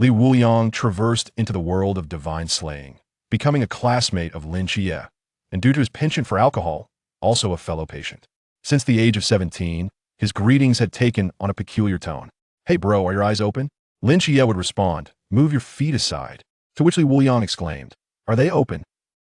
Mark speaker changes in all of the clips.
Speaker 1: Li Wuliang traversed into the world of divine slaying, becoming a classmate of Lin Qiyee, and due to his penchant for alcohol, also a fellow patient. Since the age of 17, his greetings had taken on a peculiar tone. "Hey bro, are your eyes open?" Lin Qiyee would respond, "Move your feet aside." To which Li Wuliang exclaimed, "Are they open?"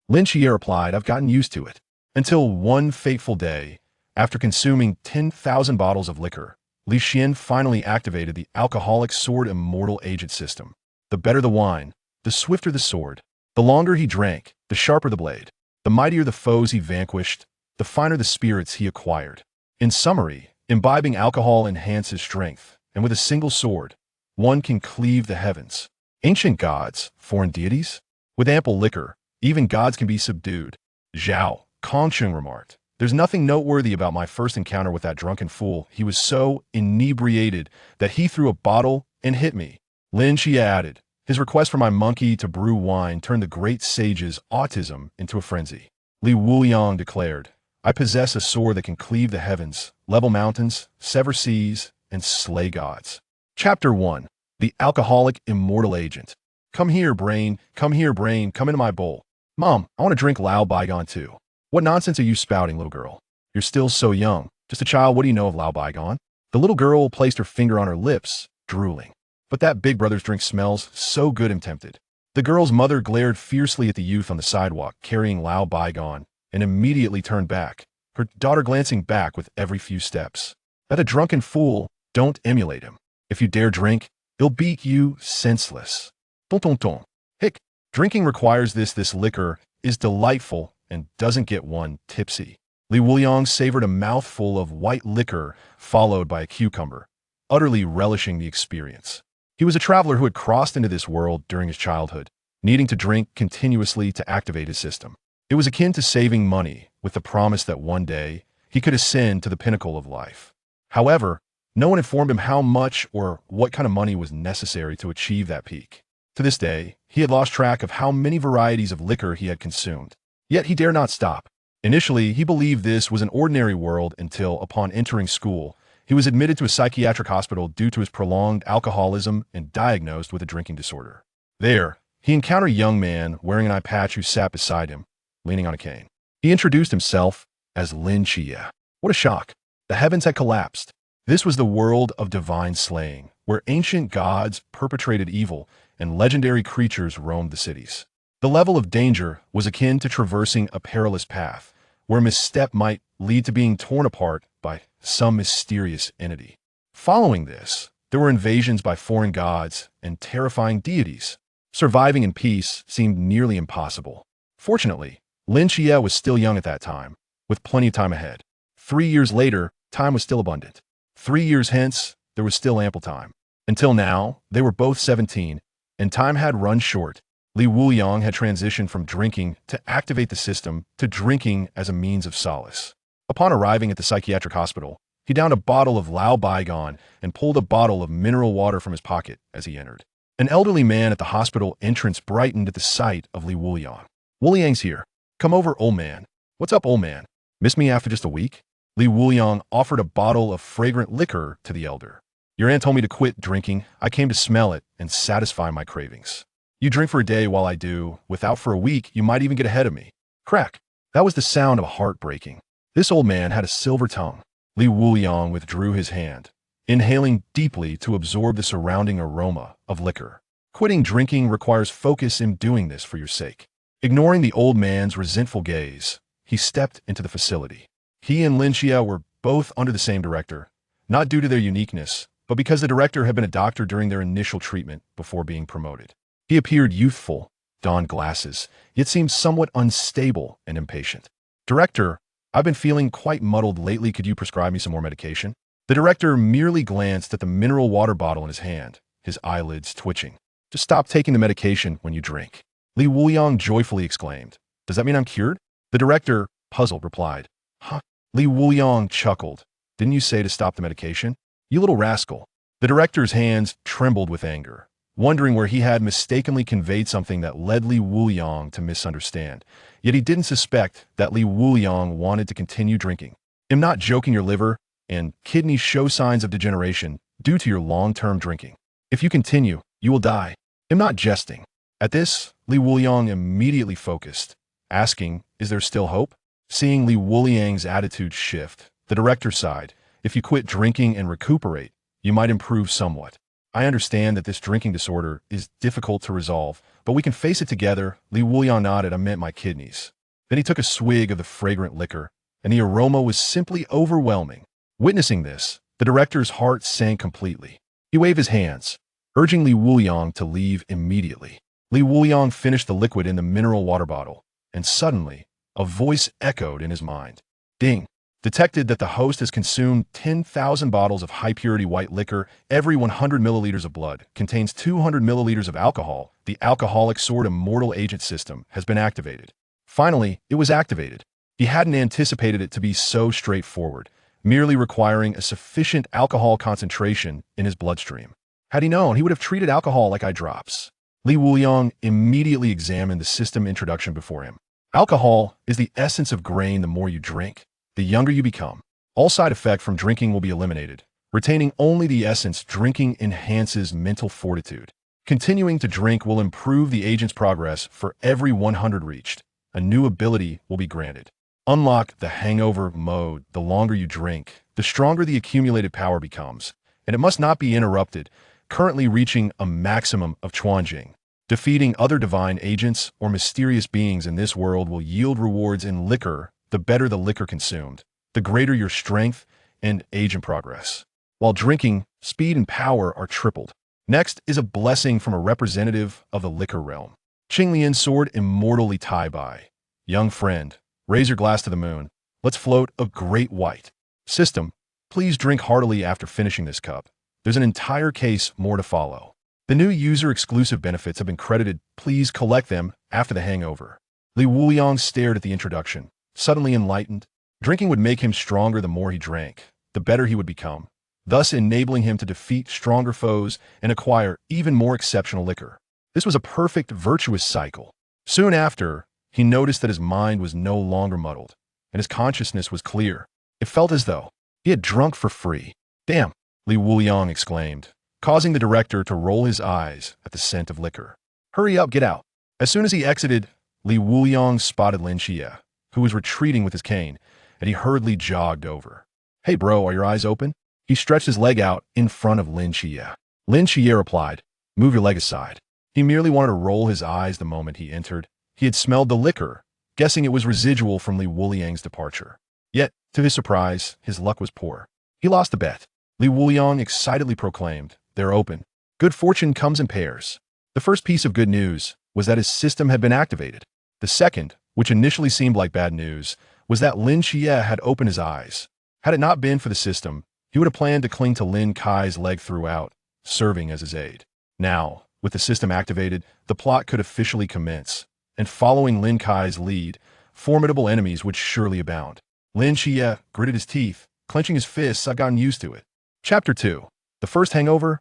Speaker 1: Lin Qiyee replied, "I've gotten used to it." Until one fateful day, after consuming 10,000 bottles of liquor, Li Xian finally activated the alcoholic sword immortal agent system. The better the wine, the swifter the sword. The longer he drank, the sharper the blade. The mightier the foes he vanquished, the finer the spirits he acquired. In summary, imbibing alcohol enhances strength, and with a single sword, one can cleave the heavens. Ancient gods, foreign deities? With ample liquor, even gods can be subdued. Zhao, Kongcheng remarked, "There's nothing noteworthy about my first encounter with that drunken fool. He was so inebriated that he threw a bottle and hit me." Lin Qiyee added, "His request for my monkey to brew wine turned the great sage's autism into a frenzy." Li Wuliang declared, "I possess a sword that can cleave the heavens, level mountains, sever seas, and slay gods." Chapter 1. The Alcoholic Immortal Agent. Come here, brain, come into my bowl. Mom, I want to drink Lao Bygone too." "What nonsense are you spouting, little girl? You're still so young. Just a child, what do you know of Lao Bygone?" The little girl placed her finger on her lips, drooling. "But that big brother's drink smells so good, I'm tempted." The girl's mother glared fiercely at the youth on the sidewalk carrying Lao Bygone and immediately turned back, her daughter glancing back with every few steps. "That a drunken fool, don't emulate him. If you dare drink, he'll beat you senseless." Ton ton ton. Hick, drinking requires this liquor is delightful and doesn't get one tipsy. Li Wuliang savored a mouthful of white liquor followed by a cucumber, utterly relishing the experience. He was a traveler who had crossed into this world during his childhood, needing to drink continuously to activate his system. It was akin to saving money with the promise that one day he could ascend to the pinnacle of life. However, no one informed him how much or what kind of money was necessary to achieve that peak. To this day, he had lost track of how many varieties of liquor he had consumed. Yet he dare not stop. Initially, he believed this was an ordinary world until, upon entering school, he was admitted to a psychiatric hospital due to his prolonged alcoholism and diagnosed with a drinking disorder. There, he encountered a young man wearing an eye patch who sat beside him, leaning on a cane. He introduced himself as Lin Qiyee. What a shock. The heavens had collapsed. This was the world of divine slaying, where ancient gods perpetrated evil and legendary creatures roamed the cities. The level of danger was akin to traversing a perilous path, where misstep might lead to being torn apart by some mysterious entity. Following this, there were invasions by foreign gods and terrifying deities. Surviving in peace seemed nearly impossible. Fortunately, Lin Qiyee was still young at that time, with plenty of time ahead. 3 years later, time was still abundant. 3 years hence, there was still ample time. Until now, they were both 17, and time had run short. Li Wuliang had transitioned from drinking to activate the system to drinking as a means of solace. Upon arriving at the psychiatric hospital, he downed a bottle of Lao Bygone and pulled a bottle of mineral water from his pocket as he entered. An elderly man at the hospital entrance brightened at the sight of Li Wuliang. "Wuliang's here. Come over, old man." "What's up, old man? Miss me after just a week?" Li Wuliang offered a bottle of fragrant liquor to the elder. "Your aunt told me to quit drinking. I came to smell it and satisfy my cravings. You drink for a day while I do. Without for a week, you might even get ahead of me." Crack. That was the sound of a heart breaking. This old man had a silver tongue. Li Wuliang withdrew his hand, inhaling deeply to absorb the surrounding aroma of liquor. Quitting drinking requires focus in doing this for your sake. Ignoring the old man's resentful gaze, he stepped into the facility. He and Lin Qiyee were both under the same director, not due to their uniqueness, but because the director had been a doctor during their initial treatment before being promoted. He appeared youthful, donned glasses, yet seemed somewhat unstable and impatient. "Director, I've been feeling quite muddled lately. Could you prescribe me some more medication?" The director merely glanced at the mineral water bottle in his hand, his eyelids twitching. "Just stop taking the medication when you drink." Li Wuliang joyfully exclaimed. "Does that mean I'm cured?" The director, puzzled, replied. "Huh?" Li Wuliang chuckled. "Didn't you say to stop the medication? You little rascal." The director's hands trembled with anger, wondering where he had mistakenly conveyed something that led Li Wuliang to misunderstand. Yet he didn't suspect that Li Wuliang wanted to continue drinking. "I'm not joking. Your liver and kidneys show signs of degeneration due to your long-term drinking. If you continue, You will die. I'm not jesting. At this, Wuliang immediately focused, asking, is there still hope? Seeing Wuliang's attitude shift, the director sighed, if you quit drinking and recuperate, you might improve somewhat. I understand that this drinking disorder is difficult to resolve, but we can face it together. Wuliang nodded, I meant my kidneys. Then he took a swig of the fragrant liquor, and the aroma was simply overwhelming. Witnessing this, the director's heart sank completely. He waved his hands, urging Wuliang to leave immediately. Wuliang finished the liquid in the mineral water bottle, and suddenly, a voice echoed in his mind. Ding! Detected that the host has consumed 10,000 bottles of high-purity white liquor. Every 100 milliliters of blood contains 200 milliliters of alcohol. The alcoholic sword immortal agent system has been activated. Finally, it was activated. He hadn't anticipated it to be so straightforward, merely requiring a sufficient alcohol concentration in his bloodstream. Had he known, he would have treated alcohol like eye drops. Wuliang immediately examined the system introduction before him. Alcohol is the essence of grain. The more you drink, the younger you become. All side effect from drinking will be eliminated, retaining only the essence. Drinking enhances mental fortitude. Continuing to drink will improve the agent's progress. For every 100 reached, a new ability will be granted. Unlock the hangover mode. The longer you drink, the stronger the accumulated power becomes, and it must not be interrupted, currently reaching a maximum of Chugging. Defeating other divine agents or mysterious beings in this world will yield rewards in liquor. The better the liquor consumed, the greater your strength and agent progress. While drinking, speed and power are tripled. Next is a blessing from a representative of the liquor realm. Qinglian sword immortally tie by. Young friend, raise your glass to the moon. Let's float a great white. System, please drink heartily after finishing this cup. There's an entire case more to follow. The new user-exclusive benefits have been credited. Please collect them after the hangover. Wuliang stared at the introduction, suddenly enlightened. Drinking would make him stronger. The more he drank, the better he would become, thus enabling him to defeat stronger foes and acquire even more exceptional liquor. This was a perfect, virtuous cycle. Soon after, he noticed that his mind was no longer muddled, and his consciousness was clear. It felt as though he had drunk for free. Damn, Wuliang exclaimed, causing the director to roll his eyes at the scent of liquor. Hurry up, get out. As soon as he exited, Wuliang spotted Lin Qiyee, who was retreating with his cane, and he hurriedly jogged over. Hey bro, are your eyes open? He stretched his leg out in front of Lin Qiyee. Lin Qiyee replied, move your leg aside. He merely wanted to roll his eyes the moment he entered. He had smelled the liquor, guessing it was residual from Wuliang's departure. Yet, to his surprise, his luck was poor. He lost the bet. Wuliang excitedly proclaimed, they're open. Good fortune comes in pairs. The first piece of good news was that his system had been activated. The second, which initially seemed like bad news, was that Lin Qiyee had opened his eyes. Had it not been for the system, he would have planned to cling to Lin Qiyei's leg throughout, serving as his aide. Now, with the system activated, the plot could officially commence, and following Lin Qiyei's lead, formidable enemies would surely abound. Lin Qiyee gritted his teeth, clenching his fists. I've gotten used to it. Chapter 2. The first hangover?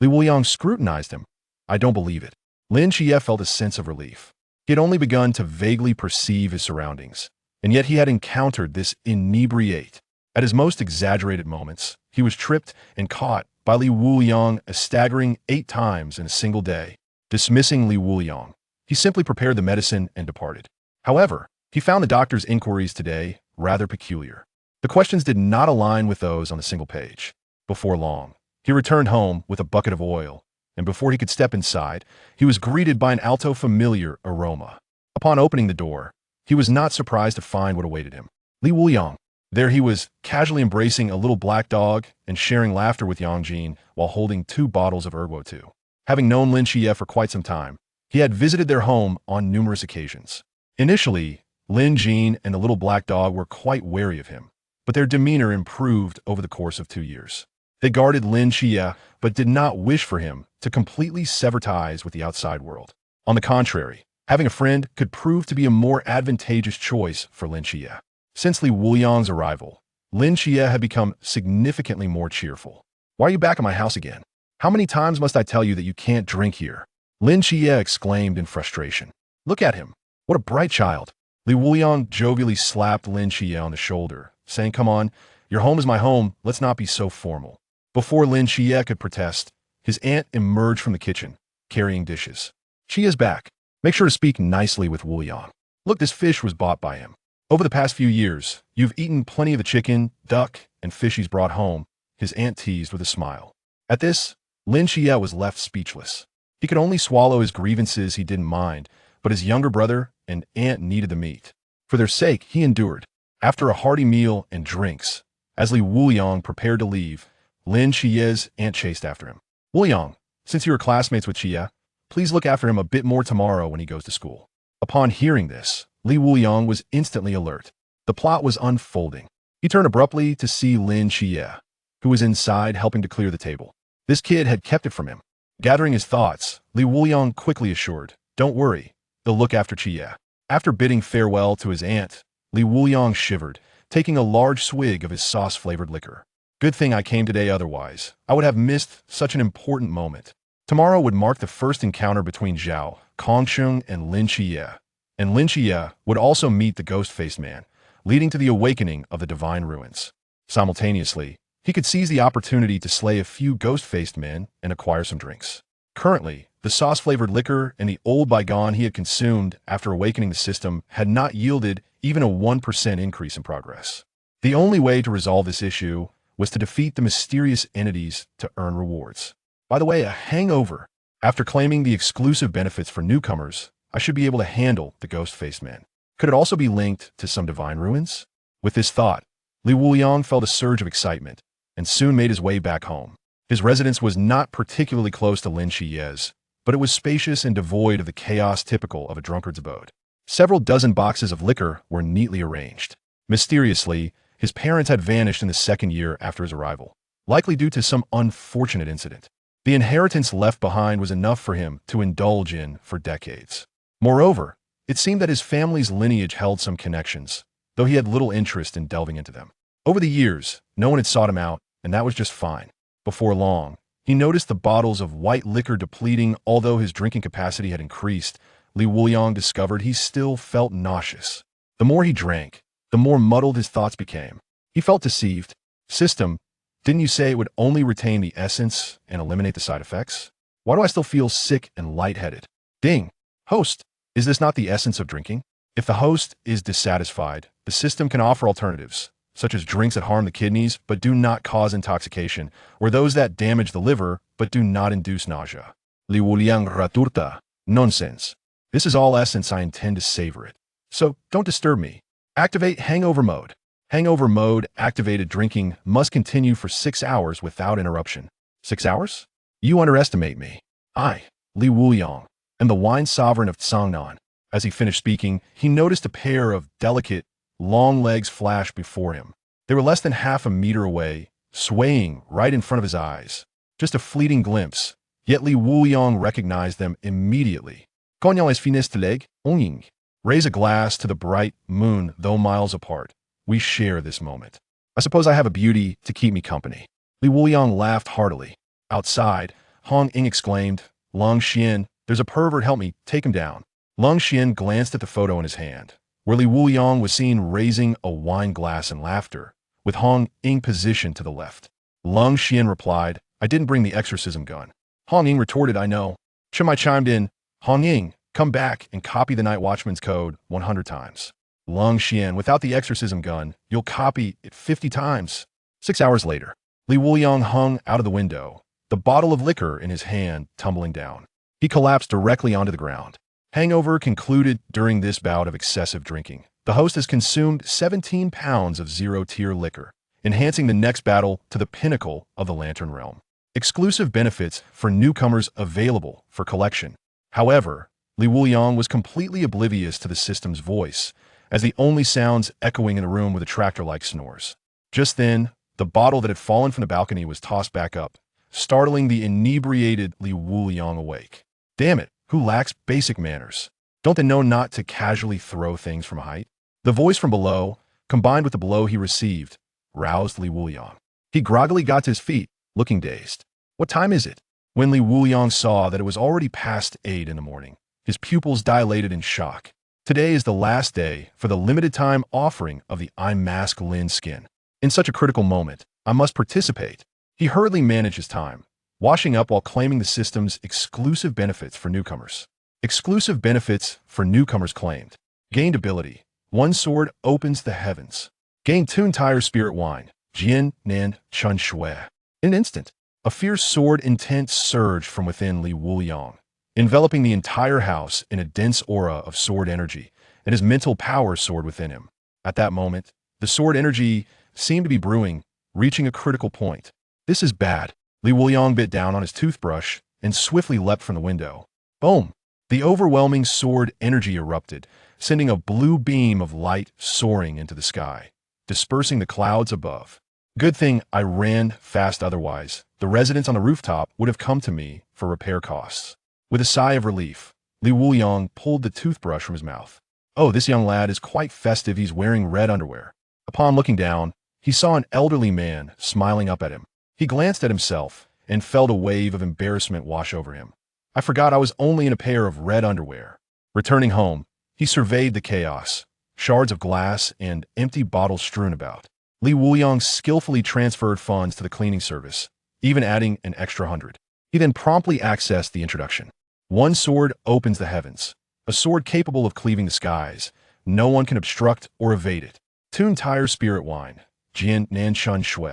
Speaker 1: Wuliang scrutinized him. I don't believe it. Lin Qiyee felt a sense of relief. He had only begun to vaguely perceive his surroundings, and yet he had encountered this inebriate. At his most exaggerated moments, he was tripped and caught by Wuliang a staggering 8 times in a single day. Dismissing Wuliang, he simply prepared the medicine and departed. However, he found the doctor's inquiries today rather peculiar. The questions did not align with those on the single page. Before long, he returned home with a bucket of oil, and before he could step inside, he was greeted by an alto familiar aroma. Upon opening the door, he was not surprised to find what awaited him. Wuliang. There he was, casually embracing a little black dog and sharing laughter with Yangjin while holding 2 bottles of Erguo. Having known Lin Qiyee for quite some time, he had visited their home on numerous occasions. Initially, Lin Jin and the little black dog were quite wary of him, but their demeanor improved over the course of 2 years. They guarded Lin Qiyee, but did not wish for him to completely sever ties with the outside world. On the contrary, having a friend could prove to be a more advantageous choice for Lin Qiyee. Since Wuliang's arrival, Lin Qiyee had become significantly more cheerful. Why are you back at my house again? How many times must I tell you that you can't drink here? Lin Qiyee exclaimed in frustration. Look at him. What a bright child. Wuliang jovially slapped Lin Qiyee on the shoulder, saying, come on, your home is my home, let's not be so formal. Before Lin Qiyee could protest, his aunt emerged from the kitchen, carrying dishes. Qiye's back. Make sure to speak nicely with Wuliang. Look, this fish was bought by him. Over the past few years, you've eaten plenty of the chicken, duck, and fish he's brought home, his aunt teased with a smile. At this, Lin Qiyee was left speechless. He could only swallow his grievances he didn't mind, but his younger brother and aunt needed the meat. For their sake, he endured. After a hearty meal and drinks, as Li Wuliang prepared to leave, Lin Qiyee's aunt chased after him. Wuliang, since you were classmates with Qiyee, please look after him a bit more tomorrow when he goes to school. Upon hearing this, Li Wuliang was instantly alert. The plot was unfolding. He turned abruptly to see Lin Qiyee, who was inside helping to clear the table. This kid had kept it from him. Gathering his thoughts, Li Wuliang quickly assured, "Don't worry, they'll look after Qiyee." After bidding farewell to his aunt, Li Wuliang shivered, taking a large swig of his sauce-flavored liquor. Good thing I came today, otherwise I would have missed such an important moment. Tomorrow would mark the first encounter between Zhao, Kongcheng, and Lin Qiyee. And Lin Qiyee would also meet the ghost-faced man, leading to the awakening of the divine ruins. Simultaneously, he could seize the opportunity to slay a few ghost-faced men and acquire some drinks. Currently, the sauce-flavored liquor and the old bygone he had consumed after awakening the system had not yielded even a 1% increase in progress. The only way to resolve this issue was to defeat the mysterious entities to earn rewards. By the way, a hangover. After claiming the exclusive benefits for newcomers, I should be able to handle the ghost-faced man. Could it also be linked to some divine ruins? With this thought, Li Wuliang felt a surge of excitement and soon made his way back home. His residence was not particularly close to Lin Qiyee's, but it was spacious and devoid of the chaos typical of a drunkard's abode. Several dozen boxes of liquor were neatly arranged. Mysteriously, his parents had vanished in the second year after his arrival, likely due to some unfortunate incident. The inheritance left behind was enough for him to indulge in for decades. Moreover, it seemed that his family's lineage held some connections, though he had little interest in delving into them. Over the years, no one had sought him out, and that was just fine. Before long, he noticed the bottles of white liquor depleting. Although his drinking capacity had increased, Li Wuliang discovered he still felt nauseous. The more he drank, the more muddled his thoughts became. He felt deceived. System, didn't you say it would only retain the essence and eliminate the side effects? Why do I still feel sick and lightheaded? Ding! Host, is this not the essence of drinking? If the host is dissatisfied, the system can offer alternatives, such as drinks that harm the kidneys but do not cause intoxication, or those that damage the liver but do not induce nausea. Li Wuliang raturta. Nonsense. This is all essence. I intend to savor it. So, don't disturb me. Activate hangover mode. Hangover mode activated. Drinking must continue for 6 hours without interruption. 6 hours? You underestimate me. I, Li Wuliang, am the wine sovereign of Tsangnan. As he finished speaking, he noticed a pair of delicate, long legs flash before him. They were less than half a meter away, swaying right in front of his eyes. Just a fleeting glimpse, yet Li Wuliang recognized them immediately. Cognac is finesse de leg, onying. Raise a glass to the bright moon, though miles apart. We share this moment. I suppose I have a beauty to keep me company. Li Wuliang laughed heartily. Outside, Hong Ying exclaimed, Long Xian, there's a pervert, help me, take him down. Long Xian glanced at the photo in his hand, where Li Wuliang was seen raising a wine glass in laughter, with Hong Ying positioned to the left. Long Xian replied, I didn't bring the exorcism gun. Hong Ying retorted, I know. Chimai chimed in, Hong Ying, come back and copy the Night Watchman's code 100 times. Long Xian, without the exorcism gun, you'll copy it 50 times. 6 hours later, Li Wuliang hung out of the window, the bottle of liquor in his hand tumbling down. He collapsed directly onto the ground. Hangover concluded during this bout of excessive drinking. The host has consumed 17 pounds of zero-tier liquor, enhancing the next battle to the pinnacle of the Lantern Realm. Exclusive benefits for newcomers available for collection. However, Li Wuliang was completely oblivious to the system's voice, as the only sounds echoing in the room were the tractor-like snores. Just then, the bottle that had fallen from the balcony was tossed back up, startling the inebriated Li Wuliang awake. Damn it, who lacks basic manners? Don't they know not to casually throw things from a height? The voice from below, combined with the blow he received, roused Li Wuliang. He groggily got to his feet, looking dazed. What time is it? When Li Wuliang saw that it was already past 8 in the morning, his pupils dilated in shock. Today is the last day for the limited-time offering of the I Mask Lin skin. In such a critical moment, I must participate. He hurriedly managed his time, washing up while claiming the system's exclusive benefits for newcomers. Exclusive benefits for newcomers claimed. Gained ability. One sword opens the heavens. Gained 2 entire spirit wine. Jian Nan Chun Shui. In an instant, a fierce sword intent surged from within Li Wuliang, enveloping the entire house in a dense aura of sword energy, and his mental power soared within him. At that moment, the sword energy seemed to be brewing, reaching a critical point. This is bad. Li Wuliang bit down on his toothbrush and swiftly leapt from the window. Boom! The overwhelming sword energy erupted, sending a blue beam of light soaring into the sky, dispersing the clouds above. Good thing I ran fast, otherwise the residents on the rooftop would have come to me for repair costs. With a sigh of relief, Li Wuliang pulled the toothbrush from his mouth. Oh, this young lad is quite festive. He's wearing red underwear. Upon looking down, he saw an elderly man smiling up at him. He glanced at himself and felt a wave of embarrassment wash over him. I forgot I was only in a pair of red underwear. Returning home, he surveyed the chaos, shards of glass and empty bottles strewn about. Li Wuliang skillfully transferred funds to the cleaning service, even adding an extra 100. He then promptly accessed the introduction. One sword opens the heavens, a sword capable of cleaving the skies. No one can obstruct or evade it. 2 entire spirit wine, Jian Nan Chun Shui.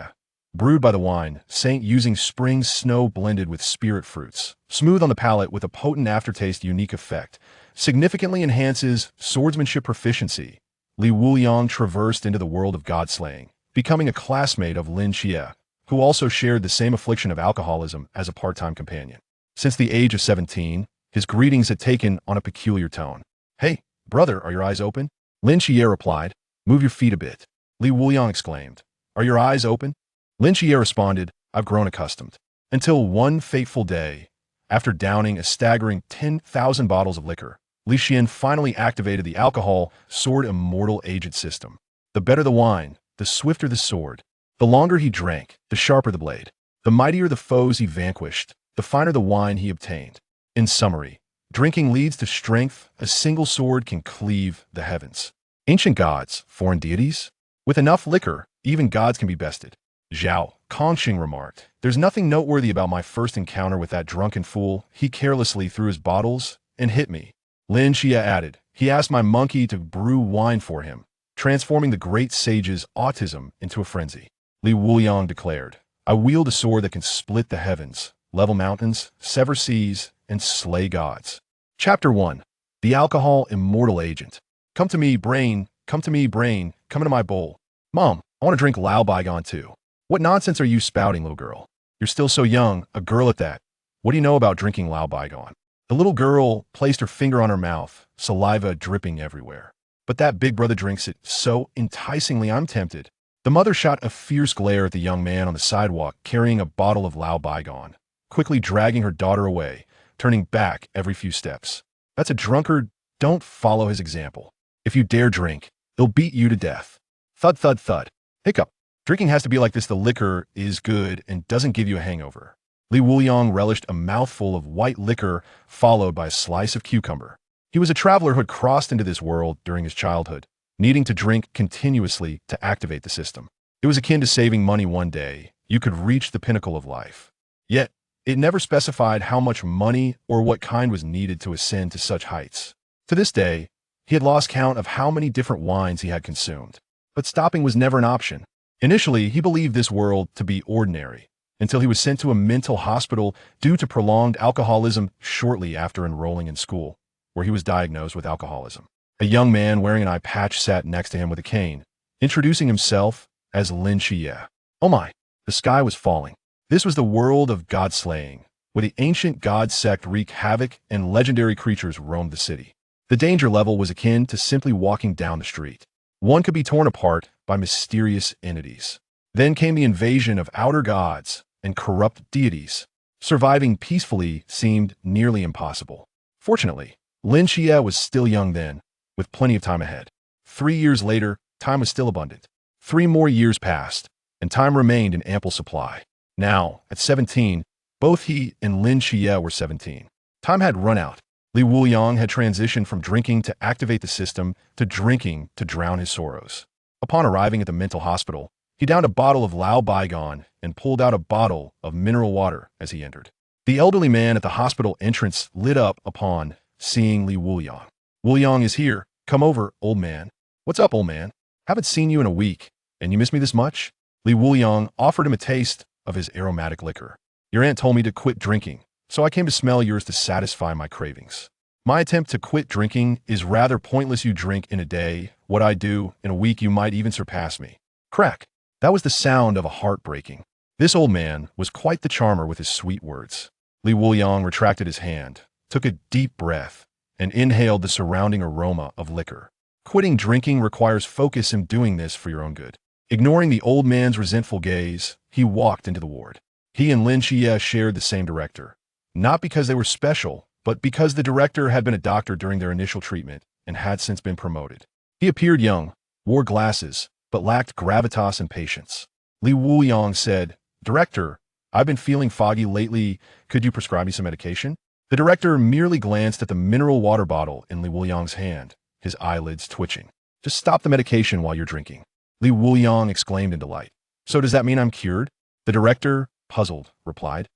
Speaker 1: Brewed by the wine saint using spring snow blended with spirit fruits. Smooth on the palate with a potent aftertaste, unique effect. Significantly enhances swordsmanship proficiency. Li Wuliang traversed into the world of godslaying, becoming a classmate of Lin Qiyee, who also shared the same affliction of alcoholism as a part-time companion. Since the age of 17, his greetings had taken on a peculiar tone. Hey, brother, are your eyes open? Lin Qiyee replied. Move your feet a bit. Li Wuliang exclaimed. Are your eyes open? Lin Qiyee responded, I've grown accustomed. Until one fateful day, after downing a staggering 10,000 bottles of liquor, Li Xian finally activated the alcohol sword immortal agent system. The better the wine, the swifter the sword. The longer he drank, the sharper the blade. The mightier the foes he vanquished, the finer the wine he obtained. In summary, drinking leads to strength. A single sword can cleave the heavens. Ancient gods, foreign deities? With enough liquor, even gods can be bested. Zhao, Kongcheng remarked, there's nothing noteworthy about my first encounter with that drunken fool. He carelessly threw his bottles and hit me. Lin Qiyee added, he asked my monkey to brew wine for him, transforming the great sage's autism into a frenzy. Li Wuliang declared, I wield a sword that can split the heavens, level mountains, sever seas, and slay gods. Chapter 1. The Alcohol Immortal Agent. Come to me, brain. Come to me, brain. Come into my bowl. Mom, I want to drink Lao Baigon too. What nonsense are you spouting, little girl? You're still so young, a girl at that. What do you know about drinking Lao Baigon? The little girl placed her finger on her mouth, saliva dripping everywhere. But that big brother drinks it so enticingly, I'm tempted. The mother shot a fierce glare at the young man on the sidewalk carrying a bottle of Lao Baigon, quickly dragging her daughter away, turning back every few steps. That's a drunkard. Don't follow his example. If you dare drink, he'll beat you to death. Thud, thud, thud. Hiccup. Drinking has to be like this. The liquor is good and doesn't give you a hangover. Li Wuliang relished a mouthful of white liquor followed by a slice of cucumber. He was a traveler who had crossed into this world during his childhood, needing to drink continuously to activate the system. It was akin to saving money one day. You could reach the pinnacle of life. Yet, it never specified how much money or what kind was needed to ascend to such heights. To this day, he had lost count of how many different wines he had consumed. But stopping was never an option. Initially, he believed this world to be ordinary, until he was sent to a mental hospital due to prolonged alcoholism shortly after enrolling in school, where he was diagnosed with alcoholism. A young man wearing an eye patch sat next to him with a cane, introducing himself as Lin Qiyee. Oh my, the sky was falling. This was the world of godslaying, where the ancient god sect wreaked havoc and legendary creatures roamed the city. The danger level was akin to simply walking down the street. One could be torn apart by mysterious entities. Then came the invasion of outer gods and corrupt deities. Surviving peacefully seemed nearly impossible. Fortunately, Lin Qiyee was still young then, with plenty of time ahead. 3 years later, time was still abundant. 3 more years passed, and time remained in ample supply. Now, at 17, both he and Lin Qiyee were 17. Time had run out. Li Wuliang had transitioned from drinking to activate the system to drinking to drown his sorrows. Upon arriving at the mental hospital, He downed a bottle of Lao Bygone and pulled out a bottle of mineral water as he entered. The elderly man at the hospital entrance lit up upon seeing Li Wuliang. Wuliang is here. Come over, old man. What's up, old man? Haven't seen you in a week, and you miss me this much? Li Wuliang offered him a taste of his aromatic liquor. Your aunt told me to quit drinking, so I came to smell yours to satisfy my cravings. My attempt to quit drinking is rather pointless. You drink in a day. What I do in a week, you might even surpass me. Crack. That was the sound of a heart breaking. This old man was quite the charmer with his sweet words. Li Wuliang retracted his hand, took a deep breath, and inhaled the surrounding aroma of liquor. Quitting drinking requires focus, and doing this for your own good. Ignoring the old man's resentful gaze, he walked into the ward. He and Lin Qiyee shared the same director, not because they were special, but because the director had been a doctor during their initial treatment and had since been promoted. He appeared young, wore glasses, but lacked gravitas and patience. Li Wuliang said, "Director, I've been feeling foggy lately. Could you prescribe me some medication?" The director merely glanced at the mineral water bottle in Li Wuliang's hand, his eyelids twitching. "Just stop the medication while you're drinking." Li Wuliang exclaimed in delight. "So does that mean I'm cured?" The director, puzzled, replied.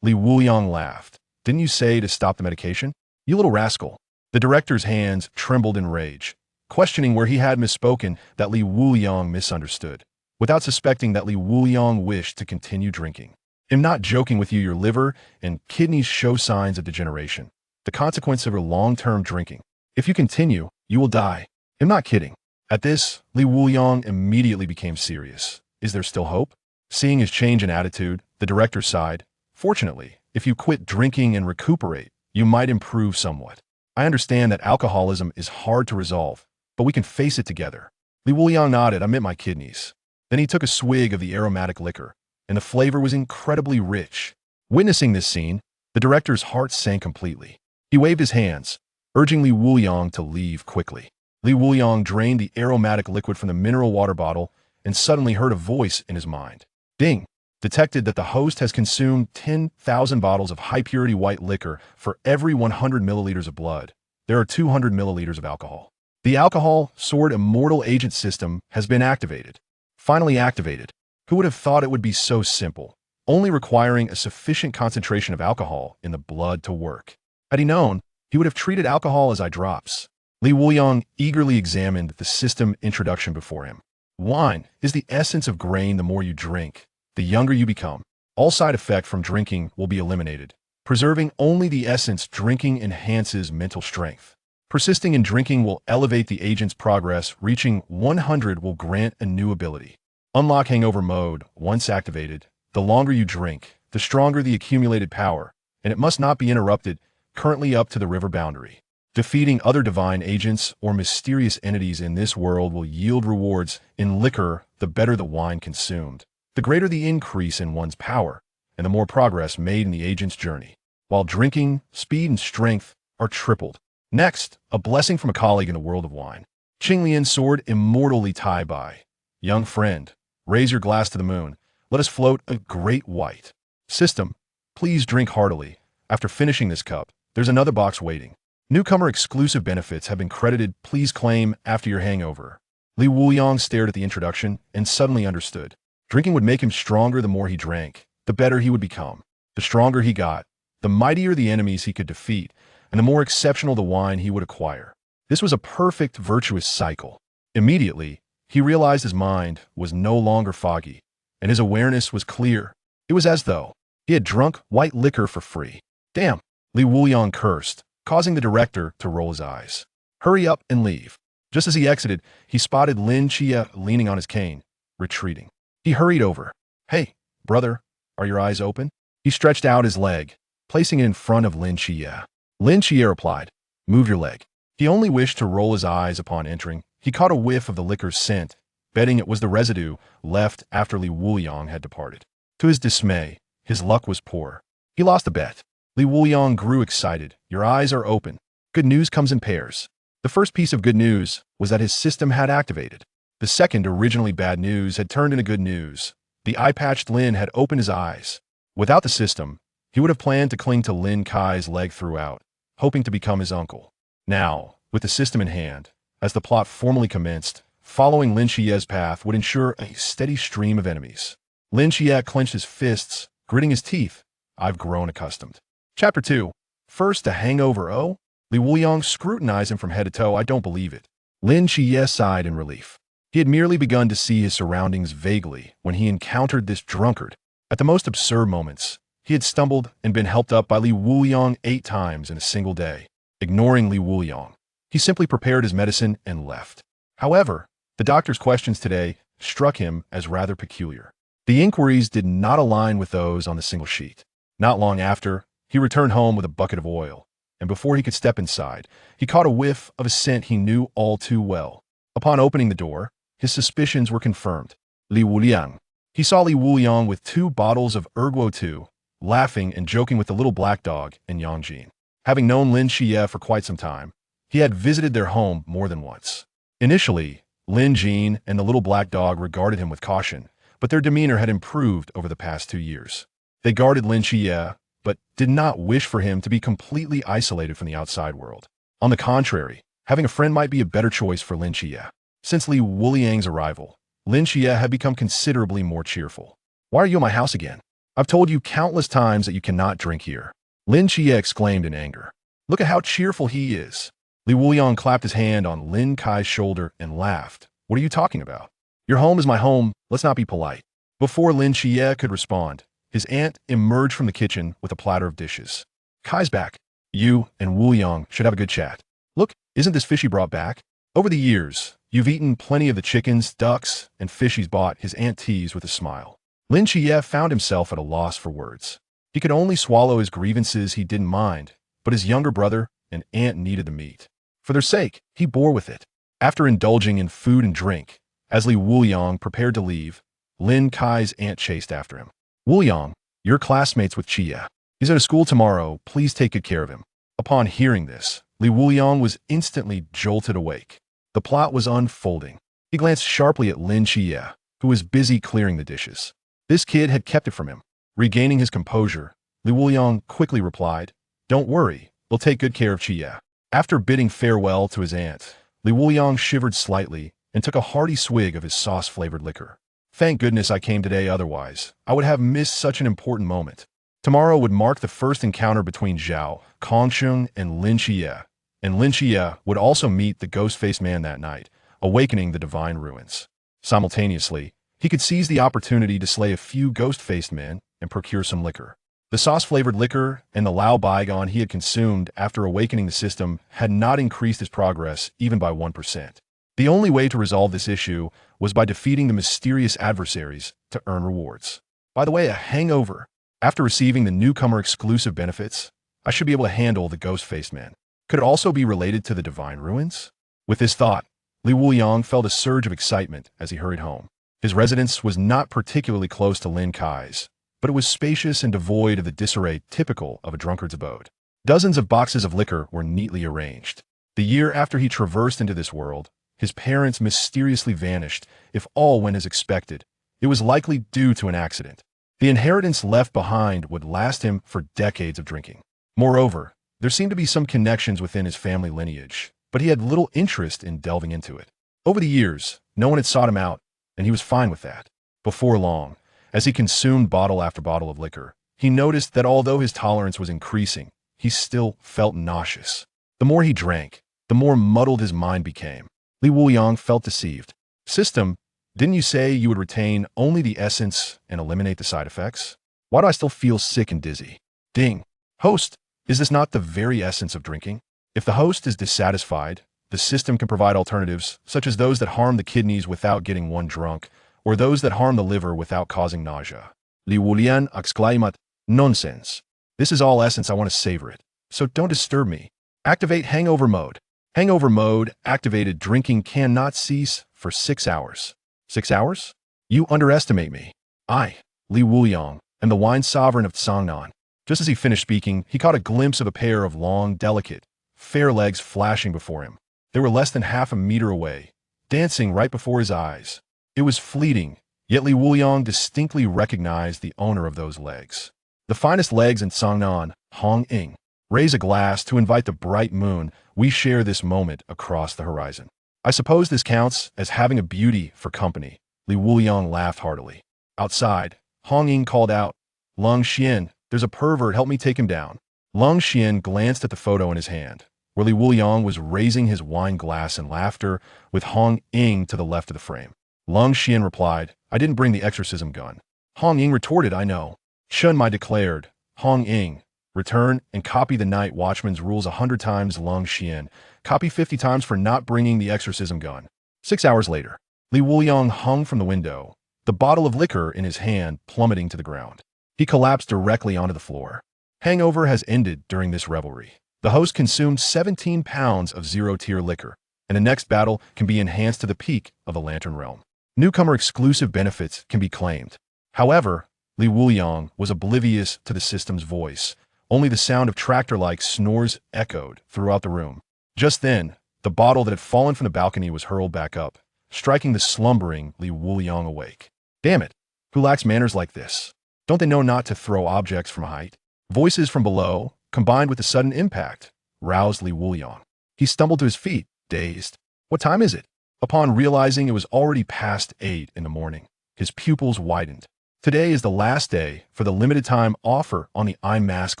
Speaker 1: Li Wuliang laughed. "Didn't you say to stop the medication? You little rascal." The director's hands trembled in rage, questioning where he had misspoken that Li Wuliang misunderstood, without suspecting that Li Wuliang wished to continue drinking. "I'm not joking with you. Your liver and kidneys show signs of degeneration, the consequence of your long-term drinking. If you continue, you will die. I'm not kidding." At this, Li Wuliang immediately became serious. Is there still hope? Seeing his change in attitude, the director sighed. "Fortunately, if you quit drinking and recuperate, you might improve somewhat. I understand that alcoholism is hard to resolve, but we can face it together." Li Wuliang nodded. "I meant my kidneys." Then he took a swig of the aromatic liquor, and the flavor was incredibly rich. Witnessing this scene, the director's heart sank completely. He waved his hands, urging Li Wuliang to leave quickly. Li Wuliang drained the aromatic liquid from the mineral water bottle and suddenly heard a voice in his mind. Ding! Detected that the host has consumed 10,000 bottles of high-purity white liquor for every 100 milliliters of blood. There are 200 milliliters of alcohol. The alcohol sword immortal agent system has been activated. Finally activated. Who would have thought it would be so simple, only requiring a sufficient concentration of alcohol in the blood to work? Had he known, he would have treated alcohol as eye drops. Li Wuliang eagerly examined the system introduction before him. Wine is the essence of grain. The more you drink, the younger you become. All side effect from drinking will be eliminated, preserving only the essence. Drinking enhances mental strength. Persisting in drinking will elevate the agent's progress. Reaching 100 will grant a new ability. Unlock hangover mode. Once activated, the longer you drink, the stronger the accumulated power, and it must not be interrupted. Currently up to the river boundary. Defeating other divine agents or mysterious entities in this world will yield rewards. In liquor, the better the wine consumed, the greater the increase in one's power, and the more progress made in the agent's journey. While drinking, speed and strength are tripled. Next, a blessing from a colleague in the world of wine. Qinglian sword immortally tie by. Young friend, raise your glass to the moon. Let us float a great white. System, please drink heartily. After finishing this cup, there's another box waiting. Newcomer exclusive benefits have been credited. Please claim after your hangover. Li Wuliang stared at the introduction and suddenly understood. Drinking would make him stronger. The more he drank, the better he would become. The stronger he got, the mightier the enemies he could defeat, and the more exceptional the wine he would acquire. This was a perfect virtuous cycle. Immediately, he realized his mind was no longer foggy, and his awareness was clear. It was as though he had drunk white liquor for free. Damn! Li Wuliang cursed, causing the director to roll his eyes. Hurry up and leave. Just as he exited, he spotted Lin Qiyee leaning on his cane, retreating. He hurried over. Hey, brother, are your eyes open? He stretched out his leg, placing it in front of Lin Qiyee. Lin Qiyee replied, Move your leg. He only wished to roll his eyes upon entering. He caught a whiff of the liquor's scent, betting it was the residue left after Li Wuliang had departed. To his dismay, his luck was poor. He lost the bet. Li Wuliang grew excited. Your eyes are open. Good news comes in pairs. The first piece of good news was that his system had activated. The second, originally bad news, had turned into good news. The eye-patched Lin had opened his eyes. Without the system, he would have planned to cling to Lin Qiyei's leg throughout, hoping to become his uncle. Now, with the system in hand, as the plot formally commenced, Following Lin Qiyee's path would ensure a steady stream of enemies. Lin Qiyee clenched his fists, gritting his teeth. I've grown accustomed. Chapter 2. First, a hangover, oh? Wuliang scrutinized him from head to toe. I don't believe it. Lin Qiyee sighed in relief. He had merely begun to see his surroundings vaguely when he encountered this drunkard. At the most absurd moments, he had stumbled and been helped up by Wuliang 8 times in a single day. Ignoring Wuliang, he simply prepared his medicine and left. However, the doctor's questions today struck him as rather peculiar. The inquiries did not align with those on the single sheet. Not long after, he returned home with a bucket of oil, and before he could step inside, he caught a whiff of a scent he knew all too well. Upon opening the door, his suspicions were confirmed. Wuliang. He saw Wuliang with 2 bottles of Erguo 2, laughing and joking with the little black dog and Yangjin. Having known Lin Qiyee for quite some time, he had visited their home more than once. Initially, Lin Jin and the little black dog regarded him with caution, but their demeanor had improved over the past 2 years. They guarded Lin Qiyee, but did not wish for him to be completely isolated from the outside world. On the contrary, having a friend might be a better choice for Lin Qiyee. Since Wuliang's arrival, Lin Qiyee had become considerably more cheerful. Why are you at my house again? I've told you countless times that you cannot drink here. Lin Qiyee exclaimed in anger. Look at how cheerful he is. Wuliang clapped his hand on Lin Qiyei's shoulder and laughed. What are you talking about? Your home is my home, let's not be polite. Before Lin Qiyee could respond, his aunt emerged from the kitchen with a platter of dishes. Kai's back. You and Wuliang should have a good chat. Look, isn't this fish he brought back? Over the years, you've eaten plenty of the chickens, ducks, and fish he's bought, his aunt teased with a smile. Lin Qiyee found himself at a loss for words. He could only swallow his grievances he didn't mind, but his younger brother and aunt needed the meat. For their sake, he bore with it. After indulging in food and drink, as Wuliang prepared to leave, Lin Qiyei's aunt chased after him. Wuliang, you're classmates with Qiyee. He's at a school tomorrow, please take good care of him. Upon hearing this, Wuliang was instantly jolted awake. The plot was unfolding. He glanced sharply at Lin Qiyee, who was busy clearing the dishes. This kid had kept it from him. Regaining his composure, Wuliang quickly replied, Don't worry, we'll take good care of Qiyee. After bidding farewell to his aunt, Wuliang shivered slightly and took a hearty swig of his sauce-flavored liquor. Thank goodness I came today, otherwise I would have missed such an important moment. Tomorrow would mark the first encounter between Zhao, Kongcheng, and Lin Qiyee would also meet the ghost-faced man that night, awakening the divine ruins. Simultaneously, he could seize the opportunity to slay a few ghost-faced men and procure some liquor. The sauce-flavored liquor and the Lao Bygone he had consumed after awakening the system had not increased his progress even by 1%. The only way to resolve this issue was by defeating the mysterious adversaries to earn rewards. By the way, a hangover. After receiving the newcomer exclusive benefits, I should be able to handle the ghost-faced man. Could it also be related to the divine ruins? With this thought, Wuliang felt a surge of excitement as he hurried home. His residence was not particularly close to Lin Qiyei's, but it was spacious and devoid of the disarray typical of a drunkard's abode. Dozens of boxes of liquor were neatly arranged. The year after he traversed into this world, his parents mysteriously vanished. If all went as expected, it was likely due to an accident. The inheritance left behind would last him for decades of drinking. Moreover, there seemed to be some connections within his family lineage, but he had little interest in delving into it. Over the years, no one had sought him out, and he was fine with that. Before long, as he consumed bottle after bottle of liquor, he noticed that although his tolerance was increasing, he still felt nauseous. The more he drank, the more muddled his mind became. Wuliang felt deceived. System, didn't you say you would retain only the essence and eliminate the side effects? Why do I still feel sick and dizzy? Ding. Host, is this not the very essence of drinking? If the host is dissatisfied, the system can provide alternatives, such as those that harm the kidneys without getting one drunk, or those that harm the liver without causing nausea. Wuliang exclaimed, Nonsense. This is all essence, I want to savor it. So don't disturb me. Activate hangover mode. Hangover mode activated. Drinking cannot cease for 6 hours. 6 hours? You underestimate me. I, Wuliang, am the wine sovereign of Tsangnan. Just as he finished speaking, he caught a glimpse of a pair of long, delicate, fair legs flashing before him. They were less than half a meter away, dancing right before his eyes. It was fleeting, yet Wuliang distinctly recognized the owner of those legs. The finest legs in Tsangnan, Hong Ying. Raise a glass to invite the bright moon. We share this moment across the horizon. I suppose this counts as having a beauty for company. Wuliang laughed heartily. Outside, Hong Ying called out, Lin Qiyee, there's a pervert, help me take him down. Lin Qiyee glanced at the photo in his hand, where Wuliang was raising his wine glass in laughter with Hong Ying to the left of the frame. Lin Qiyee replied, I didn't bring the exorcism gun. Hong Ying retorted, I know. Shun Mai declared, Hong Ying, return and copy the night watchman's rules 100 times. Lin Qiyee, copy 50 times for not bringing the exorcism gun. 6 hours later, Wuliang hung from the window, the bottle of liquor in his hand plummeting to the ground. He collapsed directly onto the floor. Hangover has ended during this revelry. The host consumed 17 pounds of zero-tier liquor, and the next battle can be enhanced to the peak of the Lantern Realm. Newcomer exclusive benefits can be claimed. However, Wuliang was oblivious to the system's voice. Only the sound of tractor-like snores echoed throughout the room. Just then, the bottle that had fallen from the balcony was hurled back up, striking the slumbering Wuliang awake. Damn it! Who lacks manners like this? Don't they know not to throw objects from height? Voices from below, combined with the sudden impact, roused Wuliang. He stumbled to his feet, dazed. What time is it? Upon realizing it was already past 8 in the morning, his pupils widened. Today is the last day for the limited-time offer on the Eye Mask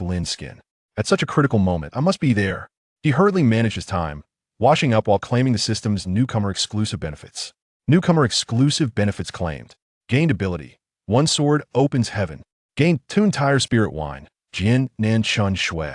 Speaker 1: Lin skin. At such a critical moment, I must be there. He hurriedly managed his time, washing up while claiming the system's newcomer exclusive benefits. Newcomer exclusive benefits claimed. Gained ability. One sword opens heaven. Gained 2 entire spirit wine. Jin Nan Chun Shui.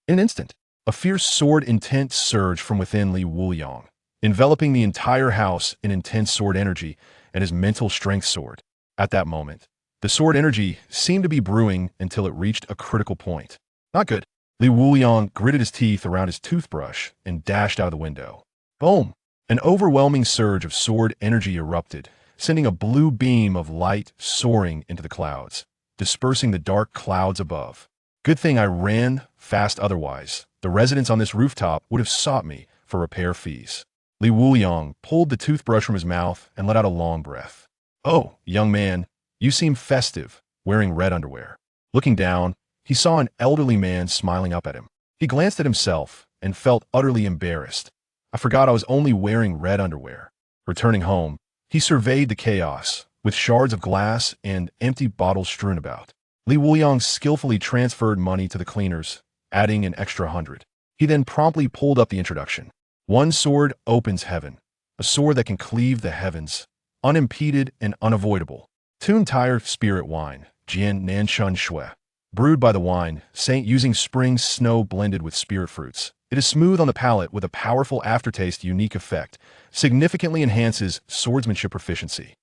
Speaker 1: In an instant, a fierce sword intent surged from within Wuliang, enveloping the entire house in intense sword energy and his mental strength soared. At that moment, the sword energy seemed to be brewing until it reached a critical point. Not good. Wuliang gritted his teeth around his toothbrush and dashed out of the window. Boom! An overwhelming surge of sword energy erupted, sending a blue beam of light soaring into the clouds, dispersing the dark clouds above. Good thing I ran fast, otherwise the residents on this rooftop would have sought me for repair fees. Wuliang pulled the toothbrush from his mouth and let out a long breath. Oh, young man, you seem festive, wearing red underwear. Looking down, he saw an elderly man smiling up at him. He glanced at himself and felt utterly embarrassed. I forgot I was only wearing red underwear. Returning home, he surveyed the chaos, with shards of glass and empty bottles strewn about. Wuliang skillfully transferred money to the cleaners, adding an extra 100. He then promptly pulled up the introduction. One sword opens heaven, a sword that can cleave the heavens, unimpeded and unavoidable. 2 entire spirit wine, Jian Nanshun Shui. Brewed by the wine, Saint using spring snow blended with spirit fruits. It is smooth on the palate with a powerful aftertaste unique effect, significantly enhances swordsmanship proficiency.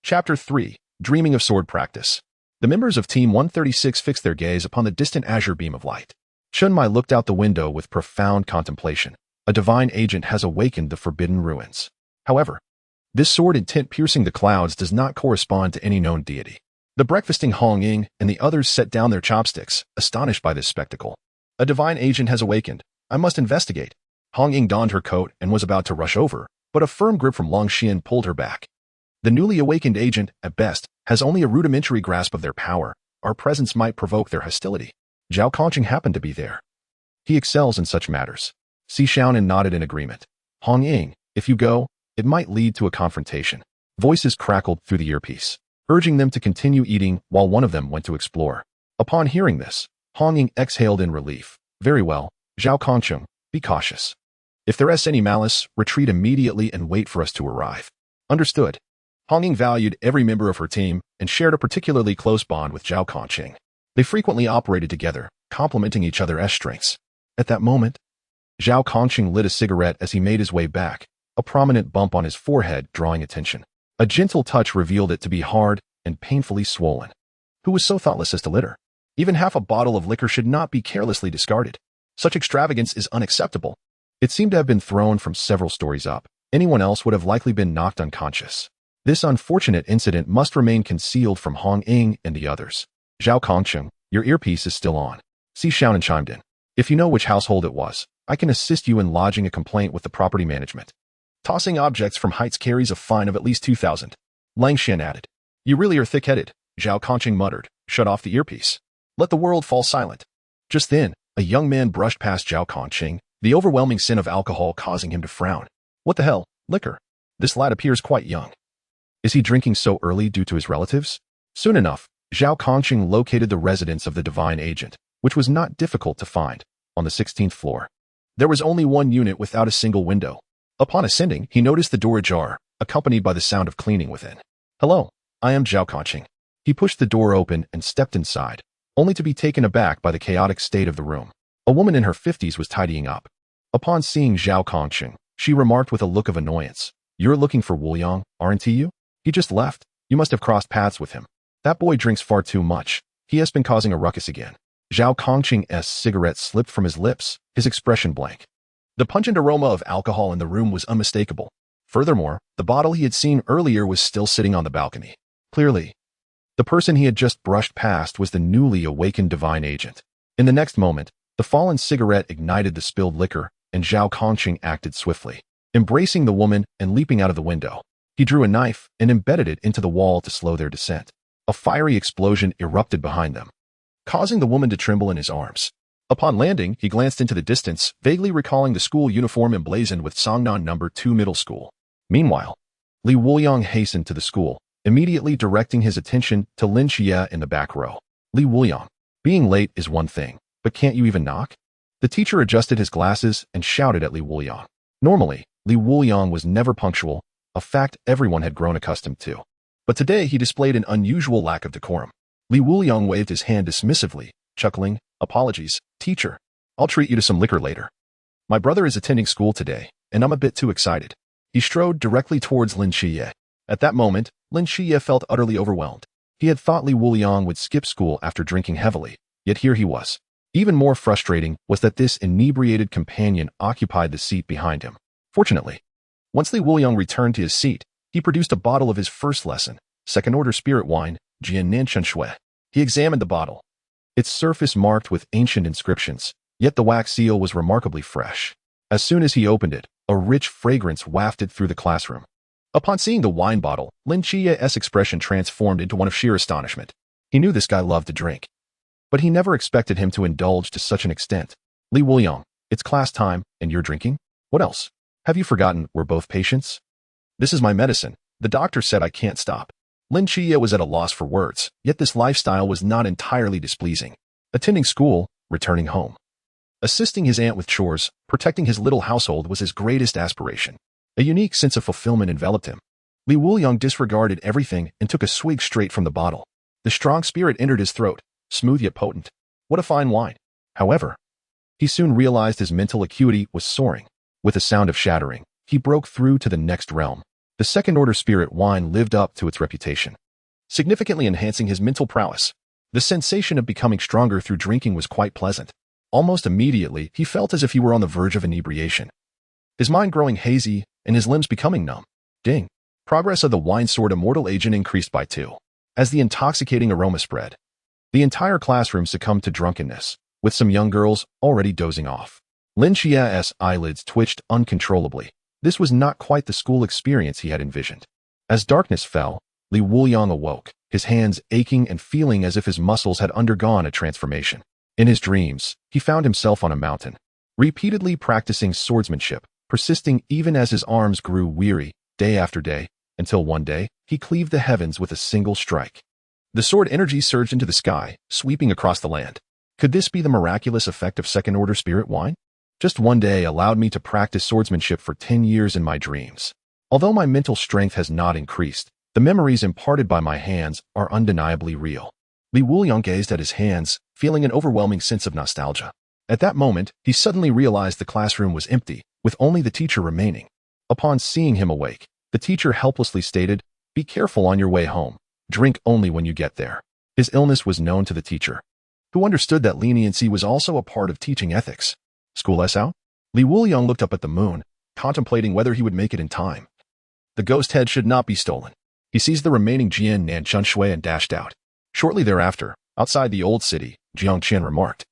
Speaker 1: Chapter 3. Dreaming of Sword Practice. The members of Team 136 fixed their gaze upon the distant azure beam of light. Chun Mai looked out the window with profound contemplation. A divine agent has awakened the forbidden ruins. However, this sword intent piercing the clouds does not correspond to any known deity. The breakfasting Hong Ying and the others set down their chopsticks, astonished by this spectacle. A divine agent has awakened. I must investigate. Hong Ying donned her coat and was about to rush over, but a firm grip from Lin Qiyee pulled her back. The newly awakened agent, at best, has only a rudimentary grasp of their power. Our presence might provoke their hostility. Zhao Kongcheng happened to be there. He excels in such matters. Si Xiaonan nodded in agreement. Hong Ying, if you go, it might lead to a confrontation. Voices crackled through the earpiece, urging them to continue eating while one of them went to explore. Upon hearing this, Hong Ying exhaled in relief. Very well, Zhao Kongcheng, be cautious. If there is any malice, retreat immediately and wait for us to arrive. Understood. Hong Ying valued every member of her team and shared a particularly close bond with Zhao Kongcheng. They frequently operated together, complementing each other's strengths. At that moment, Zhao Kongcheng lit a cigarette as he made his way back, a prominent bump on his forehead drawing attention. A gentle touch revealed it to be hard and painfully swollen. Who was so thoughtless as to litter? Even half a bottle of liquor should not be carelessly discarded. Such extravagance is unacceptable. It seemed to have been thrown from several stories up. Anyone else would have likely been knocked unconscious. This unfortunate incident must remain concealed from Hong Ying and the others. Zhao Kongcheng, your earpiece is still on. Si Xiaonan chimed in. If you know which household it was, I can assist you in lodging a complaint with the property management. Tossing objects from heights carries a fine of at least 2,000. Lang Xian added. You really are thick-headed, Zhao Kongcheng muttered. Shut off the earpiece. Let the world fall silent. Just then, a young man brushed past Zhao Kongcheng, the overwhelming sin of alcohol causing him to frown. What the hell? Liquor. This lad appears quite young. Is he drinking so early due to his relatives? Soon enough, Zhao Kongcheng located the residence of the divine agent, which was not difficult to find, on the 16th floor. There was only one unit without a single window. Upon ascending, he noticed the door ajar, accompanied by the sound of cleaning within. Hello, I am Zhao Kongcheng. He pushed the door open and stepped inside, only to be taken aback by the chaotic state of the room. A woman in her 50s was tidying up. Upon seeing Zhao Kongcheng, she remarked with a look of annoyance, "You're looking for Wuliang, aren't you? He just left. You must have crossed paths with him. That boy drinks far too much. He has been causing a ruckus again." Zhao Kongcheng's cigarette slipped from his lips, his expression blank. The pungent aroma of alcohol in the room was unmistakable. Furthermore, the bottle he had seen earlier was still sitting on the balcony. Clearly, the person he had just brushed past was the newly awakened divine agent. In the next moment, the fallen cigarette ignited the spilled liquor, and Zhao Kongcheng acted swiftly. Embracing the woman and leaping out of the window, he drew a knife and embedded it into the wall to slow their descent. A fiery explosion erupted behind them, causing the woman to tremble in his arms. Upon landing, he glanced into the distance, vaguely recalling the school uniform emblazoned with Songnan No. 2 Middle School. Meanwhile, Wuliang hastened to the school, immediately directing his attention to Lin Qiyee in the back row. Wuliang, being late is one thing, but can't you even knock? The teacher adjusted his glasses and shouted at Wuliang. Normally, Wuliang was never punctual, a fact everyone had grown accustomed to. But today he displayed an unusual lack of decorum. Wuliang waved his hand dismissively, chuckling, "Apologies, teacher. I'll treat you to some liquor later. My brother is attending school today, and I'm a bit too excited." He strode directly towards Lin Qiyee. At that moment, Lin Qiyee felt utterly overwhelmed. He had thought Wuliang would skip school after drinking heavily, yet here he was. Even more frustrating was that this inebriated companion occupied the seat behind him. Fortunately, once Wuliang returned to his seat, he produced a bottle of his first lesson, second-order spirit wine, Jian Nanchun Shui. He examined the bottle. Its surface marked with ancient inscriptions, yet the wax seal was remarkably fresh. As soon as he opened it, a rich fragrance wafted through the classroom. Upon seeing the wine bottle, Lin Qiyee's expression transformed into one of sheer astonishment. He knew this guy loved to drink, but he never expected him to indulge to such an extent. Wuliang, it's class time, and you're drinking? What else? Have you forgotten we're both patients? This is my medicine. The doctor said I can't stop. Lin Qiyee was at a loss for words, yet this lifestyle was not entirely displeasing. Attending school, returning home, assisting his aunt with chores, protecting his little household was his greatest aspiration. A unique sense of fulfillment enveloped him. Wuliang disregarded everything and took a swig straight from the bottle. The strong spirit entered his throat, smooth yet potent. What a fine wine. However, he soon realized his mental acuity was soaring. With a sound of shattering, he broke through to the next realm. The second-order spirit wine lived up to its reputation, significantly enhancing his mental prowess. The sensation of becoming stronger through drinking was quite pleasant. Almost immediately, he felt as if he were on the verge of inebriation, his mind growing hazy and his limbs becoming numb. Ding! Progress of the wine sword immortal agent increased by 2. As the intoxicating aroma spread, the entire classroom succumbed to drunkenness, with some young girls already dozing off. Lin Qiyee's eyelids twitched uncontrollably. This was not quite the school experience he had envisioned. As darkness fell, Wuliang awoke, his hands aching and feeling as if his muscles had undergone a transformation. In his dreams, he found himself on a mountain, repeatedly practicing swordsmanship, persisting even as his arms grew weary, day after day, until one day, he cleaved the heavens with a single strike. The sword energy surged into the sky, sweeping across the land. Could this be the miraculous effect of second-order spirit wine? Just one day allowed me to practice swordsmanship for 10 years in my dreams. Although my mental strength has not increased, the memories imparted by my hands are undeniably real. Wuliang gazed at his hands, feeling an overwhelming sense of nostalgia. At that moment, he suddenly realized the classroom was empty, with only the teacher remaining. Upon seeing him awake, the teacher helplessly stated, "Be careful on your way home. Drink only when you get there." His illness was known to the teacher, who understood that leniency was also a part of teaching ethics. School out? Wuliang looked up at the moon, contemplating whether he would make it in time. The ghost head should not be stolen. He seized the remaining Jian Nanchun Shui and dashed out. Shortly thereafter, outside the old city, Jiang Qian remarked,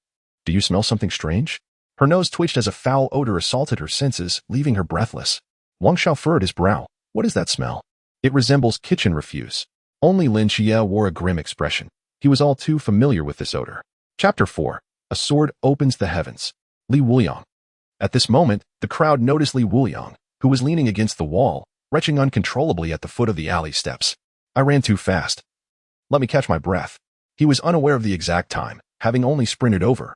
Speaker 1: "Do you smell something strange?" Her nose twitched as a foul odor assaulted her senses, leaving her breathless. Wang Xiao furrowed his brow. What is that smell? It resembles kitchen refuse. Only Lin Qiyee wore a grim expression. He was all too familiar with this odor. Chapter 4. A sword opens the heavens. Wuliang. At this moment, the crowd noticed Wuliang, who was leaning against the wall, retching uncontrollably at the foot of the alley steps. I ran too fast. Let me catch my breath. He was unaware of the exact time, having only sprinted over,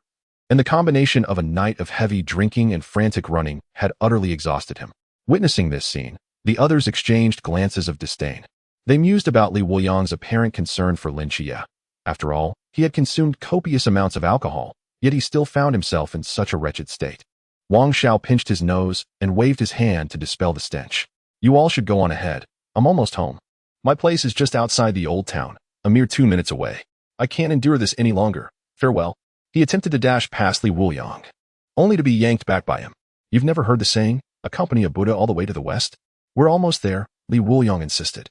Speaker 1: and the combination of a night of heavy drinking and frantic running had utterly exhausted him. Witnessing this scene, the others exchanged glances of disdain. They mused about Li Wuliang's apparent concern for Lin Qiyee. After all, he had consumed copious amounts of alcohol, yet he still found himself in such a wretched state. Wang Xiao pinched his nose and waved his hand to dispel the stench. You all should go on ahead. I'm almost home. My place is just outside the old town, a mere 2 minutes away. I can't endure this any longer. Farewell. He attempted to dash past Li Wuliang, only to be yanked back by him. You've never heard the saying, accompany a Buddha all the way to the west? We're almost there, Li Wuliang insisted,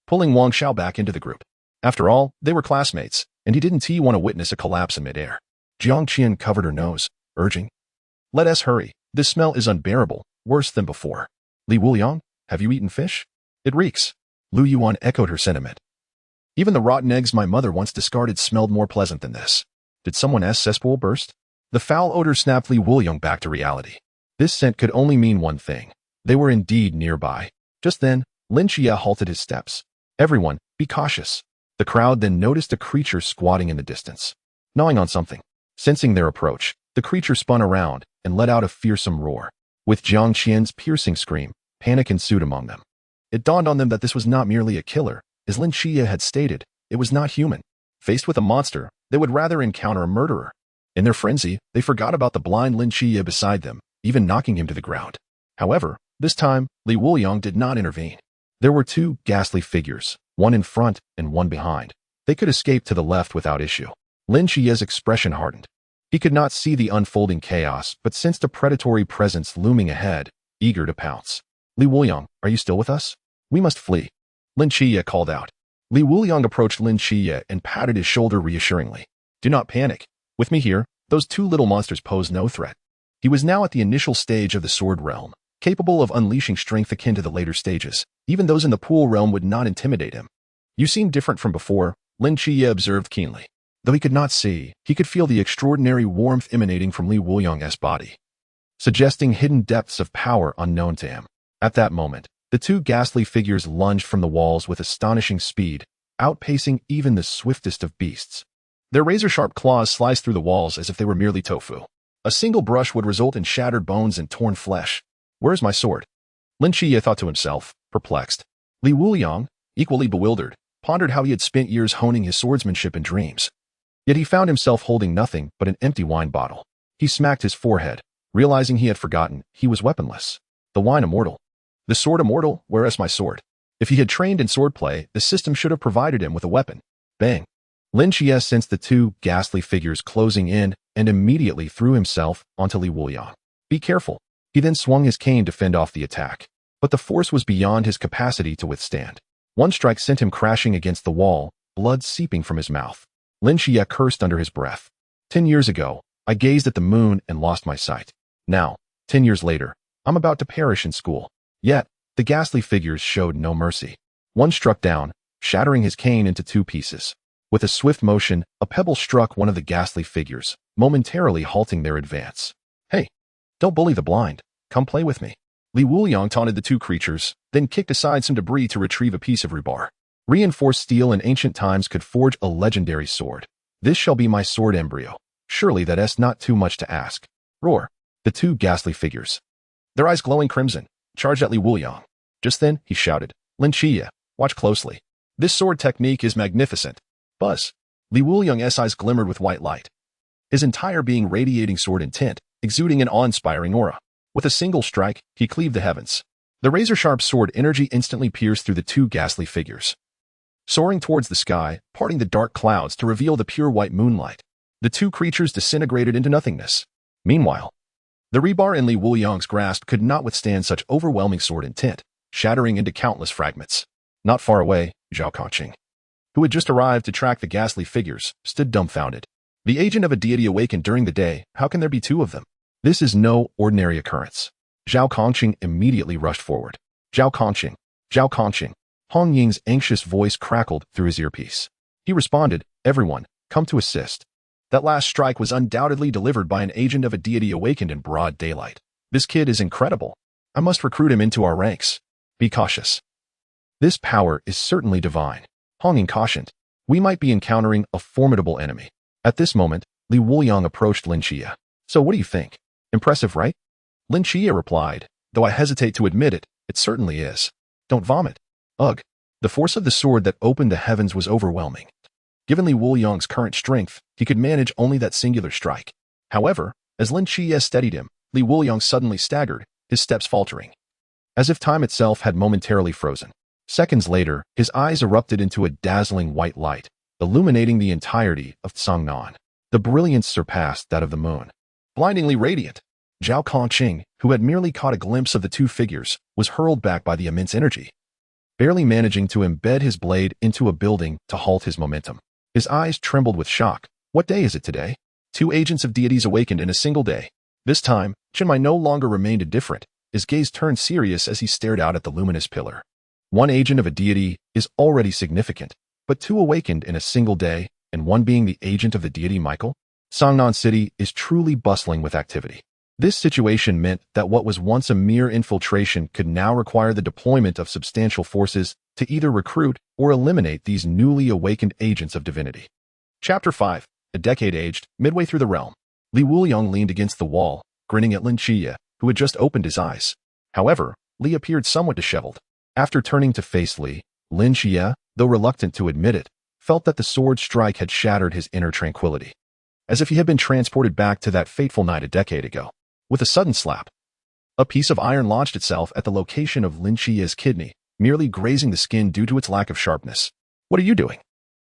Speaker 1: pulling Wang Xiao back into the group. After all, they were classmates, and he didn't want to witness a collapse in midair. Jiang Qian covered her nose, urging, let us hurry. This smell is unbearable, worse than before. Li Wuliang, have you eaten fish? It reeks. Lu Yuan echoed her sentiment. Even the rotten eggs my mother once discarded smelled more pleasant than this. Did someone's cesspool burst? The foul odor snapped Li Wuliang back to reality. This scent could only mean one thing. They were indeed nearby. Just then, Lin Qiyee halted his steps. Everyone, be cautious. The crowd then noticed a creature squatting in the distance, gnawing on something. Sensing their approach, the creature spun around and let out a fearsome roar. With Jiang Qian's piercing scream, panic ensued among them. It dawned on them that this was not merely a killer. As Lin Qiyee had stated, it was not human. Faced with a monster, they would rather encounter a murderer. In their frenzy, they forgot about the blind Lin Qiyee beside them, even knocking him to the ground. However, this time, Li Wuliang did not intervene. There were 2 ghastly figures, one in front and one behind. They could escape to the left without issue. Lin Qiyee's expression hardened. He could not see the unfolding chaos, but sensed a predatory presence looming ahead, eager to pounce. Li Wuliang, are you still with us? We must flee. Lin Qiyee called out. Li Wuliang approached Lin Qiyee and patted his shoulder reassuringly. Do not panic. With me here, those 2 little monsters pose no threat. He was now at the initial stage of the sword realm, capable of unleashing strength akin to the later stages. Even those in the pool realm would not intimidate him. You seem different from before, Lin Qiyee observed keenly. Though he could not see, he could feel the extraordinary warmth emanating from Li Wuliang's body, suggesting hidden depths of power unknown to him. At that moment, the 2 ghastly figures lunged from the walls with astonishing speed, outpacing even the swiftest of beasts. Their razor-sharp claws sliced through the walls as if they were merely tofu. A single brush would result in shattered bones and torn flesh. Where's my sword? Lin Qiyee thought to himself, perplexed. Li Wuliang, equally bewildered, pondered how he had spent years honing his swordsmanship in dreams. Yet he found himself holding nothing but an empty wine bottle. He smacked his forehead, realizing he had forgotten he was weaponless. The wine immortal. The sword immortal, where is my sword? If he had trained in swordplay, the system should have provided him with a weapon. Bang. Lin Qiyee sensed the 2 ghastly figures closing in and immediately threw himself onto Li Wuliang. Be careful. He then swung his cane to fend off the attack. But the force was beyond his capacity to withstand. One strike sent him crashing against the wall, blood seeping from his mouth. Lin Qiyee cursed under his breath. 10 years ago, I gazed at the moon and lost my sight. Now, 10 years later, I'm about to perish in school. Yet, the ghastly figures showed no mercy. One struck down, shattering his cane into 2 pieces. With a swift motion, a pebble struck one of the ghastly figures, momentarily halting their advance. Hey, don't bully the blind. Come play with me. Li Wuliang taunted the 2 creatures, then kicked aside some debris to retrieve a piece of rebar. Reinforced steel in ancient times could forge a legendary sword. This shall be my sword embryo. Surely that's not too much to ask. Roar. The 2 ghastly figures, their eyes glowing crimson, charged at Li Wuliang. Just then, he shouted, Lin Qiyee, watch closely. This sword technique is magnificent. Buzz. Li Wuliang's eyes glimmered with white light. His entire being radiating sword intent, exuding an awe-inspiring aura. With a single strike, he cleaved the heavens. The razor-sharp sword energy instantly pierced through the 2 ghastly figures, soaring towards the sky, parting the dark clouds to reveal the pure white moonlight. The 2 creatures disintegrated into nothingness. Meanwhile, the rebar in Li Wuliang's grasp could not withstand such overwhelming sword intent, shattering into countless fragments. Not far away, Zhao Kongcheng, who had just arrived to track the ghastly figures, stood dumbfounded. The agent of a deity awakened during the day, how can there be 2 of them? This is no ordinary occurrence. Zhao Kongcheng immediately rushed forward. Zhao Kongcheng, Zhao Kongcheng. Hong Ying's anxious voice crackled through his earpiece. He responded, everyone, come to assist. That last strike was undoubtedly delivered by an agent of a deity awakened in broad daylight. This kid is incredible. I must recruit him into our ranks. Be cautious. This power is certainly divine. Honging cautioned. We might be encountering a formidable enemy. At this moment, Wuliang approached Lin Qiyee. So what do you think? Impressive, right? Lin Qiyee replied, though I hesitate to admit it, it certainly is. Don't vomit. Ugh. The force of the sword that opened the heavens was overwhelming. Given Wuliang's current strength, he could manage only that singular strike. However, as Lin Qiyee steadied him, Wuliang suddenly staggered, his steps faltering. As if time itself had momentarily frozen. Seconds later, his eyes erupted into a dazzling white light, illuminating the entirety of Tsangnan. The brilliance surpassed that of the moon. Blindingly radiant, Zhao Kongcheng, who had merely caught a glimpse of the two figures, was hurled back by the immense energy, barely managing to embed his blade into a building to halt his momentum. His eyes trembled with shock. What day is it today? 2 agents of deities awakened in a single day. This time, Chenmai no longer remained indifferent. His gaze turned serious as he stared out at the luminous pillar. 1 agent of a deity is already significant, but 2 awakened in a single day, and 1 being the agent of the deity Michael? Sangnan City is truly bustling with activity. This situation meant that what was once a mere infiltration could now require the deployment of substantial forces to either recruit or eliminate these newly awakened agents of divinity. Chapter 5. A decade aged, midway through the realm. Wuliang leaned against the wall, grinning at Lin Qiyee, who had just opened his eyes. However, Li appeared somewhat disheveled. After turning to face Li, Lin Qiyee, though reluctant to admit it, felt that the sword strike had shattered his inner tranquility. As if he had been transported back to that fateful night a decade ago. With a sudden slap, a piece of iron lodged itself at the location of Lin Qiyee's kidney, merely grazing the skin due to its lack of sharpness. What are you doing?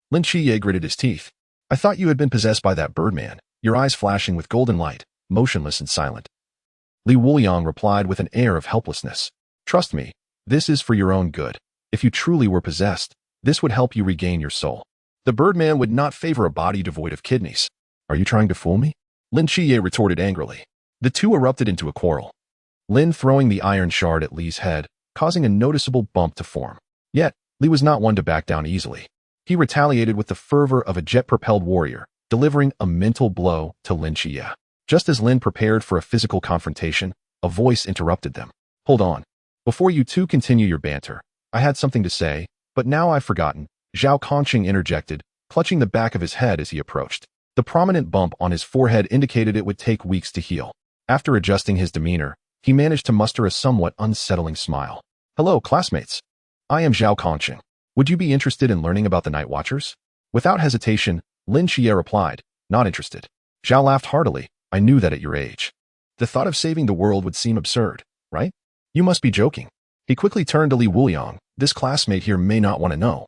Speaker 1: Lin Qiyee gritted his teeth. I thought you had been possessed by that birdman, your eyes flashing with golden light, motionless and silent. Wuliang replied with an air of helplessness. Trust me, this is for your own good. If you truly were possessed, this would help you regain your soul. The birdman would not favor a body devoid of kidneys. Are you trying to fool me? Lin Qiyee retorted angrily. The two erupted into a quarrel. Lin throwing the iron shard at Li's head, causing a noticeable bump to form. Yet, Li was not one to back down easily. He retaliated with the fervor of a jet-propelled warrior, delivering a mental blow to Lin Qiyee. Just as Lin prepared for a physical confrontation, a voice interrupted them. Hold on. Before you two continue your banter, I had something to say, but now I've forgotten. Zhao Kongcheng interjected, clutching the back of his head as he approached. The prominent bump on his forehead indicated it would take weeks to heal. After adjusting his demeanor, he managed to muster a somewhat unsettling smile. Hello, classmates. I am Zhao Kongcheng. Would you be interested in learning about the Night Watchers? Without hesitation, Lin Qiyee replied, not interested. Zhao laughed heartily. I knew that at your age. The thought of saving the world would seem absurd, right? You must be joking. He quickly turned to Wuliang. This classmate here may not want to know.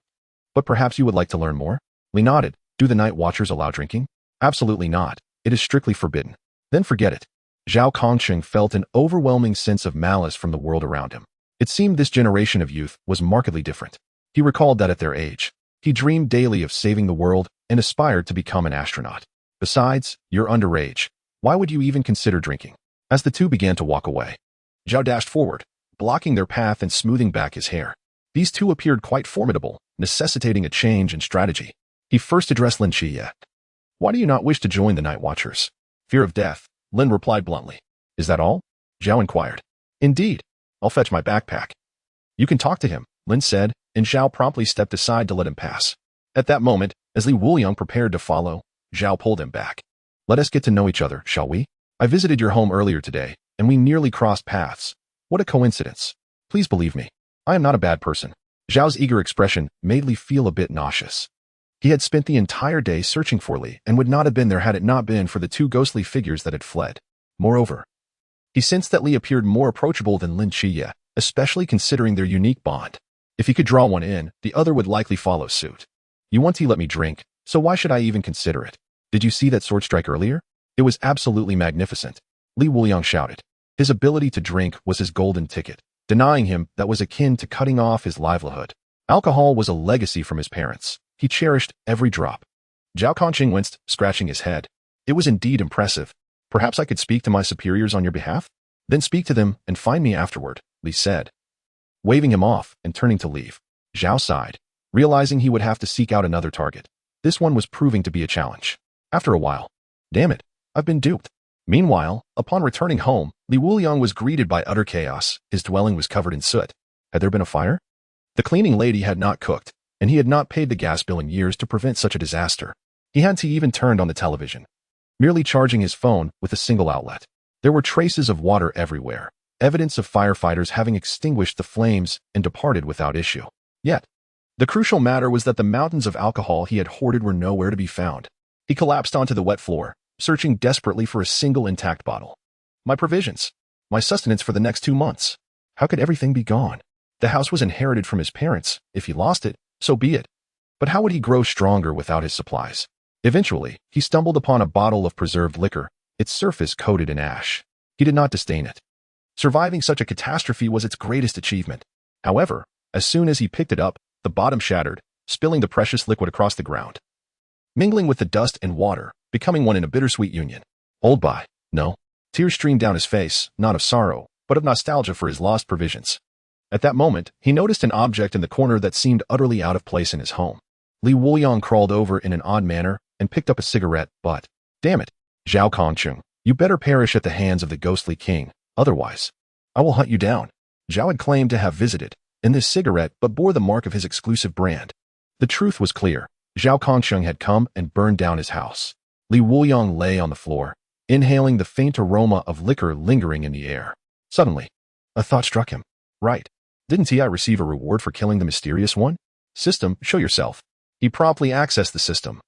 Speaker 1: But perhaps you would like to learn more? Li nodded. Do the Night Watchers allow drinking? Absolutely not. It is strictly forbidden. Then forget it. Zhao Kongcheng felt an overwhelming sense of malice from the world around him. It seemed this generation of youth was markedly different. He recalled that at their age, he dreamed daily of saving the world and aspired to become an astronaut. Besides, you're underage. Why would you even consider drinking? As the two began to walk away, Zhao dashed forward, blocking their path and smoothing back his hair. These two appeared quite formidable, necessitating a change in strategy. He first addressed Lin Qiyee. Why do you not wish to join the Night Watchers? Fear of death, Lin replied bluntly. Is that all? Zhao inquired. Indeed. I'll fetch my backpack. You can talk to him, Lin said, and Zhao promptly stepped aside to let him pass. At that moment, as Wuliang prepared to follow, Zhao pulled him back. Let us get to know each other, shall we? I visited your home earlier today, and we nearly crossed paths. What a coincidence. Please believe me. I am not a bad person. Zhao's eager expression made Li feel a bit nauseous. He had spent the entire day searching for Li and would not have been there had it not been for the two ghostly figures that had fled. Moreover, he sensed that Li appeared more approachable than Lin Qiyee, especially considering their unique bond. If he could draw one in, the other would likely follow suit. You want to let me drink, so why should I even consider it? Did you see that sword strike earlier? It was absolutely magnificent. Wuliang shouted. His ability to drink was his golden ticket. Denying him that was akin to cutting off his livelihood. Alcohol was a legacy from his parents. He cherished every drop. Zhao Kongcheng winced, scratching his head. It was indeed impressive. Perhaps I could speak to my superiors on your behalf? Then speak to them and find me afterward, Li said. Waving him off and turning to leave, Zhao sighed, realizing he would have to seek out another target. This one was proving to be a challenge. After a while, damn it, I've been duped. Meanwhile, upon returning home, Wuliang was greeted by utter chaos. His dwelling was covered in soot. Had there been a fire? The cleaning lady had not cooked, and he had not paid the gas bill in years to prevent such a disaster. He hadn't even turned on the television, merely charging his phone with a single outlet. There were traces of water everywhere, evidence of firefighters having extinguished the flames and departed without issue. Yet, the crucial matter was that the mountains of alcohol he had hoarded were nowhere to be found. He collapsed onto the wet floor, searching desperately for a single intact bottle. My provisions. My sustenance for the next 2 months. How could everything be gone? The house was inherited from his parents. If he lost it, so be it. But how would he grow stronger without his supplies? Eventually, he stumbled upon a bottle of preserved liquor, its surface coated in ash. He did not disdain it. Surviving such a catastrophe was its greatest achievement. However, as soon as he picked it up, the bottom shattered, spilling the precious liquid across the ground. Mingling with the dust and water, becoming one in a bittersweet union. Old by, no. Tears streamed down his face, not of sorrow, but of nostalgia for his lost provisions. At that moment, he noticed an object in the corner that seemed utterly out of place in his home. Wuliang crawled over in an odd manner and picked up a cigarette, but, damn it, Zhao Kongcheng, you better perish at the hands of the ghostly king, otherwise, I will hunt you down. Zhao had claimed to have visited, in this cigarette but bore the mark of his exclusive brand. The truth was clear. Zhao Kongcheng had come and burned down his house. Wuliang lay on the floor, inhaling the faint aroma of liquor lingering in the air. Suddenly, a thought struck him. Right. Didn't I receive a reward for killing the mysterious one? System, show yourself. He promptly accessed the system.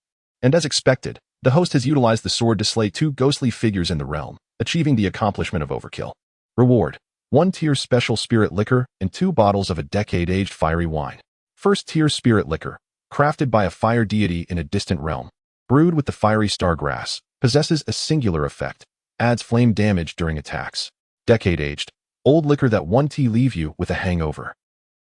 Speaker 1: And as expected, the host has utilized the sword to slay 2 ghostly figures in the realm, achieving the accomplishment of overkill. Reward: 1-tier special spirit liquor and 2 bottles of a decade-aged fiery wine. First-tier spirit liquor, crafted by a fire deity in a distant realm. Brewed with the fiery stargrass, possesses a singular effect, adds flame damage during attacks. Decade-aged, old liquor that won't leave you with a hangover.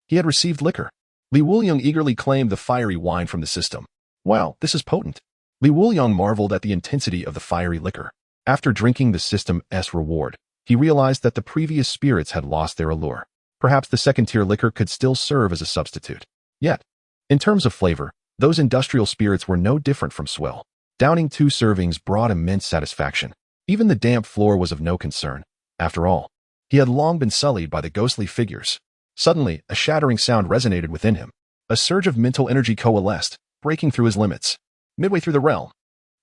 Speaker 1: He had received liquor. Wuliang eagerly claimed the fiery wine from the system. Wow, this is potent. Wuliang marveled at the intensity of the fiery liquor. After drinking the system's reward, he realized that the previous spirits had lost their allure. Perhaps the second-tier liquor could still serve as a substitute. Yet, in terms of flavor, those industrial spirits were no different from swill. Downing 2 servings brought immense satisfaction. Even the damp floor was of no concern. After all, he had long been sullied by the ghostly figures. Suddenly, a shattering sound resonated within him. A surge of mental energy coalesced, breaking through his limits. Midway through the realm,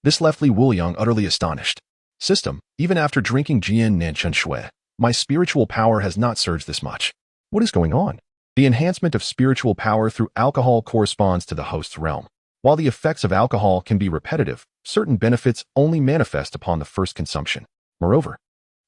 Speaker 1: this left Wuliang utterly astonished. System, even after drinking Jian Nanchen Shui, my spiritual power has not surged this much. What is going on? The enhancement of spiritual power through alcohol corresponds to the host's realm. While the effects of alcohol can be repetitive, certain benefits only manifest upon the first consumption. Moreover,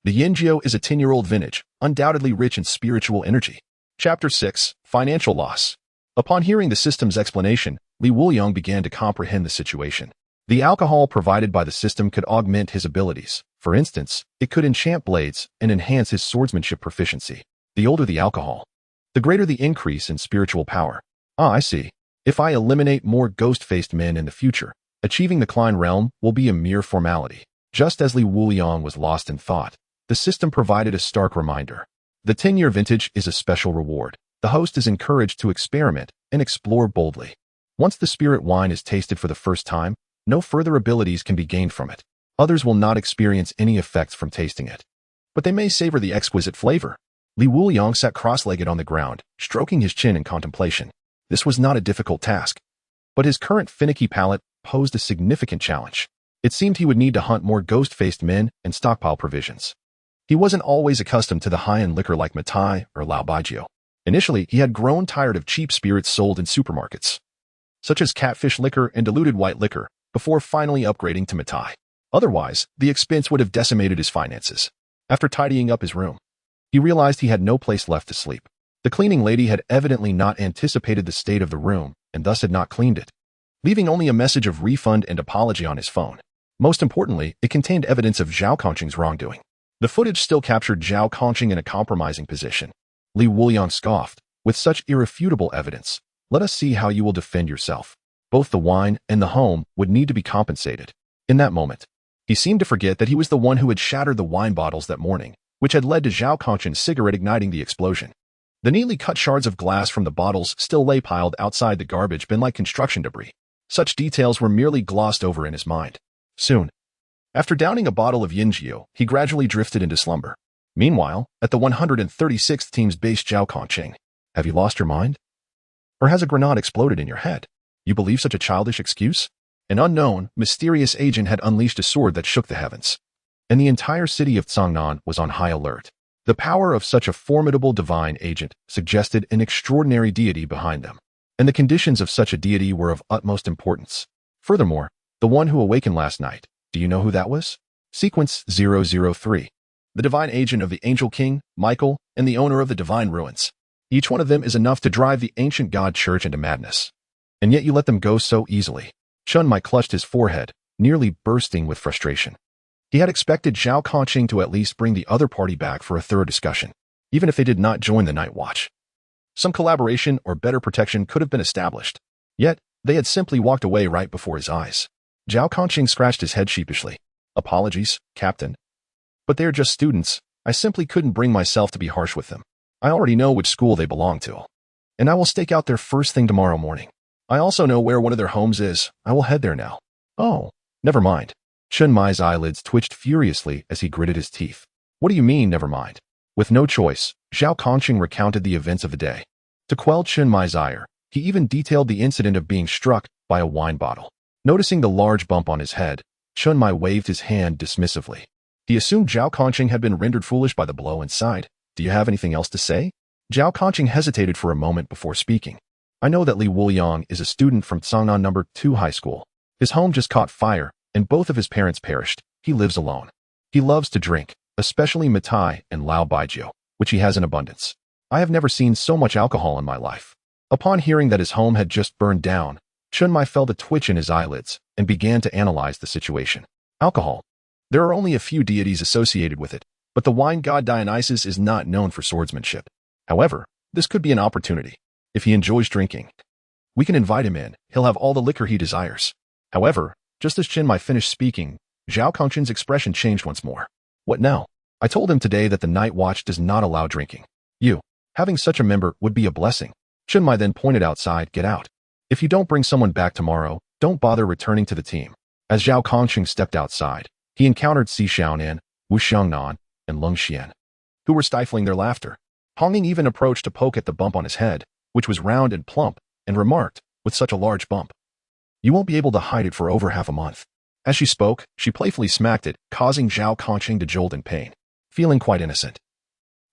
Speaker 1: the Yinjiu is a 10-year-old vintage, undoubtedly rich in spiritual energy. Chapter 6, Financial Loss. Upon hearing the system's explanation, Wuliang began to comprehend the situation. The alcohol provided by the system could augment his abilities. For instance, it could enchant blades and enhance his swordsmanship proficiency. The older the alcohol, the greater the increase in spiritual power. Ah, I see. If I eliminate more ghost-faced men in the future, achieving the Klein realm will be a mere formality. Just as Wuliang was lost in thought, the system provided a stark reminder. The 10-year vintage is a special reward. The host is encouraged to experiment and explore boldly. Once the spirit wine is tasted for the first time, no further abilities can be gained from it. Others will not experience any effects from tasting it, but they may savor the exquisite flavor. Wuliang sat cross-legged on the ground, stroking his chin in contemplation. This was not a difficult task, but his current finicky palate posed a significant challenge. It seemed he would need to hunt more ghost-faced men and stockpile provisions. He wasn't always accustomed to the high-end liquor like Maotai or Lao Baijiu. Initially, he had grown tired of cheap spirits sold in supermarkets, such as catfish liquor and diluted white liquor, before finally upgrading to Maotai. Otherwise, the expense would have decimated his finances. After tidying up his room, he realized he had no place left to sleep. The cleaning lady had evidently not anticipated the state of the room and thus had not cleaned it, leaving only a message of refund and apology on his phone. Most importantly, it contained evidence of Zhao Kongcheng's wrongdoing. The footage still captured Zhao Kongcheng in a compromising position. Wuliang scoffed. With such irrefutable evidence, let us see how you will defend yourself. Both the wine and the home would need to be compensated. In that moment, he seemed to forget that he was the one who had shattered the wine bottles that morning, which had led to Zhao Kongcheng's cigarette igniting the explosion. The neatly cut shards of glass from the bottles still lay piled outside the garbage bin like construction debris. Such details were merely glossed over in his mind. Soon, after downing a bottle of Yinjiu, he gradually drifted into slumber. Meanwhile, at the 136th team's base, Zhao Kongcheng, have you lost your mind? Or has a grenade exploded in your head? You believe such a childish excuse? An unknown, mysterious agent had unleashed a sword that shook the heavens, and the entire city of Cangnan was on high alert. The power of such a formidable divine agent suggested an extraordinary deity behind them, and the conditions of such a deity were of utmost importance. Furthermore, the one who awakened last night, do you know who that was? Sequence 003. The divine agent of the Angel King, Michael, and the owner of the Divine Ruins. Each one of them is enough to drive the ancient god church into madness. And yet you let them go so easily. Chun Mai clutched his forehead, nearly bursting with frustration. He had expected Zhao Kongcheng to at least bring the other party back for a thorough discussion, even if they did not join the night watch. Some collaboration or better protection could have been established. Yet, they had simply walked away right before his eyes. Zhao Kongcheng scratched his head sheepishly. Apologies, Captain. But they're just students. I simply couldn't bring myself to be harsh with them. I already know which school they belong to, and I will stake out their first thing tomorrow morning. I also know where one of their homes is. I will head there now. Oh, never mind. Chun Mai's eyelids twitched furiously as he gritted his teeth. What do you mean, never mind? With no choice, Zhao Kongcheng recounted the events of the day. To quell Chun Mai's ire, he even detailed the incident of being struck by a wine bottle. Noticing the large bump on his head, Chun Mai waved his hand dismissively. He assumed Zhao Kongcheng had been rendered foolish by the blow and sighed. Do you have anything else to say? Zhao Kongcheng hesitated for a moment before speaking. I know that Li Wuliang is a student from Cangnan No. 2 High School. His home just caught fire, and both of his parents perished. He lives alone. He loves to drink, especially Maotai and Lao Baijiu, which he has in abundance. I have never seen so much alcohol in my life. Upon hearing that his home had just burned down, Chun Mai felt a twitch in his eyelids and began to analyze the situation. Alcohol. There are only a few deities associated with it, but the wine god Dionysus is not known for swordsmanship. However, this could be an opportunity. If he enjoys drinking, we can invite him in. He'll have all the liquor he desires. However, just as Chun Mai finished speaking, Zhao Kongcheng's expression changed once more. What now? I told him today that the night watch does not allow drinking. You, having such a member would be a blessing. Chun Mai then pointed outside. Get out. If you don't bring someone back tomorrow, don't bother returning to the team. As Zhao Kongcheng stepped outside, he encountered Si Xiaonan, Wu Xiangnan, and Lin Qiyee, who were stifling their laughter. Honging even approached to poke at the bump on his head, which was round and plump, and remarked, with such a large bump, you won't be able to hide it for over half a month. As she spoke, she playfully smacked it, causing Zhao Kongcheng to jolt in pain, feeling quite innocent.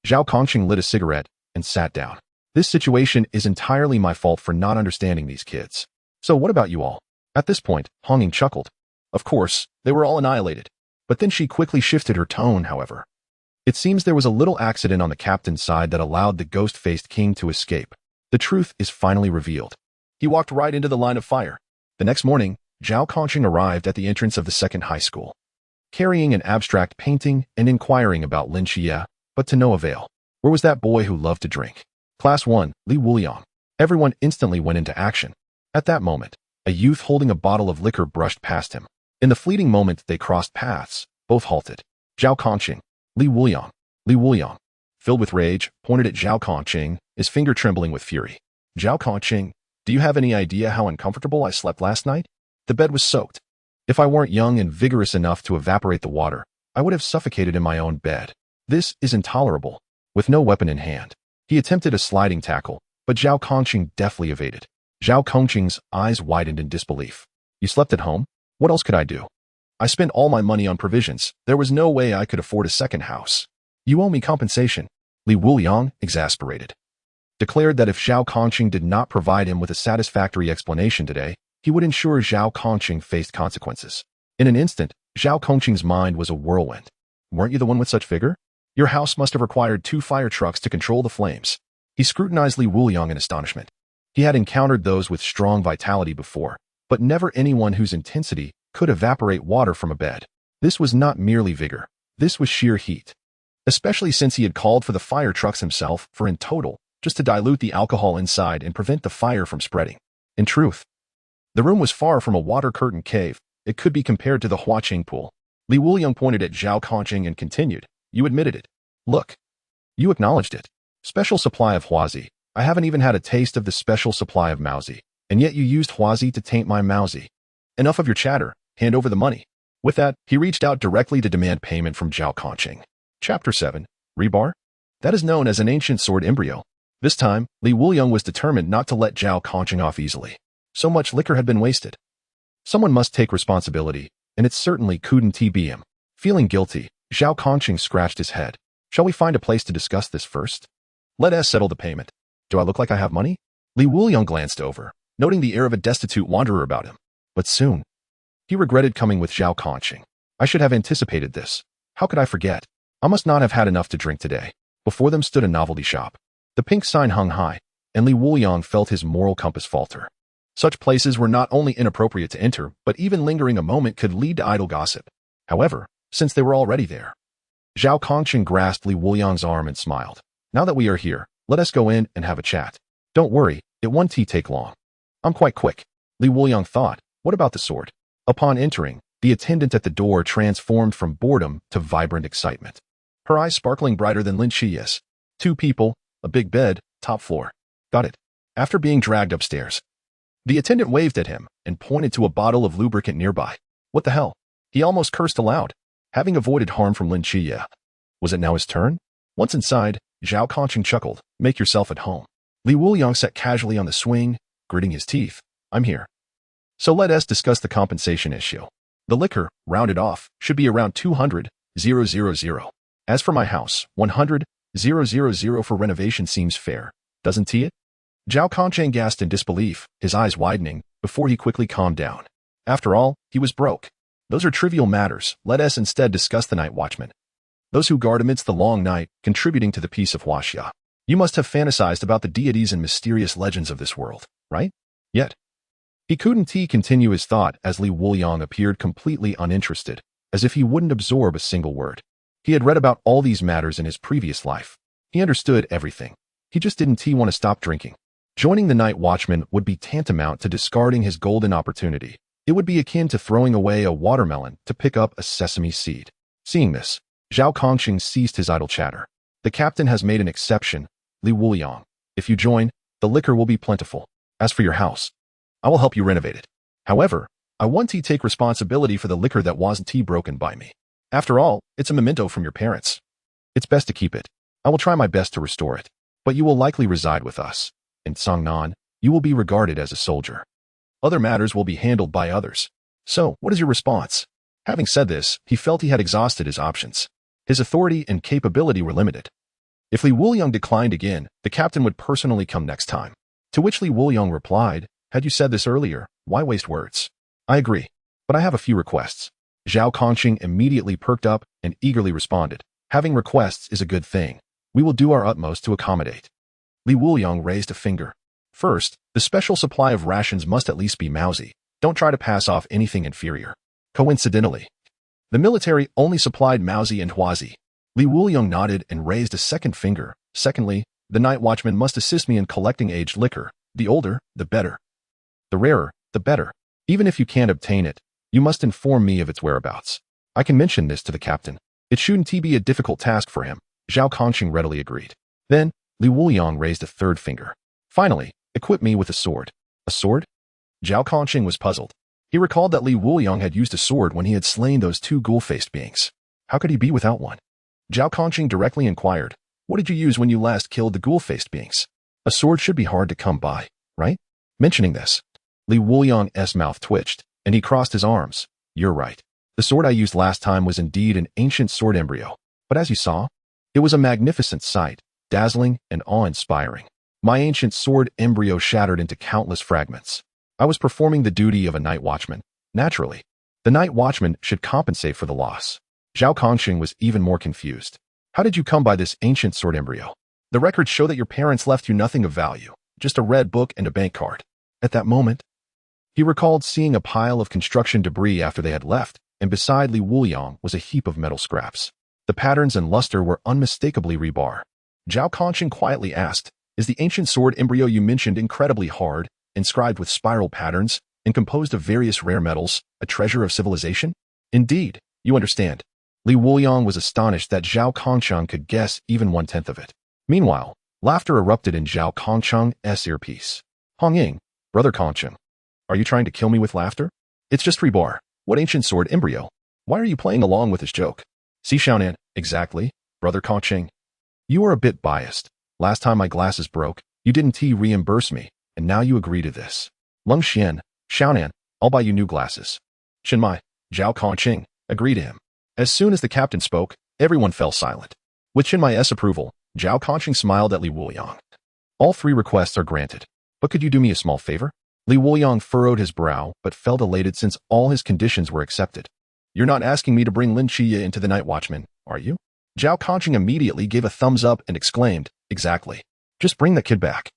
Speaker 1: Zhao Kongcheng lit a cigarette and sat down. This situation is entirely my fault for not understanding these kids. So what about you all? At this point, Honging chuckled. Of course, they were all annihilated. But then she quickly shifted her tone, however. It seems there was a little accident on the captain's side that allowed the ghost-faced king to escape. The truth is finally revealed. He walked right into the line of fire. The next morning, Zhao Kongcheng arrived at the entrance of the second high school, carrying an abstract painting and inquiring about Lin Qiyee, but to no avail. Where was that boy who loved to drink? Class 1, Li Wuliang. Everyone instantly went into action. At that moment, a youth holding a bottle of liquor brushed past him. In the fleeting moment they crossed paths, both halted. Zhao Kongcheng, Li Wuliang. Li Wuliang, filled with rage, pointed at Zhao Kongcheng, his finger trembling with fury. Zhao Kongcheng, do you have any idea how uncomfortable I slept last night? The bed was soaked. If I weren't young and vigorous enough to evaporate the water, I would have suffocated in my own bed. This is intolerable. With no weapon in hand, he attempted a sliding tackle, but Zhao Kongcheng deftly evaded. Zhao Kongcheng's eyes widened in disbelief. You slept at home? What else could I do? I spent all my money on provisions. There was no way I could afford a second house. You owe me compensation. Li Wuliang, exasperated, declared that if Zhao Kongcheng did not provide him with a satisfactory explanation today, he would ensure Zhao Kongcheng faced consequences. In an instant, Zhao Kongcheng's mind was a whirlwind. Weren't you the one with such vigor? Your house must have required 2 fire trucks to control the flames. He scrutinized Li Wuliang in astonishment. He had encountered those with strong vitality before, but never anyone whose intensity could evaporate water from a bed. This was not merely vigor. This was sheer heat. Especially since he had called for the fire trucks himself, for in total, just to dilute the alcohol inside and prevent the fire from spreading. In truth, the room was far from a water curtain cave. It could be compared to the Huaqing pool. Li Wuliang pointed at Zhao Kongcheng and continued, you admitted it. Look. You acknowledged it. Special supply of Huazi. I haven't even had a taste of the special supply of Maozi, and yet you used Huazi to taint my Maozi. Enough of your chatter. Hand over the money. With that, he reached out directly to demand payment from Zhao Kongcheng. Chapter 7. Rebar? That is known as an ancient sword embryo. This time, Wuliang was determined not to let Zhao Kongcheng off easily. So much liquor had been wasted. Someone must take responsibility, and it certainly couldn't be him. Feeling guilty, Zhao Kongcheng scratched his head. Shall we find a place to discuss this first? Let us settle the payment. Do I look like I have money? Wuliang glanced over, noting the air of a destitute wanderer about him. But soon, he regretted coming with Zhao Kongcheng. I should have anticipated this. How could I forget? I must not have had enough to drink today. Before them stood a novelty shop. The pink sign hung high, and Wuliang felt his moral compass falter. Such places were not only inappropriate to enter, but even lingering a moment could lead to idle gossip. However, since they were already there, Zhao Kongcheng grasped Wuliang's arm and smiled. Now that we are here, let us go in and have a chat. Don't worry, it won't take long. I'm quite quick. Wuliang thought, what about the sword? Upon entering, the attendant at the door transformed from boredom to vibrant excitement. Her eyes sparkling brighter than Lin Qiyee's. 2 people, a big bed, top floor. Got it. After being dragged upstairs, the attendant waved at him and pointed to a bottle of lubricant nearby. What the hell? He almost cursed aloud, having avoided harm from Lin Qiyee. Was it now his turn? Once inside, Zhao Kongcheng chuckled. Make yourself at home. Wuliang sat casually on the swing, gritting his teeth. I'm here. So let us discuss the compensation issue. The liquor, rounded off, should be around 200,000. As for my house, 100,000 for renovation seems fair, doesn't it? Zhao Kongcheng gasped in disbelief, his eyes widening, before he quickly calmed down. After all, he was broke. Those are trivial matters. Let us instead discuss the night watchmen. Those who guard amidst the long night, contributing to the peace of Huaxia. You must have fantasized about the deities and mysterious legends of this world, right? Yet. He couldn't continue his thought as Wuliang appeared completely uninterested, as if he wouldn't absorb a single word. He had read about all these matters in his previous life. He understood everything. He just didn't want to stop drinking. Joining the night watchman would be tantamount to discarding his golden opportunity. It would be akin to throwing away a watermelon to pick up a sesame seed. Seeing this, Zhao Kongcheng ceased his idle chatter. The captain has made an exception, Wuliang. If you join, the liquor will be plentiful. As for your house, I will help you renovate it. However, I want to take responsibility for the liquor that wasn't broken by me. After all, it's a memento from your parents. It's best to keep it. I will try my best to restore it. But you will likely reside with us. In Songnan, you will be regarded as a soldier. Other matters will be handled by others. So, what is your response? Having said this, he felt he had exhausted his options. His authority and capability were limited. If Wuliang declined again, the captain would personally come next time. To which Wuliang replied, had you said this earlier, why waste words? I agree, but I have a few requests. Zhao Kongcheng immediately perked up and eagerly responded. Having requests is a good thing. We will do our utmost to accommodate. Wuliang raised a finger. First, the special supply of rations must at least be mousy. Don't try to pass off anything inferior. Coincidentally, the military only supplied mousy and huazi. Wuliang nodded and raised a second finger. Secondly, the night watchman must assist me in collecting aged liquor. The older, the better. The rarer, the better. Even if you can't obtain it, you must inform me of its whereabouts. I can mention this to the captain. It shouldn't be a difficult task for him. Zhao Kongcheng readily agreed. Then, Wuliang raised a third finger. Finally, equip me with a sword. A sword? Zhao Kongcheng was puzzled. He recalled that Wuliang had used a sword when he had slain those 2 ghoul-faced beings. How could he be without one? Zhao Kongcheng directly inquired, what did you use when you last killed the ghoul-faced beings? A sword should be hard to come by, right? Mentioning this, Wuliang's mouth twitched, and he crossed his arms. You're right. The sword I used last time was indeed an ancient sword embryo. But as you saw, it was a magnificent sight, dazzling and awe-inspiring. My ancient sword embryo shattered into countless fragments. I was performing the duty of a night watchman. Naturally, the night watchman should compensate for the loss. Zhao Kongcheng was even more confused. How did you come by this ancient sword embryo? The records show that your parents left you nothing of value, just a red book and a bank card. At that moment, he recalled seeing a pile of construction debris after they had left, and beside Wuliang was a heap of metal scraps. The patterns and luster were unmistakably rebar. Zhao Kongcheng quietly asked, is the ancient sword embryo you mentioned incredibly hard, inscribed with spiral patterns, and composed of various rare metals, a treasure of civilization? Indeed, you understand. Wuliang was astonished that Zhao Kongcheng could guess even 1/10 of it. Meanwhile, laughter erupted in Zhao Kongcheng's earpiece. Hongying, brother Kongcheng, are you trying to kill me with laughter? It's just rebar. What ancient sword embryo? Why are you playing along with this joke? Si Xiaonan, exactly, brother Kongcheng. You are a bit biased. Last time my glasses broke, you didn't reimburse me, and now you agree to this. Lung Xian, Xiaonan, I'll buy you new glasses. Chenmai, Zhao Kongcheng, agree to him. As soon as the captain spoke, everyone fell silent. With Chenmai's approval, Zhao Kongcheng smiled at Li Wuliang. All 3 requests are granted. But could you do me a small favor? Li Wuliang furrowed his brow but felt elated since all his conditions were accepted. You're not asking me to bring Lin Qiyee into the Night Watchman, are you? Zhao Kongcheng immediately gave a thumbs up and exclaimed, exactly. Just bring the kid back.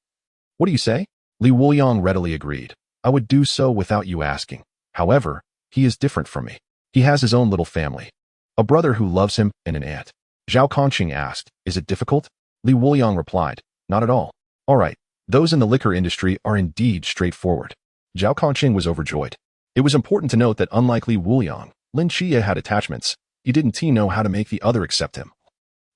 Speaker 1: What do you say? Li Wuliang readily agreed. I would do so without you asking. However, he is different from me. He has his own little family. A brother who loves him and an aunt. Zhao Kongcheng asked, is it difficult? Li Wuliang replied, not at all. All right, those in the liquor industry are indeed straightforward. Zhao Kongcheng was overjoyed. It was important to note that unlike Li Wuliang, Lin Qiyee had attachments. He didn't know how to make the other accept him,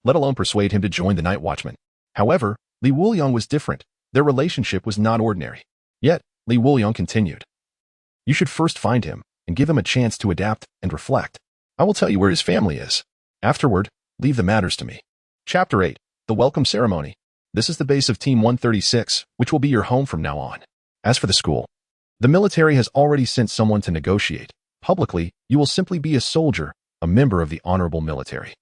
Speaker 1: let alone persuade him to join the Night Watchman. However, Li Wuliang was different. Their relationship was not ordinary. Yet, Li Wuliang continued. You should first find him and give him a chance to adapt and reflect. I will tell you where his family is. Afterward, leave the matters to me. Chapter 8, The Welcome Ceremony. This is the base of Team 136, which will be your home from now on. As for the school, the military has already sent someone to negotiate. Publicly, you will simply be a soldier, a member of the honorable military.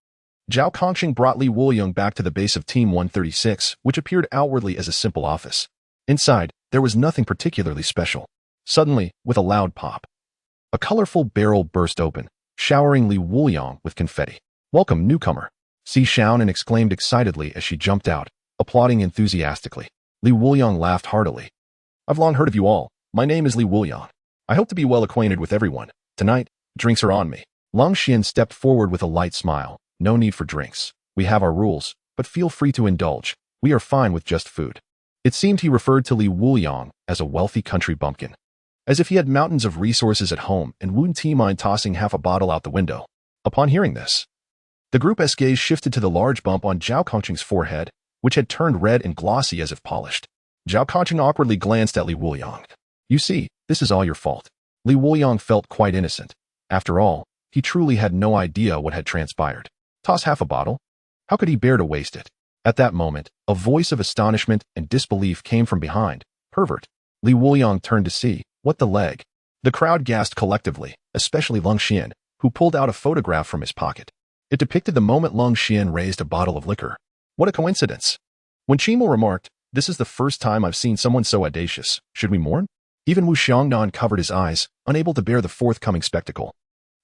Speaker 1: Zhao Kongcheng brought Li Wuliang back to the base of Team 136, which appeared outwardly as a simple office. Inside, there was nothing particularly special. Suddenly, with a loud pop, a colorful barrel burst open, showering Li Wuliang with confetti. Welcome, newcomer. Si Xiaonan exclaimed excitedly as she jumped out, applauding enthusiastically. Li Wuliang laughed heartily. I've long heard of you all. My name is Li Wuliang. I hope to be well acquainted with everyone. Tonight, drinks are on me. Lung Xian stepped forward with a light smile. No need for drinks. We have our rules, but feel free to indulge. We are fine with just food. It seemed he referred to Li Wuliang as a wealthy country bumpkin, as if he had mountains of resources at home and wouldn't mind tossing half a bottle out the window. Upon hearing this, the group's gaze shifted to the large bump on Zhao Kongcheng's forehead, which had turned red and glossy as if polished. Zhao Kongcheng awkwardly glanced at Li Wuliang. You see, this is all your fault. Li Wuliang felt quite innocent. After all, he truly had no idea what had transpired. Toss half a bottle? How could he bear to waste it? At that moment, a voice of astonishment and disbelief came from behind. Pervert. Li Wuliang turned to see. What the leg? The crowd gasped collectively, especially Lung Xian, who pulled out a photograph from his pocket. It depicted the moment Lung Xian raised a bottle of liquor. What a coincidence. When Qimo remarked, this is the first time I've seen someone so audacious. Should we mourn? Even Wu Xiangnan covered his eyes, unable to bear the forthcoming spectacle.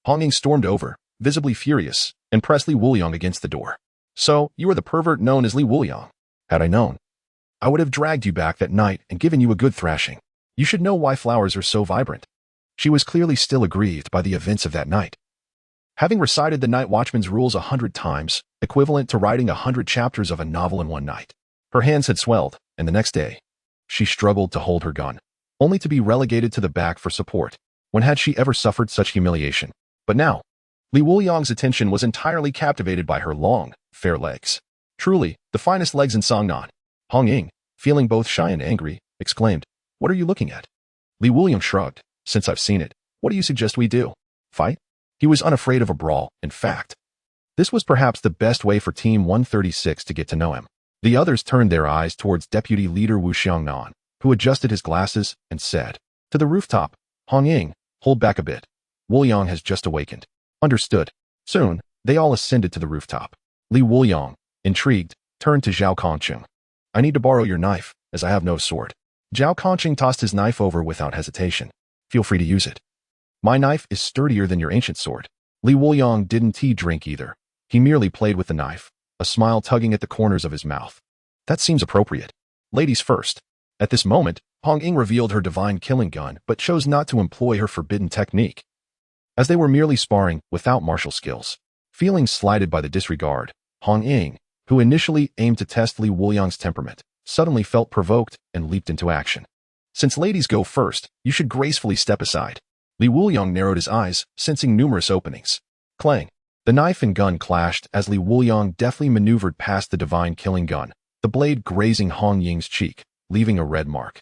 Speaker 1: Hong Ying stormed over, visibly furious, and pressed Li Wuliang against the door. So, you are the pervert known as Li Wuliang. Had I known, I would have dragged you back that night and given you a good thrashing. You should know why flowers are so vibrant. She was clearly still aggrieved by the events of that night. Having recited the Night Watchman's rules 100 times, equivalent to writing 100 chapters of a novel in one night, her hands had swelled, and the next day, she struggled to hold her gun, only to be relegated to the back for support. When had she ever suffered such humiliation? But now, Li Wuliang's attention was entirely captivated by her long, fair legs. Truly, the finest legs in Songnan. Hong Ying, feeling both shy and angry, exclaimed, What are you looking at? Li Wuliang shrugged. Since I've seen it, what do you suggest we do? Fight? He was unafraid of a brawl, in fact. This was perhaps the best way for Team 136 to get to know him. The others turned their eyes towards Deputy Leader Wu Xiangnan, who adjusted his glasses and said, To the rooftop. Hong Ying, hold back a bit. Wuliang has just awakened. Understood. Soon, they all ascended to the rooftop. Li Wuliang, intrigued, turned to Zhao Kongcheng. I need to borrow your knife, as I have no sword. Zhao Kongcheng tossed his knife over without hesitation. Feel free to use it. My knife is sturdier than your ancient sword. Li Wuliang didn't drink either. He merely played with the knife, a smile tugging at the corners of his mouth. That seems appropriate. Ladies first. At this moment, Hong Ying revealed her divine killing gun but chose not to employ her forbidden technique, as they were merely sparring without martial skills. Feeling slighted by the disregard, Hong Ying, who initially aimed to test Li Wuliang's temperament, suddenly felt provoked and leaped into action. Since ladies go first, you should gracefully step aside. Li Wuliang narrowed his eyes, sensing numerous openings. Clang. The knife and gun clashed as Li Wuliang deftly maneuvered past the divine killing gun, the blade grazing Hong Ying's cheek, leaving a red mark.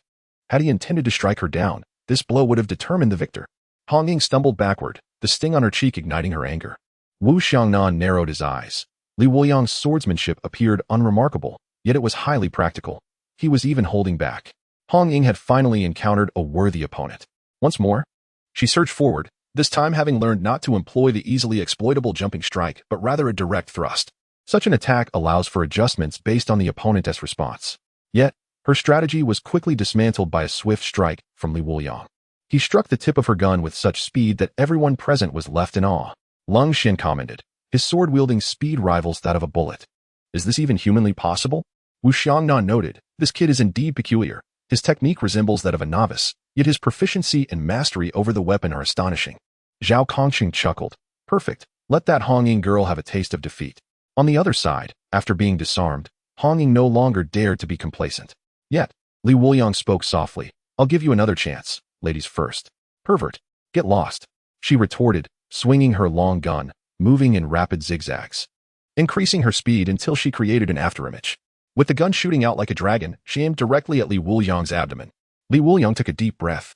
Speaker 1: Had he intended to strike her down, this blow would have determined the victor. Hong Ying stumbled backward, the sting on her cheek igniting her anger. Wu Xiangnan narrowed his eyes. Li Wuliang's swordsmanship appeared unremarkable, yet it was highly practical. He was even holding back. Hong Ying had finally encountered a worthy opponent. Once more, she surged forward, this time having learned not to employ the easily exploitable jumping strike, but rather a direct thrust. Such an attack allows for adjustments based on the opponent's response. Yet, her strategy was quickly dismantled by a swift strike from Li Wuliang. He struck the tip of her gun with such speed that everyone present was left in awe. Lung Xin commented, his sword-wielding speed rivals that of a bullet. Is this even humanly possible? Wu Xiangnan noted, this kid is indeed peculiar. His technique resembles that of a novice, yet his proficiency and mastery over the weapon are astonishing. Zhao Kongcheng chuckled, perfect, let that Hong Ying girl have a taste of defeat. On the other side, after being disarmed, Hong Ying no longer dared to be complacent. Yet, Li Wuliang spoke softly, I'll give you another chance, ladies first. Pervert, get lost, she retorted, swinging her long gun, moving in rapid zigzags, increasing her speed until she created an afterimage. With the gun shooting out like a dragon, she aimed directly at Li Wuliang's abdomen. Li Wuliang took a deep breath,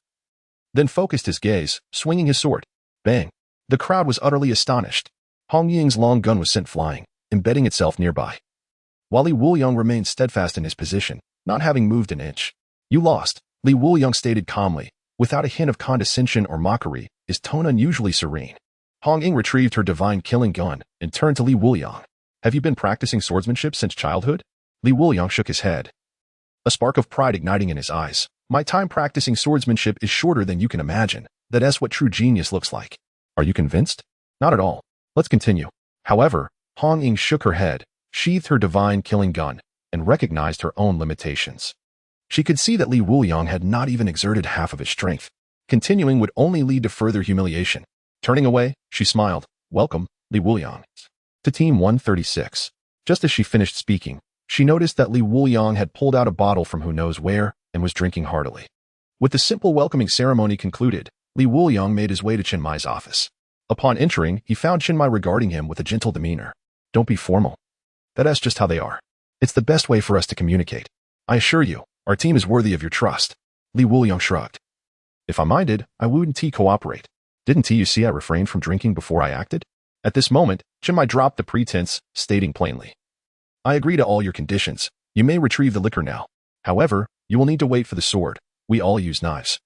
Speaker 1: then focused his gaze, swinging his sword. Bang! The crowd was utterly astonished. Hong Ying's long gun was sent flying, embedding itself nearby. While Li Wuliang remained steadfast in his position, not having moved an inch. You lost, Li Wuliang stated calmly, without a hint of condescension or mockery, his tone unusually serene. Hong Ying retrieved her divine killing gun and turned to Li Wuliang. Have you been practicing swordsmanship since childhood? Li Wuliang shook his head, a spark of pride igniting in his eyes. My time practicing swordsmanship is shorter than you can imagine. That's what true genius looks like. Are you convinced? Not at all. Let's continue. However, Hong Ying shook her head, sheathed her divine killing gun, and recognized her own limitations. She could see that Li Wuliang had not even exerted half of his strength. Continuing would only lead to further humiliation. Turning away, she smiled. Welcome, Li Wuliang, to Team 136. Just as she finished speaking, she noticed that Li Wuliang had pulled out a bottle from who knows where and was drinking heartily. With the simple welcoming ceremony concluded, Li Wuliang made his way to Chen Mai's office. Upon entering, he found Chen Mai regarding him with a gentle demeanor. Don't be formal. That's just how they are. It's the best way for us to communicate. I assure you, our team is worthy of your trust. Li Wuliang shrugged. If I minded, I wouldn't cooperate. Didn't you see I refrained from drinking before I acted? At this moment, Chen Mai dropped the pretense, stating plainly. I agree to all your conditions. You may retrieve the liquor now. However, you will need to wait for the sword. We all use knives.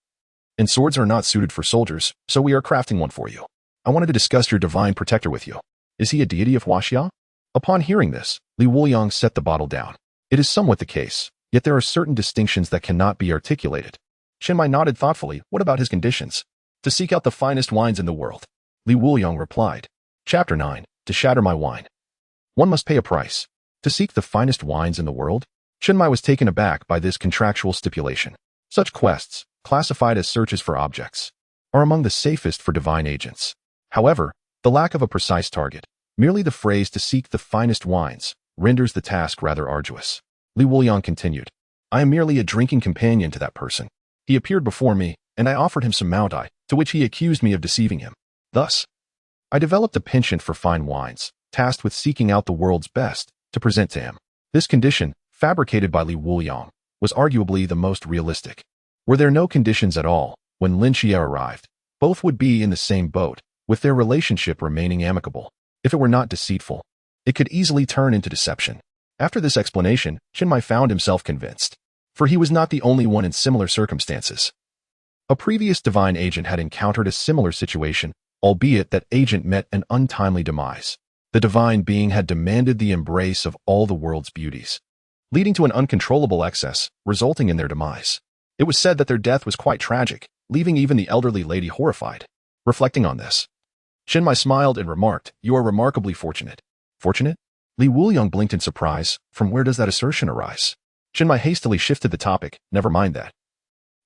Speaker 1: And swords are not suited for soldiers, so we are crafting one for you. I wanted to discuss your divine protector with you. Is he a deity of Huaxia? Upon hearing this, Li Wuliang set the bottle down. It is somewhat the case, yet there are certain distinctions that cannot be articulated. Chen Mai nodded thoughtfully. What about his conditions? To seek out the finest wines in the world. Li Wuliang replied. Chapter 9. To shatter my wine. One must pay a price. To seek the finest wines in the world? Chen Mai was taken aback by this contractual stipulation. Such quests, classified as searches for objects, are among the safest for divine agents. However, the lack of a precise target, merely the phrase to seek the finest wines, renders the task rather arduous. Li Wuliang continued. I am merely a drinking companion to that person. He appeared before me, and I offered him some Maotai, to which he accused me of deceiving him. Thus, I developed a penchant for fine wines, tasked with seeking out the world's best, to present to him. This condition, fabricated by Li Wuliang, was arguably the most realistic. Were there no conditions at all, when Lin Qiyee arrived, both would be in the same boat, with their relationship remaining amicable. If it were not deceitful, it could easily turn into deception. After this explanation, Chen Mai found himself convinced, for he was not the only one in similar circumstances. A previous divine agent had encountered a similar situation, albeit that agent met an untimely demise. The divine being had demanded the embrace of all the world's beauties, leading to an uncontrollable excess, resulting in their demise. It was said that their death was quite tragic, leaving even the elderly lady horrified. Reflecting on this, Chen Mai smiled and remarked, You are remarkably fortunate. Fortunate? Li Wuliang blinked in surprise. From where does that assertion arise? Chen Mai hastily shifted the topic. Never mind that.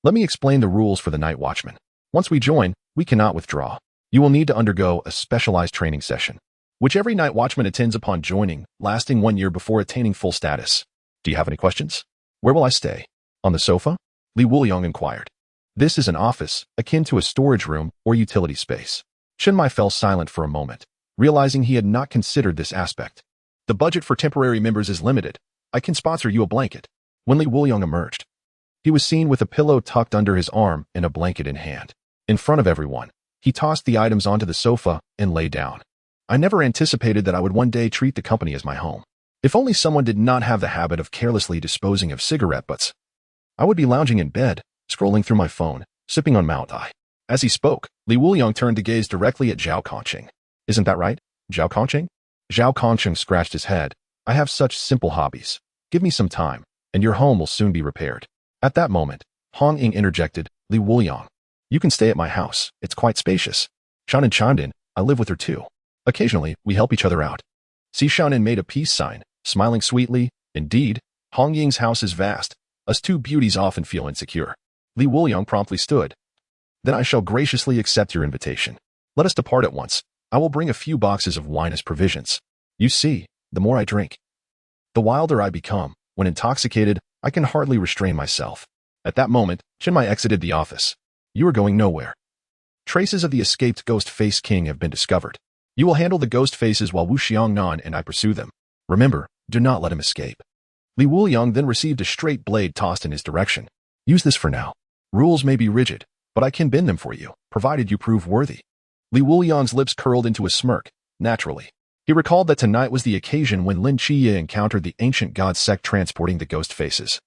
Speaker 1: Let me explain the rules for the night watchman. Once we join, we cannot withdraw. You will need to undergo a specialized training session, which every night watchman attends upon joining, lasting 1 year before attaining full status. Do you have any questions? Where will I stay? On the sofa? Li Wuliang inquired. This is an office, akin to a storage room or utility space. Chen Mai fell silent for a moment, realizing he had not considered this aspect. The budget for temporary members is limited. I can sponsor you a blanket. When Li Wuliang emerged, he was seen with a pillow tucked under his arm and a blanket in hand. In front of everyone, he tossed the items onto the sofa and lay down. I never anticipated that I would one day treat the company as my home. If only someone did not have the habit of carelessly disposing of cigarette butts. I would be lounging in bed, scrolling through my phone, sipping on Maotai. As he spoke, Wuliang turned to gaze directly at Zhao Kongcheng. Isn't that right, Zhao Kongcheng? Zhao Kongcheng scratched his head. I have such simple hobbies. Give me some time, and your home will soon be repaired. At that moment, Hong Ying interjected, Wuliang, you can stay at my house. It's quite spacious. Shannon chimed in, I live with her too. Occasionally, we help each other out. Si Shannon made a peace sign, smiling sweetly. Indeed, Hong Ying's house is vast. Us two beauties often feel insecure. Wuliang promptly stood. Then I shall graciously accept your invitation. Let us depart at once. I will bring a few boxes of wine as provisions. You see, the more I drink, the wilder I become. When intoxicated, I can hardly restrain myself. At that moment, Chinmai exited the office. You are going nowhere. Traces of the escaped Ghost Face King have been discovered. You will handle the Ghost Faces while Wu Xiangnan and I pursue them. Remember, do not let him escape. Wuliang then received a straight blade tossed in his direction. Use this for now. Rules may be rigid, but I can bend them for you, provided you prove worthy. Wuliang's lips curled into a smirk, naturally. He recalled that tonight was the occasion when Lin Qiyee encountered the ancient god sect transporting the Ghost Faces,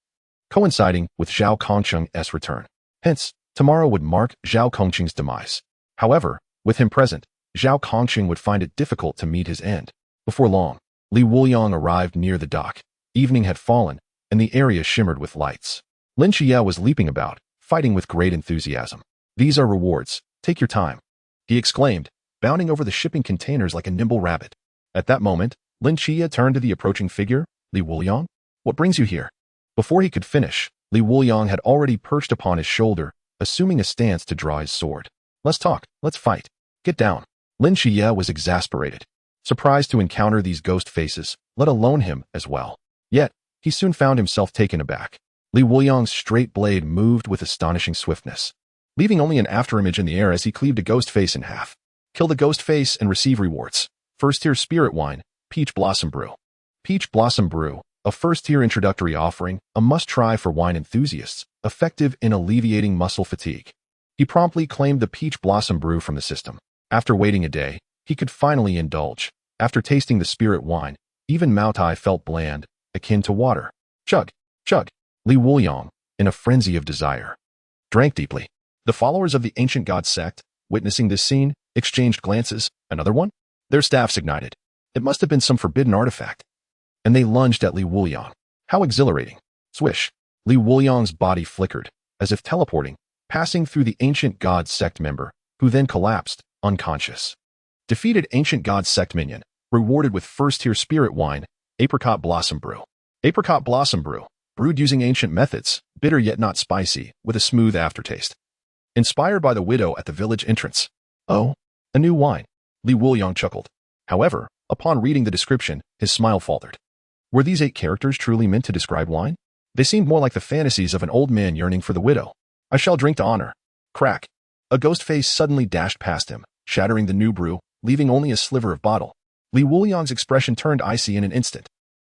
Speaker 1: coinciding with Zhao Kongcheng's return. Hence, tomorrow would mark Zhao Kongcheng's demise. However, with him present, Zhao Kongcheng would find it difficult to meet his end. Before long, Wuliang arrived near the dock. Evening had fallen, and the area shimmered with lights. Lin Qiyee was leaping about, fighting with great enthusiasm. These are rewards. Take your time, he exclaimed, bounding over the shipping containers like a nimble rabbit. At that moment, Lin Qiyee turned to the approaching figure. Wuliang, what brings you here? Before he could finish, Wuliang had already perched upon his shoulder, assuming a stance to draw his sword. Let's talk. Let's fight. Get down. Lin Qiyee was exasperated, surprised to encounter these ghost faces, let alone him as well. Yet, he soon found himself taken aback. Wuliang's straight blade moved with astonishing swiftness, leaving only an afterimage in the air as he cleaved a ghost face in half. Kill the ghost face and receive rewards. First-tier spirit wine, Peach Blossom Brew. Peach Blossom Brew, a first-tier introductory offering, a must-try for wine enthusiasts, effective in alleviating muscle fatigue. He promptly claimed the Peach Blossom Brew from the system. After waiting a day, he could finally indulge. After tasting the spirit wine, even Maotai felt bland, akin to water. Chug, chug. Wuliang, in a frenzy of desire, drank deeply. The followers of the ancient god sect, witnessing this scene, exchanged glances. Another one? Their staffs ignited. It must have been some forbidden artifact. And they lunged at Wuliang. How exhilarating. Swish. Wuliang's body flickered, as if teleporting, passing through the ancient god sect member, who then collapsed, unconscious. Defeated ancient god sect minion, rewarded with first-tier spirit wine, Apricot Blossom Brew. Apricot Blossom Brew, brewed using ancient methods, bitter yet not spicy, with a smooth aftertaste. Inspired by the widow at the village entrance. Oh, a new wine. Wuliang chuckled. However, upon reading the description, his smile faltered. Were these 8 characters truly meant to describe wine? They seemed more like the fantasies of an old man yearning for the widow. I shall drink to honor. Crack. A ghost face suddenly dashed past him, shattering the new brew, leaving only a sliver of bottle. Wuliang's expression turned icy in an instant.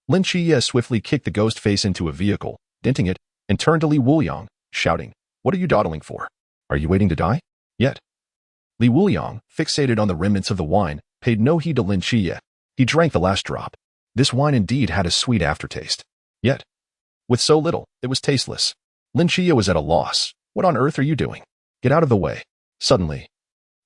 Speaker 1: Lin Qiyee swiftly kicked the ghost face into a vehicle, denting it, and turned to Wuliang, shouting, What are you dawdling for? Are you waiting to die? Yet. Wuliang, fixated on the remnants of the wine, paid no heed to Lin Qiyee. He drank the last drop. This wine indeed had a sweet aftertaste. Yet, with so little, it was tasteless. Lin Qiyee was at a loss. What on earth are you doing? Get out of the way. Suddenly,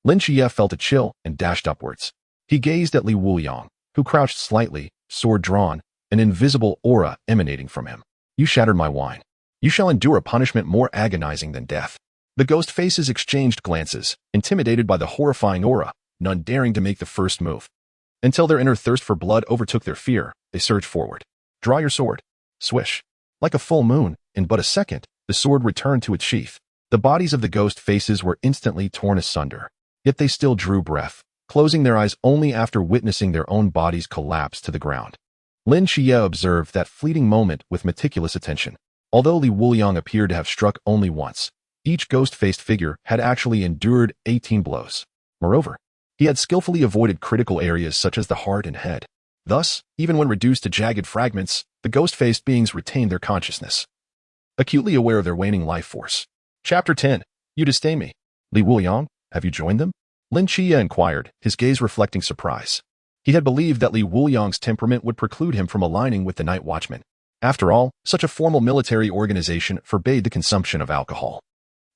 Speaker 1: Lin Qiyee felt a chill and dashed upwards. He gazed at Wuliang, who crouched slightly, sword drawn, an invisible aura emanating from him. You shattered my wine. You shall endure a punishment more agonizing than death. The ghost faces exchanged glances, intimidated by the horrifying aura, none daring to make the first move. Until their inner thirst for blood overtook their fear, they surged forward. Draw your sword. Swish. Like a full moon, in but a second, the sword returned to its sheath. The bodies of the ghost faces were instantly torn asunder. Yet they still drew breath, closing their eyes only after witnessing their own bodies collapse to the ground. Lin Qiyee observed that fleeting moment with meticulous attention. Although Wuliang appeared to have struck only once, each ghost-faced figure had actually endured 18 blows. Moreover, he had skillfully avoided critical areas such as the heart and head. Thus, even when reduced to jagged fragments, the ghost-faced beings retained their consciousness, acutely aware of their waning life force. Chapter 10. You disdain me. Wuliang, have you joined them? Lin Qiyee inquired, his gaze reflecting surprise. He had believed that Li Wuliang's temperament would preclude him from aligning with the Night Watchman. After all, such a formal military organization forbade the consumption of alcohol.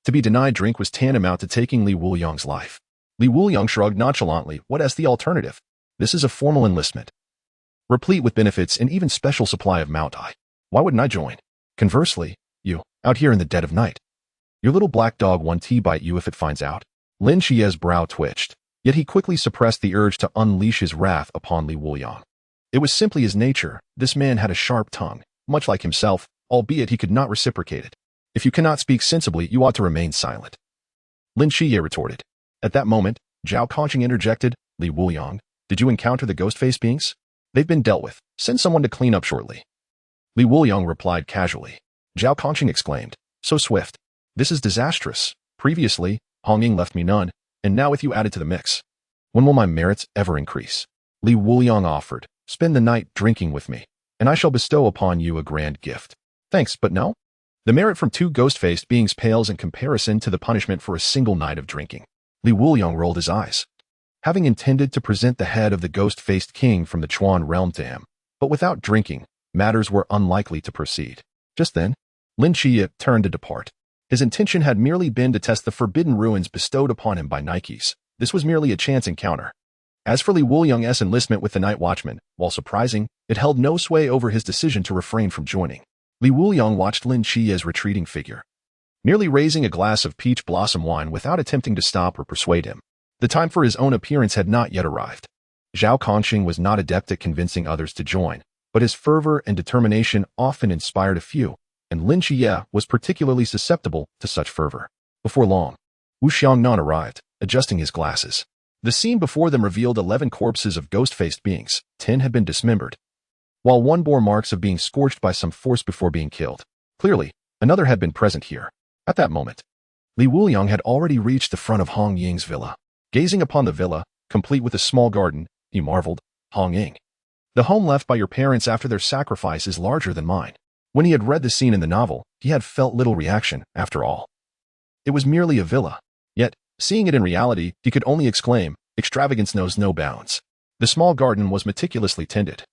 Speaker 1: To be denied drink was tantamount to taking Li Wuliang's life. Li Wuliang shrugged nonchalantly. What is the alternative? This is a formal enlistment, replete with benefits and even special supply of Maotai. Why wouldn't I join? Conversely, you, out here in the dead of night. Your little black dog won't bite you if it finds out. Lin Qiyee's brow twitched, yet he quickly suppressed the urge to unleash his wrath upon Li Wuliang. It was simply his nature. This man had a sharp tongue, much like himself, albeit he could not reciprocate it. If you cannot speak sensibly, you ought to remain silent. Lin Qiyee retorted. At that moment, Zhao Kongcheng interjected, Li Wuliang, did you encounter the ghost-faced beings? They've been dealt with. Send someone to clean up shortly. Li Wuliang replied casually. Zhao Kongcheng exclaimed, so swift. This is disastrous. Previously, Hongying left me none, and now with you added to the mix. When will my merits ever increase? Li Wuliang offered, spend the night drinking with me, and I shall bestow upon you a grand gift. Thanks, but no. The merit from two ghost-faced beings pales in comparison to the punishment for a single night of drinking. Li Wuliang rolled his eyes. Having intended to present the head of the ghost-faced king from the Chuan realm to him, but without drinking, matters were unlikely to proceed. Just then, Lin Qiyee turned to depart. His intention had merely been to test the forbidden ruins bestowed upon him by Nikes. This was merely a chance encounter. As for Li Wuliang's enlistment with the Night Watchman, while surprising, it held no sway over his decision to refrain from joining. Li Wuliang watched Lin Qiyee's retreating figure, merely raising a glass of peach blossom wine without attempting to stop or persuade him. The time for his own appearance had not yet arrived. Zhao Kongcheng was not adept at convincing others to join, but his fervor and determination often inspired a few, and Lin Qiyee was particularly susceptible to such fervor. Before long, Wu Xiangnan arrived, adjusting his glasses. The scene before them revealed 11 corpses of ghost-faced beings. 10 had been dismembered, while one bore marks of being scorched by some force before being killed. Clearly, another had been present here. At that moment, Li Wuliang had already reached the front of Hongying's villa. Gazing upon the villa, complete with a small garden, he marveled, Hongying, the home left by your parents after their sacrifice is larger than mine. When he had read the scene in the novel, he had felt little reaction, after all. It was merely a villa. Yet, seeing it in reality, he could only exclaim, extravagance knows no bounds. The small garden was meticulously tended,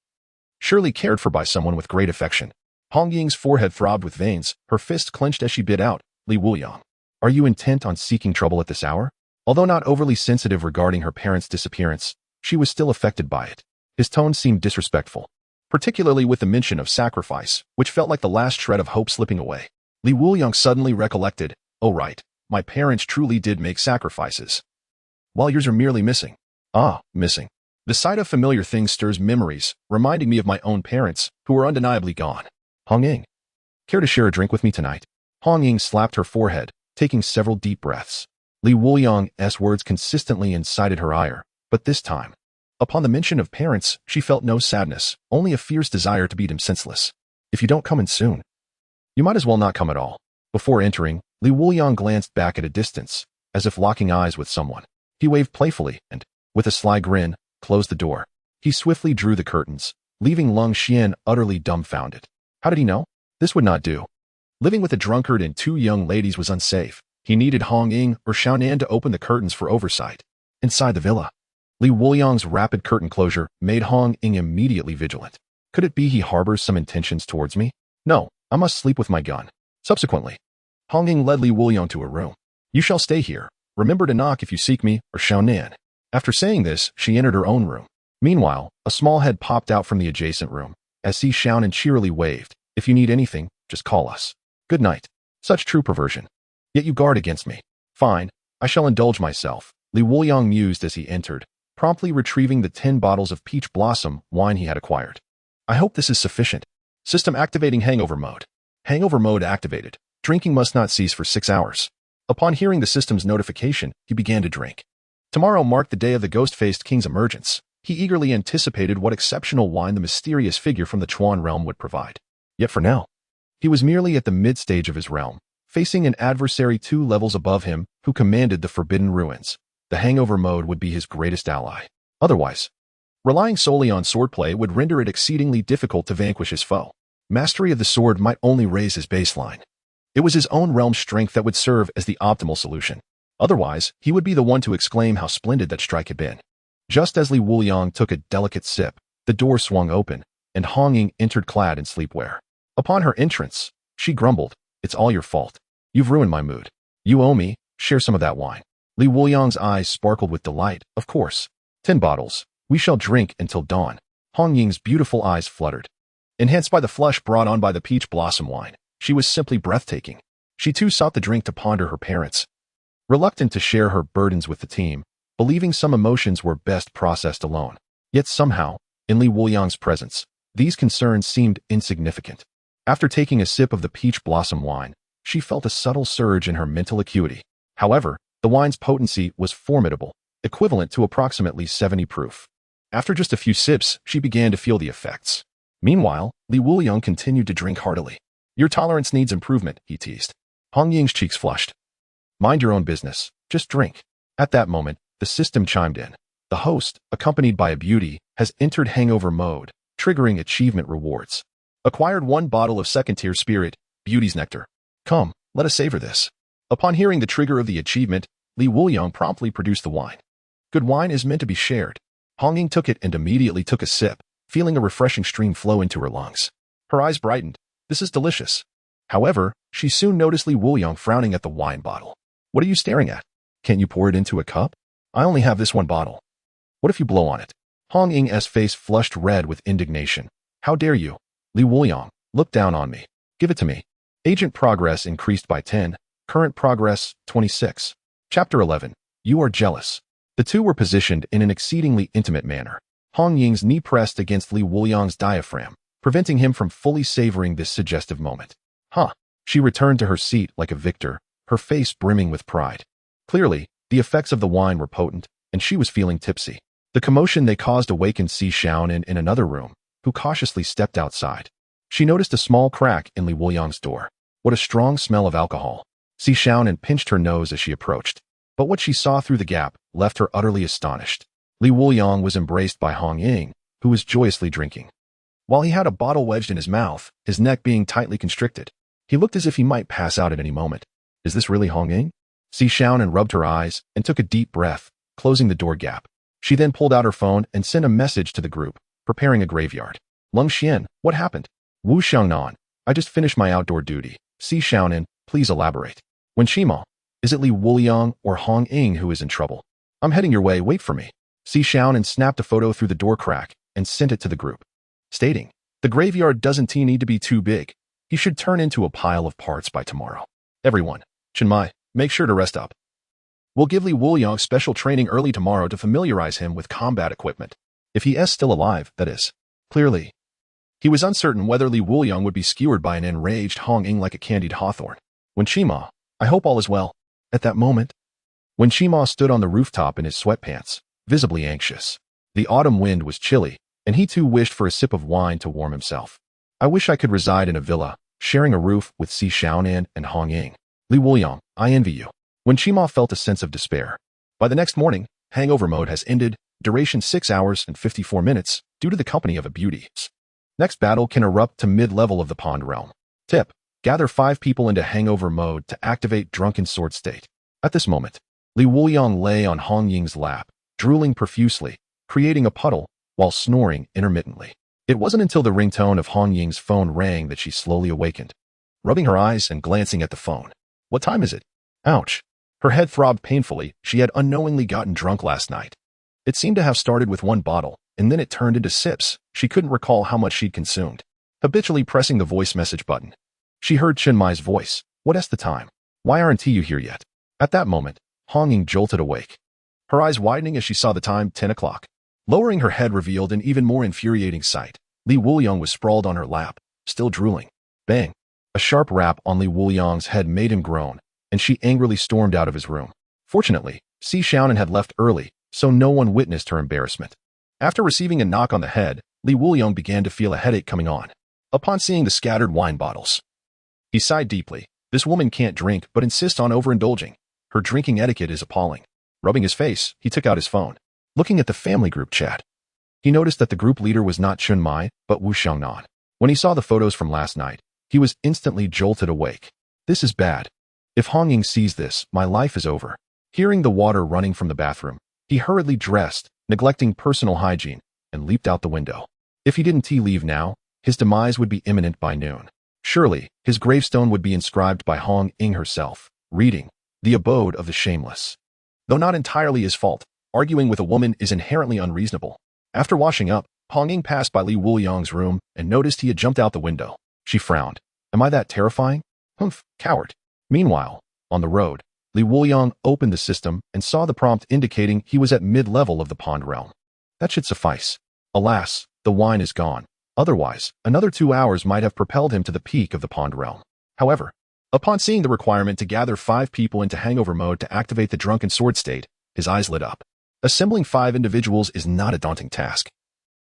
Speaker 1: surely cared for by someone with great affection. Hongying's forehead throbbed with veins, her fist clenched as she bid out, Li Wuliang, are you intent on seeking trouble at this hour? Although not overly sensitive regarding her parents' disappearance, she was still affected by it. His tone seemed disrespectful, particularly with the mention of sacrifice, which felt like the last shred of hope slipping away. Li Wuliang suddenly recollected, oh right, my parents truly did make sacrifices, while yours are merely missing. Ah, missing. The sight of familiar things stirs memories, reminding me of my own parents, who are undeniably gone. Hongying, care to share a drink with me tonight? Hongying slapped her forehead, taking several deep breaths. Li Wuliang's words consistently incited her ire, but this time, upon the mention of parents, she felt no sadness, only a fierce desire to beat him senseless. If you don't come in soon, you might as well not come at all. Before entering, Li Wuliang glanced back at a distance, as if locking eyes with someone. He waved playfully and, with a sly grin, closed the door. He swiftly drew the curtains, leaving Lung Xian utterly dumbfounded. How did he know? This would not do. Living with a drunkard and 2 young ladies was unsafe. He needed Hongying or Xiaonan to open the curtains for oversight. Inside the villa, Li Wuliang's rapid curtain closure made Hongying immediately vigilant. Could it be he harbors some intentions towards me? No, I must sleep with my gun. Subsequently, Hongying led Li Wuliang to her room. You shall stay here. Remember to knock if you seek me, or Xiaonan. After saying this, she entered her own room. Meanwhile, a small head popped out from the adjacent room. As Si Xiaonan cheerily waved, if you need anything, just call us. Good night. Such true perversion. Yet you guard against me. Fine, I shall indulge myself, Li Wuliang mused as he entered, promptly retrieving the 10 bottles of peach blossom wine he had acquired. I hope this is sufficient. System activating hangover mode. Hangover mode activated. Drinking must not cease for 6 hours. Upon hearing the system's notification, he began to drink. Tomorrow marked the day of the ghost-faced king's emergence. He eagerly anticipated what exceptional wine the mysterious figure from the Chuan realm would provide. Yet for now, he was merely at the mid-stage of his realm, facing an adversary 2 levels above him who commanded the forbidden ruins. The hangover mode would be his greatest ally. Otherwise, relying solely on swordplay would render it exceedingly difficult to vanquish his foe. Mastery of the sword might only raise his baseline. It was his own realm's strength that would serve as the optimal solution. Otherwise, he would be the one to exclaim how splendid that strike had been. Just as Li Wuliang took a delicate sip, the door swung open, and Hong Ying entered clad in sleepwear. Upon her entrance, she grumbled, "It's all your fault. You've ruined my mood. You owe me, share some of that wine." Li Wuliang's eyes sparkled with delight. "Of course. 10 bottles. We shall drink until dawn." Hong Ying's beautiful eyes fluttered. Enhanced by the flush brought on by the peach blossom wine, she was simply breathtaking. She too sought the drink to ponder her parents. Reluctant to share her burdens with the team, believing some emotions were best processed alone. Yet somehow, in Li Wuliang's presence, these concerns seemed insignificant. After taking a sip of the peach blossom wine, she felt a subtle surge in her mental acuity. However, the wine's potency was formidable, equivalent to approximately 70 proof. After just a few sips, she began to feel the effects. Meanwhile, Li Wuliang continued to drink heartily. "Your tolerance needs improvement," he teased. Hong Ying's cheeks flushed. "Mind your own business. Just drink." At that moment, the system chimed in. The host, accompanied by a beauty, has entered hangover mode, triggering achievement rewards. Acquired 1 bottle of second-tier spirit, Beauty's Nectar. "Come, let us savor this." Upon hearing the trigger of the achievement, Li Wuliang promptly produced the wine. Good wine is meant to be shared. Hong Ying took it and immediately took a sip, feeling a refreshing stream flow into her lungs. Her eyes brightened. "This is delicious." However, she soon noticed Li Wuliang frowning at the wine bottle. "What are you staring at? Can't you pour it into a cup? I only have this 1 bottle. What if you blow on it?" Hong Ying's face flushed red with indignation. "How dare you? Li Wuliang, look down on me. Give it to me." Agent progress increased by 10, current progress 26. Chapter 11. You are jealous. The two were positioned in an exceedingly intimate manner. Hong Ying's knee pressed against Li Wuliang's diaphragm, preventing him from fully savoring this suggestive moment. She returned to her seat like a victor, her face brimming with pride. Clearly, the effects of the wine were potent, and she was feeling tipsy. The commotion they caused awakened Si Xiaonan in another room, who cautiously stepped outside. She noticed a small crack in Li Wuliang's door. What a strong smell of alcohol. Si Xiaonan pinched her nose as she approached. But what she saw through the gap left her utterly astonished. Li Wuliang was embraced by Hong Ying, who was joyously drinking. While he had a bottle wedged in his mouth, his neck being tightly constricted, he looked as if he might pass out at any moment. Is this really Hong Ying? Si Xiaonan rubbed her eyes and took a deep breath, closing the door gap. She then pulled out her phone and sent a message to the group, preparing a graveyard. Lung Xian, what happened? Wu Xiangnan, I just finished my outdoor duty. Si Xiaonan, please elaborate. When Shima, is it Li Wuliang or Hong Ying who is in trouble? I'm heading your way, wait for me. Si Xiaonan snapped a photo through the door crack and sent it to the group, stating, the graveyard doesn't need to be too big. He should turn into a pile of parts by tomorrow. Everyone, Chenmai, make sure to rest up. We'll give Li Wuliang special training early tomorrow to familiarize him with combat equipment. If he is still alive, that is. Clearly. He was uncertain whether Li Wuliang would be skewered by an enraged Hong Ying like a candied hawthorn. When Shima, I hope all is well. At that moment, when Shima stood on the rooftop in his sweatpants, visibly anxious, the autumn wind was chilly, and he too wished for a sip of wine to warm himself. I wish I could reside in a villa, sharing a roof with Si Xiaonan and Hong Ying. Li Wuliang, I envy you. When Shima felt a sense of despair. By the next morning, hangover mode has ended, duration 6 hours and 54 minutes, due to the company of a beauty. Next battle can erupt to mid-level of the pond realm. Tip, gather 5 people into hangover mode to activate Drunken Sword State. At this moment, Li Wuliang lay on Hong Ying's lap, drooling profusely, creating a puddle, while snoring intermittently. It wasn't until the ringtone of Hong Ying's phone rang that she slowly awakened. Rubbing her eyes and glancing at the phone. What time is it? Ouch. Her head throbbed painfully. She had unknowingly gotten drunk last night. It seemed to have started with 1 bottle, and then it turned into sips. She couldn't recall how much she'd consumed. Habitually pressing the voice message button, she heard Chenmai's voice. What is the time? Why aren't you here yet? At that moment, Hong Ying jolted awake. Her eyes widening as she saw the time, 10 o'clock. Lowering her head revealed an even more infuriating sight. Li Wuliang was sprawled on her lap, still drooling. Bang! A sharp rap on Li Wuliang's head made him groan, and she angrily stormed out of his room. Fortunately, Si Xiaonan had left early, so no one witnessed her embarrassment. After receiving a knock on the head, Li Wuliang began to feel a headache coming on. Upon seeing the scattered wine bottles, he sighed deeply. This woman can't drink but insists on overindulging. Her drinking etiquette is appalling. Rubbing his face, he took out his phone. Looking at the family group chat, he noticed that the group leader was not Chenmai, but Wu Xiangnan. When he saw the photos from last night, he was instantly jolted awake. This is bad. If Hong Ying sees this, my life is over. Hearing the water running from the bathroom, he hurriedly dressed, neglecting personal hygiene, and leaped out the window. If he didn't leave now, his demise would be imminent by noon. Surely, his gravestone would be inscribed by Hong Ying herself, reading, "The abode of the shameless." Though not entirely his fault, arguing with a woman is inherently unreasonable. After washing up, Hong Ying passed by Li Wuliang's room and noticed he had jumped out the window. She frowned. "Am I that terrifying? Humph, coward." Meanwhile, on the road, Li Wuliang opened the system and saw the prompt indicating he was at mid-level of the pond realm. That should suffice. Alas, the wine is gone. Otherwise, another 2 hours might have propelled him to the peak of the pond realm. However, upon seeing the requirement to gather 5 people into hangover mode to activate the Drunken Sword state, his eyes lit up. Assembling 5 individuals is not a daunting task.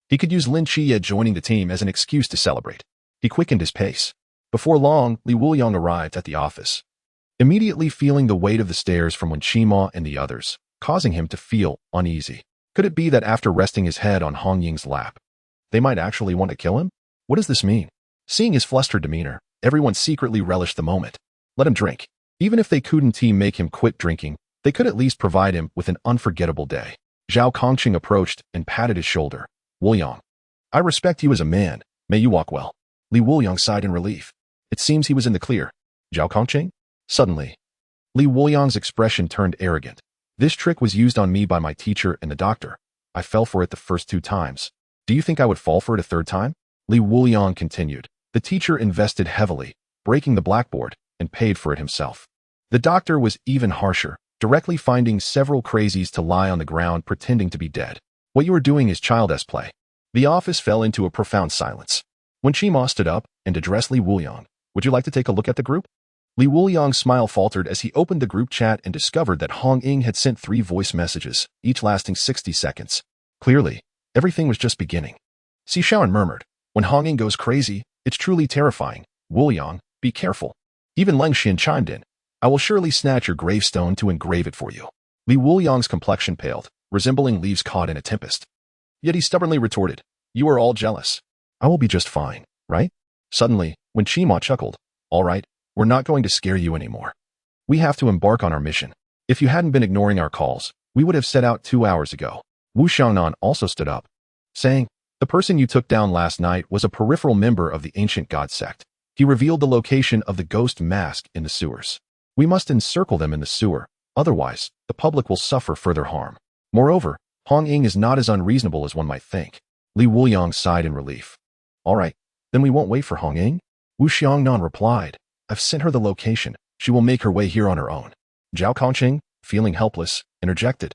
Speaker 1: He could use Lin Qiyee joining the team as an excuse to celebrate. He quickened his pace. Before long, Li Wuliang arrived at the office, immediately feeling the weight of the stares from Wen Qiyee and the others, causing him to feel uneasy. Could it be that after resting his head on Hong Ying's lap, they might actually want to kill him? What does this mean? Seeing his flustered demeanor, everyone secretly relished the moment. Let him drink. Even if they couldn't make him quit drinking, they could at least provide him with an unforgettable day. Zhao Kongcheng approached and patted his shoulder. "Wuliang, I respect you as a man. May you walk well." Li Wuliang sighed in relief. It seems he was in the clear. Zhao Kongcheng? Suddenly, Li Wuliang's expression turned arrogant. "This trick was used on me by my teacher and the doctor. I fell for it the first 2 times. Do you think I would fall for it a 3rd time?" Li Wuliang continued. "The teacher invested heavily, breaking the blackboard, and paid for it himself. The doctor was even harsher, directly finding several crazies to lie on the ground pretending to be dead. What you are doing is child's play." The office fell into a profound silence. Wen Qiyee stood up and addressed Li Wuliang. "Would you like to take a look at the group?" Li Wuliang's smile faltered as he opened the group chat and discovered that Hong Ying had sent 3 voice messages, each lasting 60 seconds. Clearly, everything was just beginning. Si Shaoan murmured, "When Hong Ying goes crazy, it's truly terrifying. Wuliang, be careful." Even Lang Xian chimed in, "I will surely snatch your gravestone to engrave it for you." Li Wuliang's complexion paled, resembling leaves caught in a tempest. Yet he stubbornly retorted, "You are all jealous. I will be just fine, right?" Suddenly, Wen Qiyee chuckled, "All right, we're not going to scare you anymore. We have to embark on our mission. If you hadn't been ignoring our calls, we would have set out 2 hours ago." Wu Xiangnan also stood up, saying, "The person you took down last night was a peripheral member of the ancient god sect. He revealed the location of the ghost mask in the sewers. We must encircle them in the sewer, otherwise, the public will suffer further harm. Moreover, Hong Ying is not as unreasonable as one might think." Li Wuliang sighed in relief. "All right, then we won't wait for Hong Ying." Wu Xiangnan replied, "I've sent her the location. She will make her way here on her own." Zhao Kongcheng, feeling helpless, interjected,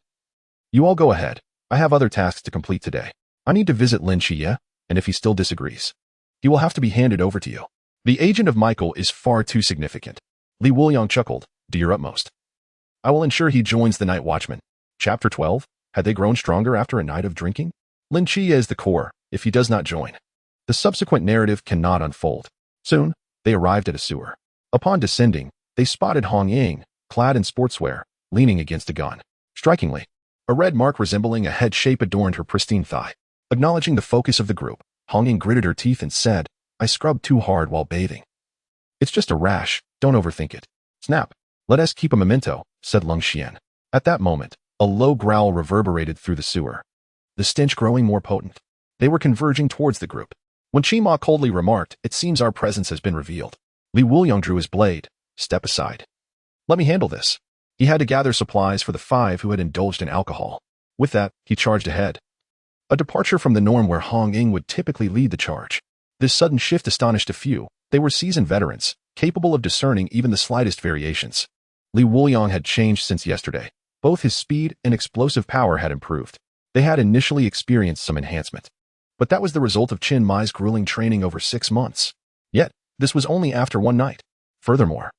Speaker 1: "You all go ahead. I have other tasks to complete today. I need to visit Lin Qiyee, and if he still disagrees, he will have to be handed over to you. The agent of Michael is far too significant." Li Wuliang chuckled, "Do your utmost. I will ensure he joins the Night Watchman." Chapter 12, Had they grown stronger after a night of drinking? Lin Qiyee is the core, if he does not join. The subsequent narrative cannot unfold. Soon, they arrived at a sewer. Upon descending, they spotted Hong Ying, clad in sportswear, leaning against a gun. Strikingly, a red mark resembling a head shape adorned her pristine thigh. Acknowledging the focus of the group, Hong Ying gritted her teeth and said, "I scrubbed too hard while bathing. It's just a rash, don't overthink it." "Snap. Let us keep a memento," said Lung Xian. At that moment, a low growl reverberated through the sewer, the stench growing more potent. They were converging towards the group. When Qiyee coldly remarked, "It seems our presence has been revealed," Li Wuliang drew his blade. "Step aside. Let me handle this." He had to gather supplies for the 5 who had indulged in alcohol. With that, he charged ahead. A departure from the norm where Hong Ying would typically lead the charge. This sudden shift astonished a few. They were seasoned veterans, capable of discerning even the slightest variations. Li Wuliang had changed since yesterday. Both his speed and explosive power had improved. They had initially experienced some enhancement, but that was the result of Qin Mai's grueling training over 6 months. Yet, this was only after one night. Furthermore,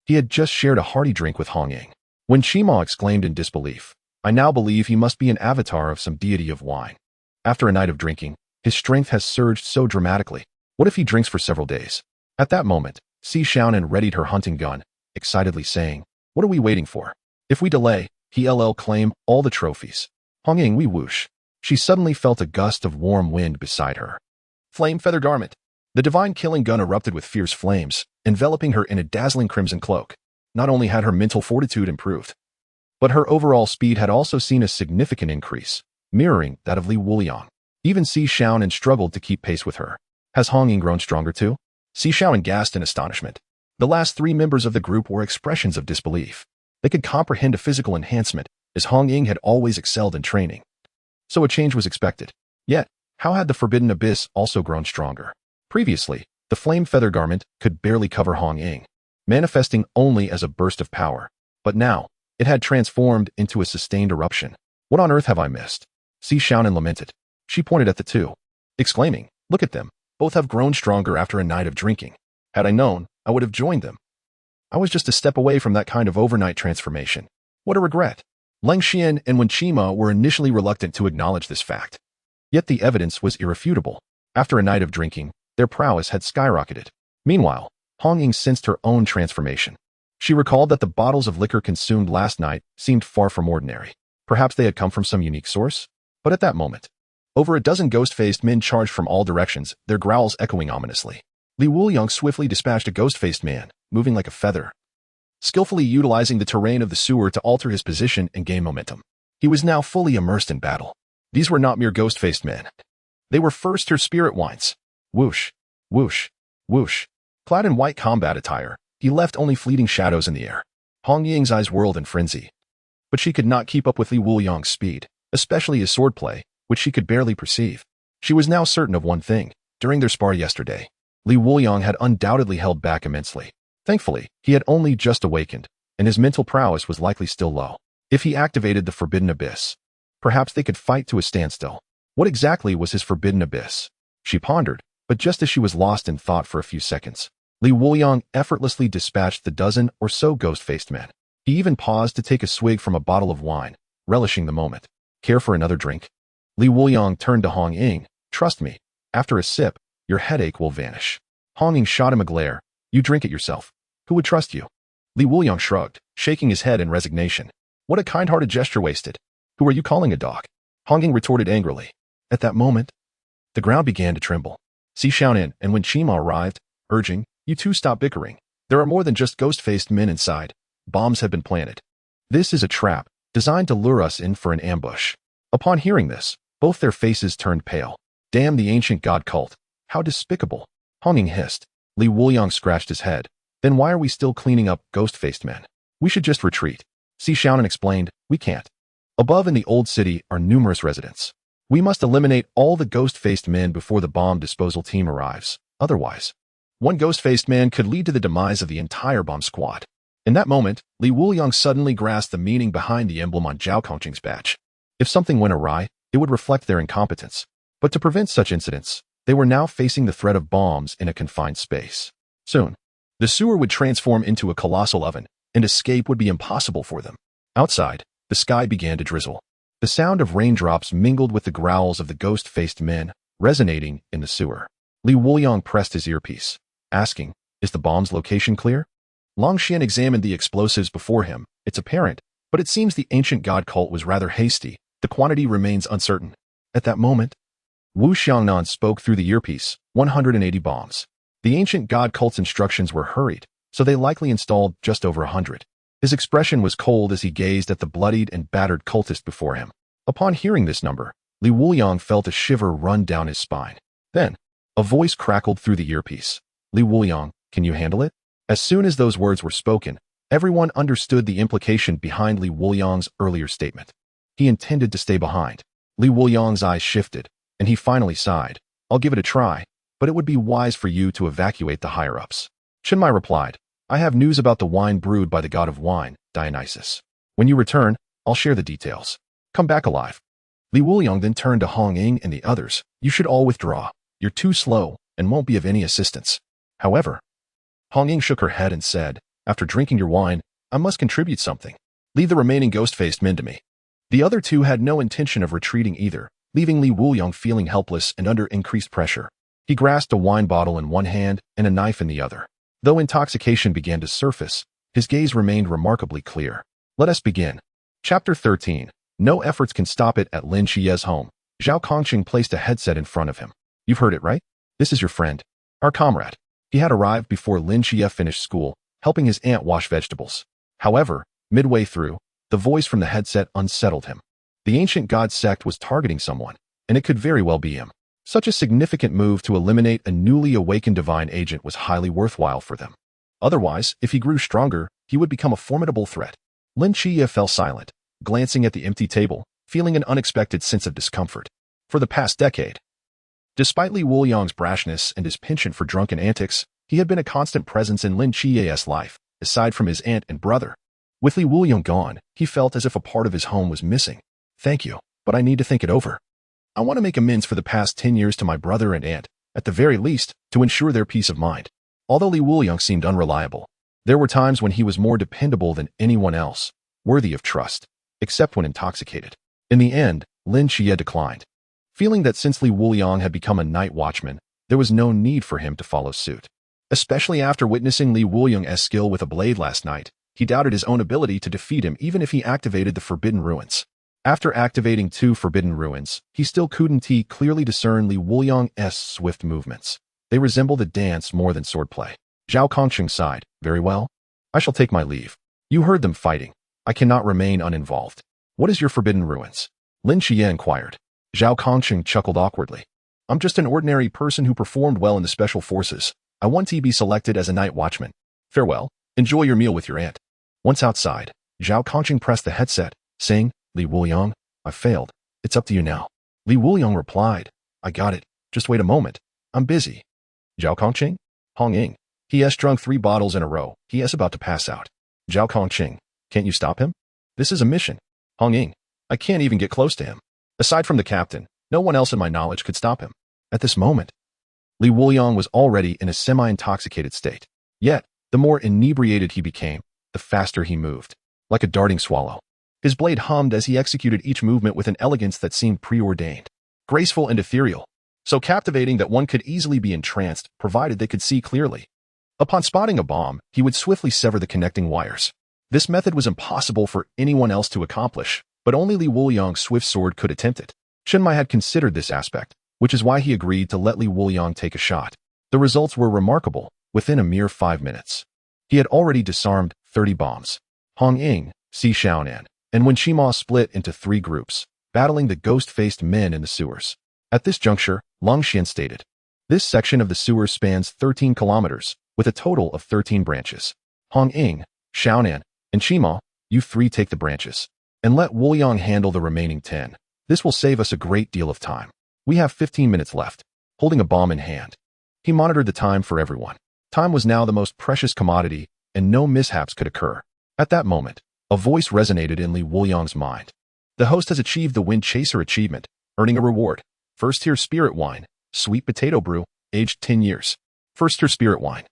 Speaker 1: he had just shared a hearty drink with Hong Ying. When Qiyee exclaimed in disbelief, "I now believe he must be an avatar of some deity of wine. After a night of drinking, his strength has surged so dramatically. What if he drinks for several days?" At that moment, Si Shaonan readied her hunting gun, excitedly saying, "What are we waiting for? If we delay, he'll claim all the trophies." Hong Ying, we whoosh. She suddenly felt a gust of warm wind beside her. Flame feather garment. The divine killing gun erupted with fierce flames, enveloping her in a dazzling crimson cloak. Not only had her mental fortitude improved, but her overall speed had also seen a significant increase. mirroring that of Li Wuliang. Even Si Xiaonan struggled to keep pace with her. Has Hong Ying grown stronger too? Si Xiaonan gasped in astonishment. The last three members of the group were expressions of disbelief. They could comprehend a physical enhancement, as Hong Ying had always excelled in training. So a change was expected. Yet, how had the Forbidden Abyss also grown stronger? Previously, the flame feather garment could barely cover Hong Ying, manifesting only as a burst of power. But now, it had transformed into a sustained eruption. What on earth have I missed? Si Xiaonan lamented. She pointed at the two, exclaiming, look at them. Both have grown stronger after a night of drinking. Had I known, I would have joined them. I was just a step away from that kind of overnight transformation. What a regret. Lin Qiyee and Wen Qima were initially reluctant to acknowledge this fact. Yet the evidence was irrefutable. After a night of drinking, their prowess had skyrocketed. Meanwhile, Hong Ying sensed her own transformation. She recalled that the bottles of liquor consumed last night seemed far from ordinary. Perhaps they had come from some unique source? But at that moment, over a dozen ghost-faced men charged from all directions, their growls echoing ominously. Li Wuliang swiftly dispatched a ghost-faced man, moving like a feather, skillfully utilizing the terrain of the sewer to alter his position and gain momentum. He was now fully immersed in battle. These were not mere ghost-faced men. They were first-tier spirit wines. Whoosh, whoosh, whoosh. Clad in white combat attire, he left only fleeting shadows in the air. Hong Ying's eyes whirled in frenzy. But she could not keep up with Li Wuliang's speed, especially his swordplay, which she could barely perceive. She was now certain of one thing. During their spar yesterday, Li Wuliang had undoubtedly held back immensely. Thankfully, he had only just awakened, and his mental prowess was likely still low. If he activated the Forbidden Abyss, perhaps they could fight to a standstill. What exactly was his Forbidden Abyss? She pondered, but just as she was lost in thought for a few seconds, Li Wuliang effortlessly dispatched the dozen or so ghost-faced men. He even paused to take a swig from a bottle of wine, relishing the moment. Care for another drink? Li Wuliang turned to Hong Ying. Trust me, after a sip, your headache will vanish. Hong Ying shot him a glare. You drink it yourself. Who would trust you? Li Wuliang shrugged, shaking his head in resignation. What a kind-hearted gesture wasted. Who are you calling a dog? Hong Ying retorted angrily. At that moment, the ground began to tremble. Si Xiaonan and Wen Qima arrived, urging, you two stop bickering. There are more than just ghost-faced men inside. Bombs have been planted. This is a trap, designed to lure us in for an ambush. Upon hearing this, both their faces turned pale. Damn the ancient god cult. How despicable. Hong Ying hissed. Li Wuliang scratched his head. Then why are we still cleaning up ghost-faced men? We should just retreat. Si Xiaonan explained, we can't. Above in the old city are numerous residents. We must eliminate all the ghost-faced men before the bomb disposal team arrives. Otherwise, one ghost-faced man could lead to the demise of the entire bomb squad. In that moment, Li Wuliang suddenly grasped the meaning behind the emblem on Zhao Kongcheng's badge. If something went awry, it would reflect their incompetence. But to prevent such incidents, they were now facing the threat of bombs in a confined space. Soon, the sewer would transform into a colossal oven, and escape would be impossible for them. Outside, the sky began to drizzle. The sound of raindrops mingled with the growls of the ghost-faced men, resonating in the sewer. Li Wuliang pressed his earpiece, asking, is the bomb's location clear? Long Xian examined the explosives before him. It's apparent, but it seems the ancient god cult was rather hasty. The quantity remains uncertain. At that moment, Wu Xiangnan spoke through the earpiece, 180 bombs. The ancient god cult's instructions were hurried, so they likely installed just over 100. His expression was cold as he gazed at the bloodied and battered cultist before him. Upon hearing this number, Li Wuliang felt a shiver run down his spine. Then, a voice crackled through the earpiece. Li Wuliang, can you handle it? As soon as those words were spoken, everyone understood the implication behind Li Wuliang's earlier statement. He intended to stay behind. Li Wuliang's eyes shifted, and he finally sighed. I'll give it a try, but it would be wise for you to evacuate the higher-ups. Chenmai replied, I have news about the wine brewed by the god of wine, Dionysus. When you return, I'll share the details. Come back alive. Li Wuliang then turned to Hong Ying and the others. You should all withdraw. You're too slow and won't be of any assistance. However, Hong Ying shook her head and said, after drinking your wine, I must contribute something. Leave the remaining ghost-faced men to me. The other two had no intention of retreating either, leaving Li Wuliang feeling helpless and under increased pressure. He grasped a wine bottle in one hand and a knife in the other. Though intoxication began to surface, his gaze remained remarkably clear. Let us begin. Chapter 13. No efforts can stop it at Lin Qiyee's home. Zhao Kongcheng placed a headset in front of him. You've heard it right? This is your friend. Our comrade. He had arrived before Lin Qiyee finished school, helping his aunt wash vegetables. However, midway through, the voice from the headset unsettled him. The ancient god sect was targeting someone, and it could very well be him. Such a significant move to eliminate a newly awakened divine agent was highly worthwhile for them. Otherwise, if he grew stronger, he would become a formidable threat. Lin Qiyee fell silent, glancing at the empty table, feeling an unexpected sense of discomfort. For the past decade, despite Li Wuliang's brashness and his penchant for drunken antics, he had been a constant presence in Lin Qiyee's life, aside from his aunt and brother. With Li Wuliang gone, he felt as if a part of his home was missing. Thank you, but I need to think it over. I want to make amends for the past 10 years to my brother and aunt, at the very least, to ensure their peace of mind. Although Li Wuliang seemed unreliable, there were times when he was more dependable than anyone else, worthy of trust, except when intoxicated. In the end, Lin Qiyee declined, feeling that since Li Wuliang had become a night watchman, there was no need for him to follow suit. Especially after witnessing Li Wuliang's skill with a blade last night, he doubted his own ability to defeat him even if he activated the Forbidden Ruins. After activating 2 Forbidden Ruins, he still couldn't clearly discern Li Wuliang's swift movements. They resembled a dance more than swordplay. Zhao Kongcheng sighed. Very well. I shall take my leave. You heard them fighting. I cannot remain uninvolved. What is your Forbidden Ruins? Lin Qiyee inquired. Zhao Kongcheng chuckled awkwardly. I'm just an ordinary person who performed well in the special forces. I want to be selected as a night watchman. Farewell. Enjoy your meal with your aunt. Once outside, Zhao Kongcheng pressed the headset, saying, Li Wuliang, I failed. It's up to you now. Li Wuliang replied, I got it. Just wait a moment. I'm busy. Zhao Kongcheng? Hong Ying. He has drunk 3 bottles in a row. He is about to pass out. Zhao Kongcheng, can't you stop him? This is a mission. Hong Ying, I can't even get close to him. Aside from the captain, no one else in my knowledge could stop him. At this moment, Li Wuliang was already in a semi-intoxicated state. Yet, the more inebriated he became, the faster he moved. Like a darting swallow. His blade hummed as he executed each movement with an elegance that seemed preordained. Graceful and ethereal. So captivating that one could easily be entranced, provided they could see clearly. Upon spotting a bomb, he would swiftly sever the connecting wires. This method was impossible for anyone else to accomplish, but only Li Wuliang's swift sword could attempt it. Shenmai had considered this aspect, which is why he agreed to let Li Wuliang take a shot. The results were remarkable, within a mere 5 minutes. He had already disarmed 30 bombs. Hong Ying, Si Xiaonan, and Wen Qima split into 3 groups, battling the ghost-faced men in the sewers. At this juncture, Long Xian stated, this section of the sewers spans 13 kilometers, with a total of 13 branches. Hong Ying, Xiaonan, and Qima, you 3 take the branches, and let Wuliang handle the remaining 10. This will save us a great deal of time. We have 15 minutes left. Holding a bomb in hand, he monitored the time for everyone. Time was now the most precious commodity, and no mishaps could occur. At that moment, a voice resonated in Li Wuliang's mind. The host has achieved the Wind Chaser achievement, earning a reward. First tier spirit wine, sweet potato brew, aged 10 years. First tier spirit wine.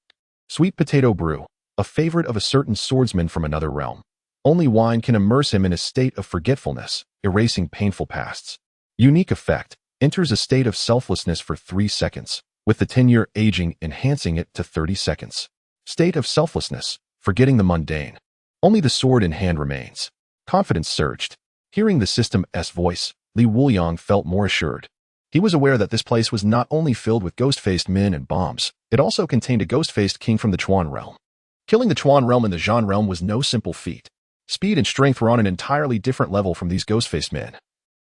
Speaker 1: Sweet potato brew, a favorite of a certain swordsman from another realm. Only wine can immerse him in a state of forgetfulness, erasing painful pasts. Unique effect, enters a state of selflessness for 3 seconds, with the 10-year aging enhancing it to 30 seconds. State of selflessness, forgetting the mundane. Only the sword in hand remains. Confidence surged. Hearing the system's voice, Li Wuliang felt more assured. He was aware that this place was not only filled with ghost-faced men and bombs, it also contained a ghost-faced king from the Chuan realm. Killing the Chuan realm and the Zhan realm was no simple feat. Speed and strength were on an entirely different level from these ghost-faced men,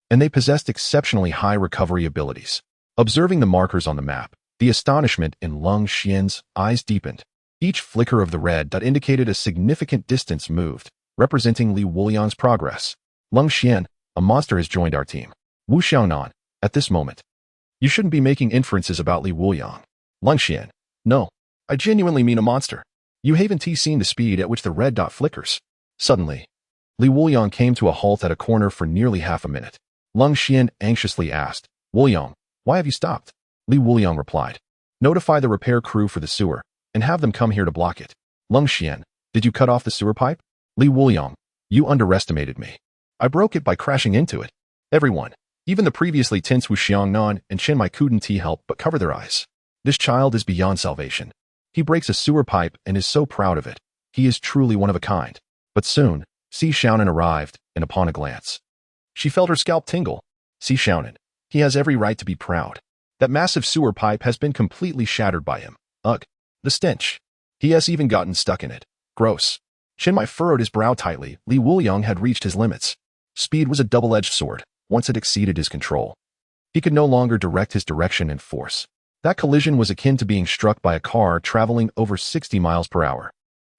Speaker 1: and they possessed exceptionally high recovery abilities. Observing the markers on the map, the astonishment in Lung Xian's eyes deepened. Each flicker of the red dot indicated a significant distance moved, representing Li Wuliang's progress. Lung Xian, a monster has joined our team. Wu Xiaonan, at this moment. You shouldn't be making inferences about Li Wuliang. Lung Xian, no, I genuinely mean a monster. You haven't seen the speed at which the red dot flickers. Suddenly, Li Wuliang came to a halt at a corner for nearly half a minute. Lung Xian anxiously asked, Wuliang, why have you stopped? Li Wuliang replied, notify the repair crew for the sewer, and have them come here to block it. Lung Xian, did you cut off the sewer pipe? Li Wuliang, you underestimated me. I broke it by crashing into it. Everyone, even the previously tense Wu Xiangnan and Shenmai couldn't help but cover their eyes. This child is beyond salvation. He breaks a sewer pipe and is so proud of it. He is truly one of a kind. But soon, Si Xiaonan arrived, and upon a glance, she felt her scalp tingle. Si Xiaonan, he has every right to be proud. That massive sewer pipe has been completely shattered by him. Ugh, the stench. He has even gotten stuck in it. Gross. Shenmai furrowed his brow tightly. Li Wuliang had reached his limits. Speed was a double-edged sword once it exceeded his control. He could no longer direct his direction and force. That collision was akin to being struck by a car traveling over 60 miles per hour.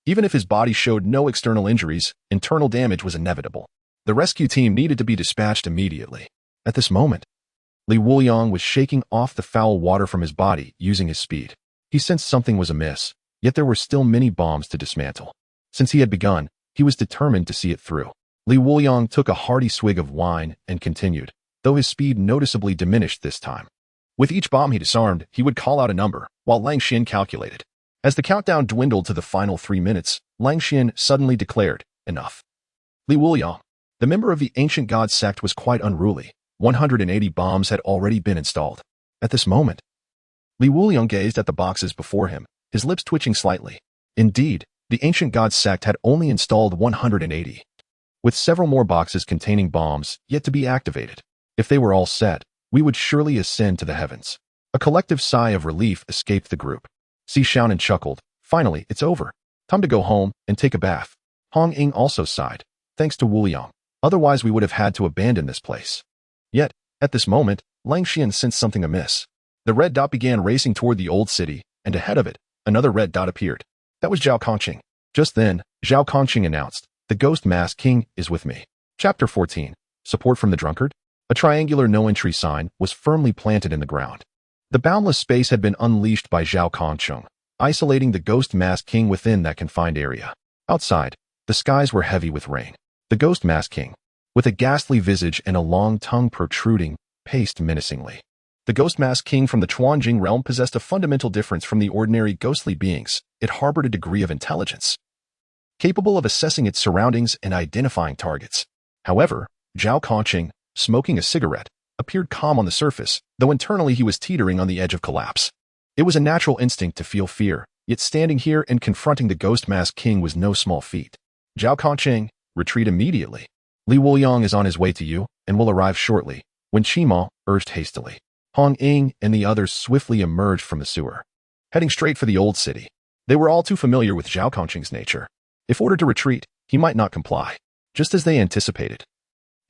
Speaker 1: Even if his body showed no external injuries, internal damage was inevitable. The rescue team needed to be dispatched immediately. At this moment, Wuliang was shaking off the foul water from his body using his speed. He sensed something was amiss, yet there were still many bombs to dismantle. Since he had begun, he was determined to see it through. Wuliang took a hearty swig of wine and continued, though his speed noticeably diminished this time. With each bomb he disarmed, he would call out a number, while Lang Xian calculated. As the countdown dwindled to the final 3 minutes, Lang Xian suddenly declared, "Enough." Wuliang, the member of the ancient god sect, was quite unruly. 180 bombs had already been installed. At this moment, Wuliang gazed at the boxes before him, his lips twitching slightly. Indeed, the ancient god sect had only installed 180, with several more boxes containing bombs yet to be activated. If they were all set, we would surely ascend to the heavens. A collective sigh of relief escaped the group. Si Xiaonan chuckled. Finally, it's over. Time to go home and take a bath. Hong Ying also sighed. Thanks to Wuliang. Otherwise we would have had to abandon this place. Yet, at this moment, Lang Xian sensed something amiss. The red dot began racing toward the old city, and ahead of it, another red dot appeared. That was Zhao Kongcheng. Just then, Zhao Kongcheng announced, "The Ghost Mask King is with me." Chapter 14. Support from the Drunkard? A triangular no-entry sign was firmly planted in the ground. The boundless space had been unleashed by Zhao Kongcheng, isolating the Ghost Mask King within that confined area. Outside, the skies were heavy with rain. The Ghost Mask King, with a ghastly visage and a long tongue protruding, paced menacingly. The Ghost Mask King from the Chuanjing realm possessed a fundamental difference from the ordinary ghostly beings. It harbored a degree of intelligence, capable of assessing its surroundings and identifying targets. However, Zhao Kongcheng, smoking a cigarette, appeared calm on the surface, though internally he was teetering on the edge of collapse. It was a natural instinct to feel fear, yet standing here and confronting the Ghost Mask King was no small feat. Zhao Kongcheng, retreat immediately. Wuliang is on his way to you, and will arrive shortly, when Qima urged hastily. Hong Ying and the others swiftly emerged from the sewer, heading straight for the old city. They were all too familiar with Zhao Kongcheng's nature. If ordered to retreat, he might not comply. Just as they anticipated,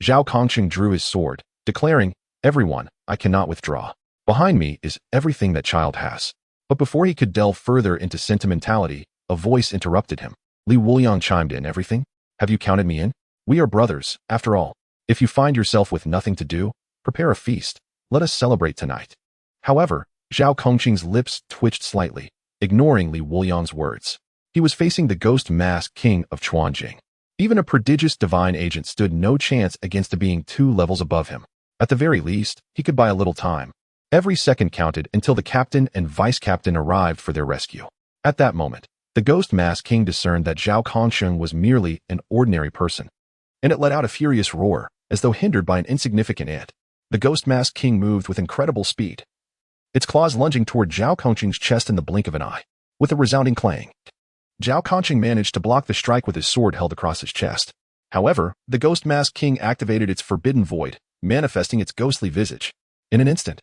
Speaker 1: Zhao Kongcheng drew his sword, declaring, "Everyone, I cannot withdraw. Behind me is everything that child has." But before he could delve further into sentimentality, a voice interrupted him. Wuliang chimed in, "Everything? Have you counted me in? We are brothers, after all. If you find yourself with nothing to do, prepare a feast. Let us celebrate tonight." However, Zhao Kongcheng's lips twitched slightly, ignoring Wuliang's words. He was facing the Ghost Mask King of Chuanjing. Even a prodigious divine agent stood no chance against a being 2 levels above him. At the very least, he could buy a little time. Every second counted until the captain and vice-captain arrived for their rescue. At that moment, the Ghost Mask King discerned that Zhao Kongcheng was merely an ordinary person, and it let out a furious roar, as though hindered by an insignificant ant. The Ghost Mask King moved with incredible speed, its claws lunging toward Zhao Kongcheng's chest in the blink of an eye. With a resounding clang, Zhao Kongcheng managed to block the strike with his sword held across his chest. However, the Ghost Mask King activated its forbidden void, manifesting its ghostly visage. In an instant,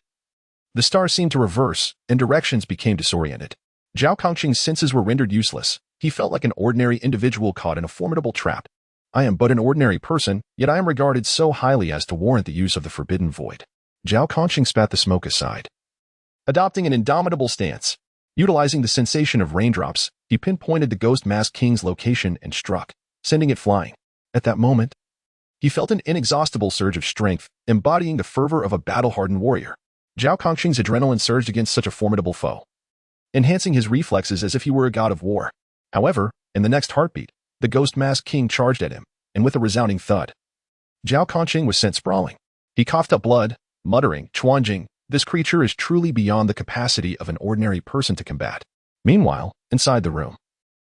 Speaker 1: the stars seemed to reverse, and directions became disoriented. Zhao Kongcheng's senses were rendered useless. He felt like an ordinary individual caught in a formidable trap. "I am but an ordinary person, yet I am regarded so highly as to warrant the use of the forbidden void." Zhao Kongcheng spat the smoke aside. Adopting an indomitable stance, utilizing the sensation of raindrops, he pinpointed the Ghost Mask King's location and struck, sending it flying. At that moment, he felt an inexhaustible surge of strength, embodying the fervor of a battle-hardened warrior. Zhao Kongcheng's adrenaline surged against such a formidable foe, enhancing his reflexes as if he were a god of war. However, in the next heartbeat, the Ghost Mask King charged at him, and with a resounding thud, Zhao Kongcheng was sent sprawling. He coughed up blood, muttering, "Chuanjing, this creature is truly beyond the capacity of an ordinary person to combat." Meanwhile, inside the room,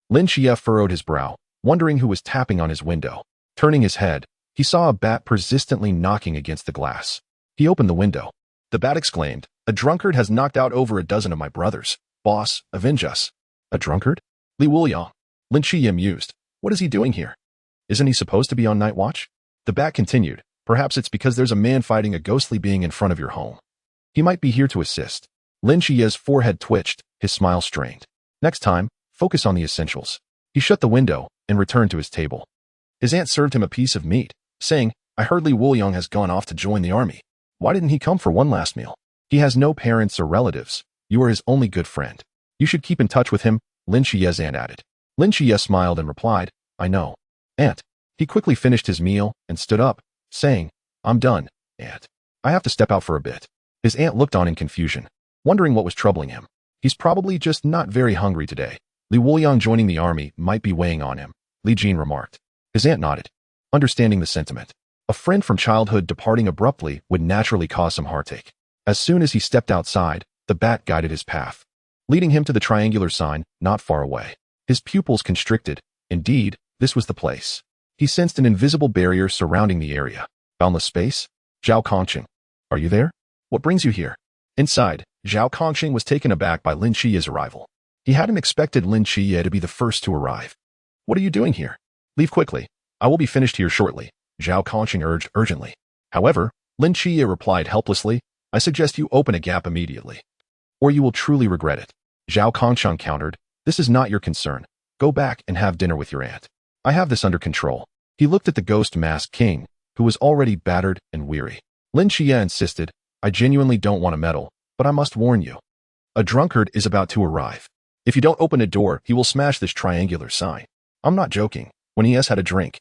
Speaker 1: Lin Qiyee furrowed his brow, wondering who was tapping on his window. Turning his head, he saw a bat persistently knocking against the glass. He opened the window. The bat exclaimed, "A drunkard has knocked out over a dozen of my brothers. Boss, avenge us." "A drunkard?" Wuliang. Lin Qiyee mused. "What is he doing here? Isn't he supposed to be on night watch?" The bat continued, "Perhaps it's because there's a man fighting a ghostly being in front of your home. He might be here to assist." Lin Qiyee's forehead twitched, his smile strained. "Next time, focus on the essentials." He shut the window and returned to his table. His aunt served him a piece of meat, saying, I heard Li Wuliang has gone off to join the army. Why didn't he come for one last meal? He has no parents or relatives. You are his only good friend. You should keep in touch with him, Lin Qiyee's aunt added. Lin Qiyee smiled and replied, I know. Aunt. He quickly finished his meal and stood up, saying, I'm done, Aunt. I have to step out for a bit. His aunt looked on in confusion, wondering what was troubling him. He's probably just not very hungry today. Li Wuliang joining the army might be weighing on him, Li Jin remarked. His aunt nodded, understanding the sentiment. A friend from childhood departing abruptly would naturally cause some heartache. As soon as he stepped outside, the bat guided his path, leading him to the triangular sign not far away. His pupils constricted. Indeed, this was the place. He sensed an invisible barrier surrounding the area. Boundless space? Zhao Kongcheng. Are you there? What brings you here? Inside, Zhao Kongcheng was taken aback by Lin Qiyee's arrival. He hadn't expected Lin Qiyee to be the first to arrive. What are you doing here? Leave quickly. I will be finished here shortly, Zhao Kongcheng urged urgently. However, Lin Qiyee replied helplessly, I suggest you open a gap immediately, or you will truly regret it. Zhao Kongcheng countered, this is not your concern. Go back and have dinner with your aunt. I have this under control. He looked at the ghost masked king, who was already battered and weary. Lin Qiyee insisted, I genuinely don't want to meddle, but I must warn you. A drunkard is about to arrive. If you don't open a door, he will smash this triangular sign. I'm not joking. When he has had a drink,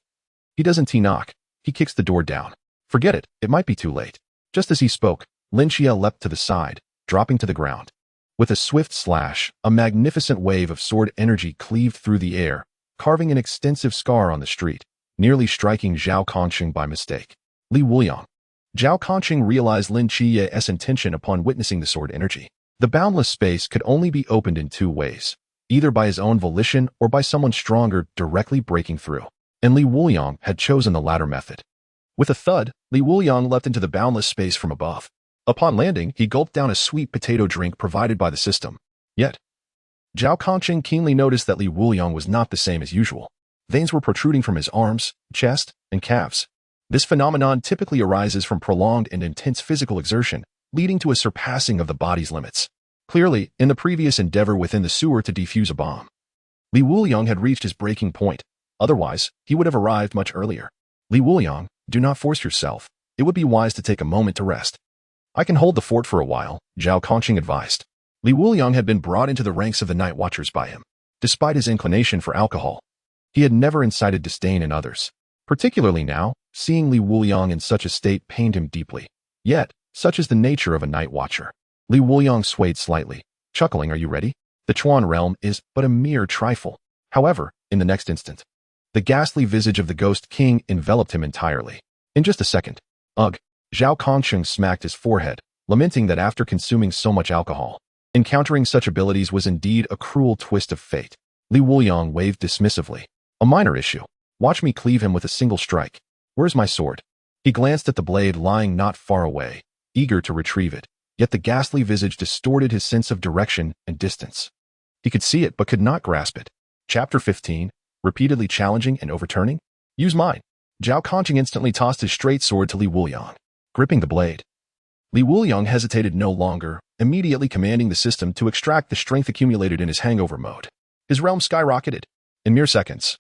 Speaker 1: he doesn't knock. He kicks the door down. Forget it. It might be too late. Just as he spoke, Lin Qiyee leapt to the side, dropping to the ground. With a swift slash, a magnificent wave of sword energy cleaved through the air, carving an extensive scar on the street, nearly striking Zhao Kongcheng by mistake. Li Wuliang. Zhao Kongcheng realized Lin Qiyee's intention upon witnessing the sword energy. The boundless space could only be opened in two ways, either by his own volition or by someone stronger directly breaking through. And Li Wuliang had chosen the latter method. With a thud, Li Wuliang leapt into the boundless space from above. Upon landing, he gulped down a sweet potato drink provided by the system. Yet, Zhao Kongcheng keenly noticed that Li Wuliang was not the same as usual. Veins were protruding from his arms, chest, and calves. This phenomenon typically arises from prolonged and intense physical exertion, leading to a surpassing of the body's limits. Clearly, in the previous endeavor within the sewer to defuse a bomb, Li Wuliang had reached his breaking point. Otherwise, he would have arrived much earlier. Li Wuliang, do not force yourself. It would be wise to take a moment to rest. I can hold the fort for a while, Zhao Kongcheng advised. Li Wuliang had been brought into the ranks of the Night Watchers by him. Despite his inclination for alcohol, he had never incited disdain in others. Particularly now, seeing Li Wuliang in such a state pained him deeply. Yet, such is the nature of a Night Watcher. Li Wuliang swayed slightly, chuckling, are you ready? The Chuan realm is but a mere trifle. However, in the next instant, the ghastly visage of the Ghost King enveloped him entirely. In just a second, ugh, Zhao Kongcheng smacked his forehead, lamenting that after consuming so much alcohol, encountering such abilities was indeed a cruel twist of fate. Li Wuliang waved dismissively. A minor issue. Watch me cleave him with a single strike. Where's my sword? He glanced at the blade lying not far away, eager to retrieve it, yet the ghastly visage distorted his sense of direction and distance. He could see it but could not grasp it. Chapter 15. Repeatedly challenging and overturning? Use mine. Zhao Kongcheng instantly tossed his straight sword to Li Wuliang, gripping the blade. Li Wuliang hesitated no longer, immediately commanding the system to extract the strength accumulated in his hangover mode. His realm skyrocketed. In mere seconds,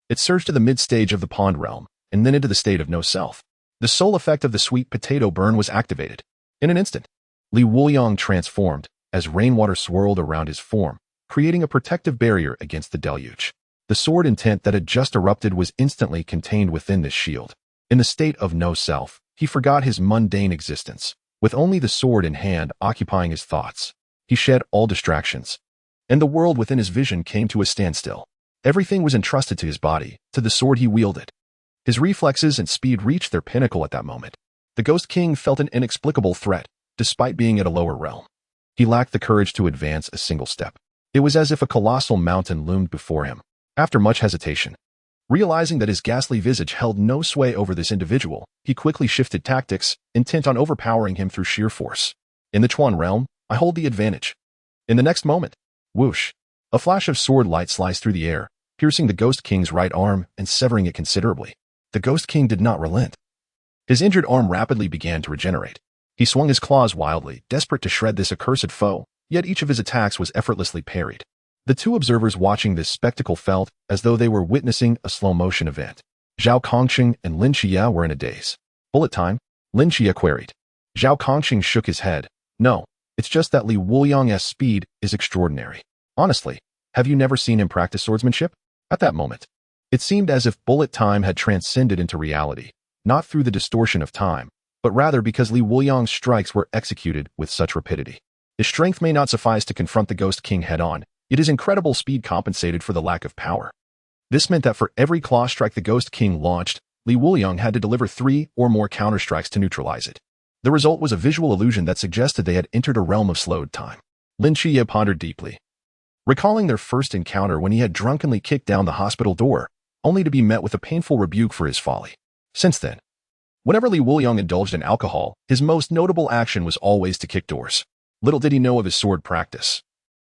Speaker 1: it surged to the mid-stage of the pond realm, and then into the state of no self. The sole effect of the sweet potato burn was activated. In an instant, Li Wuliang transformed, as rainwater swirled around his form, creating a protective barrier against the deluge. The sword intent that had just erupted was instantly contained within this shield. In the state of no self, he forgot his mundane existence. With only the sword in hand occupying his thoughts, he shed all distractions, and the world within his vision came to a standstill. Everything was entrusted to his body, to the sword he wielded. His reflexes and speed reached their pinnacle at that moment. The Ghost King felt an inexplicable threat, despite being at a lower realm. He lacked the courage to advance a single step. It was as if a colossal mountain loomed before him. After much hesitation, realizing that his ghastly visage held no sway over this individual, he quickly shifted tactics, intent on overpowering him through sheer force. In the Chuan realm, I hold the advantage. In the next moment, whoosh, a flash of sword light sliced through the air, piercing the Ghost King's right arm and severing it considerably. The Ghost King did not relent. His injured arm rapidly began to regenerate. He swung his claws wildly, desperate to shred this accursed foe, yet each of his attacks was effortlessly parried. The two observers watching this spectacle felt as though they were witnessing a slow-motion event. Zhao Kongcheng and Lin Qiyee were in a daze. Bullet time? Lin Qiyee queried. Zhao Kongcheng shook his head. No, it's just that Li Wuliang's speed is extraordinary. Honestly, have you never seen him practice swordsmanship? At that moment, it seemed as if bullet time had transcended into reality, not through the distortion of time, but rather because Li Wuliang's strikes were executed with such rapidity. His strength may not suffice to confront the Ghost King head-on, yet his incredible speed compensated for the lack of power. This meant that for every claw strike the Ghost King launched, Li Wuliang had to deliver 3 or more counterstrikes to neutralize it. The result was a visual illusion that suggested they had entered a realm of slowed time. Lin Qiyee pondered deeply, recalling their first encounter when he had drunkenly kicked down the hospital door, only to be met with a painful rebuke for his folly. Since then, whenever Li Wuliang indulged in alcohol, his most notable action was always to kick doors. Little did he know of his sword practice,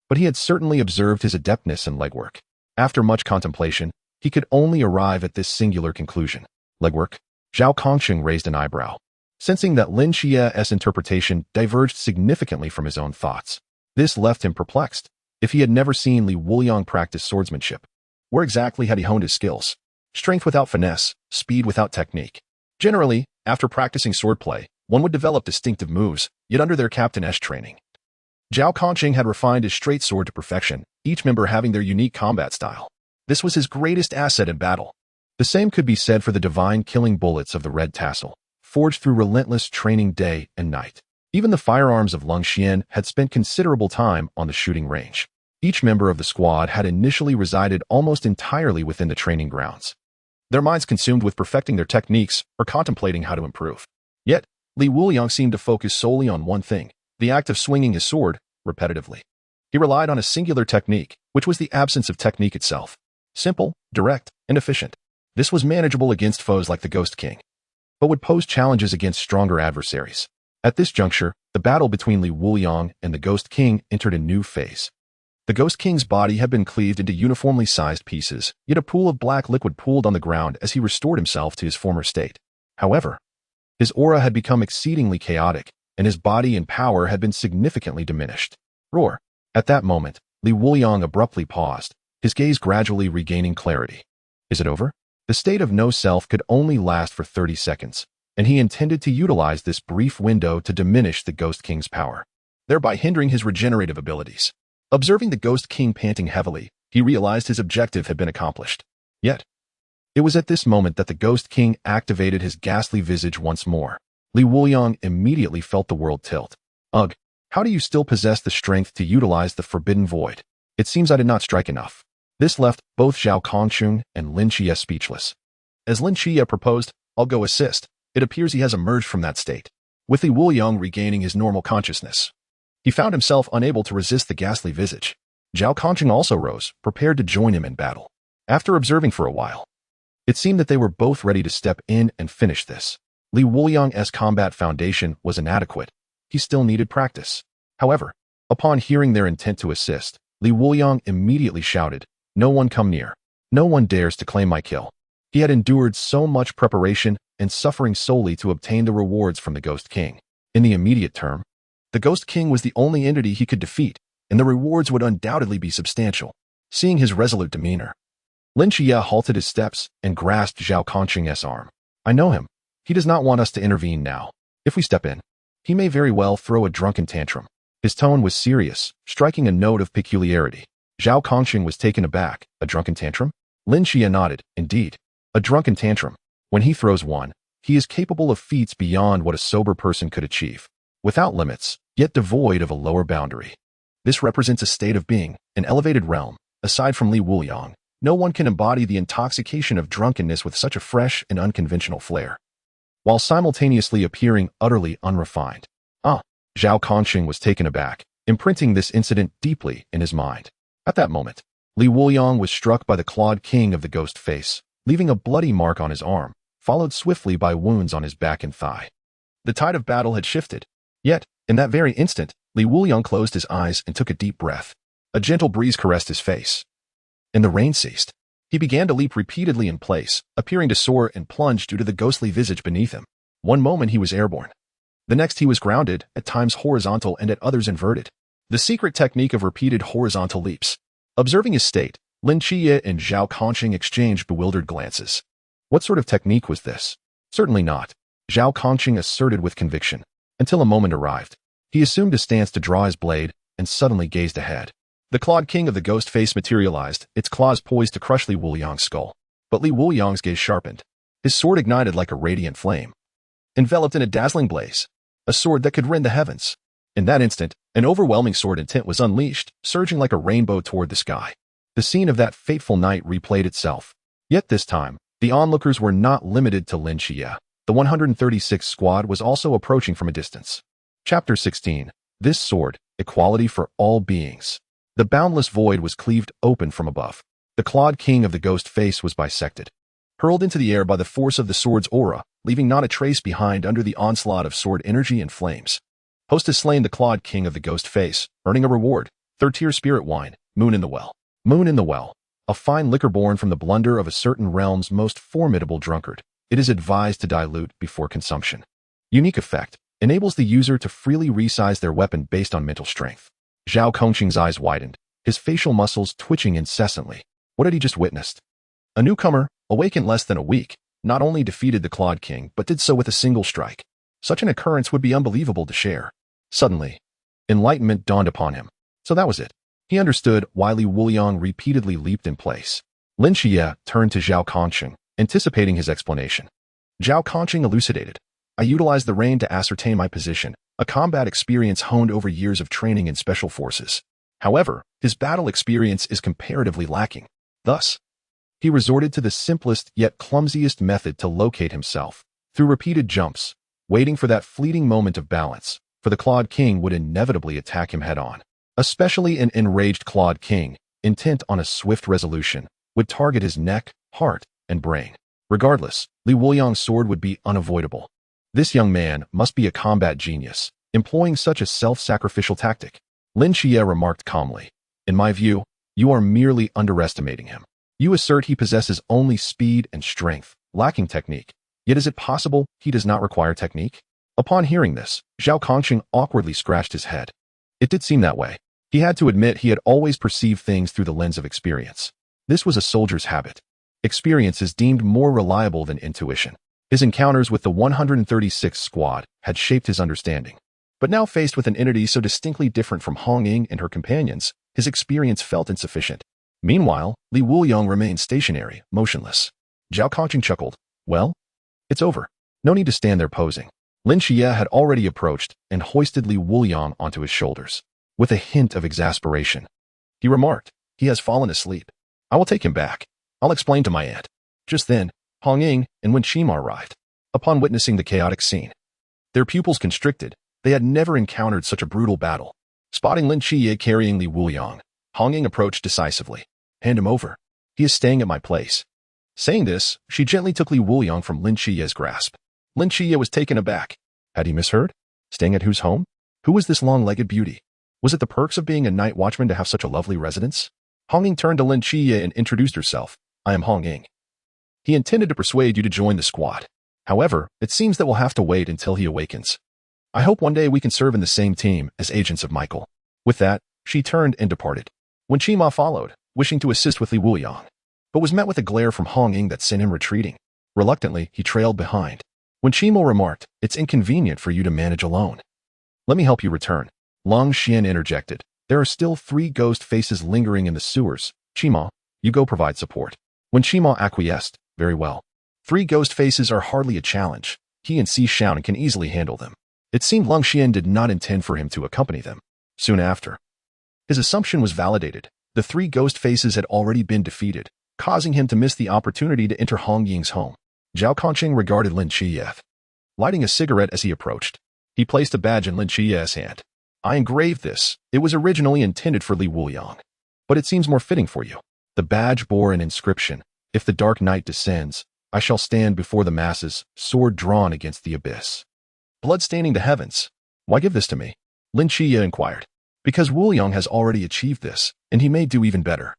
Speaker 1: but he had certainly observed his adeptness in legwork. After much contemplation, he could only arrive at this singular conclusion. Legwork? Zhao Kongcheng raised an eyebrow, sensing that Lin Qiyee's interpretation diverged significantly from his own thoughts. This left him perplexed. If he had never seen Li Wuliang practice swordsmanship, where exactly had he honed his skills? Strength without finesse, speed without technique. Generally, after practicing swordplay, one would develop distinctive moves, yet under their captain-esque training, Zhao Kongcheng had refined his straight sword to perfection, each member having their unique combat style. This was his greatest asset in battle. The same could be said for the divine killing bullets of the Red Tassel, forged through relentless training day and night. Even the firearms of Lin Qiyee had spent considerable time on the shooting range. Each member of the squad had initially resided almost entirely within the training grounds, their minds consumed with perfecting their techniques or contemplating how to improve. Yet, Li Wuliang seemed to focus solely on one thing, the act of swinging his sword, repetitively. He relied on a singular technique, which was the absence of technique itself. Simple, direct, and efficient. This was manageable against foes like the Ghost King, but would pose challenges against stronger adversaries. At this juncture, the battle between Li Wuliang and the Ghost King entered a new phase. The Ghost King's body had been cleaved into uniformly sized pieces, yet a pool of black liquid pooled on the ground as he restored himself to his former state. However, his aura had become exceedingly chaotic, and his body and power had been significantly diminished. Roar! At that moment, Li Wuliang abruptly paused, his gaze gradually regaining clarity. Is it over? The state of no self could only last for 30 seconds, and he intended to utilize this brief window to diminish the Ghost King's power, thereby hindering his regenerative abilities. Observing the Ghost King panting heavily, he realized his objective had been accomplished. Yet, it was at this moment that the Ghost King activated his ghastly visage once more. Li Wuliang immediately felt the world tilt. Ugh, how do you still possess the strength to utilize the forbidden void? It seems I did not strike enough. This left both Zhao Kongcheng and Lin Qiyee speechless. As Lin Qiyee proposed, I'll go assist, it appears he has emerged from that state, with Li Wuliang regaining his normal consciousness. He found himself unable to resist the ghastly visage. Zhao Kongcheng also rose, prepared to join him in battle. After observing for a while, it seemed that they were both ready to step in and finish this. Li Wuliang's combat foundation was inadequate. He still needed practice. However, upon hearing their intent to assist, Li Wuliang immediately shouted, "No one come near. No one dares to claim my kill." He had endured so much preparation and suffering solely to obtain the rewards from the Ghost King. In the immediate term, the Ghost King was the only entity he could defeat, and the rewards would undoubtedly be substantial. Seeing his resolute demeanor, Lin Qiyee halted his steps and grasped Zhao Kongcheng's arm. I know him. He does not want us to intervene now. If we step in, he may very well throw a drunken tantrum. His tone was serious, striking a note of peculiarity. Zhao Kongcheng was taken aback. A drunken tantrum? Lin Qiyee nodded. Indeed, a drunken tantrum. When he throws one, he is capable of feats beyond what a sober person could achieve, without limits, yet devoid of a lower boundary. This represents a state of being, an elevated realm. Aside from Li Wuliang, no one can embody the intoxication of drunkenness with such a fresh and unconventional flair, while simultaneously appearing utterly unrefined. Zhao Kongcheng was taken aback, imprinting this incident deeply in his mind. At that moment, Li Wuliang was struck by the clawed king of the ghost face, leaving a bloody mark on his arm, followed swiftly by wounds on his back and thigh. The tide of battle had shifted. Yet, in that very instant, Li Wuliang closed his eyes and took a deep breath. A gentle breeze caressed his face, and the rain ceased. He began to leap repeatedly in place, appearing to soar and plunge due to the ghostly visage beneath him. One moment he was airborne. The next he was grounded, at times horizontal and at others inverted. The secret technique of repeated horizontal leaps. Observing his state, Lin Qiyee and Zhao Kongcheng exchanged bewildered glances. What sort of technique was this? Certainly not, Zhao Kongcheng asserted with conviction, until a moment arrived. He assumed a stance to draw his blade and suddenly gazed ahead. The clawed king of the ghost face materialized, its claws poised to crush Li Wuliang's skull. But Li Wuliang's gaze sharpened. His sword ignited like a radiant flame, enveloped in a dazzling blaze, a sword that could rend the heavens. In that instant, an overwhelming sword intent was unleashed, surging like a rainbow toward the sky. The scene of that fateful night replayed itself. Yet this time, the onlookers were not limited to Lin Qiyee. The 136th squad was also approaching from a distance. Chapter 16. This sword, equality for all beings. The boundless void was cleaved open from above. The clawed king of the ghost face was bisected, hurled into the air by the force of the sword's aura, leaving not a trace behind under the onslaught of sword energy and flames. Host has slain the clawed king of the ghost face, earning a reward, 3rd-tier spirit wine, Moon in the Well. Moon in the Well, a fine liquor born from the blunder of a certain realm's most formidable drunkard. It is advised to dilute before consumption. Unique effect, enables the user to freely resize their weapon based on mental strength. Zhao Kongcheng's eyes widened, his facial muscles twitching incessantly. What had he just witnessed? A newcomer, awake in less than a week, not only defeated the clawed king but did so with a single strike. Such an occurrence would be unbelievable to share. Suddenly, enlightenment dawned upon him. So that was it. He understood why Li Wuliang repeatedly leaped in place. Lin Qiyee turned to Zhao Kongcheng, anticipating his explanation. Zhao Kongcheng elucidated. I utilized the rain to ascertain my position, a combat experience honed over years of training in special forces. However, his battle experience is comparatively lacking. Thus, he resorted to the simplest yet clumsiest method to locate himself. Through repeated jumps, waiting for that fleeting moment of balance, for the clawed king would inevitably attack him head-on. Especially an enraged clawed king, intent on a swift resolution, would target his neck, heart, and brain. Regardless, Li Wuliang's sword would be unavoidable. This young man must be a combat genius, employing such a self-sacrificial tactic. Lin Qiyee remarked calmly. In my view, you are merely underestimating him. You assert he possesses only speed and strength, lacking technique. Yet is it possible he does not require technique? Upon hearing this, Zhao Kongcheng awkwardly scratched his head. It did seem that way. He had to admit he had always perceived things through the lens of experience. This was a soldier's habit. Experience is deemed more reliable than intuition. His encounters with the 136th squad had shaped his understanding. But now faced with an entity so distinctly different from Hong Ying and her companions, his experience felt insufficient. Meanwhile, Li Wuliang remained stationary, motionless. Zhao Kongcheng chuckled. Well, it's over. No need to stand there posing. Lin Qiyee had already approached and hoisted Li Wuliang onto his shoulders. With a hint of exasperation, he remarked, he has fallen asleep. I will take him back. I'll explain to my aunt. Just then, Hong Ying and Wen Qima arrived. Upon witnessing the chaotic scene, their pupils constricted. They had never encountered such a brutal battle. Spotting Lin Qiyee carrying Li Wuliang, Hong Ying approached decisively. Hand him over. He is staying at my place. Saying this, she gently took Li Wuliang from Lin Qiyee's grasp. Lin Qiyee was taken aback. Had he misheard? Staying at whose home? Who was this long-legged beauty? Was it the perks of being a night watchman to have such a lovely residence? Hong Ying turned to Lin Qiyee and introduced herself. I am Hong Ying. He intended to persuade you to join the squad. However, it seems that we'll have to wait until he awakens. I hope one day we can serve in the same team as agents of Michael. With that, she turned and departed. Wen Qima followed, wishing to assist with Li Wuliang, but was met with a glare from Hong Ying that sent him retreating. Reluctantly, he trailed behind. Wen Qima remarked, it's inconvenient for you to manage alone. Let me help you return. Long Xian interjected. There are still 3 ghost faces lingering in the sewers. Qima, you go provide support. When Qima acquiesced, very well. 3 ghost faces are hardly a challenge. He and Si Shaon can easily handle them. It seemed Long Xian did not intend for him to accompany them. Soon after, his assumption was validated. The 3 ghost faces had already been defeated, causing him to miss the opportunity to enter Hong Ying's home. Zhao Kongcheng regarded Lin Qiyee, lighting a cigarette as he approached. He placed a badge in Lin Qiyee's hand. I engraved this. It was originally intended for Li Wuliang, but it seems more fitting for you. The badge bore an inscription. If the dark night descends, I shall stand before the masses, sword drawn against the abyss. Blood staining the heavens. Why give this to me? Lin Qiyee inquired. Because Wuliang has already achieved this, and he may do even better.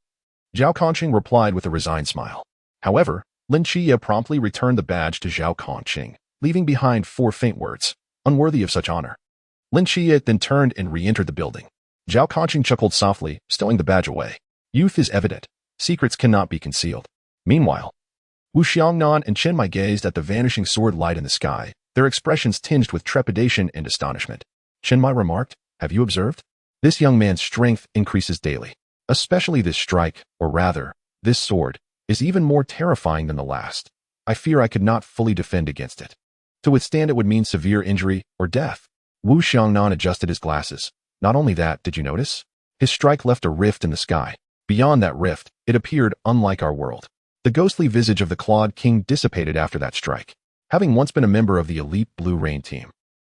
Speaker 1: Zhao Kongcheng replied with a resigned smile. However, Lin Qiyee promptly returned the badge to Zhao Kongcheng, leaving behind 4 faint words, unworthy of such honor. Lin Qiyee then turned and re-entered the building. Zhao Kongcheng chuckled softly, stowing the badge away. Youth is evident. Secrets cannot be concealed. Meanwhile, Wu Xiangnan and Chen Mai gazed at the vanishing sword light in the sky, their expressions tinged with trepidation and astonishment. Chen Mai remarked, "Have you observed? This young man's strength increases daily. Especially this strike, or rather, this sword, is even more terrifying than the last. I fear I could not fully defend against it. To withstand it would mean severe injury or death." Wu Xiangnan adjusted his glasses. "Not only that, did you notice? His strike left a rift in the sky. Beyond that rift, it appeared unlike our world. The ghostly visage of the Clawed King dissipated after that strike. Having once been a member of the elite Blue Rain team,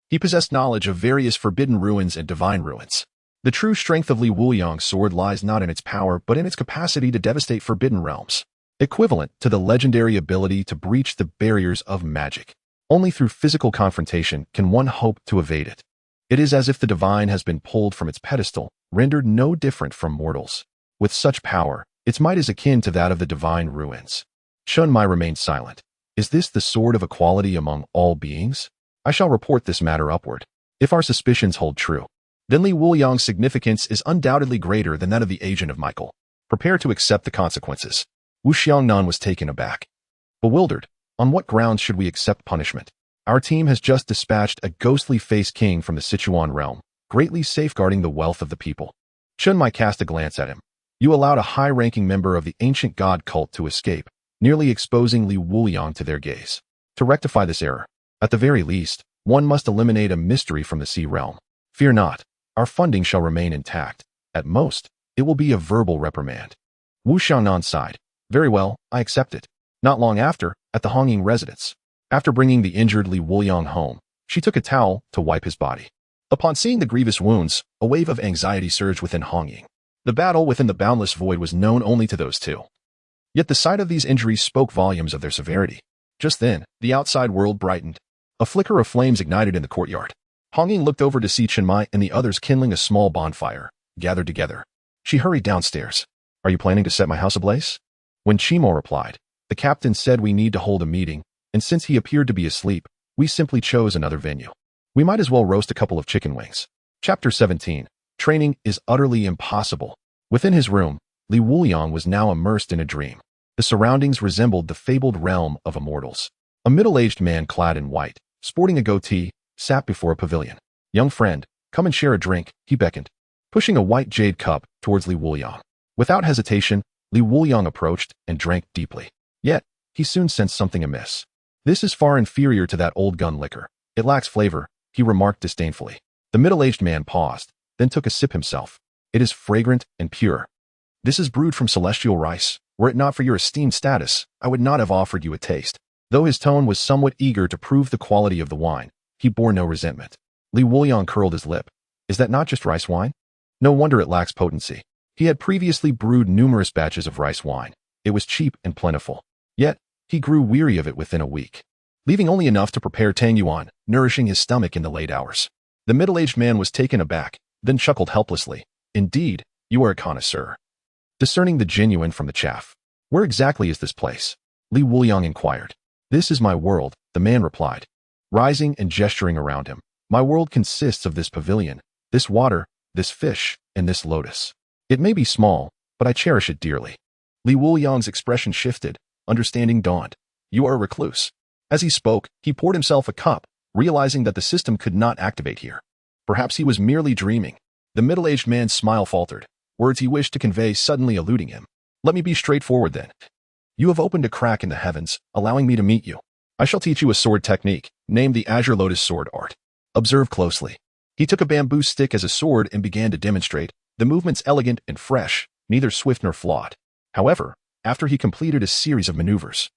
Speaker 1: he possessed knowledge of various forbidden ruins and divine ruins. The true strength of Li Wuliang's sword lies not in its power but in its capacity to devastate forbidden realms, equivalent to the legendary ability to breach the barriers of magic. Only through physical confrontation can one hope to evade it. It is as if the divine has been pulled from its pedestal, rendered no different from mortals. With such power, its might is akin to that of the divine ruins." Chen Mai remained silent. "Is this the sword of equality among all beings? I shall report this matter upward. If our suspicions hold true, then Li Wuliang's significance is undoubtedly greater than that of the agent of Michael. Prepare to accept the consequences." Wu Xiangnan was taken aback. Bewildered, on what grounds should we accept punishment? Our team has just dispatched a ghostly-faced king from the Sichuan realm, greatly safeguarding the wealth of the people. Chen Mai cast a glance at him. "You allowed a high-ranking member of the ancient god cult to escape, nearly exposing Li Wuliang to their gaze. To rectify this error, at the very least, one must eliminate a mystery from the sea realm. Fear not, our funding shall remain intact. At most, it will be a verbal reprimand." Wu Xiangnan sighed. "Very well, I accept it." Not long after, at the Hongying residence, after bringing the injured Li Wuliang home, she took a towel to wipe his body. Upon seeing the grievous wounds, a wave of anxiety surged within Hongying. The battle within the boundless void was known only to those two. Yet the sight of these injuries spoke volumes of their severity. Just then, the outside world brightened. A flicker of flames ignited in the courtyard. Hongying looked over to see Chen Mai and the others kindling a small bonfire, gathered together. She hurried downstairs. "Are you planning to set my house ablaze?" When Qimo replied, "The captain said we need to hold a meeting, and since he appeared to be asleep, we simply chose another venue. We might as well roast a couple of chicken wings." Chapter 17. Training is utterly impossible. Within his room, Li Wuliang was now immersed in a dream. The surroundings resembled the fabled realm of immortals. A middle-aged man clad in white, sporting a goatee, sat before a pavilion. "Young friend, come and share a drink," he beckoned, pushing a white jade cup towards Li Wuliang. Without hesitation, Li Wuliang approached and drank deeply. Yet, he soon sensed something amiss. "This is far inferior to that old gun liquor. It lacks flavor," he remarked disdainfully. The middle-aged man paused, then took a sip himself. "It is fragrant and pure. This is brewed from celestial rice. Were it not for your esteemed status, I would not have offered you a taste." Though his tone was somewhat eager to prove the quality of the wine, he bore no resentment. Li Wuliang curled his lip. "Is that not just rice wine? No wonder it lacks potency." He had previously brewed numerous batches of rice wine. It was cheap and plentiful. Yet, he grew weary of it within a week, leaving only enough to prepare tang yuan, nourishing his stomach in the late hours. The middle-aged man was taken aback, then chuckled helplessly. "Indeed, you are a connoisseur, discerning the genuine from the chaff. Where exactly is this place?" Li Wuliang inquired. "This is my world," the man replied, rising and gesturing around him. "My world consists of this pavilion, this water, this fish, and this lotus. It may be small, but I cherish it dearly." Li Wuliang's expression shifted, understanding dawned. "You are a recluse." As he spoke, he poured himself a cup, realizing that the system could not activate here. Perhaps he was merely dreaming. The middle-aged man's smile faltered, words he wished to convey suddenly eluding him. "Let me be straightforward then. You have opened a crack in the heavens, allowing me to meet you. I shall teach you a sword technique, named the Azure Lotus Sword Art. Observe closely." He took a bamboo stick as a sword and began to demonstrate, the movements elegant and fresh, neither swift nor flawed. However, after he completed a series of maneuvers,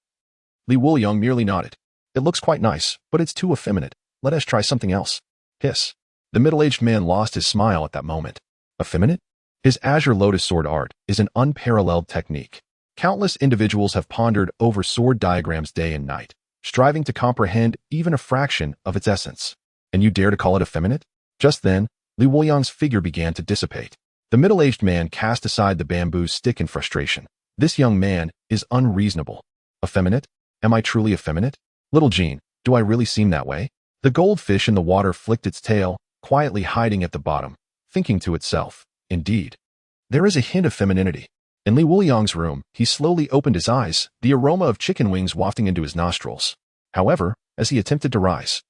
Speaker 1: Li Wuliang merely nodded. "It looks quite nice, but it's too effeminate. Let us try something else." Hiss. The middle-aged man lost his smile at that moment. Effeminate? His Azure Lotus Sword Art is an unparalleled technique. Countless individuals have pondered over sword diagrams day and night, striving to comprehend even a fraction of its essence. And you dare to call it effeminate? Just then, Li Wuliang's figure began to dissipate. The middle-aged man cast aside the bamboo stick in frustration. "This young man is unreasonable. Effeminate? Am I truly effeminate? Little Jean, do I really seem that way?" The goldfish in the water flicked its tail, quietly hiding at the bottom, thinking to itself, "Indeed, there is a hint of femininity. In Li Wuliang's room, he slowly opened his eyes, the aroma of chicken wings wafting into his nostrils. However, as he attempted to rise,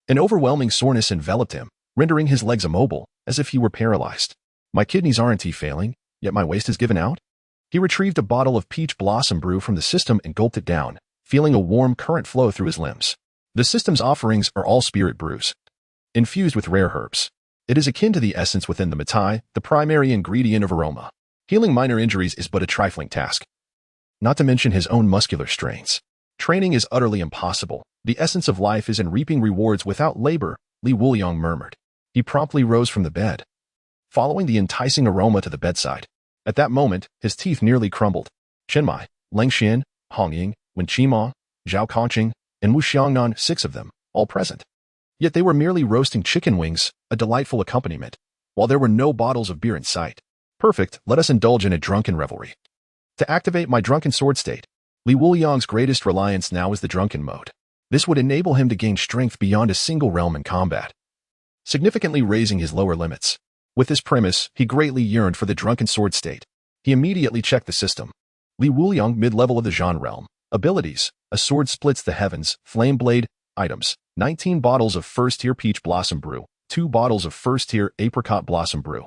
Speaker 1: an overwhelming soreness enveloped him, rendering his legs immobile, as if he were paralyzed. My kidneys aren't failing, yet my waist has given out? He retrieved a bottle of peach blossom brew from the system and gulped it down, feeling a warm current flow through his limbs. The system's offerings are all spirit brews, infused with rare herbs. It is akin to the essence within the Maotai, the primary ingredient of aroma. Healing minor injuries is but a trifling task. Not to mention his own muscular strains. Training is utterly impossible. The essence of life is in reaping rewards without labor, Li Wuliang murmured. He promptly rose from the bed, following the enticing aroma to the bedside. At that moment, his teeth nearly crumbled. Chenmai, Lengxian, Hongying, Wenqima, Zhao Kongcheng, and Wu Xiangnan, 6 of them, all present. Yet they were merely roasting chicken wings, a delightful accompaniment, while there were no bottles of beer in sight. Perfect, let us indulge in a drunken revelry. To activate my drunken sword state, Li Wuliang's greatest reliance now is the drunken mode. This would enable him to gain strength beyond a single realm in combat, significantly raising his lower limits. With this premise, he greatly yearned for the drunken sword state. He immediately checked the system. Li Wuliang, mid-level of the Zhan realm. Abilities: a sword splits the heavens, flame blade. Items: 19 bottles of first-tier peach blossom brew, 2 bottles of first-tier apricot blossom brew,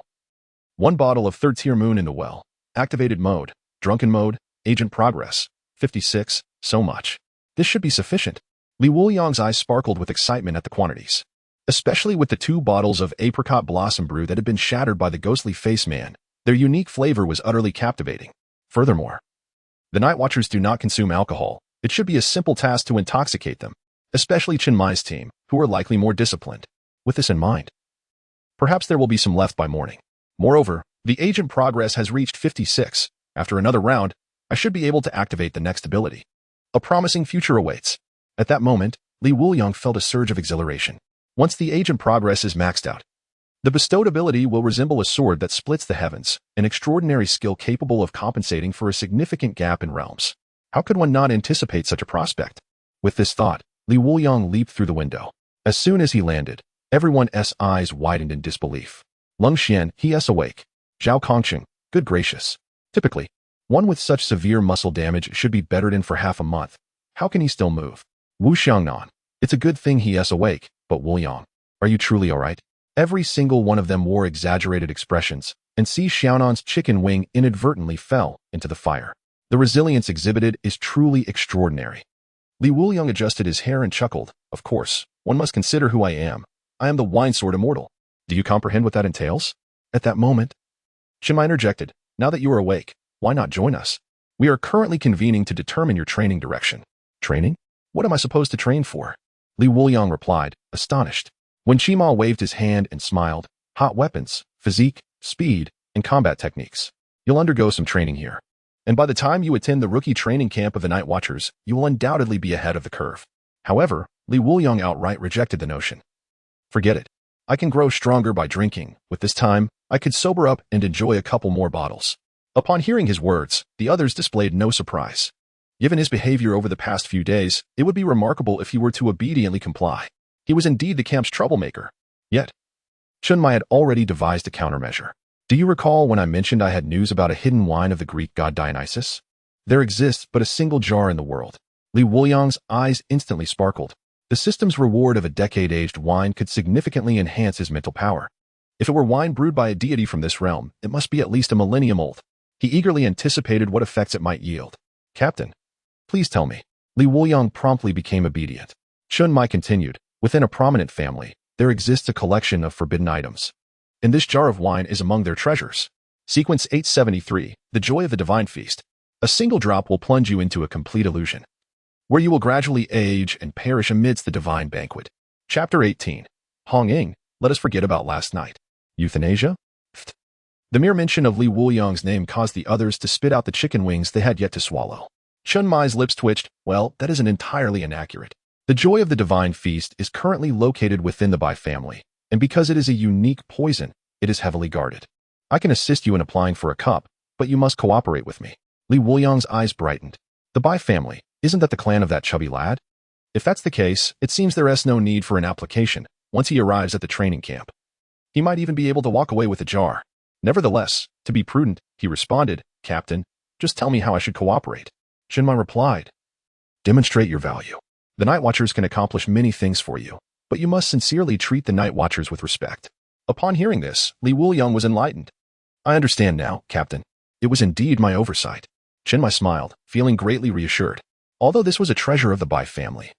Speaker 1: 1 bottle of third-tier moon in the well. Activated mode: drunken mode, agent progress, 56, so much. This should be sufficient. Li Wuliang's eyes sparkled with excitement at the quantities, especially with the 2 bottles of apricot blossom brew that had been shattered by the ghostly face man. Their unique flavor was utterly captivating. Furthermore, the Night Watchers do not consume alcohol. It should be a simple task to intoxicate them, especially Chenmai's team, who are likely more disciplined. With this in mind, perhaps there will be some left by morning. Moreover, the agent progress has reached 56. After another round, I should be able to activate the next ability. A promising future awaits. At that moment, Li Wuliang felt a surge of exhilaration. Once the agent progress is maxed out, the bestowed ability will resemble a sword that splits the heavens, an extraordinary skill capable of compensating for a significant gap in realms. How could one not anticipate such a prospect? With this thought, Li Wuliang leaped through the window. As soon as he landed, everyone's eyes widened in disbelief. Lengxian, he's awake. Zhao Kongcheng, good gracious. Typically, one with such severe muscle damage should be bedridden for half a month. How can he still move? Wu Xiangnan, it's a good thing he's awake, but Wuliang, are you truly alright? Every single one of them wore exaggerated expressions, and Si Xiaonan's chicken wing inadvertently fell into the fire. The resilience exhibited is truly extraordinary. Li Wuliang adjusted his hair and chuckled. Of course, one must consider who I am. I am the wine sword immortal. Do you comprehend what that entails? At that moment, Chenmai interjected. Now that you are awake, why not join us? We are currently convening to determine your training direction. Training? What am I supposed to train for? Li Wuliang replied, astonished. When Qiyue waved his hand and smiled, hot weapons, physique, speed, and combat techniques. You'll undergo some training here. And by the time you attend the rookie training camp of the Night Watchers, you will undoubtedly be ahead of the curve. However, Li Wuliang outright rejected the notion. Forget it. I can grow stronger by drinking. With this time, I could sober up and enjoy a couple more bottles. Upon hearing his words, the others displayed no surprise. Given his behavior over the past few days, it would be remarkable if he were to obediently comply. He was indeed the camp's troublemaker. Yet, Chenmai had already devised a countermeasure. Do you recall when I mentioned I had news about a hidden wine of the Greek god Dionysus? There exists but a single jar in the world. Li Wuliang's eyes instantly sparkled. The system's reward of a decade-aged wine could significantly enhance his mental power. If it were wine brewed by a deity from this realm, it must be at least a millennium old. He eagerly anticipated what effects it might yield. Captain, please tell me. Li Wuliang promptly became obedient. Chenmai continued. Within a prominent family, there exists a collection of forbidden items. And this jar of wine is among their treasures. Sequence 873, the joy of the divine feast. A single drop will plunge you into a complete illusion, where you will gradually age and perish amidst the divine banquet. Chapter 18. Hongying, let us forget about last night. Euthanasia? Pfft. The mere mention of Li Wuliang's name caused the others to spit out the chicken wings they had yet to swallow. Chenmai's lips twitched. Well, that isn't entirely inaccurate. The joy of the divine feast is currently located within the Bai family, and because it is a unique poison, it is heavily guarded. I can assist you in applying for a cup, but you must cooperate with me. Li Wuliang's eyes brightened. The Bai family, isn't that the clan of that chubby lad? If that's the case, it seems there is no need for an application once he arrives at the training camp. He might even be able to walk away with a jar. Nevertheless, to be prudent, he responded, Captain, Just tell me how I should cooperate. Chenmai replied. Demonstrate your value. The Night Watchers can accomplish many things for you, but you must sincerely treat the Night Watchers with respect. Upon hearing this, Wuliang was enlightened. I understand now, Captain. It was indeed my oversight. Chenmai smiled, feeling greatly reassured. Although this was a treasure of the Bai family,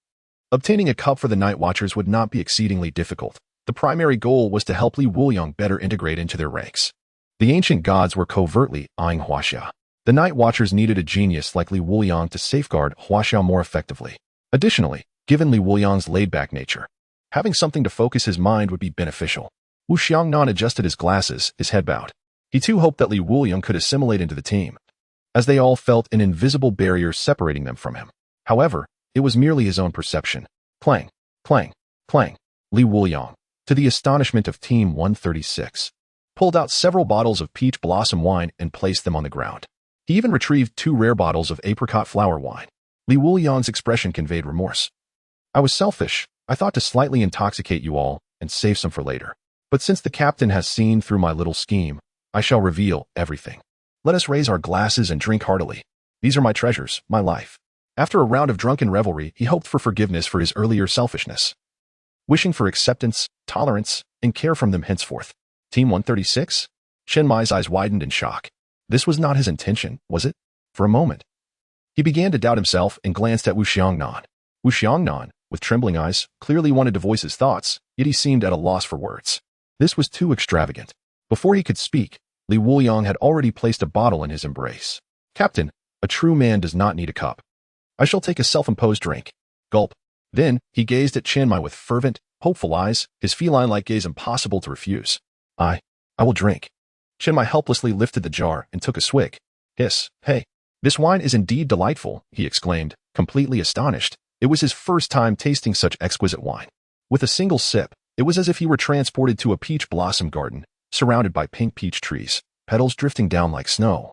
Speaker 1: obtaining a cup for the Night Watchers would not be exceedingly difficult. The primary goal was to help Wuliang better integrate into their ranks. The ancient gods were covertly eyeing Huaxia. The Night Watchers needed a genius like Wuliang to safeguard Huaxia more effectively. Additionally, given Wuliang's laid-back nature, having something to focus his mind would be beneficial. Wu Xiangnan adjusted his glasses, his head bowed. He too hoped that Wuliang could assimilate into the team, as they all felt an invisible barrier separating them from him. However, it was merely his own perception. Clang, clang, clang. Wuliang, to the astonishment of Team 136, pulled out several bottles of peach blossom wine and placed them on the ground. He even retrieved 2 rare bottles of apricot flower wine. Wuliang's expression conveyed remorse. I was selfish. I thought to slightly intoxicate you all and save some for later. But since the captain has seen through my little scheme, I shall reveal everything. Let us raise our glasses and drink heartily. These are my treasures, my life. After a round of drunken revelry, he hoped for forgiveness for his earlier selfishness, wishing for acceptance, tolerance, and care from them henceforth. Team 136? Chenmai's eyes widened in shock. This was not his intention, was it? For a moment, he began to doubt himself and glanced at Wu Xiangnan. Wu Xiangnan, with trembling eyes, clearly wanted to voice his thoughts, yet he seemed at a loss for words. This was too extravagant. Before he could speak, Wuliang had already placed a bottle in his embrace. Captain, a true man does not need a cup. I shall take a self-imposed drink. Gulp. Then, he gazed at Chenmai with fervent, hopeful eyes, his feline-like gaze impossible to refuse. I will drink. Chenmai helplessly lifted the jar and took a swig. Hiss, hey. This wine is indeed delightful, he exclaimed, completely astonished. It was his first time tasting such exquisite wine. With a single sip, it was as if he were transported to a peach blossom garden, surrounded by pink peach trees, petals drifting down like snow,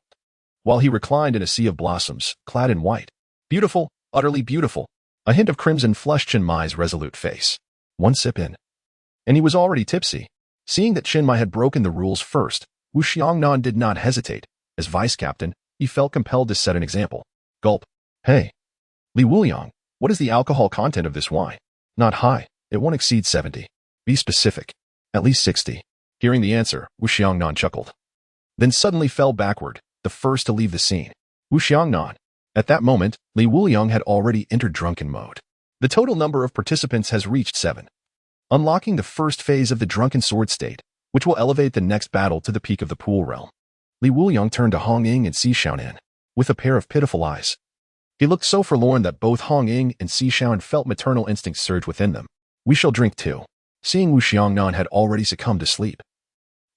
Speaker 1: while he reclined in a sea of blossoms, clad in white. Beautiful, utterly beautiful. A hint of crimson flushed Chenmai's resolute face. One sip in, and he was already tipsy. Seeing that Chenmai had broken the rules first, Wu Xiangnan did not hesitate. As vice-captain, he felt compelled to set an example. Gulp. Hey. Wuliang, what is the alcohol content of this wine? Not high. It won't exceed 70. Be specific. At least 60. Hearing the answer, Wu Xiangnan chuckled. Then suddenly fell backward, the first to leave the scene. Wu Xiangnan. At that moment, Wuliang had already entered drunken mode. The total number of participants has reached 7. Unlocking the first phase of the Drunken Sword state, which will elevate the next battle to the peak of the Pool realm. Wuliang turned to Hong Ying and Si Xiaonan, with a pair of pitiful eyes. He looked so forlorn that both Hong Ying and Si Xiaonan felt maternal instincts surge within them. We shall drink too. Seeing Wu Xiangnan had already succumbed to sleep,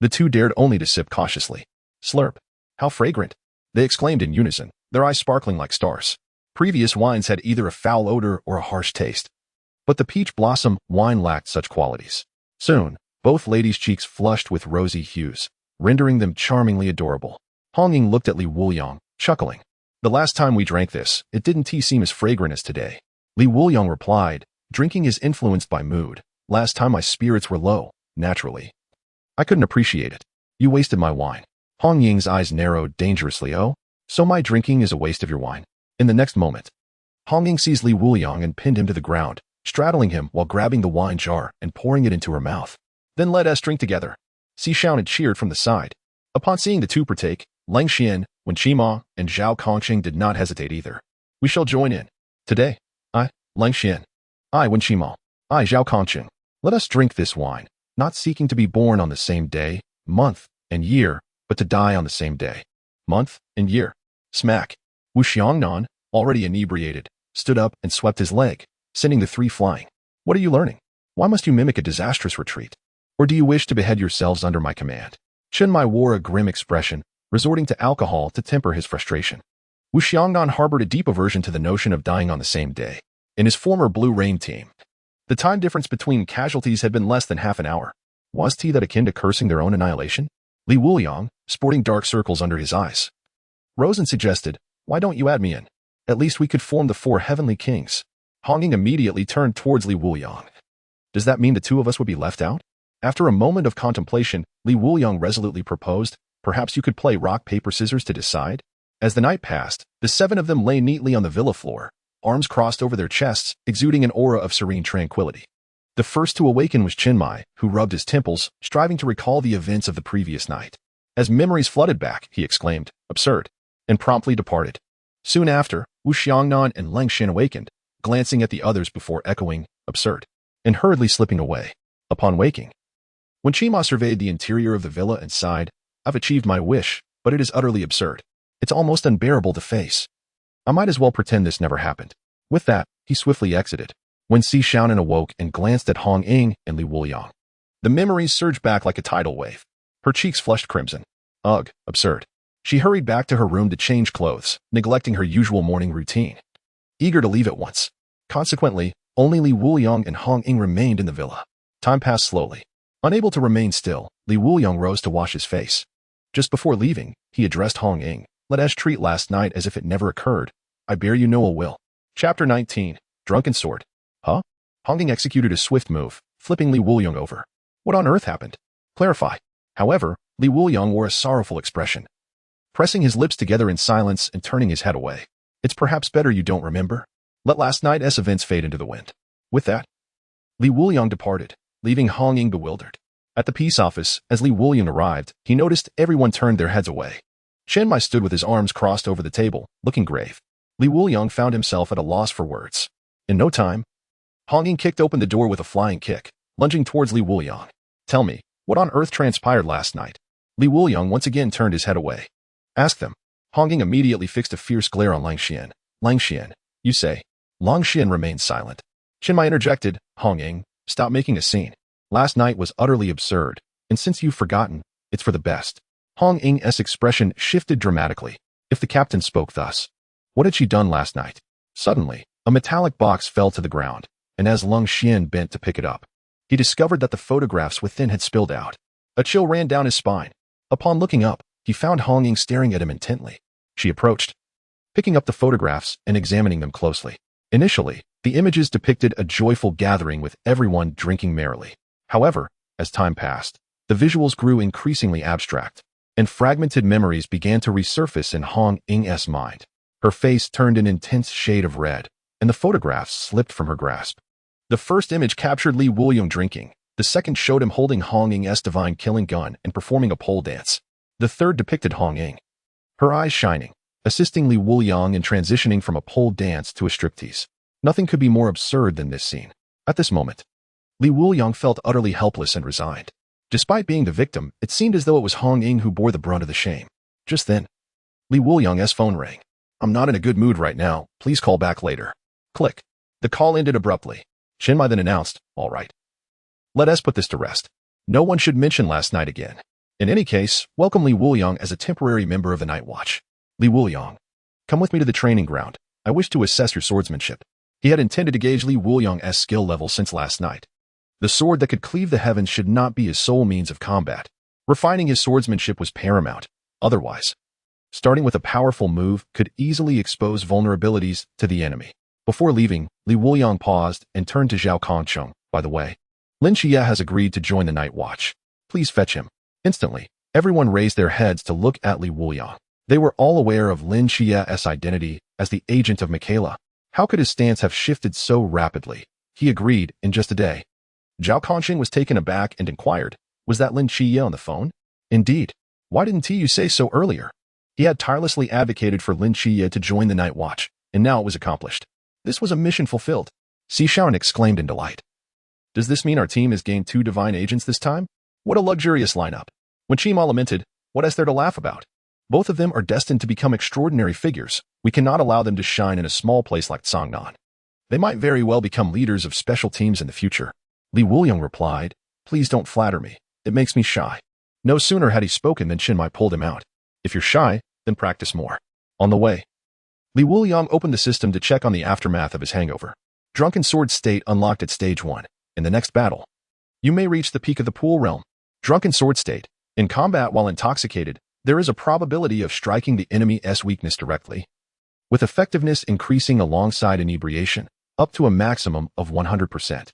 Speaker 1: the two dared only to sip cautiously. Slurp. How fragrant! They exclaimed in unison, their eyes sparkling like stars. Previous wines had either a foul odor or a harsh taste, but the peach blossom wine lacked such qualities. Soon, both ladies' cheeks flushed with rosy hues, rendering them charmingly adorable. Hong Ying looked at Wuliang, chuckling. The last time we drank this, it didn't seem as fragrant as today. Wuliang replied, drinking is influenced by mood. Last time my spirits were low, naturally. I couldn't appreciate it. You wasted my wine. Hong Ying's eyes narrowed dangerously. Oh, so my drinking is a waste of your wine. In the next moment, Hong Ying seized Wuliang and pinned him to the ground, straddling him while grabbing the wine jar and pouring it into her mouth. Then let us drink together. Si Xiaonan cheered from the side. Upon seeing the two partake, Lin Qiyee, Wen Qima, and Zhao Kongcheng did not hesitate either. We shall join in. Today, I, Lin Qiyee, I, Wen Qima, I, Zhao Kongcheng. Let us drink this wine, not seeking to be born on the same day, month, and year, but to die on the same day, month, and year. Smack. Wu Xiangnan, already inebriated, stood up and swept his leg, sending the three flying. What are you learning? Why must you mimic a disastrous retreat? Or do you wish to behead yourselves under my command? Chenmai wore a grim expression, resorting to alcohol to temper his frustration. Wu Xiangnan harbored a deep aversion to the notion of dying on the same day. In his former Blue Rain team, the time difference between casualties had been less than half an hour. Was that akin to cursing their own annihilation? Wuliang, sporting dark circles under his eyes, rose and suggested, why don't you add me in? At least we could form the 4 heavenly kings. Hong Ying immediately turned towards Wuliang. Does that mean the 2 of us would be left out? After a moment of contemplation, Wuliang resolutely proposed, perhaps you could play rock, paper, scissors to decide? As the night passed, the 7 of them lay neatly on the villa floor, arms crossed over their chests, exuding an aura of serene tranquility. The first to awaken was Qiyue, who rubbed his temples, striving to recall the events of the previous night. As memories flooded back, he exclaimed, "Absurd," and promptly departed. Soon after, Wu Xiangnan and Lin Qiyee awakened, glancing at the others before echoing, "Absurd," and hurriedly slipping away. Upon waking, when Qiyue surveyed the interior of the villa and sighed, "I've achieved my wish, but it is utterly absurd. It's almost unbearable to face. I might as well pretend this never happened." With that, he swiftly exited. When Si Xiaonan awoke and glanced at Hong Ying and Li Wuliang, the memories surged back like a tidal wave. Her cheeks flushed crimson. Ugh, absurd. She hurried back to her room to change clothes, neglecting her usual morning routine, eager to leave at once. Consequently, only Li Wuliang and Hong Ying remained in the villa. Time passed slowly. Unable to remain still, Li Wuliang rose to wash his face. Just before leaving, he addressed Hong Ying. "Let us treat last night as if it never occurred. I bear you no ill will." Chapter 19. Drunken Sword. Huh? Hong Ying executed a swift move, flipping Li Wuliang over. What on earth happened? Clarify. However, Li Wuliang wore a sorrowful expression, pressing his lips together in silence and turning his head away. "It's perhaps better you don't remember. Let last night's events fade into the wind." With that, Li Wuliang departed, leaving Hong Ying bewildered. At the peace office, as Li Wuliang arrived, he noticed everyone turned their heads away. Qiyue stood with his arms crossed over the table, looking grave. Li Wuliang found himself at a loss for words. In no time, Hong Ying kicked open the door with a flying kick, lunging towards Li Wuliang. "Tell me, what on earth transpired last night?" Li Wuliang once again turned his head away. "Ask them." Hong Ying immediately fixed a fierce glare on Lin Qiyee. "Lin Qiyee, you say?" Lin Qiyee remained silent. Qiyue interjected, "Hong Ying, stop making a scene. Last night was utterly absurd, and since you've forgotten, it's for the best." Hong Ying's expression shifted dramatically. If the captain spoke thus, what had she done last night? Suddenly, a metallic box fell to the ground, and as Lin Qiyee bent to pick it up, he discovered that the photographs within had spilled out. A chill ran down his spine. Upon looking up, he found Hong Ying staring at him intently. She approached, picking up the photographs and examining them closely. Initially, the images depicted a joyful gathering with everyone drinking merrily. However, as time passed, the visuals grew increasingly abstract, and fragmented memories began to resurface in Hong Ying's mind. Her face turned an intense shade of red, and the photographs slipped from her grasp. The first image captured Li Wuliang drinking. The second showed him holding Hong Ying's divine killing gun and performing a pole dance. The third depicted Hong Ying, her eyes shining, assisting Li Wuliang in transitioning from a pole dance to a striptease. Nothing could be more absurd than this scene. At this moment, Li Wuliang felt utterly helpless and resigned. Despite being the victim, it seemed as though it was Hong Ying who bore the brunt of the shame. Just then, Li Wuliang's phone rang. "I'm not in a good mood right now. Please call back later." Click. The call ended abruptly. Qiyue then announced, "All right. Let us put this to rest. No one should mention last night again. In any case, welcome Li Wuliang as a temporary member of the Night Watch. Li Wuliang, come with me to the training ground. I wish to assess your swordsmanship." He had intended to gauge Li Wuliang's skill level since last night. The sword that could cleave the heavens should not be his sole means of combat. Refining his swordsmanship was paramount. Otherwise, starting with a powerful move could easily expose vulnerabilities to the enemy. Before leaving, Li Wuliang paused and turned to Zhao Kongcheng. "By the way, Lin Qiyee has agreed to join the Night Watch. Please fetch him." Instantly, everyone raised their heads to look at Li Wuliang. They were all aware of Lin Qiyee's identity as the agent of Michaela. How could his stance have shifted so rapidly? He agreed in just a day. Zhao Kongcheng was taken aback and inquired, "Was that Lin Qiyee on the phone?" "Indeed. Why didn't you say so earlier?" He had tirelessly advocated for Lin Qiyee to join the Night Watch, and now it was accomplished. This was a mission fulfilled. Si Xiaonan exclaimed in delight. "Does this mean our team has gained 2 divine agents this time? What a luxurious lineup." When Qiyue lamented, "What is there to laugh about? Both of them are destined to become extraordinary figures. We cannot allow them to shine in a small place like Cognac. They might very well become leaders of special teams in the future." Li Wuliang replied, "Please don't flatter me. It makes me shy." No sooner had he spoken than Qiyue pulled him out. "If you're shy, then practice more." On the way, Li Wuliang opened the system to check on the aftermath of his hangover. Drunken Sword State unlocked at Stage 1. In the next battle, you may reach the peak of the Pool Realm. Drunken Sword State. In combat while intoxicated, there is a probability of striking the enemy's weakness directly, with effectiveness increasing alongside inebriation, up to a maximum of 100%.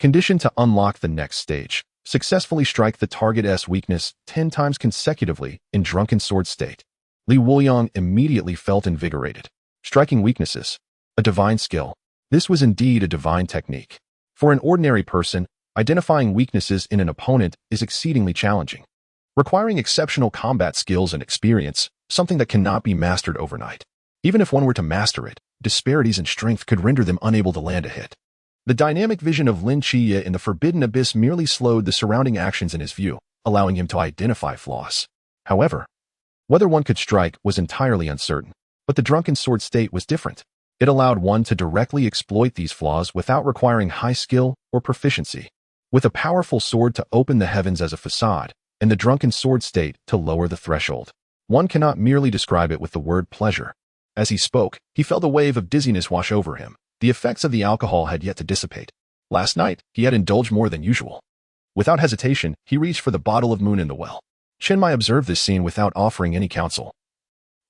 Speaker 1: Condition to unlock the next stage. Successfully strike the target's weakness 10 times consecutively in Drunken Sword State. Li Wuliang immediately felt invigorated. Striking weaknesses. A divine skill. This was indeed a divine technique. For an ordinary person, identifying weaknesses in an opponent is exceedingly challenging, requiring exceptional combat skills and experience, something that cannot be mastered overnight. Even if one were to master it, disparities in strength could render them unable to land a hit. The dynamic vision of Lin Qiyee in the Forbidden Abyss merely slowed the surrounding actions in his view, allowing him to identify flaws. However, whether one could strike was entirely uncertain, but the Drunken Sword state was different. It allowed one to directly exploit these flaws without requiring high skill or proficiency. With a powerful sword to open the heavens as a facade, and the Drunken Sword state to lower the threshold, one cannot merely describe it with the word pleasure. As he spoke, he felt a wave of dizziness wash over him. The effects of the alcohol had yet to dissipate. Last night, he had indulged more than usual. Without hesitation, he reached for the bottle of moon in the well. Chenmai observed this scene without offering any counsel.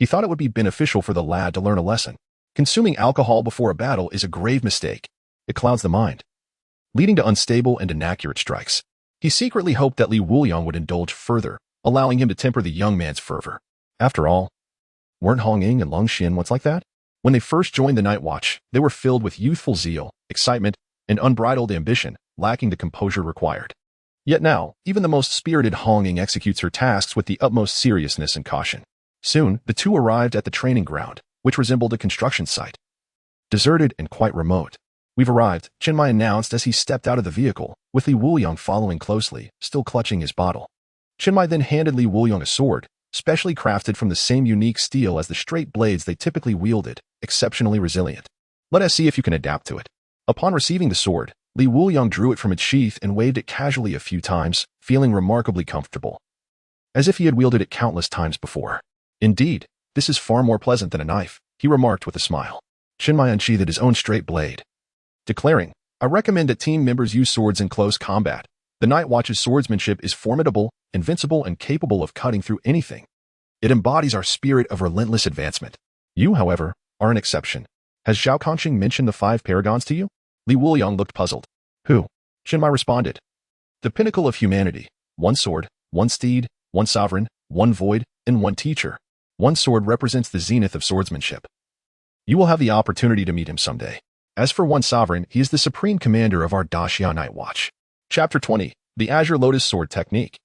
Speaker 1: He thought it would be beneficial for the lad to learn a lesson. Consuming alcohol before a battle is a grave mistake. It clouds the mind, leading to unstable and inaccurate strikes. He secretly hoped that Li Wuliang would indulge further, allowing him to temper the young man's fervor. After all, weren't Hong Ying and Long Xin once like that? When they first joined the Night Watch, they were filled with youthful zeal, excitement, and unbridled ambition, lacking the composure required. Yet now, even the most spirited Hong Ying executes her tasks with the utmost seriousness and caution. Soon, the two arrived at the training ground, which resembled a construction site. Deserted and quite remote. We've arrived, Chenmai announced as he stepped out of the vehicle, with Li Wuliang following closely, still clutching his bottle. Chenmai then handed Li Wuliang a sword, specially crafted from the same unique steel as the straight blades they typically wielded, exceptionally resilient. Let us see if you can adapt to it. Upon receiving the sword, Li Wuliang drew it from its sheath and waved it casually a few times, feeling remarkably comfortable, as if he had wielded it countless times before. Indeed, this is far more pleasant than a knife, he remarked with a smile. Chenmai unsheathed his own straight blade, declaring, I recommend that team members use swords in close combat. The Night Watch's swordsmanship is formidable, invincible, and capable of cutting through anything. It embodies our spirit of relentless advancement. You, however, are an exception. Has Zhao Kongcheng mentioned the 5 paragons to you? Li Wuliang looked puzzled. Who? Chenmai responded. The pinnacle of humanity. 1 sword, 1 steed, 1 sovereign, 1 void, and 1 teacher. 1 sword represents the zenith of swordsmanship. You will have the opportunity to meet him someday. As for 1 sovereign, he is the supreme commander of our Daxia Night Watch. Chapter 20. The Azure Lotus Sword Technique.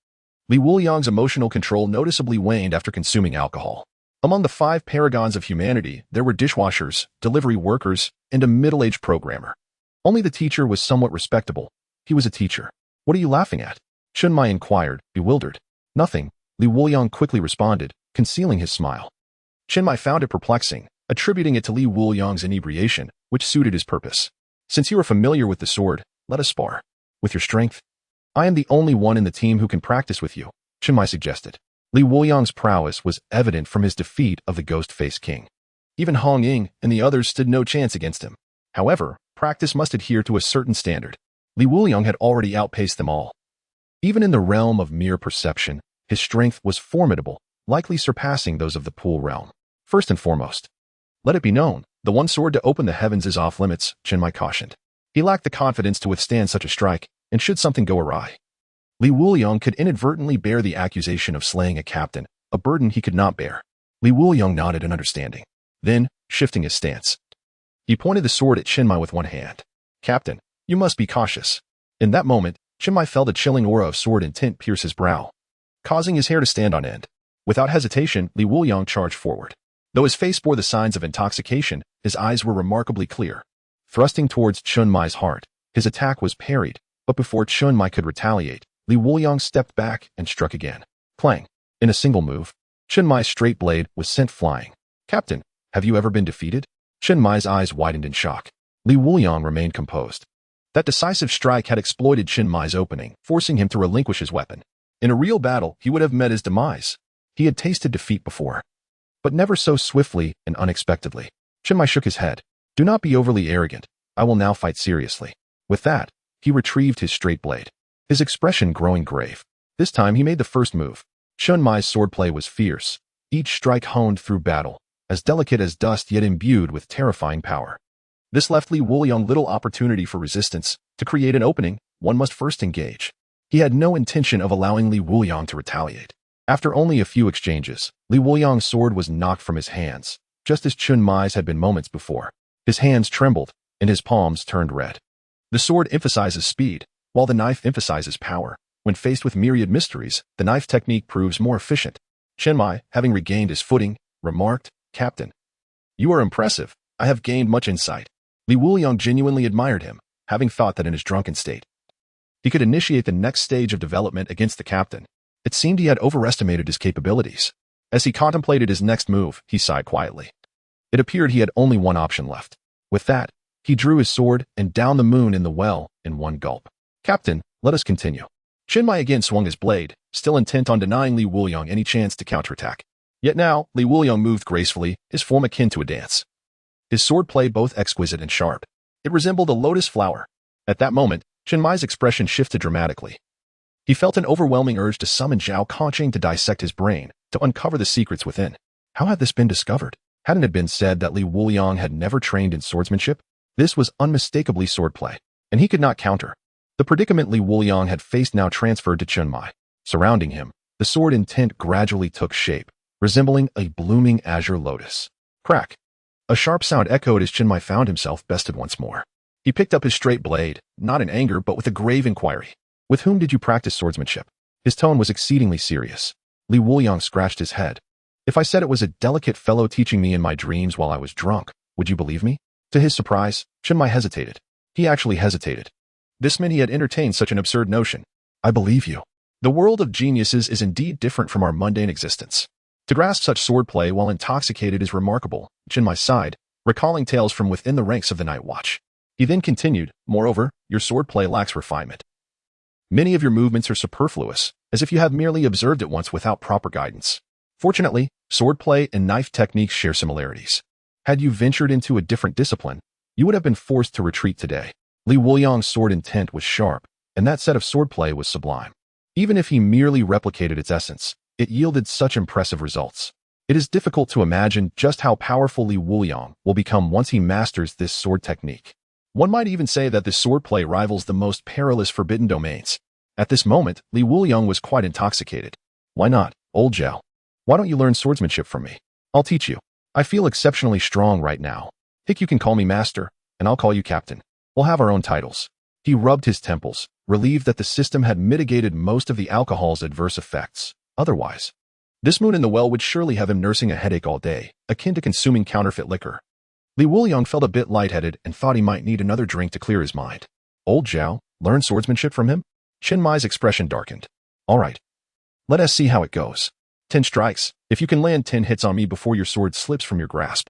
Speaker 1: Li Wuliang's emotional control noticeably waned after consuming alcohol. Among the 5 paragons of humanity, there were dishwashers, delivery workers, and a middle-aged programmer. Only the teacher was somewhat respectable. He was a teacher. What are you laughing at? Chenmai inquired, bewildered. Nothing, Li Wuliang quickly responded, concealing his smile. Chenmai found it perplexing, attributing it to Li Wuliang's inebriation, which suited his purpose. Since you are familiar with the sword, let us spar. With your strength? I am the only one in the team who can practice with you, Chenmai suggested. Li Wuliang's prowess was evident from his defeat of the Ghost-Faced King. Even Hong Ying and the others stood no chance against him. However, practice must adhere to a certain standard. Li Wuliang had already outpaced them all. Even in the realm of mere perception, his strength was formidable, likely surpassing those of the Pool realm. First and foremost, let it be known, the 1 sword to open the heavens is off limits, Chenmai cautioned. He lacked the confidence to withstand such a strike, and should something go awry, Li Wuliang could inadvertently bear the accusation of slaying a captain, a burden he could not bear. Li Wuliang nodded in understanding. Then, shifting his stance, he pointed the sword at Chenmai with one hand. Captain, you must be cautious. In that moment, Chenmai felt a chilling aura of sword intent pierce his brow, causing his hair to stand on end. Without hesitation, Li Wuliang charged forward. Though his face bore the signs of intoxication, his eyes were remarkably clear. Thrusting towards Chenmai's heart, his attack was parried, but before Chenmai could retaliate, Li Wuliang stepped back and struck again. Clang! In a single move, Chenmai's straight blade was sent flying. Captain, have you ever been defeated? Chenmai's eyes widened in shock. Li Wuliang remained composed. That decisive strike had exploited Chenmai's opening, forcing him to relinquish his weapon. In a real battle, he would have met his demise. He had tasted defeat before, but never so swiftly and unexpectedly. Chenmai shook his head. Do not be overly arrogant. I will now fight seriously. With that, he retrieved his straight blade, his expression growing grave. This time he made the first move. Chenmai's swordplay was fierce, each strike honed through battle, as delicate as dust yet imbued with terrifying power. This left Li Wuliang little opportunity for resistance. To create an opening, one must first engage. He had no intention of allowing Li Wuliang to retaliate. After only a few exchanges, Li Wuliang's sword was knocked from his hands, just as Chun Mai's had been moments before. His hands trembled, and his palms turned red. The sword emphasizes speed, while the knife emphasizes power. When faced with myriad mysteries, the knife technique proves more efficient. Chen Mai, having regained his footing, remarked, "Captain, you are impressive. I have gained much insight." Li Wuliang genuinely admired him, having thought that in his drunken state, he could initiate the next stage of development against the captain. It seemed he had overestimated his capabilities. As he contemplated his next move, he sighed quietly. It appeared he had only one option left. With that, he drew his sword and downed the moon in the well in one gulp. "Captain, let us continue." Chen Mai again swung his blade, still intent on denying Li Wuliang any chance to counterattack. Yet now, Li Wuliang moved gracefully, his form akin to a dance. His swordplay both exquisite and sharp. It resembled a lotus flower. At that moment, Chen Mai's expression shifted dramatically. He felt an overwhelming urge to summon Zhao Kongcheng to dissect his brain, to uncover the secrets within. How had this been discovered? Hadn't it been said that Li Wuliang had never trained in swordsmanship? This was unmistakably swordplay, and he could not counter. The predicament Li Wuliang had faced now transferred to Chen Mai. Surrounding him, the sword intent gradually took shape, resembling a blooming azure lotus. Crack! A sharp sound echoed as Chen Mai found himself bested once more. He picked up his straight blade, not in anger but with a grave inquiry. "With whom did you practice swordsmanship?" His tone was exceedingly serious. Li Wuliang scratched his head. "If I said it was a delicate fellow teaching me in my dreams while I was drunk, would you believe me?" To his surprise, Chen Mai hesitated. He actually hesitated. This meant he had entertained such an absurd notion. "I believe you. The world of geniuses is indeed different from our mundane existence. To grasp such swordplay while intoxicated is remarkable." Chen Mai sighed, recalling tales from within the ranks of the Night Watch. He then continued, "Moreover, your swordplay lacks refinement. Many of your movements are superfluous, as if you have merely observed it once without proper guidance. Fortunately, swordplay and knife techniques share similarities. Had you ventured into a different discipline, you would have been forced to retreat today." Li Wuliang's sword intent was sharp, and that set of swordplay was sublime. Even if he merely replicated its essence, it yielded such impressive results. It is difficult to imagine just how powerful Li Wuliang will become once he masters this sword technique. One might even say that this swordplay rivals the most perilous forbidden domains. At this moment, Li Wuliang was quite intoxicated. "Why not, old Zhao? Why don't you learn swordsmanship from me? I'll teach you. I feel exceptionally strong right now. You can call me master, and I'll call you captain. We'll have our own titles." He rubbed his temples, relieved that the system had mitigated most of the alcohol's adverse effects. Otherwise, this moon in the well would surely have him nursing a headache all day, akin to consuming counterfeit liquor. Li Wuliang felt a bit lightheaded and thought he might need another drink to clear his mind. Old Zhao, learn swordsmanship from him? Chen Mai's expression darkened. "All right. Let us see how it goes. 10 strikes. If you can land 10 hits on me before your sword slips from your grasp,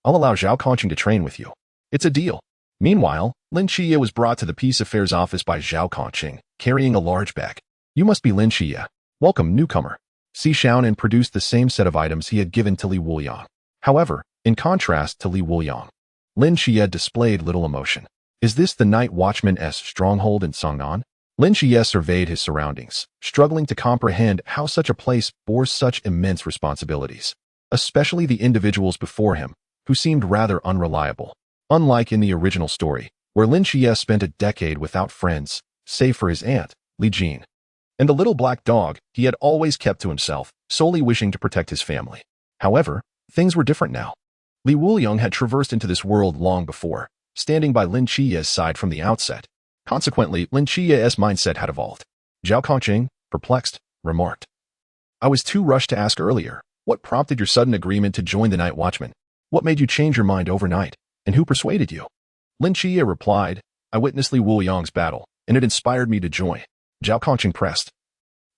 Speaker 1: I'll allow Zhao Kongcheng to train with you. It's a deal." Meanwhile, Lin Qiyee was brought to the Peace Affairs office by Zhao Kongcheng, carrying a large bag. "You must be Lin Qiyee. Welcome, newcomer." Si Xiaonan produced the same set of items he had given to Li Wuliang. However, in contrast to Li Wuliang, Lin Qiyee displayed little emotion. "Is this the Night Watchman's stronghold in Songnan?" Lin Qiyee surveyed his surroundings, struggling to comprehend how such a place bore such immense responsibilities, especially the individuals before him, who seemed rather unreliable. Unlike in the original story, where Lin Qiyee spent a decade without friends, save for his aunt, Li Jin, and the little black dog he had always kept to himself, solely wishing to protect his family. However, things were different now. Li Wuliang had traversed into this world long before, standing by Lin Qiyee's side from the outset. Consequently, Lin Qiyee's mindset had evolved. Zhao Kongcheng, perplexed, remarked, "I was too rushed to ask earlier. What prompted your sudden agreement to join the Night Watchman? What made you change your mind overnight? And who persuaded you?" Lin Qiyee replied, "I witnessed Li Wuliang's battle, and it inspired me to join." Zhao Kongcheng pressed,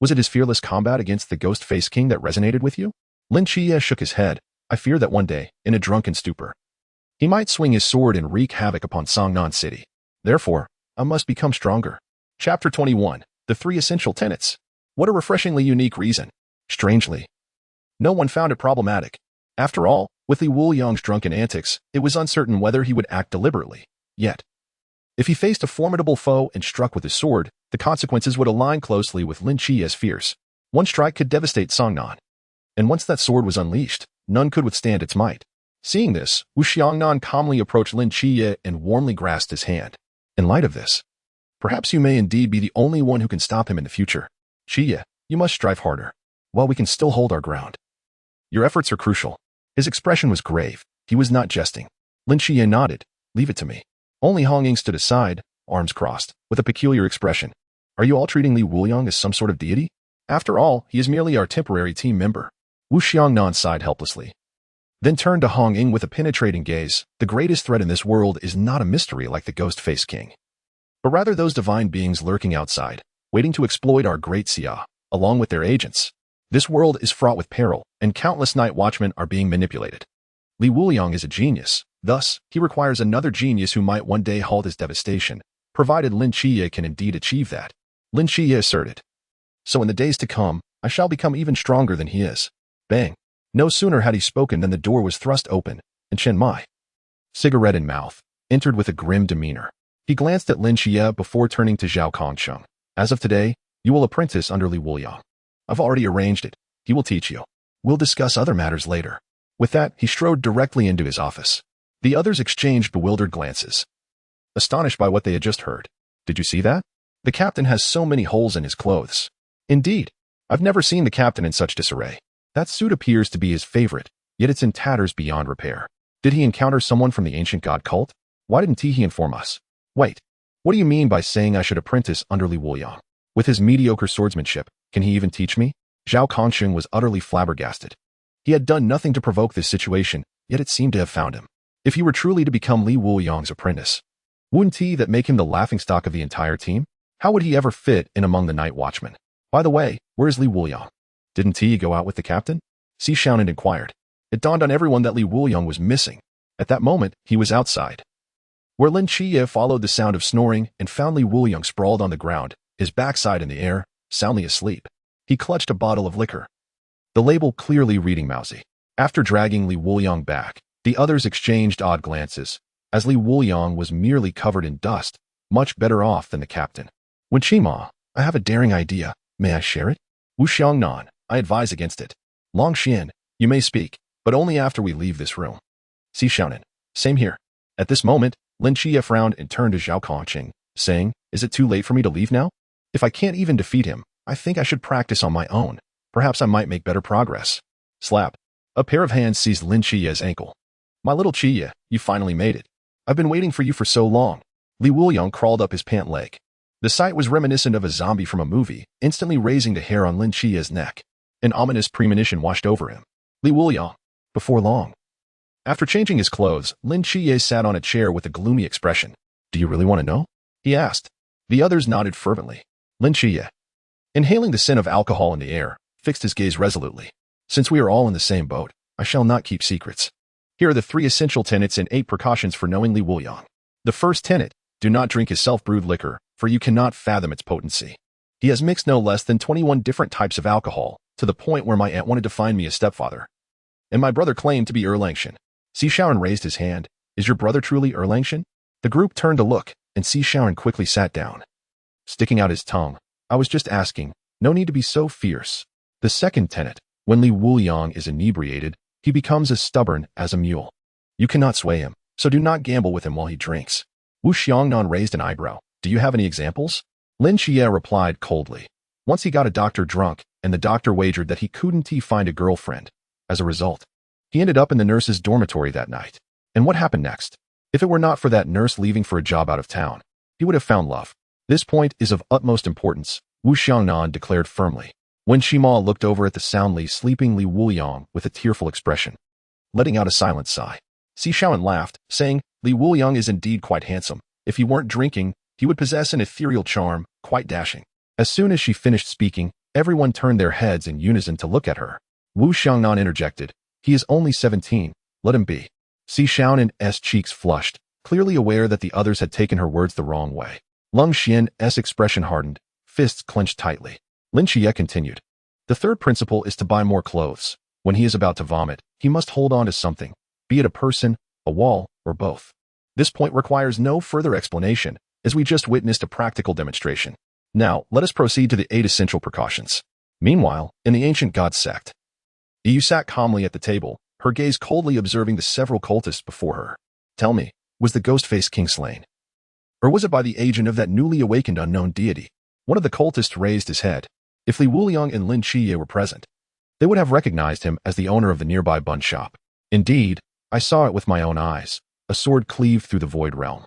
Speaker 1: "Was it his fearless combat against the Ghost-Faced King that resonated with you?" Lin Qiyee shook his head. "I fear that one day, in a drunken stupor, he might swing his sword and wreak havoc upon Songnan City. Therefore, I must become stronger." Chapter 21. The 3 Essential Tenets. What a refreshingly unique reason. Strangely, no one found it problematic. After all, with Li Wuliang's drunken antics, it was uncertain whether he would act deliberately. Yet, if he faced a formidable foe and struck with his sword, the consequences would align closely with Lin Qiyee's fears. One strike could devastate Songnan, and once that sword was unleashed, none could withstand its might. Seeing this, Wu Xiangnan calmly approached Lin Qiyee and warmly grasped his hand. "In light of this, perhaps you may indeed be the only one who can stop him in the future. Qiyue, you must strive harder. while we can still hold our ground. Your efforts are crucial. His expression was grave. He was not jesting. Lin Qiyee nodded. Leave it to me. Only Honging stood aside, arms crossed, with a peculiar expression. Are you all treating Li Wuliang as some sort of deity? After all, he is merely our temporary team member. Wu Xiangnan sighed helplessly. Then turned to Honging with a penetrating gaze. The greatest threat in this world is not a mystery like the Ghost-Face King, but rather those divine beings lurking outside, waiting to exploit our great Xia, along with their agents. This world is fraught with peril, and countless night watchmen are being manipulated. Li Wuliang is a genius. Thus, he requires another genius who might one day halt his devastation, provided Lin Qiyee can indeed achieve that. Lin Qiyee asserted. So in the days to come, I shall become even stronger than he is. Bang. No sooner had he spoken than the door was thrust open, and Chen Mai, cigarette in mouth, entered with a grim demeanor. He glanced at Lin Qiyee before turning to Zhao Kongcheng. As of today, you will apprentice under Li Wuliang. I've already arranged it. He will teach you. We'll discuss other matters later. With that, he strode directly into his office. The others exchanged bewildered glances, astonished by what they had just heard. Did you see that? The captain has so many holes in his clothes. Indeed, I've never seen the captain in such disarray. That suit appears to be his favorite, yet it's in tatters beyond repair. Did he encounter someone from the ancient god cult? Why didn't he inform us? Wait, what do you mean by saying I should apprentice under Li Wuliang? With his mediocre swordsmanship, can he even teach me? Zhao Kongcheng was utterly flabbergasted. He had done nothing to provoke this situation, yet it seemed to have found him. If he were truly to become Li Wuliang's apprentice, wouldn't he that make him the laughingstock of the entire team? How would he ever fit in among the night watchmen? By the way, where's Li Wuliang? Didn't he go out with the captain? Si Xiaonan inquired. It dawned on everyone that Li Wuliang was missing. At that moment, he was outside, where Lin Qiyee followed the sound of snoring and found Li Wuliang sprawled on the ground, his backside in the air, soundly asleep. He clutched a bottle of liquor, the label clearly reading mousy. After dragging Li Wuliang back, the others exchanged odd glances, as Li Wuliang was merely covered in dust, much better off than the captain. Wen Qima, I have a daring idea. May I share it? Wu Xiangnan, I advise against it. Long Xian, you may speak, but only after we leave this room. Si Xiaonan, same here. At this moment, Lin Qiyee frowned and turned to Zhao Kongcheng, saying, is it too late for me to leave now? If I can't even defeat him, I think I should practice on my own. Perhaps I might make better progress. Slap. A pair of hands seized Lin Qiyee's ankle. My little Qiyue, you finally made it. I've been waiting for you for so long. Li Wuliang crawled up his pant leg. The sight was reminiscent of a zombie from a movie, instantly raising the hair on Lin Qiyee's neck. An ominous premonition washed over him. Li Wuliang. Before long. After changing his clothes, Lin Qiyee sat on a chair with a gloomy expression. Do you really want to know? He asked. The others nodded fervently. Lin Qiyee, inhaling the scent of alcohol in the air, fixed his gaze resolutely. Since we are all in the same boat, I shall not keep secrets. Here are the 3 essential tenets and 8 precautions for knowing Li Wuliang. The first tenet, do not drink his self-brewed liquor, for you cannot fathom its potency. He has mixed no less than 21 different types of alcohol, to the point where my aunt wanted to find me a stepfather. And my brother claimed to be Erlangshan. Si Xiaoran raised his hand. Is your brother truly Erlangshan? The group turned to look, and Si Xiaoran quickly sat down, sticking out his tongue. I was just asking. No need to be so fierce. The second tenet, when Li Wuliang is inebriated, he becomes as stubborn as a mule. You cannot sway him, so do not gamble with him while he drinks. Wu Xiangnan raised an eyebrow. Do you have any examples? Lin Qiyee replied coldly. Once he got a doctor drunk, and the doctor wagered that he couldn't find a girlfriend. As a result, he ended up in the nurse's dormitory that night. And what happened next? If it were not for that nurse leaving for a job out of town, he would have found love. This point is of utmost importance, Wu Xiangnan declared firmly. When Shima looked over at the soundly sleeping Li Wuliang with a tearful expression, letting out a silent sigh. Si Xiaoran laughed, saying, Li Wuliang is indeed quite handsome. If he weren't drinking, he would possess an ethereal charm, quite dashing. As soon as she finished speaking, everyone turned their heads in unison to look at her. Wu Xiangnan interjected, he is only 17, let him be. Si Xiaonan's cheeks flushed, clearly aware that the others had taken her words the wrong way. Lung Xian's expression hardened, fists clenched tightly. Lin Qiyee continued. The third principle is to buy more clothes. When he is about to vomit, he must hold on to something, be it a person, a wall, or both. This point requires no further explanation, as we just witnessed a practical demonstration. Now, let us proceed to the 8 essential precautions. Meanwhile, in the ancient god sect, Qiyue sat calmly at the table, her gaze coldly observing the several cultists before her. Tell me, was the ghost-faced king slain? Or was it by the agent of that newly awakened unknown deity? One of the cultists raised his head. If Li Wuliang and Lin Qiyee were present, they would have recognized him as the owner of the nearby bun shop. Indeed, I saw it with my own eyes. A sword cleaved through the void realm,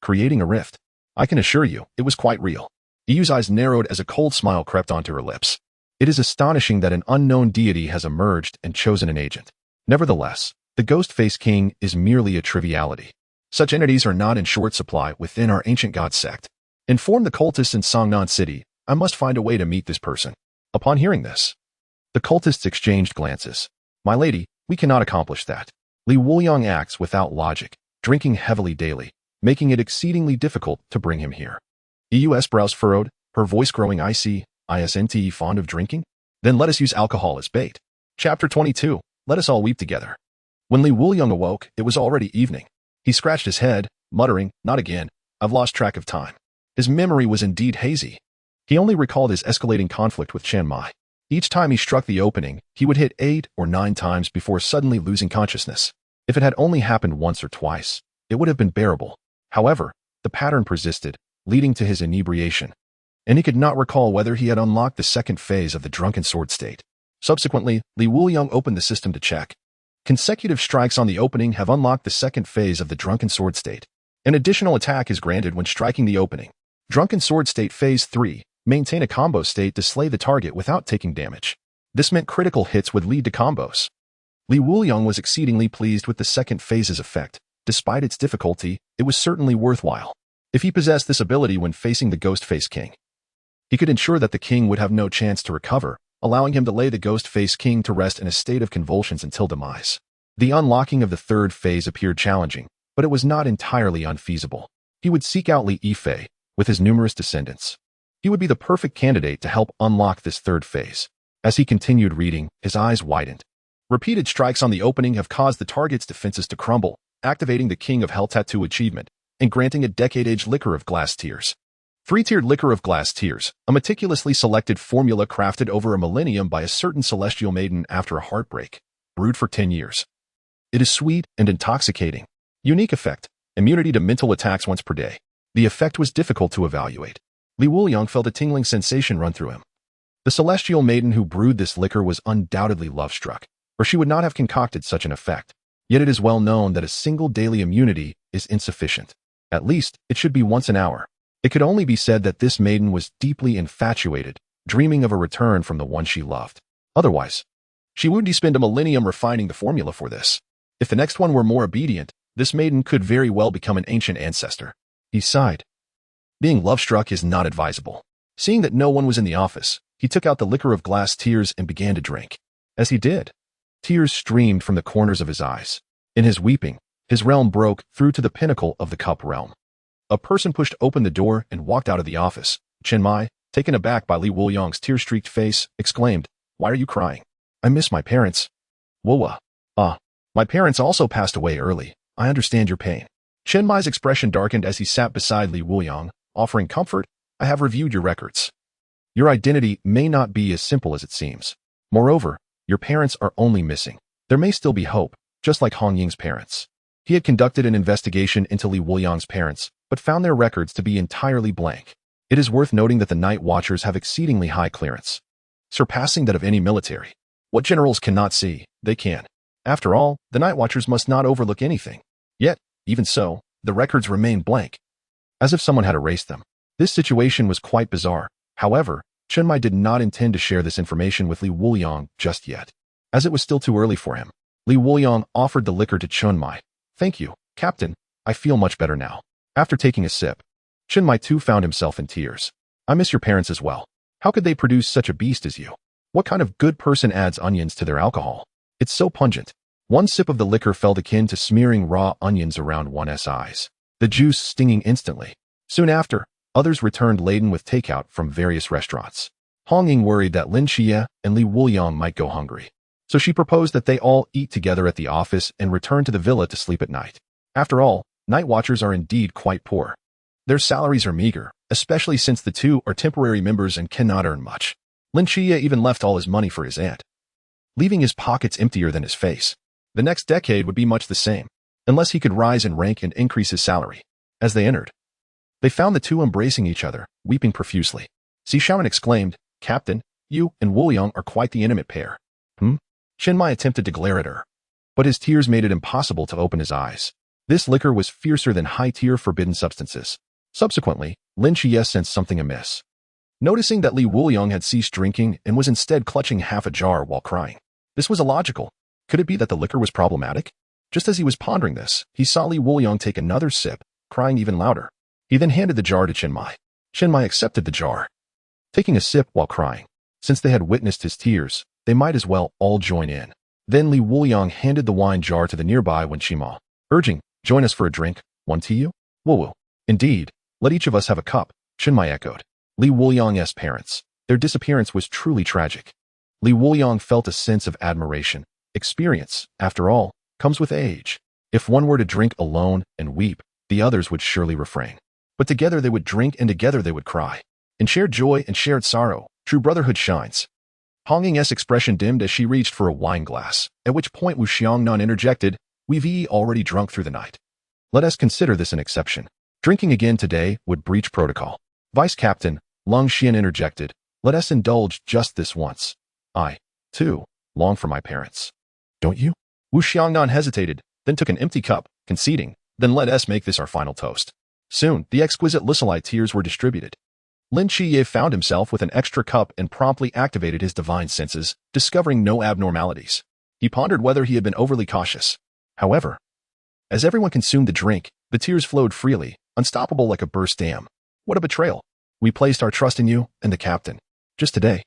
Speaker 1: creating a rift. I can assure you, it was quite real. Qiyue's eyes narrowed as a cold smile crept onto her lips. It is astonishing that an unknown deity has emerged and chosen an agent. Nevertheless, the Ghost-Face King is merely a triviality. Such entities are not in short supply within our ancient god sect. Inform the cultists in Songnan City, I must find a way to meet this person. Upon hearing this, the cultists exchanged glances. My lady, we cannot accomplish that. Wuliang acts without logic, drinking heavily daily, making it exceedingly difficult to bring him here. Qiyue's brows furrowed, her voice growing icy. Isn't fond of drinking? Then let us use alcohol as bait. Chapter 22. Let us all weep together. When Wuliang awoke, it was already evening. He scratched his head, muttering, not again, I've lost track of time. His memory was indeed hazy. He only recalled his escalating conflict with Chen Mai. Each time he struck the opening, he would hit 8 or 9 times before suddenly losing consciousness. If it had only happened once or twice, it would have been bearable. However, the pattern persisted, leading to his inebriation, and he could not recall whether he had unlocked the second phase of the Drunken Sword state. Subsequently, Wuliang opened the system to check. Consecutive strikes on the opening have unlocked the second phase of the Drunken Sword state. An additional attack is granted when striking the opening. Drunken Sword state phase 3, maintain a combo state to slay the target without taking damage. This meant critical hits would lead to combos. Wuliang was exceedingly pleased with the second phase's effect. Despite its difficulty, it was certainly worthwhile. If he possessed this ability when facing the Ghost-Face King, he could ensure that the king would have no chance to recover, allowing him to lay the Ghost-Face King to rest in a state of convulsions until demise. The unlocking of the third phase appeared challenging, but it was not entirely unfeasible. He would seek out Li Yifei, with his numerous descendants. He would be the perfect candidate to help unlock this third phase. As he continued reading, his eyes widened. Repeated strikes on the opening have caused the target's defenses to crumble, activating the King of Hell Tattoo achievement, and granting a decade-aged liquor of glass tears. 3-tiered liquor of glass tears, a meticulously selected formula crafted over a millennium by a certain celestial maiden after a heartbreak, brewed for 10 years. It is sweet and intoxicating. Unique effect, immunity to mental attacks once per day. The effect was difficult to evaluate. Wuliang felt a tingling sensation run through him. The celestial maiden who brewed this liquor was undoubtedly love-struck, or she would not have concocted such an effect. Yet it is well known that a single daily immunity is insufficient. At least, it should be once an hour. It could only be said that this maiden was deeply infatuated, dreaming of a return from the one she loved. Otherwise, she would spend a millennium refining the formula for this. If the next one were more obedient, this maiden could very well become an ancient ancestor. He sighed. Being love-struck is not advisable. Seeing that no one was in the office, he took out the liquor of glass tears and began to drink. As he did, tears streamed from the corners of his eyes. In his weeping, his realm broke through to the pinnacle of the cup realm. A person pushed open the door and walked out of the office. Chen Mai, taken aback by Wuliang's tear-streaked face, exclaimed, "Why are you crying?" "I miss my parents." "Wowa. My parents also passed away early. I understand your pain." Chen Mai's expression darkened as he sat beside Wuliang, offering comfort. "I have reviewed your records. Your identity may not be as simple as it seems. Moreover, your parents are only missing. There may still be hope, just like Hong Ying's parents." He had conducted an investigation into Wuliang's parents, but found their records to be entirely blank. It is worth noting that the Night Watchers have exceedingly high clearance, surpassing that of any military. What generals cannot see, they can. After all, the Night Watchers must not overlook anything. Yet, even so, the records remain blank, as if someone had erased them. This situation was quite bizarre. However, Chen Mai did not intend to share this information with Wuliang just yet, as it was still too early for him. Wuliang offered the liquor to Chen Mai. "Thank you, Captain. I feel much better now." After taking a sip, Chen Mai too found himself in tears. "I miss your parents as well. How could they produce such a beast as you? What kind of good person adds onions to their alcohol? It's so pungent." One sip of the liquor felt akin to smearing raw onions around one's eyes, the juice stinging instantly. Soon after, others returned laden with takeout from various restaurants. Hong Ying worried that Lin Qiyee and Wuliang might go hungry, so she proposed that they all eat together at the office and return to the villa to sleep at night. After all, Night Watchers are indeed quite poor. Their salaries are meager, especially since the two are temporary members and cannot earn much. Lin Qiyee even left all his money for his aunt, leaving his pockets emptier than his face. The next decade would be much the same, unless he could rise in rank and increase his salary. As they entered, they found the two embracing each other, weeping profusely. Shaman exclaimed, "Captain, you and Wuliang are quite the intimate pair." Chenmai attempted to glare at her, but his tears made it impossible to open his eyes. This liquor was fiercer than high-tier forbidden substances. Subsequently, Lin Qiyee sensed something amiss. Noticing that Wuliang had ceased drinking and was instead clutching half a jar while crying. This was illogical. Could it be that the liquor was problematic? Just as he was pondering this, he saw Wuliang take another sip, crying even louder. He then handed the jar to Chenmai. Chenmai accepted the jar, taking a sip while crying. Since they had witnessed his tears, they might as well all join in. Then Wuliang handed the wine jar to the nearby Chenmai, urging, "Join us for a drink, one to you?" Woo. Indeed, let each of us have a cup, Chenmai echoed. Wuliang's parents. Their disappearance was truly tragic. Wuliang felt a sense of admiration. Experience, after all, comes with age. If one were to drink alone and weep, the others would surely refrain. But together they would drink and together they would cry. In shared joy and shared sorrow, true brotherhood shines. Hong Ying's expression dimmed as she reached for a wine glass, at which point Wu Xiangnan interjected, "We've already drunk through the night. Let us consider this an exception. Drinking again today would breach protocol." Vice Captain Lung Xian interjected, "Let us indulge just this once. I, too, long for my parents. Don't you?" Wu Xiangnan hesitated, then took an empty cup, conceding, "Then let us make this our final toast." Soon, the exquisite Isekai'd tears were distributed. Lin Qiyee found himself with an extra cup and promptly activated his divine senses, discovering no abnormalities. He pondered whether he had been overly cautious. However, as everyone consumed the drink, the tears flowed freely, unstoppable like a burst dam. What a betrayal. We placed our trust in you and the captain. Just today,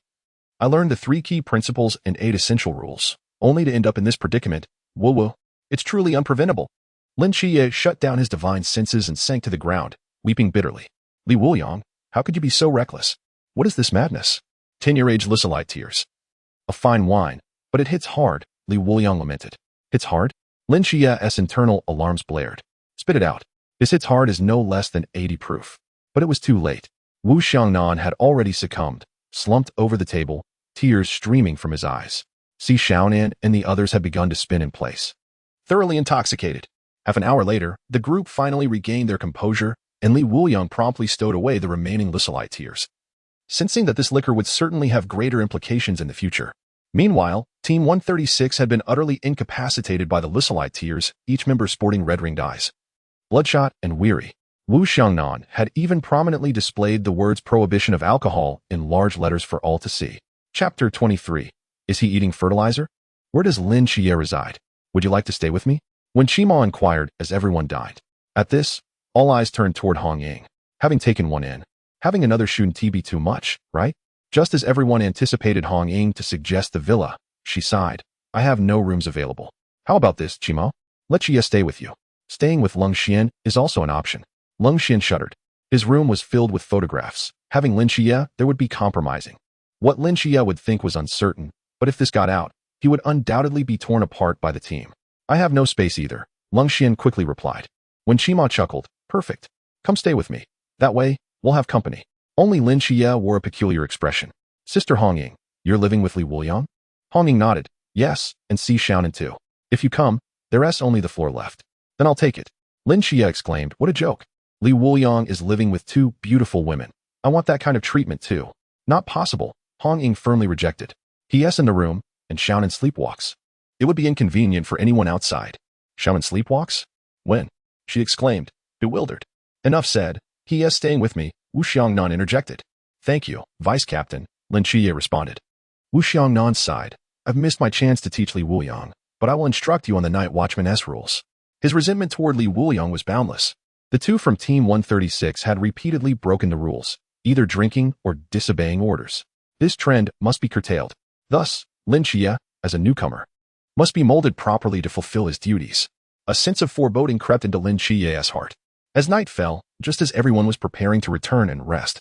Speaker 1: I learned the 3 key principles and 8 essential rules, only to end up in this predicament. Woo. It's truly unpreventable. Lin Qiyee shut down his divine senses and sank to the ground, weeping bitterly. Wuliang, how could you be so reckless? What is this madness? 10-year-age Isekai'd tears. A fine wine, but it hits hard, Wuliang lamented. Hits hard? Lin Qiyee's internal alarms blared. Spit it out. This hits hard is no less than 80 proof. But it was too late. Wu Xiangnan had already succumbed, slumped over the table, tears streaming from his eyes. Si Xiaonan and the others had begun to spin in place. Thoroughly intoxicated. Half an hour later, the group finally regained their composure, and Wuliang promptly stowed away the remaining Isekai'd tears, sensing that this liquor would certainly have greater implications in the future. Meanwhile, Team 136 had been utterly incapacitated by the Isekai'd tears, each member sporting red-ringed eyes. Bloodshot and weary. Wu Xiangnan had even prominently displayed the words prohibition of alcohol in large letters for all to see. Chapter 23. Is he eating fertilizer? Where does Lin Qiyee reside? Would you like to stay with me? When Qiyee inquired as everyone dined. At this, all eyes turned toward Hong Ying. Having taken one in, having another shouldn't be too much, right? Just as everyone anticipated Hong Ying to suggest the villa, she sighed. I have no rooms available. How about this, Qiyee? Let Qiyee stay with you. Staying with Lung Xian is also an option. Lung Xian shuddered. His room was filled with photographs. Having Lin Qiyee, there would be compromising. What Lin Qiyee would think was uncertain, but if this got out, he would undoubtedly be torn apart by the team. I have no space either, Lung Xian quickly replied. When Qiyee chuckled, perfect. Come stay with me. That way, we'll have company. Only Lin Qiyee wore a peculiar expression. Sister Hong Ying, you're living with Wuliang? Hong Ying nodded. Yes, and Si Xiaonan too. If you come, there's only the floor left. Then I'll take it. Lin Qiyee exclaimed, what a joke. Wuliang is living with 2 beautiful women. I want that kind of treatment too. Not possible, Hong Ying firmly rejected. He's in the room, and Xiaonan sleepwalks. It would be inconvenient for anyone outside. Xiaonan sleepwalks? When? She exclaimed, bewildered. Enough said. He is staying with me, Wu Xiangnan interjected. Thank you, Vice Captain, Lin Qiyee responded. Wu Xiangnan sighed. I've missed my chance to teach Wuliang, but I will instruct you on the night watchman's rules. His resentment toward Wuliang was boundless. The 2 from Team 136 had repeatedly broken the rules, either drinking or disobeying orders. This trend must be curtailed. Thus, Lin Qiyee, as a newcomer, must be molded properly to fulfill his duties. A sense of foreboding crept into Lin Qiyee's heart. As night fell, just as everyone was preparing to return and rest,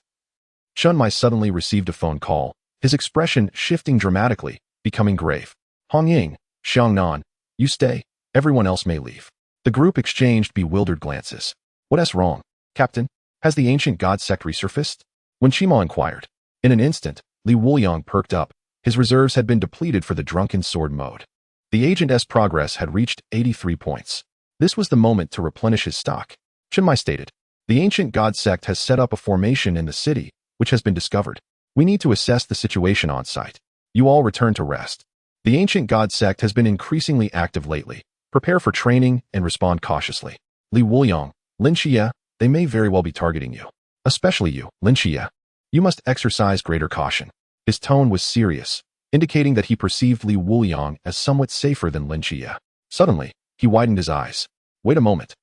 Speaker 1: Chenmai suddenly received a phone call, his expression shifting dramatically, becoming grave. Hong Ying, Xiangnan, you stay, everyone else may leave. The group exchanged bewildered glances. What's wrong, Captain? Has the ancient god sect resurfaced? When Qiyee inquired. In an instant, Wuliang perked up. His reserves had been depleted for the Drunken Sword mode. The agent's progress had reached 83 points. This was the moment to replenish his stock. Chenmai stated, the ancient god sect has set up a formation in the city, which has been discovered. We need to assess the situation on site. You all return to rest. The ancient god sect has been increasingly active lately. Prepare for training and respond cautiously. Wuliang, Lin Qiyee, they may very well be targeting you. Especially you, Lin Qiyee. You must exercise greater caution. His tone was serious, indicating that he perceived Wuliang as somewhat safer than Lin Qiyee. Suddenly, he widened his eyes. Wait a moment.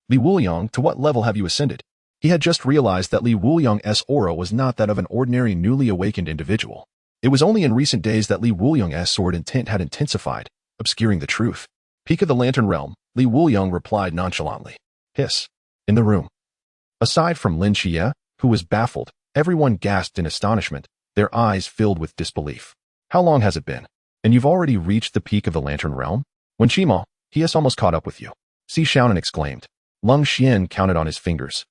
Speaker 1: Wuliang, to what level have you ascended? He had just realized that Wuliang's aura was not that of an ordinary newly awakened individual. It was only in recent days that Wuliang's sword intent had intensified, obscuring the truth. Peak of the Lantern Realm, Wuliang replied nonchalantly. Hiss. In the room. Aside from Lin Qiyee, who was baffled, everyone gasped in astonishment, their eyes filled with disbelief. How long has it been? And you've already reached the peak of the Lantern Realm? When Qiyee, he has almost caught up with you. Si Xiaonan exclaimed. Lung Xian counted on his fingers.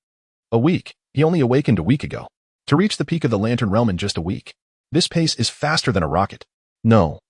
Speaker 1: A week. He only awakened a week ago. To reach the peak of the Lantern Realm in just a week. This pace is faster than a rocket. No.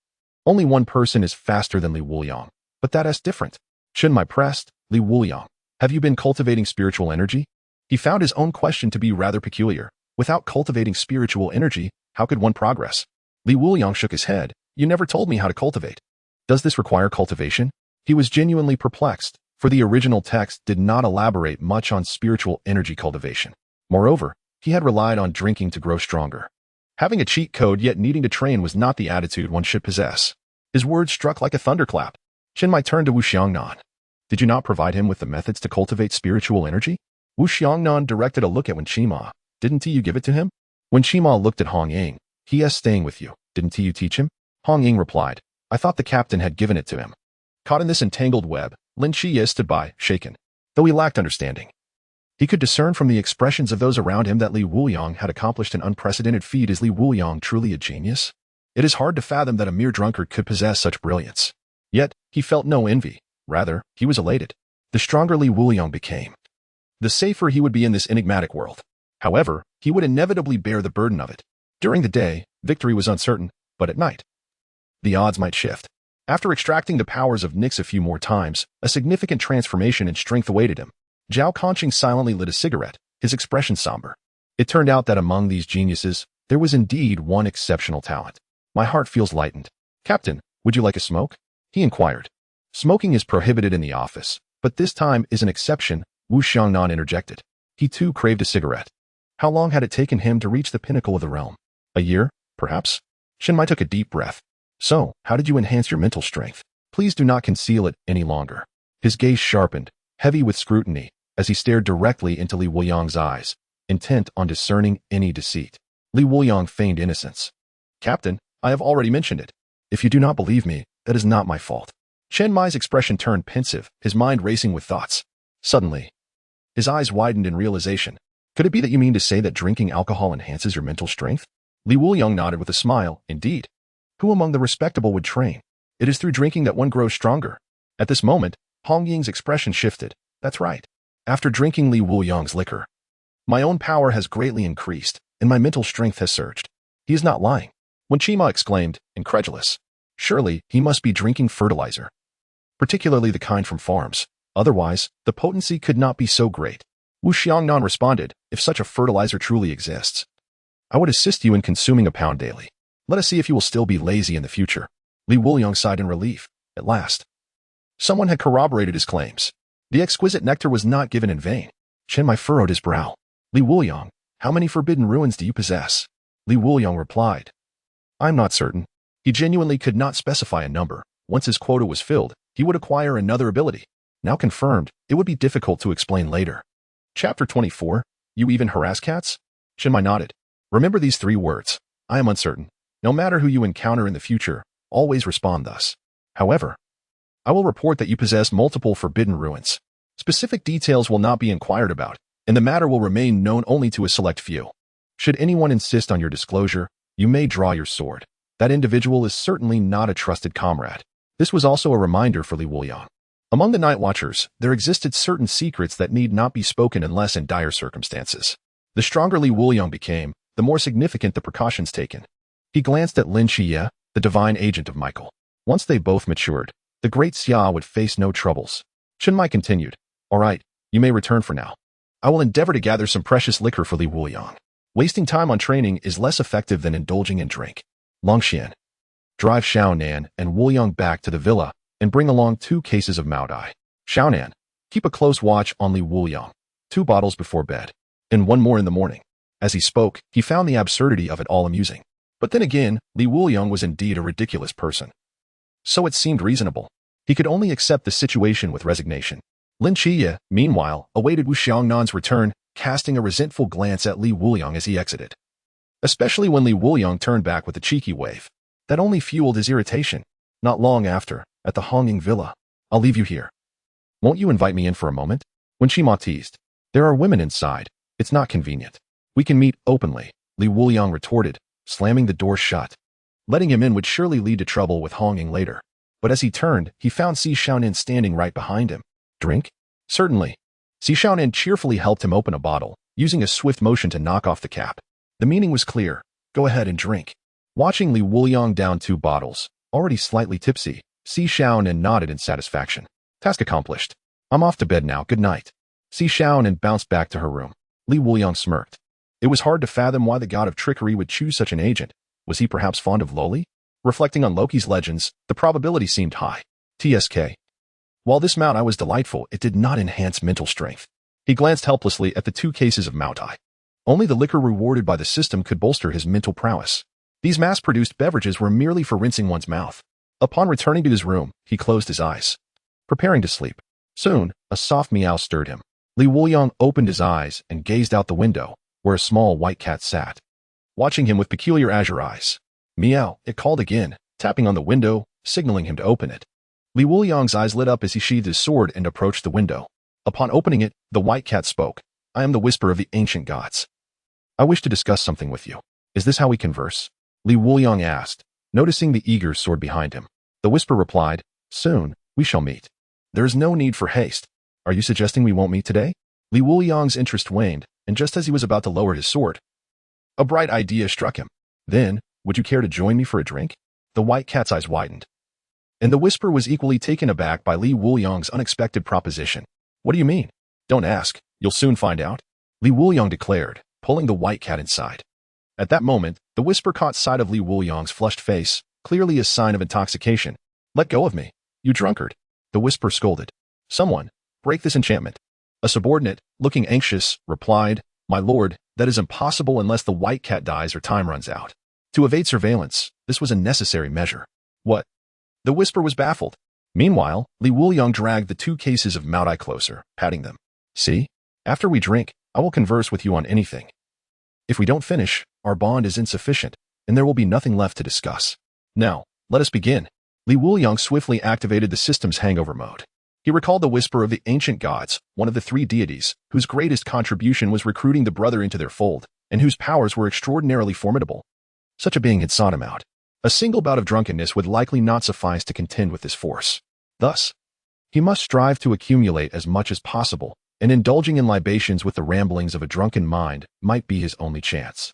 Speaker 1: Only one person is faster than Wuliang. But that is different. Chenmai pressed. Wuliang, have you been cultivating spiritual energy? He found his own question to be rather peculiar. Without cultivating spiritual energy, how could one progress? Wuliang shook his head. You never told me how to cultivate. Does this require cultivation? He was genuinely perplexed, for the original text did not elaborate much on spiritual energy cultivation. Moreover, he had relied on drinking to grow stronger. Having a cheat code yet needing to train was not the attitude one should possess. His words struck like a thunderclap. Chenmai turned to Wu Xiangnan. Did you not provide him with the methods to cultivate spiritual energy? Wu Xiangnan directed a look at Wen Qiyee. Didn't you give it to him? When Qiyee looked at Hong Ying, he is staying with you. Didn't you teach him? Hong Ying replied. I thought the captain had given it to him. Caught in this entangled web, Lin Qiyee stood by, shaken. Though he lacked understanding. He could discern from the expressions of those around him that Wuliang had accomplished an unprecedented feat. Is Wuliang truly a genius? It is hard to fathom that a mere drunkard could possess such brilliance. Yet, he felt no envy. Rather, he was elated. The stronger Wuliang became, the safer he would be in this enigmatic world. However, he would inevitably bear the burden of it. During the day, victory was uncertain, but at night, the odds might shift. After extracting the powers of Nyx a few more times, a significant transformation in strength awaited him. Zhao Kongcheng silently lit a cigarette, his expression somber. It turned out that among these geniuses, there was indeed one exceptional talent. My heart feels lightened. Captain, would you like a smoke? He inquired. Smoking is prohibited in the office, but this time is an exception, Wu Xiangnan interjected. He too craved a cigarette. How long had it taken him to reach the pinnacle of the realm? A year, perhaps? Chenmai took a deep breath. So, how did you enhance your mental strength? Please do not conceal it any longer. His gaze sharpened, heavy with scrutiny, as he stared directly into Wuliang's eyes, intent on discerning any deceit. Wuliang feigned innocence. Captain, I have already mentioned it. If you do not believe me, that is not my fault. Chenmai's expression turned pensive, his mind racing with thoughts. Suddenly, his eyes widened in realization. Could it be that you mean to say that drinking alcohol enhances your mental strength? Wuliang nodded with a smile. Indeed. Who among the respectable would train? It is through drinking that one grows stronger. At this moment, Hong Ying's expression shifted. That's right. After drinking Wuliang's liquor, my own power has greatly increased, and my mental strength has surged. He is not lying. When Qiyee exclaimed, incredulous. Surely, he must be drinking fertilizer. Particularly the kind from farms. Otherwise, the potency could not be so great. Wu Xiangnan responded, if such a fertilizer truly exists, I would assist you in consuming a pound daily. Let us see if you will still be lazy in the future. Wuliang sighed in relief. At last, someone had corroborated his claims. The exquisite nectar was not given in vain. Chenmai furrowed his brow. Wuliang, how many forbidden ruins do you possess? Wuliang replied. I'm not certain. He genuinely could not specify a number. Once his quota was filled, he would acquire another ability. Now confirmed, it would be difficult to explain later. Chapter 24. You even harass cats? Chenmai nodded. Remember these 3 words. I am uncertain. No matter who you encounter in the future, always respond thus. However, I will report that you possess multiple forbidden ruins. Specific details will not be inquired about, and the matter will remain known only to a select few. Should anyone insist on your disclosure, you may draw your sword. That individual is certainly not a trusted comrade. This was also a reminder for Wuliang. Among the Night Watchers, there existed certain secrets that need not be spoken unless in dire circumstances. The stronger Wuliang became, the more significant the precautions taken. He glanced at Lin Qiyee, the divine agent of Michael. Once they both matured, the great Xia would face no troubles. Chenmai continued, all right, you may return for now. I will endeavor to gather some precious liquor for Wuliang. Wasting time on training is less effective than indulging in drink. Longxian. drive Xiaonan and Wuliang back to the villa, and bring along 2 cases of Maotai. Xiaonan, keep a close watch on Li Wuliang. 2 bottles before bed, and 1 more in the morning. As he spoke, he found the absurdity of it all amusing. But then again, Li Wuliang was indeed a ridiculous person. So it seemed reasonable. He could only accept the situation with resignation. Lin Qiyee, meanwhile, awaited Wu Xiangnan's return, casting a resentful glance at Li Wuliang as he exited. Especially when Li Wuliang turned back with a cheeky wave. That only fueled his irritation. Not long after, at the Honging villa. I'll leave you here. Won't you invite me in for a moment? When Qiyee teased. There are women inside. It's not convenient. We can meet openly, Li Wuliang retorted, slamming the door shut. Letting him in would surely lead to trouble with Honging later. But as he turned, he found Si Xiaonan standing right behind him. Drink? Certainly. Si Xiaonan cheerfully helped him open a bottle, using a swift motion to knock off the cap. The meaning was clear. Go ahead and drink. Watching Li Wuliang down 2 bottles, already slightly tipsy, Si Xiaonan nodded in satisfaction. Task accomplished. I'm off to bed now. Good night. Si Xiaonan bounced back to her room. Li Wuliang smirked. It was hard to fathom why the god of trickery would choose such an agent. Was he perhaps fond of Loli? Reflecting on Loki's legends, the probability seemed high. TSK. While this Maotai was delightful, it did not enhance mental strength. He glanced helplessly at the 2 cases of Maotai. Only the liquor rewarded by the system could bolster his mental prowess. These mass-produced beverages were merely for rinsing one's mouth. Upon returning to his room, he closed his eyes, preparing to sleep. Soon, a soft meow stirred him. Li Wuliang opened his eyes and gazed out the window, where a small white cat sat, watching him with peculiar azure eyes. Meow, it called again, tapping on the window, signaling him to open it. Li Wuliang's eyes lit up as he sheathed his sword and approached the window. Upon opening it, the white cat spoke. I am the whisper of the ancient gods. I wish to discuss something with you. Is this how we converse? Li Wuliang asked, noticing the eager sword behind him. The whisper replied, soon, we shall meet. There is no need for haste. Are you suggesting we won't meet today? Li Wuliang's interest waned, and just as he was about to lower his sword, a bright idea struck him. Then, would you care to join me for a drink? The white cat's eyes widened. And the whisper was equally taken aback by Li Wuliang's unexpected proposition. What do you mean? Don't ask, you'll soon find out. Li Wuliang declared, pulling the white cat inside. At that moment, the whisper caught sight of Li Wuliang's flushed face, clearly a sign of intoxication. Let go of me, you drunkard. The whisper scolded. Someone, break this enchantment. A subordinate, looking anxious, replied, My lord, that is impossible unless the white cat dies or time runs out. To evade surveillance, this was a necessary measure. What? The whisper was baffled. Meanwhile, Li Wuliang dragged the 2 cases of Maotai closer, patting them. See? After we drink, I will converse with you on anything. If we don't finish, our bond is insufficient, and there will be nothing left to discuss. Now, let us begin. Li Wuliang swiftly activated the system's hangover mode. He recalled the whisper of the ancient gods, one of the 3 deities, whose greatest contribution was recruiting the brother into their fold, and whose powers were extraordinarily formidable. Such a being had sought him out. A single bout of drunkenness would likely not suffice to contend with this force. Thus, he must strive to accumulate as much as possible, and indulging in libations with the ramblings of a drunken mind might be his only chance.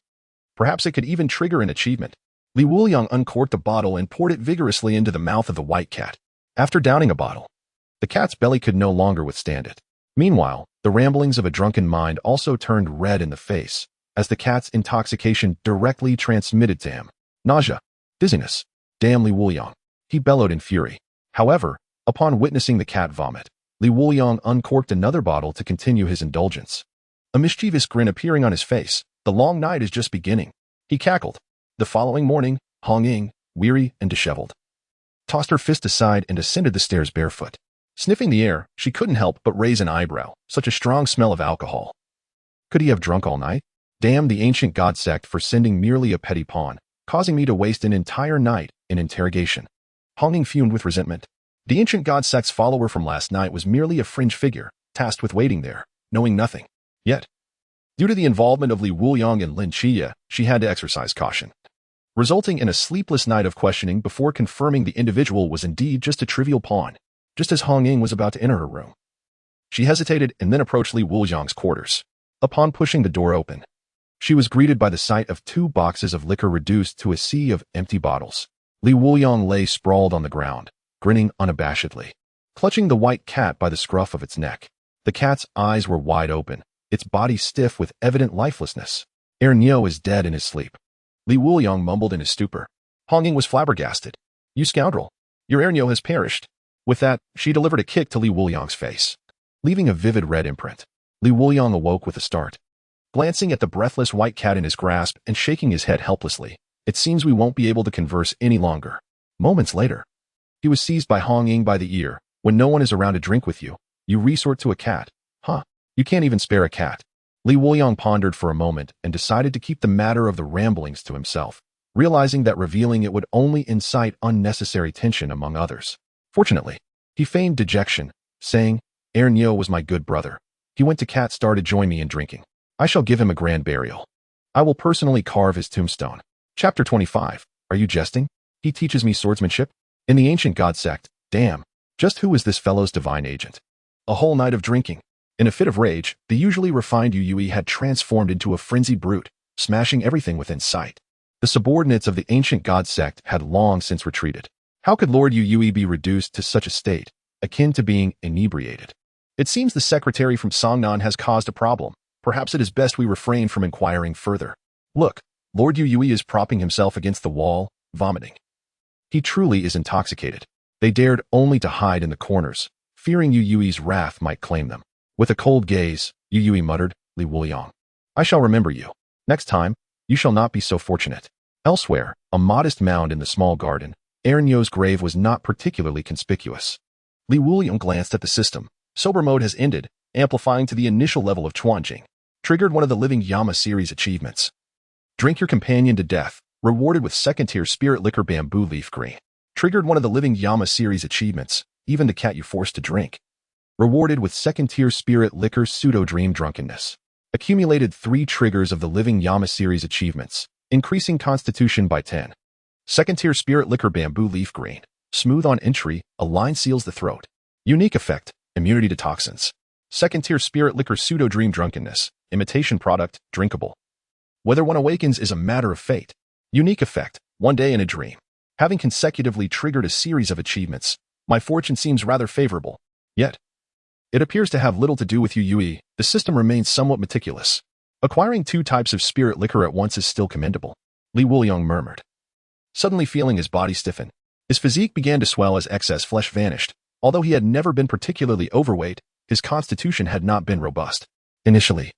Speaker 1: Perhaps it could even trigger an achievement. Li Wuliang uncorked the bottle and poured it vigorously into the mouth of the white cat. After downing a bottle, the cat's belly could no longer withstand it. Meanwhile, the ramblings of a drunken mind also turned red in the face, as the cat's intoxication directly transmitted to him. Nausea. Dizziness. Damn Li Wuliang. He bellowed in fury. However, upon witnessing the cat vomit, Li Wuliang uncorked another bottle to continue his indulgence. A mischievous grin appearing on his face, the long night is just beginning. He cackled. The following morning, Honging, weary and disheveled, tossed her fist aside and ascended the stairs barefoot. Sniffing the air, she couldn't help but raise an eyebrow, such a strong smell of alcohol. Could he have drunk all night? Damn the ancient god sect for sending merely a petty pawn, causing me to waste an entire night in interrogation. Honging fumed with resentment. The ancient god sect's follower from last night was merely a fringe figure, tasked with waiting there, knowing nothing. Yet, due to the involvement of Li Wuliang and Lin Qiyee, she had to exercise caution, resulting in a sleepless night of questioning before confirming the individual was indeed just a trivial pawn. Just as Honging was about to enter her room, she hesitated and then approached Li Wuliang's quarters. Upon pushing the door open, she was greeted by the sight of 2 boxes of liquor reduced to a sea of empty bottles. Li Wuliang lay sprawled on the ground, grinning unabashedly, clutching the white cat by the scruff of its neck. The cat's eyes were wide open, its body stiff with evident lifelessness. Niu is dead in his sleep. Li Wuliang mumbled in his stupor. Honging was flabbergasted. You scoundrel. Your Ernyo has perished. With that, she delivered a kick to Li Wuliang's face, leaving a vivid red imprint. Li Wuliang awoke with a start. Glancing at the breathless white cat in his grasp and shaking his head helplessly, it seems we won't be able to converse any longer. Moments later, he was seized by Honging by the ear. When no one is around to drink with you, you resort to a cat. Huh, you can't even spare a cat. Li Wuliang pondered for a moment and decided to keep the matter of the ramblings to himself, realizing that revealing it would only incite unnecessary tension among others. Fortunately, he feigned dejection, saying, Ernyo was my good brother. He went to Cat Star to join me in drinking. I shall give him a grand burial. I will personally carve his tombstone. Chapter 25. Are you jesting? He teaches me swordsmanship? In the ancient god sect, damn. Just who is this fellow's divine agent? A whole night of drinking. In a fit of rage, the usually refined Qiyue had transformed into a frenzied brute, smashing everything within sight. The subordinates of the ancient god sect had long since retreated. How could Lord Qiyue be reduced to such a state, akin to being inebriated? It seems the secretary from Songnan has caused a problem. Perhaps it is best we refrain from inquiring further. Look, Lord Qiyue is propping himself against the wall, vomiting. He truly is intoxicated. They dared only to hide in the corners, fearing Qiyue's wrath might claim them. With a cold gaze, Qiyue muttered, Li Wuliang, I shall remember you. Next time, you shall not be so fortunate. Elsewhere, a modest mound in the small garden, Ernyo's grave was not particularly conspicuous. Li Wuliang glanced at the system. Sober mode has ended, amplifying to the initial level of Chugging. Triggered one of the Living Yama series achievements. Drink your companion to death, rewarded with second-tier spirit liquor bamboo leaf green. Triggered one of the Living Yama series achievements, even the cat you forced to drink. Rewarded with second-tier spirit liquor pseudo-dream drunkenness. Accumulated 3 triggers of the Living Yama series achievements, increasing constitution by 10. Second-tier spirit liquor bamboo leaf green. Smooth on entry, a line seals the throat. Unique effect, immunity to toxins. Second-tier spirit liquor pseudo-dream drunkenness, imitation product, drinkable. Whether one awakens is a matter of fate. Unique effect, one day in a dream. Having consecutively triggered a series of achievements, my fortune seems rather favorable. Yet, it appears to have little to do with Qiyue. The system remains somewhat meticulous. Acquiring 2 types of spirit liquor at once is still commendable. Li Wuliang murmured. Suddenly feeling his body stiffen, his physique began to swell as excess flesh vanished. Although he had never been particularly overweight, his constitution had not been robust. Initially,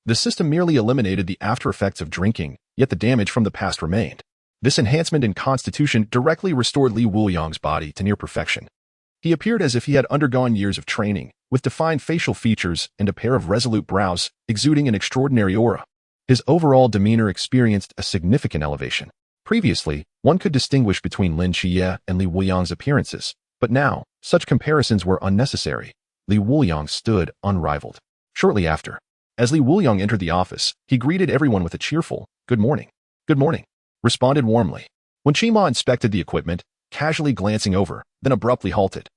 Speaker 1: the system merely eliminated the after-effects of drinking, yet the damage from the past remained. This enhancement in constitution directly restored Li Wuliang's body to near perfection. He appeared as if he had undergone years of training, with defined facial features and a pair of resolute brows, exuding an extraordinary aura. His overall demeanor experienced a significant elevation. Previously, one could distinguish between Lin Qiyee and Li Wuliang's appearances, but now, such comparisons were unnecessary. Li Wuliang stood unrivaled. Shortly after, as Li Wuliang entered the office, he greeted everyone with a cheerful, good morning, responded warmly. When Qiyee inspected the equipment, casually glancing over, then abruptly halted.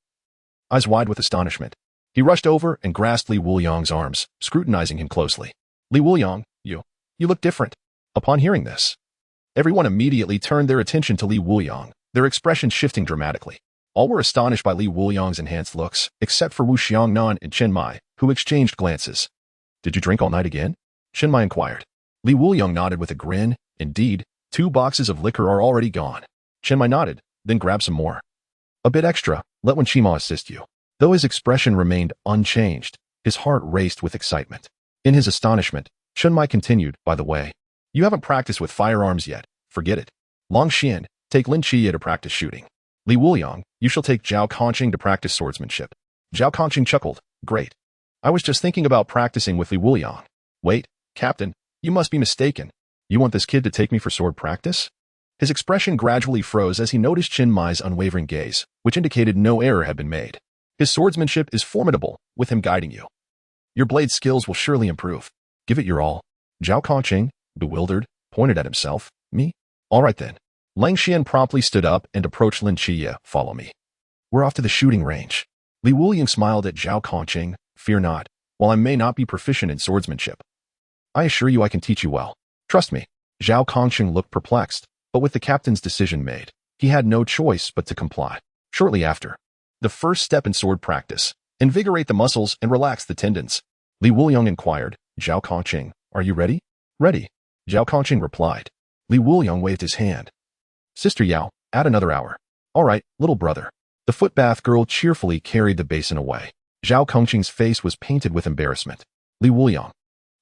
Speaker 1: Eyes wide with astonishment, he rushed over and grasped Li Wuliang's arms, scrutinizing him closely. Li Wuliang, you look different. Upon hearing this, everyone immediately turned their attention to Li Wuliang, their expressions shifting dramatically. All were astonished by Li Wuliang's enhanced looks, except for Wu Xiangnan and Chen Mai, who exchanged glances. Did you drink all night again? Chen Mai inquired. Li Wuliang nodded with a grin. Indeed, 2 boxes of liquor are already gone. Chen Mai nodded, then grabbed some more. A bit extra, let Wen Qiyee assist you. Though his expression remained unchanged, his heart raced with excitement. In his astonishment, Chen Mai continued, by the way, you haven't practiced with firearms yet, forget it. Long Xian, take Lin Qiyee to practice shooting. Li Wuliang, you shall take Zhao Kongcheng to practice swordsmanship. Zhao Kongcheng chuckled, great. I was just thinking about practicing with Li Wuliang. Wait, Captain, you must be mistaken. You want this kid to take me for sword practice? His expression gradually froze as he noticed Chen Mai's unwavering gaze, which indicated no error had been made. His swordsmanship is formidable, with him guiding you. Your blade skills will surely improve. Give it your all. Zhao Kongcheng, bewildered, pointed at himself. Me? All right then. Lang Xian promptly stood up and approached Lin Qiyee. Follow me. We're off to the shooting range. Li Wuliang smiled at Zhao Kongcheng. Fear not, while I may not be proficient in swordsmanship, I assure you I can teach you well. Trust me. Zhao Kongcheng looked perplexed, but with the captain's decision made, he had no choice but to comply. Shortly after, the first step in sword practice, invigorate the muscles and relax the tendons. Li Wuliang inquired, Zhao Kongcheng, are you ready? Ready. Zhao Kongcheng replied. Li Wuliang waved his hand. Sister Yao, add another hour. All right, little brother. The footbath girl cheerfully carried the basin away. Zhao Kongcheng's face was painted with embarrassment. Li Wuliang.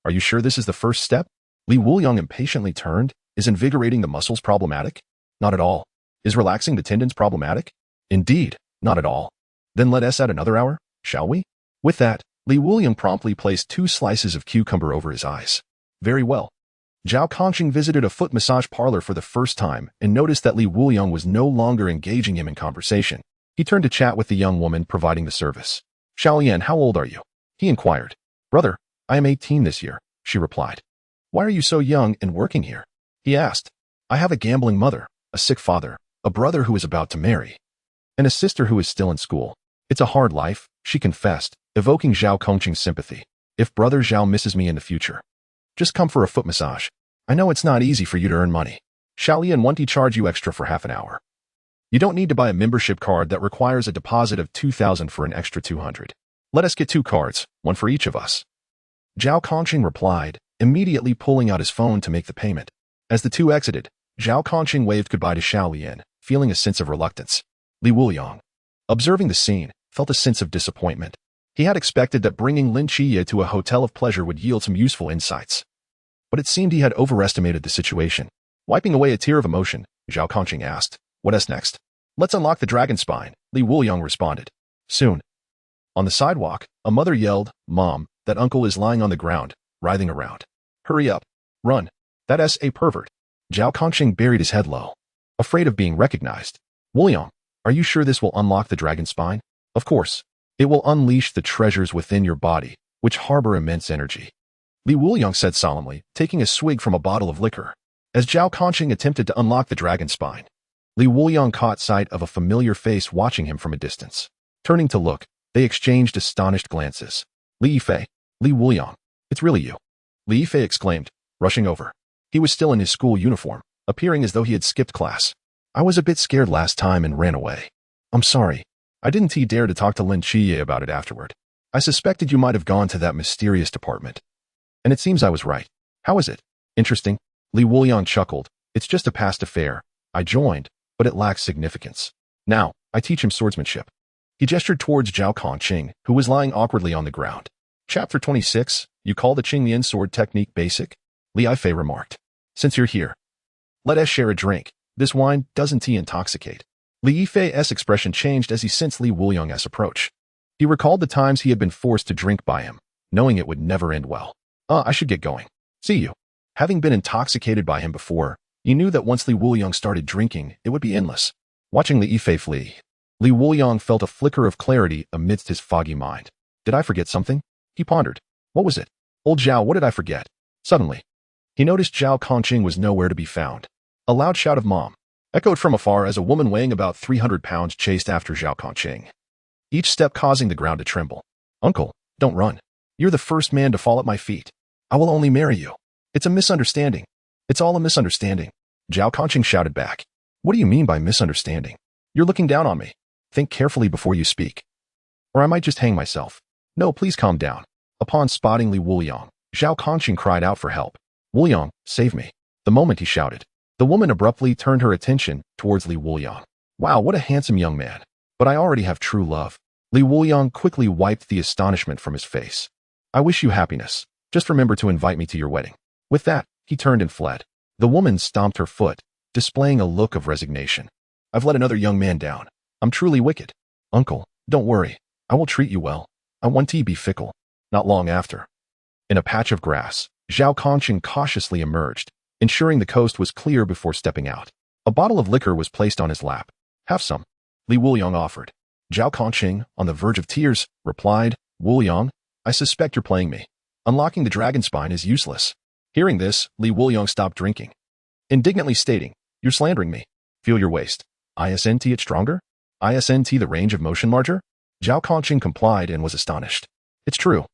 Speaker 1: Are you sure this is the first step? Li Wuliang impatiently turned. Is invigorating the muscles problematic? Not at all. Is relaxing the tendons problematic? Indeed, not at all. Then let us add another hour, shall we? With that, Li Wuliang promptly placed 2 slices of cucumber over his eyes. Very well. Zhao Kongcheng visited a foot massage parlor for the first time and noticed that Li Wuliang was no longer engaging him in conversation. He turned to chat with the young woman providing the service. Xiaolian, how old are you? He inquired. Brother, I am 18 this year, she replied. Why are you so young and working here? He asked. I have a gambling mother, a sick father, a brother who is about to marry, and a sister who is still in school. It's a hard life, she confessed, evoking Zhao Kongcheng's sympathy. If brother Zhao misses me in the future, just come for a foot massage. I know it's not easy for you to earn money. Xiaolian, won't he charge you extra for half an hour? You don't need to buy a membership card that requires a deposit of 2,000 for an extra 200. Let us get 2 cards, one for each of us. Zhao Kongcheng replied, immediately pulling out his phone to make the payment. As the two exited, Zhao Kongcheng waved goodbye to Xiaolian, feeling a sense of reluctance. Li Wuliang, observing the scene, felt a sense of disappointment. He had expected that bringing Lin Qiyee to a hotel of pleasure would yield some useful insights. But it seemed he had overestimated the situation. Wiping away a tear of emotion, Zhao Kongcheng asked, what is next? Let's unlock the dragon spine, Li Wuliang responded. Soon. On the sidewalk, a mother yelled, Mom, that uncle is lying on the ground, writhing around. Hurry up. Run. That's a pervert. Zhao Kongcheng buried his head low, afraid of being recognized. Wuliang, are you sure this will unlock the dragon spine? Of course. It will unleash the treasures within your body, which harbor immense energy. Li Wuliang said solemnly, taking a swig from a bottle of liquor. As Zhao Kongcheng attempted to unlock the dragon spine, Li Wuliang caught sight of a familiar face watching him from a distance. Turning to look, they exchanged astonished glances. Li Yifei, Li Wuliang, it's really you. Li Yifei exclaimed, rushing over. He was still in his school uniform, appearing as though he had skipped class. I was a bit scared last time and ran away. I'm sorry. I didn't dare to talk to Lin Qiyee about it afterward. I suspected you might have gone to that mysterious department. And it seems I was right. How is it? Interesting. Li Wuliang chuckled. It's just a past affair. I joined, but it lacks significance. Now, I teach him swordsmanship. He gestured towards Zhao Kongcheng, who was lying awkwardly on the ground. Chapter 26, you call the Qingyan sword technique basic? Li Yifei remarked. Since you're here, let us share a drink. This wine doesn't intoxicate. Li Yifei's expression changed as he sensed Li Wuliang's approach. He recalled the times he had been forced to drink by him, knowing it would never end well. I should get going. See you. Having been intoxicated by him before, he knew that once Li Wuliang started drinking, it would be endless. Watching Li Yifei flee, Li Wuliang felt a flicker of clarity amidst his foggy mind. Did I forget something? He pondered. What was it? Old Zhao, what did I forget? Suddenly, he noticed Zhao Kongcheng was nowhere to be found. A loud shout of Mom echoed from afar as a woman weighing about 300 pounds chased after Zhao Kongcheng, each step causing the ground to tremble. Uncle, don't run. You're the first man to fall at my feet. I will only marry you. It's a misunderstanding. It's all a misunderstanding. Zhao Kongcheng shouted back. What do you mean by misunderstanding? You're looking down on me. Think carefully before you speak, or I might just hang myself. No, please calm down. Upon spotting Li Wuliang, Zhao Kongcheng cried out for help. Wuliang, save me. The moment he shouted, the woman abruptly turned her attention towards Li Wuliang. Wow, what a handsome young man. But I already have true love. Li Wuliang quickly wiped the astonishment from his face. I wish you happiness. Just remember to invite me to your wedding. With that, he turned and fled. The woman stomped her foot, displaying a look of resignation. I've let another young man down. I'm truly wicked. Uncle, don't worry. I will treat you well. I want to be fickle. Not long after, in a patch of grass, Zhao Kongcheng cautiously emerged, ensuring the coast was clear before stepping out. A bottle of liquor was placed on his lap. Have some. Li Wuliang offered. Zhao Kongcheng, on the verge of tears, replied, Wuliang, I suspect you're playing me. Unlocking the dragon spine is useless. Hearing this, Li Wuliang stopped drinking, indignantly stating, you're slandering me. Feel your waist. Isn't it stronger? Isn't the range of motion larger? Zhao Kongcheng complied and was astonished. It's true.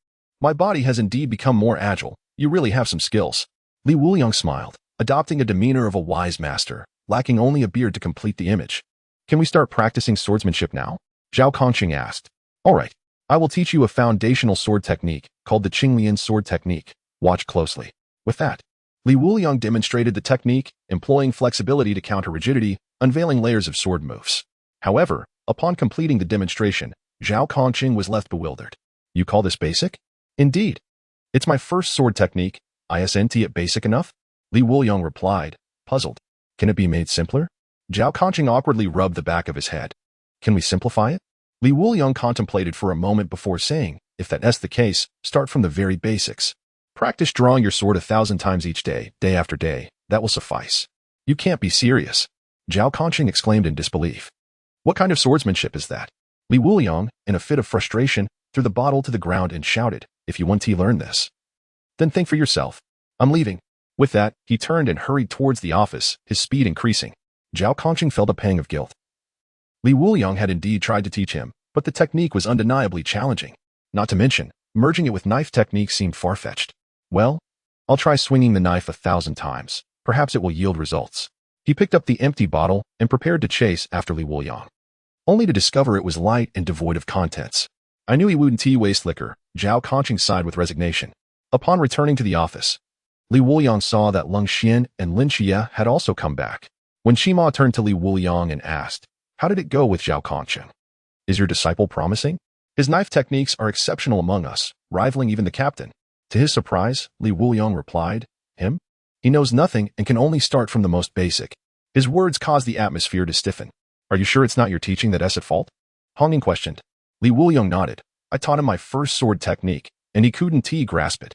Speaker 1: My body has indeed become more agile. You really have some skills. Li Wuliang smiled, adopting a demeanor of a wise master, lacking only a beard to complete the image. Can we start practicing swordsmanship now? Zhao Kongcheng asked. All right. I will teach you a foundational sword technique called the Qingyan sword technique. Watch closely. With that, Li Wuliang demonstrated the technique, employing flexibility to counter rigidity, unveiling layers of sword moves. However, upon completing the demonstration, Zhao Kongcheng was left bewildered. You call this basic? Indeed. It's my first sword technique. Isn't it basic enough? Wuliang replied, puzzled. Can it be made simpler? Zhao Kongcheng awkwardly rubbed the back of his head. Can we simplify it? Wuliang contemplated for a moment before saying, if that's the case, start from the very basics. Practice drawing your sword 1,000 times each day, day after day. That will suffice. You can't be serious. Zhao Kongcheng exclaimed in disbelief. What kind of swordsmanship is that? Wuliang, in a fit of frustration, threw the bottle to the ground and shouted, if you want to learn this, then think for yourself. I'm leaving. With that, he turned and hurried towards the office, his speed increasing. Zhao Kongcheng felt a pang of guilt. Wuliang had indeed tried to teach him, but the technique was undeniably challenging. Not to mention, merging it with knife technique seemed far-fetched. Well, I'll try swinging the knife 1,000 times. Perhaps it will yield results. He picked up the empty bottle and prepared to chase after Wuliang, only to discover it was light and devoid of contents. I knew he wouldn't waste liquor. Zhao Kongcheng sighed with resignation. Upon returning to the office, Wuliang saw that Lin Qiyee and Lin Qiyee had also come back. When Shima turned to Wuliang and asked, how did it go with Zhao Kongcheng? Is your disciple promising? His knife techniques are exceptional among us, rivaling even the captain. To his surprise, Wuliang replied, him? He knows nothing and can only start from the most basic. His words caused the atmosphere to stiffen. Are you sure it's not your teaching that's at fault? Hongning questioned. Wuliang nodded. I taught him my first sword technique, and he couldn't grasp it.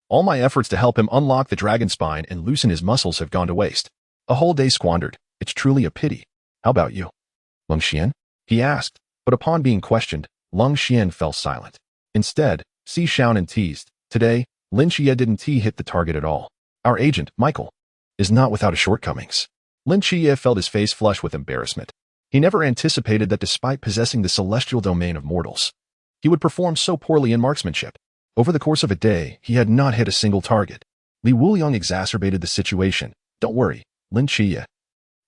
Speaker 1: All my efforts to help him unlock the dragon spine and loosen his muscles have gone to waste. A whole day squandered. It's truly a pity. How about you? Lin Qiyee? He asked, but upon being questioned, Lin Qiyee fell silent. Instead, Si Xiaonan teased, today, Lin Qiyee didn't hit the target at all. Our agent, Michael, is not without shortcomings. Lin Qiyee felt his face flush with embarrassment. He never anticipated that despite possessing the celestial domain of mortals, he would perform so poorly in marksmanship. Over the course of a day, he had not hit a single target. Wuliang exacerbated the situation. Don't worry, Lin Qiyee.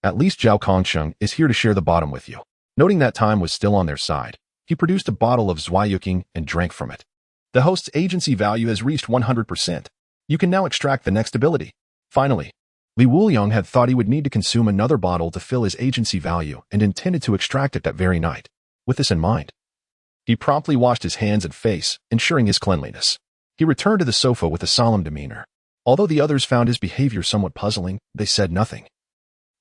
Speaker 1: At least Zhao Kongcheng is here to share the bottom with you. Noting that time was still on their side, he produced a bottle of Chugging and drank from it. The host's agency value has reached 100%. You can now extract the next ability. Finally, Wuliang had thought he would need to consume another bottle to fill his agency value and intended to extract it that very night. With this in mind, he promptly washed his hands and face, ensuring his cleanliness. He returned to the sofa with a solemn demeanor. Although the others found his behavior somewhat puzzling, they said nothing,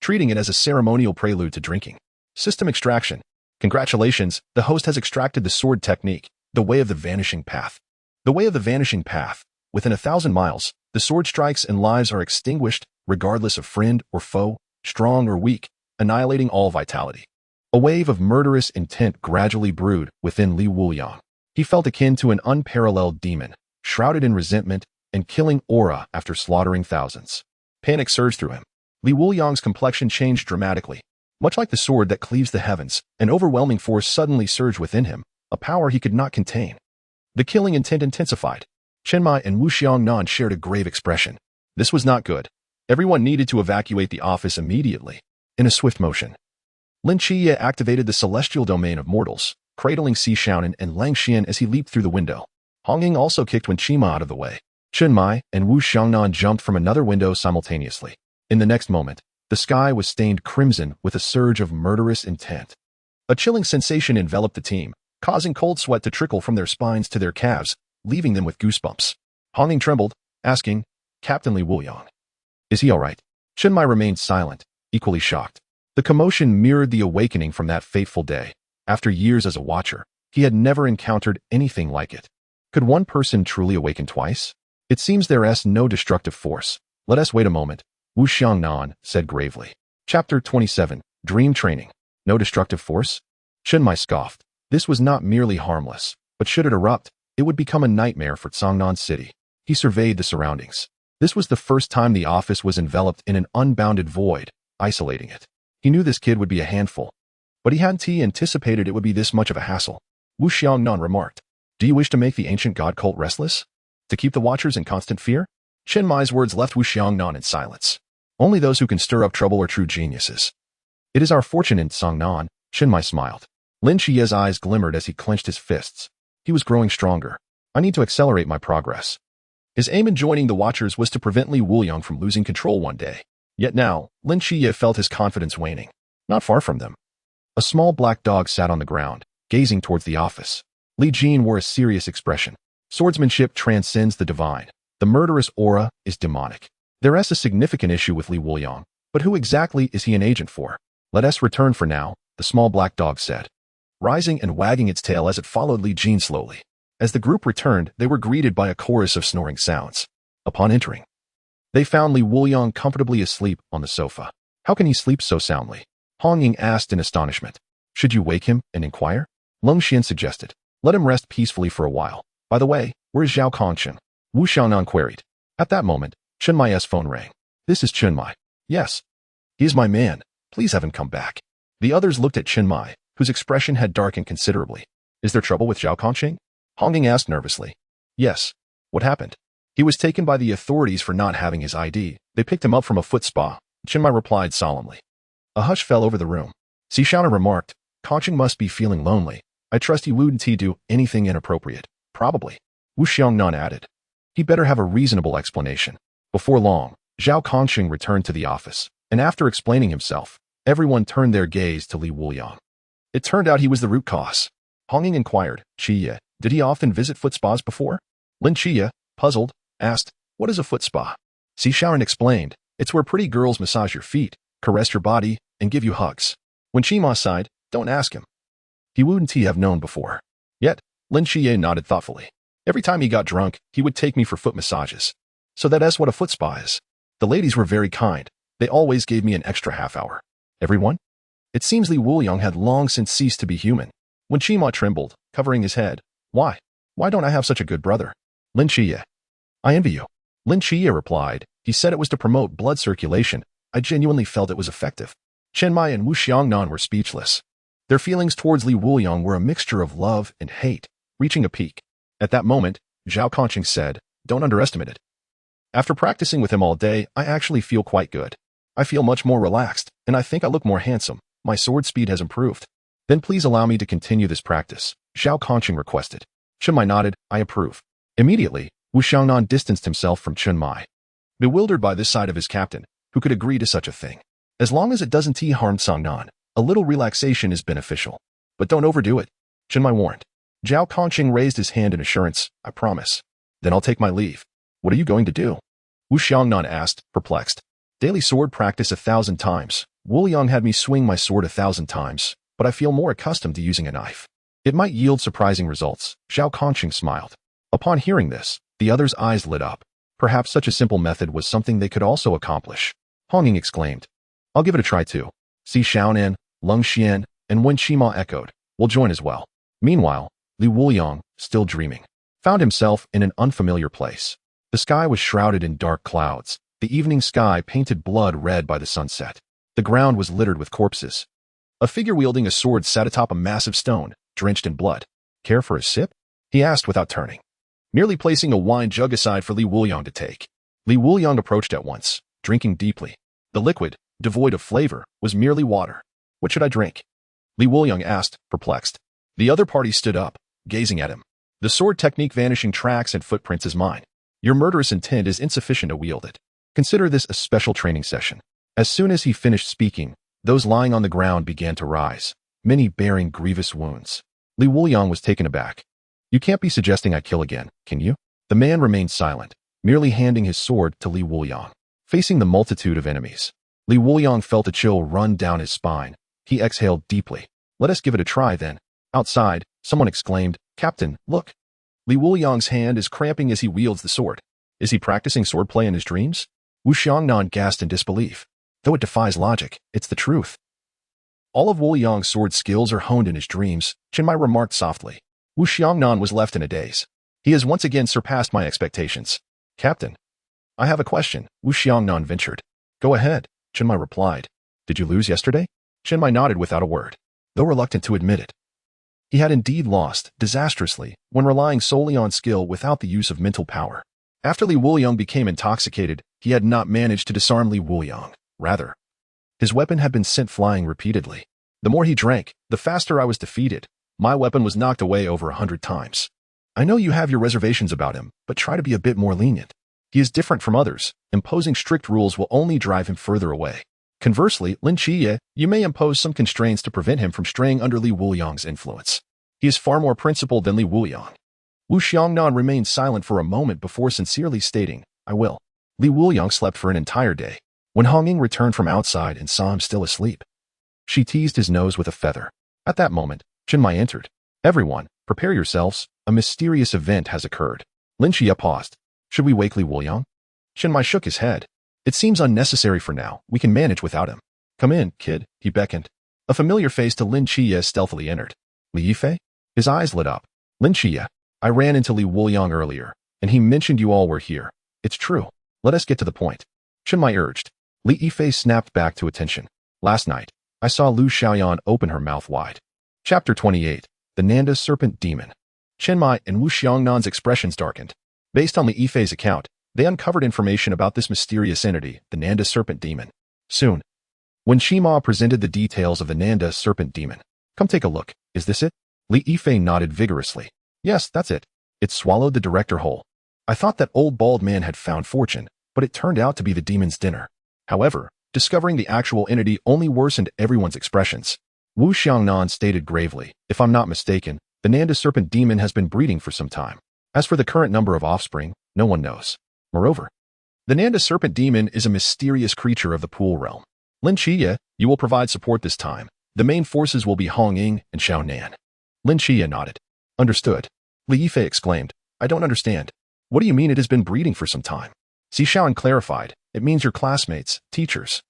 Speaker 1: treating it as a ceremonial prelude to drinking. System extraction. Congratulations, the host has extracted the sword technique, the Way of the Vanishing Path. The Way of the Vanishing Path. Within 1,000 miles, the sword strikes and lives are extinguished, regardless of friend or foe, strong or weak, annihilating all vitality. A wave of murderous intent gradually brewed within Wuliang. He felt akin to an unparalleled demon, shrouded in resentment and killing aura after slaughtering thousands. Panic surged through him. Wuliang's complexion changed dramatically. Much like the sword that cleaves the heavens, an overwhelming force suddenly surged within him, a power he could not contain. The killing intent intensified. Chenmai and Wuxiangnan shared a grave expression. This was not good. Everyone needed to evacuate the office immediately. In a swift motion, Lin Qiyee activated the celestial domain of mortals, cradling Si Xiaonan and Lang Xian as he leaped through the window. Honging also kicked Wen Qima out of the way. Chenmai and Wuxiangnan jumped from another window simultaneously. In the next moment, the sky was stained crimson with a surge of murderous intent. A chilling sensation enveloped the team, causing cold sweat to trickle from their spines to their calves, leaving them with goosebumps. Honging trembled, asking, Captain Wuliang, is he all right? Chenmai remained silent, equally shocked. The commotion mirrored the awakening from that fateful day. After years as a watcher, he had never encountered anything like it. Could one person truly awaken twice? It seems there is no destructive force. Let us wait a moment, Wuxiangnan said gravely. Chapter 27, Dream Training. No destructive force? Chenmai scoffed. This was not merely harmless, but should it erupt, it would become a nightmare for Congnan City. He surveyed the surroundings. This was the first time the office was enveloped in an unbounded void, isolating it. He knew this kid would be a handful, but he hadn't anticipated it would be this much of a hassle. Wuxiangnan remarked, Do you wish to make the ancient god cult restless? To keep the watchers in constant fear? Chenmai's words left Wuxiangnan in silence. Only those who can stir up trouble are true geniuses. It is our fortune in Congnan, Chenmai smiled. Lin Qiyee's eyes glimmered as he clenched his fists. He was growing stronger. I need to accelerate my progress. His aim in joining the Watchers was to prevent Wuliang from losing control one day. Yet now, Lin Qiyee felt his confidence waning. Not far from them, a small black dog sat on the ground, gazing towards the office. Li Jin wore a serious expression. Swordsmanship transcends the divine. The murderous aura is demonic. There is a significant issue with Li Wuliang, but who exactly is he an agent for? Let us return for now, the small black dog said, rising and wagging its tail as it followed Li Jin slowly. As the group returned, they were greeted by a chorus of snoring sounds. Upon entering, they found Li Wuliang comfortably asleep on the sofa. How can he sleep so soundly? Hong Ying asked in astonishment. Should you wake him and inquire? Lung Xian suggested. Let him rest peacefully for a while. By the way, where is Zhao Kongcheng? Wu Xiangnan queried. At that moment, Chen Mai's phone rang. This is Chen Mai. Yes. He is my man. Please have him come back. The others looked at Chen Mai, whose expression had darkened considerably. Is there trouble with Zhao Kongcheng? Hong Ying asked nervously. Yes. What happened? He was taken by the authorities for not having his ID. They picked him up from a foot spa. Chen Mai replied solemnly. A hush fell over the room. Si Shaona remarked, Kongcheng must be feeling lonely. I trust he wouldn't do anything inappropriate. Probably. Wu Xiangnan added. He better have a reasonable explanation. Before long, Zhao Kongcheng returned to the office, and after explaining himself, everyone turned their gaze to Li Wuliang. It turned out he was the root cause. Hong Ying inquired, Qiyue, did he often visit foot spas before? Lin Qiyee, puzzled, asked, what is a foot spa? Si Shaoran explained, it's where pretty girls massage your feet, caress your body, and give you hugs. When Qima sighed, don't ask him. He wouldn't have known before. Yet, Lin Qiyee nodded thoughtfully. Every time he got drunk, he would take me for foot massages. So that's what a foot spa is. The ladies were very kind. They always gave me an extra half hour. Everyone? It seems Li Wuliang had long since ceased to be human. When Qima trembled, covering his head, why? Why don't I have such a good brother? Lin Qiyee. I envy you. Lin Qiyee replied. He said it was to promote blood circulation. I genuinely felt it was effective. Chen Mai and Wu Xiangnan were speechless. Their feelings towards Li Wuliang were a mixture of love and hate, reaching a peak. At that moment, Zhao Kongcheng said, don't underestimate it. After practicing with him all day, I actually feel quite good. I feel much more relaxed, and I think I look more handsome. My sword speed has improved. Then please allow me to continue this practice, Zhao Kongcheng requested. Chen Mai nodded, I approve. Immediately, Wu Xiangnan distanced himself from Chen Mai, bewildered by this side of his captain, who could agree to such a thing. As long as it doesn't harm Sangnan, a little relaxation is beneficial. But don't overdo it, Chen Mai warned. Zhao Kongcheng raised his hand in assurance, I promise. Then I'll take my leave. What are you going to do? Wu Xiangnan asked, perplexed. Daily sword practice 1,000 times. Wuliang had me swing my sword 1,000 times, but I feel more accustomed to using a knife. It might yield surprising results. Zhao Kongcheng smiled. Upon hearing this, the others' eyes lit up. Perhaps such a simple method was something they could also accomplish. Hong Ying exclaimed. I'll give it a try too. Si Shaonan, Lung Xian, and Wen Qima echoed. We'll join as well. Meanwhile, Li Wuliang, still dreaming, found himself in an unfamiliar place. The sky was shrouded in dark clouds. The evening sky painted blood red by the sunset. The ground was littered with corpses. A figure wielding a sword sat atop a massive stone, drenched in blood. Care for a sip? He asked without turning, merely placing a wine jug aside for Li Wuliang to take. Li Wuliang approached at once, drinking deeply. The liquid, devoid of flavor, was merely water. What should I drink? Li Wuliang asked, perplexed. The other party stood up, gazing at him. The sword technique vanishing tracks and footprints is mine. Your murderous intent is insufficient to wield it. Consider this a special training session. As soon as he finished speaking, those lying on the ground began to rise, many bearing grievous wounds. Li Wuliang was taken aback. You can't be suggesting I kill again, can you? The man remained silent, merely handing his sword to Li Wuliang. Facing the multitude of enemies, Li Wuliang felt a chill run down his spine. He exhaled deeply. Let us give it a try then. Outside, someone exclaimed, Captain, look. Li Wuliang's hand is cramping as he wields the sword. Is he practicing swordplay in his dreams? Wu Xiangnan gasped in disbelief. Though it defies logic, it's the truth. All of Wuliang's sword skills are honed in his dreams, Chen Mai remarked softly. Wu Xiangnan was left in a daze. He has once again surpassed my expectations. Captain, I have a question, Wu Xiangnan ventured. Go ahead, Chen Mai replied. Did you lose yesterday? Chen Mai nodded without a word, though reluctant to admit it. He had indeed lost, disastrously, when relying solely on skill without the use of mental power. After Li Wuliang became intoxicated, he had not managed to disarm Li Wuliang. Rather, his weapon had been sent flying repeatedly. The more he drank, the faster I was defeated. My weapon was knocked away over 100 times. I know you have your reservations about him, but try to be a bit more lenient. He is different from others. Imposing strict rules will only drive him further away. Conversely, Lin Qiyee, you may impose some constraints to prevent him from straying under Li Wuliang's influence. He is far more principled than Li Wuliang. Wu Xiangnan remained silent for a moment before sincerely stating, I will. Li Wuliang slept for an entire day. When Honging returned from outside and saw him still asleep, she teased his nose with a feather. At that moment, Chenmai entered. Everyone, prepare yourselves, a mysterious event has occurred. Lin Qiyee paused. Should we wake Li Wuliang? Chenmai shook his head. It seems unnecessary for now. We can manage without him. Come in, kid, he beckoned. A familiar face to Lin Qiyee stealthily entered. Li Yifei? His eyes lit up. Lin Qiyee, I ran into Li Wuliang earlier, and he mentioned you all were here. It's true. Let us get to the point. Chenmai urged. Li Yifei snapped back to attention. Last night, I saw Lu Xiaoyan open her mouth wide. Chapter 28. The Nanda Serpent Demon. Chenmai and Wu Xiangnan's expressions darkened. Based on Li Yifei's account, they uncovered information about this mysterious entity, the Nanda Serpent Demon. Soon, when Shima presented the details of the Nanda Serpent Demon, come take a look, is this it? Li Yifei nodded vigorously. Yes, that's it. It swallowed the director whole. I thought that old bald man had found fortune, but it turned out to be the demon's dinner. However, discovering the actual entity only worsened everyone's expressions. Wu Xiangnan stated gravely, if I'm not mistaken, the Nanda Serpent Demon has been breeding for some time. As for the current number of offspring, no one knows. Moreover, the Nanda Serpent Demon is a mysterious creature of the Pool Realm. Lin Qiyee, you will provide support this time. The main forces will be Honging and Xiaonan. Lin Qiyee nodded. Understood. Li Yifei exclaimed, I don't understand. What do you mean it has been breeding for some time? Xiaonan clarified, it means your classmates, teachers,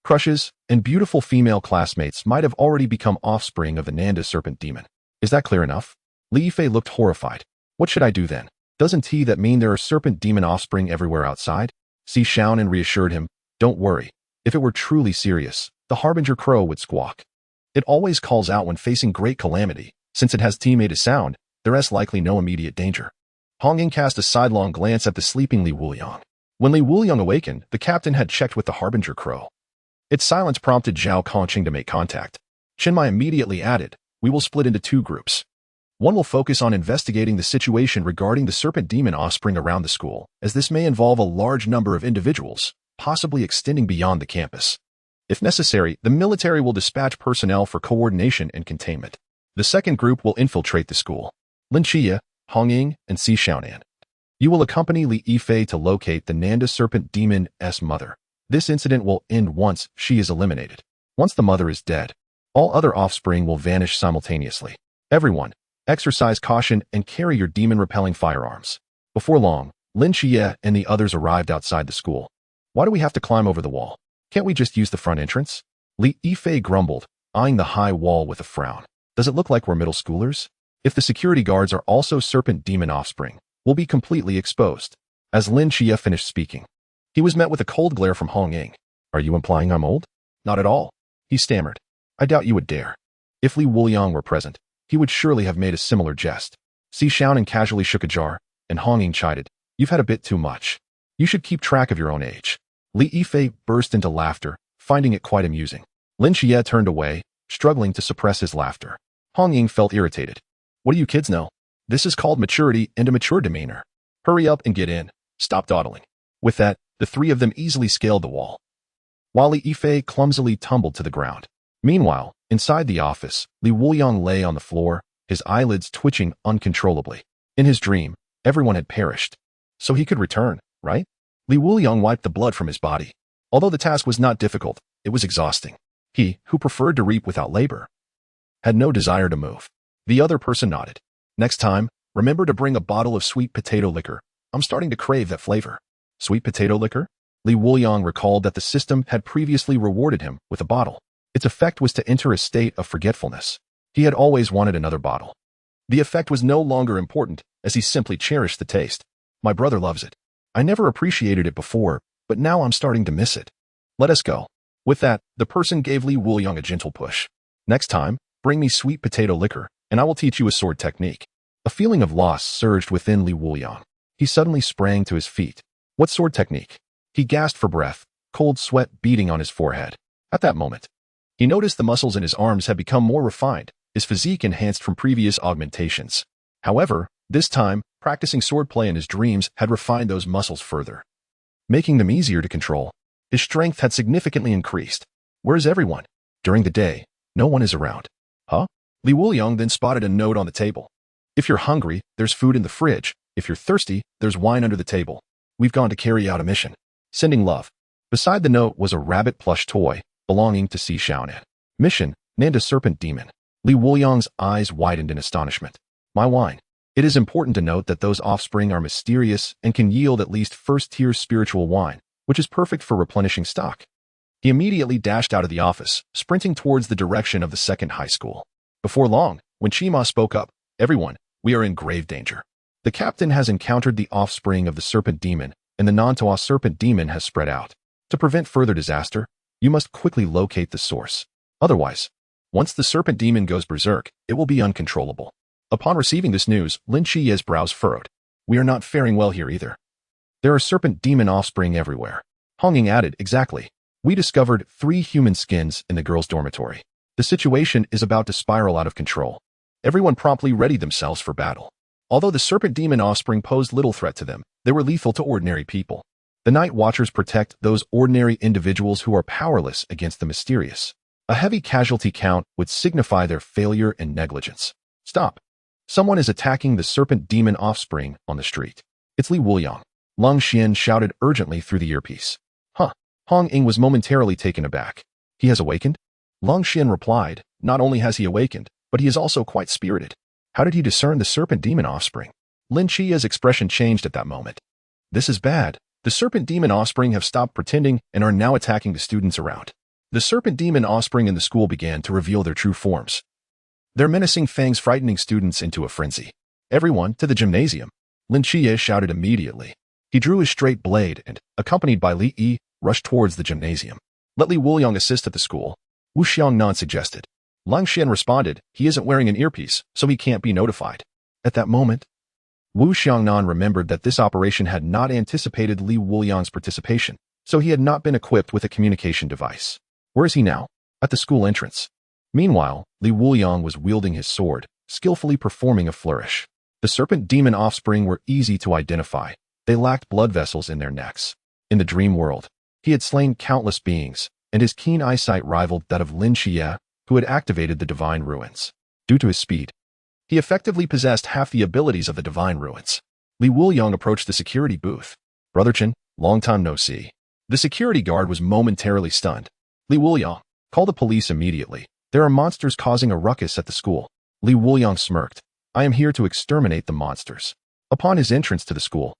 Speaker 1: crushes, and beautiful female classmates might have already become offspring of the Nanda Serpent Demon. Is that clear enough? Li Yifei looked horrified. What should I do then? Doesn't that mean there are serpent demon offspring everywhere outside? Xiaonan reassured him, don't worry. If it were truly serious, the Harbinger Crow would squawk. It always calls out when facing great calamity. Since it has made a sound, there is likely no immediate danger. Honging cast a sidelong glance at the sleeping Li Wuliang. When Li Wuliang awakened, the captain had checked with the Harbinger Crow. Its silence prompted Zhao Kongcheng to make contact. Chenmai immediately added, we will split into two groups. One will focus on investigating the situation regarding the serpent demon offspring around the school, as this may involve a large number of individuals, possibly extending beyond the campus. If necessary, the military will dispatch personnel for coordination and containment. The second group will infiltrate the school. Lin Qiyee, Honging, and Xiaonan. You will accompany Li Yifei to locate the Nanda Serpent Demon's mother. This incident will end once she is eliminated. Once the mother is dead, all other offspring will vanish simultaneously. Everyone, exercise caution and carry your demon-repelling firearms. Before long, Lin Qiyee and the others arrived outside the school. Why do we have to climb over the wall? Can't we just use the front entrance? Li Yifei grumbled, eyeing the high wall with a frown. Does it look like we're middle schoolers? If the security guards are also serpent demon offspring, we'll be completely exposed. As Lin Qiyee finished speaking, he was met with a cold glare from Honging. Are you implying I'm old? Not at all. He stammered. I doubt you would dare. If Li Wuliang were present, he would surely have made a similar jest. Xiaonan casually shook a jar, and Honging chided. You've had a bit too much. You should keep track of your own age. Li Yifei burst into laughter, finding it quite amusing. Lin Qiyee turned away, struggling to suppress his laughter. Honging felt irritated. What do you kids know? This is called maturity and a mature demeanor. Hurry up and get in. Stop dawdling. With that, the three of them easily scaled the wall, while Li Yifei clumsily tumbled to the ground. Meanwhile, inside the office, Li Wuliang lay on the floor, his eyelids twitching uncontrollably. In his dream, everyone had perished. So he could return, right? Li Wuliang wiped the blood from his body. Although the task was not difficult, it was exhausting. He, who preferred to reap without labor, had no desire to move. The other person nodded. Next time, remember to bring a bottle of sweet potato liquor. I'm starting to crave that flavor. Sweet potato liquor? Li Wuliang recalled that the system had previously rewarded him with a bottle. Its effect was to enter a state of forgetfulness. He had always wanted another bottle. The effect was no longer important, as he simply cherished the taste. My brother loves it. I never appreciated it before, but now I'm starting to miss it. Let us go. With that, the person gave Li Wuliang a gentle push. Next time, bring me sweet potato liquor, and I will teach you a sword technique. A feeling of loss surged within Li Wuliang. He suddenly sprang to his feet. What sword technique? He gasped for breath, cold sweat beading on his forehead. At that moment, he noticed the muscles in his arms had become more refined, his physique enhanced from previous augmentations. However, this time, practicing swordplay in his dreams had refined those muscles further, making them easier to control. His strength had significantly increased. Where's everyone? During the day, no one is around. Huh? Li Wuliang then spotted a note on the table. If you're hungry, there's food in the fridge. If you're thirsty, there's wine under the table. We've gone to carry out a mission. Sending love. Beside the note was a rabbit plush toy belonging to Si Xiaonan. Mission, Nanda Serpent Demon. Li Wuliang's eyes widened in astonishment. My wine. It is important to note that those offspring are mysterious and can yield at least first-tier spiritual wine, which is perfect for replenishing stock. He immediately dashed out of the office, sprinting towards the direction of the second high school. Before long, when Qiyee spoke up, everyone, we are in grave danger. The captain has encountered the offspring of the serpent demon, and the non-Toa serpent demon has spread out. To prevent further disaster, you must quickly locate the source. Otherwise, once the serpent demon goes berserk, it will be uncontrollable. Upon receiving this news, Lin Qiyee's brows furrowed. We are not faring well here either. There are serpent demon offspring everywhere. Honging added, exactly. We discovered 3 human skins in the girls' dormitory. The situation is about to spiral out of control. Everyone promptly readied themselves for battle. Although the serpent demon offspring posed little threat to them, they were lethal to ordinary people. The Night Watchers protect those ordinary individuals who are powerless against the mysterious. A heavy casualty count would signify their failure and negligence. Stop. Someone is attacking the serpent demon offspring on the street. It's Li Wuliang. Long Xian shouted urgently through the earpiece. Huh. Hong Ying was momentarily taken aback. He has awakened? Long Xian replied, not only has he awakened, but he is also quite spirited. How did he discern the serpent demon offspring? Lin Qiyee's expression changed at that moment. This is bad. The serpent demon offspring have stopped pretending and are now attacking the students around. The serpent demon offspring in the school began to reveal their true forms. Their menacing fangs frightening students into a frenzy. Everyone, to the gymnasium. Lin Qiyee shouted immediately. He drew his straight blade and, accompanied by Li Yi, rushed towards the gymnasium. Let Li Wuliang assist at the school. Wu Xiangnan suggested. Lang Xian responded, he isn't wearing an earpiece, so he can't be notified. At that moment, Wu Xiangnan remembered that this operation had not anticipated Li Wuliang's participation, so he had not been equipped with a communication device. Where is he now? At the school entrance. Meanwhile, Li Wuliang was wielding his sword, skillfully performing a flourish. The serpent demon offspring were easy to identify. They lacked blood vessels in their necks. In the dream world, he had slain countless beings, and his keen eyesight rivaled that of Lin Qiyee, who had activated the divine ruins. Due to his speed, he effectively possessed half the abilities of the divine ruins. Li Wuliang approached the security booth. Brother Chen, long time no see. The security guard was momentarily stunned. Li Wuliang, call the police immediately. There are monsters causing a ruckus at the school. Li Wuliang smirked. I am here to exterminate the monsters. Upon his entrance to the school,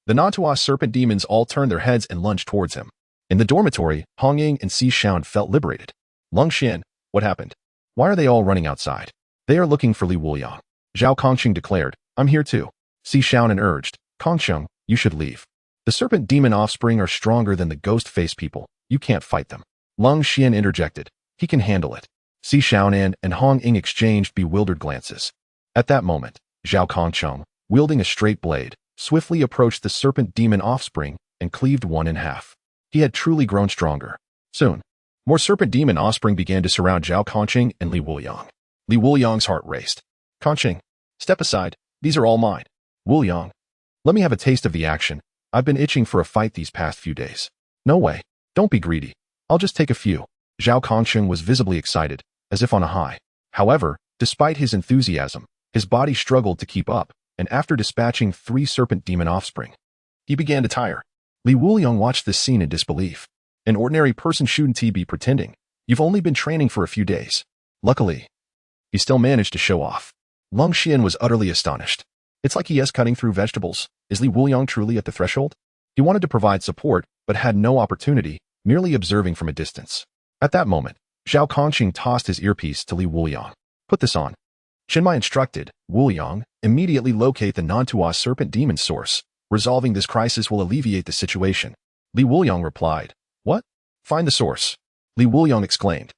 Speaker 1: the non-Toa serpent demons all turned their heads and lunged towards him. In the dormitory, Hong Ying and Si Xiaonan felt liberated. Lung Xian, what happened? Why are they all running outside? They are looking for Li Wuliang. Zhao Kongcheng declared, I'm here too. Si Xiaonan urged, Kongcheng, you should leave. The serpent demon offspring are stronger than the ghost face people. You can't fight them. Lung Xian interjected, he can handle it. Si Xiaonan and Hong Ying exchanged bewildered glances. At that moment, Zhao Kongcheng, wielding a straight blade, swiftly approached the serpent demon offspring and cleaved one in half. He had truly grown stronger. Soon, more serpent demon offspring began to surround Zhao Kongcheng and Li Wuliang. Li Wuliang's heart raced. Kongcheng, step aside. These are all mine. Wuliang, let me have a taste of the action. I've been itching for a fight these past few days. No way. Don't be greedy. I'll just take a few. Zhao Kongcheng was visibly excited, as if on a high. However, despite his enthusiasm, his body struggled to keep up, and after dispatching 3 serpent demon offspring, he began to tire. Li Wuliang watched this scene in disbelief. An ordinary person shouldn't be pretending. You've only been training for a few days. Luckily, he still managed to show off. Lung Xian was utterly astonished. It's like he is cutting through vegetables. Is Li Wuliang truly at the threshold? He wanted to provide support, but had no opportunity, merely observing from a distance. At that moment, Zhao Kongcheng tossed his earpiece to Li Wuliang. Put this on. Chenmai instructed, Wuliang, immediately locate the non-Toa serpent demon source. Resolving this crisis will alleviate the situation. Li Wuliang replied, What? Find the source. Li Wuliang exclaimed.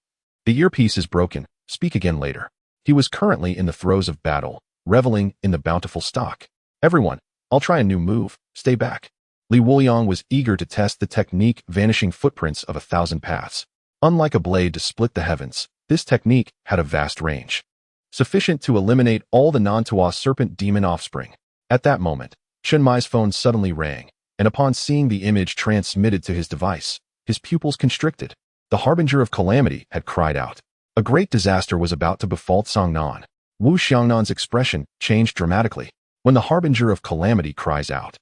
Speaker 1: The earpiece is broken. Speak again later. He was currently in the throes of battle, reveling in the bountiful stock. Everyone, I'll try a new move. Stay back. Li Wuliang was eager to test the technique vanishing footprints of 1,000 paths. Unlike a blade to split the heavens, this technique had a vast range, sufficient to eliminate all the non-Toa serpent demon offspring. At that moment, Chenmai's phone suddenly rang, and upon seeing the image transmitted to his device, his pupils constricted. The harbinger of calamity had cried out. A great disaster was about to befall Congnan. Wu Xiangnan's expression changed dramatically. When the harbinger of calamity cries out,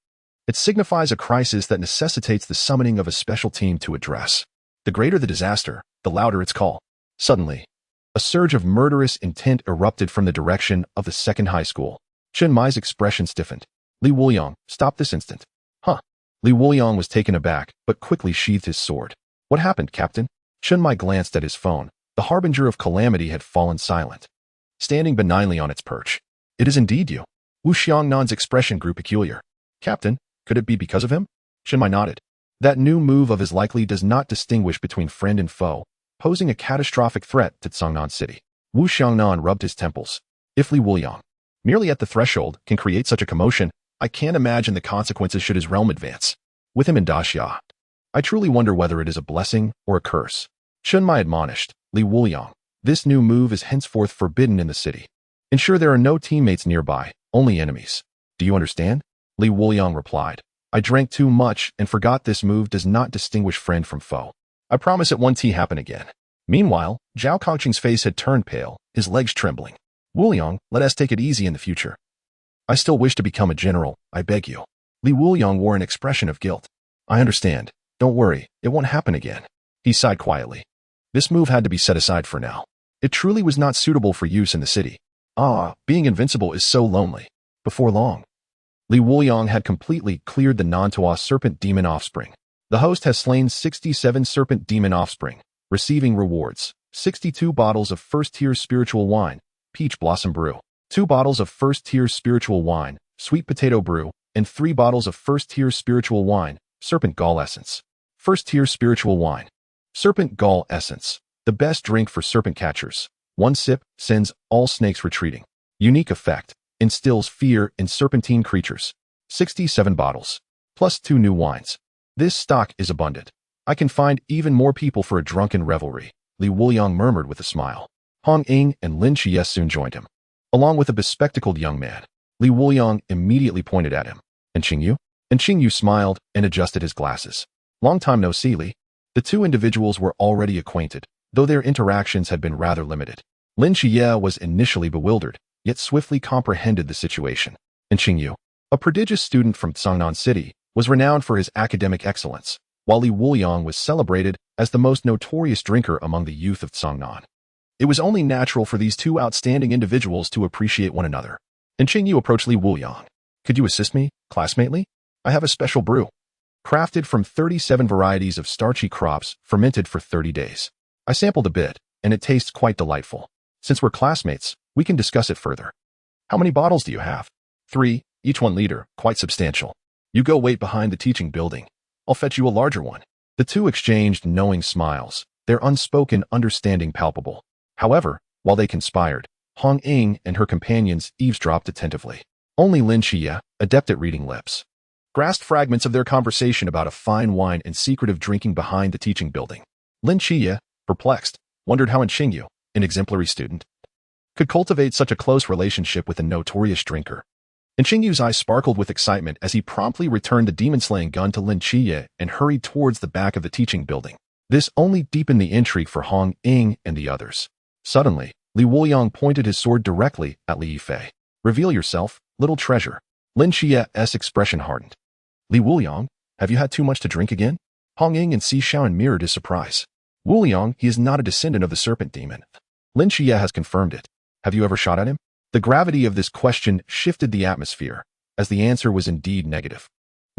Speaker 1: it signifies a crisis that necessitates the summoning of a special team to address. The greater the disaster, the louder its call. Suddenly, a surge of murderous intent erupted from the direction of the second high school. Chen Mai's expression stiffened. Li Wuliang, stop this instant. Huh. Li Wuliang was taken aback, but quickly sheathed his sword. What happened, Captain? Chen Mai glanced at his phone. The harbinger of calamity had fallen silent, standing benignly on its perch. It is indeed you. Wu Xiangnan's expression grew peculiar. Captain, could it be because of him? Chen Mai nodded. That new move of his likely does not distinguish between friend and foe, posing a catastrophic threat to Congnan City. Wu Xiangnan rubbed his temples. If Li Wuliang, merely at the threshold, can create such a commotion, I can't imagine the consequences should his realm advance. With him in Daxia, I truly wonder whether it is a blessing or a curse. Chen Mai admonished. Li Wuliang, this new move is henceforth forbidden in the city. Ensure there are no teammates nearby, only enemies. Do you understand? Li Wuliang replied. I drank too much and forgot this move does not distinguish friend from foe. I promise it won't happen again. Meanwhile, Zhao Kongcheng's face had turned pale, his legs trembling. Wuliang, let us take it easy in the future. I still wish to become a general, I beg you. Li Wuliang wore an expression of guilt. I understand. Don't worry, it won't happen again. He sighed quietly. This move had to be set aside for now. It truly was not suitable for use in the city. Being invincible is so lonely. Before long, Li Wuliang had completely cleared the Nantua serpent demon offspring. The host has slain 67 serpent demon offspring, receiving rewards: 62 bottles of first-tier spiritual wine, peach blossom brew, 2 bottles of first-tier spiritual wine, sweet potato brew, and 3 bottles of first-tier spiritual wine, serpent gall essence. First-tier spiritual wine. Serpent gall essence. The best drink for serpent catchers. 1 sip sends all snakes retreating. Unique effect. Instills fear in serpentine creatures. 67 bottles. Plus 2 new wines. This stock is abundant. I can find even more people for a drunken revelry, Li Wuliang murmured with a smile. Hong Ying and Lin Qiyee soon joined him, along with a bespectacled young man. Li Wuliang immediately pointed at him. And Qingyu? And Qingyu smiled and adjusted his glasses. Long time no see, Li. The two individuals were already acquainted, though their interactions had been rather limited. Lin Qiyee was initially bewildered, yet swiftly comprehended the situation. And Qingyu, a prodigious student from Congnan City, was renowned for his academic excellence, while Li Wuliang was celebrated as the most notorious drinker among the youth of Congnan. It was only natural for these two outstanding individuals to appreciate one another. And Qingyu approached Li Wuliang. Could you assist me, classmate Li? I have a special brew. Crafted from 37 varieties of starchy crops, fermented for 30 days. I sampled a bit, and it tastes quite delightful. Since we're classmates, we can discuss it further. How many bottles do you have? 3, each 1 liter, quite substantial. You go wait behind the teaching building. I'll fetch you a larger one. The two exchanged knowing smiles, their unspoken understanding palpable. However, while they conspired, Hong Ying and her companions eavesdropped attentively. Only Lin Qiyee, adept at reading lips, grasped fragments of their conversation about a fine wine and secretive drinking behind the teaching building. Lin Qiyee, perplexed, wondered how Qingyu, an exemplary student, could cultivate such a close relationship with a notorious drinker. And Qingyu's eyes sparkled with excitement as he promptly returned the demon-slaying gun to Lin Qiyee and hurried towards the back of the teaching building. This only deepened the intrigue for Hong Ying and the others. Suddenly, Li Wuliang pointed his sword directly at Li Yifei. Reveal yourself, little treasure. Lin Qiyee's expression hardened. Li Wuliang, have you had too much to drink again? Hong Ying and Xiaoan mirrored his surprise. Wuliang, he is not a descendant of the serpent demon. Lin Qiyee has confirmed it. Have you ever shot at him? The gravity of this question shifted the atmosphere, as the answer was indeed negative.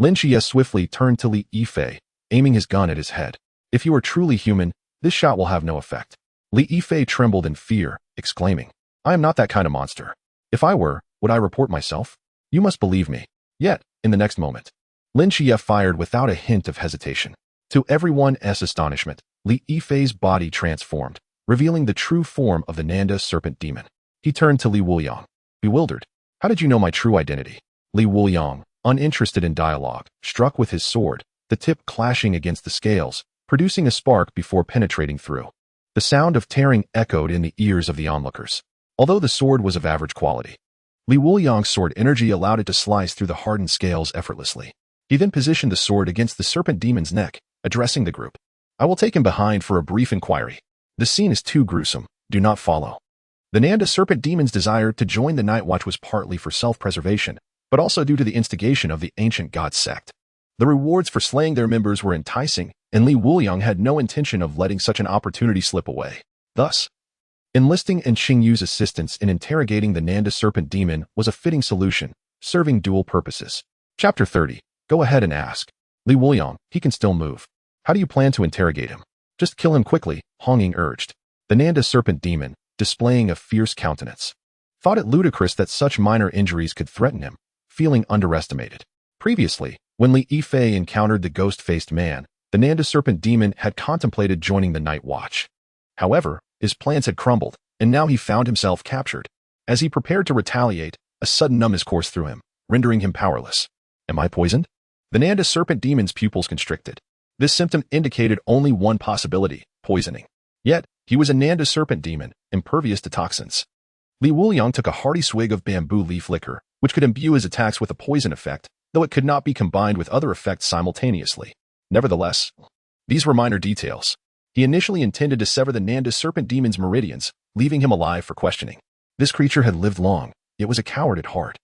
Speaker 1: Lin Qiyee swiftly turned to Li Yifei, aiming his gun at his head. If you are truly human, this shot will have no effect. Li Yifei trembled in fear, exclaiming, I am not that kind of monster. If I were, would I report myself? You must believe me. Yet, in the next moment, Lin Qiyee fired without a hint of hesitation. To everyone's astonishment, Li Yifei's body transformed, revealing the true form of the Nanda serpent demon. He turned to Li Wuliang, bewildered. How did you know my true identity? Li Wuliang, uninterested in dialogue, struck with his sword, the tip clashing against the scales, producing a spark before penetrating through. The sound of tearing echoed in the ears of the onlookers. Although the sword was of average quality, Li Wuliang's sword energy allowed it to slice through the hardened scales effortlessly. He then positioned the sword against the serpent demon's neck, addressing the group. I will take him behind for a brief inquiry. The scene is too gruesome. Do not follow. The Nanda serpent demon's desire to join the Night Watch was partly for self-preservation, but also due to the instigation of the ancient god sect. The rewards for slaying their members were enticing, and Wuliang had no intention of letting such an opportunity slip away. Thus, enlisting Qiyue's assistance in interrogating the Nanda serpent demon was a fitting solution, serving dual purposes. Chapter 30. Go ahead and ask. Wuliang, he can still move. How do you plan to interrogate him? Just kill him quickly, Honging urged. The Nanda serpent demon, displaying a fierce countenance, thought it ludicrous that such minor injuries could threaten him, feeling underestimated. Previously, when Lin Qiyee encountered the ghost-faced man, the Nanda serpent demon had contemplated joining the Night Watch. However, his plans had crumbled, and now he found himself captured. As he prepared to retaliate, a sudden numbness coursed through him, rendering him powerless. Am I poisoned? The Nanda serpent demon's pupils constricted. This symptom indicated only one possibility, poisoning. Yet, he was a Nanda serpent demon, impervious to toxins. Wuliang took a hearty swig of bamboo leaf liquor, which could imbue his attacks with a poison effect, though it could not be combined with other effects simultaneously. Nevertheless, these were minor details. He initially intended to sever the Nanda serpent demon's meridians, leaving him alive for questioning. This creature had lived long, yet was a coward at heart.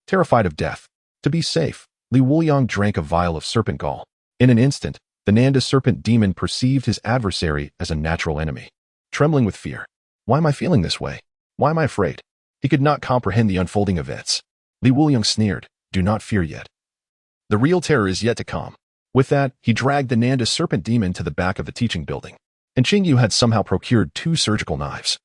Speaker 1: Terrified of death. To be safe, Wuliang drank a vial of serpent gall. In an instant, the Nanda serpent demon perceived his adversary as a natural enemy. Trembling with fear. Why am I feeling this way? Why am I afraid? He could not comprehend the unfolding events. Wuliang sneered. Do not fear yet. The real terror is yet to come. With that, he dragged the Nanda serpent demon to the back of the teaching building. And Qiyue had somehow procured 2 surgical knives.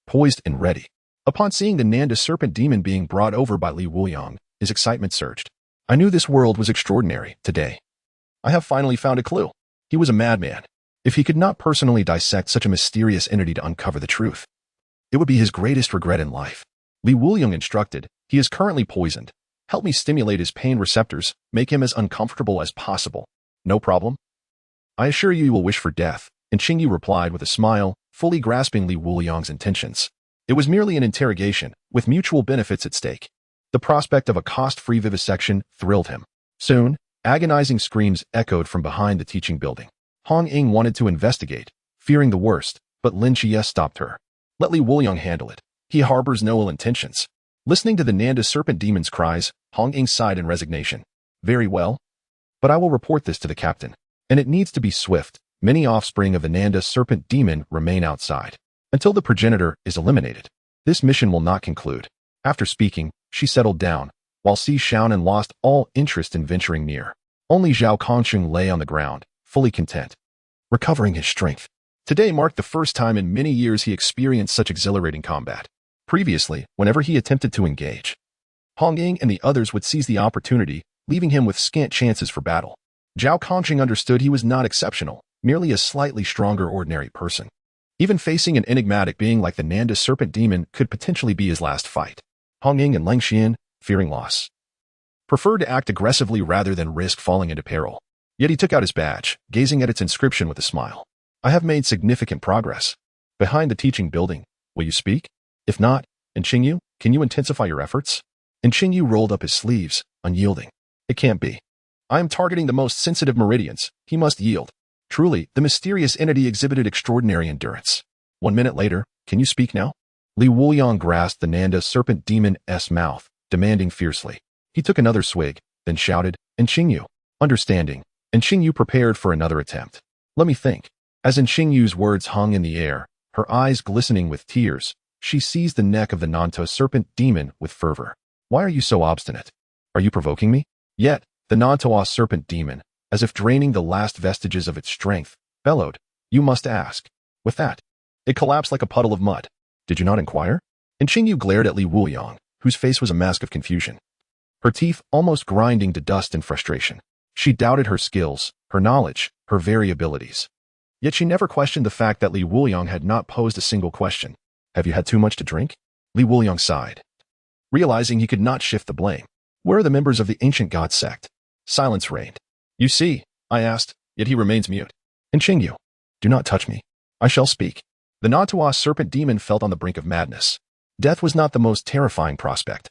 Speaker 1: Poised and ready. Upon seeing the Nanda serpent demon being brought over by Wuliang, his excitement surged. I knew this world was extraordinary today. I have finally found a clue. He was a madman. If he could not personally dissect such a mysterious entity to uncover the truth, it would be his greatest regret in life. Wuliang instructed, he is currently poisoned. Help me stimulate his pain receptors, make him as uncomfortable as possible. No problem. I assure you will wish for death, and Qiyue replied with a smile, fully grasping Wuliang's intentions. It was merely an interrogation, with mutual benefits at stake. The prospect of a cost-free vivisection thrilled him. Soon, agonizing screams echoed from behind the teaching building. Honging wanted to investigate, fearing the worst, but Lin Qiyee stopped her. Let Wuliang handle it. He harbors no ill intentions. Listening to the Nanda serpent demon's cries, Honging sighed in resignation. Very well. But I will report this to the captain. And it needs to be swift. Many offspring of the Nanda serpent demon remain outside. Until the progenitor is eliminated, this mission will not conclude. After speaking, she settled down, while Si Xiaonan lost all interest in venturing near. Only Zhao Kongcheng lay on the ground, fully content, recovering his strength. Today marked the first time in many years he experienced such exhilarating combat. Previously, whenever he attempted to engage, Honging and the others would seize the opportunity, leaving him with scant chances for battle. Zhao Kongcheng understood he was not exceptional, merely a slightly stronger ordinary person. Even facing an enigmatic being like the Nanda serpent demon could potentially be his last fight. Honging and Lin Qiyee, fearing loss, preferred to act aggressively rather than risk falling into peril. Yet he took out his badge, gazing at its inscription with a smile. I have made significant progress. Behind the teaching building, will you speak? If not, Qiyue, can you intensify your efforts? Qiyue rolled up his sleeves, unyielding. It can't be. I am targeting the most sensitive meridians. He must yield. Truly, the mysterious entity exhibited extraordinary endurance. 1 minute later, can you speak now? Wuliang grasped the Nanda serpent demon's mouth, demanding fiercely. He took another swig, then shouted, Qiyue. Understanding, Qiyue prepared for another attempt. Let me think. As Qiyue's words hung in the air, her eyes glistening with tears, she seized the neck of the Nanda serpent demon with fervor. Why are you so obstinate? Are you provoking me? Yet, the Nanda serpent demon, as if draining the last vestiges of its strength, bellowed, You must ask. With that, it collapsed like a puddle of mud. Did you not inquire? Qiyue glared at Wuliang, whose face was a mask of confusion, her teeth almost grinding to dust in frustration. She doubted her skills, her knowledge, her very abilities. Yet she never questioned the fact that Wuliang had not posed a single question. Have you had too much to drink? Wuliang sighed, realizing he could not shift the blame. Where are the members of the ancient god sect? Silence reigned. You see, I asked, yet he remains mute. Qiyue, do not touch me. I shall speak. The Nanda serpent demon felt on the brink of madness. Death was not the most terrifying prospect.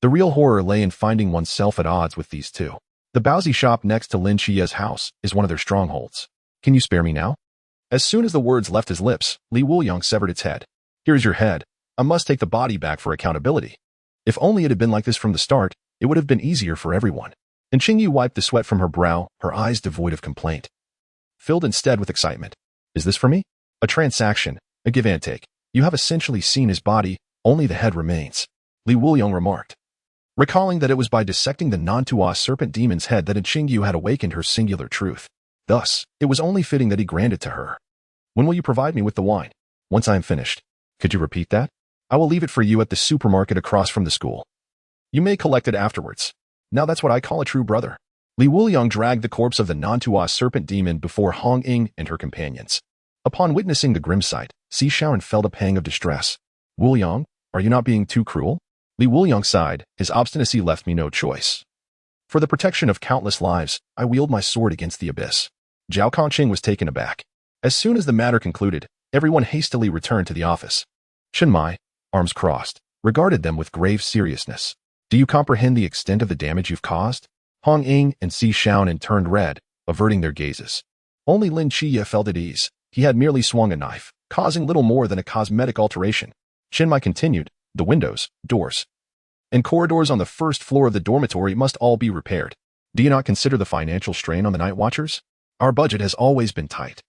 Speaker 1: The real horror lay in finding oneself at odds with these two. The Baozi shop next to Lin Qiyee's house is one of their strongholds. Can you spare me now? As soon as the words left his lips, Wuliang severed its head. Here's your head. I must take the body back for accountability. If only it had been like this from the start, it would have been easier for everyone. And Qiyue wiped the sweat from her brow, her eyes devoid of complaint. Filled instead with excitement. Is this for me? A transaction, a give and take. You have essentially seen his body, only the head remains. Wuliang remarked, recalling that it was by dissecting the non-Tuo serpent demon's head that Qiyue had awakened her singular truth. Thus, it was only fitting that he granted to her. When will you provide me with the wine? Once I am finished. Could you repeat that? I will leave it for you at the supermarket across from the school. You may collect it afterwards. Now that's what I call a true brother. Wuliang dragged the corpse of the non-Tuo serpent demon before Hong Ying and her companions. Upon witnessing the grim sight, Shaoran felt a pang of distress. Wuliang, are you not being too cruel? Wuliang sighed, his obstinacy left me no choice. For the protection of countless lives, I wield my sword against the abyss. Zhao Kongcheng was taken aback. As soon as the matter concluded, everyone hastily returned to the office. Chenmai, arms crossed, regarded them with grave seriousness. Do you comprehend the extent of the damage you've caused? Hong Ying and Shaoran turned red, averting their gazes. Only Lin Qiyee felt at ease. He had merely swung a knife, causing little more than a cosmetic alteration. Chenmai continued, the windows, doors, and corridors on the first floor of the dormitory must all be repaired. Do you not consider the financial strain on the night watchers? Our budget has always been tight.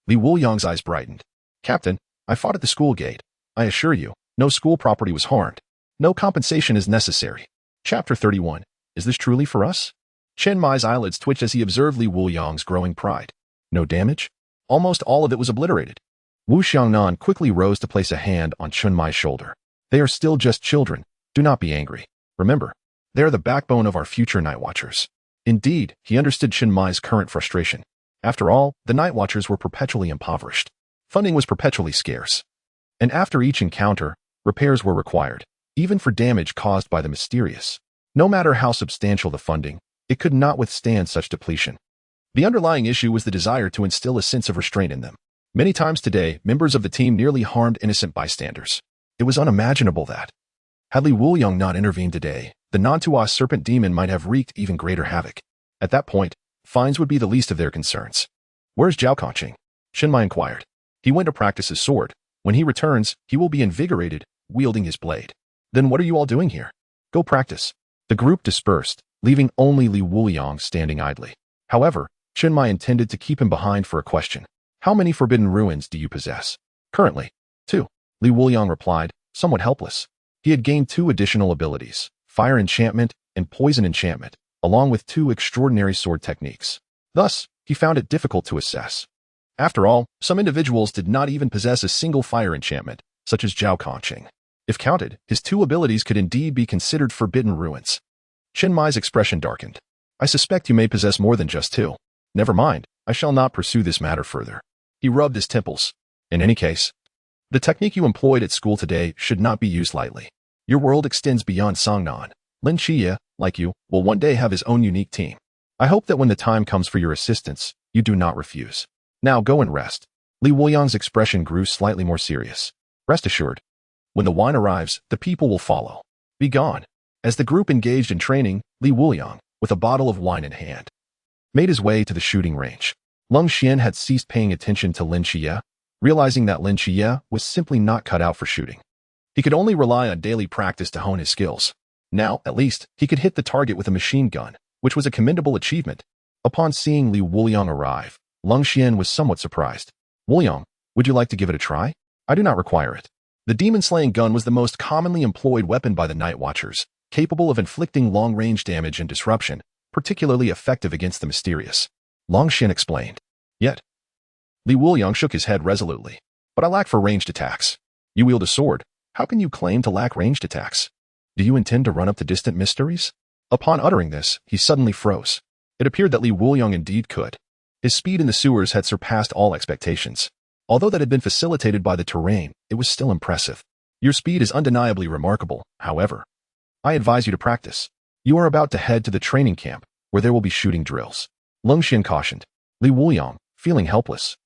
Speaker 1: Wuliang's eyes brightened. Captain, I fought at the school gate. I assure you, no school property was harmed. No compensation is necessary. Chapter 31. Is this truly for us? Chenmai's eyelids twitched as he observed Wuliang's growing pride. No damage? Almost all of it was obliterated. Wu Xiangnan quickly rose to place a hand on Chenmai's shoulder. They are still just children. Do not be angry. Remember, they are the backbone of our future night watchers. Indeed, he understood Chenmai's current frustration. After all, the night watchers were perpetually impoverished. Funding was perpetually scarce. And after each encounter, repairs were required, even for damage caused by the mysterious. No matter how substantial the funding, it could not withstand such depletion. The underlying issue was the desire to instill a sense of restraint in them. Many times today, members of the team nearly harmed innocent bystanders. It was unimaginable that, had Wuliang not intervened today, the non-Tuo serpent demon might have wreaked even greater havoc. At that point, fines would be the least of their concerns. Where's Zhao Kongcheng? Chenmai inquired. He went to practice his sword. When he returns, he will be invigorated, wielding his blade. Then what are you all doing here? Go practice. The group dispersed, leaving only Wuliang standing idly. However, Chenmai intended to keep him behind for a question. How many forbidden ruins do you possess? Currently, 2. Wuliang replied, somewhat helpless. He had gained 2 additional abilities, fire enchantment and poison enchantment, along with 2 extraordinary sword techniques. Thus, he found it difficult to assess. After all, some individuals did not even possess a single fire enchantment, such as Zhao Kongcheng. If counted, his 2 abilities could indeed be considered forbidden ruins. Chenmai's expression darkened. I suspect you may possess more than just 2. Never mind, I shall not pursue this matter further. He rubbed his temples. In any case, the technique you employed at school today should not be used lightly. Your world extends beyond Songnan. Lin Qiyee, like you, will one day have his own unique team. I hope that when the time comes for your assistance, you do not refuse. Now go and rest. Wuliang's expression grew slightly more serious. Rest assured. When the wine arrives, the people will follow. Be gone. As the group engaged in training, Wuliang, with a bottle of wine in hand, made his way to the shooting range. Lung Xian had ceased paying attention to Lin Qiyee, realizing that Lin Qiyee was simply not cut out for shooting. He could only rely on daily practice to hone his skills. Now, at least, he could hit the target with a machine gun, which was a commendable achievement. Upon seeing Wuliang arrive, Lung Xian was somewhat surprised. Wuliang, would you like to give it a try? I do not require it. The demon-slaying gun was the most commonly employed weapon by the Night Watchers, capable of inflicting long-range damage and disruption, particularly effective against the mysterious. Lung Xian explained. Yet, Wuliang shook his head resolutely. But I lack for ranged attacks. You wield a sword. How can you claim to lack ranged attacks? Do you intend to run up to distant mysteries? Upon uttering this, he suddenly froze. It appeared that Wuliang indeed could. His speed in the sewers had surpassed all expectations. Although that had been facilitated by the terrain, it was still impressive. Your speed is undeniably remarkable, however. I advise you to practice. You are about to head to the training camp, where there will be shooting drills. Lung Xian cautioned. Wuliang, feeling helpless,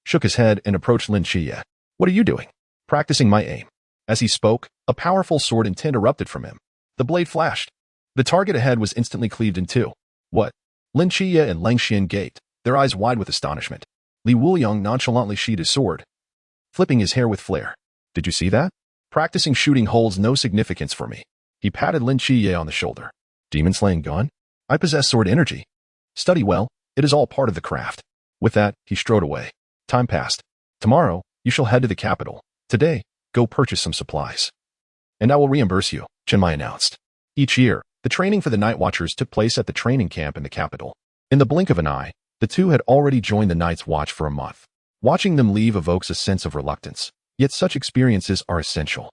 Speaker 1: shook his head and approached Lin Qiyee. What are you doing? Practicing my aim. As he spoke, a powerful sword intent erupted from him. The blade flashed. The target ahead was instantly cleaved in 2. What? Lin Qiyee and Lung Xian gaped, their eyes wide with astonishment. Li Wuliang nonchalantly sheathed his sword, flipping his hair with flair. Did you see that? Practicing shooting holds no significance for me. He patted Lin Qiyee on the shoulder. Demon-slaying gun? I possess sword energy. Study well, it is all part of the craft. With that, he strode away. Time passed. Tomorrow, you shall head to the capital. Today, go purchase some supplies. And I will reimburse you, Chenmai announced. Each year, the training for the Night Watchers took place at the training camp in the capital. In the blink of an eye, the two had already joined the Night's Watch for a month. Watching them leave evokes a sense of reluctance, yet such experiences are essential.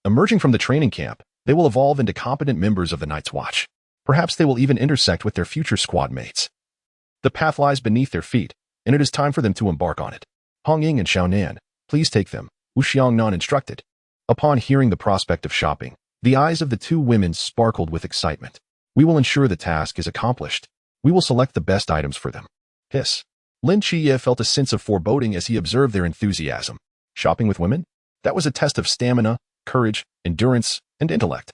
Speaker 1: Emerging from the training camp, they will evolve into competent members of the Night's Watch. Perhaps they will even intersect with their future squad mates. The path lies beneath their feet, and it is time for them to embark on it. Hongying and Xiaonan, please take them, Wu Xiangnan instructed. Upon hearing the prospect of shopping, the eyes of the two women sparkled with excitement. We will ensure the task is accomplished. We will select the best items for them. Hiss. Lin Qiyee felt a sense of foreboding as he observed their enthusiasm. Shopping with women? That was a test of stamina, courage, endurance, and intellect.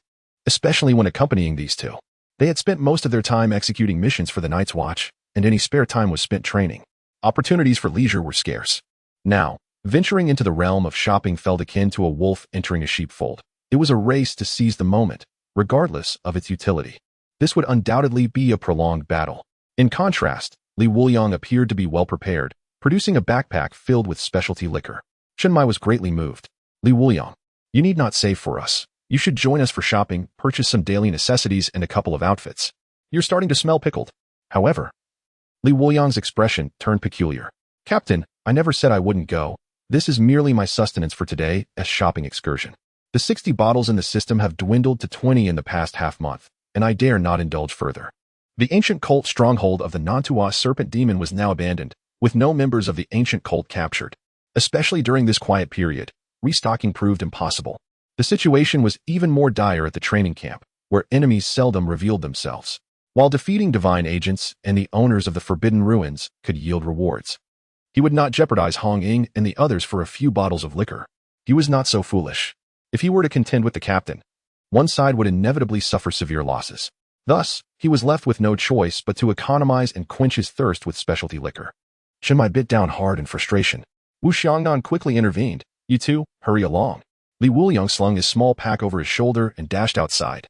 Speaker 1: Especially when accompanying these two. They had spent most of their time executing missions for the Night's Watch, and any spare time was spent training. Opportunities for leisure were scarce. Now, venturing into the realm of shopping felt akin to a wolf entering a sheepfold. It was a race to seize the moment, regardless of its utility. This would undoubtedly be a prolonged battle. In contrast, Li Wuliang appeared to be well prepared, producing a backpack filled with specialty liquor. Chenmai was greatly moved. Li Wuliang, you need not save for us. You should join us for shopping, purchase some daily necessities and a couple of outfits. You're starting to smell pickled. However, Li Wuliang's expression turned peculiar. Captain, I never said I wouldn't go. This is merely my sustenance for today, a shopping excursion. The 60 bottles in the system have dwindled to 20 in the past half-month, and I dare not indulge further. The ancient cult stronghold of the Nantua serpent demon was now abandoned, with no members of the ancient cult captured. Especially during this quiet period, restocking proved impossible. The situation was even more dire at the training camp, where enemies seldom revealed themselves, while defeating divine agents and the owners of the forbidden ruins could yield rewards. He would not jeopardize Hongying and the others for a few bottles of liquor. He was not so foolish. If he were to contend with the captain, one side would inevitably suffer severe losses. Thus, he was left with no choice but to economize and quench his thirst with specialty liquor. Chenmai bit down hard in frustration. Wu Xiangnan quickly intervened. You two, hurry along. Li Wuliang slung his small pack over his shoulder and dashed outside,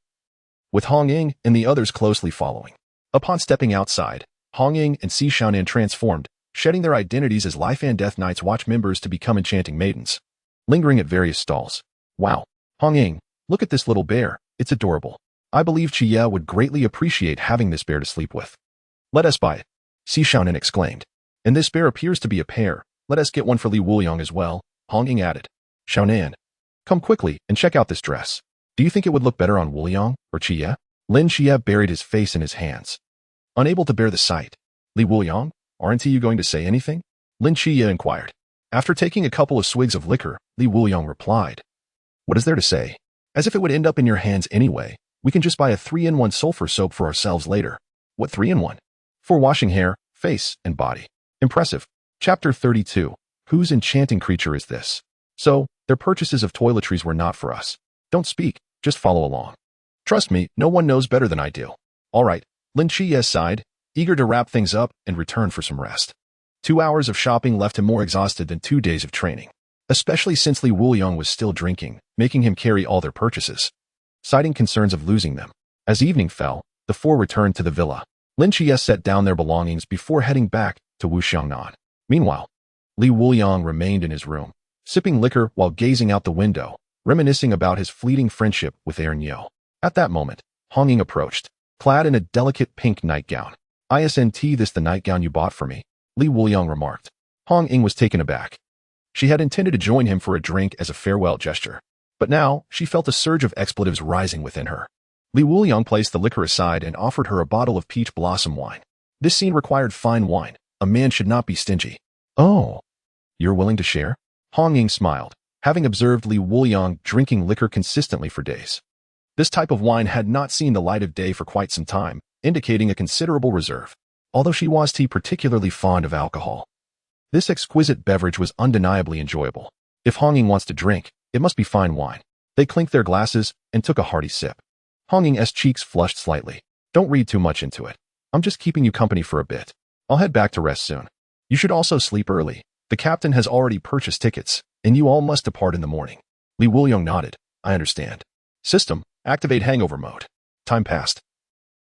Speaker 1: with Hongying and the others closely following. Upon stepping outside, Hongying and Si Xiaonan transformed, shedding their identities as Life and Death Night's Watch members to become enchanting maidens, lingering at various stalls. Wow, Hongying, look at this little bear, it's adorable. I believe Qiyue would greatly appreciate having this bear to sleep with. Let us buy it, Si Xiaonan exclaimed. And this bear appears to be a pair, let us get one for Li Wuliang as well, Hongying added. Xiaonan, come quickly and check out this dress. Do you think it would look better on Wuliang or Qiyue? Lin Qiyee buried his face in his hands, unable to bear the sight. Li Wuliang, aren't you going to say anything? Lin Qiyee inquired. After taking a couple of swigs of liquor, Li Wuliang replied. What is there to say? As if it would end up in your hands anyway. We can just buy a 3-in-1 sulfur soap for ourselves later. What 3-in-1? For washing hair, face, and body. Impressive. Chapter 32. Whose enchanting creature is this? So, their purchases of toiletries were not for us. Don't speak, just follow along. Trust me, no one knows better than I do. All right, Lin Qiyee sighed, eager to wrap things up and return for some rest. 2 hours of shopping left him more exhausted than 2 days of training, especially since Li Wuliang was still drinking, making him carry all their purchases, citing concerns of losing them. As evening fell, the four returned to the villa. Lin Qiyee set down their belongings before heading back to Wu Xiangnan. Meanwhile, Li Wuliang remained in his room, sipping liquor while gazing out the window, reminiscing about his fleeting friendship with Ernyo. At that moment, Hongying approached, clad in a delicate pink nightgown. Isn't this the nightgown you bought for me? Li Wuliang remarked. Hongying was taken aback. She had intended to join him for a drink as a farewell gesture, but now she felt a surge of expletives rising within her. Li Wuliang placed the liquor aside and offered her a bottle of peach blossom wine. This scene required fine wine. A man should not be stingy. Oh, you're willing to share? Hongying smiled, having observed Li Wuliang drinking liquor consistently for days. This type of wine had not seen the light of day for quite some time, indicating a considerable reserve, although she was particularly fond of alcohol. This exquisite beverage was undeniably enjoyable. If Hongying wants to drink, it must be fine wine. They clinked their glasses and took a hearty sip. Hongying's cheeks flushed slightly. Don't read too much into it. I'm just keeping you company for a bit. I'll head back to rest soon. You should also sleep early. The captain has already purchased tickets, and you all must depart in the morning. Wuliang nodded. I understand. System, activate hangover mode. Time passed.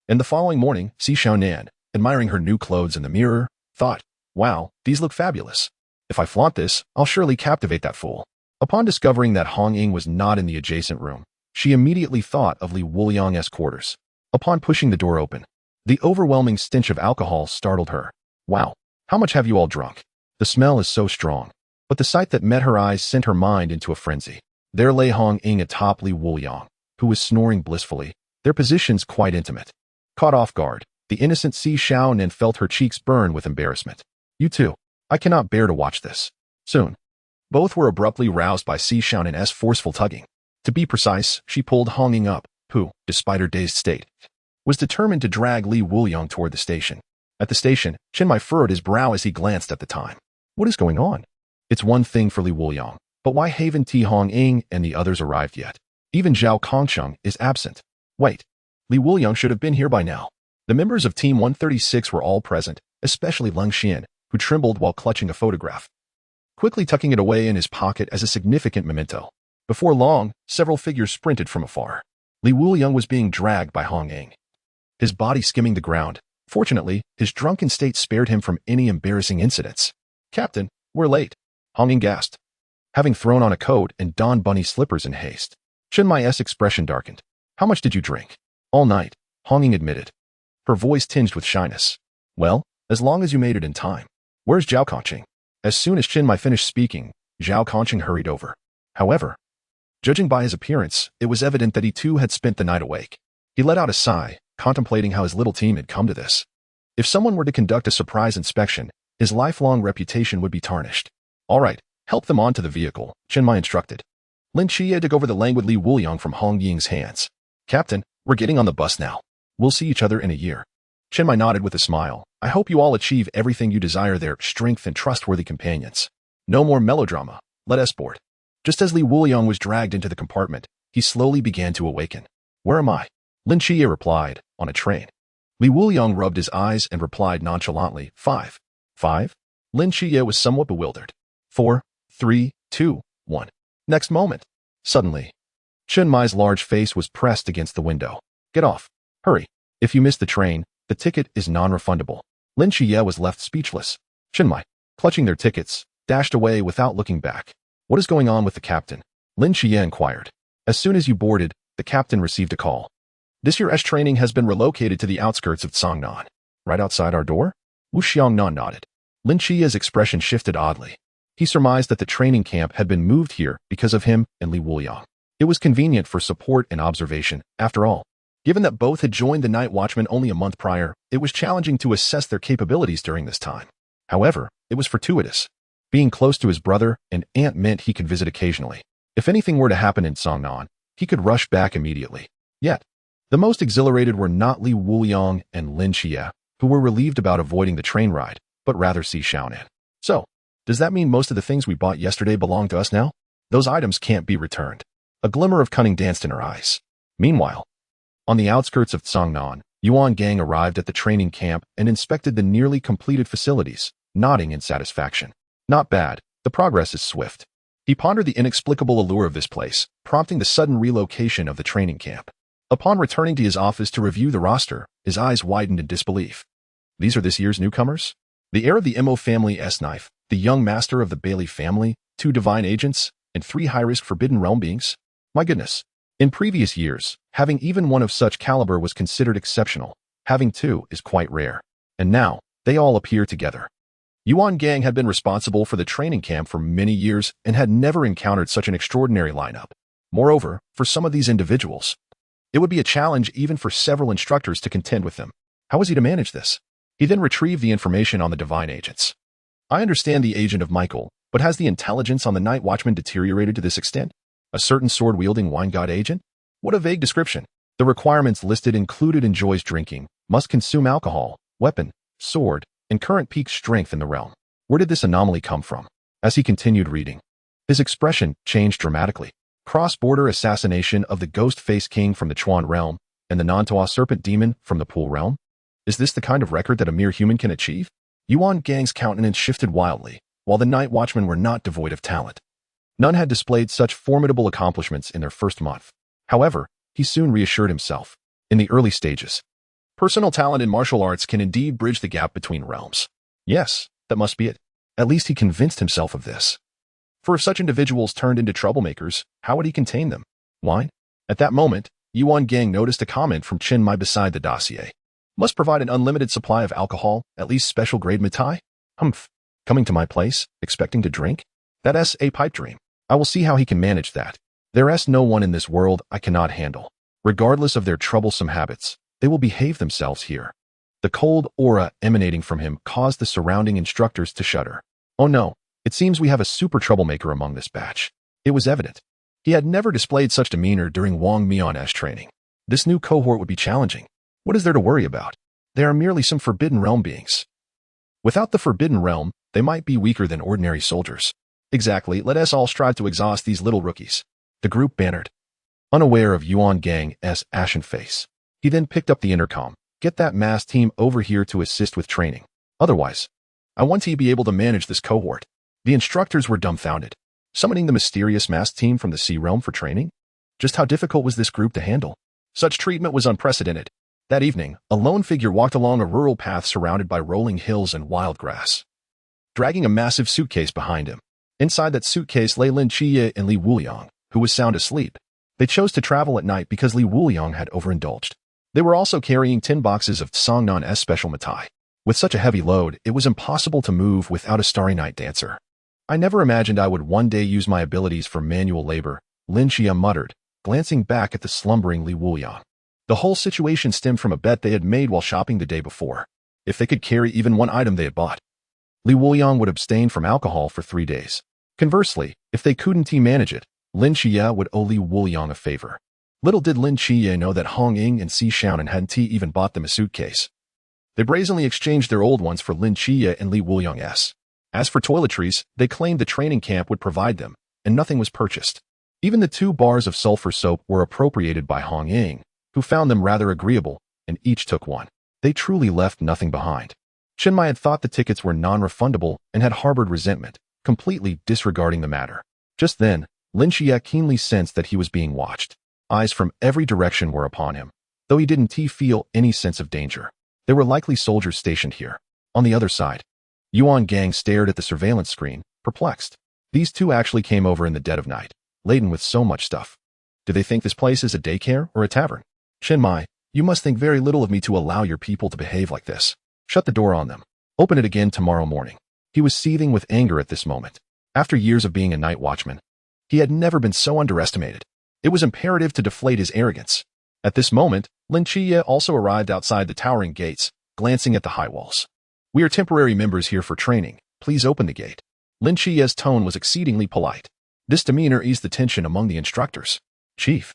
Speaker 1: And the following morning, Xiaonan, admiring her new clothes in the mirror, thought, wow, these look fabulous. If I flaunt this, I'll surely captivate that fool. Upon discovering that Hong Ying was not in the adjacent room, she immediately thought of Li Wuliang's quarters. Upon pushing the door open, the overwhelming stench of alcohol startled her. Wow, how much have you all drunk? The smell is so strong. But the sight that met her eyes sent her mind into a frenzy. There lay Hong Ying atop Li Wuliang, who was snoring blissfully, their positions quite intimate. Caught off guard, the innocent Xiaonan felt her cheeks burn with embarrassment. You too. I cannot bear to watch this. Soon. Both were abruptly roused by Xiaonan's forceful tugging. To be precise, she pulled Hong Ying up, who, despite her dazed state, was determined to drag Li Wuliang toward the station. At the station, Chinmai furrowed his brow as he glanced at the time. What is going on? It's one thing for Li Wuliang, but why haven't Hong Ying and the others arrived yet? Even Zhao Kongcheng is absent. Wait, Li Wuliang should have been here by now. The members of Team 136 were all present, especially Lin Qiyee, who trembled while clutching a photograph, quickly tucking it away in his pocket as a significant memento. Before long, several figures sprinted from afar. Li Wuliang was being dragged by Hong Ying, his body skimming the ground. Fortunately, his drunken state spared him from any embarrassing incidents. Captain, we're late, Hong Ying gasped, having thrown on a coat and donned bunny slippers in haste. Chinmai's expression darkened. How much did you drink? All night, Hong Ying admitted, her voice tinged with shyness. Well, as long as you made it in time. Where's Zhao Kongcheng? As soon as Chinmai finished speaking, Zhao Kongcheng hurried over. However, judging by his appearance, it was evident that he too had spent the night awake. He let out a sigh, contemplating how his little team had come to this. If someone were to conduct a surprise inspection, his lifelong reputation would be tarnished. All right, help them onto the vehicle, Chinmai instructed. Lin Qiyee took over the languid Li Wuliang from Hong Ying's hands. Captain, we're getting on the bus now. We'll see each other in a year. Chinmai nodded with a smile. I hope you all achieve everything you desire there, strength and trustworthy companions. No more melodrama. Let us board. Just as Li Wuliang was dragged into the compartment, he slowly began to awaken. Where am I? Lin Qiyee replied, on a train. Li Wuliang rubbed his eyes and replied nonchalantly, 5. 5? Lin Qiyee was somewhat bewildered. 4, 3, 2, 1. Next moment. Suddenly, Chinmai's large face was pressed against the window. Get off. Hurry. If you miss the train, the ticket is non-refundable. Lin Qiyee was left speechless. Chinmai, clutching their tickets, dashed away without looking back. What is going on with the captain? Lin Qiyee inquired. As soon as you boarded, the captain received a call. This year's training has been relocated to the outskirts of Cangnan. Right outside our door? Wu Xiangnan nodded. Lin Qiyee's expression shifted oddly. He surmised that the training camp had been moved here because of him and Li Wuliang. It was convenient for support and observation, after all. Given that both had joined the Night Watchman only a month prior, it was challenging to assess their capabilities during this time. However, it was fortuitous. Being close to his brother and aunt meant he could visit occasionally. If anything were to happen in Cangnan, he could rush back immediately. Yet, the most exhilarated were not Li Wuliang and Lin Qiyee, who were relieved about avoiding the train ride, but rather Xiaonan. So, does that mean most of the things we bought yesterday belong to us now? Those items can't be returned. A glimmer of cunning danced in her eyes. Meanwhile, on the outskirts of Cangnan, Yuan Gang arrived at the training camp and inspected the nearly completed facilities, nodding in satisfaction. Not bad, the progress is swift. He pondered the inexplicable allure of this place, prompting the sudden relocation of the training camp. Upon returning to his office to review the roster, his eyes widened in disbelief. These are this year's newcomers? The heir of the Mo family S-Knife, the young master of the Bailey family, 2 divine agents, and 3 high-risk Forbidden Realm beings? My goodness. In previous years, having even one of such caliber was considered exceptional. Having 2 is quite rare. And now, they all appear together. Yuan Gang had been responsible for the training camp for many years and had never encountered such an extraordinary lineup. Moreover, for some of these individuals, it would be a challenge even for several instructors to contend with them. How was he to manage this? He then retrieved the information on the divine agents. I understand the agent of Michael, but has the intelligence on the Night Watchman deteriorated to this extent? A certain sword-wielding wine god agent? What a vague description. The requirements listed included enjoys drinking, must consume alcohol, weapon, sword, and current peak strength in the realm. Where did this anomaly come from? As he continued reading, his expression changed dramatically. Cross-border assassination of the Ghost-Face King from the Chuan realm and the Nantua Serpent Demon from the Pool realm? Is this the kind of record that a mere human can achieve? Yuan Gang's countenance shifted wildly, while the night watchmen were not devoid of talent. None had displayed such formidable accomplishments in their first month. However, he soon reassured himself. In the early stages, personal talent in martial arts can indeed bridge the gap between realms. Yes, that must be it. At least he convinced himself of this. For if such individuals turned into troublemakers, how would he contain them? Wine? At that moment, Yuan Gang noticed a comment from Chen Mai beside the dossier. Must provide an unlimited supply of alcohol, at least special grade Maotai? Humph. Coming to my place, expecting to drink? That's a pipe dream. I will see how he can manage that. There's no one in this world I cannot handle. Regardless of their troublesome habits, they will behave themselves here. The cold aura emanating from him caused the surrounding instructors to shudder. Oh no, it seems we have a super troublemaker among this batch. It was evident. He had never displayed such demeanor during Wang Mian's training. This new cohort would be challenging. What is there to worry about? They are merely some Forbidden Realm beings. Without the Forbidden Realm, they might be weaker than ordinary soldiers. Exactly, let us all strive to exhaust these little rookies. The group bannered. Unaware of Yuan Gang's ashen face, he then picked up the intercom. Get that mass team over here to assist with training. Otherwise, I want to be able to manage this cohort. The instructors were dumbfounded. Summoning the mysterious mass team from the Sea Realm for training? Just how difficult was this group to handle? Such treatment was unprecedented. That evening, a lone figure walked along a rural path surrounded by rolling hills and wild grass, dragging a massive suitcase behind him. Inside that suitcase lay Lin Qiyee and Li Wuliang, who was sound asleep. They chose to travel at night because Li Wuliang had overindulged. They were also carrying 10 boxes of Songnan's special Maotai. With such a heavy load, it was impossible to move without a Starry Night dancer. I never imagined I would one day use my abilities for manual labor, Lin Qiyee muttered, glancing back at the slumbering Li Wuliang. The whole situation stemmed from a bet they had made while shopping the day before. If they could carry even one item they had bought, Li Wuliang would abstain from alcohol for 3 days. Conversely, if they couldn't manage it, Lin Qiyee would owe Li Wuliang a favor. Little did Lin Qiyee know that Hong Ying and Si Xiaonan hadn't even bought them a suitcase. They brazenly exchanged their old ones for Lin Qiyee and Li Wuliang's. As for toiletries, they claimed the training camp would provide them, and nothing was purchased. Even the 2 bars of sulfur soap were appropriated by Hong Ying, who found them rather agreeable, and each took one. They truly left nothing behind. Chen Mai had thought the tickets were non-refundable and had harbored resentment, completely disregarding the matter. Just then, Lin Qiyee keenly sensed that he was being watched. Eyes from every direction were upon him, though he didn't feel any sense of danger. There were likely soldiers stationed here. On the other side, Yuan Gang stared at the surveillance screen, perplexed. These 2 actually came over in the dead of night, laden with so much stuff. Do they think this place is a daycare or a tavern? Chen Mai, you must think very little of me to allow your people to behave like this. Shut the door on them. Open it again tomorrow morning. He was seething with anger at this moment. After years of being a night watchman, he had never been so underestimated. It was imperative to deflate his arrogance. At this moment, Lin Qiyee also arrived outside the towering gates, glancing at the high walls. We are temporary members here for training. Please open the gate. Lin Qiyee's tone was exceedingly polite. This demeanor eased the tension among the instructors. Chief,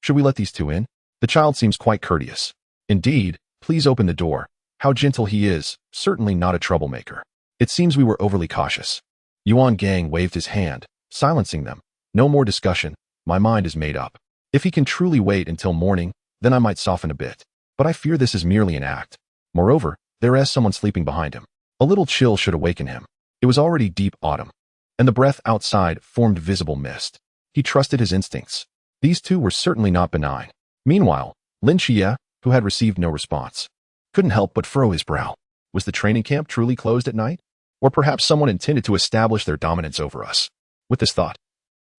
Speaker 1: should we let these 2 in? The child seems quite courteous. Indeed, please open the door. How gentle he is, certainly not a troublemaker. It seems we were overly cautious. Yuan Gang waved his hand, silencing them. No more discussion. My mind is made up. If he can truly wait until morning, then I might soften a bit. But I fear this is merely an act. Moreover, there is someone sleeping behind him. A little chill should awaken him. It was already deep autumn, and the breath outside formed visible mist. He trusted his instincts. These 2 were certainly not benign. Meanwhile, Lin Qiyee, who had received no response, couldn't help but furrow his brow. Was the training camp truly closed at night? Or perhaps someone intended to establish their dominance over us? With this thought,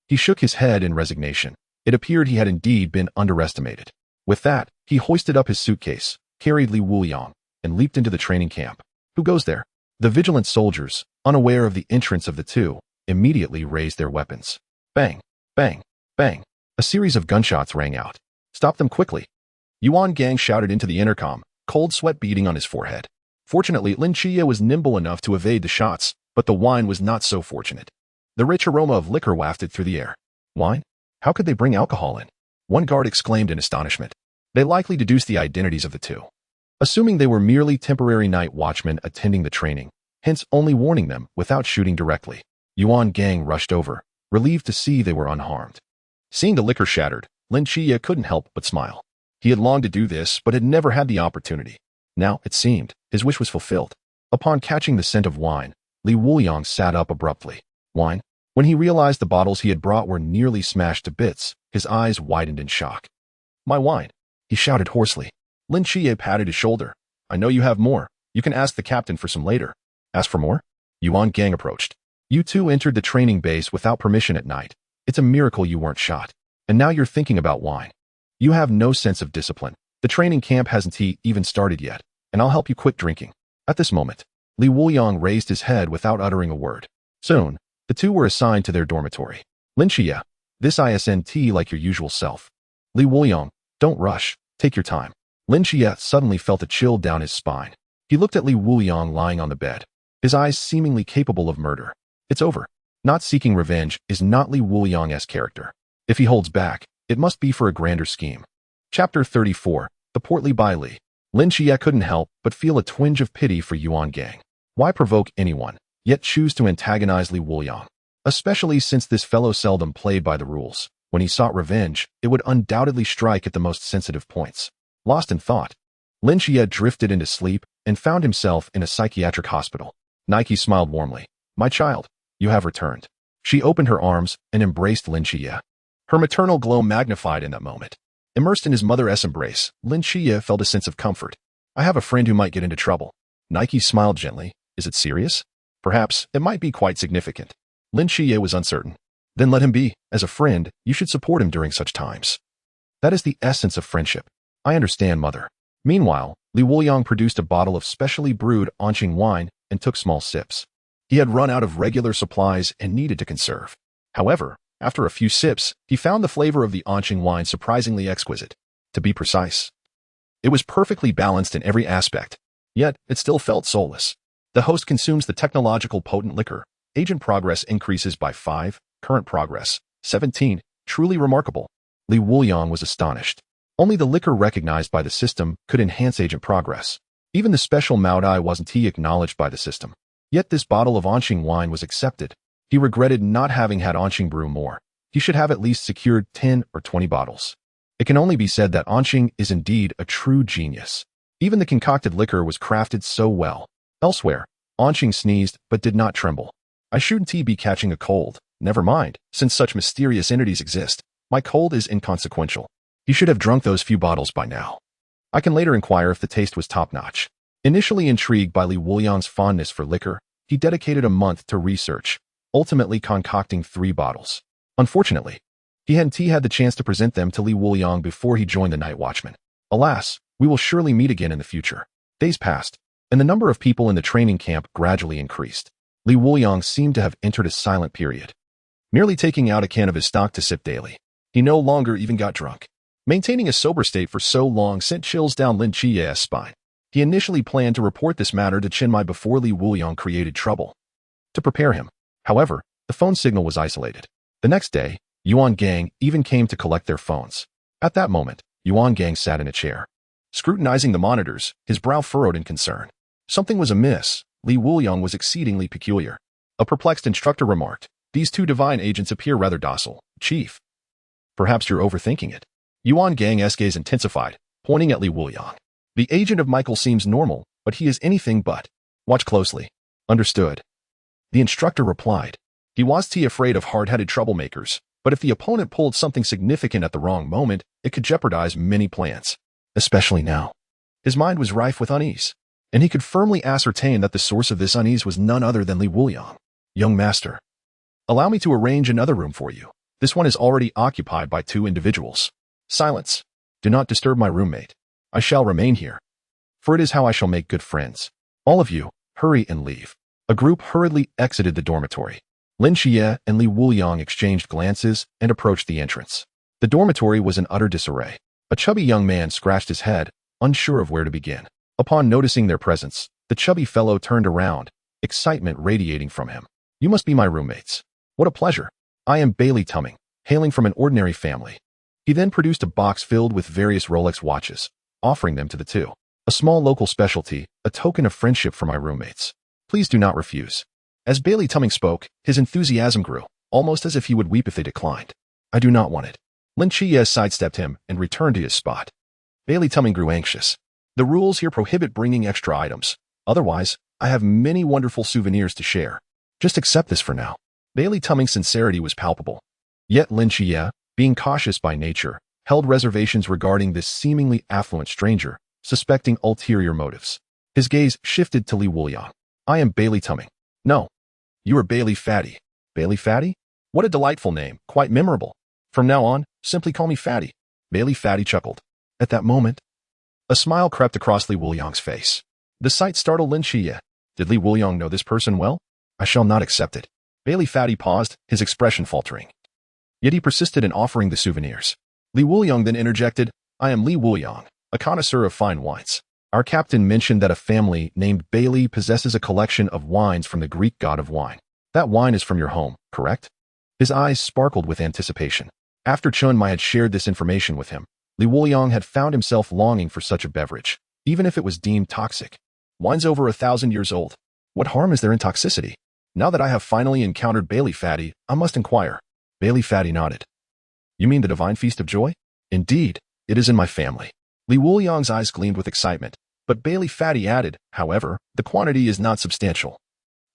Speaker 1: he shook his head in resignation. It appeared he had indeed been underestimated. With that, he hoisted up his suitcase, carried Li Wuliang, and leaped into the training camp. Who goes there? The vigilant soldiers, unaware of the entrance of the 2, immediately raised their weapons. Bang, bang, bang. A series of gunshots rang out. Stop them quickly. Yuan Gang shouted into the intercom, cold sweat beading on his forehead. Fortunately, Lin Qiyee was nimble enough to evade the shots, but the wine was not so fortunate. The rich aroma of liquor wafted through the air. Wine? How could they bring alcohol in? One guard exclaimed in astonishment. They likely deduced the identities of the 2, assuming they were merely temporary night watchmen attending the training, hence only warning them without shooting directly. Yuan Gang rushed over, relieved to see they were unharmed. Seeing the liquor shattered, Lin Qiyee couldn't help but smile. He had longed to do this, but had never had the opportunity. Now, it seemed, his wish was fulfilled. Upon catching the scent of wine, Wuliang sat up abruptly. Wine? When he realized the bottles he had brought were nearly smashed to bits, his eyes widened in shock. My wine, he shouted hoarsely. Lin Qiyee patted his shoulder. I know you have more. You can ask the captain for some later. Ask for more? Wuliang approached. You two entered the training base without permission at night. It's a miracle you weren't shot. And now you're thinking about wine. You have no sense of discipline. The training camp hasn't even started yet, and I'll help you quit drinking. At this moment, Wuliang raised his head without uttering a word. Soon, the two were assigned to their dormitory. Lin Qiyee, this isn't like your usual self. Wuliang, don't rush, take your time. Lin Qiyee suddenly felt a chill down his spine. He looked at Wuliang lying on the bed, his eyes seemingly capable of murder. It's over. Not seeking revenge is not Wuliang's character. If he holds back, it must be for a grander scheme. Chapter 34, The Portly by Li. Lin Qiyee couldn't help but feel a twinge of pity for Wuliang. Why provoke anyone, yet choose to antagonize Wuliang? Especially since this fellow seldom played by the rules. When he sought revenge, it would undoubtedly strike at the most sensitive points. Lost in thought, Lin Qiyee drifted into sleep and found himself in a psychiatric hospital. Nike smiled warmly. My child, you have returned. She opened her arms and embraced Lin Qiyee. Her maternal glow magnified in that moment. Immersed in his mother's embrace, Lin Qiyee felt a sense of comfort. I have a friend who might get into trouble. Nike smiled gently. Is it serious? Perhaps it might be quite significant. Lin Qiyee was uncertain. Then let him be. As a friend, you should support him during such times. That is the essence of friendship. I understand, mother. Meanwhile, Wuliang produced a bottle of specially brewed Kongcheng wine and took small sips. He had run out of regular supplies and needed to conserve. However, after a few sips, he found the flavor of the Kongcheng wine surprisingly exquisite. To be precise, it was perfectly balanced in every aspect, yet it still felt soulless. The host consumes the technological potent liquor. Agent progress increases by 5, current progress, 17. Truly remarkable. Wuliang was astonished. Only the liquor recognized by the system could enhance agent progress. Even the special Maotai wasn't acknowledged by the system. Yet this bottle of Kongcheng wine was accepted. He regretted not having had Kongcheng brew more. He should have at least secured 10 or 20 bottles. It can only be said that Kongcheng is indeed a true genius. Even the concocted liquor was crafted so well. Elsewhere, Kongcheng sneezed but did not tremble. I shouldn't be catching a cold. Never mind, since such mysterious entities exist. My cold is inconsequential. He should have drunk those few bottles by now. I can later inquire if the taste was top-notch. Initially intrigued by Wuliang's fondness for liquor, he dedicated a month to research, ultimately concocting 3 bottles. Unfortunately, he hadn't had the chance to present them to Wuliang before he joined the Night Watchman. Alas, we will surely meet again in the future. Days passed, and the number of people in the training camp gradually increased. Wuliang seemed to have entered a silent period, merely taking out a can of his stock to sip daily. He no longer even got drunk. Maintaining a sober state for so long sent chills down Lin Qiyee's spine. He initially planned to report this matter to Chiang Mai before Wuliang created trouble. To prepare him, however, the phone signal was isolated. The next day, Wuliang even came to collect their phones. At that moment, Wuliang sat in a chair. Scrutinizing the monitors, his brow furrowed in concern. Something was amiss. Wuliang was exceedingly peculiar. A perplexed instructor remarked, "These 2 divine agents appear rather docile, Chief. Perhaps you're overthinking it." Wuliang's gaze intensified, pointing at Wuliang. The agent of Michael seems normal, but he is anything but. Watch closely. Understood. The instructor replied. He was afraid of hard-headed troublemakers, but if the opponent pulled something significant at the wrong moment, it could jeopardize many plans. Especially now. His mind was rife with unease, and he could firmly ascertain that the source of this unease was none other than Wuliang. Young master, allow me to arrange another room for you. This one is already occupied by 2 individuals. Silence. Do not disturb my roommate. I shall remain here, for it is how I shall make good friends. All of you, hurry and leave. A group hurriedly exited the dormitory. Lin Qiyee and Wuliang exchanged glances and approached the entrance. The dormitory was in utter disarray. A chubby young man scratched his head, unsure of where to begin. Upon noticing their presence, the chubby fellow turned around, excitement radiating from him. You must be my roommates. What a pleasure. I am Bailey Tumming, hailing from an ordinary family. He then produced a box filled with various Rolex watches, offering them to the 2. A small local specialty, a token of friendship for my roommates. Please do not refuse. As Bailey Tumming spoke, his enthusiasm grew, almost as if he would weep if they declined. I do not want it. Lin Qiyee sidestepped him and returned to his spot. Bailey Tumming grew anxious. The rules here prohibit bringing extra items. Otherwise, I have many wonderful souvenirs to share. Just accept this for now. Bailey Tumming's sincerity was palpable. Yet Lin Qiyee, being cautious by nature, held reservations regarding this seemingly affluent stranger, suspecting ulterior motives. His gaze shifted to Li Wuliang. I am Bailey Tumming. No. You are Bailey Fatty. Bailey Fatty? What a delightful name, quite memorable. From now on, simply call me Fatty. Bailey Fatty chuckled. At that moment, a smile crept across Li Wuliang's face. The sight startled Lin Qiyee. Did Li Wuliang know this person well? I shall not accept it. Bailey Fatty paused, his expression faltering. Yet he persisted in offering the souvenirs. Li Wuliang then interjected, I am Li Wuliang, a connoisseur of fine wines. Our captain mentioned that a family named Bailey possesses a collection of wines from the Greek god of wine. That wine is from your home, correct? His eyes sparkled with anticipation. After Chun Mai had shared this information with him, Li Wuliang had found himself longing for such a beverage, even if it was deemed toxic. Wine's over 1,000 years old. What harm is there in toxicity? Now that I have finally encountered Bailey Fatty, I must inquire. Bailey Fatty nodded. You mean the Divine Feast of Joy? Indeed, it is in my family. Li Wuliang's eyes gleamed with excitement, but Bailey Fatty added, however, the quantity is not substantial.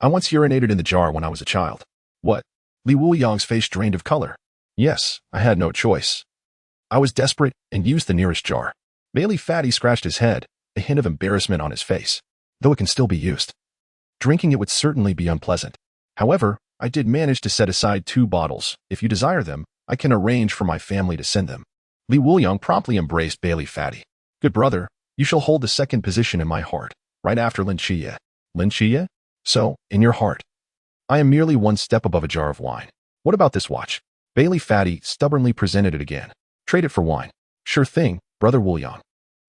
Speaker 1: I once urinated in the jar when I was a child. What? Li Wuliang's face drained of color. Yes, I had no choice. I was desperate and used the nearest jar. Bailey Fatty scratched his head, a hint of embarrassment on his face, though it can still be used. Drinking it would certainly be unpleasant. However, I did manage to set aside 2 bottles. If you desire them, I can arrange for my family to send them. Li Wuliang promptly embraced Bailey Fatty. Good brother, you shall hold the second position in my heart, right after Lin Qiyee. Lin Qiyee? So, in your heart. I am merely 1 step above a jar of wine. What about this watch? Bailey Fatty stubbornly presented it again. Trade it for wine. Sure thing, brother Wuliang.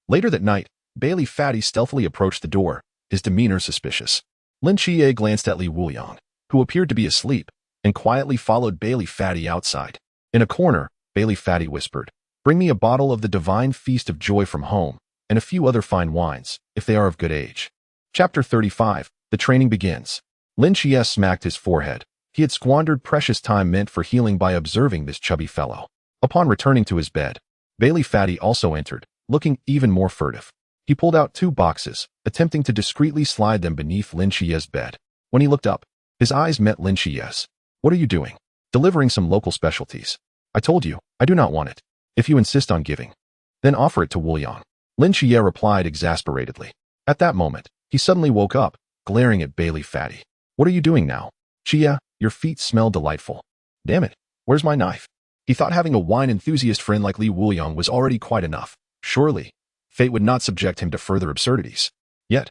Speaker 1: Later that night, Bailey Fatty stealthily approached the door, his demeanor suspicious. Lin Qiyee glanced at Li Wuliang, who appeared to be asleep, and quietly followed Bailey Fatty outside. In a corner, Bailey Fatty whispered, Bring me a bottle of the Divine Feast of Joy from home, and a few other fine wines, if they are of good age. Chapter 35, The Training Begins. Lin Qiyee smacked his forehead. He had squandered precious time meant for healing by observing this chubby fellow. Upon returning to his bed, Bailey Fatty also entered, looking even more furtive. He pulled out 2 boxes, attempting to discreetly slide them beneath Lin Qiyee's bed. When he looked up, his eyes met Lin Qiyee's. What are you doing? Delivering some local specialties. I told you, I do not want it. If you insist on giving, then offer it to Wuliang. Lin Qiyee replied exasperatedly. At that moment, he suddenly woke up, glaring at Bailey Fatty. What are you doing now? Qiyee, your feet smell delightful. Damn it, where's my knife? He thought having a wine enthusiast friend like Li Wuliang was already quite enough. Surely, fate would not subject him to further absurdities. Yet,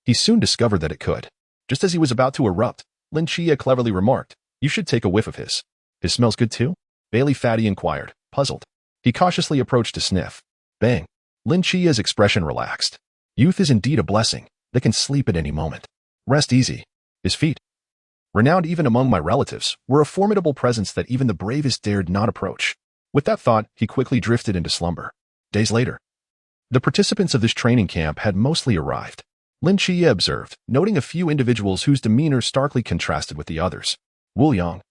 Speaker 1: he soon discovered that it could. Just as he was about to erupt, Lin Qiyee cleverly remarked, You should take a whiff of his. His smells good too? Bailey Fatty inquired, puzzled. He cautiously approached to sniff. Bang. Lin Qiyee's expression relaxed. Youth is indeed a blessing. They can sleep at any moment. Rest easy. His feet, renowned even among my relatives, were a formidable presence that even the bravest dared not approach. With that thought, he quickly drifted into slumber. Days later, the participants of this training camp had mostly arrived. Lin Qiyee observed, noting a few individuals whose demeanor starkly contrasted with the others. Wuliang,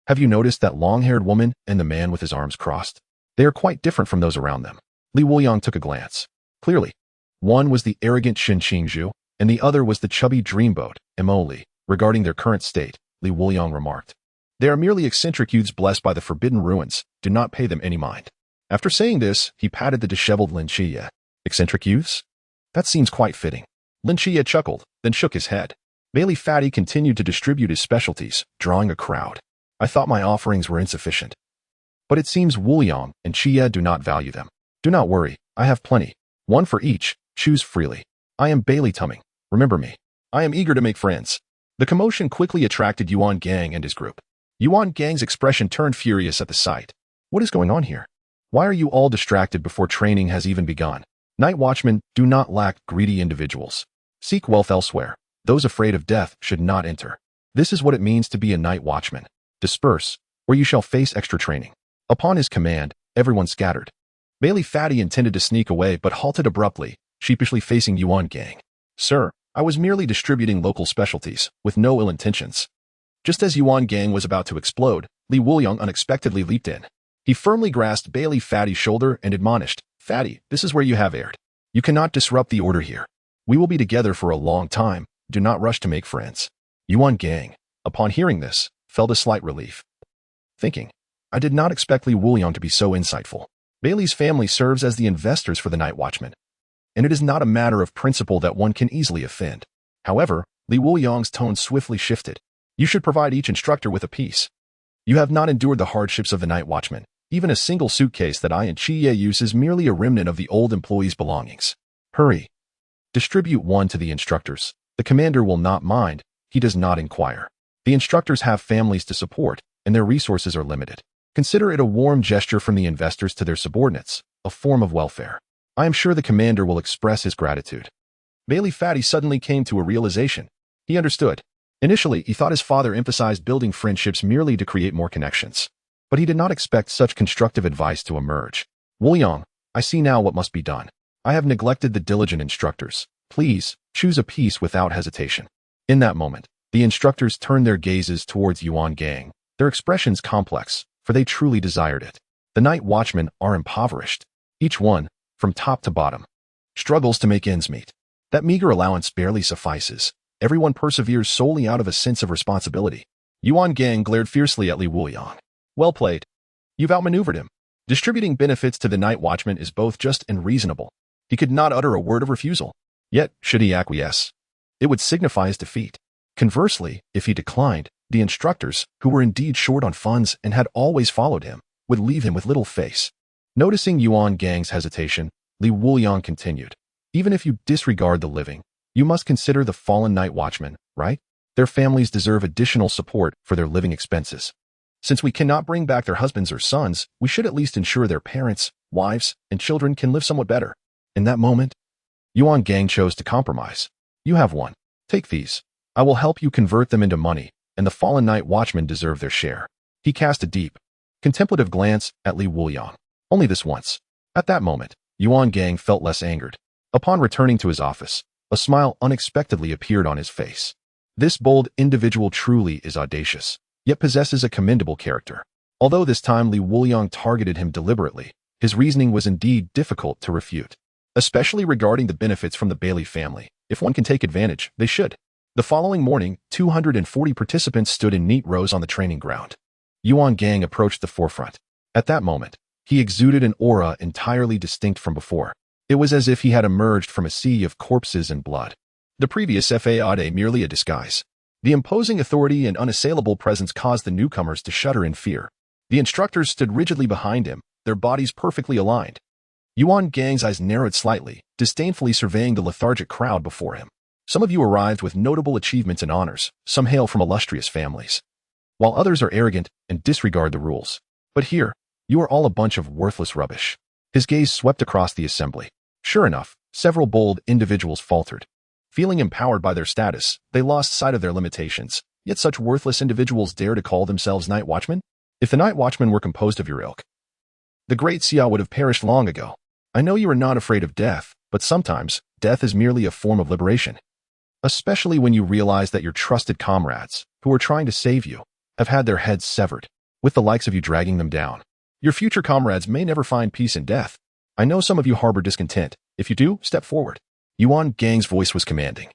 Speaker 1: have you noticed that long-haired woman and the man with his arms crossed? They are quite different from those around them. Li Wuliang took a glance. Clearly, one was the arrogant Shen Qingzhu, and the other was the chubby dreamboat, Emoli. Regarding their current state, Li Wuliang remarked, They are merely eccentric youths blessed by the forbidden ruins. Do not pay them any mind. After saying this, he patted the disheveled Lin Qiyee. Eccentric youths? That seems quite fitting. Lin Qiyee chuckled, then shook his head. Bailey Fatty continued to distribute his specialties, drawing a crowd. I thought my offerings were insufficient. But it seems Wuliang and Qiyee do not value them. Do not worry, I have plenty. 1 for each, choose freely. I am Bailey Tumming. Remember me. I am eager to make friends. The commotion quickly attracted Yuan Gang and his group. Yuan Gang's expression turned furious at the sight. What is going on here? Why are you all distracted before training has even begun? Night watchmen do not lack greedy individuals. Seek wealth elsewhere. Those afraid of death should not enter. This is what it means to be a night watchman. Disperse, or you shall face extra training. Upon his command, everyone scattered. Bailey Fatty intended to sneak away but halted abruptly, sheepishly facing Yuan Gang. Sir, I was merely distributing local specialties, with no ill intentions. Just as Yuan Gang was about to explode, Li Wuliang unexpectedly leaped in. He firmly grasped Bailey Fatty's shoulder and admonished, Fatty, this is where you have erred. You cannot disrupt the order here. We will be together for a long time, do not rush to make friends. Wuliang, upon hearing this, felt a slight relief, thinking, I did not expect Li Wuliang to be so insightful. Bailey's family serves as the investors for the Night Watchman, and it is not a matter of principle that one can easily offend. However, Li Wuliang's tone swiftly shifted. You should provide each instructor with a piece. You have not endured the hardships of the Night Watchman. Even a single suitcase that I and Qiyue use is merely a remnant of the old employee's belongings. Hurry. Distribute one to the instructors. The commander will not mind. He does not inquire. The instructors have families to support, and their resources are limited. Consider it a warm gesture from the investors to their subordinates, a form of welfare. I am sure the commander will express his gratitude. Bailey Fatty suddenly came to a realization. He understood. Initially, he thought his father emphasized building friendships merely to create more connections. But he did not expect such constructive advice to emerge. Wuliang, I see now what must be done. I have neglected the diligent instructors. Please, choose a piece without hesitation. In that moment, the instructors turned their gazes towards Wuliang, their expressions complex, for they truly desired it. The Night Watchmen are impoverished. Each one, from top to bottom, struggles to make ends meet. That meager allowance barely suffices. Everyone perseveres solely out of a sense of responsibility. Wuliang glared fiercely at Li Wuliang. Well played. You've outmaneuvered him. Distributing benefits to the Night Watchman is both just and reasonable. He could not utter a word of refusal. Yet, should he acquiesce, it would signify his defeat. Conversely, if he declined, the instructors, who were indeed short on funds and had always followed him, would leave him with little face. Noticing Wuliang's hesitation, Li Wuliang continued. Even if you disregard the living, you must consider the fallen Night Watchmen, right? Their families deserve additional support for their living expenses. Since we cannot bring back their husbands or sons, we should at least ensure their parents, wives, and children can live somewhat better. In that moment, Wuliang chose to compromise. You have one. Take these. I will help you convert them into money, and the fallen Night Watchmen deserve their share. He cast a deep, contemplative glance at Li Wuliang. Only this once. At that moment, Wuliang felt less angered. Upon returning to his office, a smile unexpectedly appeared on his face. This bold individual truly is audacious, yet possesses a commendable character. Although this time Li Wuliang targeted him deliberately, his reasoning was indeed difficult to refute, especially regarding the benefits from the Bailey family. If one can take advantage, they should. The following morning, 240 participants stood in neat rows on the training ground. Wuliang approached the forefront. At that moment, he exuded an aura entirely distinct from before. It was as if he had emerged from a sea of corpses and blood. The previous Isekai'd merely a disguise. The imposing authority and unassailable presence caused the newcomers to shudder in fear. The instructors stood rigidly behind him, their bodies perfectly aligned. Wuliang's eyes narrowed slightly, disdainfully surveying the lethargic crowd before him. Some of you arrived with notable achievements and honors, some hail from illustrious families, while others are arrogant and disregard the rules. But here, you are all a bunch of worthless rubbish. His gaze swept across the assembly. Sure enough, several bold individuals faltered. Feeling empowered by their status, they lost sight of their limitations. Yet such worthless individuals dare to call themselves Night Watchmen? If the Night Watchmen were composed of your ilk, the great Xiao would have perished long ago. I know you are not afraid of death, but sometimes, death is merely a form of liberation. Especially when you realize that your trusted comrades, who are trying to save you, have had their heads severed, with the likes of you dragging them down. Your future comrades may never find peace in death. I know some of you harbor discontent. If you do, step forward. Wuliang's voice was commanding,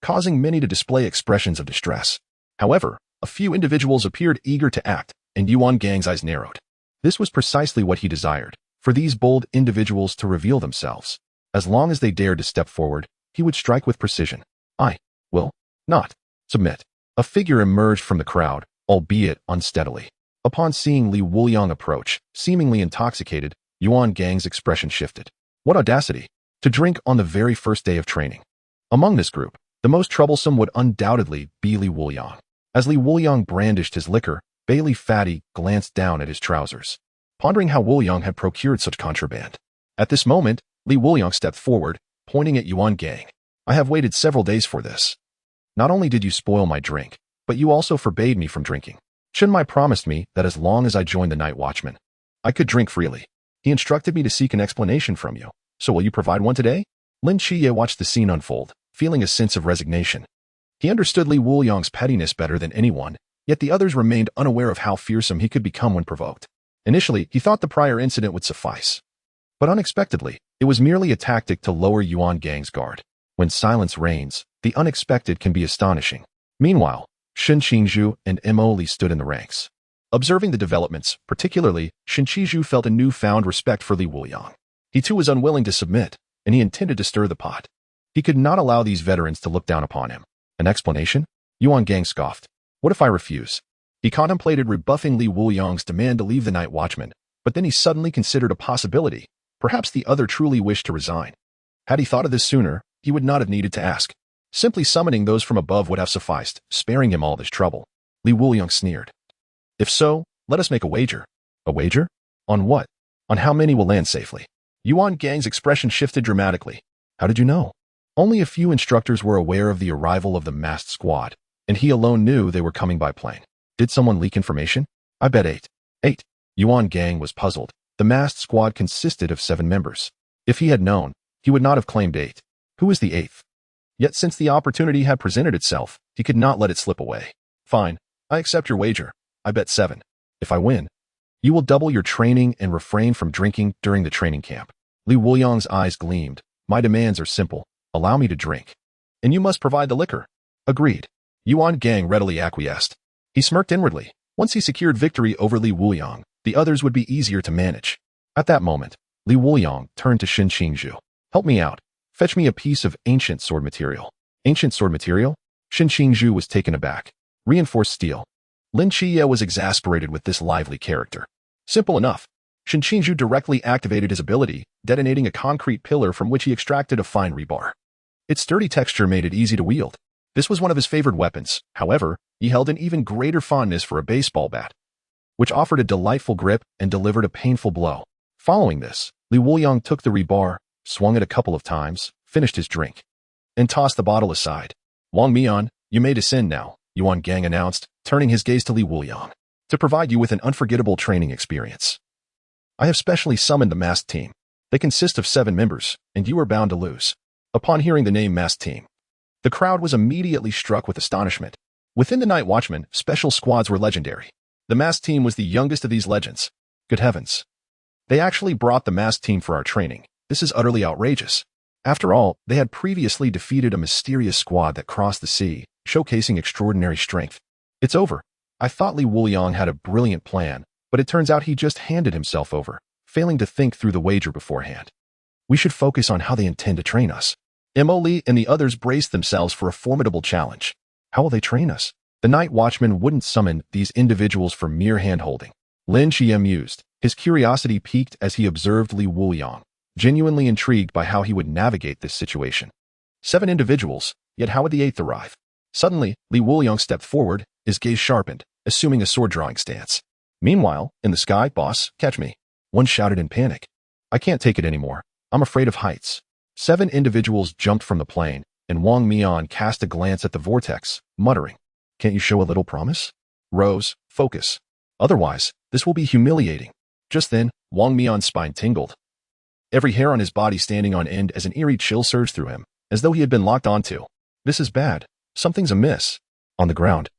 Speaker 1: causing many to display expressions of distress. However, a few individuals appeared eager to act, and Wuliang's eyes narrowed. This was precisely what he desired, for these bold individuals to reveal themselves. As long as they dared to step forward, he would strike with precision. I will not submit. A figure emerged from the crowd, albeit unsteadily. Upon seeing Li Wuliang approach, seemingly intoxicated, Wuliang's expression shifted. What audacity! To drink on the very first day of training. Among this group, the most troublesome would undoubtedly be Li Wuliang. As Li Wuliang brandished his liquor, Bailey Fatty glanced down at his trousers, pondering how Wuliang had procured such contraband. At this moment, Li Wuliang stepped forward, pointing at Wuliang. I have waited several days for this. Not only did you spoil my drink, but you also forbade me from drinking. Shen Mai promised me that as long as I joined the Night Watchman, I could drink freely. He instructed me to seek an explanation from you. So will you provide one today? Lin Qiyee watched the scene unfold, feeling a sense of resignation. He understood Li Wuliang's pettiness better than anyone, yet the others remained unaware of how fearsome he could become when provoked. Initially, he thought the prior incident would suffice. But unexpectedly, it was merely a tactic to lower Wuliang's guard. When silence reigns, The unexpected can be astonishing. Meanwhile, Shen Qingzhu and Mo Li stood in the ranks. Observing the developments, particularly, Shen Qingzhu felt a newfound respect for Li Wuliang. He too was unwilling to submit, and he intended to stir the pot. He could not allow these veterans to look down upon him. An explanation? Yuan Gang scoffed. What if I refuse? He contemplated rebuffing Li Wuliang's demand to leave the Night Watchman, but then he suddenly considered a possibility. Perhaps the other truly wished to resign. Had he thought of this sooner, he would not have needed to ask. Simply summoning those from above would have sufficed, sparing him all this trouble. Li Wuliang sneered. If so, let us make a wager. A wager? On what? On how many will land safely? Yuan Gang's expression shifted dramatically. How did you know? Only a few instructors were aware of the arrival of the masked squad, and he alone knew they were coming by plane. Did someone leak information? I bet 8. 8. Yuan Gang was puzzled. The masked squad consisted of 7 members. If he had known, he would not have claimed 8. Who is the 8th? Yet since the opportunity had presented itself, he could not let it slip away. Fine, I accept your wager. I bet 7. If I win, you will double your training and refrain from drinking during the training camp. Li Wuliang's eyes gleamed. My demands are simple. Allow me to drink. And you must provide the liquor. Agreed. Yuan Gang readily acquiesced. He smirked inwardly. Once he secured victory over Li Wuliang, the others would be easier to manage. At that moment, Li Wuliang turned to Shen Qingzhu. Help me out. Fetch me a piece of ancient sword material. Ancient sword material? Shen Qingzhu was taken aback. Reinforced steel. Lin Qiyee was exasperated with this lively character. Simple enough. Shen Qingzhu directly activated his ability, detonating a concrete pillar from which he extracted a fine rebar. Its sturdy texture made it easy to wield. This was one of his favored weapons. However, he held an even greater fondness for a baseball bat, which offered a delightful grip and delivered a painful blow. Following this, Li Wuliang took the rebar, swung it a couple of times, finished his drink, and tossed the bottle aside. Wang Mian, you may descend now, Yuan Gang announced, turning his gaze to Li Wuliang, to provide you with an unforgettable training experience. I have specially summoned the masked team. They consist of 7 members, and you are bound to lose. Upon hearing the name masked team, the crowd was immediately struck with astonishment. Within the Night Watchman, special squads were legendary. The masked team was the youngest of these legends. Good heavens. They actually brought the masked team for our training. This is utterly outrageous. After all, they had previously defeated a mysterious squad that crossed the sea, showcasing extraordinary strength. It's over. I thought Li Wuliang had a brilliant plan, but it turns out he just handed himself over, failing to think through the wager beforehand. We should focus on how they intend to train us. Mo Li and the others braced themselves for a formidable challenge. How will they train us? The Night Watchman wouldn't summon these individuals for mere hand-holding. Lin Qiyee mused. His curiosity piqued as he observed Li Wuliang, genuinely intrigued by how he would navigate this situation. 7 individuals, yet how would the 8th arrive? Suddenly, Li Wuliang stepped forward, his gaze sharpened, assuming a sword-drawing stance. Meanwhile, in the sky, boss, catch me. One shouted in panic. I can't take it anymore. I'm afraid of heights. 7 individuals jumped from the plane, and Wang Mian cast a glance at the vortex, muttering, Can't you show a little promise? Rose, focus. Otherwise, this will be humiliating. Just then, Wang Mian's spine tingled. Every hair on his body standing on end as an eerie chill surged through him, as though he had been locked onto. This is bad. Something's amiss. On the ground.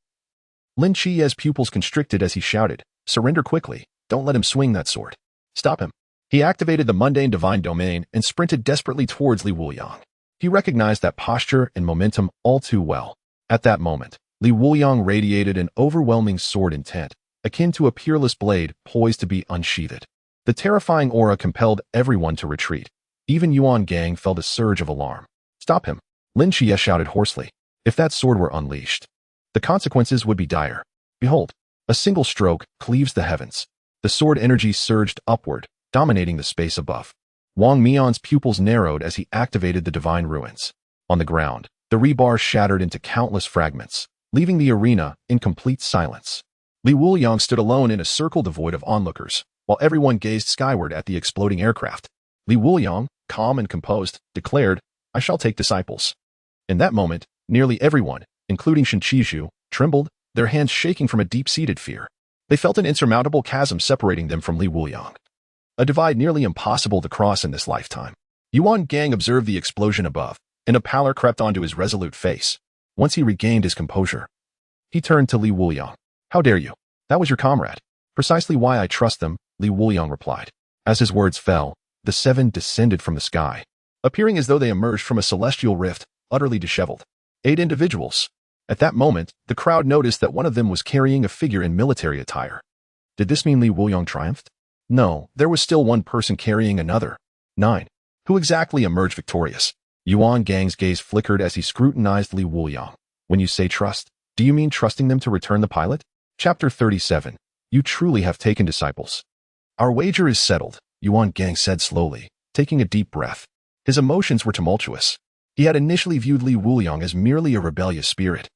Speaker 1: Lin Qiyee's pupils constricted as he shouted, Surrender quickly. Don't let him swing that sword. Stop him. He activated the mundane divine domain and sprinted desperately towards Li Wuliang. He recognized that posture and momentum all too well. At that moment, Li Wuliang radiated an overwhelming sword intent, akin to a peerless blade poised to be unsheathed. The terrifying aura compelled everyone to retreat. Even Yuan Gang felt a surge of alarm. Stop him. Lin Qiyee shouted hoarsely. If that sword were unleashed, the consequences would be dire. Behold, a single stroke cleaves the heavens. The sword energy surged upward, dominating the space above. Wang Mian's pupils narrowed as he activated the divine ruins. On the ground, the rebar shattered into countless fragments, leaving the arena in complete silence. Li Wuliang stood alone in a circle devoid of onlookers, while everyone gazed skyward at the exploding aircraft. Li Wuliang, calm and composed, declared, I shall take disciples. In that moment, nearly everyone, including Shen Qingzhu, trembled, their hands shaking from a deep-seated fear. They felt an insurmountable chasm separating them from Li Wuliang. A divide nearly impossible to cross in this lifetime. Yuan Gang observed the explosion above, and a pallor crept onto his resolute face. Once he regained his composure, he turned to Li Wuliang. How dare you? That was your comrade. Precisely why I trust them, Li Wuliang replied. As his words fell, the 7 descended from the sky, appearing as though they emerged from a celestial rift, utterly disheveled. 8 individuals. At that moment, the crowd noticed that one of them was carrying a figure in military attire. Did this mean Li Wuliang triumphed? No, there was still one person carrying another. 9. Who exactly emerged victorious? Yuan Gang's gaze flickered as he scrutinized Li Wuliang. When you say trust, do you mean trusting them to return the pilot? Chapter 37. You truly have taken disciples. Our wager is settled, Yuan Gang said slowly, taking a deep breath. His emotions were tumultuous. He had initially viewed Li Wuliang as merely a rebellious spirit,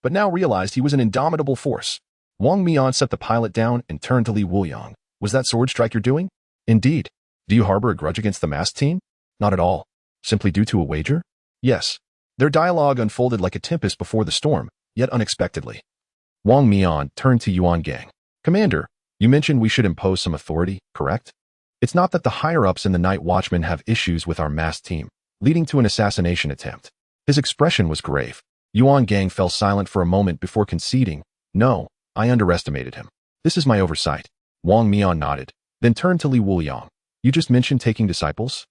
Speaker 1: but now realized he was an indomitable force. Wang Mian set the pilot down and turned to Li Wuliang. Was that sword strike you're doing? Indeed. Do you harbor a grudge against the masked team? Not at all. Simply due to a wager? Yes. Their dialogue unfolded like a tempest before the storm, yet unexpectedly. Wang Mian turned to Yuan Gang. Commander, you mentioned we should impose some authority, correct? It's not that the higher-ups in the Night Watchmen have issues with our masked team, leading to an assassination attempt. His expression was grave. Yuan Gang fell silent for a moment before conceding. No, I underestimated him. This is my oversight. Wang Mian nodded, then turned to Li Wuliang. You just mentioned taking disciples?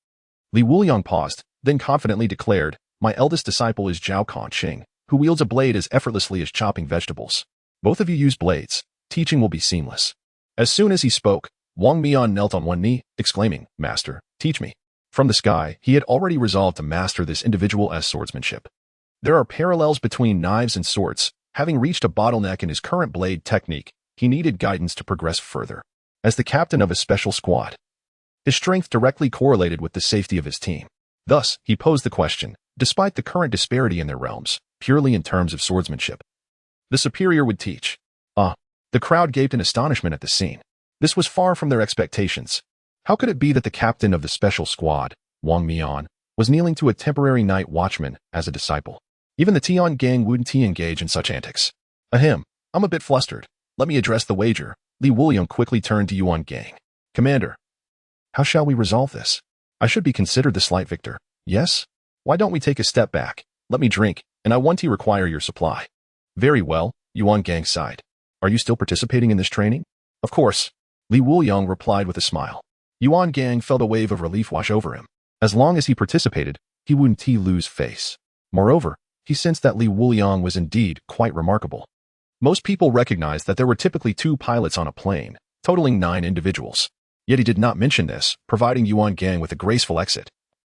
Speaker 1: Li Wuliang paused, then confidently declared, my eldest disciple is Zhao Kongcheng, who wields a blade as effortlessly as chopping vegetables. Both of you use blades. Teaching will be seamless. As soon as he spoke, Wang Mian knelt on one knee, exclaiming, Master, teach me. From the sky, he had already resolved to master this individual swordsmanship. There are parallels between knives and swords. Having reached a bottleneck in his current blade technique, he needed guidance to progress further. As the captain of a special squad, his strength directly correlated with the safety of his team. Thus, he posed the question, despite the current disparity in their realms, purely in terms of swordsmanship, the superior would teach. The crowd gaped in astonishment at the scene. This was far from their expectations. How could it be that the captain of the special squad, Wang Mian, was kneeling to a temporary night watchman as a disciple? Even the Tian gang wouldn't engage in such antics. Ahem, I'm a bit flustered. Let me address the wager. Li Wuliang quickly turned to Yuan Gang. Commander, how shall we resolve this? I should be considered the slight victor. Yes? Why don't we take a step back? Let me drink, and I want to require your supply. Very well, Yuan Gang sighed. Are you still participating in this training? Of course. Li Wuliang replied with a smile. Yuan Gang felt a wave of relief wash over him. As long as he participated, he wouldn't lose face. Moreover, he sensed that Li Wuliang was indeed quite remarkable. Most people recognized that there were typically 2 pilots on a plane, totaling 9 individuals. Yet he did not mention this, providing Yuan Gang with a graceful exit,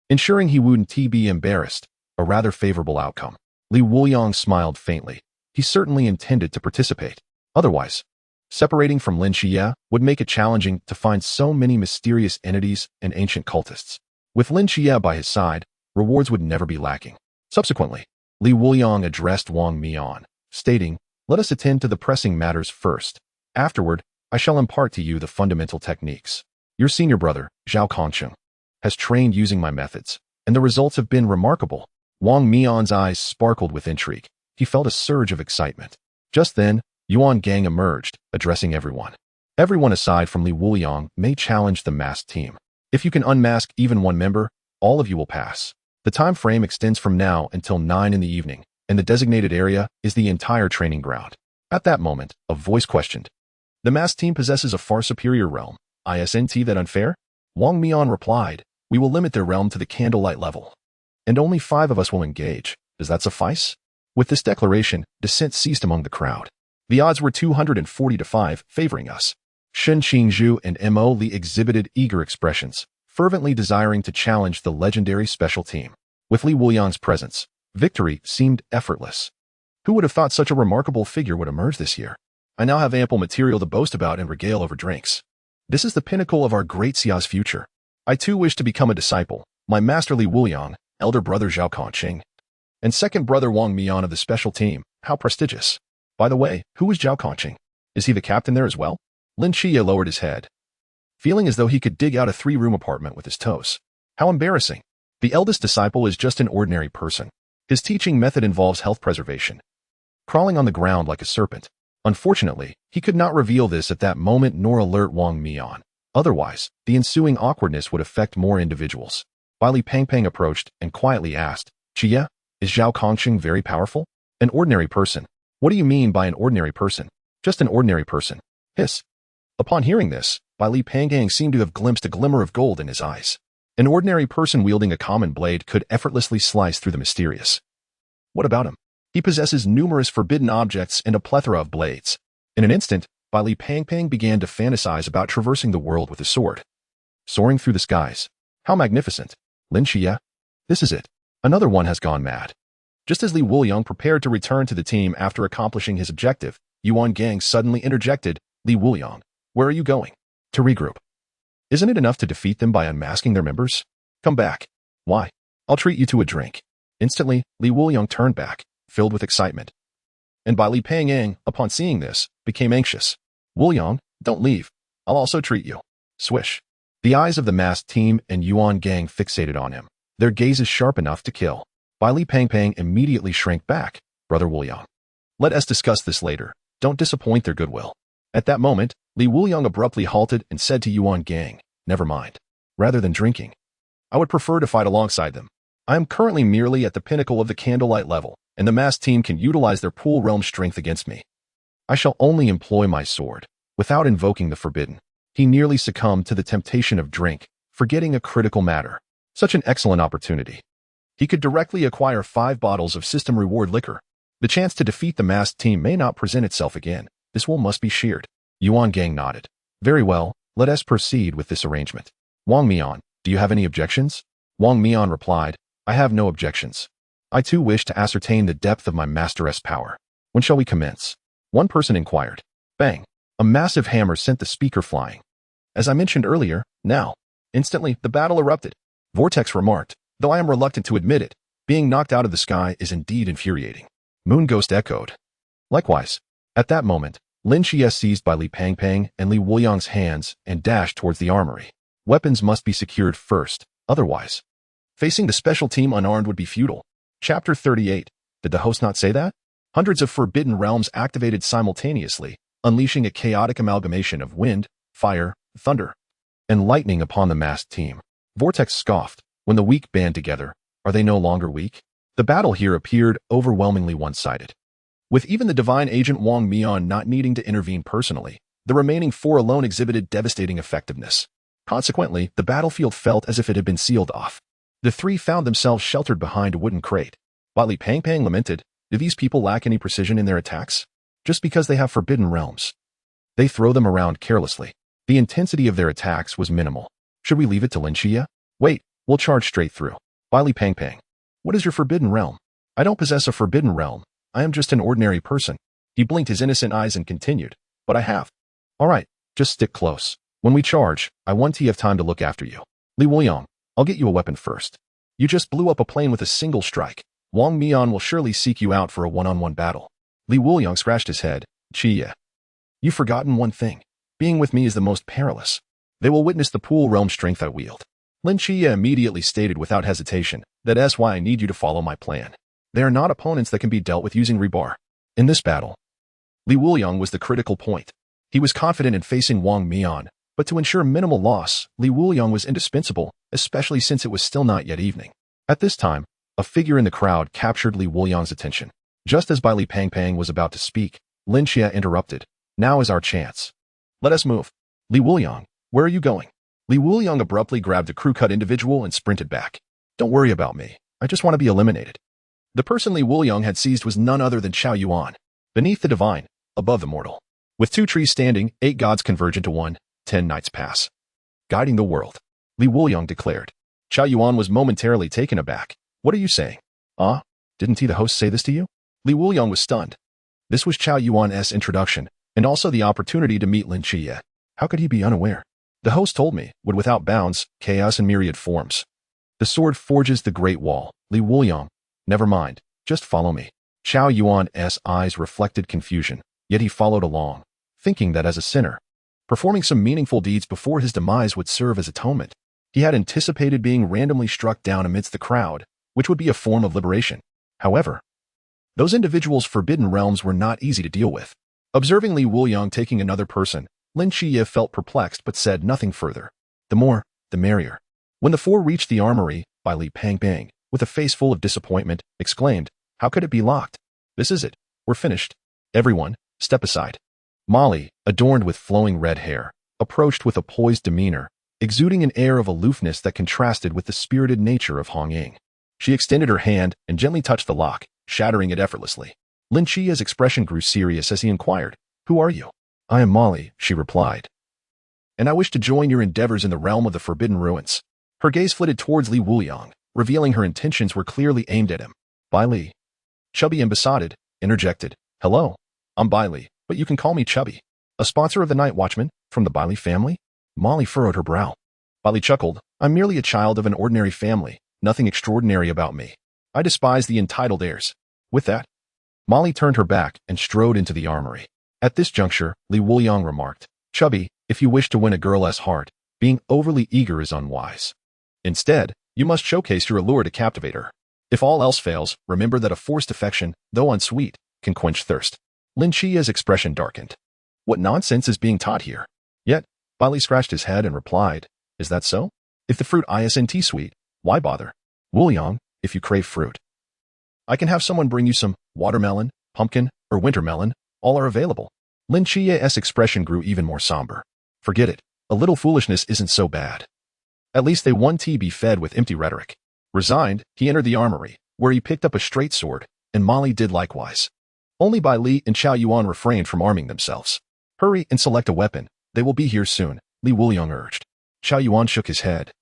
Speaker 1: ensuring he wouldn't be embarrassed, a rather favorable outcome. Li Wuliang smiled faintly. He certainly intended to participate. Otherwise, separating from Lin Qiyee would make it challenging to find so many mysterious entities and ancient cultists. With Lin Qiyee by his side, rewards would never be lacking. Subsequently, Li Wuliang addressed Wang Mian, stating, let us attend to the pressing matters first. Afterward, I shall impart to you the fundamental techniques. Your senior brother, Zhao Kongcheng, has trained using my methods, and the results have been remarkable. Wang Mian's eyes sparkled with intrigue. He felt a surge of excitement. Just then, Yuan Gang emerged, addressing everyone. Everyone aside from Li Wuliang may challenge the masked team. If you can unmask even one member, all of you will pass. The time frame extends from now until 9 in the evening, and the designated area is the entire training ground. At that moment, a voice questioned. The masked team possesses a far superior realm. Isn't that unfair? Wang Mian replied, we will limit their realm to the candlelight level. And only 5 of us will engage. Does that suffice? With this declaration, dissent ceased among the crowd. The odds were 240 to 5, favoring us. Shen Qingzhu and Mo Li exhibited eager expressions, fervently desiring to challenge the legendary special team. With Li Wuliang's presence, victory seemed effortless. Who would have thought such a remarkable figure would emerge this year? I now have ample material to boast about and regale over drinks. This is the pinnacle of our great Xia's future. I too wish to become a disciple. My master Li Wuliang, elder brother Zhao Kongcheng, and second brother Wang Mian of the special team. How prestigious. By the way, who is Zhao Kongcheng? Is he the captain there as well? Lin Qiyee lowered his head, feeling as though he could dig out a 3-room apartment with his toes. How embarrassing. The eldest disciple is just an ordinary person. His teaching method involves health preservation, crawling on the ground like a serpent. Unfortunately, he could not reveal this at that moment nor alert Wang Mian. Otherwise, the ensuing awkwardness would affect more individuals. Li Pangpang approached and quietly asked, Qiyue, is Zhao Kongcheng very powerful? An ordinary person. What do you mean by an ordinary person? Just an ordinary person. Hiss. Upon hearing this, Li Pangpang seemed to have glimpsed a glimmer of gold in his eyes. An ordinary person wielding a common blade could effortlessly slice through the mysterious What about him? He possesses numerous forbidden objects and a plethora of blades. In an instant, Bai Li Pangpang began to fantasize about traversing the world with his sword. Soaring through the skies. How magnificent. Lin Qiyee? This is it. Another one has gone mad. Just as Li Wuliang prepared to return to the team after accomplishing his objective, Yuan Gang suddenly interjected, Li Wuliang, where are you going? To regroup. Isn't it enough to defeat them by unmasking their members? Come back. Why? I'll treat you to a drink. Instantly, Li Wuliang turned back, filled with excitement. And Bai Li Pangyang, upon seeing this, became anxious. Wuliang, don't leave. I'll also treat you. Swish. The eyes of the masked team and Yuan Gang fixated on him, their gazes sharp enough to kill. Bai Li Pangpang immediately shrank back. Brother Wuliang. Let us discuss this later. Don't disappoint their goodwill. At that moment, Li Wuliang abruptly halted and said to Yuan Gang, never mind. Rather than drinking, I would prefer to fight alongside them. I am currently merely at the pinnacle of the candlelight level, and the masked team can utilize their pool realm strength against me. I shall only employ my sword, without invoking the forbidden. He nearly succumbed to the temptation of drink, forgetting a critical matter. Such an excellent opportunity. He could directly acquire 5 bottles of system reward liquor. The chance to defeat the masked team may not present itself again. This wool must be sheared. Yuan Gang nodded. Very well, let us proceed with this arrangement. Wang Mian, do you have any objections? Wang Mian replied, I have no objections. I too wish to ascertain the depth of my master's power. When shall we commence? One person inquired. Bang! A massive hammer sent the speaker flying. As I mentioned earlier, now. Instantly, the battle erupted. Vortex remarked, though I am reluctant to admit it, being knocked out of the sky is indeed infuriating. Moon Ghost echoed. Likewise. At that moment, Lin Qiyee seized Bai Li Pangpang and Li Wuliang's hands and dashed towards the armory. Weapons must be secured first, otherwise. Facing the special team unarmed would be futile. Chapter 38. Did the host not say that? Hundreds of forbidden realms activated simultaneously, unleashing a chaotic amalgamation of wind, fire, thunder, and lightning upon the masked team. Vortex scoffed. When the weak band together, are they no longer weak? The battle here appeared overwhelmingly one-sided. With even the divine agent Wang Mian not needing to intervene personally, the remaining 4 alone exhibited devastating effectiveness. Consequently, the battlefield felt as if it had been sealed off. The 3 found themselves sheltered behind a wooden crate. Bai Li Pangpang lamented, do these people lack any precision in their attacks? Just because they have forbidden realms. They throw them around carelessly. The intensity of their attacks was minimal. Should we leave it to Lin Qiyee? Wait, we'll charge straight through. Bai Li Pangpang. What is your forbidden realm? I don't possess a forbidden realm. I am just an ordinary person. He blinked his innocent eyes and continued, but I have. All right, just stick close. When we charge, I want you to have time to look after you. Li Wuliang, I'll get you a weapon first. You just blew up a plane with a single strike. Wang Mian will surely seek you out for a one-on-one battle. Li Wuliang scratched his head. Qiyee. You've forgotten one thing. Being with me is the most perilous. They will witness the pool realm strength I wield. Lin Qiyee immediately stated without hesitation, that's why I need you to follow my plan. They are not opponents that can be dealt with using rebar. In this battle, Li Wuliang was the critical point. He was confident in facing Wang Mian, but to ensure minimal loss, Li Wuliang was indispensable, especially since it was still not yet evening. At this time, a figure in the crowd captured Li Wuliang's attention. Just as Bai Li Pangpang was about to speak, Lin Qiyee interrupted. Now is our chance. Let us move. Li Wuliang, where are you going? Li Wuliang abruptly grabbed a crew-cut individual and sprinted back. Don't worry about me. I just want to be eliminated. The person Li Wuliang had seized was none other than Zhao Yuan. Beneath the divine, above the mortal. With 2 trees standing, 8 gods converge into one, 10 nights pass. Guiding the world, Li Wuliang declared. Zhao Yuan was momentarily taken aback. What are you saying? Didn't the host say this to you? Li Wuliang was stunned. This was Zhao Yuan's introduction, and also the opportunity to meet Lin Qiyee. How could he be unaware? The host told me, would without bounds, chaos in myriad forms. The sword forges the great wall. Li Wuliang, never mind, just follow me. Zhao Yuan's eyes reflected confusion, yet he followed along, thinking that as a sinner, performing some meaningful deeds before his demise would serve as atonement. He had anticipated being randomly struck down amidst the crowd, which would be a form of liberation. However, those individuals' forbidden realms were not easy to deal with. Observing Li Wuliang taking another person, Lin Qiyee felt perplexed but said nothing further. The more, the merrier. When the 4 reached the armory, Bai Li Pangpang, with a face full of disappointment, exclaimed, how could it be locked? This is it. We're finished. Everyone, step aside. Molly, adorned with flowing red hair, approached with a poised demeanor, exuding an air of aloofness that contrasted with the spirited nature of Hong Ying. She extended her hand and gently touched the lock, shattering it effortlessly. Lin Qiyee's expression grew serious as he inquired, "Who are you?" "I am Molly," she replied. "And I wish to join your endeavors in the realm of the Forbidden Ruins." Her gaze flitted towards Li Wuliang, revealing her intentions were clearly aimed at him. "Bai Li." Chubby and besotted, interjected, "Hello, I'm Bai Li, but you can call me Chubby. A sponsor of the Night Watchman, from the Bai Li family?" Molly furrowed her brow. Bai Li chuckled, "I'm merely a child of an ordinary family, nothing extraordinary about me. I despise the entitled heirs." With that, Molly turned her back and strode into the armory. At this juncture, Li Wuliang remarked, "Chubby, if you wish to win a girl's heart, being overly eager is unwise. Instead, you must showcase your allure to captivate her. If all else fails, remember that a forced affection, though unsweet, can quench thirst." Lin Qiyee's expression darkened. What nonsense is being taught here? Yet, Bai Li scratched his head and replied, "Is that so? If the fruit isn't sweet, why bother? Wuliang, if you crave fruit, I can have someone bring you some watermelon, pumpkin, or wintermelon, all are available." Lin Qiyee's expression grew even more somber. "Forget it. A little foolishness isn't so bad. At least they won't be fed with empty rhetoric." Resigned, he entered the armory, where he picked up a straight sword, and Molly did likewise. Only Bai Li and Zhao Yuan refrained from arming themselves. "Hurry and select a weapon. They will be here soon," Li Wuliang urged. Zhao Yuan shook his head.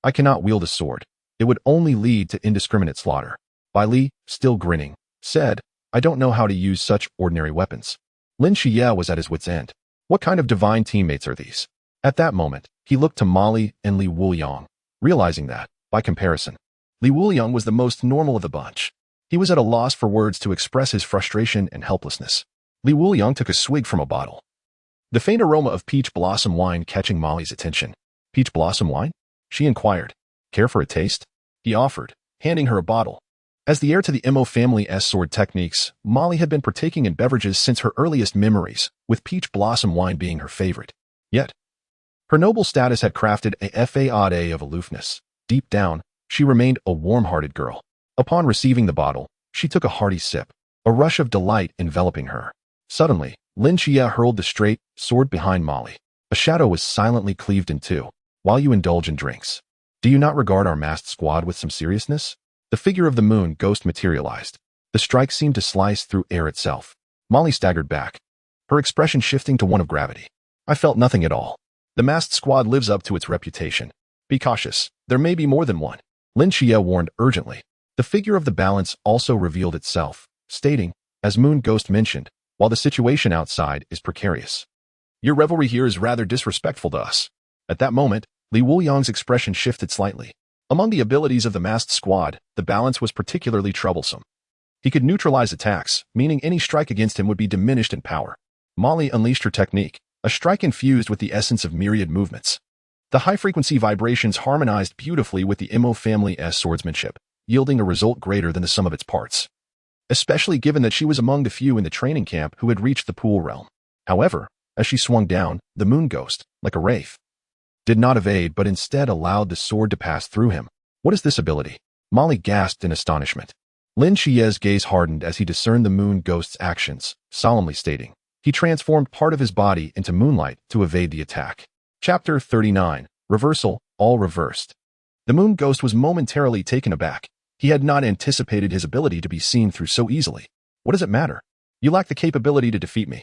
Speaker 1: "I cannot wield a sword. It would only lead to indiscriminate slaughter." Bai Li, still grinning, said, "I don't know how to use such ordinary weapons." Lin Qiyee was at his wit's end. What kind of divine teammates are these? At that moment, he looked to Molly and Li Wuliang, realizing that, by comparison, Li Wuliang was the most normal of the bunch. He was at a loss for words to express his frustration and helplessness. Li Wuliang took a swig from a bottle, the faint aroma of peach blossom wine catching Molly's attention. "Peach blossom wine?" she inquired. "Care for a taste?" he offered, handing her a bottle. As the heir to the Mo family's sword techniques, Molly had been partaking in beverages since her earliest memories, with peach blossom wine being her favorite. Yet, her noble status had crafted a facade of aloofness. Deep down, she remained a warm-hearted girl. Upon receiving the bottle, she took a hearty sip, a rush of delight enveloping her. Suddenly, Lin Qiyee hurled the straight sword behind Molly. A shadow was silently cleaved in two. "While you indulge in drinks, do you not regard our masked squad with some seriousness?" The figure of the moon ghost materialized. The strike seemed to slice through air itself. Molly staggered back, her expression shifting to one of gravity. "I felt nothing at all. The masked squad lives up to its reputation. Be cautious, there may be more than one," Lin Qiyee warned urgently. The figure of the balance also revealed itself, stating, as Moon Ghost mentioned, "While the situation outside is precarious, your revelry here is rather disrespectful to us." At that moment, Li Wuliang's expression shifted slightly. Among the abilities of the masked squad, the balance was particularly troublesome. He could neutralize attacks, meaning any strike against him would be diminished in power. Molly unleashed her technique, a strike infused with the essence of myriad movements. The high-frequency vibrations harmonized beautifully with the Mo family's swordsmanship, yielding a result greater than the sum of its parts, especially given that she was among the few in the training camp who had reached the pool realm. However, as she swung down, the moon ghost, like a wraith, did not evade but instead allowed the sword to pass through him. "What is this ability?" Molly gasped in astonishment. Lin Qiyee's gaze hardened as he discerned the moon ghost's actions, solemnly stating, "He transformed part of his body into moonlight to evade the attack." Chapter 39, Reversal, all reversed. The moon ghost was momentarily taken aback. He had not anticipated his ability to be seen through so easily. "What does it matter? You lack the capability to defeat me."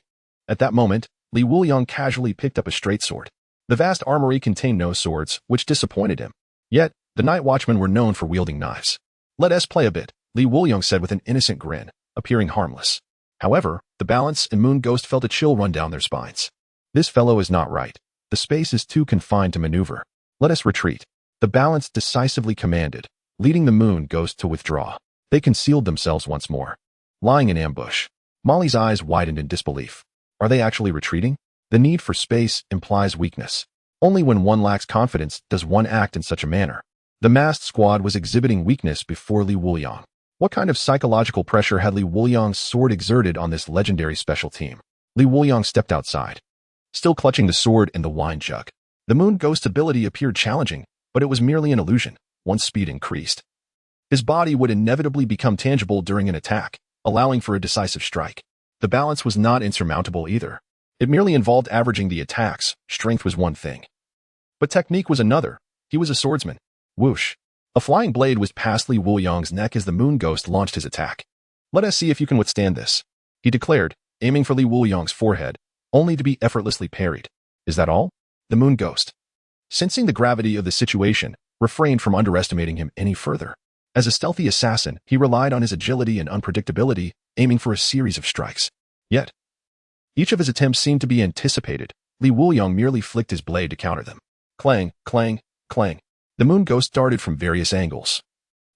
Speaker 1: At that moment, Li Wuliang casually picked up a straight sword. The vast armory contained no swords, which disappointed him. Yet, the Night Watchmen were known for wielding knives. "Let us play a bit," Li Wuliang said with an innocent grin, appearing harmless. However, the balance and moon ghost felt a chill run down their spines. "This fellow is not right. The space is too confined to maneuver. Let us retreat." The balance decisively commanded, leading the moon ghost to withdraw. They concealed themselves once more, lying in ambush. Molly's eyes widened in disbelief. Are they actually retreating? The need for space implies weakness. Only when one lacks confidence does one act in such a manner. The masked squad was exhibiting weakness before Li Wuliang. What kind of psychological pressure had Li Wuliang's sword exerted on this legendary special team? Li Wuliang stepped outside, still clutching the sword and the wine jug. The moon ghost's ability appeared challenging, but it was merely an illusion. Once speed increased, his body would inevitably become tangible during an attack, allowing for a decisive strike. The balance was not insurmountable either. It merely involved averaging the attacks. Strength was one thing, but technique was another. He was a swordsman. Whoosh! A flying blade was past Li Wuliang's neck as the moon ghost launched his attack. Let us see if you can withstand this, he declared, aiming for Li Wuliang's forehead, only to be effortlessly parried. Is that all? The moon ghost, sensing the gravity of the situation, refrained from underestimating him any further. As a stealthy assassin, he relied on his agility and unpredictability, aiming for a series of strikes. Yet, each of his attempts seemed to be anticipated. Li Wuliang merely flicked his blade to counter them. Clang, clang, clang. The moon ghost darted from various angles.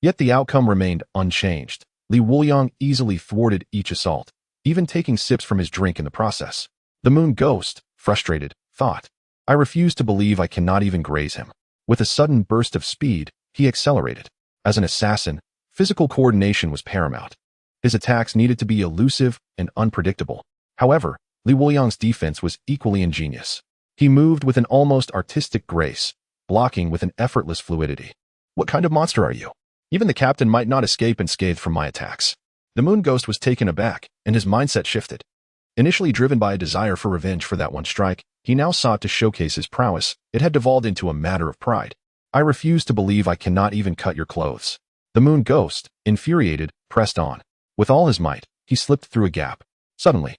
Speaker 1: Yet the outcome remained unchanged. Li Wuliang easily thwarted each assault, even taking sips from his drink in the process. The moon ghost, frustrated, thought, I refuse to believe I cannot even graze him. With a sudden burst of speed, he accelerated. As an assassin, physical coordination was paramount. His attacks needed to be elusive and unpredictable. However, Li Wuliang's defense was equally ingenious. He moved with an almost artistic grace, blocking with an effortless fluidity. What kind of monster are you? Even the captain might not escape unscathed from my attacks. The moon ghost was taken aback, and his mindset shifted. Initially driven by a desire for revenge for that one strike, he now sought to showcase his prowess. It had devolved into a matter of pride. I refuse to believe I cannot even cut your clothes. The moon ghost, infuriated, pressed on. With all his might, he slipped through a gap. Suddenly,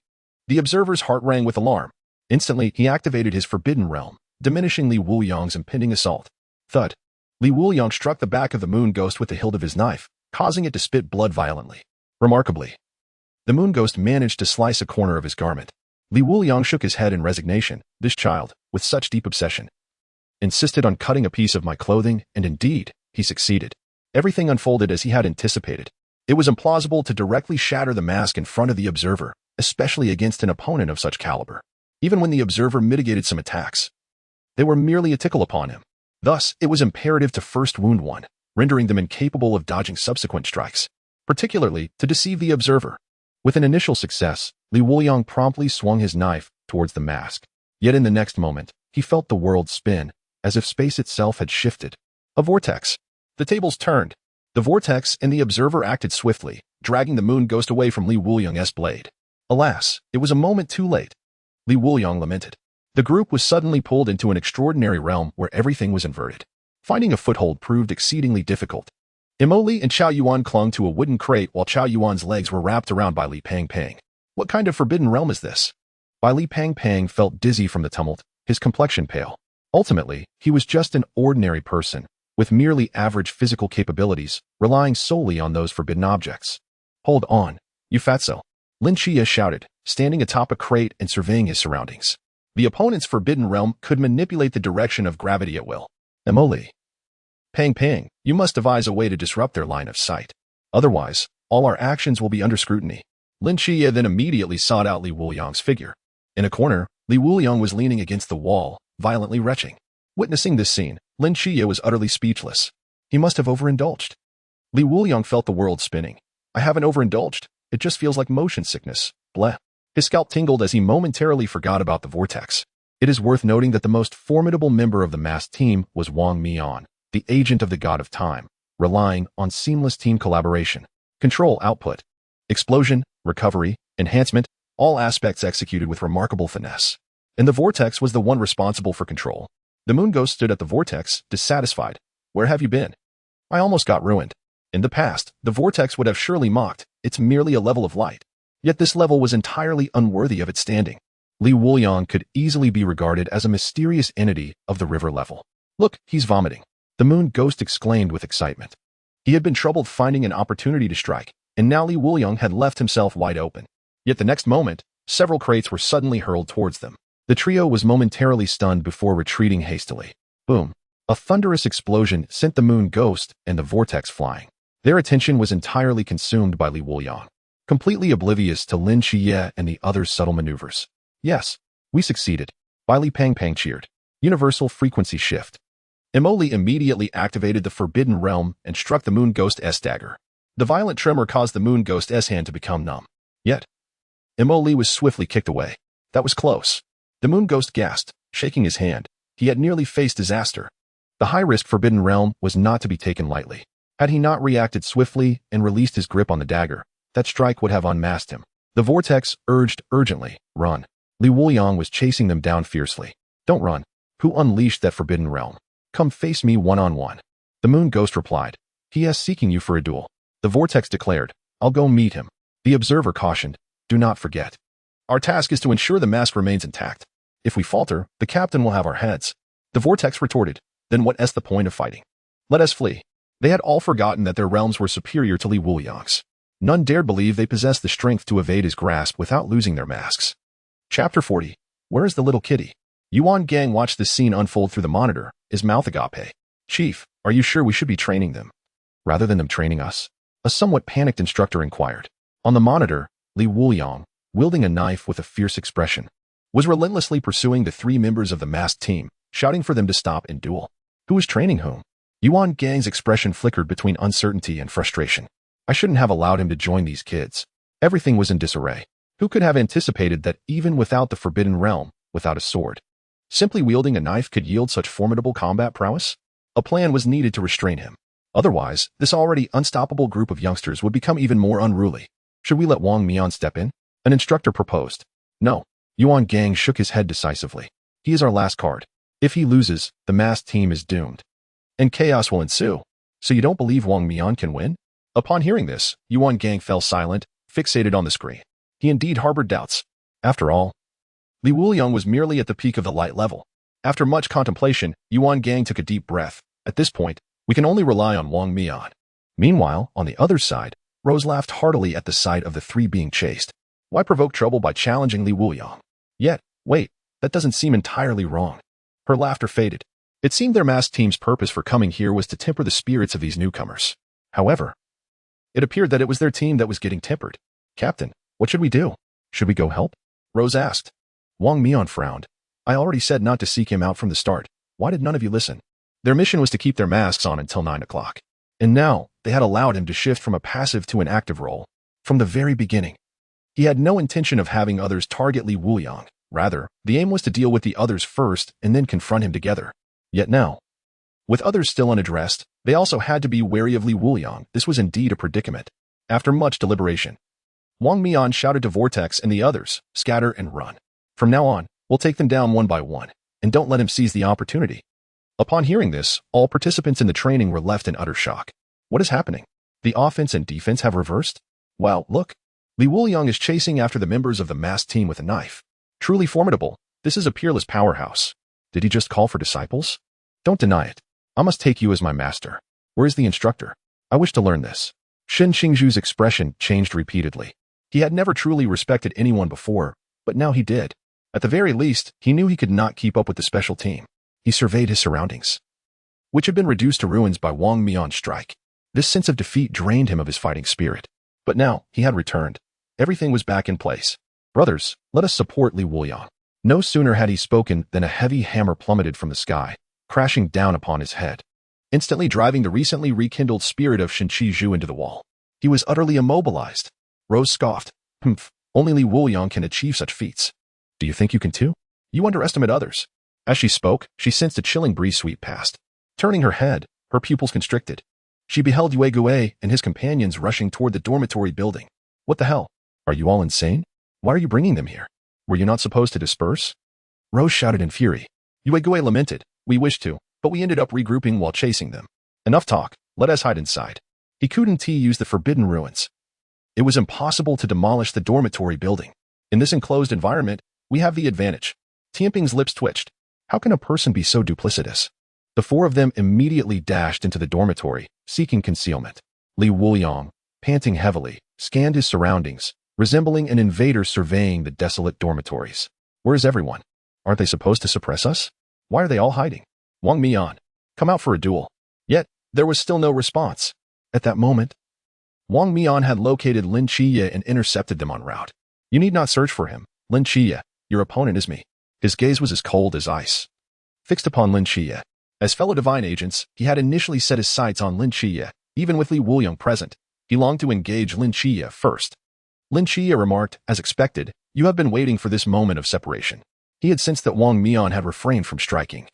Speaker 1: the observer's heart rang with alarm. Instantly, he activated his forbidden realm, diminishing Li Wuliang's impending assault. Thud. Li Wuliang struck the back of the moon ghost with the hilt of his knife, causing it to spit blood violently. Remarkably, the moon ghost managed to slice a corner of his garment. Li Wuliang shook his head in resignation. This child, with such deep obsession, insisted on cutting a piece of my clothing, and indeed, he succeeded. Everything unfolded as he had anticipated. It was implausible to directly shatter the mask in front of the observer, especially against an opponent of such caliber. Even when the observer mitigated some attacks, they were merely a tickle upon him. Thus, it was imperative to first wound one, rendering them incapable of dodging subsequent strikes, particularly to deceive the observer. With an initial success, Li Wuliang promptly swung his knife towards the mask. Yet in the next moment, he felt the world spin, as if space itself had shifted. A vortex. The tables turned. The vortex and the observer acted swiftly, dragging the moon ghost away from Li Wuliang's blade. Alas, it was a moment too late. Li Wuliang lamented. The group was suddenly pulled into an extraordinary realm where everything was inverted. Finding a foothold proved exceedingly difficult. Li and Chao Yuan clung to a wooden crate while Chao Yuan's legs were wrapped around by Li Pang Pang. What kind of forbidden realm is this? Li Pang Pang felt dizzy from the tumult, his complexion pale. Ultimately, he was just an ordinary person, with merely average physical capabilities, relying solely on those forbidden objects. Hold on, you fatso. Lin Qiyee shouted, standing atop a crate and surveying his surroundings. The opponent's forbidden realm could manipulate the direction of gravity at will. Li Pang Pang, you must devise a way to disrupt their line of sight. Otherwise, all our actions will be under scrutiny. Lin Qiyee then immediately sought out Li Wuliang's figure. In a corner, Li Wuliang was leaning against the wall, violently retching. Witnessing this scene, Lin Qiyee was utterly speechless. He must have overindulged. Li Wuliang felt the world spinning. I haven't overindulged. It just feels like motion sickness. Bleh. His scalp tingled as he momentarily forgot about the vortex. It is worth noting that the most formidable member of the masked team was Wang Mian, the agent of the god of time, relying on seamless team collaboration. Control output, explosion, recovery, enhancement, all aspects executed with remarkable finesse. And the vortex was the one responsible for control. The moon ghost stood at the vortex, dissatisfied. Where have you been? I almost got ruined. In the past, the vortex would have surely mocked, it's merely a level of light. Yet this level was entirely unworthy of its standing. Li Wuliang could easily be regarded as a mysterious entity of the river level. Look, he's vomiting. The moon ghost exclaimed with excitement. He had been troubled finding an opportunity to strike, and now Li Wuliang had left himself wide open. Yet the next moment, several crates were suddenly hurled towards them. The trio was momentarily stunned before retreating hastily. Boom. A thunderous explosion sent the moon ghost and the vortex flying. Their attention was entirely consumed by Li Wuliang, completely oblivious to Lin Qiyee and the others' subtle maneuvers. Yes, we succeeded. Li Pang Pang cheered. Universal frequency shift. Li immediately activated the forbidden realm and struck the moon ghost's dagger. The violent tremor caused the moon ghost's hand to become numb. Yet, Li was swiftly kicked away. That was close. The moon ghost gasped, shaking his hand. He had nearly faced disaster. The high-risk forbidden realm was not to be taken lightly. Had he not reacted swiftly and released his grip on the dagger, that strike would have unmasked him. The vortex urged urgently, run. Li Wuliang was chasing them down fiercely. Don't run. Who unleashed that forbidden realm? Come face me one-on-one. The moon ghost replied. He is seeking you for a duel. The vortex declared. I'll go meet him. The observer cautioned, "Do not forget. Our task is to ensure the mask remains intact. If we falter, the captain will have our heads." The vortex retorted, "Then what is the point of fighting? Let us flee." They had all forgotten that their realms were superior to Li Wuliang's. None dared believe they possessed the strength to evade his grasp without losing their masks. Chapter 40. Where is the little kitty? Yuan Gang watched this scene unfold through the monitor, his mouth agape. "Chief, are you sure we should be training them, rather than them training us?" A somewhat panicked instructor inquired. On the monitor, Li Wuliang, wielding a knife with a fierce expression, was relentlessly pursuing the 3 members of the masked team, shouting for them to stop and duel. Who was training whom? Yuan Gang's expression flickered between uncertainty and frustration. I shouldn't have allowed him to join these kids. Everything was in disarray. Who could have anticipated that even without the Forbidden Realm, without a sword, simply wielding a knife could yield such formidable combat prowess? A plan was needed to restrain him. Otherwise, this already unstoppable group of youngsters would become even more unruly. Should we let Wang Mian step in? An instructor proposed. No. Yuan Gang shook his head decisively. He is our last card. If he loses, the masked team is doomed, and chaos will ensue. So you don't believe Wang Mian can win? Upon hearing this, Yuan Gang fell silent, fixated on the screen. He indeed harbored doubts. After all, Li Wuliang was merely at the peak of the light level. After much contemplation, Yuan Gang took a deep breath. At this point, we can only rely on Wang Mian. Meanwhile, on the other side, Rose laughed heartily at the sight of the 3 being chased. Why provoke trouble by challenging Li Wuliang? Yet, wait, that doesn't seem entirely wrong. Her laughter faded. It seemed their masked team's purpose for coming here was to temper the spirits of these newcomers. However, it appeared that it was their team that was getting tempered. Captain, what should we do? Should we go help? Rose asked. Wang Mian frowned. I already said not to seek him out from the start. Why did none of you listen? Their mission was to keep their masks on until 9 o'clock. And now, they had allowed him to shift from a passive to an active role. From the very beginning, he had no intention of having others target Li Wuliang. Rather, the aim was to deal with the others first and then confront him together. Yet now, with others still unaddressed, they also had to be wary of Li Wuliang. This was indeed a predicament. After much deliberation, Wang Mian shouted to Vortex and the others, scatter and run. From now on, we'll take them down one by one, and don't let him seize the opportunity. Upon hearing this, all participants in the training were left in utter shock. What is happening? The offense and defense have reversed? Wow, look. Li Wuliang is chasing after the members of the masked team with a knife. Truly formidable. This is a peerless powerhouse. Did he just call for disciples? Don't deny it. I must take you as my master. Where is the instructor? I wish to learn this. Shen Qingzhu's expression changed repeatedly. He had never truly respected anyone before, but now he did. At the very least, he knew he could not keep up with the special team. He surveyed his surroundings, which had been reduced to ruins by Wang Mian's strike. This sense of defeat drained him of his fighting spirit. But now, he had returned. Everything was back in place. Brothers, let us support Li Wuliang. No sooner had he spoken than a heavy hammer plummeted from the sky, crashing down upon his head, instantly driving the recently rekindled spirit of Shen Qiyue into the wall. He was utterly immobilized. Rose scoffed. Humph, only Li Wuliang can achieve such feats. Do you think you can too? You underestimate others. As she spoke, she sensed a chilling breeze sweep past. Turning her head, her pupils constricted. She beheld Yue Guo and his companions rushing toward the dormitory building. What the hell? Are you all insane? Why are you bringing them here? Were you not supposed to disperse? Rose shouted in fury. Yue Guo lamented. We wished to, but we ended up regrouping while chasing them. Enough talk. Let us hide inside. He couldn't use the forbidden ruins. It was impossible to demolish the dormitory building. In this enclosed environment, we have the advantage. Tianping's lips twitched. How can a person be so duplicitous? The 4 of them immediately dashed into the dormitory, seeking concealment. Li Wuliang, panting heavily, scanned his surroundings, resembling an invader surveying the desolate dormitories. Where is everyone? Aren't they supposed to suppress us? Why are they all hiding? Wang Mian, come out for a duel. Yet, there was still no response. At that moment, Wang Mian had located Lin Qiyee and intercepted them en route. You need not search for him. Lin Qiyee, your opponent is me. His gaze was as cold as ice, fixed upon Lin Qiyee. As fellow divine agents, he had initially set his sights on Lin Qiyee. Even with Li Wuliang present, he longed to engage Lin Qiyee first. Lin Qiyee remarked, as expected, you have been waiting for this moment of separation. He had sensed that Wang Mian had refrained from striking,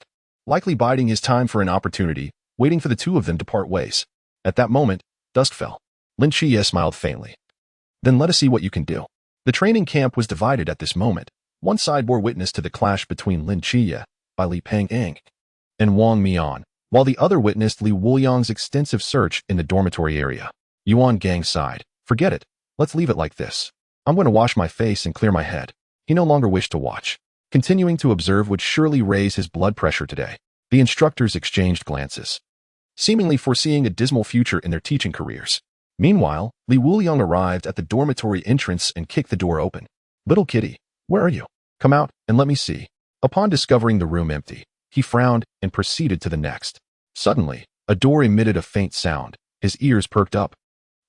Speaker 1: likely biding his time for an opportunity, waiting for the 2 of them to part ways. At that moment, dusk fell. Lin Qiyee smiled faintly. Then let us see what you can do. The training camp was divided at this moment. One side bore witness to the clash between Lin Qiyee, by Li Peng'eng, and Wang Mian, while the other witnessed Li Wuliang's extensive search in the dormitory area. Yuan Gang sighed. Forget it. Let's leave it like this. I'm going to wash my face and clear my head. He no longer wished to watch. Continuing to observe would surely raise his blood pressure today. The instructors exchanged glances, seemingly foreseeing a dismal future in their teaching careers. Meanwhile, Wuliang arrived at the dormitory entrance and kicked the door open. "Little kitty, where are you? Come out and let me see." Upon discovering the room empty, he frowned and proceeded to the next. Suddenly, a door emitted a faint sound. His ears perked up,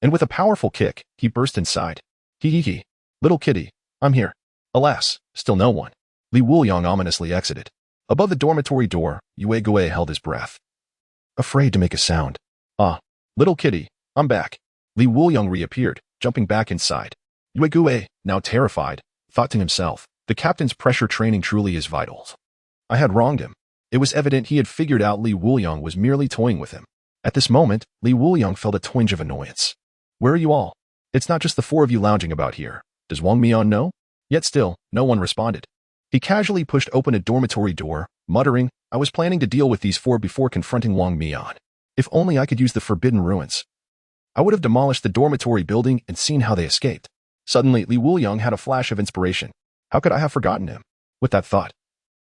Speaker 1: and with a powerful kick, he burst inside. "Hee. Little kitty, I'm here." Alas, still no one. Wuliang ominously exited. Above the dormitory door, Qiyue held his breath, afraid to make a sound. "Ah, little kitty, I'm back." Wuliang reappeared, jumping back inside. Qiyue, now terrified, thought to himself, the captain's pressure training truly is vital. I had wronged him. It was evident he had figured out Wuliang was merely toying with him. At this moment, Wuliang felt a twinge of annoyance. "Where are you all? It's not just the four of you lounging about here. Does Wang Mian know?" Yet still, no one responded. He casually pushed open a dormitory door, muttering, "I was planning to deal with these four before confronting Wang Mian. If only I could use the forbidden ruins. I would have demolished the dormitory building and seen how they escaped." Suddenly, Wuliang had a flash of inspiration. How could I have forgotten him? With that thought,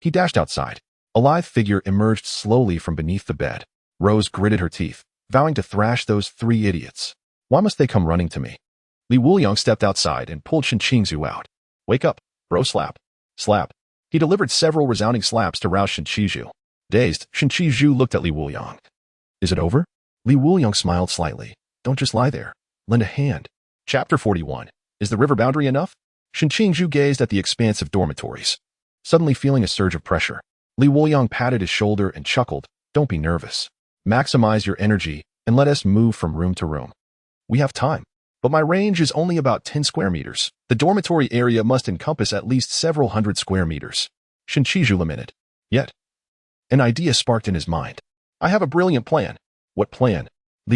Speaker 1: he dashed outside. A lithe figure emerged slowly from beneath the bed. Rose gritted her teeth, vowing to thrash those three idiots. Why must they come running to me? Wuliang stepped outside and pulled Qingzhu out. "Wake up, bro, slap." Slap. He delivered several resounding slaps to rouse Qingzhu. Dazed, Qingzhu looked at Wuliang. "Is it over?" Wuliang smiled slightly. "Don't just lie there. Lend a hand." Chapter 41. Is the river boundary enough? Qingzhu gazed at the expansive dormitories. Suddenly feeling a surge of pressure, Wuliang patted his shoulder and chuckled. "Don't be nervous. Maximize your energy and let us move from room to room. We have time. But my range is only about 10 square meters. The dormitory area must encompass at least several hundred square meters." Qingzhu lamented. Yet, an idea sparked in his mind. "I have a brilliant plan." "What plan?"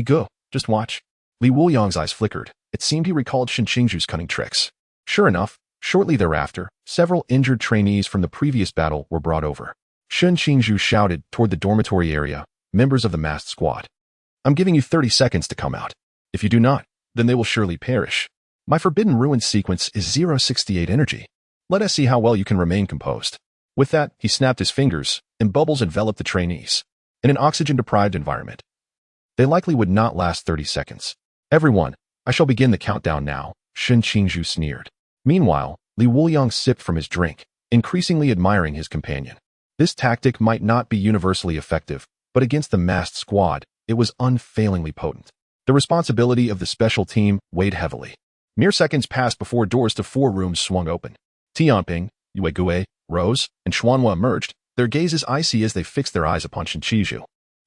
Speaker 1: "Go, just watch." Wuliang's eyes flickered. It seemed he recalled Qingzhu's cunning tricks. Sure enough, shortly thereafter, several injured trainees from the previous battle were brought over. Qingzhu shouted toward the dormitory area, "Members of the masked squad, I'm giving you 30 seconds to come out. If you do not, then they will surely perish. My Forbidden Ruins sequence is 068 energy. Let us see how well you can remain composed." With that, he snapped his fingers, and bubbles enveloped the trainees. In an oxygen-deprived environment, they likely would not last 30 seconds. "Everyone, I shall begin the countdown now," Qingzhu sneered. Meanwhile, Wuliang sipped from his drink, increasingly admiring his companion. This tactic might not be universally effective, but against the masked squad, it was unfailingly potent. The responsibility of the special team weighed heavily. Mere seconds passed before doors to 4 rooms swung open. Tianping, Qiyue, Rose, and Xuanhua emerged, their gazes icy as they fixed their eyes upon Qingzhu.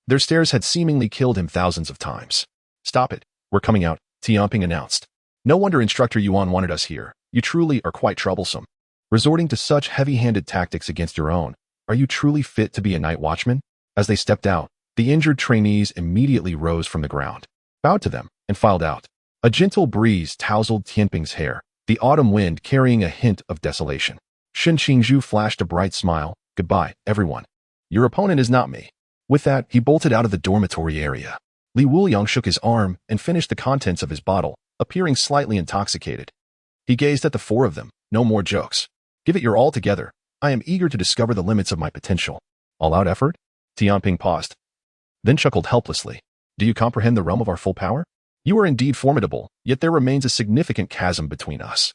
Speaker 1: Their stares had seemingly killed him thousands of times. "Stop it, we're coming out," Tianping announced. "No wonder Instructor Yuan wanted us here. You truly are quite troublesome. Resorting to such heavy-handed tactics against your own, are you truly fit to be a night watchman?" As they stepped out, the injured trainees immediately rose from the ground, bowed to them, and filed out. A gentle breeze tousled Tianping's hair, the autumn wind carrying a hint of desolation. Qingzhu flashed a bright smile. "Goodbye, everyone. Your opponent is not me." With that, he bolted out of the dormitory area. Wuliang shook his arm and finished the contents of his bottle, appearing slightly intoxicated. He gazed at the 4 of them. "No more jokes. Give it your all together. I am eager to discover the limits of my potential." "All-out effort?" Tianping paused, then chuckled helplessly. "Do you comprehend the realm of our full power? You are indeed formidable, yet there remains a significant chasm between us.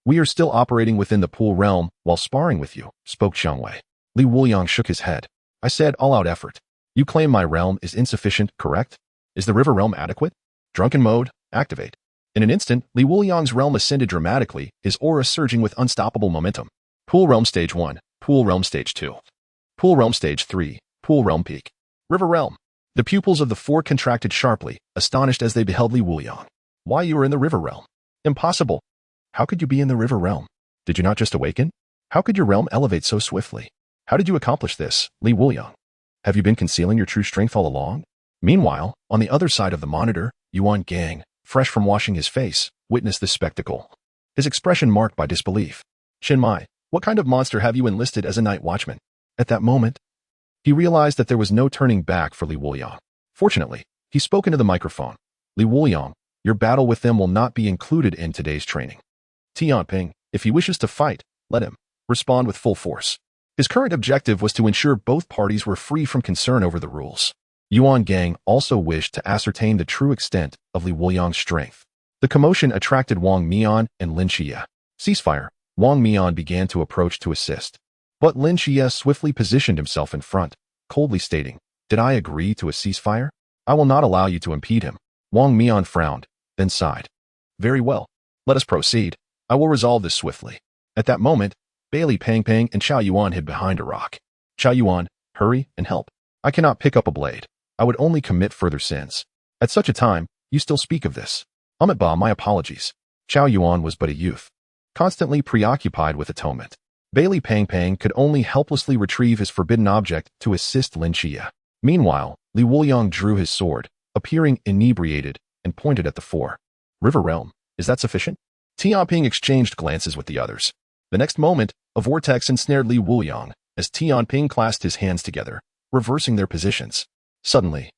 Speaker 1: We are still operating within the pool realm while sparring with you," spoke Xiangwei. Wuliang shook his head. "I said all-out effort. You claim my realm is insufficient, correct? Is the river realm adequate?" Drunken mode, activate. In an instant, Wuliang's realm ascended dramatically, his aura surging with unstoppable momentum. Pool realm stage 1, pool realm stage 2, pool realm stage 3, pool realm peak. River realm. The pupils of the 4 contracted sharply, astonished as they beheld Wuliang. "Why, you are in the river realm." "Impossible. How could you be in the river realm? Did you not just awaken? How could your realm elevate so swiftly? How did you accomplish this, Wuliang? Have you been concealing your true strength all along?" Meanwhile, on the other side of the monitor, Yuan Gang, fresh from washing his face, witnessed this spectacle. His expression marked by disbelief. "Shenmai, what kind of monster have you enlisted as a night watchman?" At that moment, he realized that there was no turning back for Wuliang. Fortunately, he spoke into the microphone. "Wuliang, Your battle with them will not be included in today's training. Tianping, if he wishes to fight, let him respond with full force. His current objective was to ensure both parties were free from concern over the rules. Yuan Gang also wished to ascertain the true extent of Li Wuliang's strength. The commotion attracted Wang Mian and Lin Qiyee. Ceasefire. Wang Mian began to approach to assist. But Lin Qiyee swiftly positioned himself in front, coldly stating, "Did I agree to a ceasefire? I will not allow you to impede him." Wang Mian frowned, then sighed. "Very well. Let us proceed. I will resolve this swiftly." At that moment, Bailey Pang Pang and Chao Yuan hid behind a rock. Chao Yuan, hurry and help. I cannot pick up a blade. I would only commit further sins. At such a time, you still speak of this. Ba, my apologies. Chao Yuan was but a youth, constantly preoccupied with atonement. Bailey Pang Pang could only helplessly retrieve his forbidden object to assist Lin Qiyee. Meanwhile, Li Wuliang drew his sword, appearing inebriated, and pointed at the four. River Realm, is that sufficient? Tianping exchanged glances with the others. The next moment, a vortex ensnared Li Wuliang, as Tianping clasped his hands together, reversing their positions. Suddenly,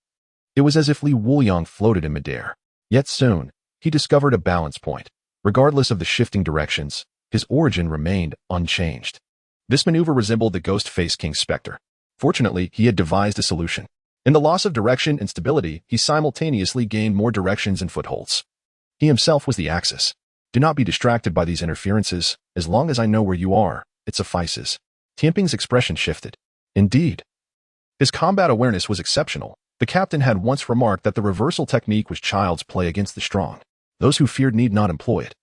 Speaker 1: it was as if Li Wuliang floated in midair. Yet soon, he discovered a balance point. Regardless of the shifting directions, his origin remained unchanged. This maneuver resembled the ghost-faced King's specter. Fortunately, he had devised a solution. In the loss of direction and stability, he simultaneously gained more directions and footholds. He himself was the axis. Do not be distracted by these interferences. As long as I know where you are, it suffices. Tianping's expression shifted. Indeed. His combat awareness was exceptional. The captain had once remarked that the reversal technique was child's play against the strong. Those who feared need not employ it.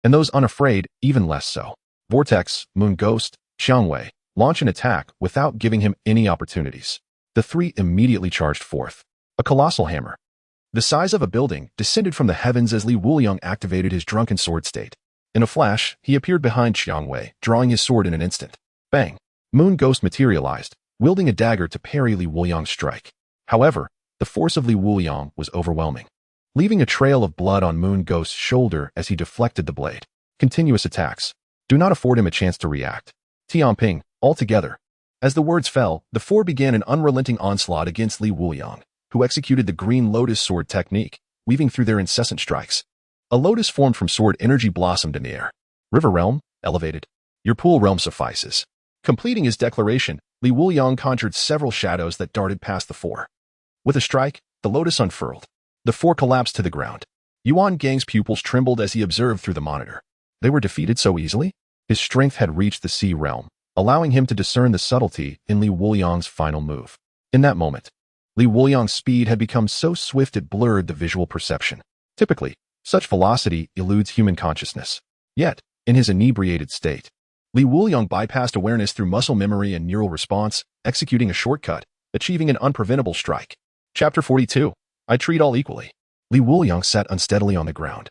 Speaker 1: And those unafraid, even less so. Vortex, Moon Ghost, Xiangwei, launch an attack without giving him any opportunities. The three immediately charged forth. A colossal hammer, the size of a building, descended from the heavens as Li Wuliang activated his drunken sword state. In a flash, he appeared behind Xiangwei, drawing his sword in an instant. Bang! Moon Ghost materialized, wielding a dagger to parry Li Wuliang's strike. However, the force of Li Wuliang was overwhelming, leaving a trail of blood on Moon Ghost's shoulder as he deflected the blade. Continuous attacks do not afford him a chance to react. Tianping, all together. As the words fell, the four began an unrelenting onslaught against Li Wuliang, who executed the green lotus sword technique, weaving through their incessant strikes. A lotus formed from sword energy blossomed in the air. River Realm, elevated. Your pool realm suffices. Completing his declaration, Li Wuliang conjured several shadows that darted past the four. With a strike, the lotus unfurled. The four collapsed to the ground. Yuan Gang's pupils trembled as he observed through the monitor. They were defeated so easily? His strength had reached the sea realm, allowing him to discern the subtlety in Li Wuliang's final move. In that moment, Li Wuliang's speed had become so swift it blurred the visual perception. Typically, such velocity eludes human consciousness. Yet, in his inebriated state, Li Wuliang bypassed awareness through muscle memory and neural response, executing a shortcut, achieving an unpreventable strike. Chapter 42. I treat all equally. Li Wuliang sat unsteadily on the ground,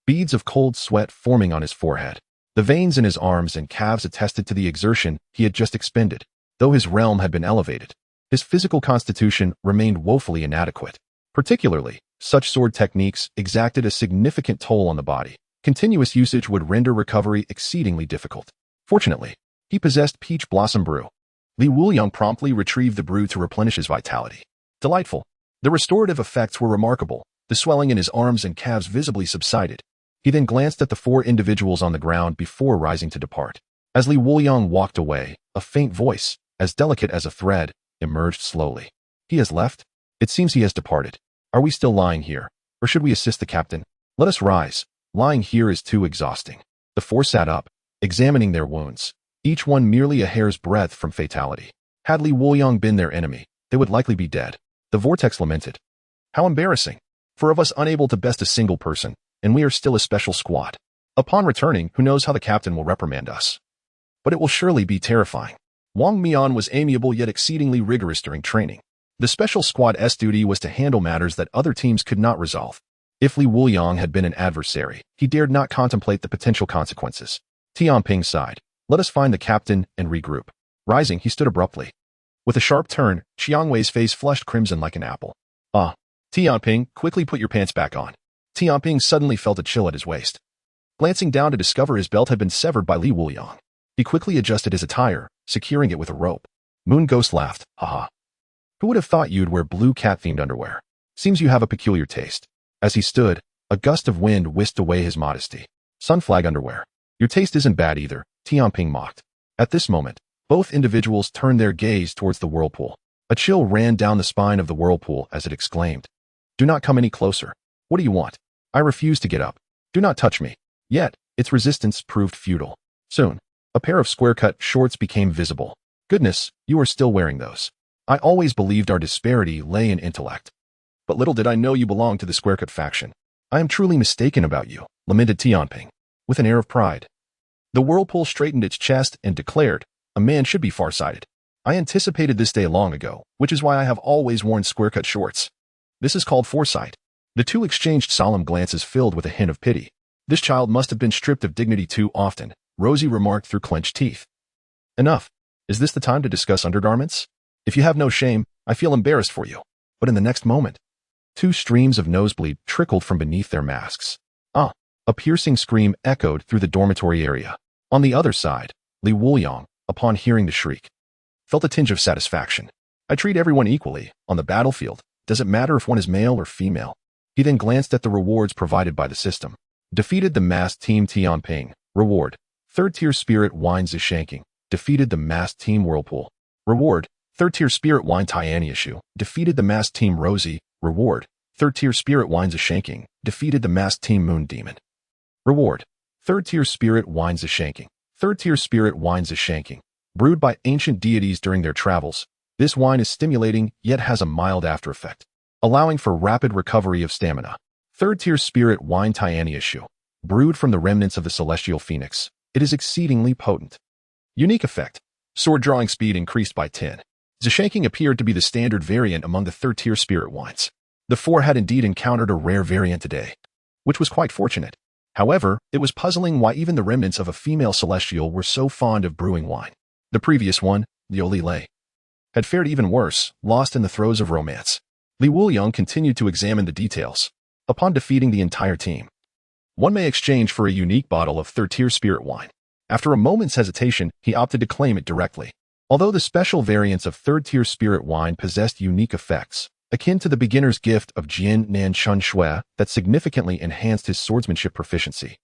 Speaker 1: beads of cold sweat forming on his forehead. The veins in his arms and calves attested to the exertion he had just expended. Though his realm had been elevated, his physical constitution remained woefully inadequate. Particularly, such sword techniques exacted a significant toll on the body. Continuous usage would render recovery exceedingly difficult. Fortunately, he possessed Peach Blossom Brew. Li Wuliang promptly retrieved the brew to replenish his vitality. Delightful. The restorative effects were remarkable. The swelling in his arms and calves visibly subsided. He then glanced at the four individuals on the ground before rising to depart. As Li Wuliang walked away, a faint voice, as delicate as a thread, emerged slowly. He has left? It seems he has departed. Are we still lying here, or should we assist the captain? Let us rise. Lying here is too exhausting. The four sat up, examining their wounds, each one merely a hair's breadth from fatality. Had Li Wuliang been their enemy, they would likely be dead. The vortex lamented. How embarrassing. For of us unable to best a single person, and we are still a special squad. Upon returning, who knows how the captain will reprimand us. But it will surely be terrifying. Wang Mian was amiable yet exceedingly rigorous during training. The special squad's duty was to handle matters that other teams could not resolve. If Li Wuliang had been an adversary, he dared not contemplate the potential consequences. Tianping sighed. Let us find the captain and regroup. Rising, he stood abruptly. With a sharp turn, Xiangwei's face flushed crimson like an apple. Ah. Tianping, quickly put your pants back on. Tianping suddenly felt a chill at his waist. Glancing down to discover his belt had been severed by Li Wuliang. He quickly adjusted his attire, securing it with a rope. Moon Ghost laughed. Haha. Who would have thought you'd wear blue cat-themed underwear? Seems you have a peculiar taste. As he stood, A gust of wind whisked away his modesty. Sunflag underwear. Your taste isn't bad either, Tianping mocked. At this moment, both individuals turned their gaze towards the whirlpool. A chill ran down the spine of the whirlpool as it exclaimed, "Do not come any closer. What do you want? I refuse to get up. Do not touch me." Yet, its resistance proved futile. Soon, a pair of square-cut shorts became visible. Goodness, you are still wearing those. I always believed our disparity lay in intellect. But little did I know you belonged to the square-cut faction. I am truly mistaken about you, lamented Tianping, with an air of pride. The whirlpool straightened its chest and declared, "A man should be far-sighted. I anticipated this day long ago, which is why I have always worn square-cut shorts. This is called foresight." The two exchanged solemn glances filled with a hint of pity. This child must have been stripped of dignity too often, Rosie remarked through clenched teeth. Enough. Is this the time to discuss undergarments? If you have no shame, I feel embarrassed for you. But in the next moment, two streams of nosebleed trickled from beneath their masks. Ah! A piercing scream echoed through the dormitory area. On the other side, Wuliang, upon hearing the shriek, felt a tinge of satisfaction. I treat everyone equally, on the battlefield. Does it matter if one is male or female? He then glanced at the rewards provided by the system. Defeated the masked team Tianping. Reward. Third-tier spirit wine Zishanking. Defeated the masked team Whirlpool. Reward. Third-tier spirit wine Tianyashu. Defeated the masked team Rosie. Reward. Third-tier spirit wine Zishanking. Defeated the masked team Moon Demon. Reward. Third-tier spirit wine Zishanking. Third-tier spirit wine Zishanking. Brewed by ancient deities during their travels, this wine is stimulating yet has a mild after-effect, allowing for rapid recovery of stamina. Third-tier spirit wine Tianyashu. Brewed from the remnants of the celestial phoenix, it is exceedingly potent. Unique effect. Sword drawing speed increased by 10. Zishanking appeared to be the standard variant among the third-tier spirit wines. The four had indeed encountered a rare variant today, which was quite fortunate. However, it was puzzling why even the remnants of a female celestial were so fond of brewing wine. The previous one, Liu Lei, had fared even worse, lost in the throes of romance. Wuliang continued to examine the details. Upon defeating the entire team, one may exchange for a unique bottle of third-tier spirit wine. After a moment's hesitation, he opted to claim it directly. Although the special variants of third-tier spirit wine possessed unique effects, akin to the beginner's gift of Jian Nan Chun Shui that significantly enhanced his swordsmanship proficiency,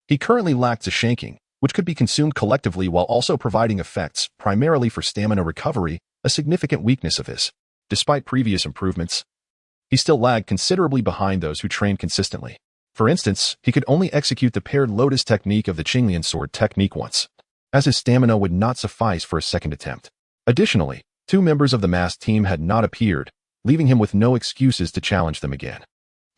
Speaker 1: he currently lacked Zishanking, which could be consumed collectively while also providing effects primarily for stamina recovery, a significant weakness of his. Despite previous improvements, he still lagged considerably behind those who trained consistently. For instance, he could only execute the paired lotus technique of the Qinglian sword technique once, as his stamina would not suffice for a second attempt. Additionally, two members of the masked team had not appeared, leaving him with no excuses to challenge them again.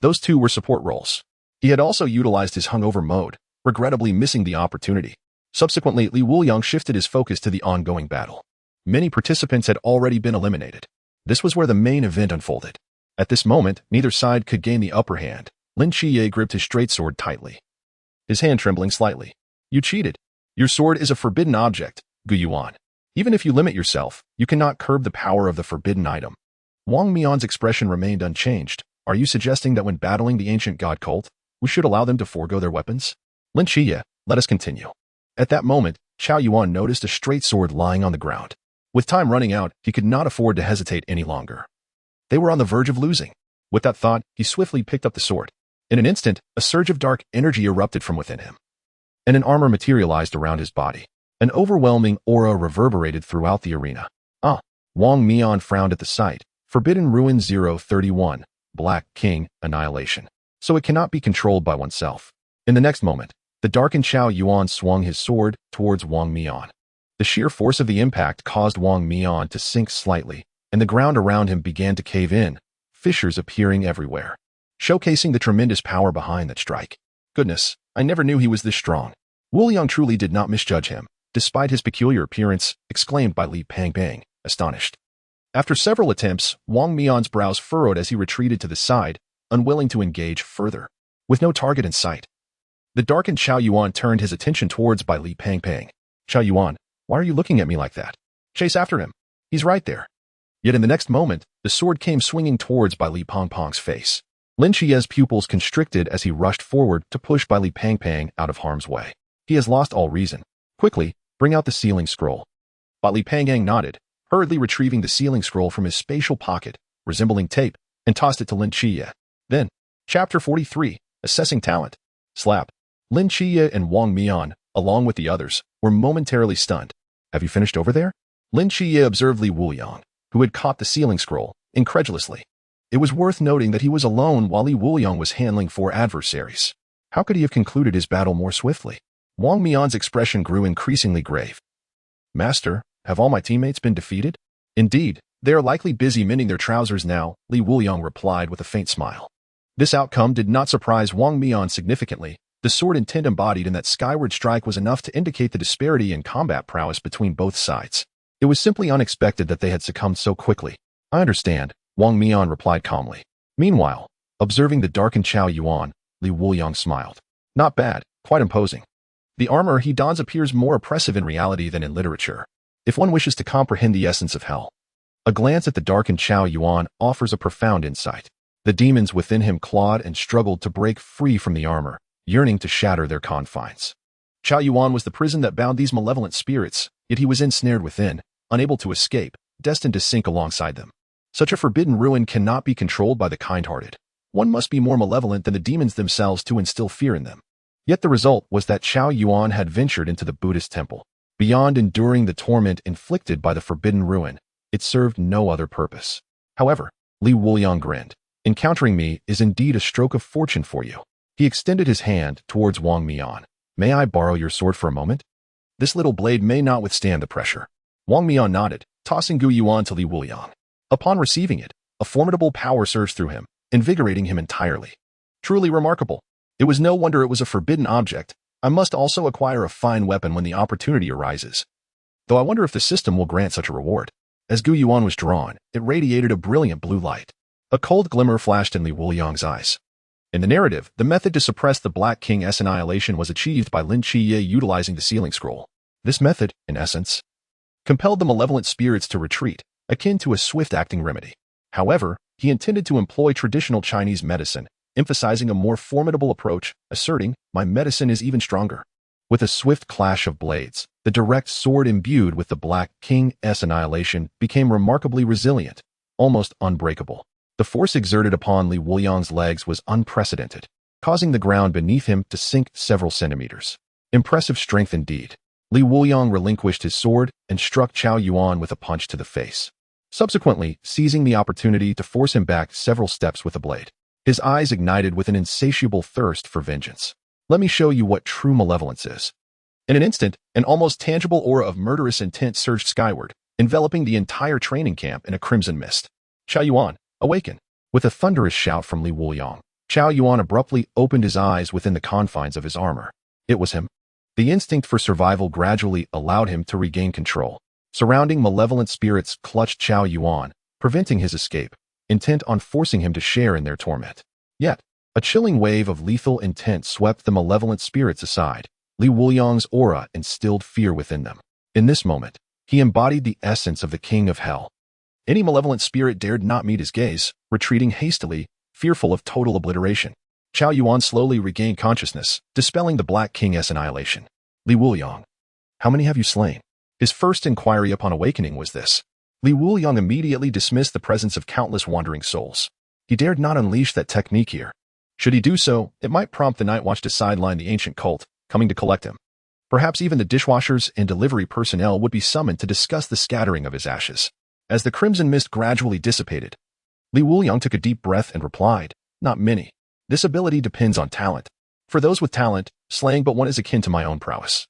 Speaker 1: Those two were support roles. He had also utilized his hungover mode, regrettably missing the opportunity. Subsequently, Wuliang shifted his focus to the ongoing battle. Many participants had already been eliminated. This was where the main event unfolded. At this moment, neither side could gain the upper hand. Lin Qiyee gripped his straight sword tightly, his hand trembling slightly. "You cheated. Your sword is a forbidden object, Guyuan. Even if you limit yourself, you cannot curb the power of the forbidden item." Wang Mian's expression remained unchanged. "Are you suggesting that when battling the ancient god cult, we should allow them to forego their weapons?" "Lin Qiyee, let us continue." At that moment, Zhao Yuan noticed a straight sword lying on the ground. With time running out, he could not afford to hesitate any longer. They were on the verge of losing. With that thought, he swiftly picked up the sword. In an instant, a surge of dark energy erupted from within him, and an armor materialized around his body. An overwhelming aura reverberated throughout the arena. Ah! Wang Mian frowned at the sight. Forbidden Ruin 031, Black King, Annihilation. So it cannot be controlled by oneself. In the next moment, the darkened Zhao Yuan swung his sword towards Wang Mian. The sheer force of the impact caused Wang Mian to sink slightly, and the ground around him began to cave in, fissures appearing everywhere, showcasing the tremendous power behind that strike. Goodness, I never knew he was this strong. Wuliang truly did not misjudge him, despite his peculiar appearance, exclaimed by Li Pangbang, astonished. After several attempts, Wang Mian's brows furrowed as he retreated to the side, unwilling to engage further. With no target in sight, the darkened Zhao Yuan turned his attention towards by Li Pangbang. "Zhao Yuan, why are you looking at me like that? Chase after him. He's right there." Yet in the next moment, the sword came swinging towards by Li Pangpang's face. Lin Qiyee's pupils constricted as he rushed forward to push by Li Pangpang out of harm's way. He has lost all reason. Quickly, bring out the sealing scroll. But Li Pangang nodded, hurriedly retrieving the sealing scroll from his spatial pocket, resembling tape, and tossed it to Lin Qiyee. Then, Chapter 43, assessing talent. Slap. Lin Qiyee and Wang Mian, along with the others, were momentarily stunned. Have you finished over there? Lin Qiyee observed Li Wuliang, who had caught the sealing scroll, incredulously. It was worth noting that he was alone while Li Wuliang was handling 4 adversaries. How could he have concluded his battle more swiftly? Wang Mian's expression grew increasingly grave. Master, have all my teammates been defeated? Indeed, they are likely busy mending their trousers now, Li Wuliang replied with a faint smile. This outcome did not surprise Wang Mian significantly. The sword intent embodied in that skyward strike was enough to indicate the disparity in combat prowess between both sides. It was simply unexpected that they had succumbed so quickly. I understand, Wang Mian replied calmly. Meanwhile, observing the darkened Zhao Yuan, Li Wuliang smiled. Not bad, quite imposing. The armor he dons appears more oppressive in reality than in literature, if one wishes to comprehend the essence of hell. A glance at the darkened Zhao Yuan offers a profound insight. The demons within him clawed and struggled to break free from the armor, yearning to shatter their confines. Zhao Yuan was the prison that bound these malevolent spirits, yet he was ensnared within, unable to escape, destined to sink alongside them. Such a forbidden ruin cannot be controlled by the kind-hearted. One must be more malevolent than the demons themselves to instill fear in them. Yet the result was that Zhao Yuan had ventured into the Buddhist temple. Beyond enduring the torment inflicted by the forbidden ruin, it served no other purpose. However, Li Wuliang grinned. Encountering me is indeed a stroke of fortune for you. He extended his hand towards Wang Mian. May I borrow your sword for a moment? This little blade may not withstand the pressure. Wang Mian nodded, tossing Gu Yuan to Li Wuliang. Upon receiving it, a formidable power surged through him, invigorating him entirely. Truly remarkable. It was no wonder it was a forbidden object. I must also acquire a fine weapon when the opportunity arises. Though I wonder if the system will grant such a reward. As Gu Yuan was drawn, it radiated a brilliant blue light. A cold glimmer flashed in Li Wuliang's eyes. In the narrative, the method to suppress the Black King's annihilation was achieved by Lin Qiyee utilizing the sealing scroll. This method, in essence, compelled the malevolent spirits to retreat, akin to a swift-acting remedy. However, he intended to employ traditional Chinese medicine, emphasizing a more formidable approach, asserting, my medicine is even stronger. With a swift clash of blades, the direct sword imbued with the Black King's annihilation became remarkably resilient, almost unbreakable. The force exerted upon Li Wuliang's legs was unprecedented, causing the ground beneath him to sink several centimeters. Impressive strength indeed. Li Wuliang relinquished his sword and struck Zhao Yuan with a punch to the face, subsequently seizing the opportunity to force him back several steps with the blade. His eyes ignited with an insatiable thirst for vengeance. Let me show you what true malevolence is. In an instant, an almost tangible aura of murderous intent surged skyward, enveloping the entire training camp in a crimson mist. Zhao Yuan, awaken! With a thunderous shout from Li Wuliang, Zhao Yuan abruptly opened his eyes within the confines of his armor. It was him. The instinct for survival gradually allowed him to regain control. Surrounding malevolent spirits clutched Zhao Yuan, preventing his escape, intent on forcing him to share in their torment. Yet, a chilling wave of lethal intent swept the malevolent spirits aside. Li Wuliang's aura instilled fear within them. In this moment, he embodied the essence of the King of Hell. Any malevolent spirit dared not meet his gaze, retreating hastily, fearful of total obliteration. Zhao Yuan slowly regained consciousness, dispelling the Black King's annihilation. Li Wuliang, how many have you slain? His first inquiry upon awakening was this. Li Wuliang immediately dismissed the presence of countless wandering souls. He dared not unleash that technique here. Should he do so, it might prompt the Night Watch to sideline the ancient cult, coming to collect him. Perhaps even the dishwashers and delivery personnel would be summoned to discuss the scattering of his ashes. As the crimson mist gradually dissipated, Li Wuliang took a deep breath and replied, not many. This ability depends on talent. For those with talent, slaying but one is akin to my own prowess.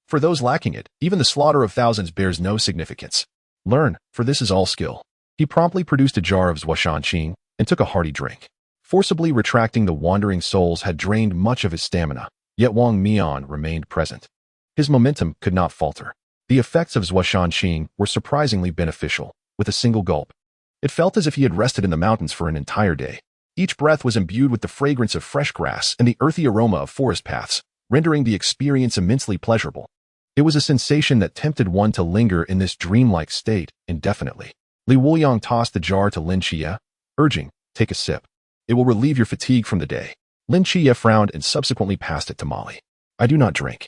Speaker 1: For those lacking it, even the slaughter of thousands bears no significance. Learn, for this is all skill. He promptly produced a jar of Zhuashanqing and took a hearty drink. Forcibly retracting the wandering souls had drained much of his stamina, yet Wang Mian remained present. His momentum could not falter. The effects of Zhuashanqing were surprisingly beneficial. With a single gulp, it felt as if he had rested in the mountains for an entire day. Each breath was imbued with the fragrance of fresh grass and the earthy aroma of forest paths, rendering the experience immensely pleasurable. It was a sensation that tempted one to linger in this dreamlike state indefinitely. Li Wuliang tossed the jar to Lin Qiyee, urging, take a sip. It will relieve your fatigue from the day. Lin Qiyee frowned and subsequently passed it to Molly. I do not drink.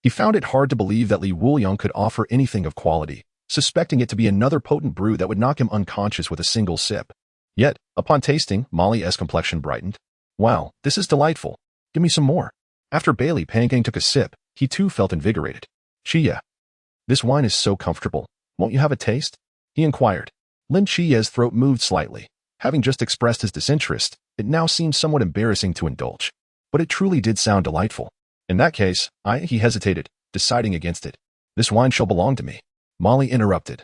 Speaker 1: He found it hard to believe that Li Wuliang could offer anything of quality, suspecting it to be another potent brew that would knock him unconscious with a single sip. Yet, upon tasting, Molly's complexion brightened. Wow, this is delightful. Give me some more. After Bailey Pankang took a sip, he too felt invigorated. Qiyue, this wine is so comfortable. Won't you have a taste? He inquired. Lin Qiyee's throat moved slightly. Having just expressed his disinterest, it now seemed somewhat embarrassing to indulge. But it truly did sound delightful. In that case, he hesitated, deciding against it. This wine shall belong to me. Molly interrupted,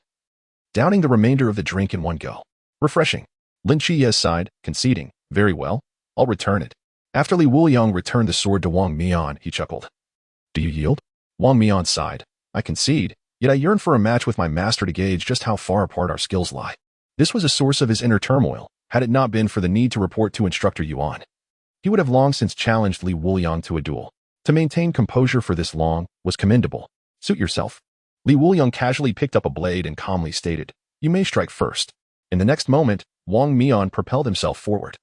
Speaker 1: downing the remainder of the drink in one go. Refreshing. Lin Qiyee sighed, conceding, very well, I'll return it. After Li Wuliang returned the sword to Wang Mian, he chuckled. Do you yield? Wang Mian sighed. I concede, yet I yearn for a match with my master to gauge just how far apart our skills lie. This was a source of his inner turmoil, had it not been for the need to report to Instructor Yuan. He would have long since challenged Li Wuliang to a duel. To maintain composure for this long was commendable. Suit yourself. Li Wuliang casually picked up a blade and calmly stated, you may strike first. In the next moment, Wang Mian propelled himself forward,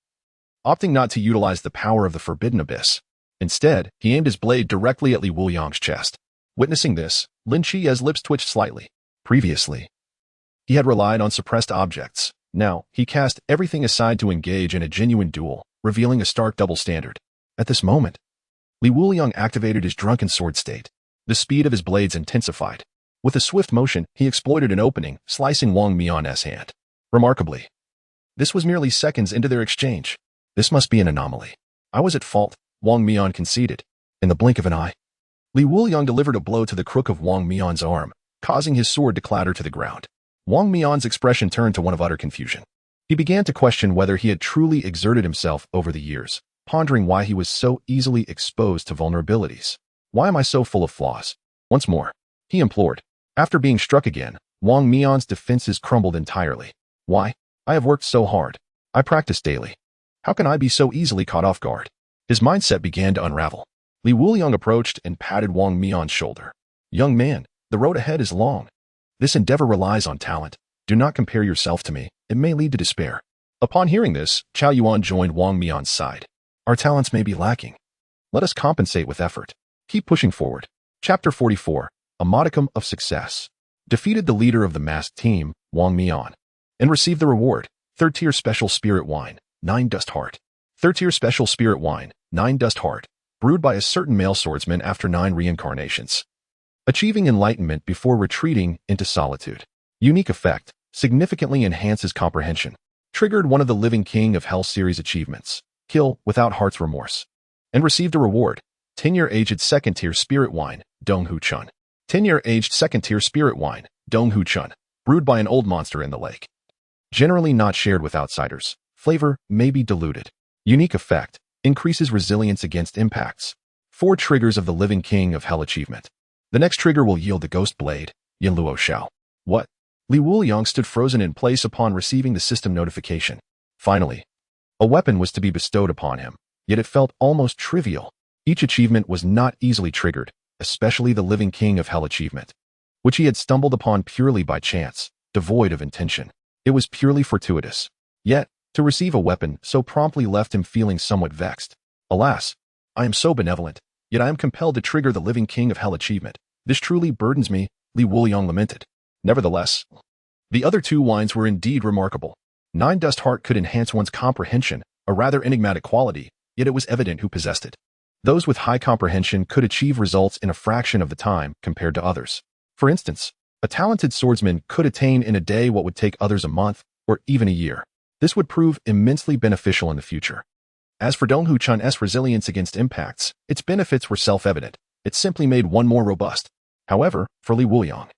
Speaker 1: opting not to utilize the power of the Forbidden Abyss. Instead, he aimed his blade directly at Li Wuliang's chest. Witnessing this, Lin Qiyee's lips twitched slightly. Previously, he had relied on suppressed objects. Now, he cast everything aside to engage in a genuine duel, revealing a stark double standard. At this moment, Li Wuliang activated his Drunken Sword state. The speed of his blades intensified. With a swift motion, he exploited an opening, slicing Wang Mian's hand. Remarkably, this was merely seconds into their exchange. This must be an anomaly. I was at fault, Wang Mian conceded. In the blink of an eye, Li Wuliang delivered a blow to the crook of Wang Mian's arm, causing his sword to clatter to the ground. Wang Mian's expression turned to one of utter confusion. He began to question whether he had truly exerted himself over the years, pondering why he was so easily exposed to vulnerabilities. Why am I so full of flaws? Once more, he implored. After being struck again, Wang Mian's defenses crumbled entirely. Why? I have worked so hard. I practice daily. How can I be so easily caught off guard? His mindset began to unravel. Li Wuliang approached and patted Wang Mian's shoulder. Young man, the road ahead is long. This endeavor relies on talent. Do not compare yourself to me. It may lead to despair. Upon hearing this, Zhao Yuan joined Wang Mian's side. Our talents may be lacking. Let us compensate with effort. Keep pushing forward. Chapter 44. A modicum of success. Defeated the leader of the masked team, Wang Mian, and received the reward, 3rd tier special spirit wine, 9 dust heart. 3rd tier special spirit wine, 9 dust heart, brewed by a certain male swordsman after 9 reincarnations. Achieving enlightenment before retreating into solitude. Unique effect, significantly enhances comprehension. Triggered one of the Living King of Hell series achievements, kill without heart's remorse. And received a reward, 10-year aged 2nd tier spirit wine, Dong Hu Chun. 10-year aged 2nd tier spirit wine, Dong Hu Chun, brewed by an old monster in the lake. Generally not shared with outsiders. Flavor may be diluted. Unique effect, increases resilience against impacts. 4 triggers of the Living King of Hell achievement. The next trigger will yield the Ghost Blade, Yin Luo Shao. What? Li Wuliang stood frozen in place upon receiving the system notification. Finally, a weapon was to be bestowed upon him, yet it felt almost trivial. Each achievement was not easily triggered, especially the Living King of Hell achievement, which he had stumbled upon purely by chance, devoid of intention. It was purely fortuitous. Yet, to receive a weapon so promptly left him feeling somewhat vexed. Alas, I am so benevolent, yet I am compelled to trigger the Living King of Hell achievement. This truly burdens me, Li Wuliang lamented. Nevertheless, the other 2 wines were indeed remarkable. 9 dust heart could enhance one's comprehension, a rather enigmatic quality, yet it was evident who possessed it. Those with high comprehension could achieve results in a fraction of the time compared to others. For instance, a talented swordsman could attain in a day what would take others a month or even a year. This would prove immensely beneficial in the future. As for Dong Hu Chun's resilience against impacts, its benefits were self-evident. It simply made one more robust. However, for Li Wuliang,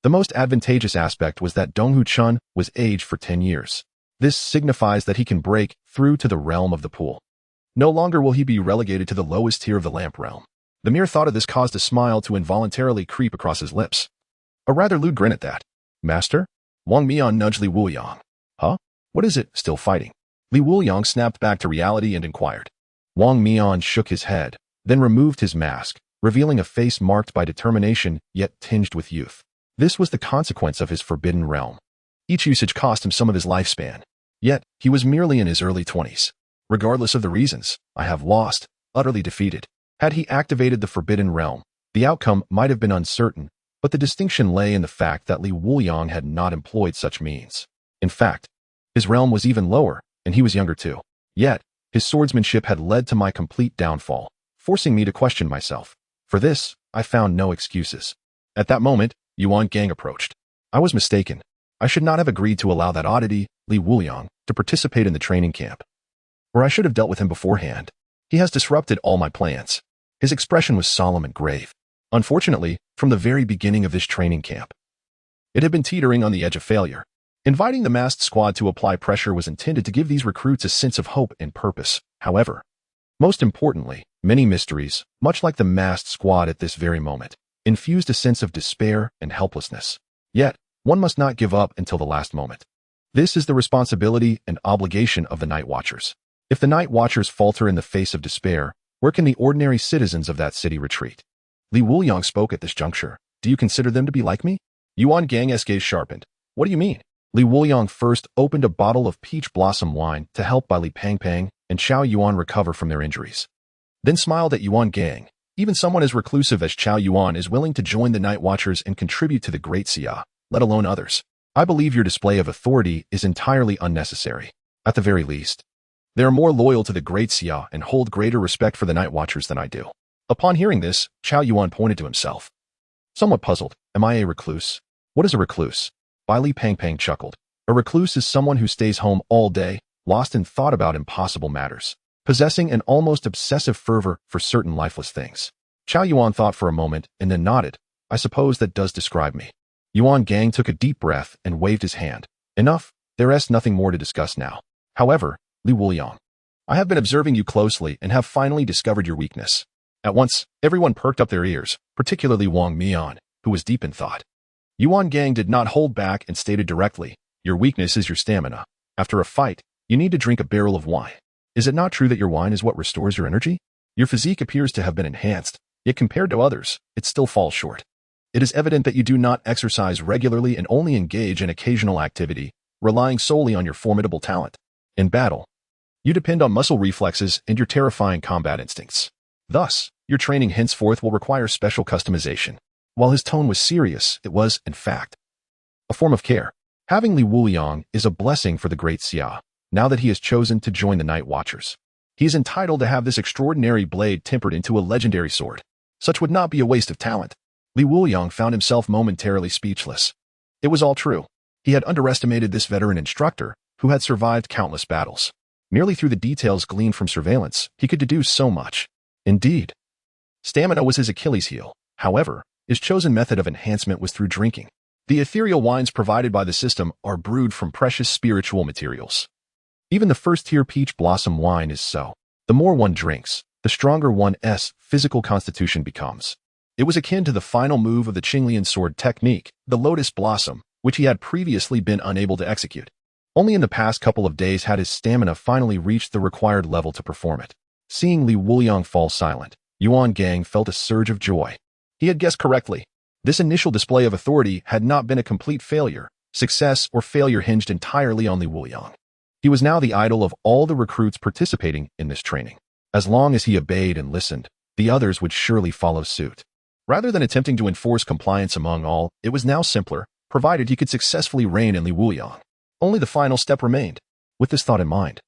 Speaker 1: the most advantageous aspect was that Dong Hu Chun was aged for 10 years. This signifies that he can break through to the realm of the pool. No longer will he be relegated to the lowest tier of the lamp realm. The mere thought of this caused a smile to involuntarily creep across his lips. A rather lewd grin at that. Master? Wang Mian nudged Li Wuliang. Huh? What is it, still fighting? Li Wuliang snapped back to reality and inquired. Wang Mian shook his head, then removed his mask, revealing a face marked by determination yet tinged with youth. This was the consequence of his forbidden realm. Each usage cost him some of his lifespan. Yet, he was merely in his early 20s. Regardless of the reasons, I have lost, utterly defeated. Had he activated the Forbidden Realm, the outcome might have been uncertain, but the distinction lay in the fact that Li Wuliang had not employed such means. In fact, his realm was even lower, and he was younger too. Yet, His swordsmanship had led to my complete downfall, forcing me to question myself. For this, I found no excuses. At that moment, Wuliang approached. I was mistaken. I should not have agreed to allow that oddity, Wuliang, to participate in the training camp. Or I should have dealt with him beforehand. He has disrupted all my plans. His expression was solemn and grave. Unfortunately, from the very beginning of this training camp, it had been teetering on the edge of failure. Inviting the masked squad to apply pressure was intended to give these recruits a sense of hope and purpose. However, most importantly, many mysteries, much like the masked squad at this very moment, infused a sense of despair and helplessness. Yet, one must not give up until the last moment. This is the responsibility and obligation of the Night Watchers. If the Night Watchers falter in the face of despair, where can the ordinary citizens of that city retreat? Wuliang spoke at this juncture. Do you consider them to be like me? Wuliang's gaze sharpened. What do you mean? Wuliang first opened a bottle of peach blossom wine to help Li Pangpang and Xiao Yuan recover from their injuries. Then smiled at Wuliang. Even someone as reclusive as Xiao Yuan is willing to join the Night Watchers and contribute to the Great Xia, let alone others. I believe your display of authority is entirely unnecessary. At the very least, they are more loyal to the Great Xia and hold greater respect for the Night Watchers than I do. Upon hearing this, Xiao Yuan pointed to himself. Somewhat puzzled, am I a recluse? What is a recluse? Li Pangpang chuckled. A recluse is someone who stays home all day, lost in thought about impossible matters, possessing an almost obsessive fervor for certain lifeless things. Xiao Yuan thought for a moment and then nodded. I suppose that does describe me. Wuliang took a deep breath and waved his hand. Enough, there is nothing more to discuss now. However, Wuliang, I have been observing you closely and have finally discovered your weakness. At once, everyone perked up their ears, particularly Wang Mian, who was deep in thought. Wuliang did not hold back and stated directly, your weakness is your stamina. After a fight, you need to drink a barrel of wine. Is it not true that your wine is what restores your energy? Your physique appears to have been enhanced, yet compared to others, it still falls short. It is evident that you do not exercise regularly and only engage in occasional activity, relying solely on your formidable talent. In battle, you depend on muscle reflexes and your terrifying combat instincts. Thus, your training henceforth will require special customization. While his tone was serious, it was, in fact, a form of care. Having Wuliang is a blessing for the Great Xia, now that he has chosen to join the Night Watchers. He is entitled to have this extraordinary blade tempered into a legendary sword. Such would not be a waste of talent. Wuliang found himself momentarily speechless. It was all true. He had underestimated this veteran instructor, who had survived countless battles. Merely through the details gleaned from surveillance, he could deduce so much. Indeed, stamina was his Achilles heel. However, his chosen method of enhancement was through drinking. The ethereal wines provided by the system are brewed from precious spiritual materials. Even the first-tier peach blossom wine is so. The more one drinks, the stronger one's physical constitution becomes. It was akin to the final move of the Qinglian sword technique, the lotus blossom, which he had previously been unable to execute. Only in the past couple of days had his stamina finally reached the required level to perform it. Seeing Wuliang fall silent, Wuliang felt a surge of joy. He had guessed correctly. This initial display of authority had not been a complete failure. Success or failure hinged entirely on Wuliang. He was now the idol of all the recruits participating in this training. As long as he obeyed and listened, the others would surely follow suit. Rather than attempting to enforce compliance among all, it was now simpler, provided he could successfully rein in Wuliang. Only the final step remained. With this thought in mind,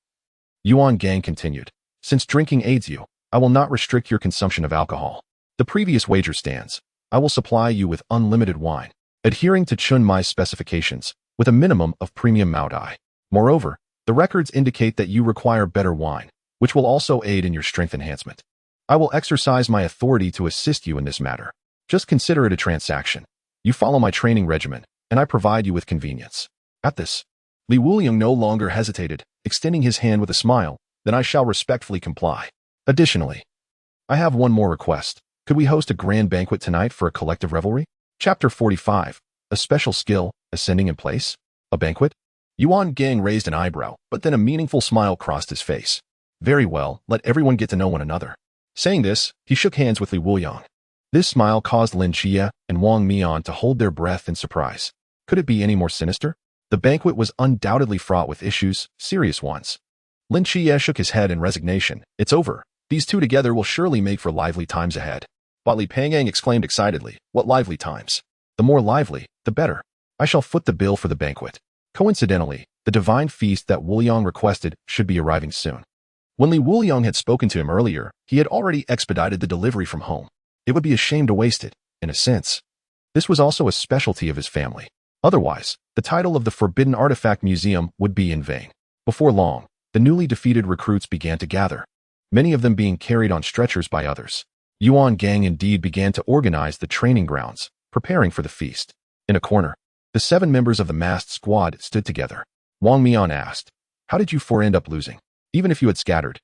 Speaker 1: Wuliang continued, since drinking aids you, I will not restrict your consumption of alcohol. The previous wager stands. I will supply you with unlimited wine, adhering to Chun Mai's specifications, with a minimum of premium Maotai. Moreover, the records indicate that you require better wine, which will also aid in your strength enhancement. I will exercise my authority to assist you in this matter. Just consider it a transaction. You follow my training regimen, and I provide you with convenience. At this, Wuliang no longer hesitated, extending his hand with a smile. Then I shall respectfully comply. Additionally, I have one more request. Could we host a grand banquet tonight for a collective revelry? Chapter 45. A special skill, ascending in place? A banquet? Wuliang raised an eyebrow, but then a meaningful smile crossed his face. Very well, let everyone get to know one another. Saying this, he shook hands with Wuliang. This smile caused Lin Qiyee and Wang Mian to hold their breath in surprise. Could it be any more sinister? The banquet was undoubtedly fraught with issues, serious ones. Lin Qiyee shook his head in resignation. It's over. These two together will surely make for lively times ahead. Li Pangpang exclaimed excitedly, what lively times? The more lively, the better. I shall foot the bill for the banquet. Coincidentally, the divine feast that Wuliang requested should be arriving soon. When Li Wuliang had spoken to him earlier, he had already expedited the delivery from home. It would be a shame to waste it, in a sense. This was also a specialty of his family. Otherwise, the title of the Forbidden Artifact Museum would be in vain. Before long, the newly defeated recruits began to gather, many of them being carried on stretchers by others. Yuan Gang indeed began to organize the training grounds, preparing for the feast. In a corner, the 7 members of the masked squad stood together. Wang Mian asked, "How did you 4 end up losing? Even if you had scattered,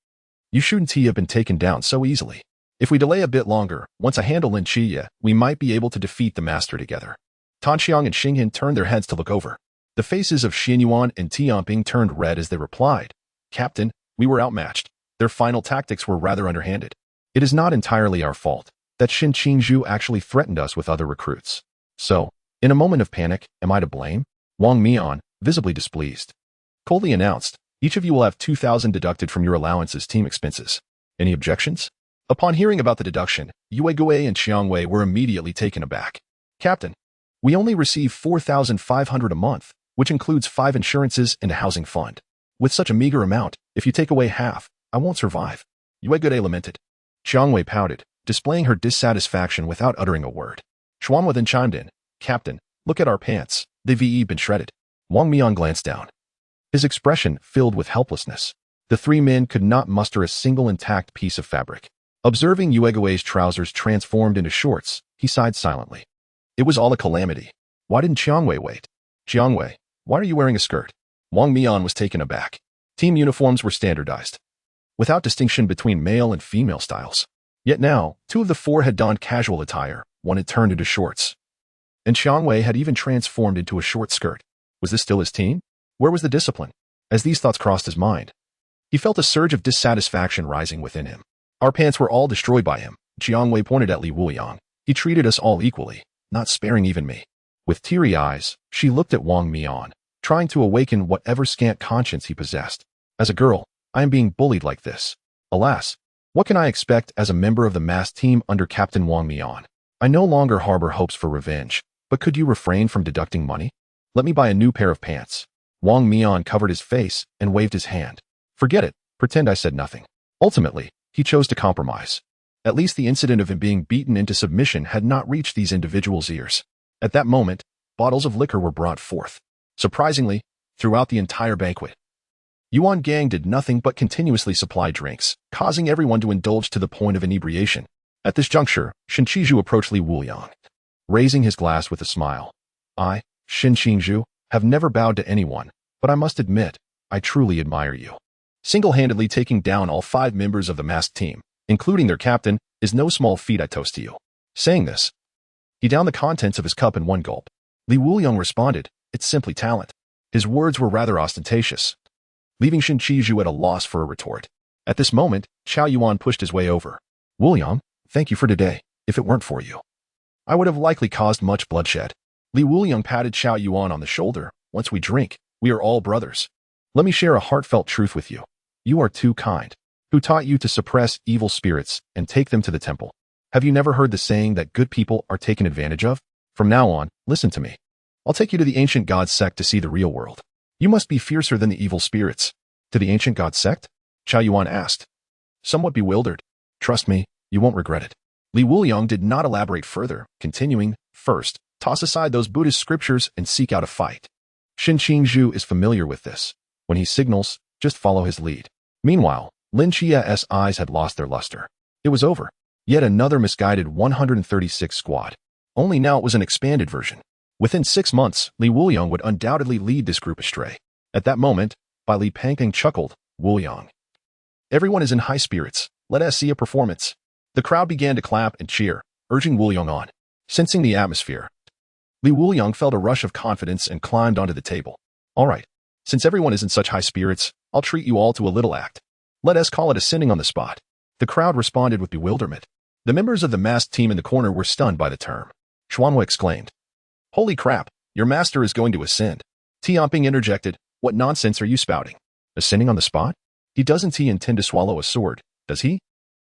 Speaker 1: you shouldn't have been taken down so easily. If we delay a bit longer, once I handle Lin Qiyee, we might be able to defeat the master together." Tanxiang and Xinghan turned their heads to look over. The faces of Xinyuan and Tianping turned red as they replied, "Captain, we were outmatched. Their final tactics were rather underhanded. It is not entirely our fault that Xin Qingzhu actually threatened us with other recruits. So, in a moment of panic, am I to blame?" Wang Mian, visibly displeased, coldly announced, "Each of you will have 2,000 deducted from your allowance as team expenses. Any objections?" Upon hearing about the deduction, Yue Gui and Xiang Wei were immediately taken aback. "Captain, we only receive 4,500 a month, which includes 5 insurances and a housing fund. With such a meager amount, if you take away half, I won't survive." Yue Gui lamented. Xiang Wei pouted, displaying her dissatisfaction without uttering a word. Xuanhua then chimed in, "Captain, look at our pants. They've been shredded." Wang Mian glanced down, his expression filled with helplessness. The 3 men could not muster a single intact piece of fabric. Observing Yue Gui's trousers transformed into shorts, he sighed silently. It was all a calamity. Why didn't Xiang Wei wait? "Xiang Wei, why are you wearing a skirt?" Wang Mian was taken aback. Team uniforms were standardized, without distinction between male and female styles. Yet now, 2 of the 4 had donned casual attire, 1 had turned into shorts. And Xiang Wei had even transformed into a short skirt. Was this still his team? Where was the discipline? As these thoughts crossed his mind, he felt a surge of dissatisfaction rising within him. "Our pants were all destroyed by him." Xiang Wei pointed at Li Wuliang. "He treated us all equally, not sparing even me." With teary eyes, she looked at Wang Mian, trying to awaken whatever scant conscience he possessed. "As a girl, I am being bullied like this. Alas, what can I expect as a member of the masked team under Captain Wang Mian? I no longer harbor hopes for revenge, but could you refrain from deducting money? Let me buy a new pair of pants." Wang Mian covered his face and waved his hand. "Forget it, pretend I said nothing." Ultimately, he chose to compromise. At least the incident of him being beaten into submission had not reached these individuals' ears. At that moment, bottles of liquor were brought forth. Surprisingly, throughout the entire banquet, Yuan Gang did nothing but continuously supply drinks, causing everyone to indulge to the point of inebriation. At this juncture, Xin Qingzhu approached Li Wuliang, raising his glass with a smile. "I, Xin Qingzhu, have never bowed to anyone, but I must admit, I truly admire you. Single-handedly taking down all 5 members of the masked team, including their captain, is no small feat. I toast to you." Saying this, he downed the contents of his cup in 1 gulp. Li Wuliang responded, "It's simply talent." His words were rather ostentatious, leaving Xin Qingzhu at a loss for a retort. At this moment, Qiao Yuan pushed his way over. "Wuliang, thank you for today. If it weren't for you, I would have likely caused much bloodshed." Li Wuliang patted Qiao Yuan on the shoulder. "Once we drink, we are all brothers. Let me share a heartfelt truth with you. You are too kind. Who taught you to suppress evil spirits and take them to the temple? Have you never heard the saying that good people are taken advantage of? From now on, listen to me. I'll take you to the ancient god sect to see the real world. You must be fiercer than the evil spirits." "To the ancient god sect?" Qiao Yuan asked, somewhat bewildered. "Trust me, you won't regret it." Li Wuliang did not elaborate further, continuing, "First, toss aside those Buddhist scriptures and seek out a fight. Xin Qingzhu is familiar with this. When he signals, just follow his lead." Meanwhile, Lin Qiyee's eyes had lost their luster. It was over. Yet another misguided 136 squad. Only now it was an expanded version. Within 6 months, Li Wuliang would undoubtedly lead this group astray. At that moment, Bai Li Pangping chuckled, "Wuliang, everyone is in high spirits. Let us see a performance." The crowd began to clap and cheer, urging Wuliang on. Sensing the atmosphere, Li Wuliang felt a rush of confidence and climbed onto the table. "All right, since everyone is in such high spirits, I'll treat you all to a little act. Let us call it a sitting on the spot." The crowd responded with bewilderment. The members of the masked team in the corner were stunned by the term. Xuanhua exclaimed, "Holy crap, your master is going to ascend." Tianping interjected, "What nonsense are you spouting? Ascending on the spot? He doesn't intend to swallow a sword, does he?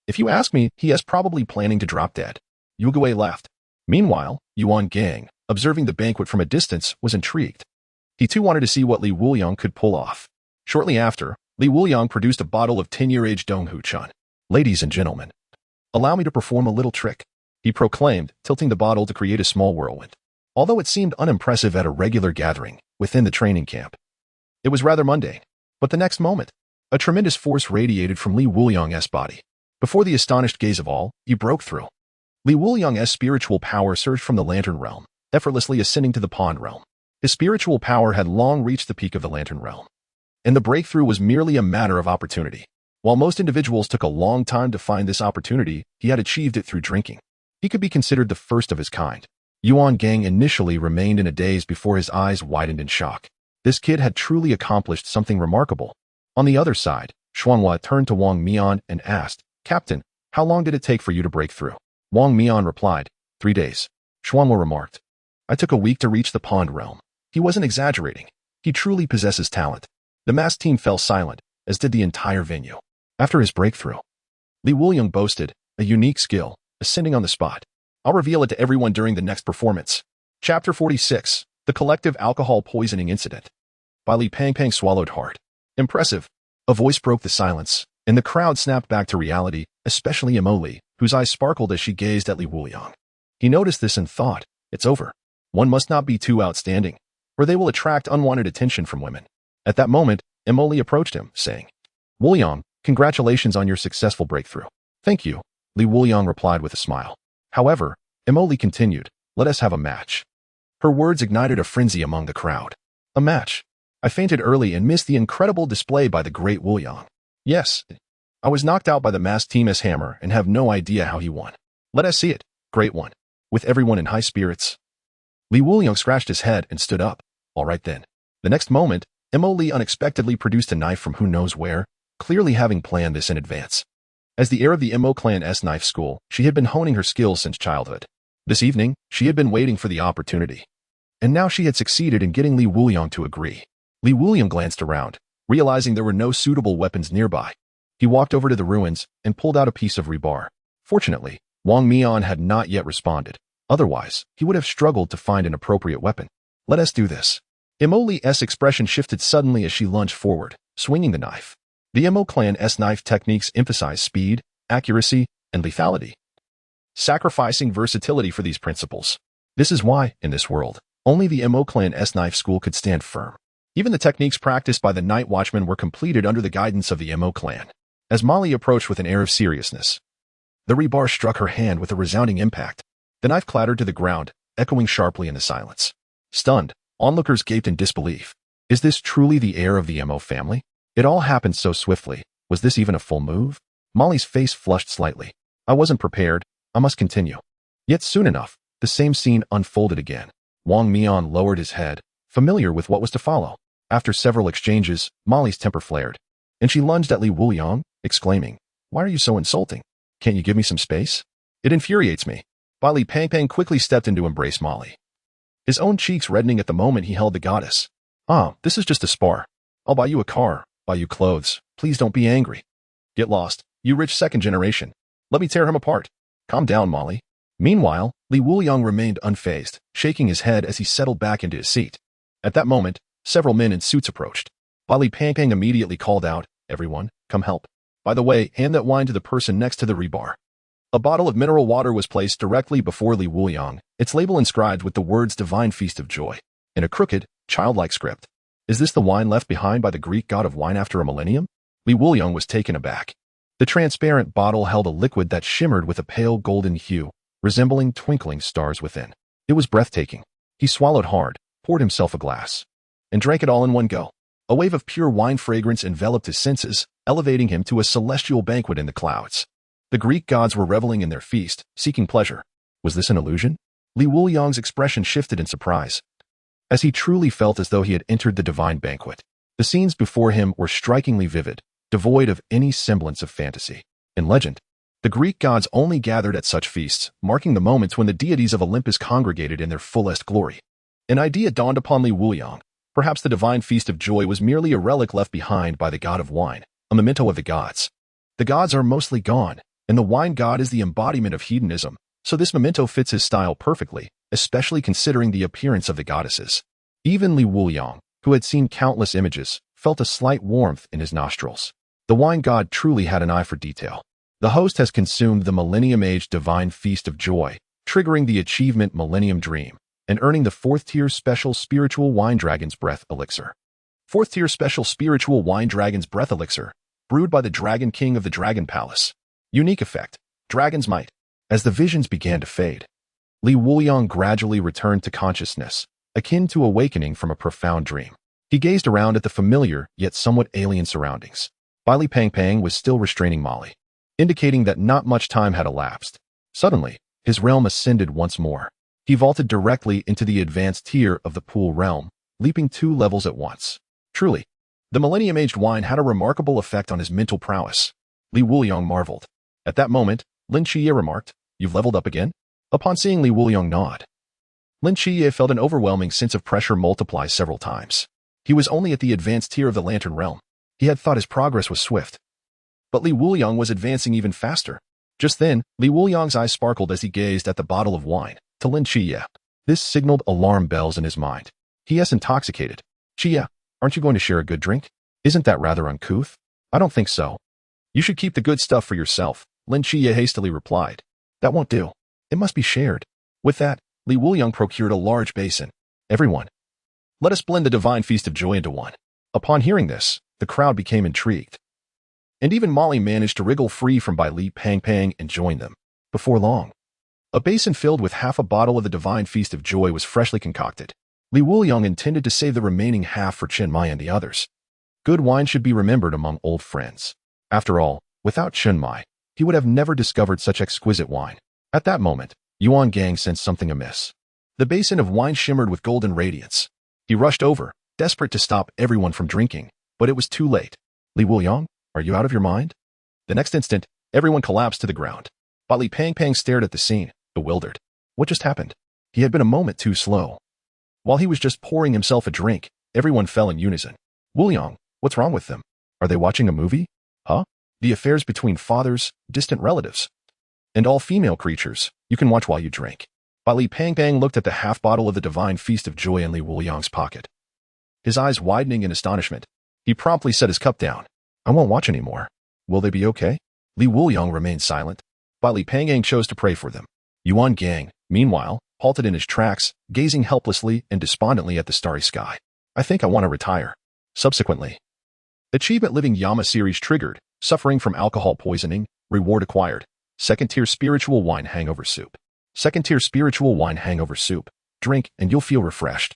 Speaker 1: If you ask me, he is probably planning to drop dead." Yue Gui laughed. Meanwhile, Yuan Gang, observing the banquet from a distance, was intrigued. He too wanted to see what Li Wuliang could pull off. Shortly after, Li Wuliang produced a bottle of 10-year-aged Donghu Chun. "Ladies and gentlemen, allow me to perform a little trick," he proclaimed, tilting the bottle to create a small whirlwind. Although it seemed unimpressive at a regular gathering within the training camp, it was rather mundane. But the next moment, a tremendous force radiated from Li Wuliang's body. Before the astonished gaze of all, he broke through. Li Wuliang's spiritual power surged from the Lantern Realm, effortlessly ascending to the Pond Realm. His spiritual power had long reached the peak of the Lantern Realm, and the breakthrough was merely a matter of opportunity. While most individuals took a long time to find this opportunity, he had achieved it through drinking. He could be considered the first of his kind. Yuan Gang initially remained in a daze before his eyes widened in shock. This kid had truly accomplished something remarkable. On the other side, Xuanhua turned to Wang Mian and asked, "Captain, how long did it take for you to break through?" Wang Mian replied, 3 days. Xuanhua remarked, "I took a week to reach the Pond Realm." He wasn't exaggerating. He truly possesses talent. The masked team fell silent, as did the entire venue. After his breakthrough, Li Wuliang boasted a unique skill, ascending on the spot. "I'll reveal it to everyone during the next performance." Chapter 46, The Collective Alcohol Poisoning Incident. By Li Pangpang swallowed hard. "Impressive." A voice broke the silence, and the crowd snapped back to reality, especially Emoli, whose eyes sparkled as she gazed at Li Wuliang. He noticed this and thought, "It's over. One must not be too outstanding, or they will attract unwanted attention from women." At that moment, Emoli approached him, saying, "Wuliang, congratulations on your successful breakthrough." "Thank you," Li Wuliang replied with a smile. However, Emoli continued, "Let us have a match." Her words ignited a frenzy among the crowd. "A match? I fainted early and missed the incredible display by the great Wuliang. Yes, I was knocked out by the masked team's hammer and have no idea how he won. Let us see it, great one." With everyone in high spirits, Li Wuliang scratched his head and stood up. "All right then." The next moment, Emoli unexpectedly produced a knife from who knows where, clearly having planned this in advance. As the heir of the Mo clan's knife school, she had been honing her skills since childhood. This evening, she had been waiting for the opportunity. And now she had succeeded in getting Li Wuliang to agree. Li Wuliang glanced around, realizing there were no suitable weapons nearby. He walked over to the ruins and pulled out a piece of rebar. Fortunately, Wang Mian had not yet responded. Otherwise, he would have struggled to find an appropriate weapon. "Let us do this." Emoli's expression shifted suddenly as she lunged forward, swinging the knife. The Mo clan's knife techniques emphasize speed, accuracy, and lethality, sacrificing versatility for these principles. This is why, in this world, only the Mo clan's knife school could stand firm. Even the techniques practiced by the Night Watchmen were completed under the guidance of the Mo clan. As Molly approached with an air of seriousness, the rebar struck her hand with a resounding impact. The knife clattered to the ground, echoing sharply in the silence. Stunned, onlookers gaped in disbelief. Is this truly the heir of the Mo family? It all happened so swiftly. Was this even a full move? Molly's face flushed slightly. "I wasn't prepared. I must continue." Yet soon enough, the same scene unfolded again. Wang Mian lowered his head, familiar with what was to follow. After several exchanges, Molly's temper flared, and she lunged at Li Wuliang, exclaiming, "Why are you so insulting? Can't you give me some space? It infuriates me." Li Pangpang quickly stepped in to embrace Molly, his own cheeks reddening at the moment he held the goddess. "Ah, this is just a spar. I'll buy you a car, buy you clothes. Please don't be angry. Get lost, you rich second generation. Let me tear him apart." "Calm down, Molly." Meanwhile, Li Wuliang remained unfazed, shaking his head as he settled back into his seat. At that moment, several men in suits approached. Li Pangpang immediately called out, "Everyone, come help. By the way, hand that wine to the person next to the rebar." A bottle of mineral water was placed directly before Li Wuliang, its label inscribed with the words "Divine Feast of Joy" in a crooked, childlike script. "Is this the wine left behind by the Greek god of wine after a millennium?" Li Wuliang was taken aback. The transparent bottle held a liquid that shimmered with a pale golden hue, resembling twinkling stars within. It was breathtaking. He swallowed hard, poured himself a glass, and drank it all in one go. A wave of pure wine fragrance enveloped his senses, elevating him to a celestial banquet in the clouds. The Greek gods were reveling in their feast, seeking pleasure. Was this an illusion? Li Wuliang's expression shifted in surprise, as he truly felt as though he had entered the divine banquet. The scenes before him were strikingly vivid, devoid of any semblance of fantasy. In legend, the Greek gods only gathered at such feasts, marking the moments when the deities of Olympus congregated in their fullest glory. An idea dawned upon Li Wuliang. Perhaps the divine feast of joy was merely a relic left behind by the god of wine, a memento of the gods. The gods are mostly gone, and the wine god is the embodiment of hedonism, so this memento fits his style perfectly, especially considering the appearance of the goddesses. Even Li Wuliang, who had seen countless images, felt a slight warmth in his nostrils. The wine god truly had an eye for detail. The host has consumed the Millennium-Age Divine Feast of Joy, triggering the achievement Millennium Dream, and earning the 4th tier Special Spiritual Wine Dragon's Breath Elixir. 4th tier Special Spiritual Wine Dragon's Breath Elixir, brewed by the Dragon King of the Dragon Palace. Unique effect, Dragon's Might. As the visions began to fade, Wuliang gradually returned to consciousness, akin to awakening from a profound dream. He gazed around at the familiar yet somewhat alien surroundings. Li Pangpang was still restraining Molly, indicating that not much time had elapsed. Suddenly, his realm ascended once more. He vaulted directly into the advanced tier of the pool realm, leaping 2 levels at once. Truly, the Millennium-Aged wine had a remarkable effect on his mental prowess. Wuliang marveled. At that moment, Lin Qiyee remarked, "You've leveled up again?" Upon seeing Wuliang nod, Lin Qiyee felt an overwhelming sense of pressure multiply several times. He was only at the advanced tier of the Lantern realm. He had thought his progress was swift. But Wuliang was advancing even faster. Just then, Wuliang's eyes sparkled as he gazed at the bottle of wine. To Lin Qiyee, this signaled alarm bells in his mind. He is intoxicated. "Qiyee, aren't you going to share a good drink? Isn't that rather uncouth?" "I don't think so. You should keep the good stuff for yourself," Lin Qiyee hastily replied. "That won't do. It must be shared." With that, Wuliang procured a large basin. "Everyone, let us blend the Divine Feast of Joy into one." Upon hearing this, the crowd became intrigued. And even Molly managed to wriggle free from Li Pangpang and join them. Before long, a basin filled with half a bottle of the Divine Feast of Joy was freshly concocted. Wuliang intended to save the remaining half for Chen Mai and the others. Good wine should be remembered among old friends. After all, without Chen Mai, he would have never discovered such exquisite wine. At that moment, Yuan Gang sensed something amiss. The basin of wine shimmered with golden radiance. He rushed over, desperate to stop everyone from drinking, but it was too late. "Wuliang, are you out of your mind?" The next instant, everyone collapsed to the ground. Li Pangpang stared at the scene, bewildered. What just happened? He had been a moment too slow. While he was just pouring himself a drink, everyone fell in unison. "Wuliang, what's wrong with them? Are they watching a movie? Huh? The affairs between fathers, distant relatives, and all female creatures, you can watch while you drink." Li Pangpang looked at the half bottle of the Divine Feast of Joy in Wuliang's pocket. His eyes widening in astonishment, he promptly set his cup down. "I won't watch anymore. Will they be okay?" Wuliang remained silent. Li Pangpang chose to pray for them. Yuan Gang, meanwhile, halted in his tracks, gazing helplessly and despondently at the starry sky. "I think I want to retire." Subsequently, achievement Living Yama series triggered, suffering from alcohol poisoning, reward acquired. 2nd tier Spiritual Wine Hangover Soup. 2nd tier Spiritual Wine Hangover Soup. Drink and you'll feel refreshed.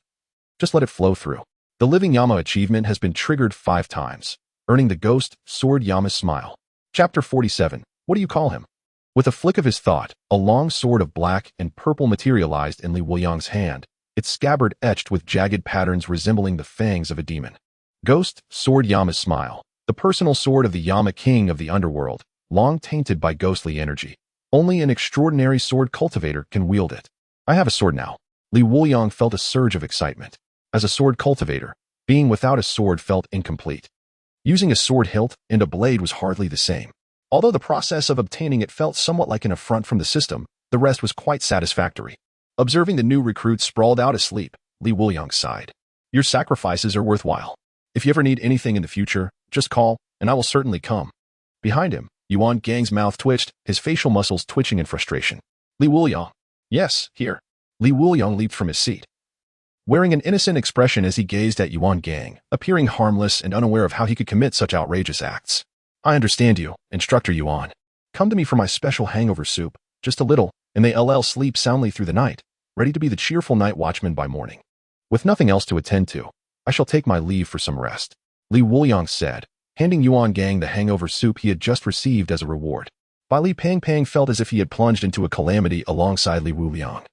Speaker 1: Just let it flow through. The Living Yama achievement has been triggered 5 times, earning the Ghost Sword Yama's smile. Chapter 47. What do you call him? With a flick of his thought, a long sword of black and purple materialized in Wuliang's hand, its scabbard etched with jagged patterns resembling the fangs of a demon. Ghost Sword Yama's smile. The personal sword of the Yama King of the Underworld, long tainted by ghostly energy. Only an extraordinary sword cultivator can wield it. "I have a sword now." Wuliang felt a surge of excitement. As a sword cultivator, being without a sword felt incomplete. Using a sword hilt and a blade was hardly the same. Although the process of obtaining it felt somewhat like an affront from the system, the rest was quite satisfactory. Observing the new recruit sprawled out asleep, Wuliang sighed. "Your sacrifices are worthwhile. If you ever need anything in the future, just call, and I will certainly come." Behind him, Yuan Gang's mouth twitched, his facial muscles twitching in frustration. "Wuliang." "Yes, here." Wuliang leaped from his seat, wearing an innocent expression as he gazed at Yuan Gang, appearing harmless and unaware of how he could commit such outrageous acts. "I understand you, Instructor Yuan. Come to me for my special hangover soup, just a little, and they sleep soundly through the night, ready to be the cheerful night watchman by morning. With nothing else to attend to, I shall take my leave for some rest," Wuliang said, handing Yuan Gang the hangover soup he had just received as a reward. Li Pangpang felt as if he had plunged into a calamity alongside Wuliang.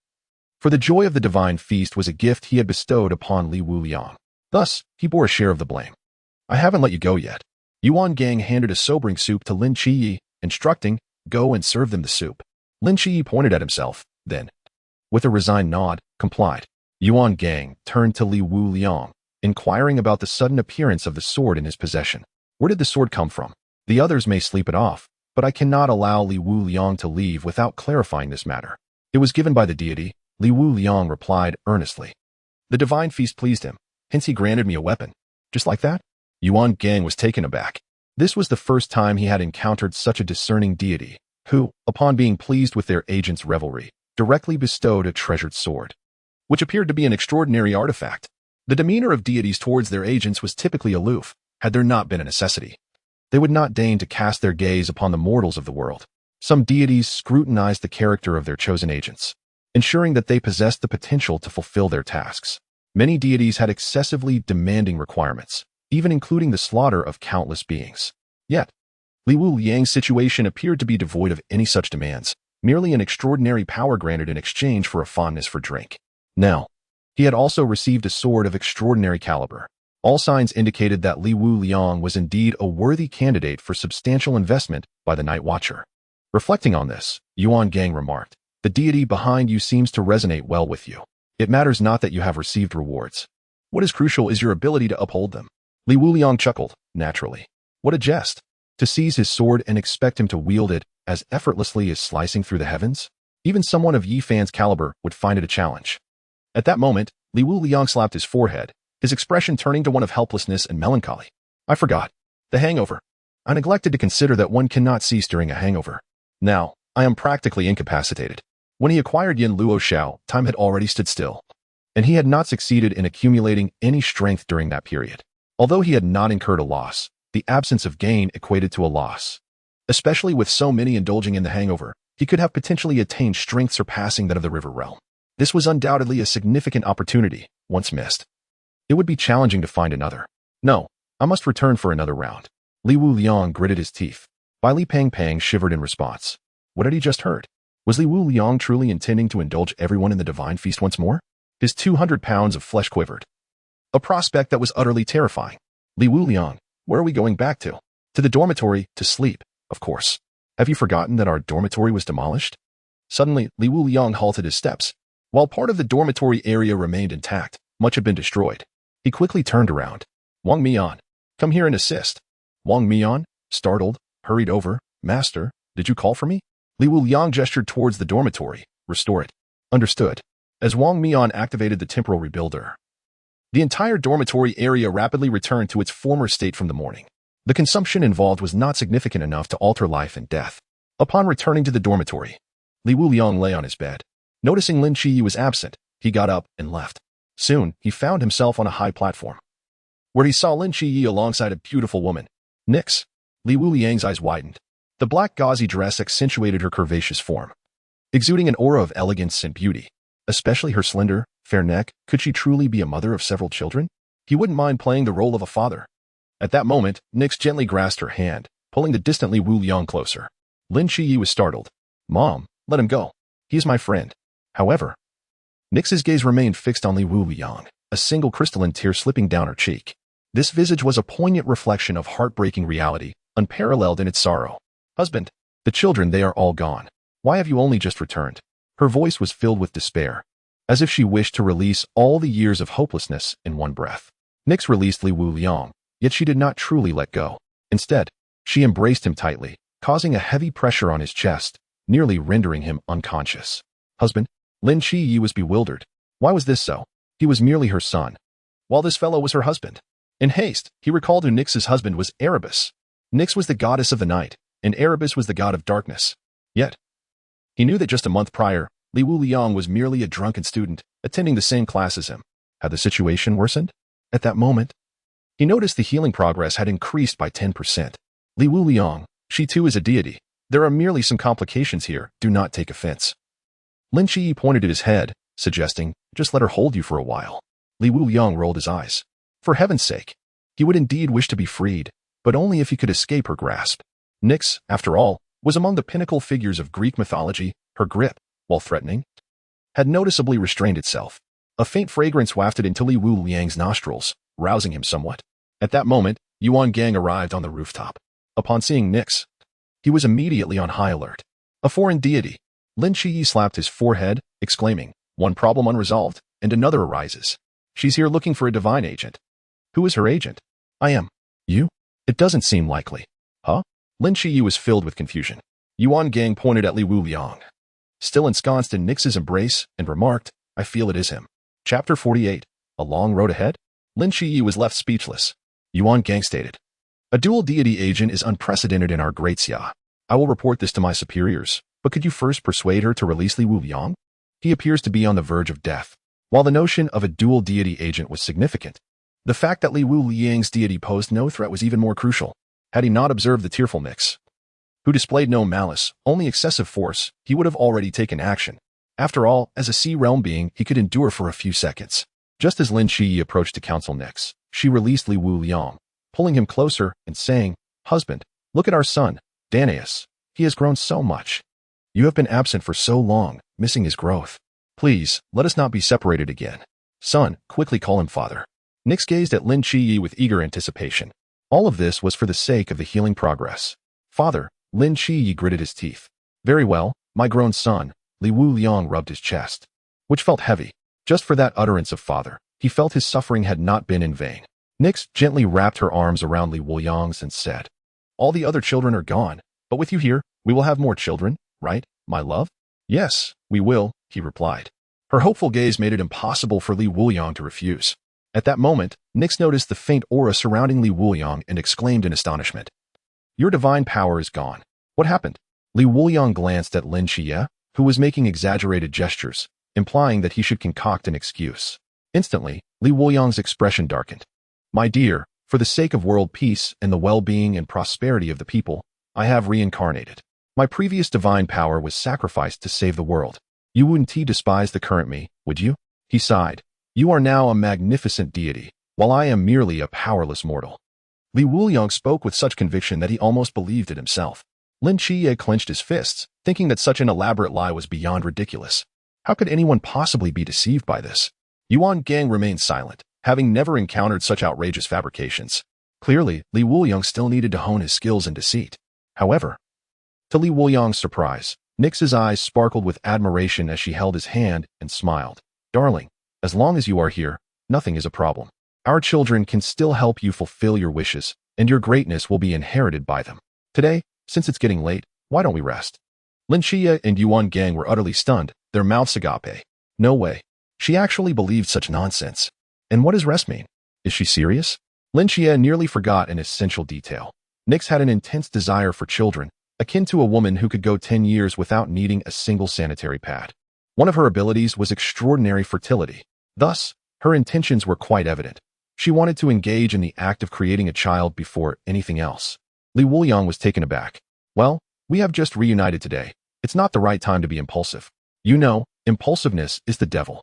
Speaker 1: For the joy of the divine feast was a gift he had bestowed upon Wuliang. Thus, he bore a share of the blame. "I haven't let you go yet." Yuan Gang handed a sobering soup to Lin Qiyee, instructing, "Go and serve them the soup." Lin Qiyee pointed at himself, then, with a resigned nod, complied. Yuan Gang turned to Wuliang, inquiring about the sudden appearance of the sword in his possession. "Where did the sword come from? The others may sleep it off, but I cannot allow Wuliang to leave without clarifying this matter." "It was given by the deity," Wuliang replied earnestly. "The divine feast pleased him, hence he granted me a weapon." "Just like that?" Wuliang was taken aback. This was the first time he had encountered such a discerning deity, who, upon being pleased with their agent's revelry, directly bestowed a treasured sword, which appeared to be an extraordinary artifact. The demeanor of deities towards their agents was typically aloof, had there not been a necessity. They would not deign to cast their gaze upon the mortals of the world. Some deities scrutinized the character of their chosen agents, ensuring that they possessed the potential to fulfill their tasks. Many deities had excessively demanding requirements, even including the slaughter of countless beings. Yet, Wuliang's situation appeared to be devoid of any such demands, merely an extraordinary power granted in exchange for a fondness for drink. Now, he had also received a sword of extraordinary caliber. All signs indicated that Wuliang was indeed a worthy candidate for substantial investment by the Night Watcher. Reflecting on this, Wuliang remarked, "The deity behind you seems to resonate well with you. It matters not that you have received rewards. What is crucial is your ability to uphold them." Wuliang chuckled, naturally. What a jest! To seize his sword and expect him to wield it as effortlessly as slicing through the heavens? Even someone of Yi Fan's caliber would find it a challenge. At that moment, Wuliang slapped his forehead, his expression turning to one of helplessness and melancholy. "I forgot. The hangover. I neglected to consider that one cannot cease during a hangover. Now, I am practically incapacitated." When he acquired Yin Luo Xiao, time had already stood still, and he had not succeeded in accumulating any strength during that period. Although he had not incurred a loss, the absence of gain equated to a loss. Especially with so many indulging in the hangover, he could have potentially attained strength surpassing that of the river realm. This was undoubtedly a significant opportunity, once missed. It would be challenging to find another. No, I must return for another round. Wuliang gritted his teeth. Li Pang shivered in response. What had he just heard? Was Wuliang truly intending to indulge everyone in the divine feast once more? His 200 pounds of flesh quivered. A prospect that was utterly terrifying. Wuliang, where are we going back to? To the dormitory, to sleep, of course. Have you forgotten that our dormitory was demolished? Suddenly, Wuliang halted his steps. While part of the dormitory area remained intact, much had been destroyed. He quickly turned around. Wang Mian, come here and assist. Wang Mian, startled, hurried over. Master, did you call for me? Wuliang gestured towards the dormitory. Restore it. Understood. As Wang Mian activated the temporal rebuilder, the entire dormitory area rapidly returned to its former state from the morning. The consumption involved was not significant enough to alter life and death. Upon returning to the dormitory, Wuliang lay on his bed. Noticing Lin Qiyee was absent, he got up and left. Soon, he found himself on a high platform, where he saw Lin Qiyee alongside a beautiful woman. Nix. Wuliang's eyes widened. The black gauzy dress accentuated her curvaceous form, exuding an aura of elegance and beauty, especially her slender, fair neck. Could she truly be a mother of several children? He wouldn't mind playing the role of a father. At that moment, Nix gently grasped her hand, pulling the distant Wuliang closer. Lin Qiyee was startled. Mom, let him go. He is my friend. However, Nix's gaze remained fixed on Wuliang, a single crystalline tear slipping down her cheek. This visage was a poignant reflection of heartbreaking reality, unparalleled in its sorrow. Husband, the children, they are all gone. Why have you only just returned? Her voice was filled with despair, as if she wished to release all the years of hopelessness in one breath. Nix released Wuliang, yet she did not truly let go. Instead, she embraced him tightly, causing a heavy pressure on his chest, nearly rendering him unconscious. Husband, Lin Qiyee was bewildered. Why was this so? He was merely her son, while this fellow was her husband. In haste, he recalled who Nix's husband was. Erebus. Nix was the goddess of the night, and Erebus was the god of darkness. Yet, he knew that just a month prior, Wuliang was merely a drunken student, attending the same class as him. Had the situation worsened? At that moment, he noticed the healing progress had increased by 10%. Wuliang, she too is a deity. There are merely some complications here, do not take offense. Lin Qiyee pointed at his head, suggesting, just let her hold you for a while. Wuliang rolled his eyes. For heaven's sake, he would indeed wish to be freed, but only if he could escape her grasp. Nix, after all, was among the pinnacle figures of Greek mythology. Her grip, while threatening, had noticeably restrained itself. A faint fragrance wafted into Wuliang's nostrils, rousing him somewhat. At that moment, Wuliang arrived on the rooftop. Upon seeing Nix, he was immediately on high alert. A foreign deity. Lin Qiyee slapped his forehead, exclaiming, one problem unresolved, and another arises. She's here looking for a divine agent. Who is her agent? I am. You? It doesn't seem likely. Huh? Lin Qiyee was filled with confusion. Wuliang pointed at Wuliang, still ensconced in Nix's embrace, and remarked, I feel it is him. Chapter 48. A long road ahead? Lin Qiyee was left speechless. Yuan Gang stated. A dual deity agent is unprecedented in our great Xia. I will report this to my superiors, but could you first persuade her to release Li Wuliang? He appears to be on the verge of death. While the notion of a dual deity agent was significant, the fact that Li Wuliang's deity posed no threat was even more crucial. Had he not observed the tearful Nix, who displayed no malice, only excessive force, he would have already taken action. After all, as a sea realm being, he could endure for a few seconds. Just as Lin Qiyee approached to counsel Nix, she released Li Wuliang, pulling him closer and saying, "Husband, look at our son, Danaeus. He has grown so much. You have been absent for so long, missing his growth. Please, let us not be separated again. Son, quickly call him father." Nix gazed at Lin Qiyee with eager anticipation. All of this was for the sake of the healing progress. "Father," Lin Qiyee gritted his teeth. "Very well, my grown son." Li Wuliang rubbed his chest, which felt heavy. Just for that utterance of father, he felt his suffering had not been in vain. Nix gently wrapped her arms around Li Wuliang's and said, "All the other children are gone, but with you here, we will have more children, right, my love?" "Yes, we will," he replied. Her hopeful gaze made it impossible for Li Wuliang to refuse. At that moment, Nix noticed the faint aura surrounding Li Wuliang and exclaimed in astonishment, "Your divine power is gone. What happened?" Li Wuliang glanced at Lin Qiyee, who was making exaggerated gestures, implying that he should concoct an excuse. Instantly, Li Wuliang's expression darkened. "My dear, for the sake of world peace and the well-being and prosperity of the people, I have reincarnated. My previous divine power was sacrificed to save the world. You wouldn't despise the current me, would you?" He sighed. "You are now a magnificent deity, while I am merely a powerless mortal." Li Wuliang spoke with such conviction that he almost believed it himself. Lin Qiyee clenched his fists, thinking that such an elaborate lie was beyond ridiculous. How could anyone possibly be deceived by this? Yuan Gang remained silent, having never encountered such outrageous fabrications. Clearly, Li Wuliang still needed to hone his skills in deceit. However, to Li Wuliang's surprise, Nix's eyes sparkled with admiration as she held his hand and smiled. "Darling, as long as you are here, nothing is a problem. Our children can still help you fulfill your wishes, and your greatness will be inherited by them. Today, since it's getting late, why don't we rest?" Lin Qiyee and Yuan Gang were utterly stunned, their mouths agape. No way. She actually believed such nonsense. And what does rest mean? Is she serious? Lin Qiyee nearly forgot an essential detail. Nix had an intense desire for children, akin to a woman who could go 10 years without needing a single sanitary pad. One of her abilities was extraordinary fertility. Thus, her intentions were quite evident. She wanted to engage in the act of creating a child before anything else. Li Wuliang was taken aback. "Well, we have just reunited today. It's not the right time to be impulsive. You know, impulsiveness is the devil."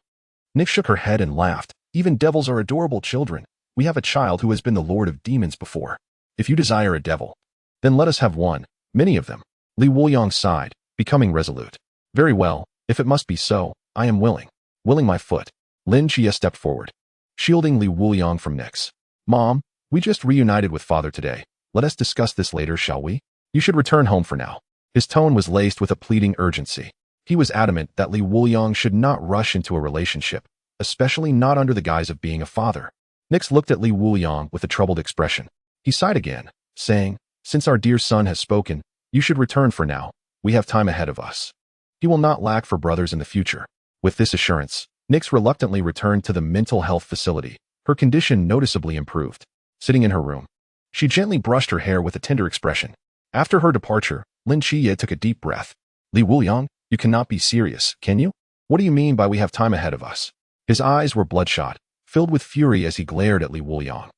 Speaker 1: Nix shook her head and laughed. "Even devils are adorable children. We have a child who has been the lord of demons before. If you desire a devil, then let us have one, many of them." Li Wuliang sighed, becoming resolute. "Very well, if it must be so, I am willing." Willing my foot. Lin Qiyee stepped forward, shielding Li Wuliang from Nix. "Mom, we just reunited with father today. Let us discuss this later, shall we? You should return home for now." His tone was laced with a pleading urgency. He was adamant that Li Wuliang should not rush into a relationship, especially not under the guise of being a father. Nix looked at Li Wuliang with a troubled expression. He sighed again, saying, "Since our dear son has spoken, you should return for now. We have time ahead of us. He will not lack for brothers in the future." With this assurance, Nix reluctantly returned to the mental health facility. Her condition noticeably improved. Sitting in her room, she gently brushed her hair with a tender expression. After her departure, Lin Qiyee took a deep breath. "Li Wuliang, you cannot be serious, can you? What do you mean by we have time ahead of us?" His eyes were bloodshot, filled with fury as he glared at Li Wuliang,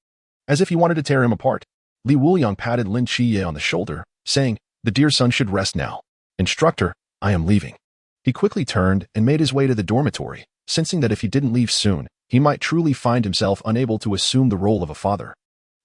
Speaker 1: as if he wanted to tear him apart. Li Wuliang patted Lin Qiyee on the shoulder, saying, "The dear son should rest now. Instructor, I am leaving." He quickly turned and made his way to the dormitory, sensing that if he didn't leave soon, he might truly find himself unable to assume the role of a father.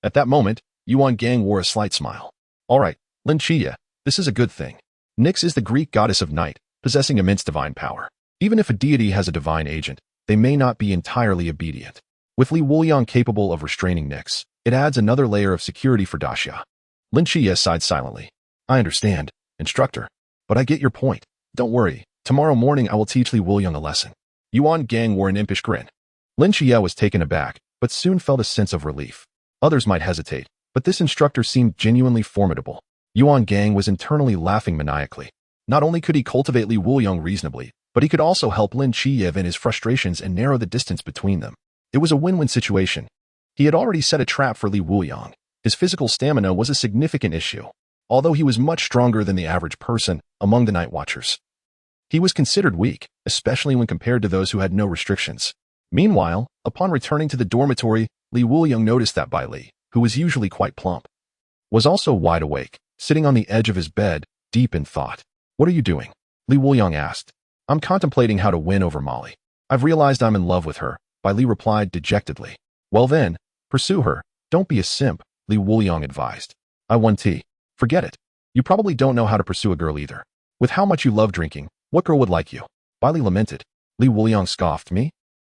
Speaker 1: At that moment, Yuan Gang wore a slight smile. "All right, Lin Qiyee, this is a good thing. Nix is the Greek goddess of night, possessing immense divine power. Even if a deity has a divine agent, they may not be entirely obedient. With Li Wuliang capable of restraining Nix, it adds another layer of security for Daxia." Lin Qiyee sighed silently. "I understand, instructor, but I get your point. Don't worry, tomorrow morning I will teach Li Wuliang a lesson." Yuan Gang wore an impish grin. Lin Qiyee was taken aback, but soon felt a sense of relief. Others might hesitate, but this instructor seemed genuinely formidable. Yuan Gang was internally laughing maniacally. Not only could he cultivate Li Wuliang reasonably, but he could also help Lin Qiyee in his frustrations and narrow the distance between them. It was a win-win situation. He had already set a trap for Li Wuliang. His physical stamina was a significant issue, although he was much stronger than the average person among the Night Watchers. He was considered weak, especially when compared to those who had no restrictions. Meanwhile, upon returning to the dormitory, Li Wuliang noticed that Bai Li, who was usually quite plump, was also wide awake, sitting on the edge of his bed, deep in thought. "What are you doing?" Li Wuliang asked. "I'm contemplating how to win over Molly. I've realized I'm in love with her," Bai Li replied dejectedly. "Well then, pursue her. Don't be a simp," Li Wuliang advised. "I won tea. Forget it. You probably don't know how to pursue a girl either. With how much you love drinking, what girl would like you?" Bai Li lamented. Li Wuliang scoffed. "Me?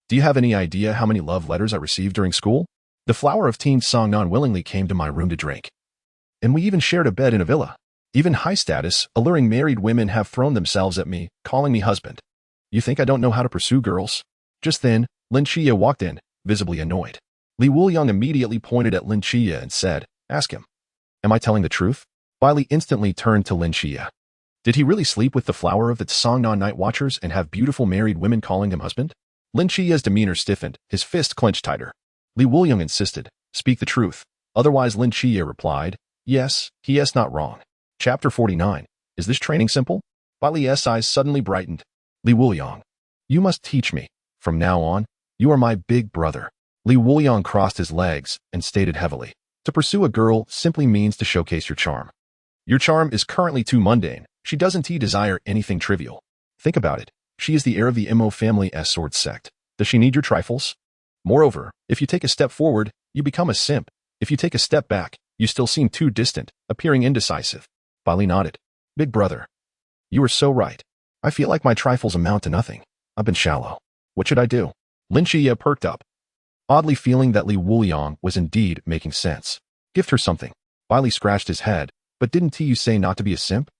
Speaker 1: Do you have any idea how many love letters I received during school? The flower of teen song non-willingly came to my room to drink. And we even shared a bed in a villa. Even high-status, alluring married women have thrown themselves at me, calling me husband. You think I don't know how to pursue girls?" Just then, Lin Qiyee walked in, visibly annoyed. Li Wuliang immediately pointed at Lin Qiyee and said, "Ask him. Am I telling the truth?" Bai Li instantly turned to Lin Qiyee. Did he really sleep with the flower of the Songnan Night Watchers and have beautiful married women calling him husband? Lin Qiyee's demeanor stiffened, his fist clenched tighter. Li Wuliang insisted, "Speak the truth." Otherwise, Lin Qiyee replied, "Yes, he is not wrong." Chapter 49. Is this training simple? Bai Li's eyes suddenly brightened. "Li Wuliang, you must teach me. From now on, you are my big brother." Li Wuliang crossed his legs and stated heavily, "To pursue a girl simply means to showcase your charm. Your charm is currently too mundane. She doesn't desire anything trivial. Think about it. She is the heir of the Mo family's sword sect. Does she need your trifles? Moreover, if you take a step forward, you become a simp. If you take a step back, you still seem too distant, appearing indecisive." Bai Li nodded. "Big brother, you are so right. I feel like my trifles amount to nothing. I've been shallow. What should I do?" Lin Qiyee perked up, oddly feeling that Li Wuliang was indeed making sense. "Gift her something." Bai Li scratched his head. "But didn't you say not to be a simp?"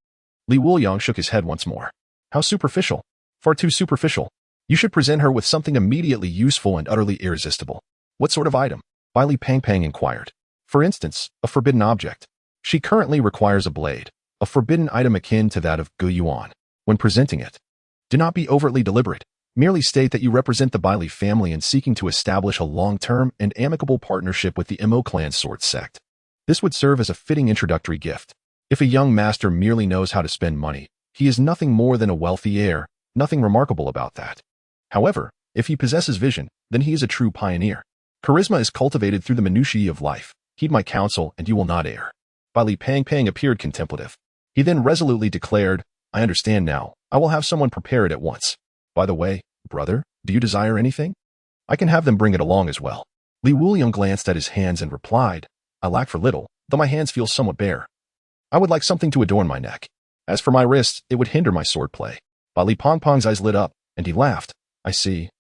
Speaker 1: Li Wuliang shook his head once more. "How superficial. Far too superficial. You should present her with something immediately useful and utterly irresistible." "What sort of item?" Bai Li Pang inquired. "For instance, a forbidden object. She currently requires a blade, a forbidden item akin to that of Gu Yuan. When presenting it, do not be overtly deliberate. Merely state that you represent the Bai Li family in seeking to establish a long-term and amicable partnership with the Mo clan sword sect. This would serve as a fitting introductory gift. If a young master merely knows how to spend money, he is nothing more than a wealthy heir, nothing remarkable about that. However, if he possesses vision, then he is a true pioneer. Charisma is cultivated through the minutiae of life. Heed my counsel and you will not err." Bai Li Pang appeared contemplative. He then resolutely declared, "I understand now. I will have someone prepare it at once. By the way, brother, do you desire anything? I can have them bring it along as well." Li Wuliang glanced at his hands and replied, "I lack for little, though my hands feel somewhat bare. I would like something to adorn my neck. As for my wrists, it would hinder my swordplay." Bai Li Pong's eyes lit up, and he laughed. I see.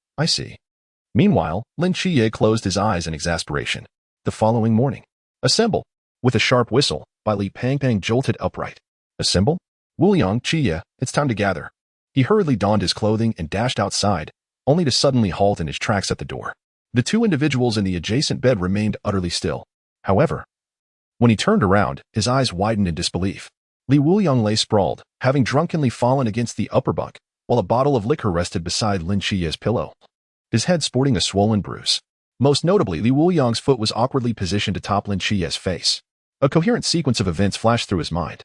Speaker 1: Meanwhile, Lin Qiyee closed his eyes in exasperation. The following morning, "Assemble!" With a sharp whistle, Bai Li Pang jolted upright. "Assemble? Wuliang, Qiyue, it's time to gather." He hurriedly donned his clothing and dashed outside, only to suddenly halt in his tracks at the door. The two individuals in the adjacent bed remained utterly still. However, when he turned around, his eyes widened in disbelief. Li Wuliang lay sprawled, having drunkenly fallen against the upper bunk, while a bottle of liquor rested beside Lin Qiyee's pillow, his head sporting a swollen bruise. Most notably, Li Wuliang's foot was awkwardly positioned atop Lin Qiyee's face. A coherent sequence of events flashed through his mind.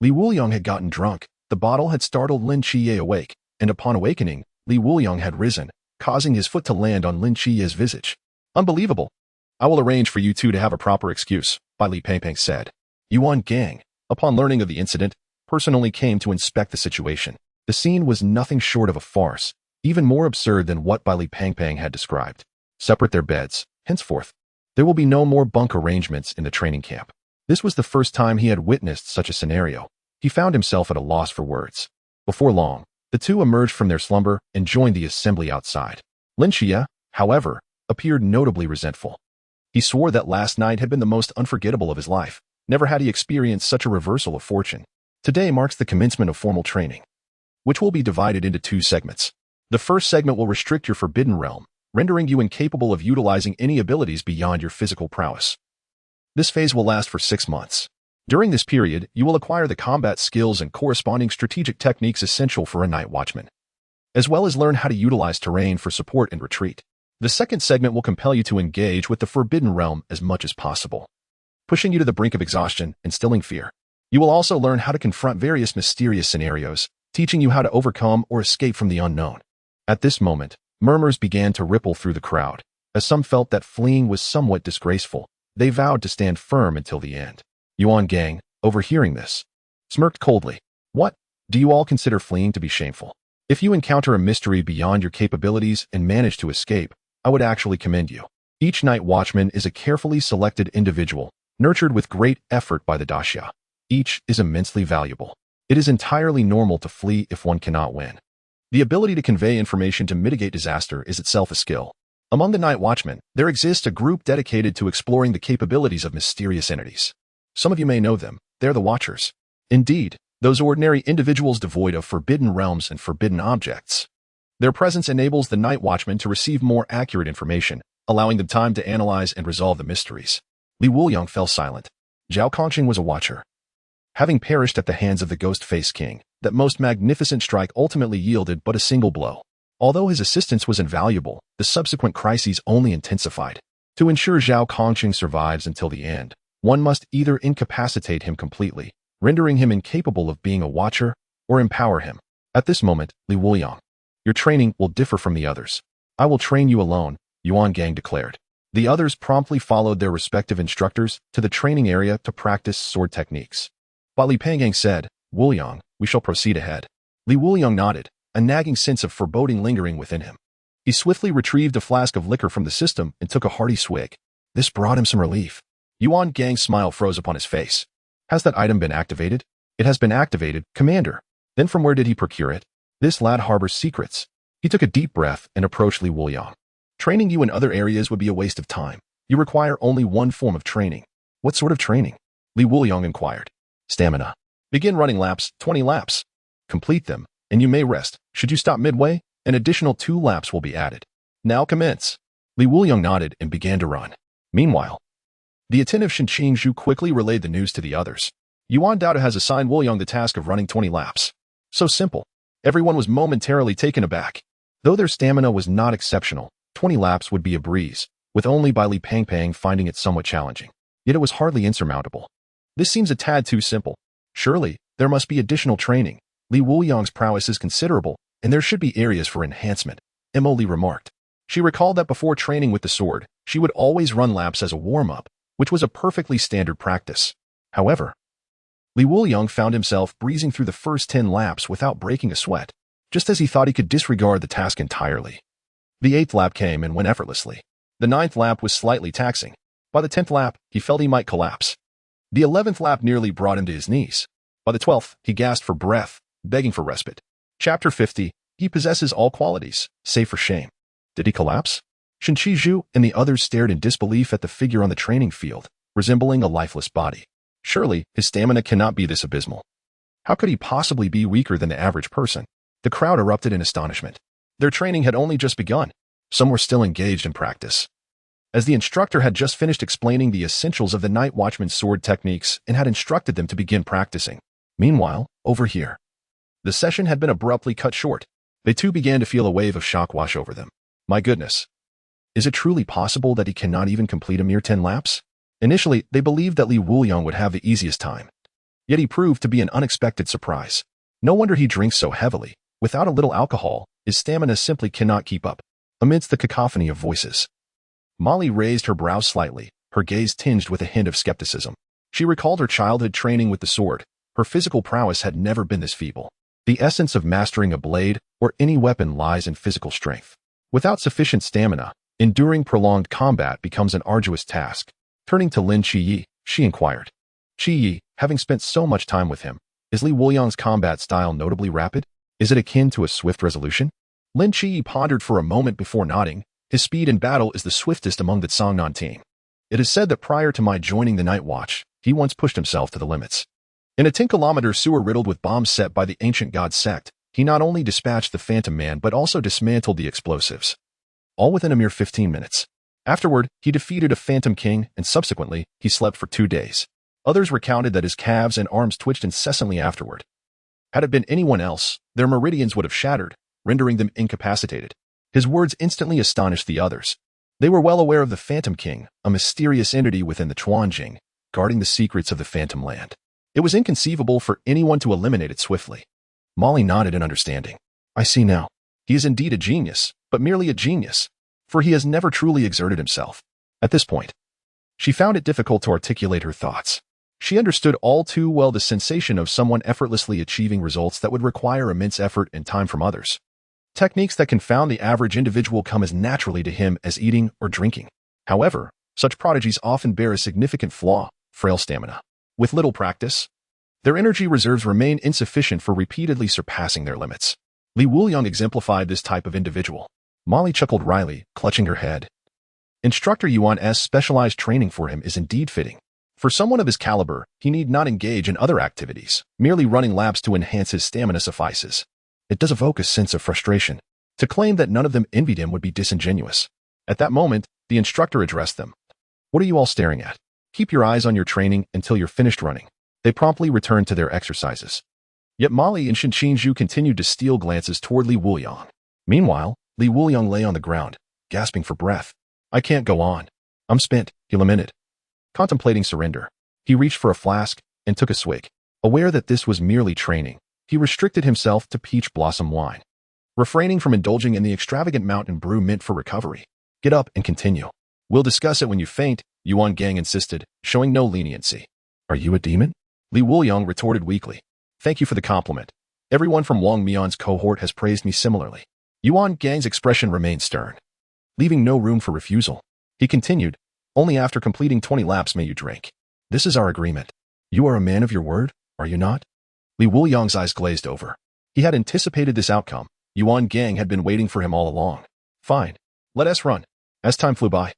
Speaker 1: Li Wuliang had gotten drunk, the bottle had startled Lin Qiyee awake, and upon awakening, Li Wuliang had risen, causing his foot to land on Lin Qiyee's visage. "Unbelievable. I will arrange for you two to have a proper excuse," Bai Li Pang said. Yuan Gang, upon learning of the incident, personally came to inspect the situation. The scene was nothing short of a farce, even more absurd than what Bai Li Pang had described. Separate their beds. Henceforth, there will be no more bunk arrangements in the training camp. This was the first time he had witnessed such a scenario. He found himself at a loss for words. Before long, the two emerged from their slumber and joined the assembly outside. Lin Qiyee, however, appeared notably resentful. He swore that last night had been the most unforgettable of his life. Never had he experienced such a reversal of fortune. Today marks the commencement of formal training, which will be divided into two segments. The first segment will restrict your forbidden realm, rendering you incapable of utilizing any abilities beyond your physical prowess. This phase will last for 6 months. During this period, you will acquire the combat skills and corresponding strategic techniques essential for a night watchman, as well as learn how to utilize terrain for support and retreat. The second segment will compel you to engage with the Forbidden Realm as much as possible, pushing you to the brink of exhaustion, instilling fear. You will also learn how to confront various mysterious scenarios, teaching you how to overcome or escape from the unknown. At this moment, murmurs began to ripple through the crowd. As some felt that fleeing was somewhat disgraceful, they vowed to stand firm until the end. Wuliang, overhearing this, smirked coldly. What? Do you all consider fleeing to be shameful? If you encounter a mystery beyond your capabilities and manage to escape, I would actually commend you. Each night watchman is a carefully selected individual, nurtured with great effort by the daxia. Each is immensely valuable. It is entirely normal to flee if one cannot win. The ability to convey information to mitigate disaster is itself a skill. Among the night watchmen, there exists a group dedicated to exploring the capabilities of mysterious entities. Some of you may know them. They're the Watchers. Indeed, those ordinary individuals devoid of forbidden realms and forbidden objects. Their presence enables the night watchmen to receive more accurate information, allowing them time to analyze and resolve the mysteries. Wuliang fell silent. Zhao Kongcheng was a watcher. Having perished at the hands of the Ghost-Faced King, that most magnificent strike ultimately yielded but a single blow. Although his assistance was invaluable, the subsequent crises only intensified. To ensure Zhao Kongcheng survives until the end, one must either incapacitate him completely, rendering him incapable of being a watcher, or empower him. At this moment, Wuliang, your training will differ from the others. I will train you alone, Wuliang declared. The others promptly followed their respective instructors to the training area to practice sword techniques. While Li Pangang said, Wuliang, we shall proceed ahead. Wuliang nodded, a nagging sense of foreboding lingering within him. He swiftly retrieved a flask of liquor from the system and took a hearty swig. This brought him some relief. Wuliang's smile froze upon his face. Has that item been activated? It has been activated, Commander. Then from where did he procure it? This lad harbors secrets. He took a deep breath and approached Wuliang. Training you in other areas would be a waste of time. You require only one form of training. What sort of training? Wuliang inquired. Stamina. Begin running laps, 20 laps. Complete them, and you may rest. Should you stop midway, an additional 2 laps will be added. Now commence. Wuliang nodded and began to run. Meanwhile, the attentive Qiyue quickly relayed the news to the others. Yuan Dao has assigned Wuliang the task of running 20 laps. So simple. Everyone was momentarily taken aback. Though their stamina was not exceptional, 20 laps would be a breeze, with only by Li Pangpang finding it somewhat challenging. Yet it was hardly insurmountable. This seems a tad too simple. Surely, there must be additional training. Wuliang's prowess is considerable, and there should be areas for enhancement, Emily remarked. She recalled that before training with the sword, she would always run laps as a warm-up, which was a perfectly standard practice. However, Wuliang found himself breezing through the first 10 laps without breaking a sweat, just as he thought he could disregard the task entirely. The 8th lap came and went effortlessly. The 9th lap was slightly taxing. By the 10th lap, he felt he might collapse. The 11th lap nearly brought him to his knees. By the 12th, he gasped for breath, begging for respite. Chapter 50, he possesses all qualities, save for shame. Did he collapse? Qiyue and the others stared in disbelief at the figure on the training field, resembling a lifeless body. Surely, his stamina cannot be this abysmal. How could he possibly be weaker than the average person? The crowd erupted in astonishment. Their training had only just begun. Some were still engaged in practice. As the instructor had just finished explaining the essentials of the night watchman's sword techniques and had instructed them to begin practicing. Meanwhile, over here, the session had been abruptly cut short. They too began to feel a wave of shock wash over them. My goodness. Is it truly possible that he cannot even complete a mere 10 laps? Initially, they believed that Wuliang would have the easiest time. Yet he proved to be an unexpected surprise. No wonder he drinks so heavily. Without a little alcohol, his stamina simply cannot keep up. Amidst the cacophony of voices, Molly raised her brows slightly, her gaze tinged with a hint of skepticism. She recalled her childhood training with the sword. Her physical prowess had never been this feeble. The essence of mastering a blade or any weapon lies in physical strength. Without sufficient stamina, enduring prolonged combat becomes an arduous task. Turning to Lin Qiyee, she inquired. Qiyee, having spent so much time with him, is Wuliang's combat style notably rapid? Is it akin to a swift resolution? Lin Qiyee pondered for a moment before nodding. His speed in battle is the swiftest among the Cognac team. It is said that prior to my joining the Night Watch, he once pushed himself to the limits. In a 10-kilometer sewer riddled with bombs set by the ancient god sect, he not only dispatched the Phantom Man but also dismantled the explosives. All within a mere 15 minutes. Afterward, he defeated a Phantom King, and subsequently, he slept for 2 days. Others recounted that his calves and arms twitched incessantly afterward. Had it been anyone else, their meridians would have shattered, rendering them incapacitated. His words instantly astonished the others. They were well aware of the Phantom King, a mysterious entity within the Chuanjing, guarding the secrets of the Phantom Land. It was inconceivable for anyone to eliminate it swiftly. Molly nodded in understanding. I see now. He is indeed a genius, but merely a genius, for he has never truly exerted himself. At this point, she found it difficult to articulate her thoughts. She understood all too well the sensation of someone effortlessly achieving results that would require immense effort and time from others. Techniques that confound the average individual come as naturally to him as eating or drinking. However, such prodigies often bear a significant flaw: frail stamina. With little practice, their energy reserves remain insufficient for repeatedly surpassing their limits. Wuliang exemplified this type of individual. Molly chuckled wryly, clutching her head. Instructor Yuan's specialized training for him is indeed fitting. For someone of his caliber, he need not engage in other activities. Merely running laps to enhance his stamina suffices. It does evoke a sense of frustration. To claim that none of them envied him would be disingenuous. At that moment, the instructor addressed them. What are you all staring at? Keep your eyes on your training until you're finished running. They promptly returned to their exercises. Yet Molly and Qingju continued to steal glances toward Wuliang. Meanwhile, Wuliang lay on the ground, gasping for breath. I can't go on. I'm spent, he lamented. Contemplating surrender, he reached for a flask and took a swig. Aware that this was merely training, he restricted himself to peach blossom wine, refraining from indulging in the extravagant mountain brew meant for recovery. Get up and continue. We'll discuss it when you faint, Yuan insisted, showing no leniency. Are you a demon? Wuliang retorted weakly. Thank you for the compliment. Everyone from Wang Mian's cohort has praised me similarly. Yuan's expression remained stern, leaving no room for refusal. He continued, only after completing 20 laps may you drink. This is our agreement. You are a man of your word, are you not? Wuliang's eyes glazed over. He had anticipated this outcome. Yuan had been waiting for him all along. Fine. Let us run. As time flew by,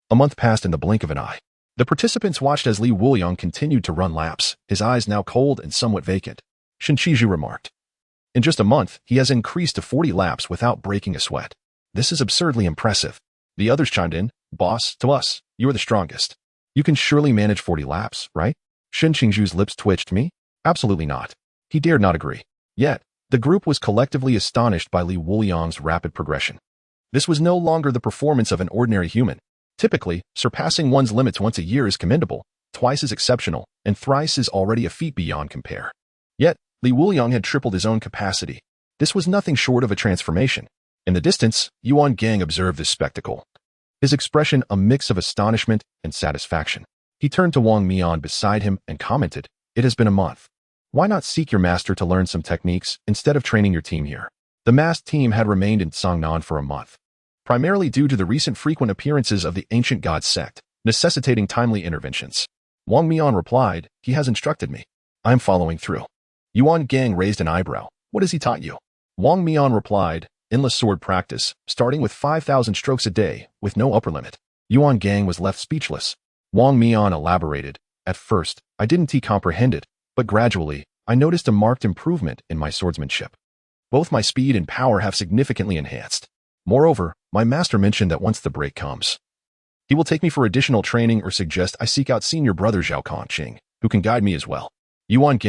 Speaker 1: a month passed in the blink of an eye. The participants watched as Wuliang continued to run laps, his eyes now cold and somewhat vacant. Qingju remarked. In just a month, he has increased to 40 laps without breaking a sweat. This is absurdly impressive. The others chimed in. Boss, to us, you are the strongest. You can surely manage 40 laps, right? Qingju's lips twitched. Me? Absolutely not. He dared not agree. Yet, the group was collectively astonished by Wuliang's rapid progression. This was no longer the performance of an ordinary human. Typically, surpassing one's limits once a year is commendable, twice is exceptional, and thrice is already a feat beyond compare. Yet, Wuliang had tripled his own capacity. This was nothing short of a transformation. In the distance, Yuan observed this spectacle. His expression a mix of astonishment and satisfaction. He turned to Wang Mian beside him and commented, It has been a month. Why not seek your master to learn some techniques instead of training your team here? The masked team had remained in Songnan for a month, primarily due to the recent frequent appearances of the ancient god sect, necessitating timely interventions. Wang Mian replied, He has instructed me. I am following through. Yuan raised an eyebrow. What has he taught you? Wang Mian replied, Endless sword practice, starting with 5,000 strokes a day, with no upper limit. Yuan was left speechless. Wang Mian elaborated, At first, I didn't comprehend it, but gradually, I noticed a marked improvement in my swordsmanship. Both my speed and power have significantly enhanced. Moreover, my master mentioned that once the break comes, he will take me for additional training or suggest I seek out senior brother Zhao Kongcheng, who can guide me as well. Yuan,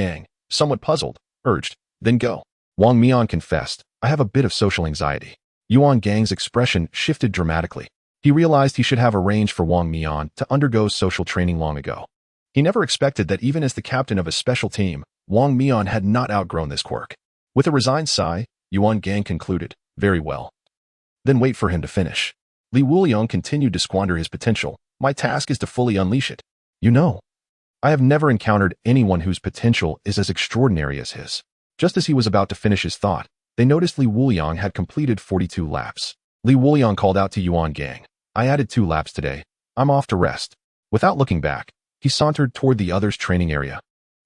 Speaker 1: somewhat puzzled, urged, Then go. Wang Mian confessed, I have a bit of social anxiety. Yuan's expression shifted dramatically. He realized he should have arranged for Wang Mian to undergo social training long ago. He never expected that even as the captain of a special team, Wang Mian had not outgrown this quirk. With a resigned sigh, Yuan concluded, Very well. Then wait for him to finish. Wuliang continued to squander his potential. My task is to fully unleash it. You know, I have never encountered anyone whose potential is as extraordinary as his. Just as he was about to finish his thought, they noticed Wuliang had completed 42 laps. Wuliang called out to Yuan I added 2 laps today. I'm off to rest. Without looking back, he sauntered toward the others' training area,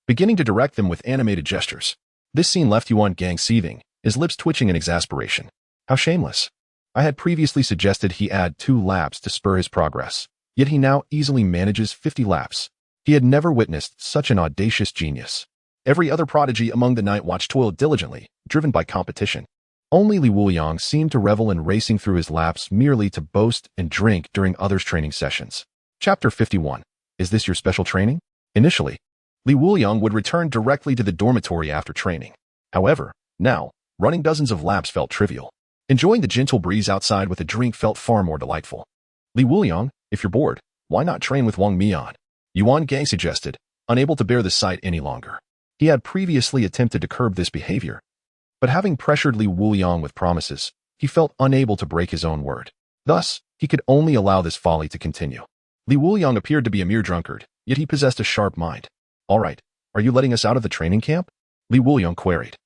Speaker 1: beginning to direct them with animated gestures. This scene left Yuan seething, his lips twitching in exasperation. How shameless. I had previously suggested he add 2 laps to spur his progress, yet he now easily manages 50 laps. He had never witnessed such an audacious genius. Every other prodigy among the Night Watch toiled diligently, driven by competition. Only Wuliang seemed to revel in racing through his laps merely to boast and drink during others' training sessions. Chapter 51. Is this your special training? Initially, Wuliang would return directly to the dormitory after training. However, now, running dozens of laps felt trivial. Enjoying the gentle breeze outside with a drink felt far more delightful. Li Wuliang, if you're bored, why not train with Wang Mian? Yuan Gang suggested, unable to bear the sight any longer. He had previously attempted to curb this behavior, but having pressured Li Wuliang with promises, he felt unable to break his own word. Thus, he could only allow this folly to continue. Li Wuliang appeared to be a mere drunkard, yet he possessed a sharp mind. All right, are you letting us out of the training camp? Li Wuliang queried.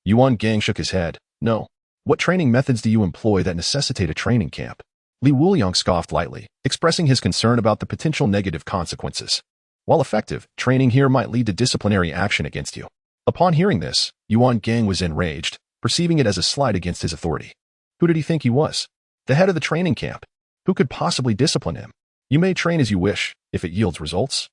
Speaker 1: Yuan Gang shook his head. No. What training methods do you employ that necessitate a training camp? Li Wuliang scoffed lightly, expressing his concern about the potential negative consequences. While effective, training here might lead to disciplinary action against you. Upon hearing this, Yuan Gang was enraged, perceiving it as a slight against his authority. Who did he think he was? The head of the training camp. Who could possibly discipline him? You may train as you wish, if it yields results.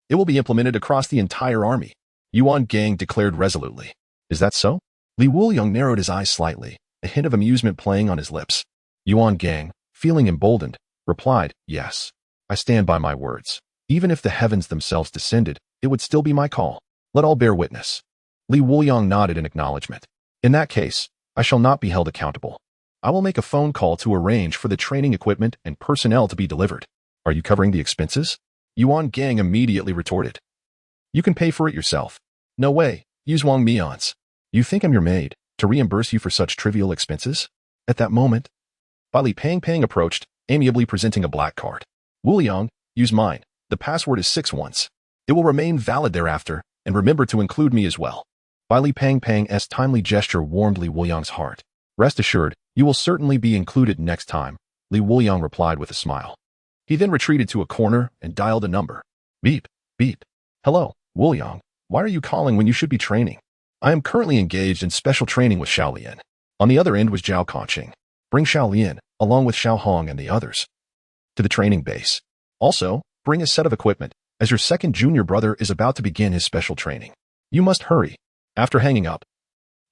Speaker 1: It will be implemented across the entire army, Yuan Gang declared resolutely. Is that so? Li Wuliang narrowed his eyes slightly, a hint of amusement playing on his lips. Yuan Gang, feeling emboldened, replied, yes. I stand by my words. Even if the heavens themselves descended, it would still be my call. Let all bear witness. Li Wuliang nodded in acknowledgement. In that case, I shall not be held accountable. I will make a phone call to arrange for the training equipment and personnel to be delivered. Are you covering the expenses? Yuan Gang immediately retorted. You can pay for it yourself. No way, use Wang Mian's. You think I'm your maid, to reimburse you for such trivial expenses? At that moment, Li Pang approached, amiably presenting a black card. Wuliang, use mine. The password is 6 once. It will remain valid thereafter, and remember to include me as well. Li Pang's timely gesture warmed Li Wuliang's heart. Rest assured, you will certainly be included next time, Li Wuliang replied with a smile. He then retreated to a corner and dialed a number. Beep, beep. Hello, Wuliang. Why are you calling when you should be training? I am currently engaged in special training with Xiaolian. On the other end was Zhao Kongcheng. Bring Xiaolian, along with Xiao Hong and the others, to the training base. Also, bring a set of equipment, as your second junior brother is about to begin his special training. You must hurry. After hanging up,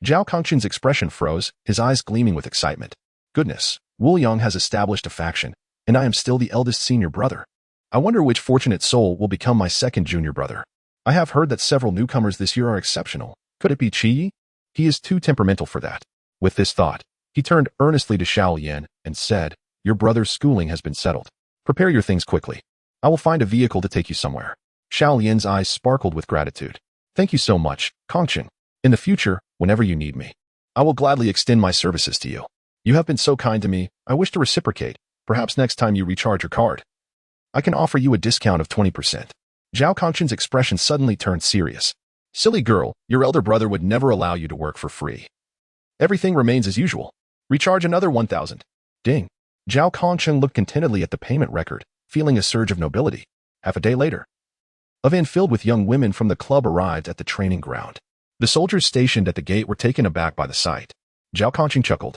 Speaker 1: Zhao Kongcheng's expression froze, his eyes gleaming with excitement. Goodness, Wuliang has established a faction, and I am still the eldest senior brother. I wonder which fortunate soul will become my second junior brother. I have heard that several newcomers this year are exceptional. Could it be Qiyue? He is too temperamental for that. With this thought, he turned earnestly to Xiaolian and said, your brother's schooling has been settled. Prepare your things quickly. I will find a vehicle to take you somewhere. Xiaolian's eyes sparkled with gratitude. Thank you so much, Kongcheng. In the future, whenever you need me, I will gladly extend my services to you. You have been so kind to me, I wish to reciprocate. Perhaps next time you recharge your card, I can offer you a discount of 20%. Zhao Kongcheng's expression suddenly turned serious. Silly girl, your elder brother would never allow you to work for free. Everything remains as usual. Recharge another 1,000. Ding. Zhao Kongcheng looked contentedly at the payment record, feeling a surge of nobility. Half a day later, a van filled with young women from the club arrived at the training ground. The soldiers stationed at the gate were taken aback by the sight. Zhao Kongcheng chuckled.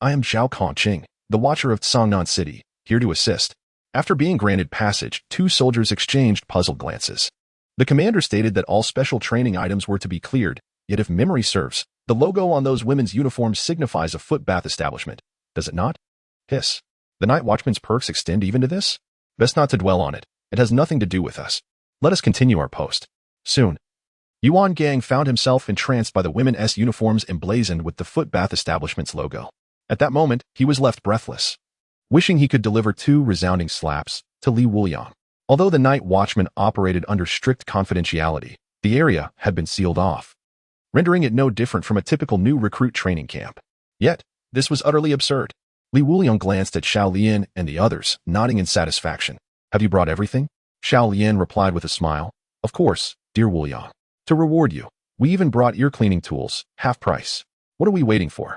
Speaker 1: I am Zhao Kongcheng, the Watcher of Songnan City, here to assist. After being granted passage, 2 soldiers exchanged puzzled glances. The commander stated that all special training items were to be cleared, yet if memory serves, the logo on those women's uniforms signifies a foot bath establishment. Does it not? Hiss. The night watchman's perks extend even to this? Best not to dwell on it. It has nothing to do with us. Let us continue our post. Soon, Yuan Gang found himself entranced by the women's uniforms emblazoned with the foot bath establishment's logo. At that moment, he was left breathless, wishing he could deliver 2 resounding slaps to Li Wuliang. Although the night watchman operated under strict confidentiality, the area had been sealed off, rendering it no different from a typical new recruit training camp. Yet, this was utterly absurd. Li Wuliang glanced at Xiaolian and the others, nodding in satisfaction. Have you brought everything? Xiaolian replied with a smile. Of course, dear Wuliang. To reward you, we even brought ear cleaning tools, half price. What are we waiting for?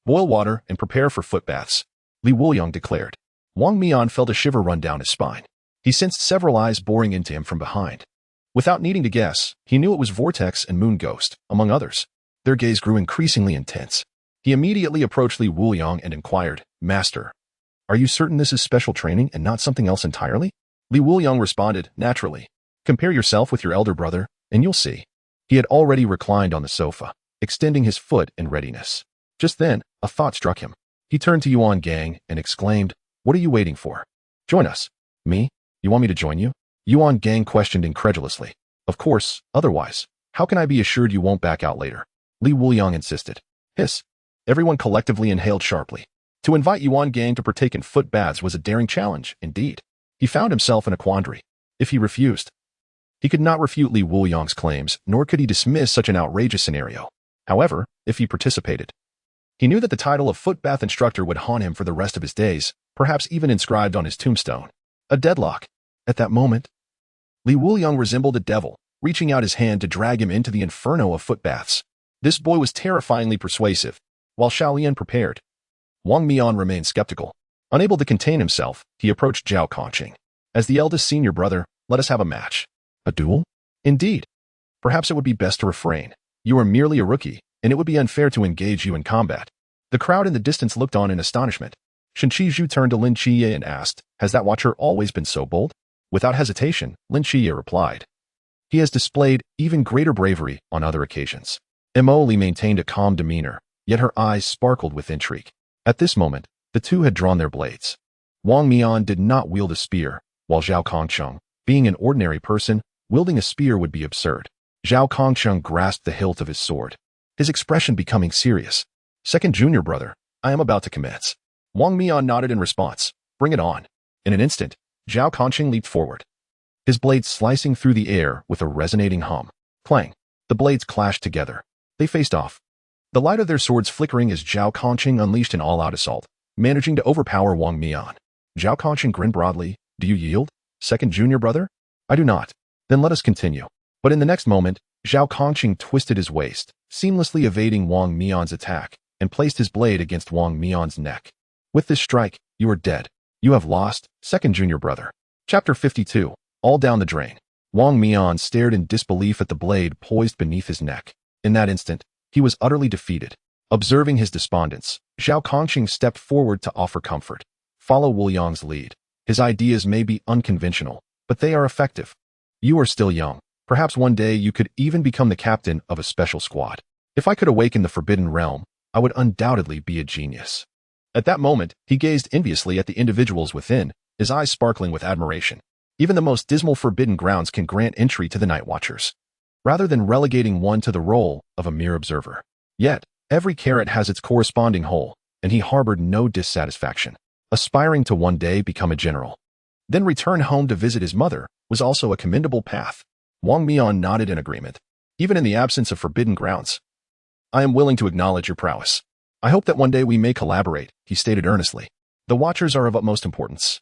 Speaker 1: Boil water and prepare for foot baths, Li Wuliang declared. Wang Mian felt a shiver run down his spine. He sensed several eyes boring into him from behind. Without needing to guess, he knew it was Vortex and Moon Ghost, among others. Their gaze grew increasingly intense. He immediately approached Li Wuliang and inquired, Master, are you certain this is special training and not something else entirely? Li Wuliang responded, naturally. Compare yourself with your elder brother, and you'll see. He had already reclined on the sofa, extending his foot in readiness. Just then, a thought struck him. He turned to Yuan Gang and exclaimed, what are you waiting for? Join us. Me? You want me to join you? Yuan Gang questioned incredulously. Of course, otherwise, how can I be assured you won't back out later? Li Wuliang insisted. Hiss. Everyone collectively inhaled sharply. To invite Wuliang to partake in foot baths was a daring challenge, indeed. He found himself in a quandary. If he refused, he could not refute Li Wuliang's claims, nor could he dismiss such an outrageous scenario. However, if he participated, he knew that the title of foot bath instructor would haunt him for the rest of his days, perhaps even inscribed on his tombstone. A deadlock. At that moment, Li Wuliang resembled a devil, reaching out his hand to drag him into the inferno of foot baths. This boy was terrifyingly persuasive. While Xiaolian prepared, Wang Mian remained skeptical. Unable to contain himself, he approached Zhao Kongcheng. As the eldest senior brother, let us have a match. A duel? Indeed. Perhaps it would be best to refrain. You are merely a rookie, and it would be unfair to engage you in combat. The crowd in the distance looked on in astonishment. Shen Qizhu turned to Lin Qiyee and asked, has that watcher always been so bold? Without hesitation, Lin Qiyee replied. He has displayed even greater bravery on other occasions. Emily maintained a calm demeanor, yet her eyes sparkled with intrigue. At this moment, the two had drawn their blades. Wang Mian did not wield a spear, while Zhao Kongcheng, being an ordinary person, wielding a spear would be absurd. Zhao Kongcheng grasped the hilt of his sword, his expression becoming serious. Second junior brother, I am about to commence. Wang Mian nodded in response. Bring it on. In an instant, Zhao Kongcheng leaped forward, his blades slicing through the air with a resonating hum. Clang. The blades clashed together. They faced off, the light of their swords flickering as Zhao Kongcheng unleashed an all-out assault, managing to overpower Wang Mian. Zhao Kongcheng grinned broadly. Do you yield, second junior brother? I do not. Then let us continue. But in the next moment, Zhao Kongcheng twisted his waist, seamlessly evading Wang Mian's attack, and placed his blade against Wang Mian's neck. With this strike, you are dead. You have lost, second junior brother. Chapter 52. All down the drain. Wang Mian stared in disbelief at the blade poised beneath his neck. In that instant, he was utterly defeated. Observing his despondence, Zhao Kongcheng stepped forward to offer comfort. Follow Wuliang's lead. His ideas may be unconventional, but they are effective. You are still young. Perhaps one day you could even become the captain of a special squad. If I could awaken the Forbidden Realm, I would undoubtedly be a genius. At that moment, he gazed enviously at the individuals within, his eyes sparkling with admiration. Even the most dismal Forbidden Grounds can grant entry to the Night Watchers, rather than relegating one to the role of a mere observer. Yet, every carrot has its corresponding hole, and he harbored no dissatisfaction. Aspiring to one day become a general, then return home to visit his mother, was also a commendable path. Wang Mian nodded in agreement. Even in the absence of Forbidden Grounds, I am willing to acknowledge your prowess. I hope that one day we may collaborate, he stated earnestly. The Watchers are of utmost importance.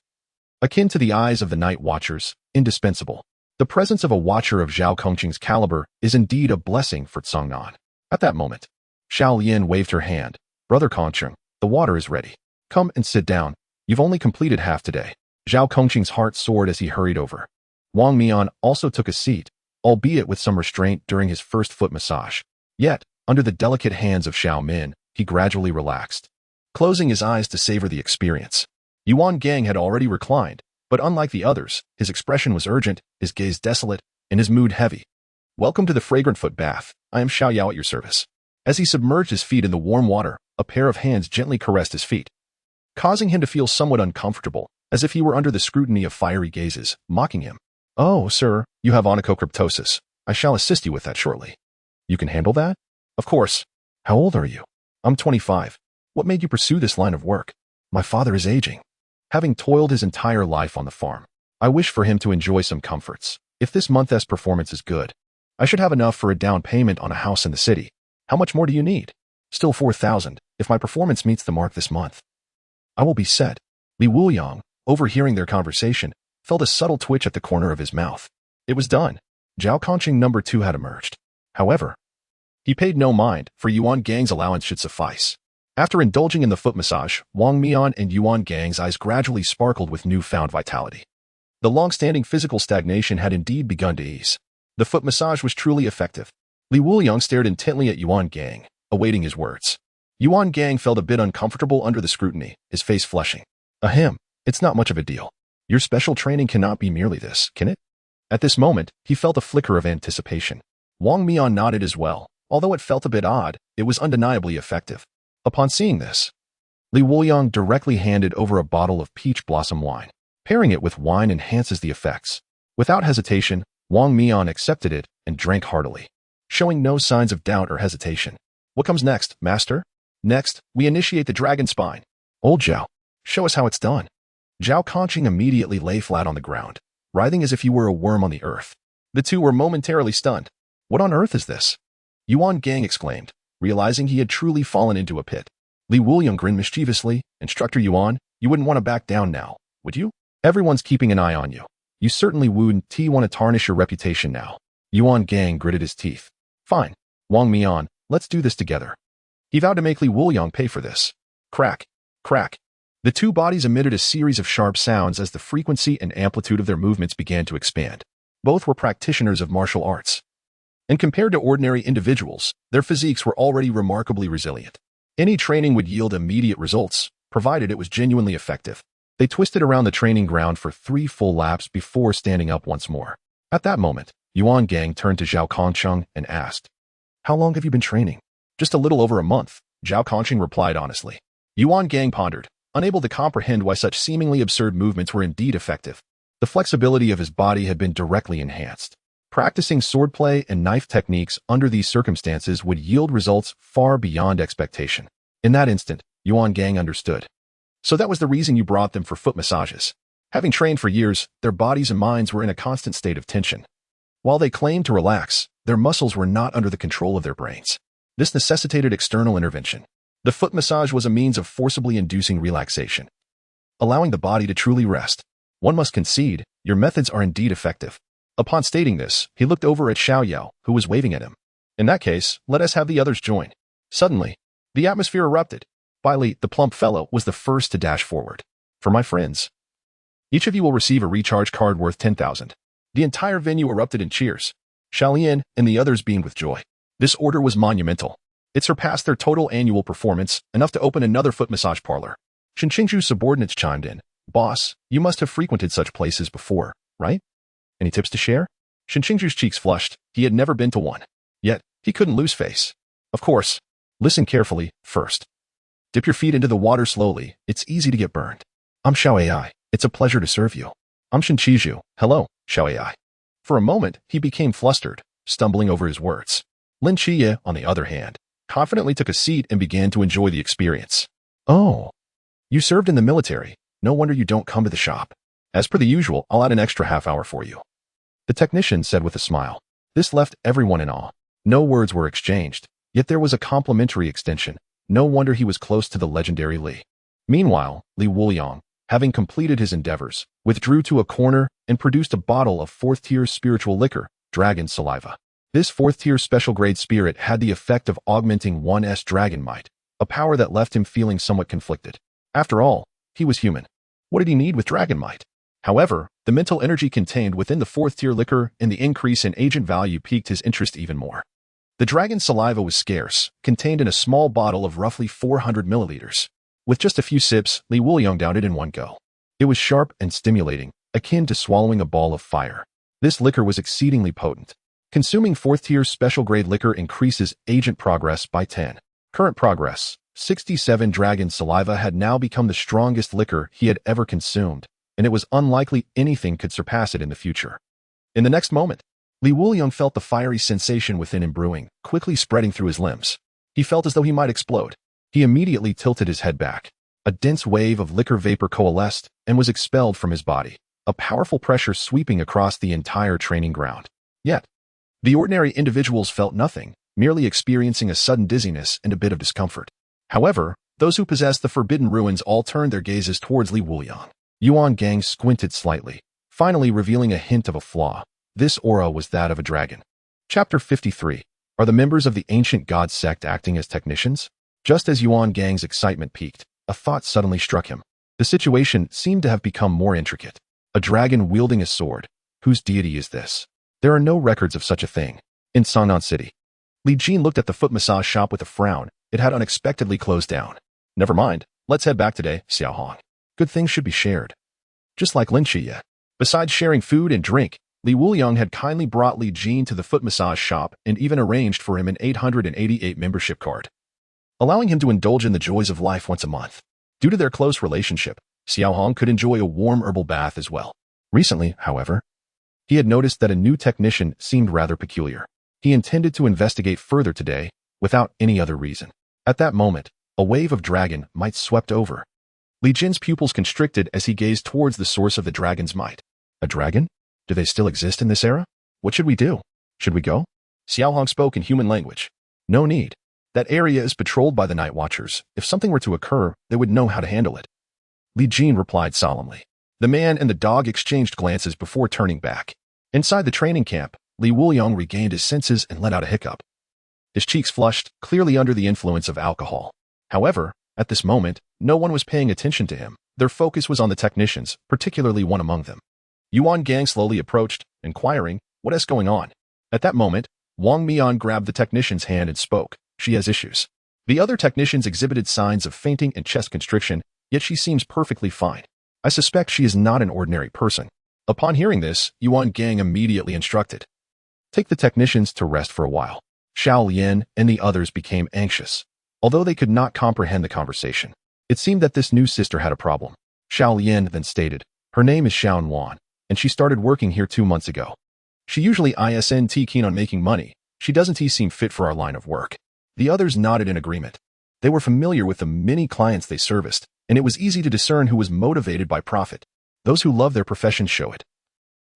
Speaker 1: Akin to the eyes of the Night Watchers, indispensable. The presence of a Watcher of Zhao Kongcheng's caliber is indeed a blessing for Congnan. At that moment, Xiaolian waved her hand. Brother Kongcheng, the water is ready. Come and sit down. You've only completed half today. Zhao Kongcheng's heart soared as he hurried over. Wang Mian also took a seat, albeit with some restraint during his first foot massage. Yet, under the delicate hands of Xiao Min, he gradually relaxed, closing his eyes to savor the experience. Wuliang had already reclined, but unlike the others, his expression was urgent, his gaze desolate, and his mood heavy. Welcome to the fragrant foot bath. I am Xiao Yao at your service. As he submerged his feet in the warm water, a pair of hands gently caressed his feet, causing him to feel somewhat uncomfortable, as if he were under the scrutiny of fiery gazes, mocking him. Oh, sir, you have onychocryptosis. I shall assist you with that shortly. You can handle that? Of course. How old are you? I'm 25. What made you pursue this line of work? My father is aging, having toiled his entire life on the farm. I wish for him to enjoy some comforts. If this month's performance is good, I should have enough for a down payment on a house in the city. How much more do you need? Still 4,000. If my performance meets the mark this month, I will be set. Li Wuliang, overhearing their conversation, felt a subtle twitch at the corner of his mouth. It was done. Zhao Kongcheng number 2 had emerged. However, he paid no mind, for Wuliang's allowance should suffice. After indulging in the foot massage, Wang Mian and Wuliang's eyes gradually sparkled with newfound vitality. The long-standing physical stagnation had indeed begun to ease. The foot massage was truly effective. Li Wuliang stared intently at Wuliang, awaiting his words. Wuliang felt a bit uncomfortable under the scrutiny, his face flushing. Ahem, it's not much of a deal. Your special training cannot be merely this, can it? At this moment, he felt a flicker of anticipation. Wang Mian nodded as well. Although it felt a bit odd, it was undeniably effective. Upon seeing this, Li Wuliang directly handed over a bottle of peach blossom wine. Pairing it with wine enhances the effects. Without hesitation, Wang Mian accepted it and drank heartily, showing no signs of doubt or hesitation. What comes next, master? Next, we initiate the dragon spine. Old Zhao, show us how it's done. Zhao Kongcheng immediately lay flat on the ground, writhing as if he were a worm on the earth. The two were momentarily stunned. What on earth is this? Wuliang exclaimed, realizing he had truly fallen into a pit. Wuliang grinned mischievously. Instructor Yuan, you wouldn't want to back down now, would you? Everyone's keeping an eye on you. You certainly wouldn't want to tarnish your reputation now. Wuliang gritted his teeth. Fine. Wang Mian, let's do this together. He vowed to make Wuliang pay for this. Crack. Crack. The two bodies emitted a series of sharp sounds as the frequency and amplitude of their movements began to expand. Both were practitioners of martial arts. And compared to ordinary individuals, their physiques were already remarkably resilient. Any training would yield immediate results, provided it was genuinely effective. They twisted around the training ground for 3 full laps before standing up once more. At that moment, Wuliang turned to Zhao Kongcheng and asked, How long have you been training? Just a little over a month, Zhao Kongcheng replied honestly. Wuliang pondered, unable to comprehend why such seemingly absurd movements were indeed effective. The flexibility of his body had been directly enhanced. Practicing swordplay and knife techniques under these circumstances would yield results far beyond expectation. In that instant, Wuliang understood. So that was the reason you brought them for foot massages. Having trained for years, their bodies and minds were in a constant state of tension. While they claimed to relax, their muscles were not under the control of their brains. This necessitated external intervention. The foot massage was a means of forcibly inducing relaxation, allowing the body to truly rest. One must concede, your methods are indeed effective. Upon stating this, he looked over at Xiaoyao, who was waving at him. In that case, let us have the others join. Suddenly, the atmosphere erupted. Finally, the plump fellow was the first to dash forward. For my friends, each of you will receive a recharge card worth 10,000. The entire venue erupted in cheers. Xiaolian and the others beamed with joy. This order was monumental. It surpassed their total annual performance, enough to open another foot massage parlor. Shinqingzhu's subordinates chimed in. Boss, you must have frequented such places before, right? Any tips to share? Shinqingzhu's cheeks flushed. He had never been to one. Yet, he couldn't lose face. Of course. Listen carefully, first. Dip your feet into the water slowly. It's easy to get burned. I'm Xiaoai. It's a pleasure to serve you. I'm Shinqingzhu. Hello, Xiaoai. For a moment, he became flustered, stumbling over his words. Lin Qiyee, on the other hand, confidently took a seat and began to enjoy the experience. Oh, you served in the military. No wonder you don't come to the shop. As per the usual, I'll add an extra half hour for you. The technician said with a smile. This left everyone in awe. No words were exchanged, yet there was a complimentary extension. No wonder he was close to the legendary Li. Meanwhile, Wuliang, having completed his endeavors, withdrew to a corner and produced a bottle of 4th-tier spiritual liquor, dragon saliva. This 4th-tier special-grade spirit had the effect of augmenting one's dragon might, a power that left him feeling somewhat conflicted. After all, he was human. What did he need with dragon might? However, the mental energy contained within the 4th-tier liquor and the increase in agent value piqued his interest even more. The dragon saliva was scarce, contained in a small bottle of roughly 400 milliliters. With just a few sips, Wuliang downed it in one go. It was sharp and stimulating, akin to swallowing a ball of fire. This liquor was exceedingly potent. Consuming 4th-tier special-grade liquor increases agent progress by 10. Current progress, 67. Dragon saliva had now become the strongest liquor he had ever consumed, and it was unlikely anything could surpass it in the future. In the next moment, Wuliang felt the fiery sensation within him brewing, quickly spreading through his limbs. He felt as though he might explode. He immediately tilted his head back. A dense wave of liquor vapor coalesced and was expelled from his body, a powerful pressure sweeping across the entire training ground. Yet, the ordinary individuals felt nothing, merely experiencing a sudden dizziness and a bit of discomfort. However, those who possessed the forbidden ruins all turned their gazes towards Wuliang. Wuliang squinted slightly, finally revealing a hint of a flaw. This aura was that of a dragon. Chapter 53. Are the members of the ancient god sect acting as technicians? Just as Wuliang's excitement peaked, a thought suddenly struck him. The situation seemed to have become more intricate. A dragon wielding a sword. Whose deity is this? There are no records of such a thing. In Sangnan City. Li Jin looked at the foot massage shop with a frown. It had unexpectedly closed down. Never mind. Let's head back today, Xiao Hong. Good things should be shared. Just like Lin Qiyee. Besides sharing food and drink, Wuliang had kindly brought Li Jin to the foot massage shop and even arranged for him an 888 membership card, allowing him to indulge in the joys of life once a month. Due to their close relationship, Xiao Hong could enjoy a warm herbal bath as well. Recently, however, he had noticed that a new technician seemed rather peculiar. He intended to investigate further today, without any other reason. At that moment, A wave of dragon might swept over. Li Jin's pupils constricted as he gazed towards the source of the dragon's might. A dragon? Do they still exist in this era? What should we do? Should we go? Xiaohong spoke in human language. No need. That area is patrolled by the Night Watchers. If something were to occur, they would know how to handle it. Li Jin replied solemnly. The man and the dog exchanged glances before turning back. Inside the training camp, Li Wuliang regained his senses and let out a hiccup. His cheeks flushed, clearly under the influence of alcohol. However, at this moment, no one was paying attention to him. Their focus was on the technicians, particularly one among them. Yuan Gang slowly approached, inquiring, "What is going on?" At that moment, Wang Mian grabbed the technician's hand and spoke. "She has issues." The other technicians exhibited signs of fainting and chest constriction, yet she seems perfectly fine. I suspect she is not an ordinary person. Upon hearing this, Yuan Gang immediately instructed. Take the technicians to rest for a while. Xiao Lian and the others became anxious. Although they could not comprehend the conversation, it seemed that this new sister had a problem. Xiao Lian then stated, her name is Xiao Wan, and she started working here 2 months ago. She usually isn't keen on making money. She doesn't seem fit for our line of work. The others nodded in agreement. They were familiar with the many clients they serviced, and it was easy to discern who was motivated by profit. Those who love their profession show it.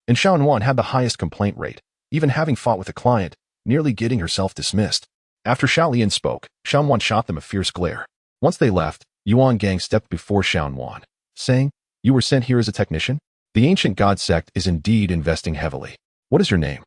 Speaker 1: And Xiao Wan had the highest complaint rate, even having fought with a client, nearly getting herself dismissed. After Xiao Lian spoke, Xiao Wan shot them a fierce glare. Once they left, Yuan Gang stepped before Xiao Wan, saying, "You were sent here as a technician? The ancient god sect is indeed investing heavily. What is your name?"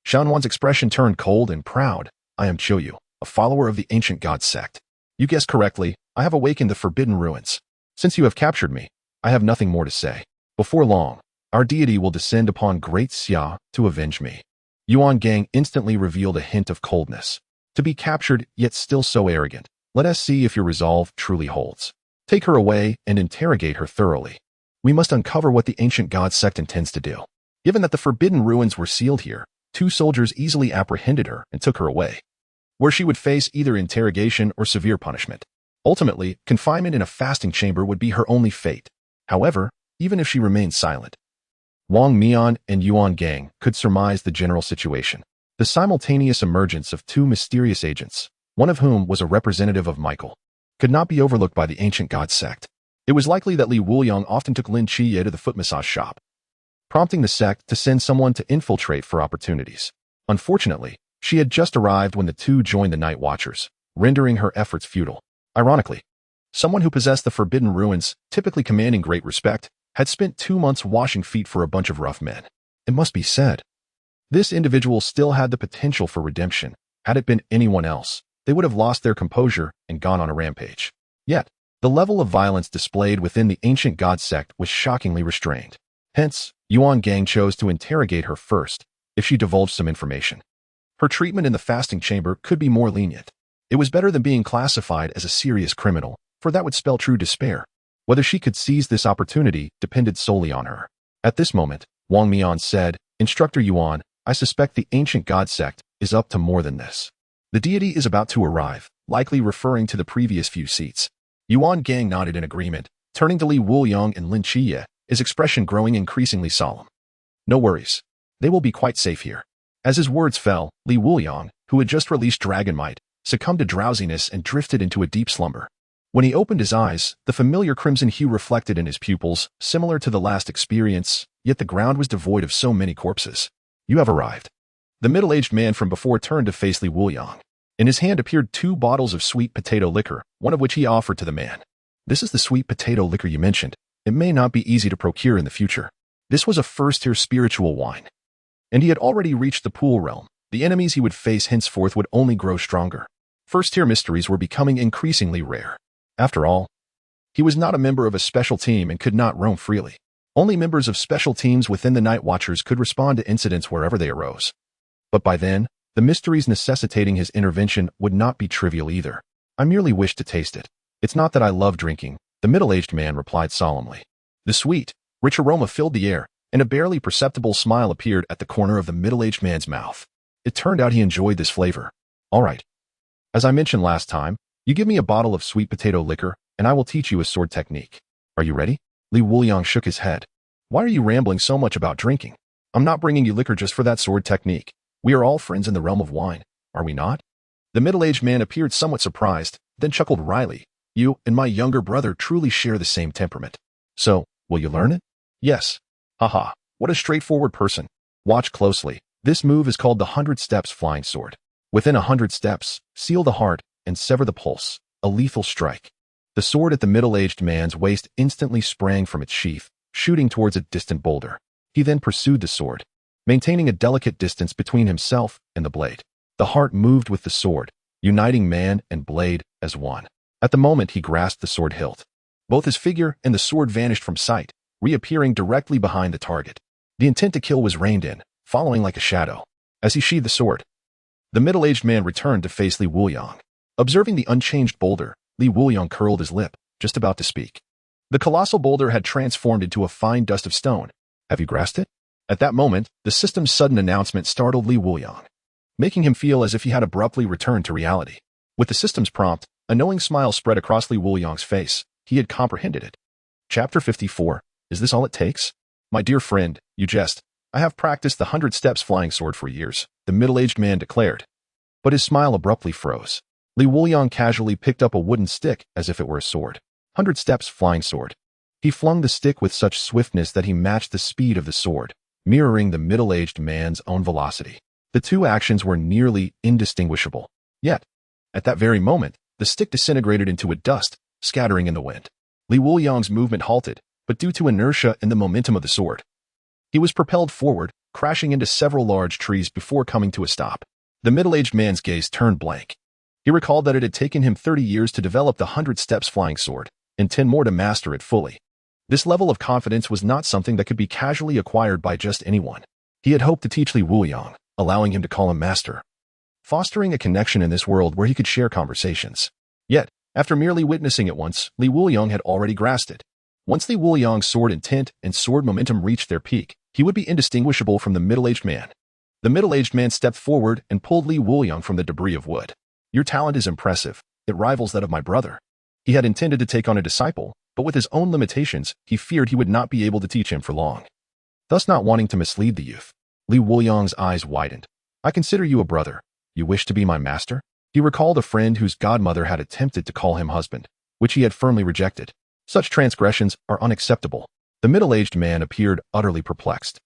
Speaker 1: Xiao Wan's expression turned cold and proud. "I am Qiyue, a follower of the ancient god sect. You guessed correctly, I have awakened the forbidden ruins. Since you have captured me, I have nothing more to say. Before long, our deity will descend upon Great Xia to avenge me." Yuan Gang instantly revealed a hint of coldness. To be captured, yet still so arrogant. Let us see if your resolve truly holds. Take her away and interrogate her thoroughly. We must uncover what the ancient god sect intends to do. Given that the forbidden ruins were sealed here, 2 soldiers easily apprehended her and took her away, where she would face either interrogation or severe punishment. Ultimately, confinement in a fasting chamber would be her only fate. However, even if she remained silent, Wang Mian and Yuan Gang could surmise the general situation. The simultaneous emergence of 2 mysterious agents, one of whom was a representative of Michael, could not be overlooked by the ancient god sect. It was likely that Li Wuliang often took Lin Qiyee to the foot massage shop, prompting the sect to send someone to infiltrate for opportunities. Unfortunately, she had just arrived when the 2 joined the Night Watchers, rendering her efforts futile. Ironically, someone who possessed the forbidden ruins, typically commanding great respect, had spent 2 months washing feet for a bunch of rough men. It must be said, this individual still had the potential for redemption. Had it been anyone else, they would have lost their composure and gone on a rampage. Yet, the level of violence displayed within the ancient god sect was shockingly restrained. Hence, Yuan Gang chose to interrogate her first, if she divulged some information. Her treatment in the fasting chamber could be more lenient. It was better than being classified as a serious criminal, for that would spell true despair. Whether she could seize this opportunity depended solely on her. At this moment, Wang Mian said, "Instructor Yuan, I suspect the ancient god sect is up to more than this. The deity is about to arrive," likely referring to the previous few seats. Yuan Gang nodded in agreement, turning to Li Wuliang and Lin Qiyee, his expression growing increasingly solemn. "No worries. They will be quite safe here." As his words fell, Li Wuliang, who had just released dragon might, succumbed to drowsiness and drifted into a deep slumber. When he opened his eyes, the familiar crimson hue reflected in his pupils, similar to the last experience, yet the ground was devoid of so many corpses. "You have arrived." The middle-aged man from before turned to face Li Wuliang. In his hand appeared 2 bottles of sweet potato liquor, one of which he offered to the man. "This is the sweet potato liquor you mentioned. It may not be easy to procure in the future." This was a first-tier spiritual wine, and he had already reached the pool realm. The enemies he would face henceforth would only grow stronger. First-tier mysteries were becoming increasingly rare. After all, he was not a member of a special team and could not roam freely. Only members of special teams within the Night Watchers could respond to incidents wherever they arose. But by then, the mysteries necessitating his intervention would not be trivial either. "I merely wish to taste it. It's not that I love drinking," the middle-aged man replied solemnly. The sweet, rich aroma filled the air, and a barely perceptible smile appeared at the corner of the middle-aged man's mouth. It turned out he enjoyed this flavor. "All right. As I mentioned last time, you give me a bottle of sweet potato liquor, and I will teach you a sword technique. Are you ready?" Li Wuliang shook his head. "Why are you rambling so much about drinking? I'm not bringing you liquor just for that sword technique. We are all friends in the realm of wine, are we not?" The middle-aged man appeared somewhat surprised, then chuckled wryly. You and my younger brother truly share the same temperament. So, will you learn it? Yes. Haha, what a straightforward person. Watch closely. This move is called the 100 Steps Flying Sword. Within 100 steps, seal the heart and sever the pulse, a lethal strike. The sword at the middle-aged man's waist instantly sprang from its sheath, shooting towards a distant boulder. He then pursued the sword, maintaining a delicate distance between himself and the blade. The heart moved with the sword, uniting man and blade as one. At the moment he grasped the sword hilt, both his figure and the sword vanished from sight, reappearing directly behind the target. The intent to kill was reined in, following like a shadow. As he sheathed the sword, the middle-aged man returned to face Li Wuliang. Observing the unchanged boulder, Li Wuliang curled his lip, just about to speak. The colossal boulder had transformed into a fine dust of stone. Have you grasped it? At that moment, the system's sudden announcement startled Li Wuliang, making him feel as if he had abruptly returned to reality. With the system's prompt, a knowing smile spread across Li Wuliang's face. He had comprehended it. Chapter 54. Is this all it takes? My dear friend, you jest. I have practiced the 100 Steps Flying Sword for years, the middle-aged man declared. But his smile abruptly froze. Li Wuliang casually picked up a wooden stick as if it were a sword. 100 Steps Flying Sword. He flung the stick with such swiftness that he matched the speed of the sword, mirroring the middle-aged man's own velocity. The two actions were nearly indistinguishable. Yet, at that very moment, the stick disintegrated into a dust, scattering in the wind. Li Wuliang's movement halted, but due to inertia and the momentum of the sword, he was propelled forward, crashing into several large trees before coming to a stop. The middle-aged man's gaze turned blank. He recalled that it had taken him 30 years to develop the 100 Steps Flying Sword, and 10 more to master it fully. This level of confidence was not something that could be casually acquired by just anyone. He had hoped to teach Li Wuliang, allowing him to call him master, fostering a connection in this world where he could share conversations. Yet, after merely witnessing it once, Li Wuliang had already grasped it. Once Li Wuliang's sword intent and sword momentum reached their peak, he would be indistinguishable from the middle-aged man. The middle-aged man stepped forward and pulled Li Wuliang from the debris of wood. Your talent is impressive. It rivals that of my brother. He had intended to take on a disciple, but with his own limitations, he feared he would not be able to teach him for long. Thus not wanting to mislead the youth, Li Wuliang's eyes widened. I consider you a brother. You wish to be my master? He recalled a friend whose godmother had attempted to call him husband, which he had firmly rejected. Such transgressions are unacceptable. The middle-aged man appeared utterly perplexed,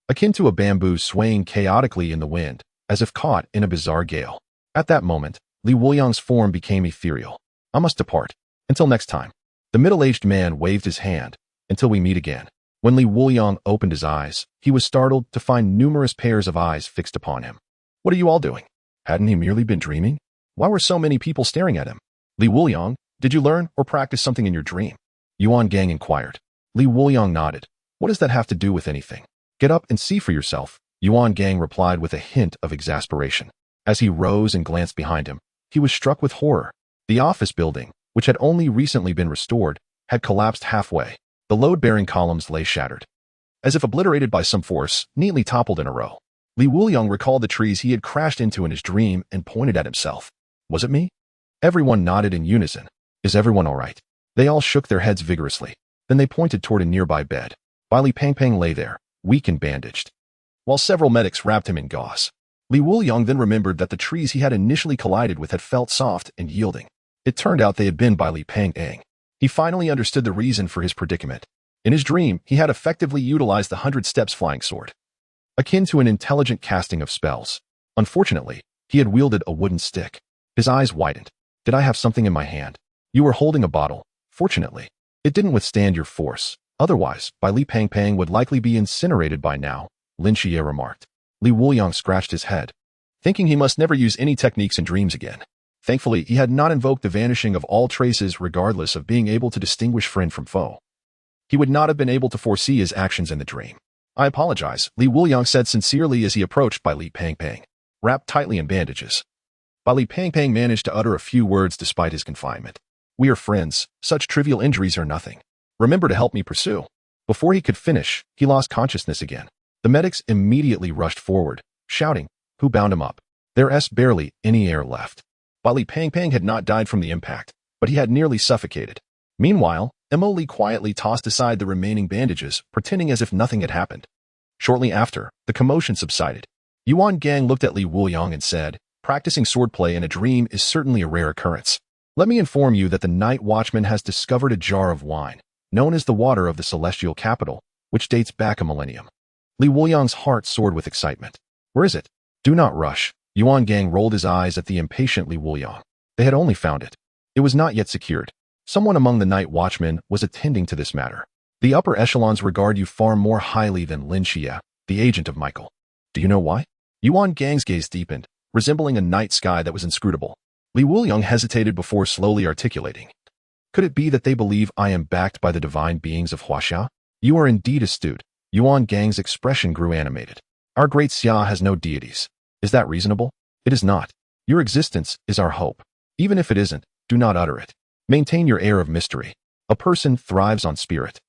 Speaker 1: akin to a bamboo swaying chaotically in the wind, as if caught in a bizarre gale. At that moment, Li Wuliang's form became ethereal. I must depart. Until next time. The middle-aged man waved his hand. Until we meet again. When Li Wuliang opened his eyes, he was startled to find numerous pairs of eyes fixed upon him. What are you all doing? Hadn't he merely been dreaming? Why were so many people staring at him? Li Wuliang, did you learn or practice something in your dream? Yuan Gang inquired. Li Wuliang nodded. What does that have to do with anything? Get up and see for yourself, Yuan Gang replied with a hint of exasperation. As he rose and glanced behind him, he was struck with horror. The office building, which had only recently been restored, had collapsed halfway. The load-bearing columns lay shattered, as if obliterated by some force, neatly toppled in a row. Li Wuliang recalled the trees he had crashed into in his dream and pointed at himself. Was it me? Everyone nodded in unison. Is everyone all right? They all shook their heads vigorously. Then they pointed toward a nearby bed. Li Pangpang lay there, weak and bandaged, while several medics wrapped him in gauze. Li Wuliang then remembered that the trees he had initially collided with had felt soft and yielding. It turned out they had been by Li Pangpang. He finally understood the reason for his predicament. In his dream, he had effectively utilized the 100 Steps Flying Sword, akin to an intelligent casting of spells. Unfortunately, he had wielded a wooden stick. His eyes widened. Did I have something in my hand? You were holding a bottle. Fortunately, it didn't withstand your force. Otherwise, Li Pangpang would likely be incinerated by now, Lin Qiyee remarked. Li Wuliang scratched his head, thinking he must never use any techniques in dreams again. Thankfully, he had not invoked the vanishing of all traces regardless of being able to distinguish friend from foe. He would not have been able to foresee his actions in the dream. I apologize, Li Wuliang said sincerely as he approached Li Pangpang, wrapped tightly in bandages. Li Pangpang managed to utter a few words despite his confinement. We are friends. Such trivial injuries are nothing. Remember to help me pursue. Before he could finish, he lost consciousness again. The medics immediately rushed forward, shouting, who bound him up? There's barely any air left. Li Pangpang had not died from the impact, but he had nearly suffocated. Meanwhile, Li quietly tossed aside the remaining bandages, pretending as if nothing had happened. Shortly after, the commotion subsided. Yuan Gang looked at Li Wuliang and said, practicing swordplay in a dream is certainly a rare occurrence. Let me inform you that the night watchman has discovered a jar of wine, known as the water of the celestial capital, which dates back a millennium. Wuliang's heart soared with excitement. Where is it? Do not rush. Gang rolled his eyes at the impatient Wuliang. They had only found it. It was not yet secured. Someone among the night watchmen was attending to this matter. The upper echelons regard you far more highly than Lin Qiyee, the agent of Michael. Do you know why? Gang's gaze deepened, resembling a night sky that was inscrutable. Wuliang hesitated before slowly articulating. Could it be that they believe I am backed by the divine beings of Huaxia? You are indeed astute. Gang's expression grew animated. Our great Xia has no deities. Is that reasonable? It is not. Your existence is our hope. Even if it isn't, do not utter it. Maintain your air of mystery. A person thrives on spirit.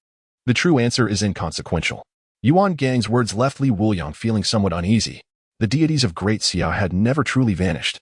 Speaker 1: The true answer is inconsequential. Gang's words left Wuliang feeling somewhat uneasy. The deities of Great Xia had never truly vanished.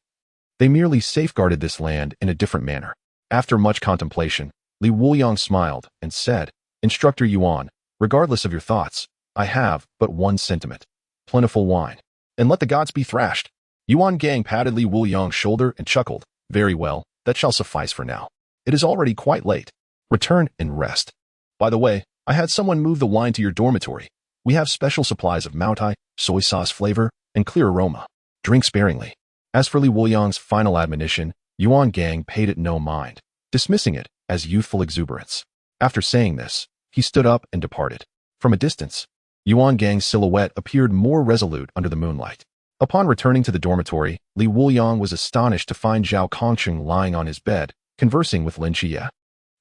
Speaker 1: They merely safeguarded this land in a different manner. After much contemplation, Wuliang smiled and said, Instructor Yuan, regardless of your thoughts, I have but one sentiment. Plentiful wine. And let the gods be thrashed. Gang patted Wuliang's shoulder and chuckled. Very well, that shall suffice for now. It is already quite late. Return and rest. By the way, I had someone move the wine to your dormitory. We have special supplies of Maotai, soy sauce flavor, and clear aroma. Drink sparingly. As for Wuliang's final admonition, Gang paid it no mind, dismissing it as youthful exuberance. After saying this, he stood up and departed. From a distance, Gang's silhouette appeared more resolute under the moonlight. Upon returning to the dormitory, Wuliang was astonished to find Zhao Kongcheng lying on his bed, conversing with Lin Qiyee.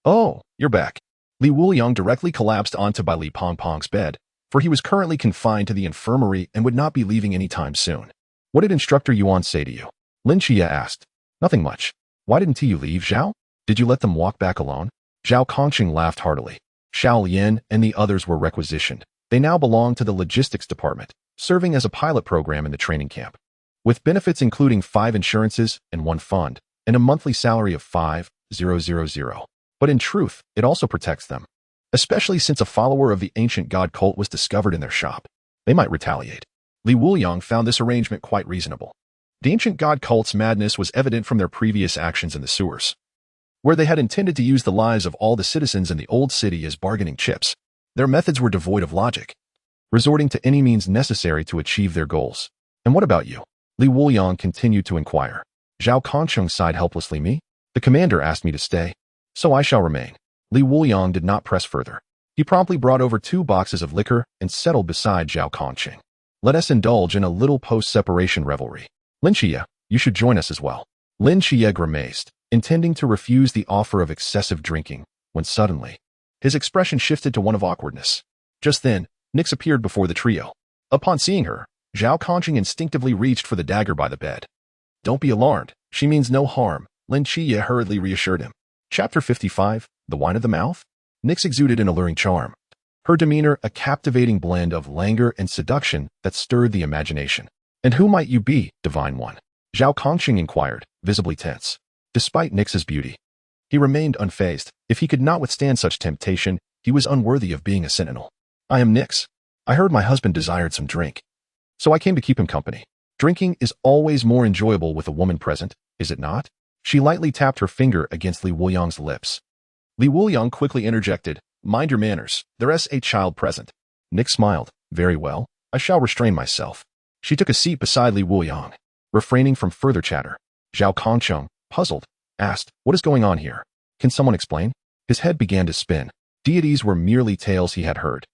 Speaker 1: Oh, you're back. Wuliang directly collapsed onto Li Pongpong's bed, for he was currently confined to the infirmary and would not be leaving any time soon. What did Instructor Yuan say to you? Lin Qiyee asked. Nothing much. Why didn't you leave, Zhao? Did you let them walk back alone? Zhao Kongcheng laughed heartily. Xiao Lian and the others were requisitioned. They now belonged to the logistics department, serving as a pilot program in the training camp. With benefits including 5 insurances and 1 fund, and a monthly salary of 5,000. But in truth, it also protects them. Especially since a follower of the ancient god cult was discovered in their shop. They might retaliate. Wuliang found this arrangement quite reasonable. The ancient god cult's madness was evident from their previous actions in the sewers, where they had intended to use the lives of all the citizens in the old city as bargaining chips. Their methods were devoid of logic, resorting to any means necessary to achieve their goals. And what about you? Wuliang continued to inquire. Zhao Kongcheng sighed helplessly. Me? The commander asked me to stay, so I shall remain. Wuliang did not press further. He promptly brought over 2 boxes of liquor and settled beside Zhao Kongcheng. Let us indulge in a little post-separation revelry. Lin Qiyee, you should join us as well. Lin Qiyee grimaced, intending to refuse the offer of excessive drinking, when suddenly, his expression shifted to one of awkwardness. Just then, Nix appeared before the trio. Upon seeing her, Zhao Kongcheng instinctively reached for the dagger by the bed. Don't be alarmed, she means no harm, Lin Qiyee hurriedly reassured him. Chapter 55, The Wine of the Mouth? Nix exuded an alluring charm. Her demeanor a captivating blend of languor and seduction that stirred the imagination. And who might you be, Divine One? Zhao Kongcheng inquired, visibly tense. Despite Nix's beauty, he remained unfazed. If he could not withstand such temptation, he was unworthy of being a sentinel. I am Nix. I heard my husband desired some drink, so I came to keep him company. Drinking is always more enjoyable with a woman present, is it not? She lightly tapped her finger against Wuliang's lips. Wuliang quickly interjected, Mind your manners, there's a child present. Nix smiled. Very well, I shall restrain myself. She took a seat beside Wuliang, refraining from further chatter. Zhao Kongcheng, puzzled, asked, What is going on here? Can someone explain? His head began to spin. Deities were merely tales he had heard.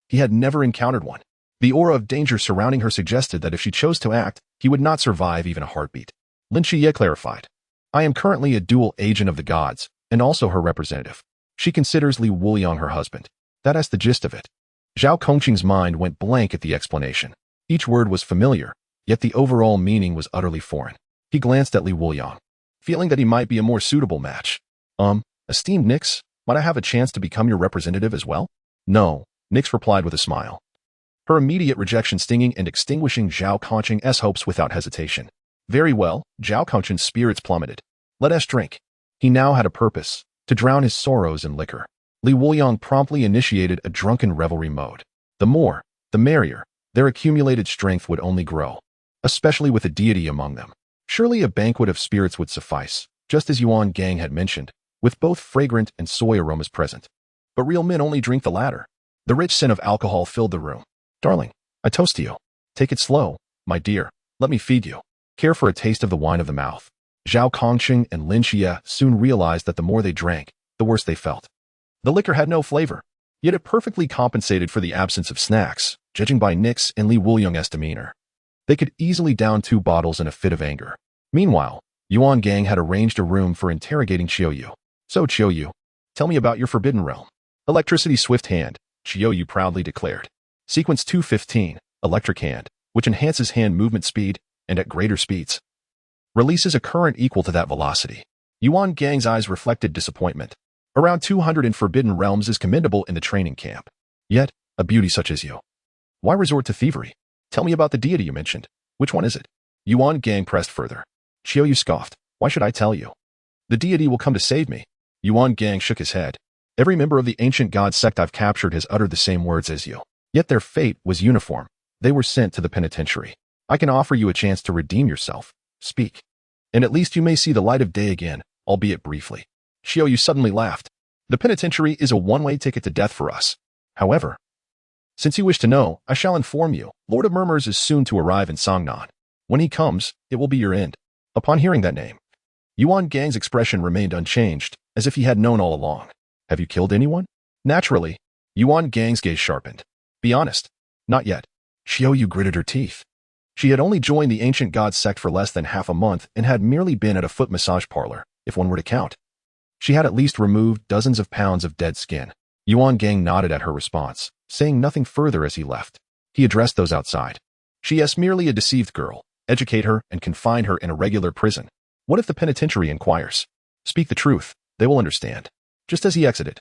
Speaker 1: He had never encountered one. The aura of danger surrounding her suggested that if she chose to act, he would not survive even a heartbeat. Lin Qiyee clarified. I am currently a dual agent of the gods, and also her representative. She considers Wuliang her husband. That's the gist of it. Zhao Kongcheng's mind went blank at the explanation. Each word was familiar, yet the overall meaning was utterly foreign. He glanced at Wuliang, feeling that he might be a more suitable match. Esteemed Nix, might I have a chance to become your representative as well? No, Nix replied with a smile. Her immediate rejection stinging and extinguishing Zhao Kongcheng's hopes without hesitation. Very well, Zhao Kongcheng's spirits plummeted. Let us drink. He now had a purpose, to drown his sorrows in liquor. Wuliang promptly initiated a drunken revelry mode. The more, the merrier. Their accumulated strength would only grow, especially with a deity among them. Surely a banquet of spirits would suffice. just as Yuan Gang had mentioned, with both fragrant and soy aromas present. But real men only drink the latter. The rich scent of alcohol filled the room. Darling, I toast to you. Take it slow, my dear. Let me feed you. Care for a taste of the wine of the mouth. Zhao, Kongcheng, and Lin Qiyee soon realized that the more they drank, the worse they felt. The liquor had no flavor, yet it perfectly compensated for the absence of snacks, judging by Nick's and Li Wuliang's demeanor. They could easily down 2 bottles in a fit of anger. Meanwhile, Yuan Gang had arranged a room for interrogating Qiyue. So Qiyue, tell me about your forbidden realm. Electricity swift hand, Qiyue proudly declared. Sequence 215, electric hand, which enhances hand movement speed, and at greater speeds, releases a current equal to that velocity. Yuan Gang's eyes reflected disappointment. Around 200 in forbidden realms is commendable in the training camp. Yet, a beauty such as you. Why resort to thievery? Tell me about the deity you mentioned. Which one is it? Yuan Gang pressed further. Qiyue scoffed. Why should I tell you? The deity will come to save me. Yuan Gang shook his head. Every member of the ancient god sect I've captured has uttered the same words as you. Yet their fate was uniform. They were sent to the penitentiary. I can offer you a chance to redeem yourself. Speak. And at least you may see the light of day again, albeit briefly. Qiyue suddenly laughed. The penitentiary is a one-way ticket to death for us. However, since you wish to know, I shall inform you. Lord of Murmurs is soon to arrive in Songnan. When he comes, it will be your end. Upon hearing that name, Yuan Gang's expression remained unchanged, as if he had known all along. Have you killed anyone? Naturally, Yuan Gang's gaze sharpened. Be honest. Not yet. Qiyue gritted her teeth. She had only joined the ancient god sect for less than half a month and had merely been at a foot massage parlor, if one were to count. She had at least removed dozens of pounds of dead skin. Yuan Gang nodded at her response, saying nothing further as he left. He addressed those outside. She is merely a deceived girl. Educate her and confine her in a regular prison. What if the penitentiary inquires? Speak the truth. They will understand. Just as he exited,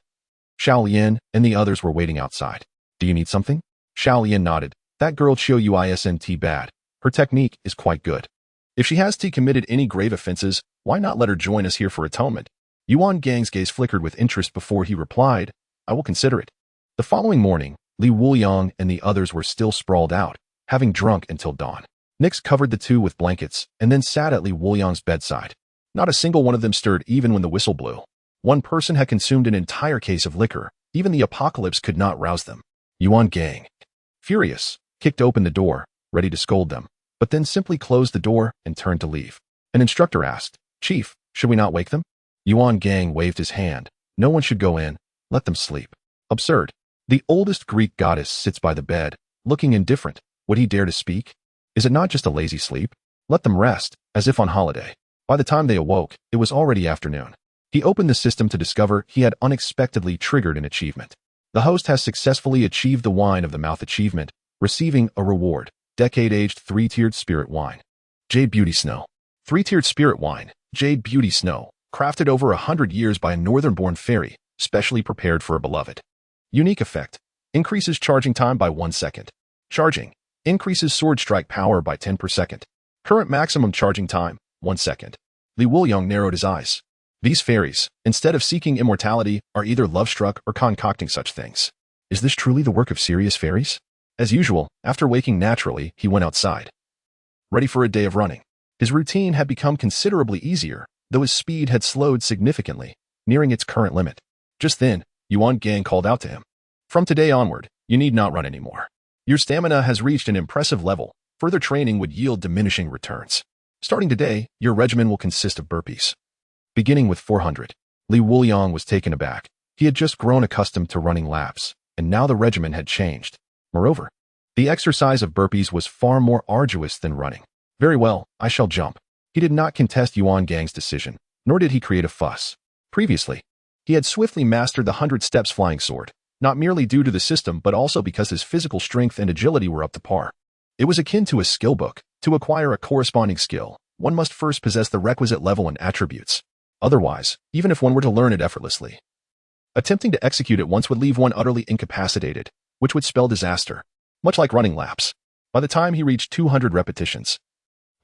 Speaker 1: Xiao Lian and the others were waiting outside. Do you need something? Xiao Lian nodded. That girl Qiyue isn't bad. Her technique is quite good. If she has committed any grave offenses, why not let her join us here for atonement? Yuan Gang's gaze flickered with interest before he replied, I will consider it. The following morning, Li Wuliang and the others were still sprawled out, having drunk until dawn. Nix covered the two with blankets and then sat at Li Wuliang's bedside. Not a single one of them stirred even when the whistle blew. One person had consumed an entire case of liquor. Even the apocalypse could not rouse them. Yuan Gang, furious, kicked open the door, ready to scold them, but then simply closed the door and turned to leave. An instructor asked, Chief, should we not wake them? Yuan Gang waved his hand. No one should go in. Let them sleep. Absurd. The oldest Greek goddess sits by the bed, looking indifferent. Would he dare to speak? Is it not just a lazy sleep? Let them rest, as if on holiday. By the time they awoke, it was already afternoon. He opened the system to discover he had unexpectedly triggered an achievement. The host has successfully achieved the wine of the mouth achievement, receiving a reward. Decade-aged 3-tiered spirit wine. Jade Beauty Snow. 3-tiered spirit wine, Jade Beauty Snow, crafted over 100 years by a northern-born fairy, specially prepared for a beloved. Unique effect. Increases charging time by 1 second. Charging. Increases sword strike power by 10 per second. Current maximum charging time, 1 second. Li Wuliang narrowed his eyes. These fairies, instead of seeking immortality, are either love-struck or concocting such things. Is this truly the work of serious fairies? As usual, after waking naturally, he went outside. Ready for a day of running. His routine had become considerably easier, though his speed had slowed significantly, nearing its current limit. Just then, Yuan Gang called out to him. From today onward, you need not run anymore. Your stamina has reached an impressive level. Further training would yield diminishing returns. Starting today, your regimen will consist of burpees. Beginning with 400. Li Wuliang was taken aback. He had just grown accustomed to running laps, and now the regimen had changed. Moreover, the exercise of burpees was far more arduous than running. Very well, I shall jump. He did not contest Yuan Gang's decision, nor did he create a fuss. Previously, he had swiftly mastered the 100 steps flying sword, not merely due to the system but also because his physical strength and agility were up to par. It was akin to a skill book. To acquire a corresponding skill, one must first possess the requisite level and attributes. Otherwise, even if one were to learn it effortlessly, attempting to execute it once would leave one utterly incapacitated, which would spell disaster. Much like running laps. By the time he reached 200 repetitions,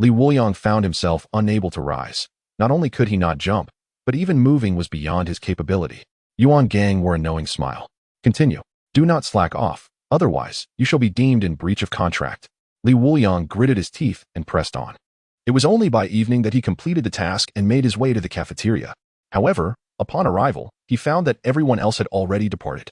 Speaker 1: Li Wuliang found himself unable to rise. Not only could he not jump, but even moving was beyond his capability. Yuan Gang wore a knowing smile. Continue. Do not slack off, otherwise you shall be deemed in breach of contract. Li Wuliang gritted his teeth and pressed on. It was only by evening that he completed the task and made his way to the cafeteria. However, upon arrival, he found that everyone else had already departed.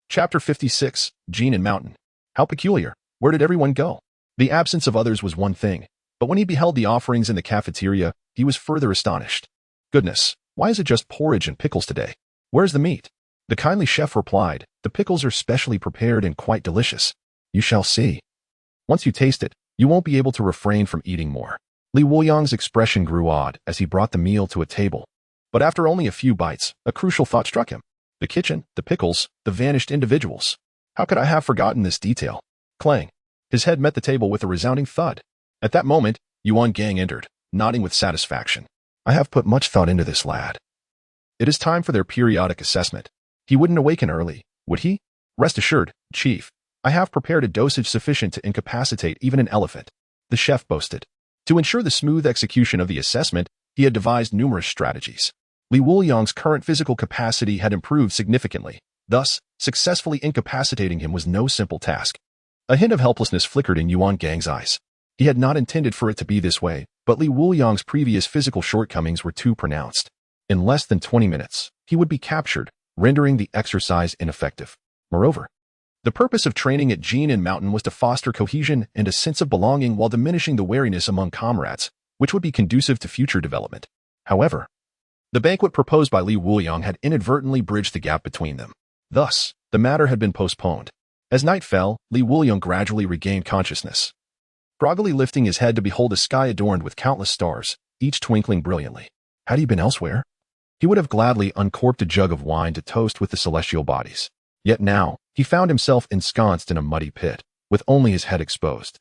Speaker 1: Chapter 56, Jade and Mountain. How peculiar. Where did everyone go? The absence of others was one thing, but when he beheld the offerings in the cafeteria, he was further astonished. Goodness, why is it just porridge and pickles today? Where's the meat? The kindly chef replied, the pickles are specially prepared and quite delicious. You shall see. Once you taste it, you won't be able to refrain from eating more. Wuliang's expression grew odd as he brought the meal to a table. But after only a few bites, a crucial thought struck him. The kitchen, the pickles, the vanished individuals. How could I have forgotten this detail? Clang. His head met the table with a resounding thud. At that moment, Wuliang entered, nodding with satisfaction. I have put much thought into this, lad. It is time for their periodic assessment. He wouldn't awaken early, would he? Rest assured, Chief. I have prepared a dosage sufficient to incapacitate even an elephant, the chef boasted. To ensure the smooth execution of the assessment, he had devised numerous strategies. Wuliang's current physical capacity had improved significantly. Thus, successfully incapacitating him was no simple task. A hint of helplessness flickered in Wuliang's eyes. He had not intended for it to be this way, but Wuliang's previous physical shortcomings were too pronounced. In less than 20 minutes, he would be captured, rendering the exercise ineffective. Moreover, the purpose of training at Jade and Mountain was to foster cohesion and a sense of belonging while diminishing the wariness among comrades, which would be conducive to future development. However, the banquet proposed by Wuliang had inadvertently bridged the gap between them. Thus, the matter had been postponed. As night fell, Wuliang gradually regained consciousness. Groggily lifting his head to behold a sky adorned with countless stars, each twinkling brilliantly. Had he been elsewhere? He would have gladly uncorked a jug of wine to toast with the celestial bodies. Yet now, he found himself ensconced in a muddy pit, with only his head exposed.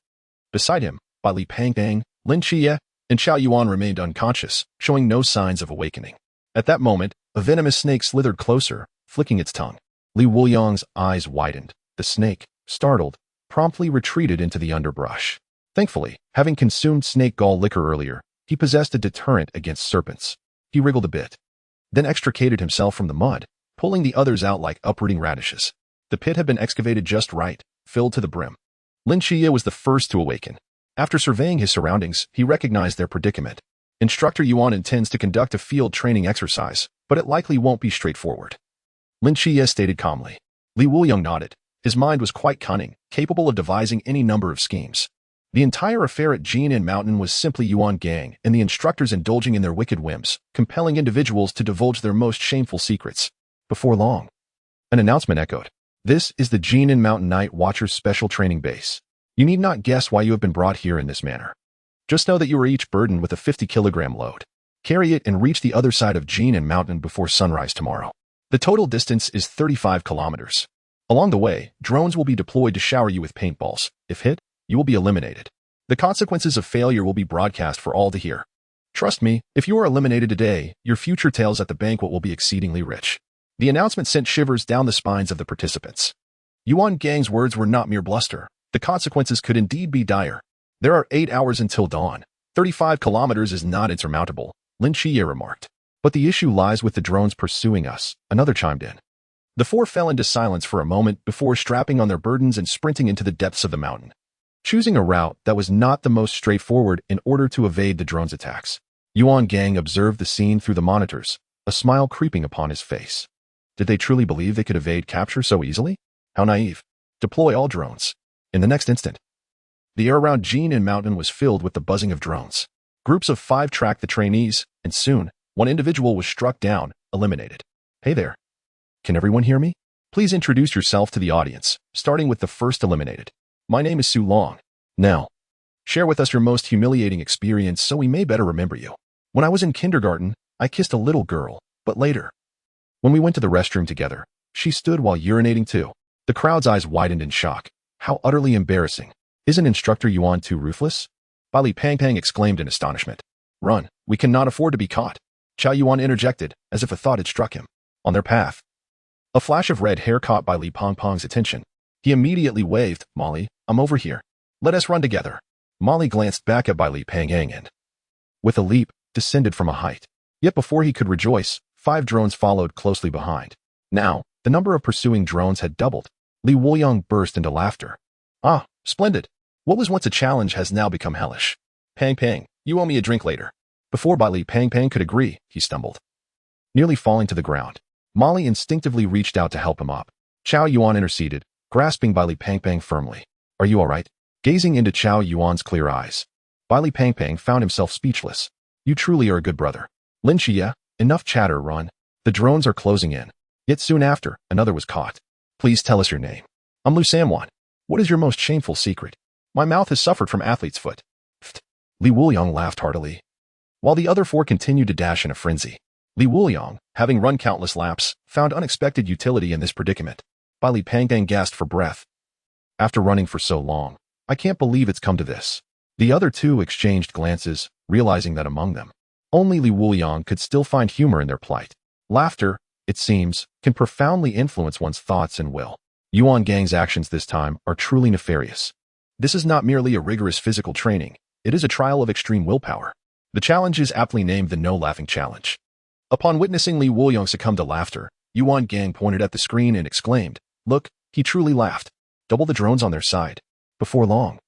Speaker 1: Beside him, by Li Pangpang, Lin Qiyee, and Zhao Yuan remained unconscious, showing no signs of awakening. At that moment, a venomous snake slithered closer, flicking its tongue. Wuliang's eyes widened. The snake, startled, promptly retreated into the underbrush. Thankfully, having consumed snake gall liquor earlier, he possessed a deterrent against serpents. He wriggled a bit, then extricated himself from the mud, pulling the others out like uprooting radishes. The pit had been excavated just right, filled to the brim. Lin Qiyee was the first to awaken. After surveying his surroundings, he recognized their predicament. Instructor Yuan intends to conduct a field training exercise, but it likely won't be straightforward. Lin Qiyee stated calmly. Wuliang nodded. His mind was quite cunning, capable of devising any number of schemes. The entire affair at Jade and Mountain was simply Wuliang and the instructors indulging in their wicked whims, compelling individuals to divulge their most shameful secrets. Before long, an announcement echoed. This is the Jade and Mountain Night Watchers Special Training Base. You need not guess why you have been brought here in this manner. Just know that you are each burdened with a 50-kilogram load. Carry it and reach the other side of Jade and Mountain before sunrise tomorrow. The total distance is 35 kilometers. Along the way, drones will be deployed to shower you with paintballs. If hit, you will be eliminated. The consequences of failure will be broadcast for all to hear. Trust me, if you are eliminated today, your future tales at the banquet will be exceedingly rich. The announcement sent shivers down the spines of the participants. Wuliang's words were not mere bluster. The consequences could indeed be dire. There are 8 hours until dawn. 35 kilometers is not insurmountable, Lin Qiyee remarked. But the issue lies with the drones pursuing us, another chimed in. The four fell into silence for a moment before strapping on their burdens and sprinting into the depths of the mountain, choosing a route that was not the most straightforward in order to evade the drone's attacks. Wuliang observed the scene through the monitors, a smile creeping upon his face. Did they truly believe they could evade capture so easily? How naive. Deploy all drones. In the next instant, the air around Jade and Mountain was filled with the buzzing of drones. Groups of 5 tracked the trainees, and soon, one individual was struck down, eliminated. Hey there. Can everyone hear me? Please introduce yourself to the audience, starting with the first eliminated. My name is Su Long. Now, share with us your most humiliating experience so we may better remember you. When I was in kindergarten, I kissed a little girl, but later, when we went to the restroom together, she stood while urinating too. The crowd's eyes widened in shock. How utterly embarrassing. Isn't Instructor Yuan too ruthless? Li Pangpang exclaimed in astonishment. Run, we cannot afford to be caught. Zhao Yuan interjected, as if a thought had struck him. On their path, a flash of red hair caught Li Pangpang's attention. He immediately waved, Molly, I'm over here. Let us run together. Molly glanced back at Li Pangpang and, with a leap, descended from a height. Yet before he could rejoice, 5 drones followed closely behind. Now, the number of pursuing drones had doubled. Wuliang burst into laughter. Ah, splendid. What was once a challenge has now become hellish. Pang Pang, You owe me a drink later. Before Bai Li Pang Pang could agree, he stumbled, nearly falling to the ground. Molly instinctively reached out to help him up. Chao Yuan interceded, grasping Bai Li Pang Pang firmly. Are you all right? Gazing into Chao Yuan's clear eyes, Bai Li Pang Pang found himself speechless. You truly are a good brother. Lin Qiyee, enough chatter, run. The drones are closing in. Yet soon after, another was caught. Please tell us your name. I'm Lu Samwan. What is your most shameful secret? My mouth has suffered from athlete's foot. Pfft. Li Wuliang laughed heartily, while the other four continued to dash in a frenzy. Li Wuliang, having run countless laps, found unexpected utility in this predicament. Bai Li Pang Pang gasped for breath. After running for so long, I can't believe it's come to this. The other two exchanged glances, realizing that among them, only Li Wuliang could still find humor in their plight. Laughter, it seems, can profoundly influence one's thoughts and will. Yuan Gang's actions this time are truly nefarious. This is not merely a rigorous physical training, it is a trial of extreme willpower. The challenge is aptly named the No Laughing Challenge. Upon witnessing Li Wuliang succumb to laughter, Yuan Gang pointed at the screen and exclaimed, Look, he truly laughed. Double the drones on their side. Before long,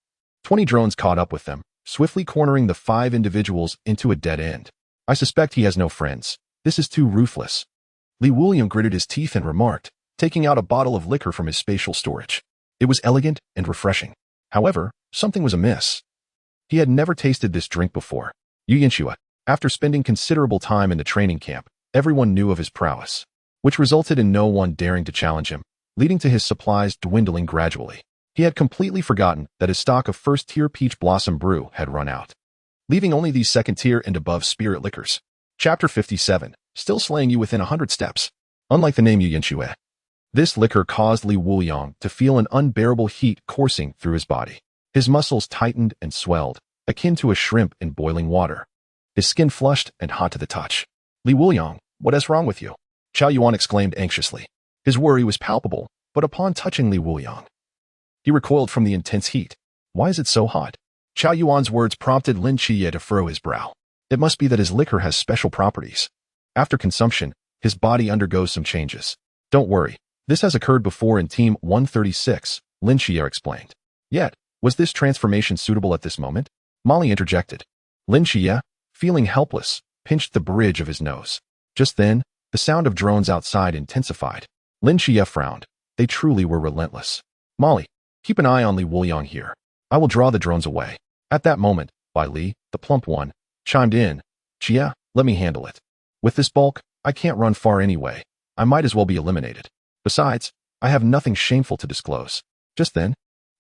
Speaker 1: 20 drones caught up with them, swiftly cornering the 5 individuals into a dead end. I suspect he has no friends. This is too ruthless. Li Wuliang gritted his teeth and remarked, taking out a bottle of liquor from his spatial storage. It was elegant and refreshing. However, something was amiss. He had never tasted this drink before. Qiyue, after spending considerable time in the training camp, everyone knew of his prowess, which resulted in no one daring to challenge him, leading to his supplies dwindling gradually. He had completely forgotten that his stock of first-tier peach blossom brew had run out, leaving only these second-tier and above spirit liquors. Chapter 57, still slaying you within 100 steps. Unlike the name Qiyue, this liquor caused Li Wuliang to feel an unbearable heat coursing through his body. His muscles tightened and swelled, akin to a shrimp in boiling water. His skin flushed and hot to the touch. Li Wuliang, what is wrong with you? Chao Yuan exclaimed anxiously. His worry was palpable, but upon touching Li Wuliang, he recoiled from the intense heat. Why is it so hot? Chao Yuan's words prompted Lin Qiyee to furrow his brow. It must be that his liquor has special properties. After consumption, his body undergoes some changes. Don't worry, this has occurred before in Team 136, Lin Qiyee explained. Yet, was this transformation suitable at this moment? Molly interjected. Lin Qiyee, feeling helpless, pinched the bridge of his nose. Just then, the sound of drones outside intensified. Lin Qiyee frowned. They truly were relentless. Molly, keep an eye on Li Wuliang here. I will draw the drones away. At that moment, Bai Li, the plump one, chimed in. Qiyee, let me handle it. With this bulk, I can't run far anyway. I might as well be eliminated. Besides, I have nothing shameful to disclose. Just then,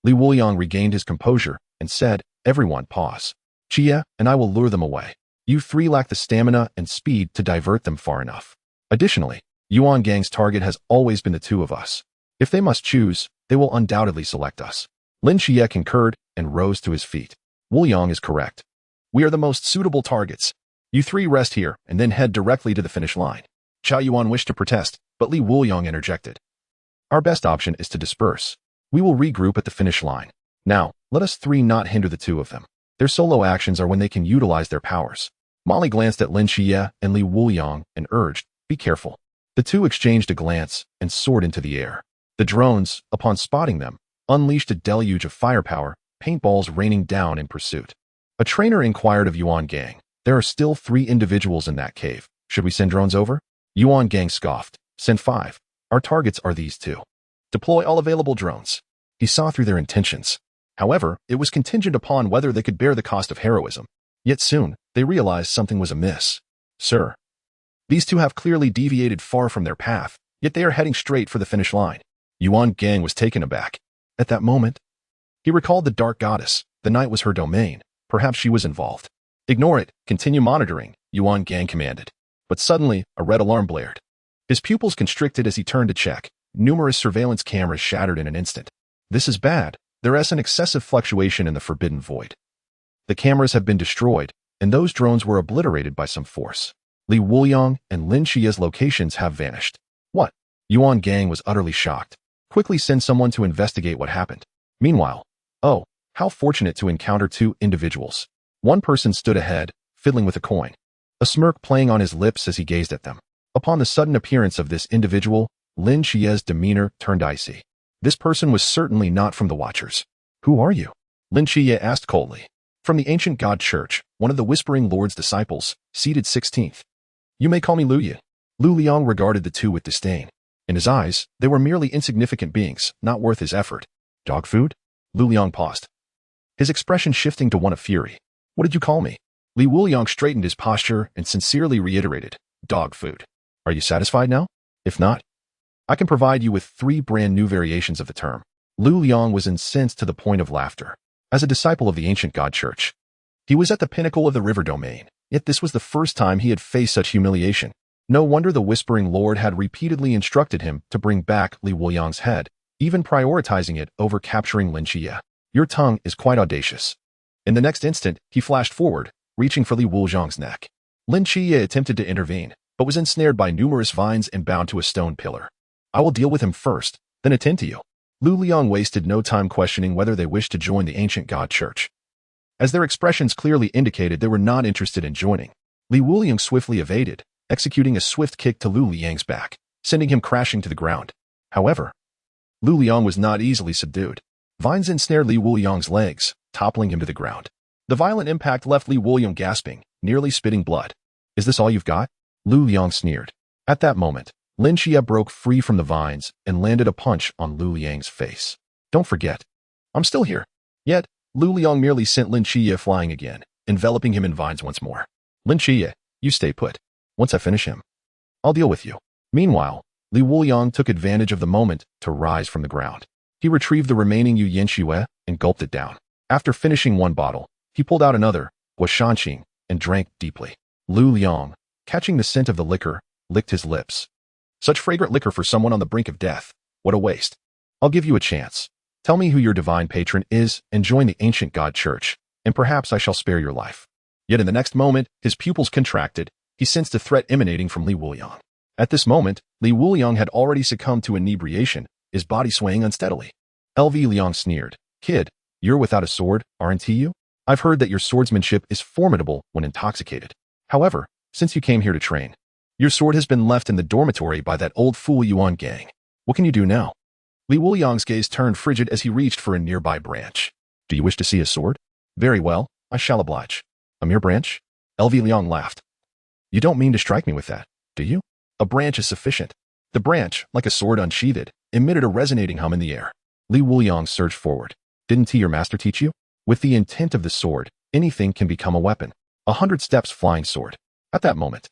Speaker 1: Li Wuliang regained his composure and said, Everyone pause. Qiyee and I will lure them away. You 3 lack the stamina and speed to divert them far enough. Additionally, Yuan Gang's target has always been the 2 of us. If they must choose, they will undoubtedly select us. Lin Qiyee concurred and rose to his feet. Wuliang is correct. We are the most suitable targets. You 3 rest here and then head directly to the finish line. Chao Yuan wished to protest, but Li Wuliang interjected. Our best option is to disperse. We will regroup at the finish line. Now, let us 3 not hinder the 2 of them. Their solo actions are when they can utilize their powers. Molly glanced at Lin Qiyee and Li Wuliang and urged, be careful. The 2 exchanged a glance and soared into the air. The drones, upon spotting them, unleashed a deluge of firepower, paintballs raining down in pursuit. A trainer inquired of Yuan Gang. There are still 3 individuals in that cave. Should we send drones over? Yuan Gang scoffed. Send 5. Our targets are these 2. Deploy all available drones. He saw through their intentions. However, it was contingent upon whether they could bear the cost of heroism. Yet soon, they realized something was amiss. Sir, these 2 have clearly deviated far from their path, yet they are heading straight for the finish line. Yuan Gang was taken aback. At that moment, he recalled the Dark Goddess. The night was her domain. Perhaps she was involved. Ignore it. Continue monitoring, Yuan Gang commanded. But suddenly, a red alarm blared. His pupils constricted as he turned to check. Numerous surveillance cameras shattered in an instant. This is bad. There is an excessive fluctuation in the forbidden void. The cameras have been destroyed, and those drones were obliterated by some force. Li Wuliang and Lin Qiyee's locations have vanished. What? Yuan Gang was utterly shocked. Quickly send someone to investigate what happened. Meanwhile, oh, how fortunate to encounter 2 individuals. One person stood ahead, fiddling with a coin, a smirk playing on his lips as he gazed at them. Upon the sudden appearance of this individual, Lin Qiyee's demeanor turned icy. This person was certainly not from the Watchers. Who are you? Lin Qiyee asked coldly. From the ancient god church, one of the Whispering Lord's disciples, seated 16th. You may call me Luye. Wuliang regarded the two with disdain. In his eyes, they were merely insignificant beings, not worth his effort. Dog food? Wuliang paused, his expression shifting to one of fury. What did you call me? Wuliang straightened his posture and sincerely reiterated, dog food. Are you satisfied now? If not, I can provide you with 3 brand new variations of the term. Wuliang was incensed to the point of laughter. As a disciple of the ancient god church, he was at the pinnacle of the river domain, yet this was the first time he had faced such humiliation. No wonder the Whispering Lord had repeatedly instructed him to bring back Wuliang's head, even prioritizing it over capturing Lin Qiyee. Your tongue is quite audacious. In the next instant, he flashed forward, reaching for Wuliang's neck. Lin Qiyee attempted to intervene, but was ensnared by numerous vines and bound to a stone pillar. I will deal with him first, then attend to you. Wuliang wasted no time questioning whether they wished to join the ancient god church. As their expressions clearly indicated they were not interested in joining, Wuliang swiftly evaded, executing a swift kick to Wuliang's back, sending him crashing to the ground. However, Wuliang was not easily subdued. Vines ensnared Wuliang's legs, toppling him to the ground. The violent impact left Wuliang gasping, nearly spitting blood. Is this all you've got? Wuliang sneered. At that moment, Lin Qiyee broke free from the vines and landed a punch on Wuliang's face. Don't forget, I'm still here. Yet, Wuliang merely sent Lin Qiyee flying again, enveloping him in vines once more. Lin Qiyee, you stay put. Once I finish him, I'll deal with you. Meanwhile, Wuliang took advantage of the moment to rise from the ground. He retrieved the remaining Qiyue and gulped it down. After finishing one bottle, he pulled out another, guashanqing, and drank deeply. Wuliang, catching the scent of the liquor, licked his lips. Such fragrant liquor for someone on the brink of death. What a waste. I'll give you a chance. Tell me who your divine patron is and join the ancient god church, and perhaps I shall spare your life. Yet in the next moment, his pupils contracted. He sensed a threat emanating from Wuliang. At this moment, Wuliang had already succumbed to inebriation, his body swaying unsteadily. Wuliang sneered. Kid, you're without a sword, aren't you? I've heard that your swordsmanship is formidable when intoxicated. However, since you came here to train, your sword has been left in the dormitory by that old fool Yuan gang. What can you do now? Wuliang's gaze turned frigid as he reached for a nearby branch. Do you wish to see a sword? Very well, I shall oblige. A mere branch? Wuliang laughed. You don't mean to strike me with that, do you? A branch is sufficient. The branch, like a sword unsheathed, emitted a resonating hum in the air. Wuliang surged forward. Didn't your master teach you? With the intent of the sword, anything can become a weapon. 100 steps flying sword. At that moment,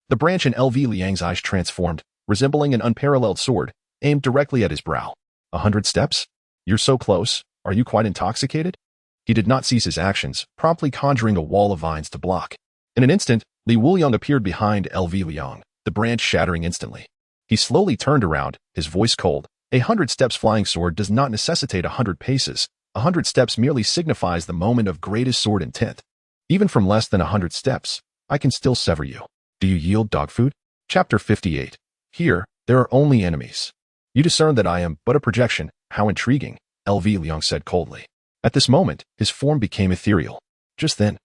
Speaker 1: the branch in Wuliang's eyes transformed, resembling an unparalleled sword, aimed directly at his brow. 100 steps? You're so close. Are you quite intoxicated? He did not cease his actions, promptly conjuring a wall of vines to block. In an instant, Wuliang appeared behind Wuliang, the branch shattering instantly. He slowly turned around, his voice cold. 100 steps flying sword does not necessitate 100 paces. 100 steps merely signifies the moment of greatest sword intent. Even from less than 100 steps, I can still sever you. Do you yield, dog food? Chapter 58. Here, there are only enemies. You discern that I am but a projection. How intriguing, Wuliang said coldly. At this moment, his form became ethereal. Just then,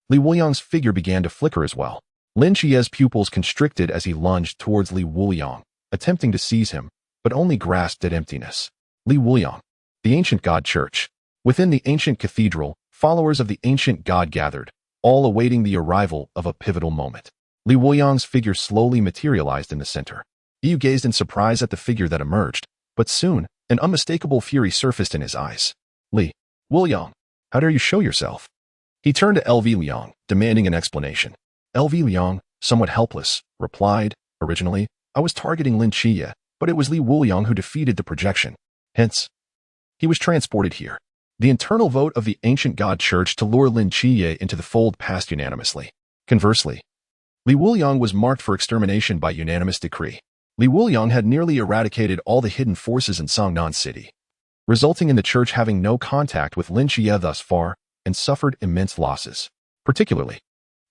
Speaker 1: Wuliang's figure began to flicker as well. Lin Qiyee's pupils constricted as he lunged towards Wuliang, attempting to seize him, but only grasped at emptiness. Wuliang, the ancient god church. Within the ancient cathedral, followers of the ancient god gathered, all awaiting the arrival of a pivotal moment. Wuliang's figure slowly materialized in the center. Qiyue gazed in surprise at the figure that emerged, but soon, an unmistakable fury surfaced in his eyes. Wuliang, how dare you show yourself? He turned to Wuliang, demanding an explanation. Wuliang, somewhat helpless, replied, originally, I was targeting Lin Qiyee, but it was Wuliang who defeated the projection. Hence, he was transported here. The internal vote of the ancient god church to lure Lin Qiyee into the fold passed unanimously. Conversely, Wuliang was marked for extermination by unanimous decree. Wuliang had nearly eradicated all the hidden forces in Songnan City, resulting in the church having no contact with Lin Qiyee thus far and suffered immense losses. Particularly,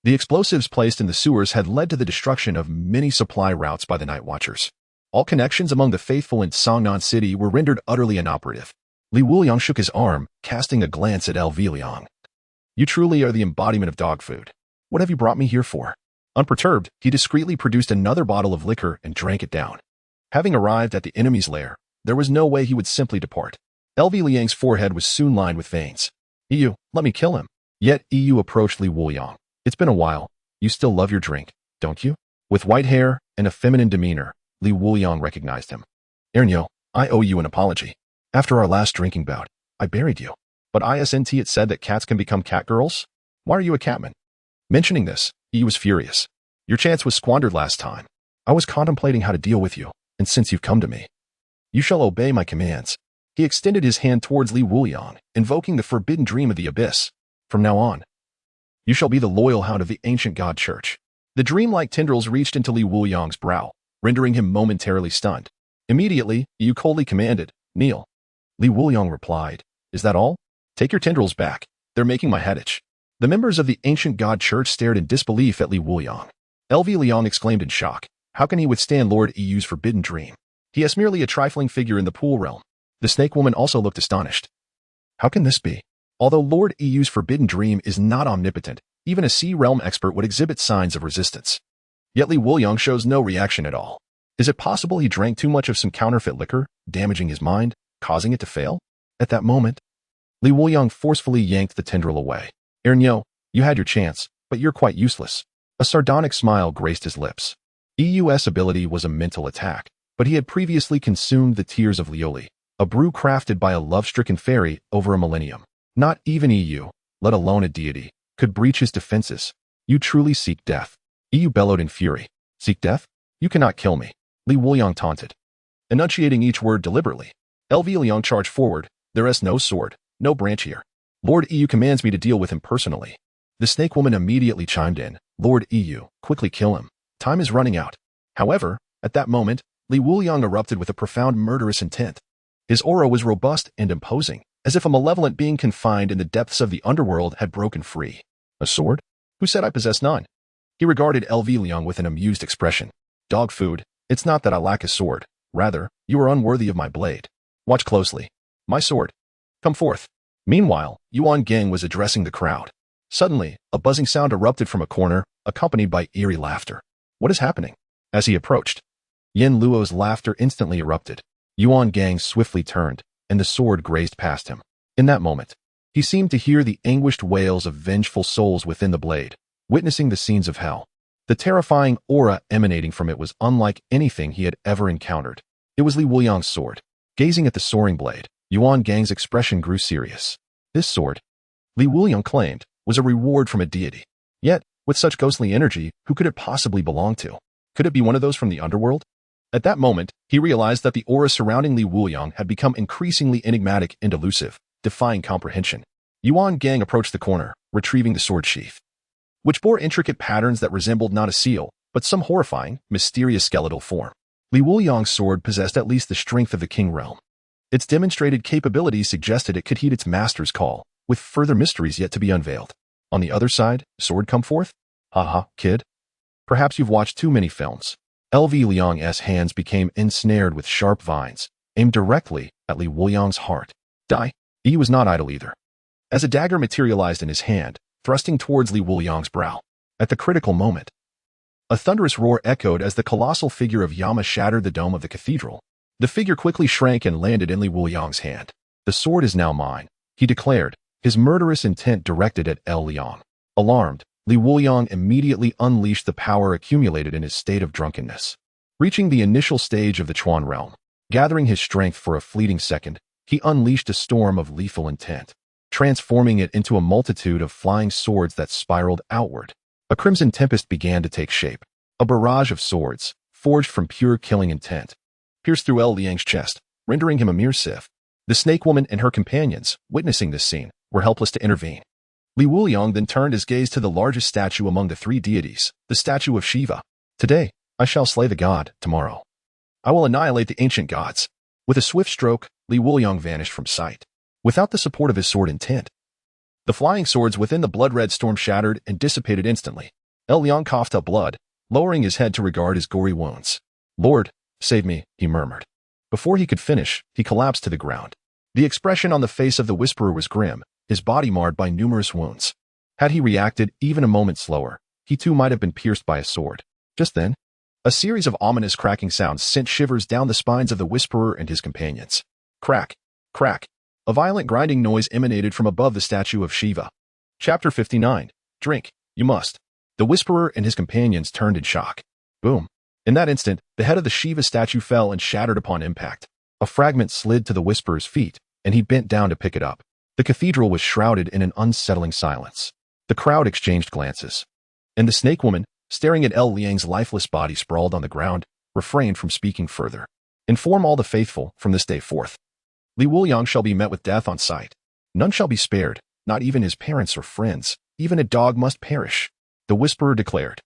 Speaker 1: the explosives placed in the sewers had led to the destruction of many supply routes by the Night Watchers. All connections among the faithful in Songnan City were rendered utterly inoperative. Wuliang shook his arm, casting a glance at Wuliang. You truly are the embodiment of dog food. What have you brought me here for? Unperturbed, he discreetly produced another bottle of liquor and drank it down. Having arrived at the enemy's lair, there was no way he would simply depart. Wuliang's forehead was soon lined with veins. Qiyue, let me kill him. Yet Qiyue approached Li Wuliang. It's been a while. You still love your drink, don't you? With white hair and a feminine demeanor, Li Wuliang recognized him. Ernyo, I owe you an apology. After our last drinking bout, I buried you. But isn't it said that cats can become catgirls? Why are you a catman? Mentioning this, he was furious. Your chance was squandered last time. I was contemplating how to deal with you, and since you've come to me, you shall obey my commands. He extended his hand towards Li Wuliang, invoking the forbidden dream of the abyss. From now on, you shall be the loyal hound of the ancient god church. The dreamlike tendrils reached into Li Wuliang's brow, rendering him momentarily stunned. Immediately, Qiyue coldly commanded, kneel. Li Wuliang replied, is that all? Take your tendrils back. They're making my head itch. The members of the ancient god church stared in disbelief at Li Wuliang. Liang exclaimed in shock. How can he withstand Lord Qiyue's forbidden dream? He is merely a trifling figure in the pool realm. The snake woman also looked astonished. How can this be? Although Lord Qiyue's forbidden dream is not omnipotent, even a sea realm expert would exhibit signs of resistance. Yet Li Wuliang shows no reaction at all. Is it possible he drank too much of some counterfeit liquor, damaging his mind, causing it to fail? At that moment, Li Wuliang forcefully yanked the tendril away. Ernyo, you had your chance, but you're quite useless. A sardonic smile graced his lips. Qiyue's ability was a mental attack, but he had previously consumed the tears of Lioli, a brew crafted by a love-stricken fairy over a millennium. Not even Qiyue, let alone a deity, could breach his defenses. You truly seek death. Qiyue bellowed in fury. Seek death? You cannot kill me. Li Wuliang taunted. Enunciating each word deliberately, Liang charged forward. There is no sword, no branch here. Lord Qiyue commands me to deal with him personally. The snake woman immediately chimed in. Lord Qiyue, quickly kill him. Time is running out. However, at that moment, Li Wuliang erupted with a profound murderous intent. His aura was robust and imposing, as if a malevolent being confined in the depths of the underworld had broken free. A sword? Who said I possess none? He regarded Liang with an amused expression. Dog food, it's not that I lack a sword. Rather, you are unworthy of my blade. Watch closely. My sword. Come forth. Meanwhile, Yuan Gang was addressing the crowd. Suddenly, a buzzing sound erupted from a corner, accompanied by eerie laughter. What is happening? As he approached, Yin Luo's laughter instantly erupted. Yuan Gang swiftly turned, and the sword grazed past him. In that moment, he seemed to hear the anguished wails of vengeful souls within the blade, witnessing the scenes of hell. The terrifying aura emanating from it was unlike anything he had ever encountered. It was Li Wuliang's sword. Gazing at the soaring blade, Yuan Gang's expression grew serious. This sword, Li Wuliang claimed, was a reward from a deity. Yet, with such ghostly energy, who could it possibly belong to? Could it be one of those from the underworld? At that moment, he realized that the aura surrounding Li Wuliang had become increasingly enigmatic and elusive, defying comprehension. Yuan Gang approached the corner, retrieving the sword sheath, which bore intricate patterns that resembled not a seal, but some horrifying, mysterious skeletal form. Li Wuliang's sword possessed at least the strength of the King realm. Its demonstrated capabilities suggested it could heed its master's call, with further mysteries yet to be unveiled. On the other side, sword come forth? Haha, kid. Perhaps you've watched too many films. Liang's hands became ensnared with sharp vines, aimed directly at Li Wuliang's heart. Die. He was not idle either. As a dagger materialized in his hand, thrusting towards Li Wuliang's brow. At the critical moment, a thunderous roar echoed as the colossal figure of Yama shattered the dome of the cathedral. The figure quickly shrank and landed in Li Wuliang's hand. The sword is now mine, he declared, his murderous intent directed at Liang. Alarmed, Li Wuliang immediately unleashed the power accumulated in his state of drunkenness. Reaching the initial stage of the Chuan realm, gathering his strength for a fleeting second, he unleashed a storm of lethal intent, transforming it into a multitude of flying swords that spiraled outward. A crimson tempest began to take shape. A barrage of swords, forged from pure killing intent, pierced through Liang's chest, rendering him a mere sieve. The snake woman and her companions, witnessing this scene, were helpless to intervene. Li Wuliang then turned his gaze to the largest statue among the three deities, the statue of Shiva. Today, I shall slay the god, tomorrow. I will annihilate the ancient gods. With a swift stroke, Li Wuliang vanished from sight. Without the support of his sword intent, the flying swords within the blood-red storm shattered and dissipated instantly. Liang coughed up blood, lowering his head to regard his gory wounds. Lord, save me, he murmured. Before he could finish, he collapsed to the ground. The expression on the face of the whisperer was grim, his body marred by numerous wounds. Had he reacted even a moment slower, he too might have been pierced by a sword. Just then, a series of ominous cracking sounds sent shivers down the spines of the whisperer and his companions. Crack, crack. A violent grinding noise emanated from above the statue of Shiva. Chapter 59. Drink. You must. The Whisperer and his companions turned in shock. Boom. In that instant, the head of the Shiva statue fell and shattered upon impact. A fragment slid to the Whisperer's feet, and he bent down to pick it up. The cathedral was shrouded in an unsettling silence. The crowd exchanged glances. And the snake woman, staring at Liang's lifeless body sprawled on the ground, refrained from speaking further. Inform all the faithful from this day forth. Wuliang shall be met with death on sight. None shall be spared, not even his parents or friends. Even a dog must perish, the Whisperer declared.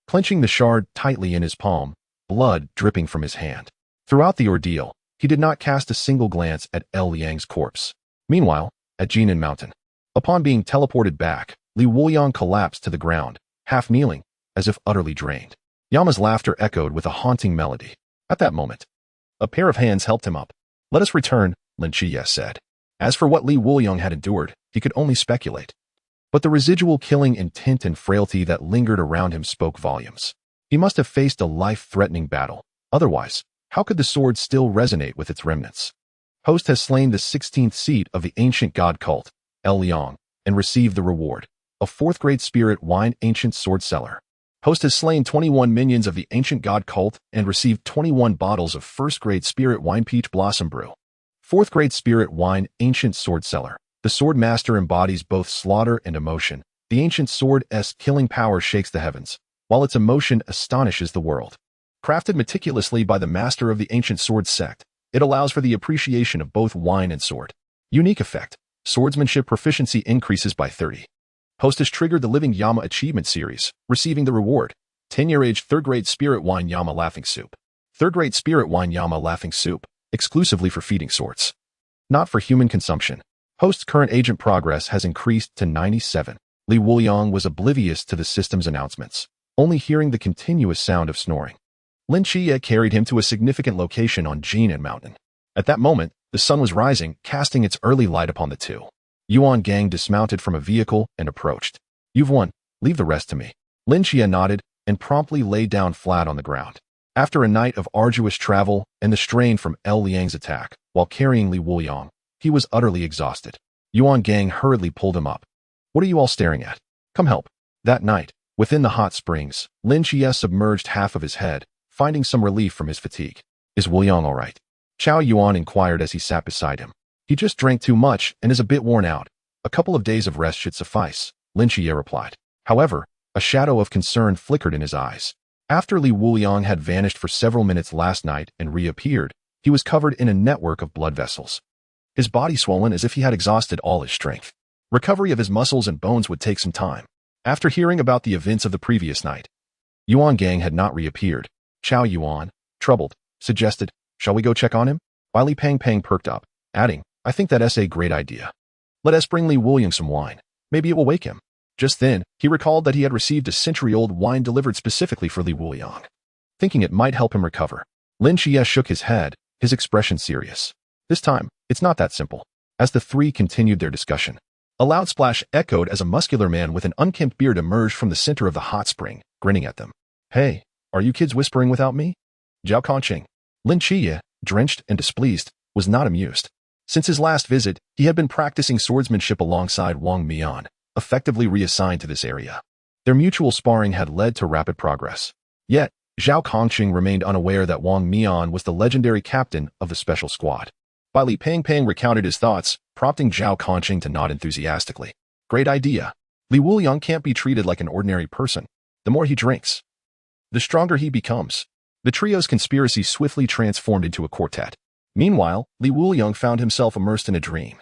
Speaker 1: Clenching the shard tightly in his palm, blood dripping from his hand. Throughout the ordeal, he did not cast a single glance at Liang's corpse. Meanwhile, at Jinan Mountain, upon being teleported back, Wuliang collapsed to the ground, half kneeling, as if utterly drained. Yama's laughter echoed with a haunting melody. At that moment, a pair of hands helped him up. Let us return, Lin Qiyee said. As for what Wuliang had endured, he could only speculate. But the residual killing intent and frailty that lingered around him spoke volumes. He must have faced a life-threatening battle. Otherwise, how could the sword still resonate with its remnants? Host has slain the 16th seat of the ancient god cult, Liang, and received the reward, a 4th-grade spirit wine ancient sword seller. Host has slain 21 minions of the ancient god cult and received 21 bottles of 1st-grade spirit wine peach blossom brew. 4th-grade spirit wine ancient sword seller. The sword master embodies both slaughter and emotion. The ancient sword's killing power shakes the heavens, while its emotion astonishes the world. Crafted meticulously by the master of the ancient sword sect, it allows for the appreciation of both wine and sword. Unique effect. Swordsmanship proficiency increases by 30. Host has triggered the Living Yama Achievement Series, receiving the reward. 10-year-age 3rd-grade Spirit Wine Yama Laughing Soup. 3rd-grade Spirit Wine Yama Laughing Soup, exclusively for feeding swords. Not for human consumption. Host's current agent progress has increased to 97. Wuliang was oblivious to the system's announcements, only hearing the continuous sound of snoring. Lin Qiyee carried him to a significant location on Jinan Mountain. At that moment, the sun was rising, casting its early light upon the two. Yuan Gang dismounted from a vehicle and approached. You've won. Leave the rest to me. Lin Qiyee nodded and promptly lay down flat on the ground. After a night of arduous travel and the strain from Liang's attack, while carrying Wuliang, he was utterly exhausted. Yuan Gang hurriedly pulled him up. What are you all staring at? Come help. That night, within the hot springs, Lin Qiyee submerged half of his head, finding some relief from his fatigue. Is Wuliang all right? Zhao Yuan inquired as he sat beside him. He just drank too much and is a bit worn out. A couple of days of rest should suffice, Lin Qiyee replied. However, a shadow of concern flickered in his eyes. After Wuliang had vanished for several minutes last night and reappeared, he was covered in a network of blood vessels. His body swollen as if he had exhausted all his strength. Recovery of his muscles and bones would take some time. After hearing about the events of the previous night, Yuan Gang had not reappeared. Zhao Yuan, troubled, suggested, shall we go check on him? Li Pang perked up, adding, I think that's a great idea. Let us bring Wuliang some wine. Maybe it will wake him. Just then, he recalled that he had received a century-old wine delivered specifically for Wuliang. Thinking it might help him recover, Lin Qiyee shook his head, his expression serious. This time, it's not that simple. As the three continued their discussion, a loud splash echoed as a muscular man with an unkempt beard emerged from the center of the hot spring, grinning at them. Hey, are you kids whispering without me? Zhao Kongcheng. Lin Qiyee, drenched and displeased, was not amused. Since his last visit, he had been practicing swordsmanship alongside Wang Mian, effectively reassigned to this area. Their mutual sparring had led to rapid progress. Yet, Zhao Kongcheng remained unaware that Wang Mian was the legendary captain of the special squad. Li Pang recounted his thoughts, prompting Zhao Kongcheng to nod enthusiastically. Great idea. Wuliang can't be treated like an ordinary person. The more he drinks, the stronger he becomes. The trio's conspiracy swiftly transformed into a quartet. Meanwhile, Wuliang found himself immersed in a dream.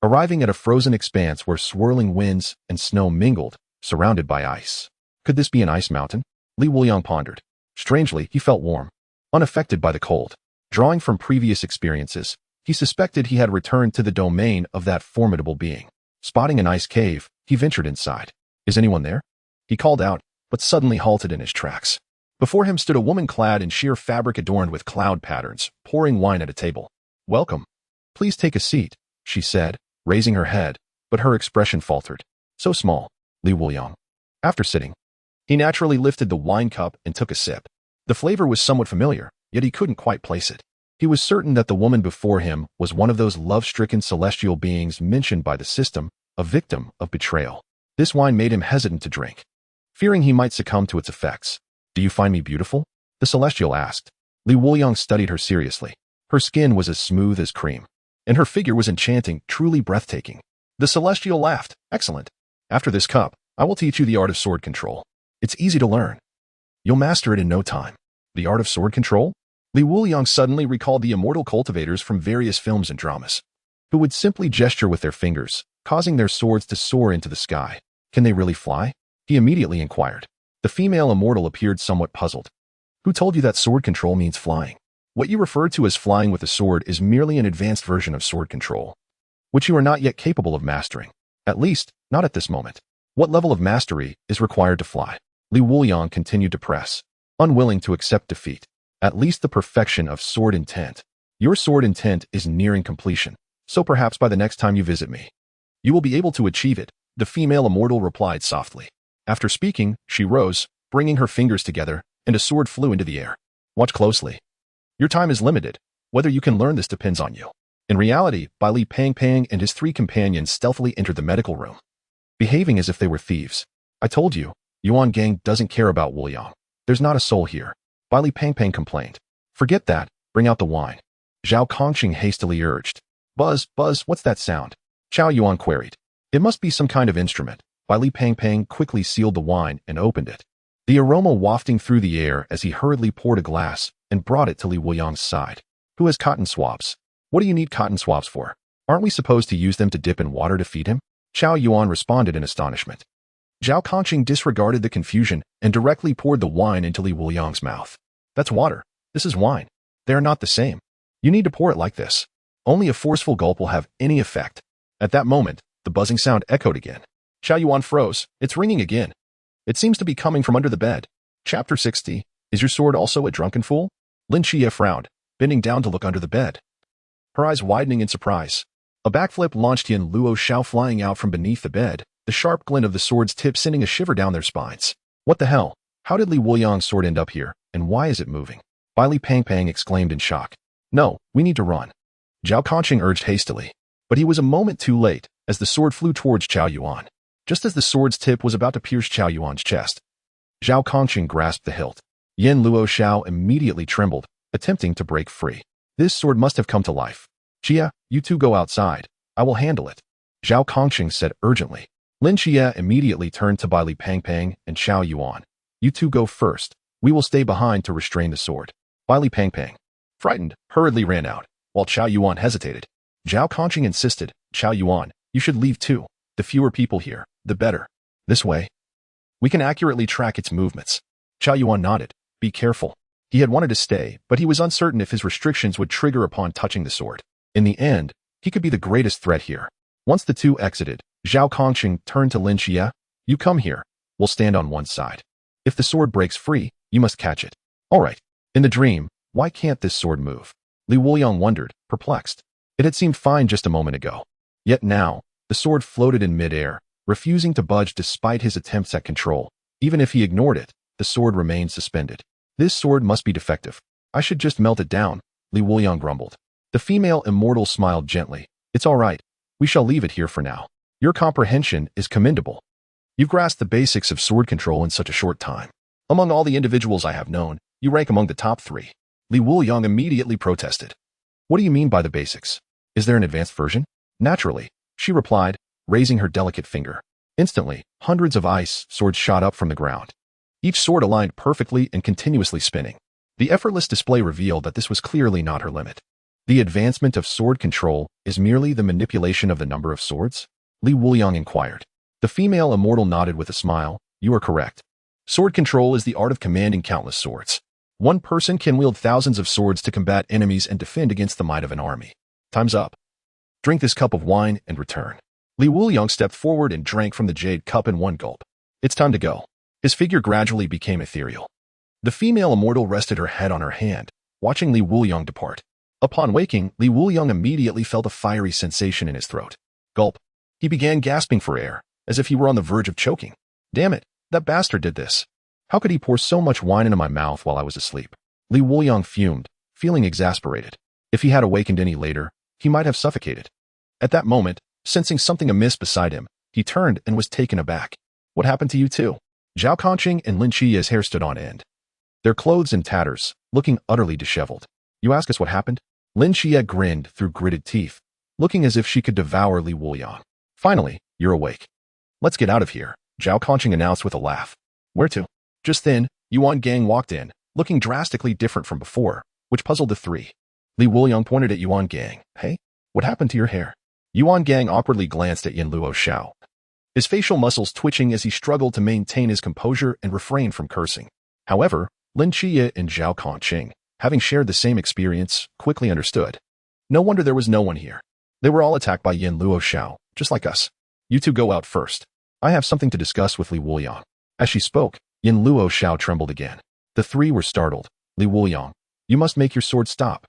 Speaker 1: Arriving at a frozen expanse where swirling winds and snow mingled, surrounded by ice. Could this be an ice mountain? Wuliang pondered. Strangely, he felt warm, unaffected by the cold. Drawing from previous experiences, he suspected he had returned to the domain of that formidable being. Spotting an ice cave, he ventured inside. Is anyone there? He called out, but suddenly halted in his tracks. Before him stood a woman clad in sheer fabric adorned with cloud patterns, pouring wine at a table. Welcome. Please take a seat, she said, raising her head, but her expression faltered. So small, Wuliang. After sitting, he naturally lifted the wine cup and took a sip. The flavor was somewhat familiar, yet he couldn't quite place it. He was certain that the woman before him was one of those love-stricken celestial beings mentioned by the system, a victim of betrayal. This wine made him hesitant to drink, fearing he might succumb to its effects. "Do you find me beautiful?" the Celestial asked. Wuliang studied her seriously. Her skin was as smooth as cream, and her figure was enchanting, truly breathtaking. The Celestial laughed. "Excellent. After this cup, I will teach you the art of sword control. It's easy to learn. You'll master it in no time." The art of sword control? Wuliang suddenly recalled the immortal cultivators from various films and dramas, who would simply gesture with their fingers, causing their swords to soar into the sky. "Can they really fly?" he immediately inquired. The female immortal appeared somewhat puzzled. "Who told you that sword control means flying? What you refer to as flying with a sword is merely an advanced version of sword control, which you are not yet capable of mastering. At least, not at this moment. What level of mastery is required to fly?" Wuliang continued to press, unwilling to accept defeat. "At least the perfection of sword intent. Your sword intent is nearing completion, so perhaps by the next time you visit me, you will be able to achieve it," the female immortal replied softly. After speaking, she rose, bringing her fingers together, and a sword flew into the air. "Watch closely. Your time is limited. Whether you can learn this depends on you." In reality, Bai Li Pangpang and his 3 companions stealthily entered the medical room, behaving as if they were thieves. "I told you, Yuan Gang doesn't care about Wuliang. There's not a soul here," Bai Li Pangpang complained. "Forget that, bring out the wine," Zhao Kongcheng hastily urged. Buzz, what's that sound?" Qiao Yuan queried. "It must be some kind of instrument." Bai Li Pangpang quickly sealed the wine and opened it, the aroma wafting through the air as he hurriedly poured a glass and brought it to Li Wuliang's side. "Who has cotton swabs?" "What do you need cotton swabs for? Aren't we supposed to use them to dip in water to feed him?" Qiao Yuan responded in astonishment. Zhao Kongcheng disregarded the confusion and directly poured the wine into Li Wuliang's mouth. "That's water. This is wine. They are not the same. You need to pour it like this. Only a forceful gulp will have any effect." At that moment, the buzzing sound echoed again. Qiao Yuan froze. "It's ringing again. It seems to be coming from under the bed." Chapter 60. Is your sword also a drunken fool? Lin Qiyee frowned, bending down to look under the bed, her eyes widening in surprise. A backflip launched Yin Luo Shao flying out from beneath the bed, the sharp glint of the sword's tip sending a shiver down their spines. "What the hell? How did Li Wuliang's sword end up here, and why is it moving?" Bai Li Pangpang exclaimed in shock. "No, we need to run," Zhao Kongcheng urged hastily. But he was a moment too late, as the sword flew towards Qiao Yuan. Just as the sword's tip was about to pierce Qiao Yuan's chest, Zhao Kongcheng grasped the hilt. Yin Luo Shao immediately trembled, attempting to break free. This sword must have come to life. "Qiyue, you two go outside. I will handle it," Zhao Kongcheng said urgently. Lin Qiyee immediately turned to Bai Li Pangpang and Qiao Yuan. "You two go first. We will stay behind to restrain the sword." Bai Li Pangpang, frightened, hurriedly ran out, while Qiao Yuan hesitated. Zhao Kongcheng insisted, "Qiao Yuan, you should leave too. The fewer people here, the better. This way, we can accurately track its movements." Qiao Yuan nodded. "Be careful." He had wanted to stay, but he was uncertain if his restrictions would trigger upon touching the sword. In the end, he could be the greatest threat here. Once the two exited, Zhao Kongcheng turned to Lin Qiyee. "You come here. We'll stand on one side. If the sword breaks free, you must catch it." "All right." In the dream, why can't this sword move? Li Wuliang wondered, perplexed. It had seemed fine just a moment ago. Yet now, the sword floated in midair, refusing to budge despite his attempts at control. Even if he ignored it, the sword remained suspended. "This sword must be defective. I should just melt it down," Li Wuliang grumbled. The female immortal smiled gently. "It's all right. We shall leave it here for now. Your comprehension is commendable. You've grasped the basics of sword control in such a short time. Among all the individuals I have known, you rank among the top 3. Li Wuliang immediately protested. "What do you mean by the basics? Is there an advanced version?" "Naturally," she replied, raising her delicate finger. Instantly, hundreds of ice swords shot up from the ground, each sword aligned perfectly and continuously spinning. The effortless display revealed that this was clearly not her limit. "The advancement of sword control is merely the manipulation of the number of swords?" Li Wuliang inquired. The female immortal nodded with a smile. "You are correct. Sword control is the art of commanding countless swords. One person can wield thousands of swords to combat enemies and defend against the might of an army. Time's up. Drink this cup of wine and return." Li Wuliang stepped forward and drank from the jade cup in one gulp. "It's time to go." His figure gradually became ethereal. The female immortal rested her head on her hand, watching Li Wuliang depart. Upon waking, Li Wuliang immediately felt a fiery sensation in his throat. Gulp. He began gasping for air, as if he were on the verge of choking. "Damn it, that bastard did this. How could he pour so much wine into my mouth while I was asleep?" Li Wuliang fumed, feeling exasperated. If he had awakened any later, he might have suffocated. At that moment, sensing something amiss beside him, he He turned and was taken aback. What happened to you too? Zhao Kongcheng and Lin Qiyee's hair stood on end, their clothes in tatters, looking utterly disheveled. You ask us what happened? Lin Qiyee grinned through gritted teeth, looking as if she could devour Li Wuliang. Finally, you're awake. Let's get out of here, Zhao Kongcheng announced with a laugh. Where to? Just then, Yuan Gang walked in, looking drastically different from before, which puzzled the three. Li Wuliang pointed at Yuan Gang. Hey, what happened to your hair? Yuan Gang awkwardly glanced at Yin Luo Xiao, his facial muscles twitching as he struggled to maintain his composure and refrain from cursing. However, Lin Qiyee and Zhao Kongcheng, having shared the same experience, quickly understood. No wonder there was no one here. They were all attacked by Yin Luo Xiao, just like us. You two go out first. I have something to discuss with Li Wuliang. As she spoke, Yin Luo Xiao trembled again. The three were startled. Li Wuliang, you must make your sword stop.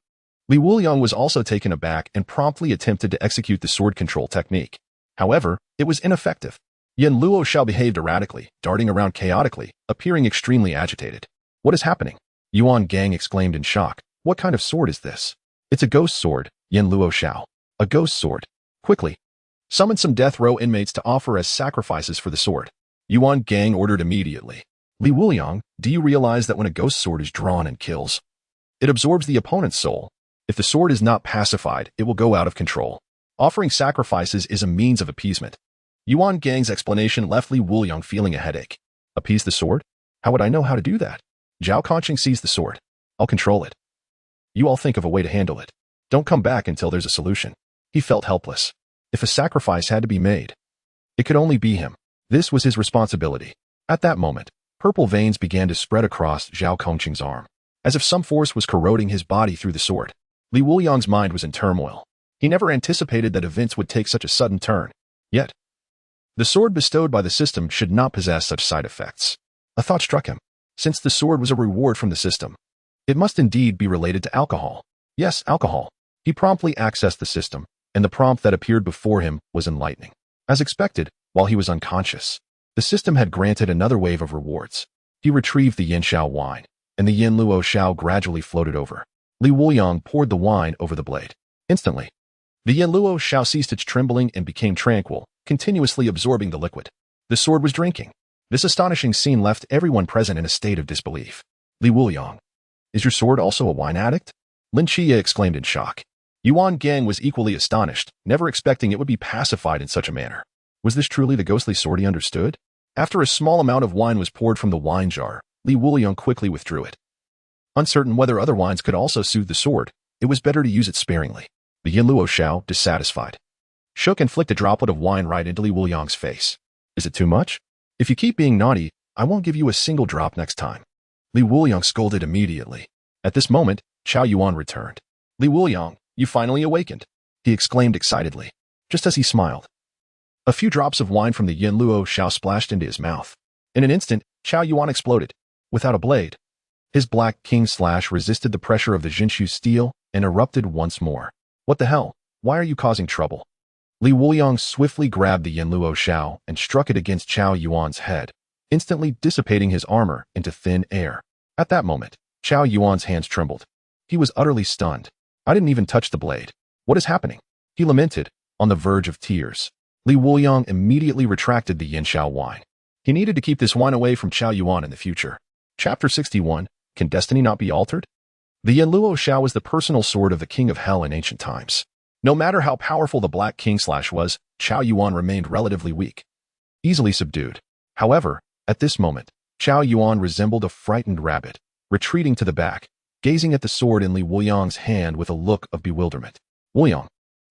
Speaker 1: Li Wuliang was also taken aback and promptly attempted to execute the sword control technique. However, it was ineffective. Yin Luo Xiao behaved erratically, darting around chaotically, appearing extremely agitated. What is happening? Yuan Gang exclaimed in shock. What kind of sword is this? It's a ghost sword, Yin Luo Xiao. A ghost sword. Quickly. Summon some death row inmates to offer as sacrifices for the sword. Yuan Gang ordered immediately. Li Wuliang, do you realize that when a ghost sword is drawn and kills, it absorbs the opponent's soul? If the sword is not pacified, it will go out of control. Offering sacrifices is a means of appeasement. Yuan Gang's explanation left Li Wuliang feeling a headache. Appease the sword? How would I know how to do that? Zhao Kongcheng seized the sword. I'll control it. You all think of a way to handle it. Don't come back until there's a solution. He felt helpless. If a sacrifice had to be made, it could only be him. This was his responsibility. At that moment, purple veins began to spread across Zhao Kongcheng's arm, as if some force was corroding his body through the sword. Li Wuliang's mind was in turmoil. He never anticipated that events would take such a sudden turn. Yet, the sword bestowed by the system should not possess such side effects. A thought struck him. Since the sword was a reward from the system, it must indeed be related to alcohol. Yes, alcohol. He promptly accessed the system, and the prompt that appeared before him was enlightening. As expected, while he was unconscious, the system had granted another wave of rewards. He retrieved the Yin Xiao wine, and the Yin Luo Xiao gradually floated over. Li Wuliang poured the wine over the blade. Instantly, the Yin Luo Xiao ceased its trembling and became tranquil, continuously absorbing the liquid. The sword was drinking. This astonishing scene left everyone present in a state of disbelief. Li Wuliang, is your sword also a wine addict? Lin Qiyee exclaimed in shock. Yuan Gang was equally astonished, never expecting it would be pacified in such a manner. Was this truly the ghostly sword he understood? After a small amount of wine was poured from the wine jar, Li Wuliang quickly withdrew it. Uncertain whether other wines could also soothe the sword, it was better to use it sparingly. The Yin Luo Xiao, dissatisfied, shook and flicked a droplet of wine right into Li Wuliang's face. Is it too much? If you keep being naughty, I won't give you a single drop next time. Li Wuliang scolded immediately. At this moment, Chao Yuan returned. Li Wuliang, you finally awakened, he exclaimed excitedly, just as he smiled. A few drops of wine from the Yin Luo Xiao splashed into his mouth. In an instant, Chao Yuan exploded. Without a blade, his black king slash resisted the pressure of the Jinshu steel and erupted once more. What the hell? Why are you causing trouble? Li Wuliang swiftly grabbed the Yin Luo Xiao and struck it against Chao Yuan's head, instantly dissipating his armor into thin air. At that moment, Chao Yuan's hands trembled. He was utterly stunned. I didn't even touch the blade. What is happening? He lamented, on the verge of tears. Li Wuliang immediately retracted the Yin Xiao wine. He needed to keep this wine away from Chao Yuan in the future. Chapter 61, Can Destiny Not Be Altered? The Yin Luo Xiao was the personal sword of the King of Hell in ancient times. No matter how powerful the Black King Slash was, Chao Yuan remained relatively weak, easily subdued. However, at this moment, Chao Yuan resembled a frightened rabbit, retreating to the back, gazing at the sword in Li Wuliang's hand with a look of bewilderment. Wuliang,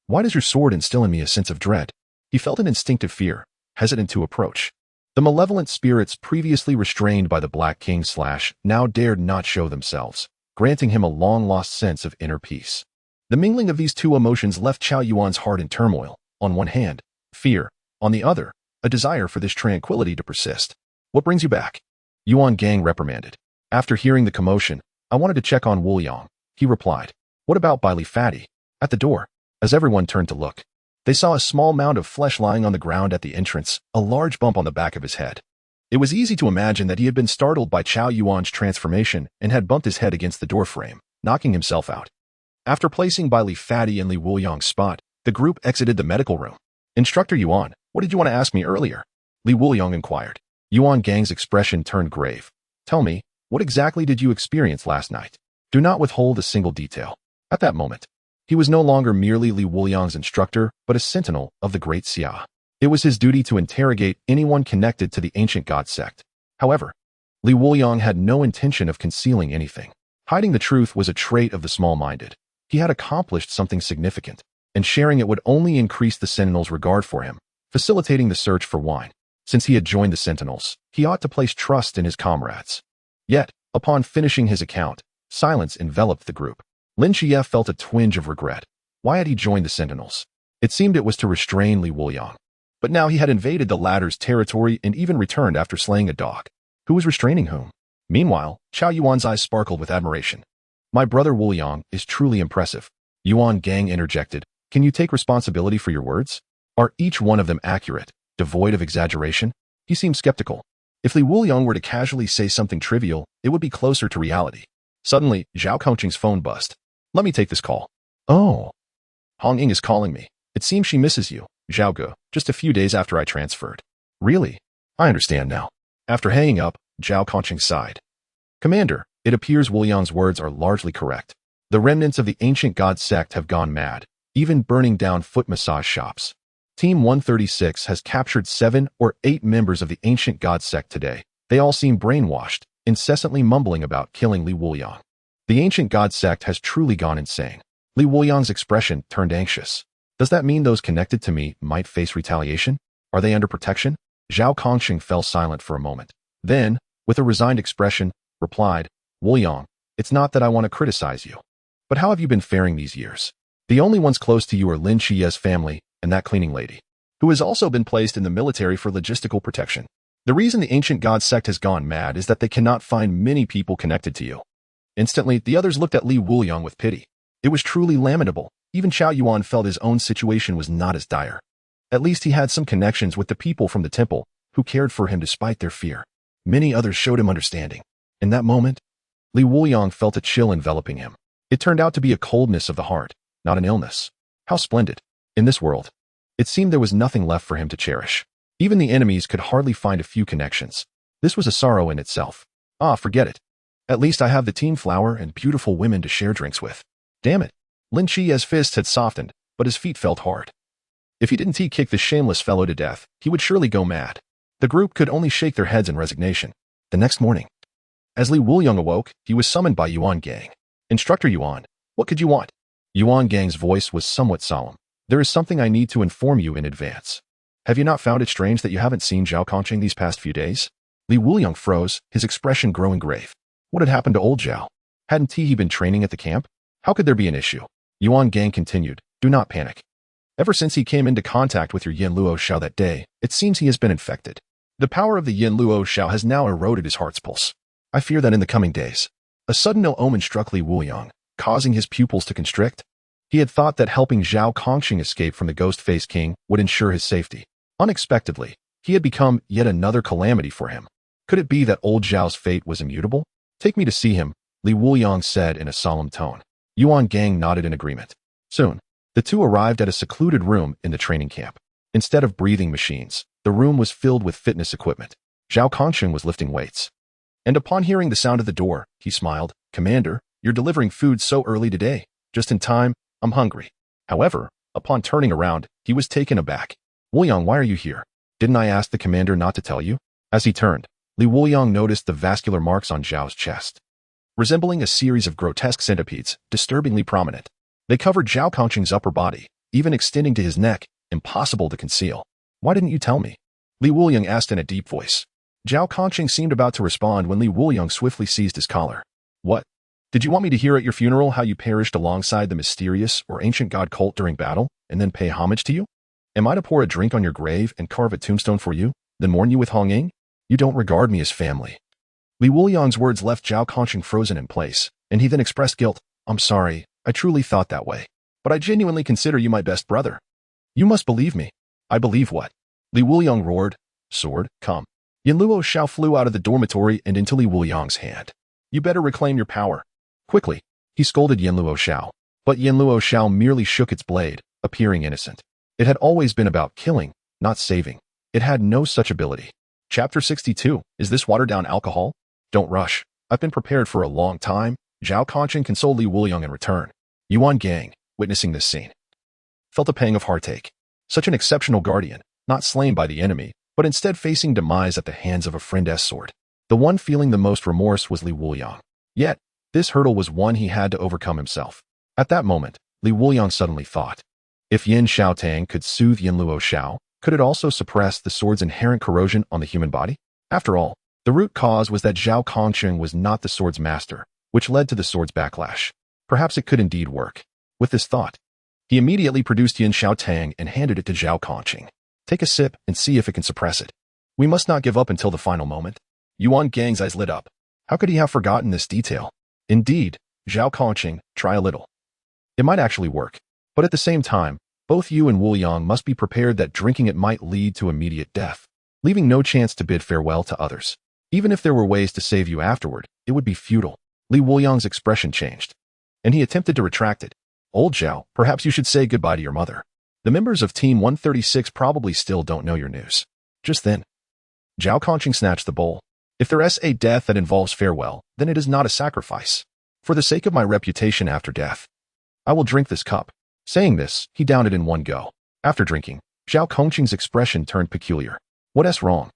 Speaker 1: why does your sword instill in me a sense of dread? He felt an instinctive fear, hesitant to approach. The malevolent spirits previously restrained by the Black King Slash now dared not show themselves, granting him a long-lost sense of inner peace. The mingling of these two emotions left Chao Yuan's heart in turmoil. On one hand, fear. On the other, a desire for this tranquility to persist. What brings you back? Yuan Gang reprimanded. After hearing the commotion, I wanted to check on Wuliang, he replied. What about Li Fatty? At the door, as everyone turned to look, they saw a small mound of flesh lying on the ground at the entrance, a large bump on the back of his head. It was easy to imagine that he had been startled by Chao Yuan's transformation and had bumped his head against the doorframe, knocking himself out. After placing Li Fatty in Li Wuliang's spot, the group exited the medical room. Instructor Yuan, What did you want to ask me earlier? Li Wuliang inquired. Yuan Gang's expression turned grave. Tell me, what exactly did you experience last night? Do not withhold a single detail. At that moment, he was no longer merely Li Wuliang's instructor, but a sentinel of the great Xia. It was his duty to interrogate anyone connected to the ancient god sect. However, Li Wuliang had no intention of concealing anything. Hiding the truth was a trait of the small-minded. He had accomplished something significant, and sharing it would only increase the Sentinel's regard for him, facilitating the search for wine. Since he had joined the Sentinels, he ought to place trust in his comrades. Yet, upon finishing his account, silence enveloped the group. Lin Qiyee felt a twinge of regret. Why had he joined the Sentinels? It seemed it was to restrain Li Wuliang. But now he had invaded the latter's territory and even returned after slaying a dog. Who was restraining whom? Meanwhile, Chao Yuan's eyes sparkled with admiration. My brother Wuliang is truly impressive. Yuan Gang interjected. Can you take responsibility for your words? Are each one of them accurate, devoid of exaggeration? He seemed skeptical. If Li Wuliang were to casually say something trivial, it would be closer to reality. Suddenly, Zhao Kongcheng's phone buzzed. Let me take this call. Oh. Hong Ying is calling me. It seems she misses you, Zhao Ge, just a few days after I transferred. Really? I understand now. After hanging up, Zhao Kongcheng sighed. Commander, it appears Wuliang's words are largely correct. The remnants of the ancient god sect have gone mad, even burning down foot massage shops. Team 136 has captured 7 or 8 members of the ancient god sect today. They all seem brainwashed, incessantly mumbling about killing Li Wuliang. The ancient god sect has truly gone insane. Li Wuliang's expression turned anxious. Does that mean those connected to me might face retaliation? Are they under protection? Zhao Kongcheng fell silent for a moment. Then, with a resigned expression, replied, Wuliang, it's not that I want to criticize you. But how have you been faring these years? The only ones close to you are Lin Qiyee's family and that cleaning lady, who has also been placed in the military for logistical protection. The reason the ancient god sect has gone mad is that they cannot find many people connected to you. Instantly, the others looked at Li Wuliang with pity. It was truly lamentable. Even Chao Yuan felt his own situation was not as dire. At least he had some connections with the people from the temple, who cared for him despite their fear. Many others showed him understanding. In that moment, Li Wuliang felt a chill enveloping him. It turned out to be a coldness of the heart, not an illness. How splendid. In this world, it seemed there was nothing left for him to cherish. Even the enemies could hardly find a few connections. This was a sorrow in itself. Ah, forget it. At least I have the team flower and beautiful women to share drinks with. Damn it. Lin Qiyee's fists had softened, but his feet felt hard. If he didn't kick this shameless fellow to death, he would surely go mad. The group could only shake their heads in resignation. The next morning, as Li Wuliang awoke, he was summoned by Yuan Gang. Instructor Yuan, what could you want? Yuan Gang's voice was somewhat solemn. There is something I need to inform you in advance. Have you not found it strange that you haven't seen Zhao Kongcheng these past few days? Li Wuliang froze, his expression growing grave. What had happened to old Zhao? Hadn't he been training at the camp? How could there be an issue? Yuan Gang continued, do not panic. Ever since he came into contact with your Yin Luo Xiao that day, it seems he has been infected. The power of the Yin Luo Xiao has now eroded his heart's pulse. I fear that in the coming days, a sudden ill omen struck Li Wuliang, causing his pupils to constrict. He had thought that helping Zhao Kongcheng escape from the Ghost-Face King would ensure his safety. Unexpectedly, he had become yet another calamity for him. Could it be that old Zhao's fate was immutable? Take me to see him, Li Wuliang said in a solemn tone. Yuan Gang nodded in agreement. Soon, the two arrived at a secluded room in the training camp. Instead of breathing machines, the room was filled with fitness equipment. Zhao Kongcheng was lifting weights. And upon hearing the sound of the door, he smiled. Commander, you're delivering food so early today. Just in time, I'm hungry. However, upon turning around, he was taken aback. Wuliang, why are you here? Didn't I ask the commander not to tell you? As he turned, Li Wuliang noticed the vascular marks on Zhao's chest, resembling a series of grotesque centipedes, disturbingly prominent. They covered Zhao Kongcheng's upper body, even extending to his neck, impossible to conceal. Why didn't you tell me? Li Wuliang asked in a deep voice. Zhao Kongcheng seemed about to respond when Li Wuliang swiftly seized his collar. What? Did you want me to hear at your funeral how you perished alongside the mysterious or ancient god cult during battle, and then pay homage to you? Am I to pour a drink on your grave and carve a tombstone for you, then mourn you with Hong Ying? You don't regard me as family. Li Wuliang's words left Zhao Kongcheng frozen in place, and he then expressed guilt. I'm sorry, I truly thought that way. But I genuinely consider you my best brother. You must believe me. I believe what? Li Wuliang roared. Sword, come. Yin Luo Xiao flew out of the dormitory and into Li Wuliang's hand. You better reclaim your power. Quickly, he scolded Yin Luo Xiao. But Yin Luo Xiao merely shook its blade, appearing innocent. It had always been about killing, not saving. It had no such ability. Chapter 62. Is this watered-down alcohol? Don't rush. I've been prepared for a long time. Zhao Kongcheng consoled Wuliang in return. Yuan Gang, witnessing this scene, felt a pang of heartache. Such an exceptional guardian, not slain by the enemy, but instead facing demise at the hands of a friend's sword. The one feeling the most remorse was Wuliang. Yet, this hurdle was one he had to overcome himself. At that moment, Wuliang suddenly thought, if Yin Xiaotang could soothe Yin Luo Xiao, could it also suppress the sword's inherent corrosion on the human body? After all, the root cause was that Zhao Kongcheng was not the sword's master, which led to the sword's backlash. Perhaps it could indeed work. With this thought, he immediately produced Yin Xiaotang and handed it to Zhao Kongcheng. Take a sip and see if it can suppress it. We must not give up until the final moment. Yuan Gang's eyes lit up. How could he have forgotten this detail? Indeed, Zhao Kongcheng, try a little. It might actually work. But at the same time, both you and Wuliang must be prepared that drinking it might lead to immediate death, leaving no chance to bid farewell to others. Even if there were ways to save you afterward, it would be futile. Wuliang's expression changed, and he attempted to retract it. Old Zhao, perhaps you should say goodbye to your mother. The members of Team 136 probably still don't know your news. Just then, Zhao Kongcheng snatched the bowl. If there is a death that involves farewell, then it is not a sacrifice. For the sake of my reputation after death, I will drink this cup. Saying this, he downed it in one go. After drinking, Zhao Kongcheng's expression turned peculiar. What's wrong?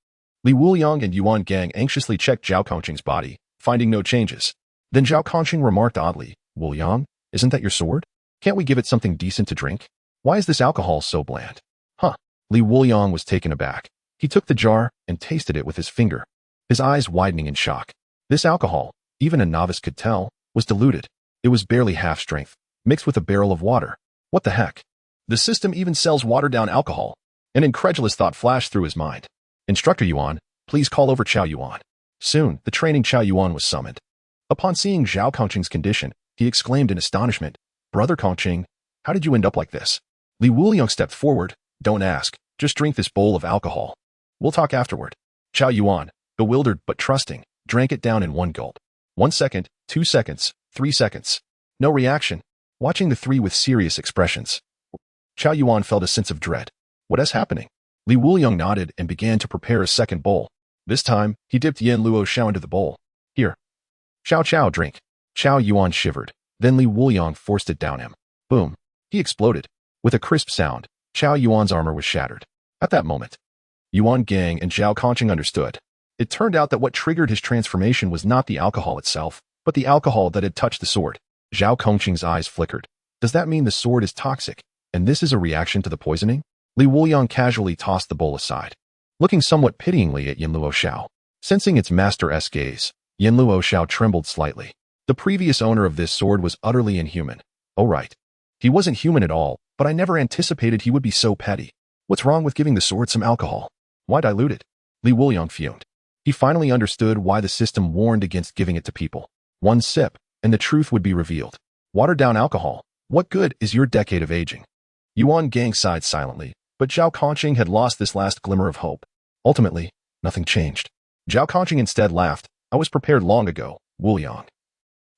Speaker 1: Wuliang and Yuan Gang anxiously checked Zhao Kongcheng's body, finding no changes. Then Zhao Kongcheng remarked oddly, Wuliang, isn't that your sword? Can't we give it something decent to drink? Why is this alcohol so bland? Huh. Wuliang was taken aback. He took the jar and tasted it with his finger, his eyes widening in shock. This alcohol, even a novice could tell, was diluted. It was barely half strength, mixed with a barrel of water. What the heck? The system even sells watered-down alcohol. An incredulous thought flashed through his mind. Instructor Yuan, please call over Chao Yuan. Soon, the training Chao Yuan was summoned. Upon seeing Zhao Kongcheng's condition, he exclaimed in astonishment, Brother Kongcheng, how did you end up like this? Wuliang stepped forward. Don't ask, just drink this bowl of alcohol. We'll talk afterward. Chao Yuan, bewildered but trusting, drank it down in one gulp. 1 second, 2 seconds, 3 seconds. No reaction. Watching the three with serious expressions, Chao Yuan felt a sense of dread. What is happening? Wuliang nodded and began to prepare a second bowl. This time, he dipped Yin Luo Xiao into the bowl. Here. Chao, drink. Chao Yuan shivered. Then Wuliang forced it down him. Boom. He exploded. With a crisp sound, Chao Yuan's armor was shattered. At that moment, Yuan Gang and Zhao Kongcheng understood. It turned out that what triggered his transformation was not the alcohol itself, but the alcohol that had touched the sword. Zhao Kongcheng's eyes flickered. Does that mean the sword is toxic, and this is a reaction to the poisoning? Wuliang casually tossed the bowl aside, looking somewhat pityingly at Yin Luo Xiao. Sensing its master's gaze, Yin Luo Xiao trembled slightly. The previous owner of this sword was utterly inhuman. Oh right. He wasn't human at all, but I never anticipated he would be so petty. What's wrong with giving the sword some alcohol? Why dilute it? Wuliang fumed. He finally understood why the system warned against giving it to people. One sip, and the truth would be revealed. Watered down alcohol. What good is your decade of aging? Yuan Gang sighed silently, but Zhao Kongcheng had lost this last glimmer of hope. Ultimately, nothing changed. Zhao Kongcheng instead laughed. I was prepared long ago, Wuliang.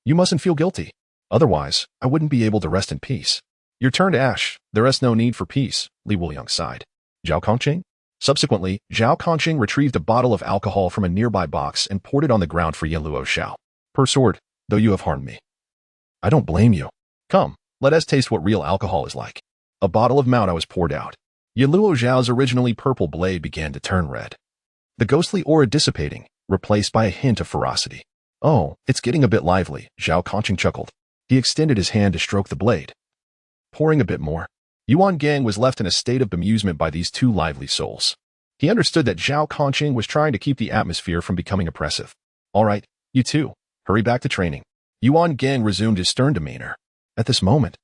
Speaker 1: You mustn't feel guilty. Otherwise, I wouldn't be able to rest in peace. Your turn to ash. There is no need for peace, Wuliang sighed. Zhao Kongcheng? Subsequently, Zhao Kongcheng retrieved a bottle of alcohol from a nearby box and poured it on the ground for Yin Luo Xiao. Per sword, though you have harmed me. I don't blame you. Come, let us taste what real alcohol is like. A bottle of Maotai was poured out. Yin Luo Xiao's originally purple blade began to turn red. The ghostly aura dissipating, replaced by a hint of ferocity. Oh, it's getting a bit lively, Zhao Kongcheng chuckled. He extended his hand to stroke the blade. Pouring a bit more. Yuan Gang was left in a state of bemusement by these two lively souls. He understood that Zhao Kongcheng was trying to keep the atmosphere from becoming oppressive. All right, you two, hurry back to training. Yuan Gang resumed his stern demeanor. At this moment,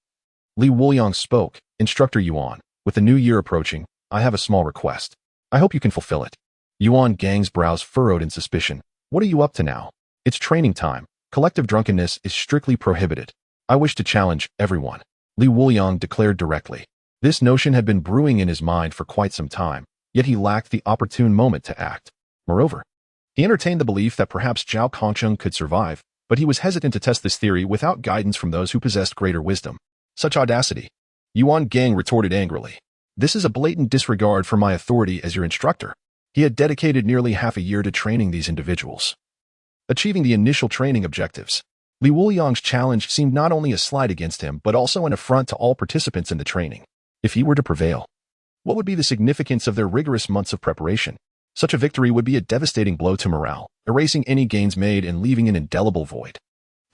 Speaker 1: Wuliang spoke. Instructor Yuan, with the new year approaching, I have a small request. I hope you can fulfill it. Yuan Gang's brows furrowed in suspicion. What are you up to now? It's training time. Collective drunkenness is strictly prohibited. I wish to challenge everyone. Wuliang declared directly. This notion had been brewing in his mind for quite some time, yet he lacked the opportune moment to act. Moreover, he entertained the belief that perhaps Zhao Kongcheng could survive, but he was hesitant to test this theory without guidance from those who possessed greater wisdom. Such audacity. Yuan Gang retorted angrily. This is a blatant disregard for my authority as your instructor. He had dedicated nearly half a year to training these individuals. Achieving the initial training objectives, Wuliang's challenge seemed not only a slight against him, but also an affront to all participants in the training. If he were to prevail, what would be the significance of their rigorous months of preparation? Such a victory would be a devastating blow to morale, erasing any gains made and leaving an indelible void.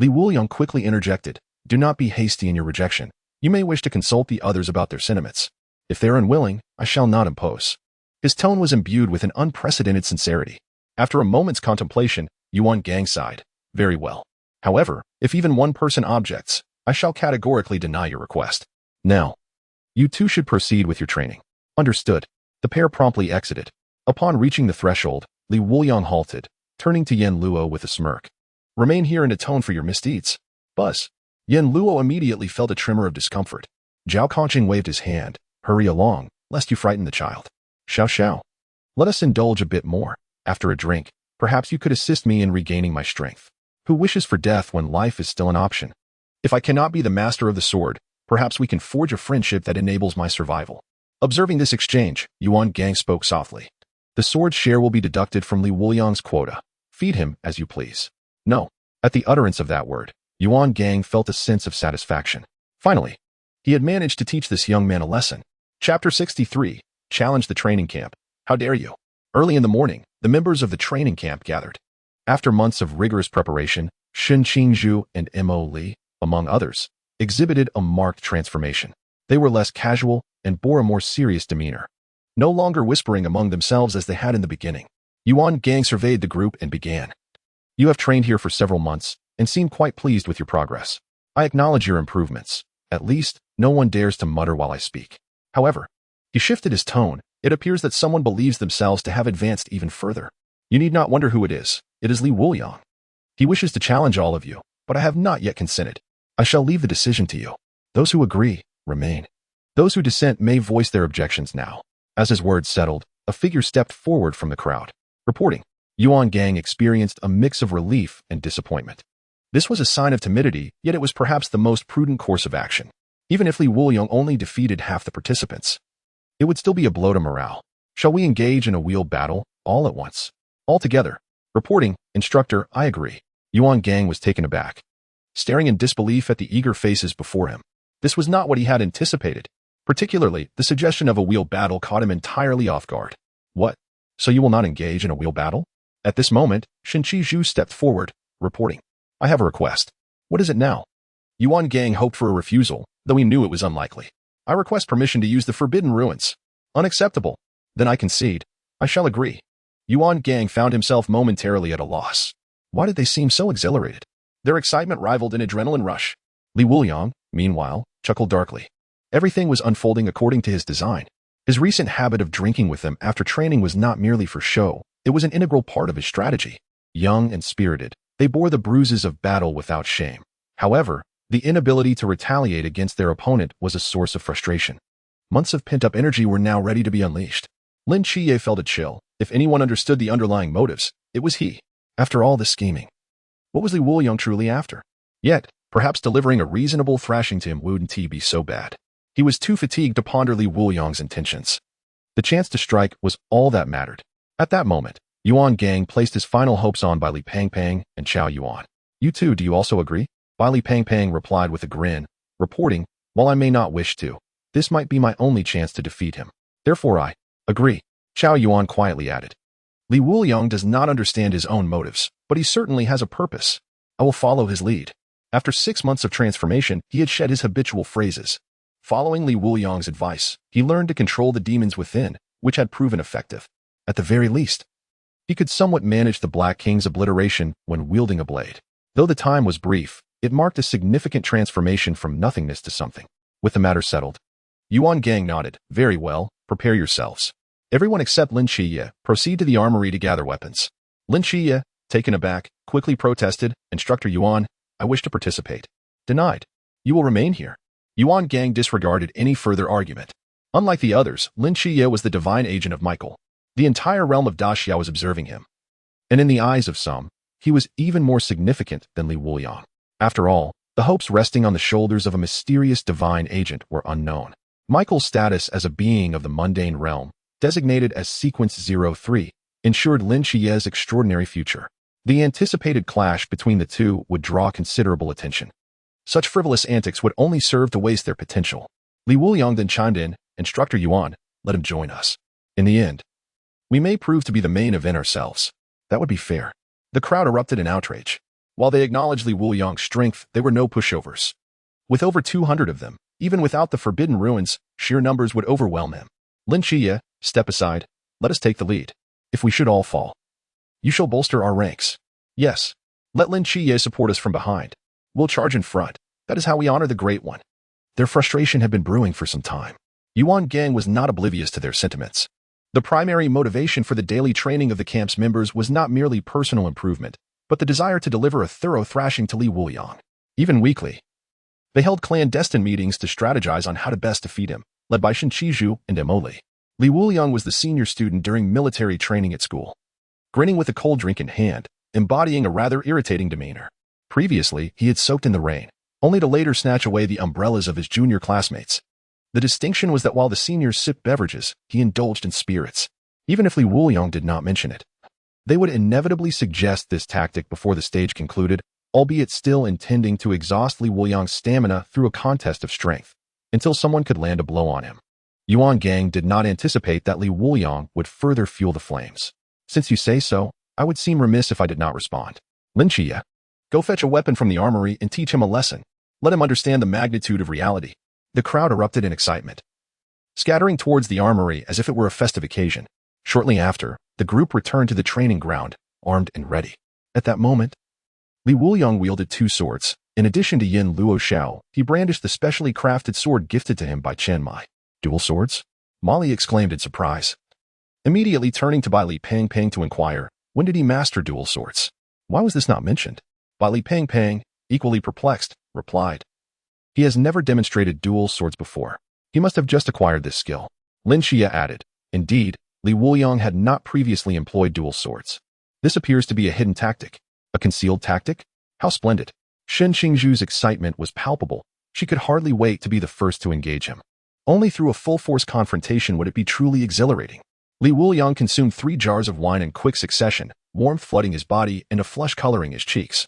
Speaker 1: Wuliang quickly interjected, "Do not be hasty in your rejection. You may wish to consult the others about their sentiments. If they are unwilling, I shall not impose." His tone was imbued with an unprecedented sincerity. After a moment's contemplation, Wuliang sighed, "Very well. However, if even one person objects, I shall categorically deny your request. Now, you two should proceed with your training." Understood. The pair promptly exited. Upon reaching the threshold, Wuliang halted, turning to Yen Luo with a smirk. "Remain here and atone for your misdeeds." Buzz. Yen Luo immediately felt a tremor of discomfort. Zhao Kongcheng waved his hand. "Hurry along, lest you frighten the child." Xiao. "Let us indulge a bit more. After a drink, perhaps you could assist me in regaining my strength. Who wishes for death when life is still an option? If I cannot be the master of the sword, perhaps we can forge a friendship that enables my survival." Observing this exchange, Wuliang spoke softly. "The sword's share will be deducted from Wuliang's quota. Feed him as you please." "No." At the utterance of that word, Wuliang felt a sense of satisfaction. Finally, he had managed to teach this young man a lesson. Chapter 63. Challenge the training camp. How dare you? Early in the morning, the members of the training camp gathered. After months of rigorous preparation, Shen Qingzhu and Mo Li, among others, exhibited a marked transformation. They were less casual and bore a more serious demeanor, no longer whispering among themselves as they had in the beginning. Wuliang surveyed the group and began. "You have trained here for several months and seem quite pleased with your progress. I acknowledge your improvements. At least, no one dares to mutter while I speak. However," he shifted his tone, "it appears that someone believes themselves to have advanced even further. You need not wonder who it is. It is Wuliang. He wishes to challenge all of you, but I have not yet consented. I shall leave the decision to you. Those who agree, remain. Those who dissent may voice their objections now." As his words settled, a figure stepped forward from the crowd. Reporting, Wuliang experienced a mix of relief and disappointment. This was a sign of timidity, yet it was perhaps the most prudent course of action. Even if Wuliang only defeated half the participants, it would still be a blow to morale. "Shall we engage in a wheel battle, all at once? All together?" Reporting, "Instructor, I agree." Wuliang was taken aback, staring in disbelief at the eager faces before him. This was not what he had anticipated. Particularly, the suggestion of a wheel battle caught him entirely off guard. "What? So you will not engage in a wheel battle?" At this moment, Shen Qingzhu stepped forward, reporting, "I have a request." "What is it now?" Wuliang hoped for a refusal, though he knew it was unlikely. "I request permission to use the Forbidden Ruins." "Unacceptable." "Then I concede. I shall agree." Wuliang found himself momentarily at a loss. Why did they seem so exhilarated? Their excitement rivaled an adrenaline rush. Wuliang, meanwhile, chuckled darkly. Everything was unfolding according to his design. His recent habit of drinking with them after training was not merely for show, it was an integral part of his strategy. Young and spirited, they bore the bruises of battle without shame. However, the inability to retaliate against their opponent was a source of frustration. Months of pent-up energy were now ready to be unleashed. Lin Qiyee felt a chill. If anyone understood the underlying motives, it was he. After all this scheming, what was Wuliang truly after? Yet, perhaps delivering a reasonable thrashing to him wouldn't be so bad. He was too fatigued to ponder Wuliang's intentions. The chance to strike was all that mattered. At that moment, Wuliang placed his final hopes on Bai Li Pangpang and Chao Yuan. "You too, do you also agree?" Bai Li Pangpang replied with a grin, reporting, "While I may not wish to, this might be my only chance to defeat him. Therefore I agree." Chao Yuan quietly added, "Wuliang does not understand his own motives, but he certainly has a purpose. I will follow his lead." After 6 months of transformation, he had shed his habitual phrases. Following Wuliang's advice, he learned to control the demons within, which had proven effective. At the very least, he could somewhat manage the Black King's obliteration when wielding a blade. Though the time was brief, it marked a significant transformation from nothingness to something. With the matter settled, Wuliang nodded. "Very well, prepare yourselves. Everyone except Lin Qiyee, proceed to the armory to gather weapons." Lin Qiyee, taken aback, quickly protested, "Instructor Yuan, I wish to participate." "Denied. You will remain here." Wuliang disregarded any further argument. Unlike the others, Lin Qiyee was the divine agent of Michael. The entire realm of Daxia was observing him. And in the eyes of some, he was even more significant than Wuliang. After all, the hopes resting on the shoulders of a mysterious divine agent were unknown. Michael's status as a being of the mundane realm, designated as Sequence 03, ensured Lin Qiyee's extraordinary future. The anticipated clash between the two would draw considerable attention. Such frivolous antics would only serve to waste their potential. Li Wuliang then chimed in, "Instructor Yuan, let him join us. In the end, we may prove to be the main event ourselves. That would be fair." The crowd erupted in outrage. While they acknowledged Li Wuliang's strength, they were no pushovers. With over 200 of them, even without the Forbidden Ruins, sheer numbers would overwhelm him. "Lin Qiyee, step aside. Let us take the lead. If we should all fall, you shall bolster our ranks. Yes, let Lin Qiyee support us from behind. We'll charge in front. That is how we honor the Great One." Their frustration had been brewing for some time. Yuan Gang was not oblivious to their sentiments. The primary motivation for the daily training of the camp's members was not merely personal improvement, but the desire to deliver a thorough thrashing to Li Wuliang. Even weekly, they held clandestine meetings to strategize on how to best defeat him, led by Shen Qizhu and Emoli. Li Wuliang was the senior student during military training at school, grinning with a cold drink in hand, embodying a rather irritating demeanor. Previously, he had soaked in the rain, only to later snatch away the umbrellas of his junior classmates. The distinction was that while the seniors sipped beverages, he indulged in spirits. Even if Li Wuliang did not mention it, they would inevitably suggest this tactic before the stage concluded, albeit still intending to exhaust Li Wuliang's stamina through a contest of strength, until someone could land a blow on him. Yuan Gang did not anticipate that Li Wuliang would further fuel the flames. "Since you say so, I would seem remiss if I did not respond. Lin Qiyee, go fetch a weapon from the armory and teach him a lesson. Let him understand the magnitude of reality." The crowd erupted in excitement, scattering towards the armory as if it were a festive occasion. Shortly after, the group returned to the training ground, armed and ready. At that moment, Li Wuliang wielded 2 swords. In addition to Yin Luo Xiao, he brandished the specially crafted sword gifted to him by Chen Mai. "Dual swords?" Molly exclaimed in surprise. Immediately turning to Bai Li Peng Peng to inquire, when did he master dual swords? Why was this not mentioned? Bai Li Peng Peng, equally perplexed, replied, "He has never demonstrated dual swords before. He must have just acquired this skill." Lin Qiyee added, "Indeed, Li Wuliang had not previously employed dual swords. This appears to be a hidden tactic. A concealed tactic? How splendid." Shen Qingzhu's excitement was palpable. She could hardly wait to be the first to engage him. Only through a full-force confrontation would it be truly exhilarating. Li Wuliang consumed 3 jars of wine in quick succession, warmth flooding his body and a flush coloring his cheeks,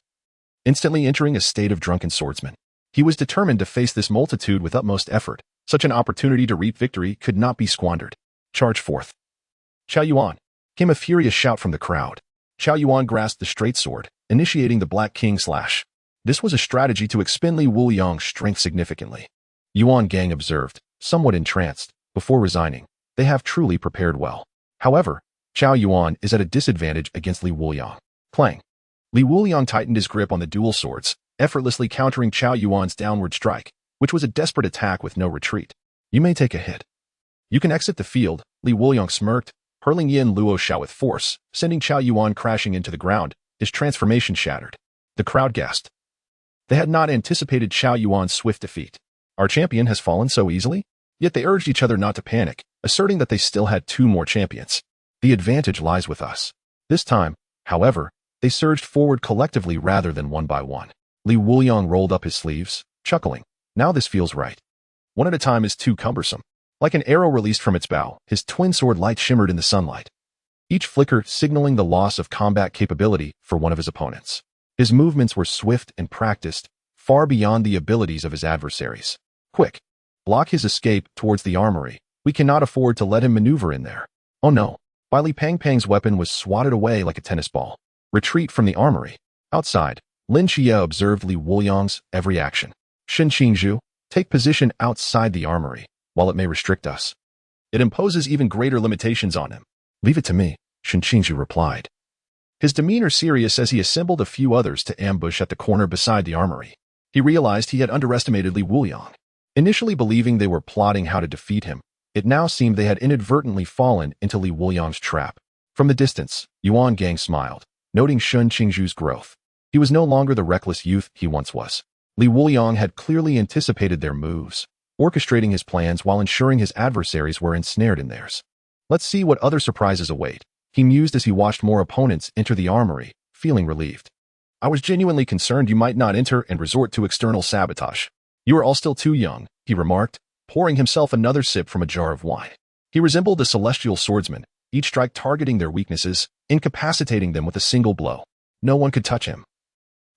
Speaker 1: instantly entering a state of drunken swordsman. He was determined to face this multitude with utmost effort. Such an opportunity to reap victory could not be squandered. "Charge forth." "Chao Yuan!" came a furious shout from the crowd. Chao Yuan grasped the straight sword, initiating the Black King slash. This was a strategy to expend Li Wuliang's strength significantly. Yuan Gang observed, somewhat entranced, before resigning. They have truly prepared well. However, Chao Yuan is at a disadvantage against Li Wuliang. Clang. Li Wuliang tightened his grip on the dual swords, effortlessly countering Chao Yuan's downward strike, which was a desperate attack with no retreat. "You may take a hit. You can exit the field," Li Wuliang smirked, hurling Yin Luo Xiao with force, sending Chao Yuan crashing into the ground, his transformation shattered. The crowd gasped. They had not anticipated Chao Yuan's swift defeat. Our champion has fallen so easily? Yet they urged each other not to panic, asserting that they still had 2 more champions. The advantage lies with us. This time, however, they surged forward collectively rather than one by one. Li Wuliang rolled up his sleeves, chuckling. "Now this feels right. One at a time is too cumbersome." Like an arrow released from its bow, his twin sword light shimmered in the sunlight, each flicker signaling the loss of combat capability for one of his opponents. His movements were swift and practiced, far beyond the abilities of his adversaries. "Quick! Block his escape towards the armory. We cannot afford to let him maneuver in there." "Oh no." Bai Li Peng Peng's weapon was swatted away like a tennis ball. "Retreat from the armory." Outside, Lin Qiyee observed Li Wuliang's every action. "Shen Qingzhu, take position outside the armory. While it may restrict us, it imposes even greater limitations on him." "Leave it to me," Shen Qingzhu replied, his demeanor serious as he assembled a few others to ambush at the corner beside the armory. He realized he had underestimated Li Wuliang. Initially believing they were plotting how to defeat him, it now seemed they had inadvertently fallen into Li Wuliang's trap. From the distance, Yuan Gang smiled, noting Shen Qingzhu's growth. He was no longer the reckless youth he once was. Li Wuliang had clearly anticipated their moves, orchestrating his plans while ensuring his adversaries were ensnared in theirs. "Let's see what other surprises await," he mused as he watched more opponents enter the armory, feeling relieved. "I was genuinely concerned you might not enter and resort to external sabotage. You are all still too young," he remarked, pouring himself another sip from a jar of wine. He resembled a celestial swordsman, each strike targeting their weaknesses, incapacitating them with a single blow. No one could touch him,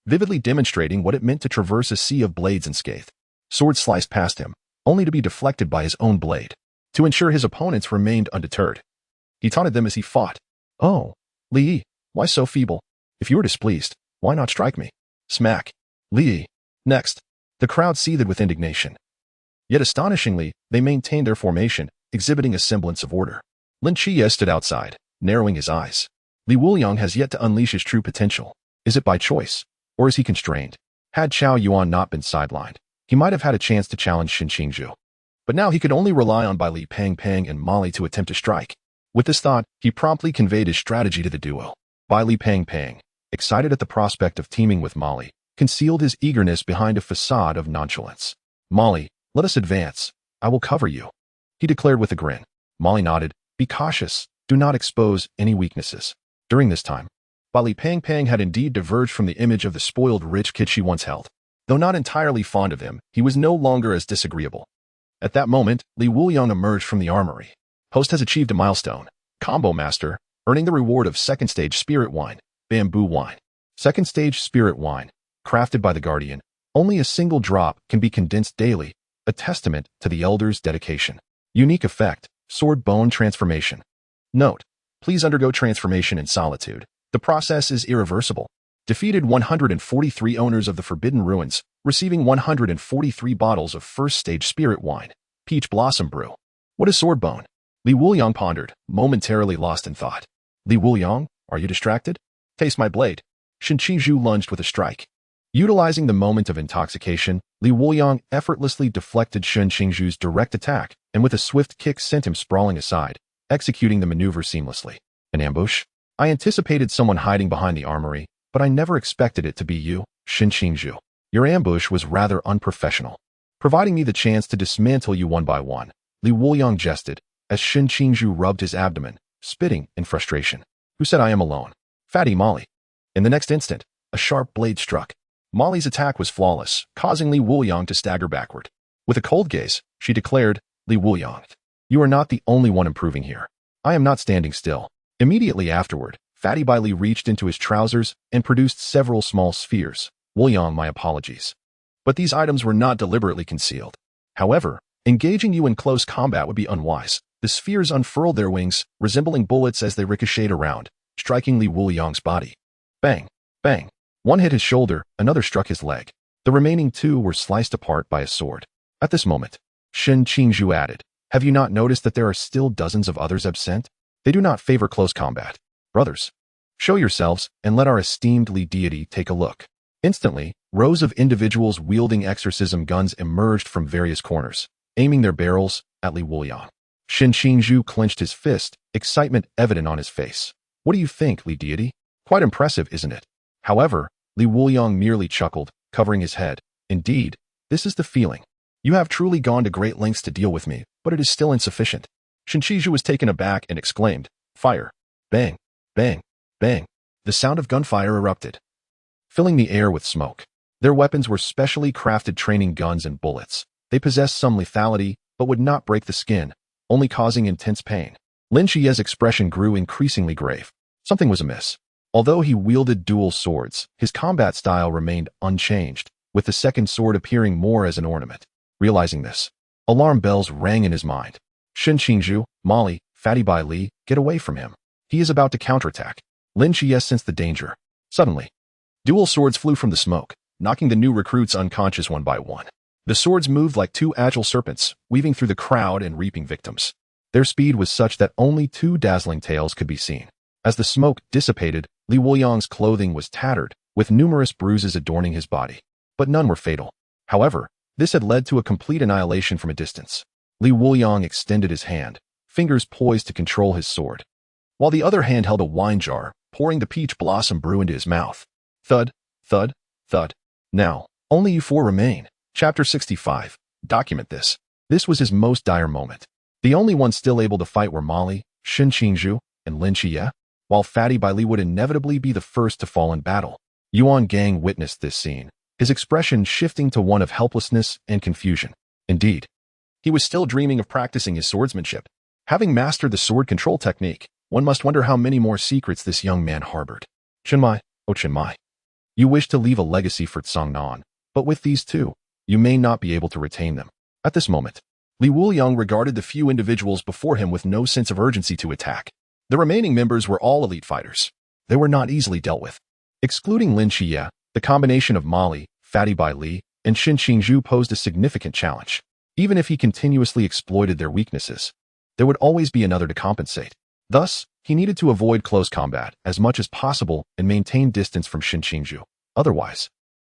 Speaker 1: vividly demonstrating what it meant to traverse a sea of blades unscathed. Swords sliced past him, only to be deflected by his own blade. To ensure his opponents remained undeterred, he taunted them as he fought. "Oh, Li, why so feeble? If you are displeased, why not strike me?" Smack. Li. Next. The crowd seethed with indignation. Yet astonishingly, they maintained their formation, exhibiting a semblance of order. Lin Qiyee stood outside, narrowing his eyes. Wuliang has yet to unleash his true potential. Is it by choice, or is he constrained? Had Chao Yuan not been sidelined, he might have had a chance to challenge Qingju. But now he could only rely on Bai Li Pang Pang and Molly to attempt to strike. With this thought, he promptly conveyed his strategy to the duo. Bai Li Pang Pang, excited at the prospect of teaming with Molly, concealed his eagerness behind a facade of nonchalance. "Molly, let us advance. I will cover you," he declared with a grin. Molly nodded. "Be cautious. Do not expose any weaknesses." During this time, Bai Li Pang Pang had indeed diverged from the image of the spoiled rich kid she once held. Though not entirely fond of him, he was no longer as disagreeable. At that moment, Wuliang emerged from the armory. Host has achieved a milestone, Combo Master, earning the reward of second stage spirit wine, bamboo wine. Second stage spirit wine, crafted by the Guardian, only a single drop can be condensed daily, a testament to the Elder's dedication. Unique effect, sword bone transformation. Note, please undergo transformation in solitude. The process is irreversible. Defeated 143 owners of the Forbidden Ruins, receiving 143 bottles of first-stage spirit wine, Peach Blossom Brew. What is sword bone? Wuliang pondered, momentarily lost in thought. Wuliang, are you distracted? Taste my blade. Qingju lunged with a strike. Utilizing the moment of intoxication, Wuliang effortlessly deflected Qingju's direct attack, and with a swift kick sent him sprawling aside, executing the maneuver seamlessly. An ambush? I anticipated someone hiding behind the armory, but I never expected it to be you, Qingju. Your ambush was rather unprofessional, providing me the chance to dismantle you one by one. Wuliang jested, as Qingju rubbed his abdomen, spitting in frustration. Who said I am alone? Fatty Molly. In the next instant, a sharp blade struck. Molly's attack was flawless, causing Wuliang to stagger backward. With a cold gaze, she declared, "Wuliang, you are not the only one improving here. I am not standing still." Immediately afterward, Fatty Bai Li reached into his trousers and produced several small spheres. "Wuliang, my apologies. But these items were not deliberately concealed. However, engaging you in close combat would be unwise." The spheres unfurled their wings, resembling bullets as they ricocheted around, striking Wuliang's body. Bang! Bang! One hit his shoulder, another struck his leg. The remaining two were sliced apart by a sword. At this moment, Qingju added, "Have you not noticed that there are still dozens of others absent? They do not favor close combat. Brothers, show yourselves and let our esteemed Li deity take a look." Instantly, rows of individuals wielding exorcism guns emerged from various corners, aiming their barrels at Wuliang. Qingju clenched his fist, excitement evident on his face. "What do you think, Li deity? Quite impressive, isn't it?" However, Wuliang merely chuckled, covering his head. "Indeed, this is the feeling. You have truly gone to great lengths to deal with me, but it is still insufficient." Qingju was taken aback and exclaimed, "Fire!" Bang! Bang! Bang! The sound of gunfire erupted, filling the air with smoke. Their weapons were specially crafted training guns and bullets. They possessed some lethality, but would not break the skin, only causing intense pain. Lin Qiyee's expression grew increasingly grave. Something was amiss. Although he wielded dual swords, his combat style remained unchanged, with the second sword appearing more as an ornament. Realizing this, alarm bells rang in his mind. Qingju, Molly, Fatty Bai Li, get away from him. He is about to counterattack. Lin Qiyee sensed the danger. Suddenly, dual swords flew from the smoke, knocking the new recruits unconscious one by one. The swords moved like two agile serpents, weaving through the crowd and reaping victims. Their speed was such that only two dazzling tails could be seen. As the smoke dissipated, Wuliang's clothing was tattered, with numerous bruises adorning his body. But none were fatal. However, this had led to a complete annihilation from a distance. Wuliang extended his hand, fingers poised to control his sword, while the other hand held a wine jar, pouring the peach blossom brew into his mouth. Thud, thud, thud. Now, only you four remain. Chapter 65. Document this. This was his most dire moment. The only ones still able to fight were Molly, Qingju, and Lin Qiyee, while Fatty Bai Li would inevitably be the first to fall in battle. Yuan Gang witnessed this scene, his expression shifting to one of helplessness and confusion. Indeed, He was still dreaming of practicing his swordsmanship. Having mastered the sword control technique, one must wonder how many more secrets this young man harbored. Chenmai, oh Chenmai. You wish to leave a legacy for Tsongnan, but with these two, you may not be able to retain them. At this moment, Wuliang regarded the few individuals before him with no sense of urgency to attack. The remaining members were all elite fighters. They were not easily dealt with. Excluding Lin Qiyee, the combination of Mali, Fatty Bai Li, and Xin Qingzhu posed a significant challenge. Even if he continuously exploited their weaknesses, there would always be another to compensate. Thus, he needed to avoid close combat as much as possible and maintain distance from Xin Qingzhu. Otherwise,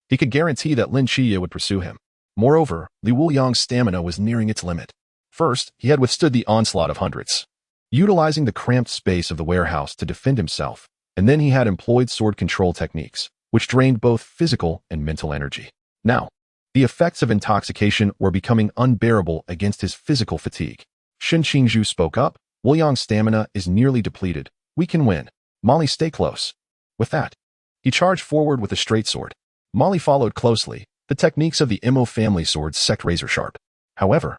Speaker 1: he could guarantee that Lin Qiyee would pursue him. Moreover, Wuliang's stamina was nearing its limit. First, he had withstood the onslaught of hundreds, utilizing the cramped space of the warehouse to defend himself, and then he had employed sword control techniques, which drained both physical and mental energy. Now, the effects of intoxication were becoming unbearable against his physical fatigue. Xin Qingzhu spoke up. Wuliang's stamina is nearly depleted. We can win. Mali, stay close. With that, he charged forward with a straight sword. Mali followed closely, the techniques of the Imo family swords sect razor sharp. However,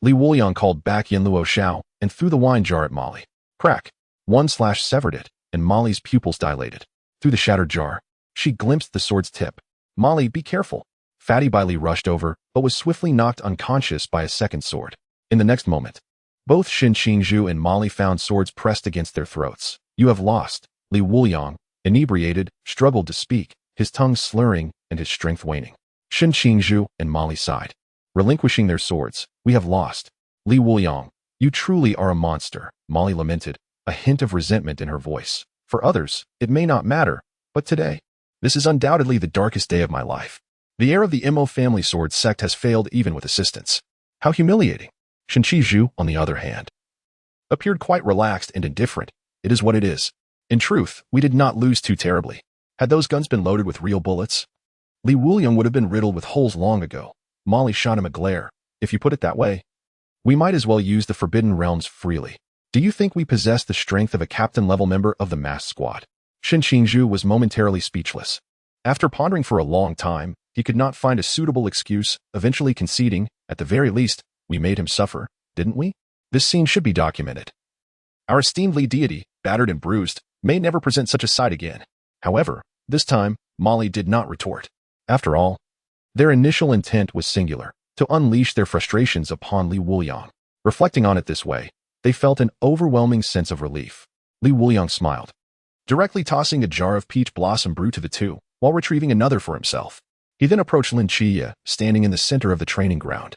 Speaker 1: Wuliang called back Yinluo Xiao and threw the wine jar at Mali. Crack. One slash severed it, and Mali's pupils dilated. Through the shattered jar, she glimpsed the sword's tip. Mali, be careful. Fatty Bai Li rushed over, but was swiftly knocked unconscious by a second sword. In the next moment, both Xin Qingzhu and Mali found swords pressed against their throats. You have lost. Wuliang, inebriated, struggled to speak, his tongue slurring and his strength waning. Xin Qingzhu and Mali sighed. Relinquishing their swords, we have lost. Wuliang, you truly are a monster, Mali lamented, a hint of resentment in her voice. For others, it may not matter, but today, this is undoubtedly the darkest day of my life. The heir of the Imo family sword sect has failed even with assistance. How humiliating. Xin Qingzhu, on the other hand, appeared quite relaxed and indifferent. It is what it is. In truth, we did not lose too terribly. Had those guns been loaded with real bullets, Wuliang would have been riddled with holes long ago. Mali shot him a glare. If you put it that way, we might as well use the Forbidden Realms freely. Do you think we possess the strength of a captain-level member of the masked squad? Xin Qingzhu was momentarily speechless. After pondering for a long time, he could not find a suitable excuse, eventually conceding, at the very least, we made him suffer, didn't we? This scene should be documented. Our esteemed lead deity, battered and bruised, may never present such a sight again. However, this time, Mali did not retort. After all, their initial intent was singular, to unleash their frustrations upon Wuliang. Reflecting on it this way, they felt an overwhelming sense of relief. Wuliang smiled, directly tossing a jar of peach blossom brew to the two, while retrieving another for himself. He then approached Lin Qiyee, standing in the center of the training ground.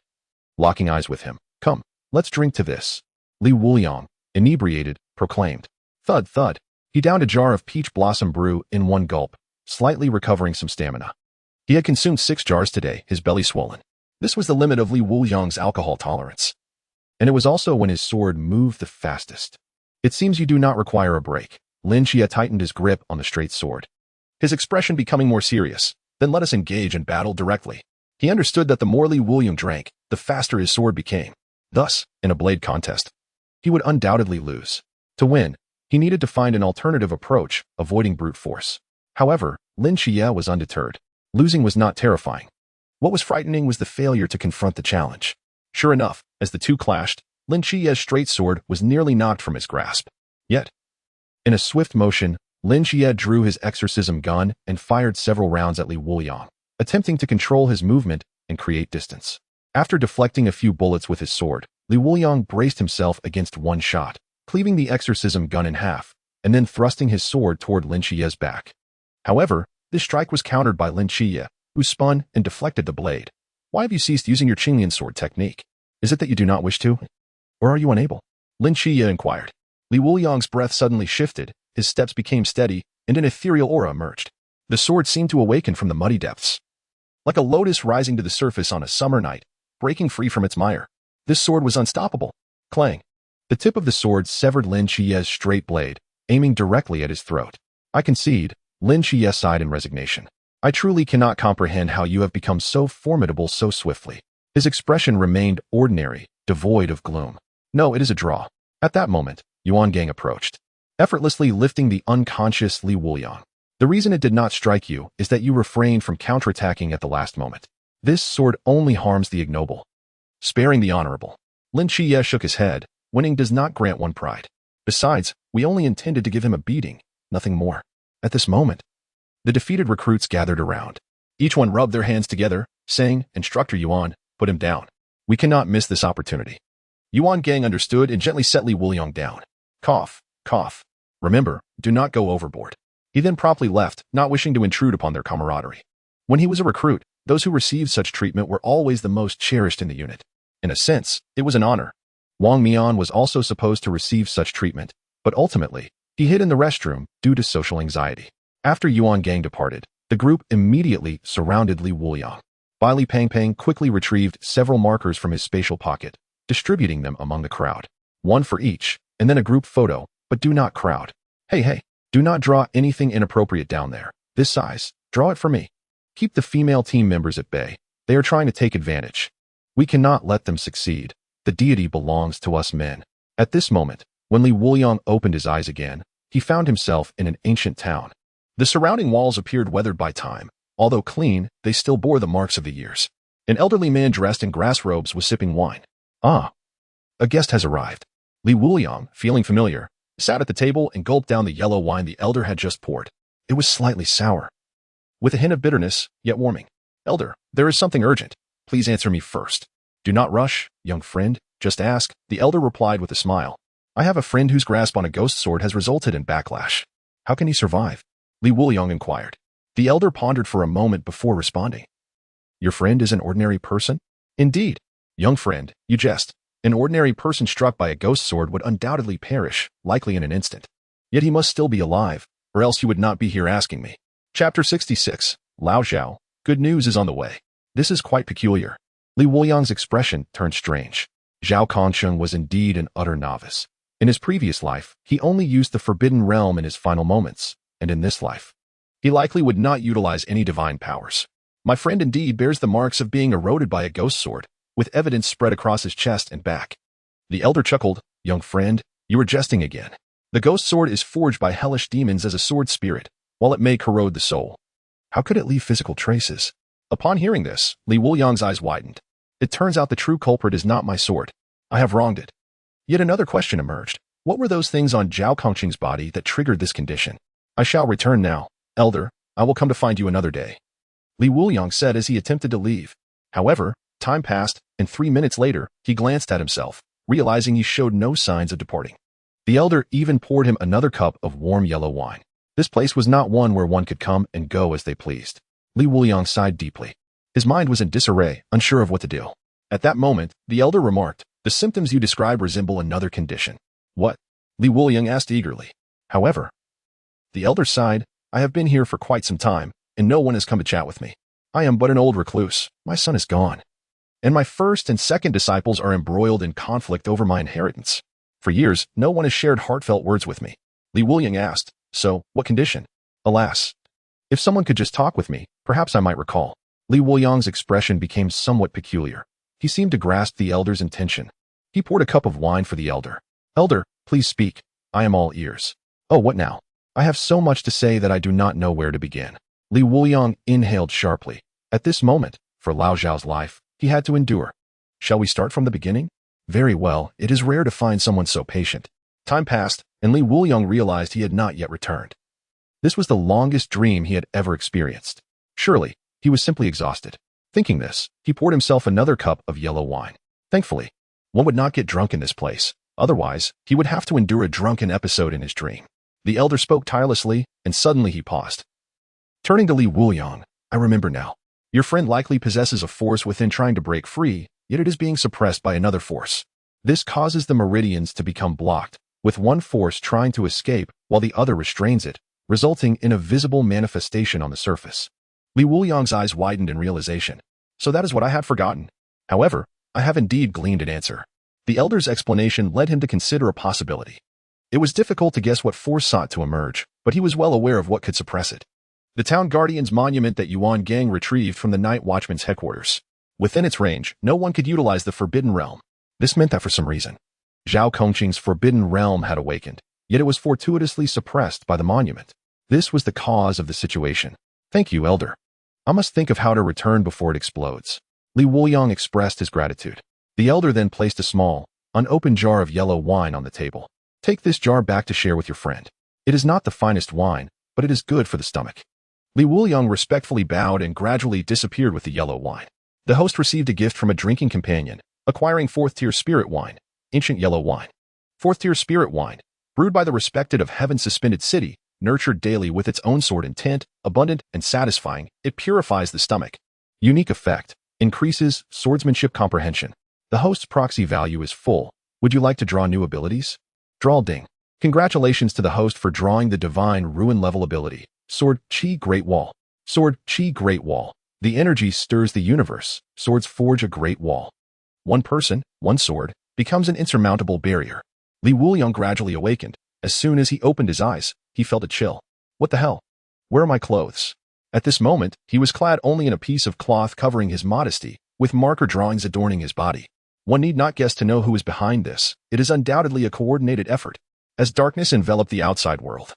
Speaker 1: Locking eyes with him, come, let's drink to this. Wuliang, inebriated, proclaimed. Thud, thud. He downed a jar of peach blossom brew in one gulp, slightly recovering some stamina. He had consumed 6 jars today, his belly swollen. This was the limit of Wuliang's alcohol tolerance. And it was also when his sword moved the fastest. It seems you do not require a break. Lin Qiyee tightened his grip on the straight sword, his expression becoming more serious. Then let us engage in battle directly. He understood that the more Wuliang drank, the faster his sword became. Thus, in a blade contest, he would undoubtedly lose. To win, he needed to find an alternative approach, avoiding brute force. However, Lin Qiyee was undeterred. Losing was not terrifying. What was frightening was the failure to confront the challenge. Sure enough, as the two clashed, Lin Qiyee's straight sword was nearly knocked from his grasp. Yet, in a swift motion, Lin Qiyee drew his exorcism gun and fired several rounds at Wuliang, attempting to control his movement and create distance. After deflecting a few bullets with his sword, Wuliang braced himself against one shot, cleaving the exorcism gun in half, and then thrusting his sword toward Lin Qiyee's back. However, this strike was countered by Lin Qiyee, who spun and deflected the blade. Why have you ceased using your Qingyan sword technique? Is it that you do not wish to? Or are you unable? Lin Qiyee inquired. Wuliang's breath suddenly shifted, his steps became steady, and an ethereal aura emerged. The sword seemed to awaken from the muddy depths. Like a lotus rising to the surface on a summer night, breaking free from its mire. This sword was unstoppable. Clang. The tip of the sword severed Lin Qiyee's straight blade, aiming directly at his throat. I concede, Lin Qiyee sighed in resignation. I truly cannot comprehend how you have become so formidable so swiftly. His expression remained ordinary, devoid of gloom. No, it is a draw. At that moment, Yuan Gang approached, effortlessly lifting the unconscious Wuliang. The reason it did not strike you is that you refrained from counterattacking at the last moment. This sword only harms the ignoble. sparing the honorable. Lin Qiyee shook his head. Winning does not grant one pride. Besides, we only intended to give him a beating, nothing more. At this moment, the defeated recruits gathered around. Each one rubbed their hands together, saying, Instructor Yuan, put him down. We cannot miss this opportunity. Yuan Gang understood and gently set Li Wuliang down. Cough, cough. Remember, do not go overboard. He then promptly left, not wishing to intrude upon their camaraderie. When he was a recruit, those who received such treatment were always the most cherished in the unit. In a sense, it was an honor. Wang Mian was also supposed to receive such treatment, but ultimately, he hid in the restroom due to social anxiety. After Yuan Gang departed, the group immediately surrounded Li Wuliang. Li Pangpang quickly retrieved several markers from his spatial pocket, distributing them among the crowd. One for each, and then a group photo, but do not crowd. Hey, do not draw anything inappropriate down there. This size, draw it for me. Keep the female team members at bay. They are trying to take advantage. We cannot let them succeed. The deity belongs to us men. At this moment, when Li Wuliang opened his eyes again, he found himself in an ancient town. The surrounding walls appeared weathered by time. Although clean, they still bore the marks of the years. An elderly man dressed in grass robes was sipping wine. Ah, a guest has arrived. Li Wuliang, feeling familiar, sat at the table and gulped down the yellow wine the elder had just poured. It was slightly sour, with a hint of bitterness, yet warming. Elder, there is something urgent. Please answer me first. Do not rush, young friend, just ask, the elder replied with a smile. I have a friend whose grasp on a ghost sword has resulted in backlash. How can he survive? Li Wuliang inquired. The elder pondered for a moment before responding. Your friend is an ordinary person? Indeed. Young friend, you jest. An ordinary person struck by a ghost sword would undoubtedly perish, likely in an instant. Yet he must still be alive, or else you would not be here asking me. Chapter 66. Lao Zhao. Good news is on the way. This is quite peculiar. Li Wuliang's expression turned strange. Zhao Kongcheng was indeed an utter novice. In his previous life, he only used the Forbidden Realm in his final moments, and in this life, he likely would not utilize any divine powers. My friend indeed bears the marks of being eroded by a ghost sword, with evidence spread across his chest and back. The elder chuckled, Young friend, you are jesting again. The ghost sword is forged by hellish demons as a sword spirit, while it may corrode the soul. How could it leave physical traces? Upon hearing this, Li Wuliang's eyes widened. It turns out the true culprit is not my sword. I have wronged it. Yet another question emerged. What were those things on Zhao Kongcheng's body that triggered this condition? I shall return now. Elder, I will come to find you another day. Li Wuliang said as he attempted to leave. However, time passed, and 3 minutes later, he glanced at himself, realizing he showed no signs of departing. The elder even poured him another cup of warm yellow wine. This place was not one where one could come and go as they pleased. Li Wuliang sighed deeply. His mind was in disarray, unsure of what to do. At that moment, the elder remarked, The symptoms you describe resemble another condition. What? Li Wuliang asked eagerly. However, the elder sighed, I have been here for quite some time, and no one has come to chat with me. I am but an old recluse. My son is gone. And my first and second disciples are embroiled in conflict over my inheritance. For years, no one has shared heartfelt words with me. Li Wuliang asked, So, what condition? Alas. If someone could just talk with me, perhaps I might recall. Li Wuliang's expression became somewhat peculiar. He seemed to grasp the elder's intention. He poured a cup of wine for the elder. Elder, please speak. I am all ears. Oh, what now? I have so much to say that I do not know where to begin. Li Wuliang inhaled sharply. At this moment, for Lao Zhao's life, he had to endure. Shall we start from the beginning? Very well, it is rare to find someone so patient. Time passed, and Li Wuliang realized he had not yet returned. This was the longest dream he had ever experienced. Surely, he was simply exhausted. Thinking this, he poured himself another cup of yellow wine. Thankfully, one would not get drunk in this place. Otherwise, he would have to endure a drunken episode in his dream. The elder spoke tirelessly, and suddenly he paused. Turning to Li Wuliang, I remember now. Your friend likely possesses a force within trying to break free, yet it is being suppressed by another force. This causes the meridians to become blocked, with one force trying to escape while the other restrains it, resulting in a visible manifestation on the surface. Li Wuliang's eyes widened in realization. So that is what I had forgotten. However, I have indeed gleaned an answer. The elder's explanation led him to consider a possibility. It was difficult to guess what force sought to emerge, but he was well aware of what could suppress it. The town guardian's monument that Yuan Gang retrieved from the night watchman's headquarters. Within its range, no one could utilize the Forbidden Realm. This meant that for some reason, Zhao Kongcheng's Forbidden Realm had awakened, yet it was fortuitously suppressed by the monument. This was the cause of the situation. Thank you, Elder. I must think of how to return before it explodes. Li Wuliang expressed his gratitude. The elder then placed a small, unopened jar of yellow wine on the table. Take this jar back to share with your friend. It is not the finest wine, but it is good for the stomach. Wuliang respectfully bowed and gradually disappeared with the yellow wine. The host received a gift from a drinking companion, acquiring 4th-tier spirit wine, ancient yellow wine. 4th-tier spirit wine, brewed by the respected of Heaven's suspended city, nurtured daily with its own sword intent, abundant and satisfying, it purifies the stomach. Unique effect, increases swordsmanship comprehension. The host's proxy value is full. Would you like to draw new abilities? Draw Ding. Congratulations to the host for drawing the Divine Ruin level ability. Sword Qiyee Great Wall. Sword Qiyee Great Wall. The energy stirs the universe. Swords forge a great wall. One person, one sword, becomes an insurmountable barrier. Wuliang gradually awakened. As soon as he opened his eyes, he felt a chill. What the hell? Where are my clothes? At this moment, he was clad only in a piece of cloth covering his modesty, with marker drawings adorning his body. One need not guess to know who is behind this. It is undoubtedly a coordinated effort. As darkness enveloped the outside world,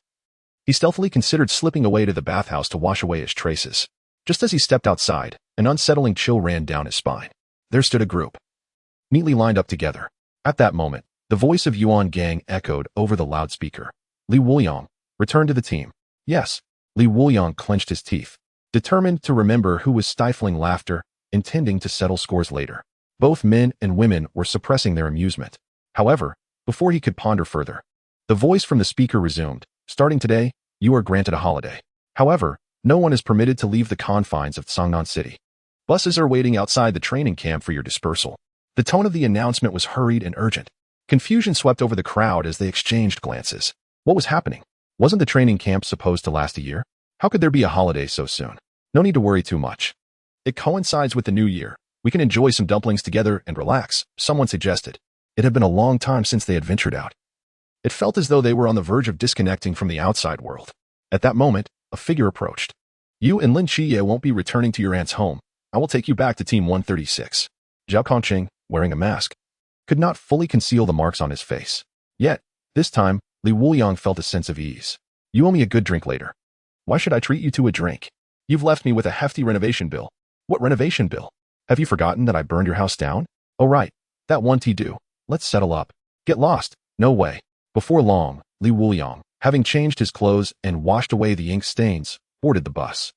Speaker 1: he stealthily considered slipping away to the bathhouse to wash away his traces. Just as he stepped outside, an unsettling chill ran down his spine. There stood a group, neatly lined up together. At that moment, the voice of Yuan Gang echoed over the loudspeaker. Wuliang, return to the team. Yes. Wuliang clenched his teeth, determined to remember who was stifling laughter, intending to settle scores later. Both men and women were suppressing their amusement. However, before he could ponder further, the voice from the speaker resumed. Starting today, you are granted a holiday. However, no one is permitted to leave the confines of Songnan City. Buses are waiting outside the training camp for your dispersal. The tone of the announcement was hurried and urgent. Confusion swept over the crowd as they exchanged glances. What was happening? Wasn't the training camp supposed to last a year? How could there be a holiday so soon? No need to worry too much. It coincides with the new year. We can enjoy some dumplings together and relax, someone suggested. It had been a long time since they had ventured out. It felt as though they were on the verge of disconnecting from the outside world. At that moment, a figure approached. You and Lin Qiyee won't be returning to your aunt's home. I will take you back to Team 136. Zhao Kongcheng, wearing a mask, could not fully conceal the marks on his face. Yet, this time, Wuliang felt a sense of ease. You owe me a good drink later. Why should I treat you to a drink? You've left me with a hefty renovation bill. What renovation bill? Have you forgotten that I burned your house down? Oh right, that one do. Let's settle up. Get lost. No way. Before long, Wuliang, having changed his clothes and washed away the ink stains, boarded the bus.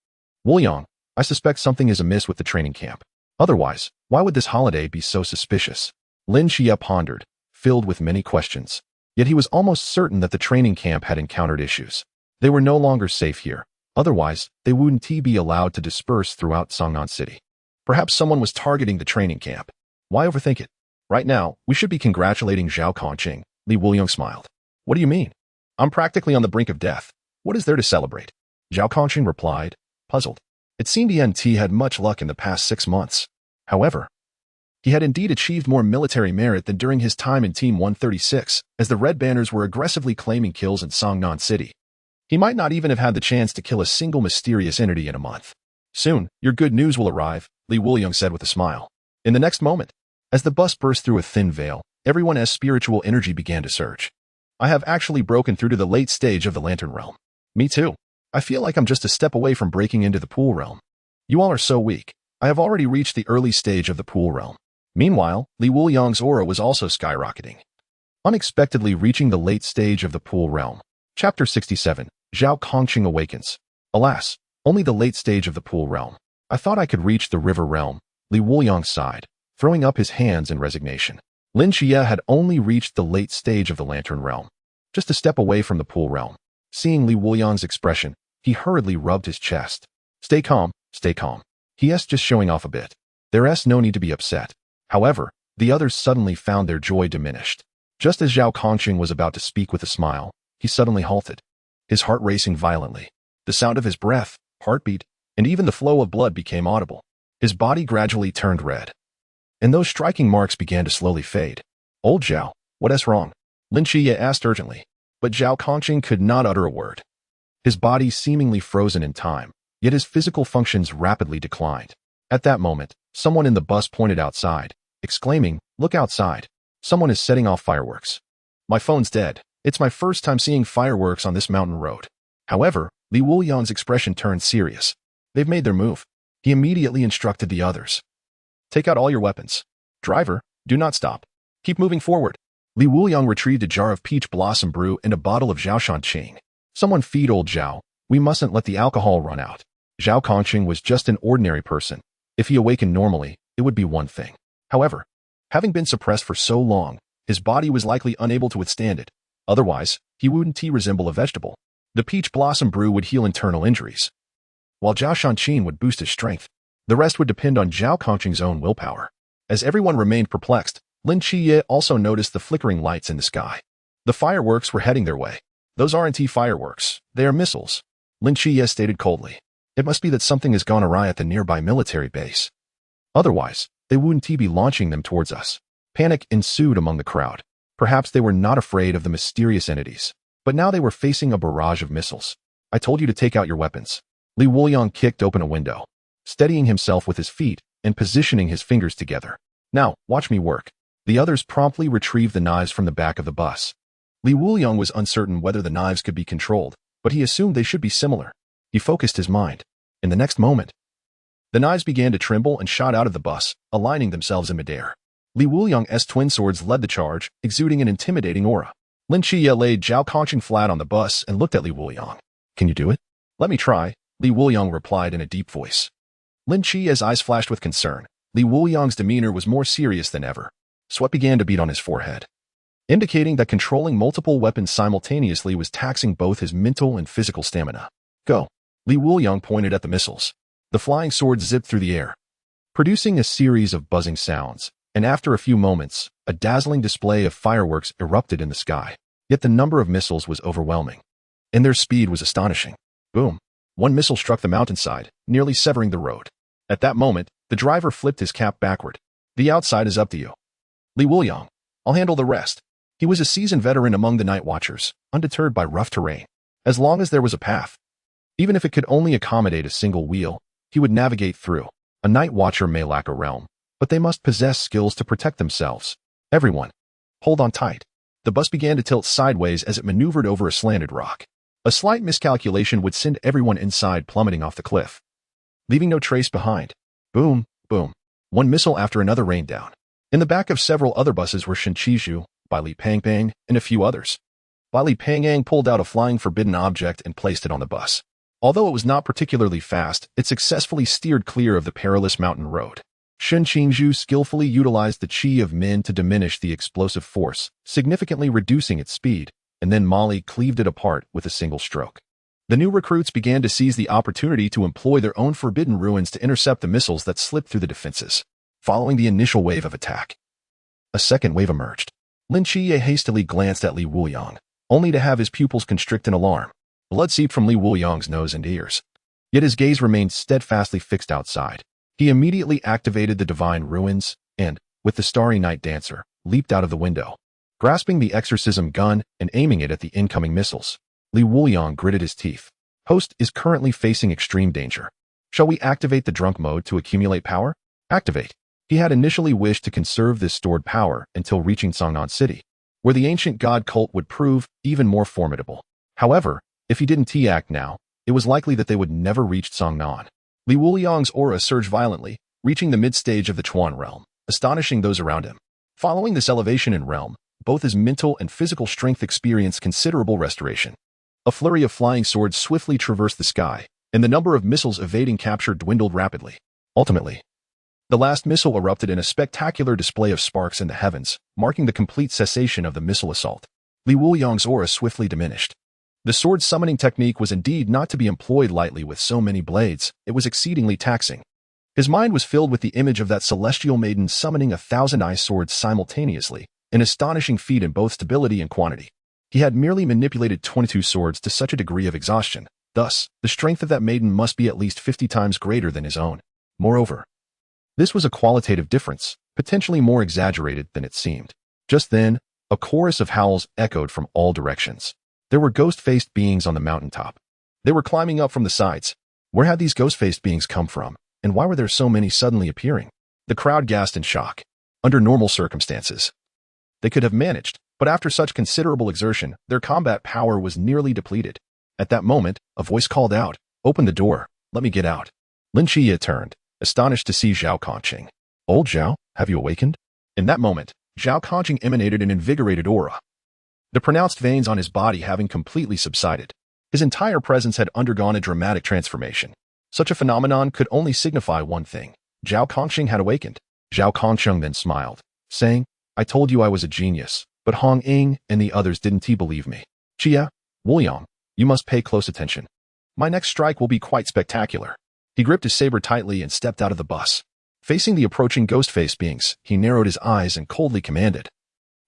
Speaker 1: Wuliang, I suspect something is amiss with the training camp. Otherwise, why would this holiday be so suspicious? Lin Qiyee pondered, filled with many questions. Yet he was almost certain that the training camp had encountered issues. They were no longer safe here. Otherwise, they wouldn't be allowed to disperse throughout Songnan City. Perhaps someone was targeting the training camp. Why overthink it? Right now, we should be congratulating Zhao Kongcheng. Wuliang smiled. What do you mean? I'm practically on the brink of death. What is there to celebrate? Zhao Kongcheng replied, puzzled. It seemed ENT had much luck in the past 6 months. However, he had indeed achieved more military merit than during his time in Team 136, as the Red Banners were aggressively claiming kills in Songnan City. He might not even have had the chance to kill a single mysterious entity in a month. Soon, your good news will arrive, Wuliang said with a smile. In the next moment, as the bus burst through a thin veil, everyone's spiritual energy began to surge. I have actually broken through to the late stage of the Lantern Realm. Me too. I feel like I'm just a step away from breaking into the Pool Realm. You all are so weak. I have already reached the early stage of the Pool Realm. Meanwhile, Wuliang's aura was also skyrocketing, unexpectedly reaching the late stage of the Pool Realm. Chapter 67, Zhao Kongcheng Awakens. Alas, only the late stage of the Pool Realm. I thought I could reach the River Realm. Wuliang sighed, throwing up his hands in resignation. Lin Qiyee had only reached the late stage of the Lantern Realm, just a step away from the Pool Realm. Seeing Wuliang's expression, he hurriedly rubbed his chest. Stay calm, stay calm. He's just showing off a bit. There's no need to be upset. However, the others suddenly found their joy diminished. Just as Zhao Kongcheng was about to speak with a smile, he suddenly halted, his heart racing violently. The sound of his breath, heartbeat, and even the flow of blood became audible. His body gradually turned red, and those striking marks began to slowly fade. Old Zhao, what's wrong? Lin Qiyee asked urgently, but Zhao Kongcheng could not utter a word. His body seemingly frozen in time, yet his physical functions rapidly declined. At that moment, someone in the bus pointed outside, exclaiming, "Look outside. Someone is setting off fireworks." My phone's dead. It's my first time seeing fireworks on this mountain road. However, Wuliang's expression turned serious. They've made their move. He immediately instructed the others. Take out all your weapons. Driver, Do not stop. Keep moving forward. Wuliang retrieved a jar of peach blossom brew and a bottle of Zhao Kongcheng. Someone feed old Zhao. We mustn't let the alcohol run out. Zhao Kongcheng was just an ordinary person. If he awakened normally, it would be one thing. However, having been suppressed for so long, his body was likely unable to withstand it. Otherwise, he wouldn't resemble a vegetable. The peach blossom brew would heal internal injuries, while Zhao Kongcheng would boost his strength. The rest would depend on Zhao Kongcheng's own willpower. As everyone remained perplexed, Lin Qiyee also noticed the flickering lights in the sky. The fireworks were heading their way. Those aren't fireworks, they are missiles, Lin Qiyee stated coldly. It must be that something has gone awry at the nearby military base. Otherwise, they wouldn't be launching them towards us. Panic ensued among the crowd. Perhaps they were not afraid of the mysterious entities, but now they were facing a barrage of missiles. I told you to take out your weapons. Wuliang kicked open a window, steadying himself with his feet and positioning his fingers together. Now, watch me work. The others promptly retrieved the knives from the back of the bus. Wuliang was uncertain whether the knives could be controlled, but he assumed they should be similar. He focused his mind. In the next moment, the knives began to tremble and shot out of the bus, aligning themselves in midair. Wuliang's twin swords led the charge, exuding an intimidating aura. Lin Qiyee laid Zhao Kongcheng flat on the bus and looked at Wuliang. Can you do it? Let me try, Wuliang replied in a deep voice. Lin Qiyee's eyes flashed with concern. Wuliang's demeanor was more serious than ever. Sweat began to bead on his forehead, indicating that controlling multiple weapons simultaneously was taxing both his mental and physical stamina. Go. Wuliang pointed at the missiles. The flying swords zipped through the air, producing a series of buzzing sounds, and after a few moments, a dazzling display of fireworks erupted in the sky. Yet the number of missiles was overwhelming, and their speed was astonishing. Boom. One missile struck the mountainside, nearly severing the road. At that moment, the driver flipped his cap backward. The outside is up to you. Wuliang, I'll handle the rest. He was a seasoned veteran among the night watchers, undeterred by rough terrain. As long as there was a path, even if it could only accommodate a single wheel, he would navigate through. A night watcher may lack a realm, but they must possess skills to protect themselves. Everyone, hold on tight. The bus began to tilt sideways as it maneuvered over a slanted rock. A slight miscalculation would send everyone inside plummeting off the cliff, leaving no trace behind. Boom, boom. One missile after another rained down. In the back of several other buses were Shen Qizhu, Bai Li Pangbang, and a few others. Bai Li Pangbang pulled out a flying forbidden object and placed it on the bus. Although it was not particularly fast, it successfully steered clear of the perilous mountain road. Shen Qizhu skillfully utilized the chi of men to diminish the explosive force, significantly reducing its speed, and then Molly cleaved it apart with a single stroke. The new recruits began to seize the opportunity to employ their own forbidden ruins to intercept the missiles that slipped through the defenses. Following the initial wave of attack, a second wave emerged. Lin Qiyee hastily glanced at Wuliang, only to have his pupils constrict in alarm. Blood seeped from Wuliang's nose and ears. Yet his gaze remained steadfastly fixed outside. He immediately activated the divine ruins and, with the starry night dancer, leaped out of the window, grasping the exorcism gun and aiming it at the incoming missiles. Wuliang gritted his teeth. Host is currently facing extreme danger. Shall we activate the drunk mode to accumulate power? Activate. He had initially wished to conserve this stored power until reaching Songnan City, where the ancient god cult would prove even more formidable. However, if he didn't act now, it was likely that they would never reach Songnan. Wuliang's aura surged violently, reaching the mid-stage of the Chuan realm, astonishing those around him. Following this elevation in realm, both his mental and physical strength experienced considerable restoration. A flurry of flying swords swiftly traversed the sky, and the number of missiles evading capture dwindled rapidly. Ultimately, the last missile erupted in a spectacular display of sparks in the heavens, marking the complete cessation of the missile assault. Wuliang's aura swiftly diminished. The sword summoning technique was indeed not to be employed lightly with so many blades. It was exceedingly taxing. His mind was filled with the image of that celestial maiden summoning 1,000 ice swords simultaneously, an astonishing feat in both stability and quantity. He had merely manipulated 22 swords to such a degree of exhaustion. Thus, the strength of that maiden must be at least 50 times greater than his own. Moreover, this was a qualitative difference, potentially more exaggerated than it seemed. Just then, a chorus of howls echoed from all directions. There were ghost-faced beings on the mountaintop. They were climbing up from the sides. Where had these ghost-faced beings come from, and why were there so many suddenly appearing? The crowd gasped in shock. Under normal circumstances, they could have managed, but after such considerable exertion, their combat power was nearly depleted. At that moment, a voice called out, "Open the door, let me get out." Lin Qiyee turned, astonished to see Zhao Kongcheng. "Old Zhao, have you awakened?" In that moment, Zhao Kongcheng emanated an invigorated aura, the pronounced veins on his body having completely subsided. His entire presence had undergone a dramatic transformation. Such a phenomenon could only signify one thing. Zhao Kongcheng had awakened. Zhao Kongcheng then smiled, saying, I told you I was a genius, but Hong Ying and the others didn't believe me. Qiyue, Wuliang, you must pay close attention. My next strike will be quite spectacular. He gripped his saber tightly and stepped out of the bus. Facing the approaching ghost-faced beings, he narrowed his eyes and coldly commanded.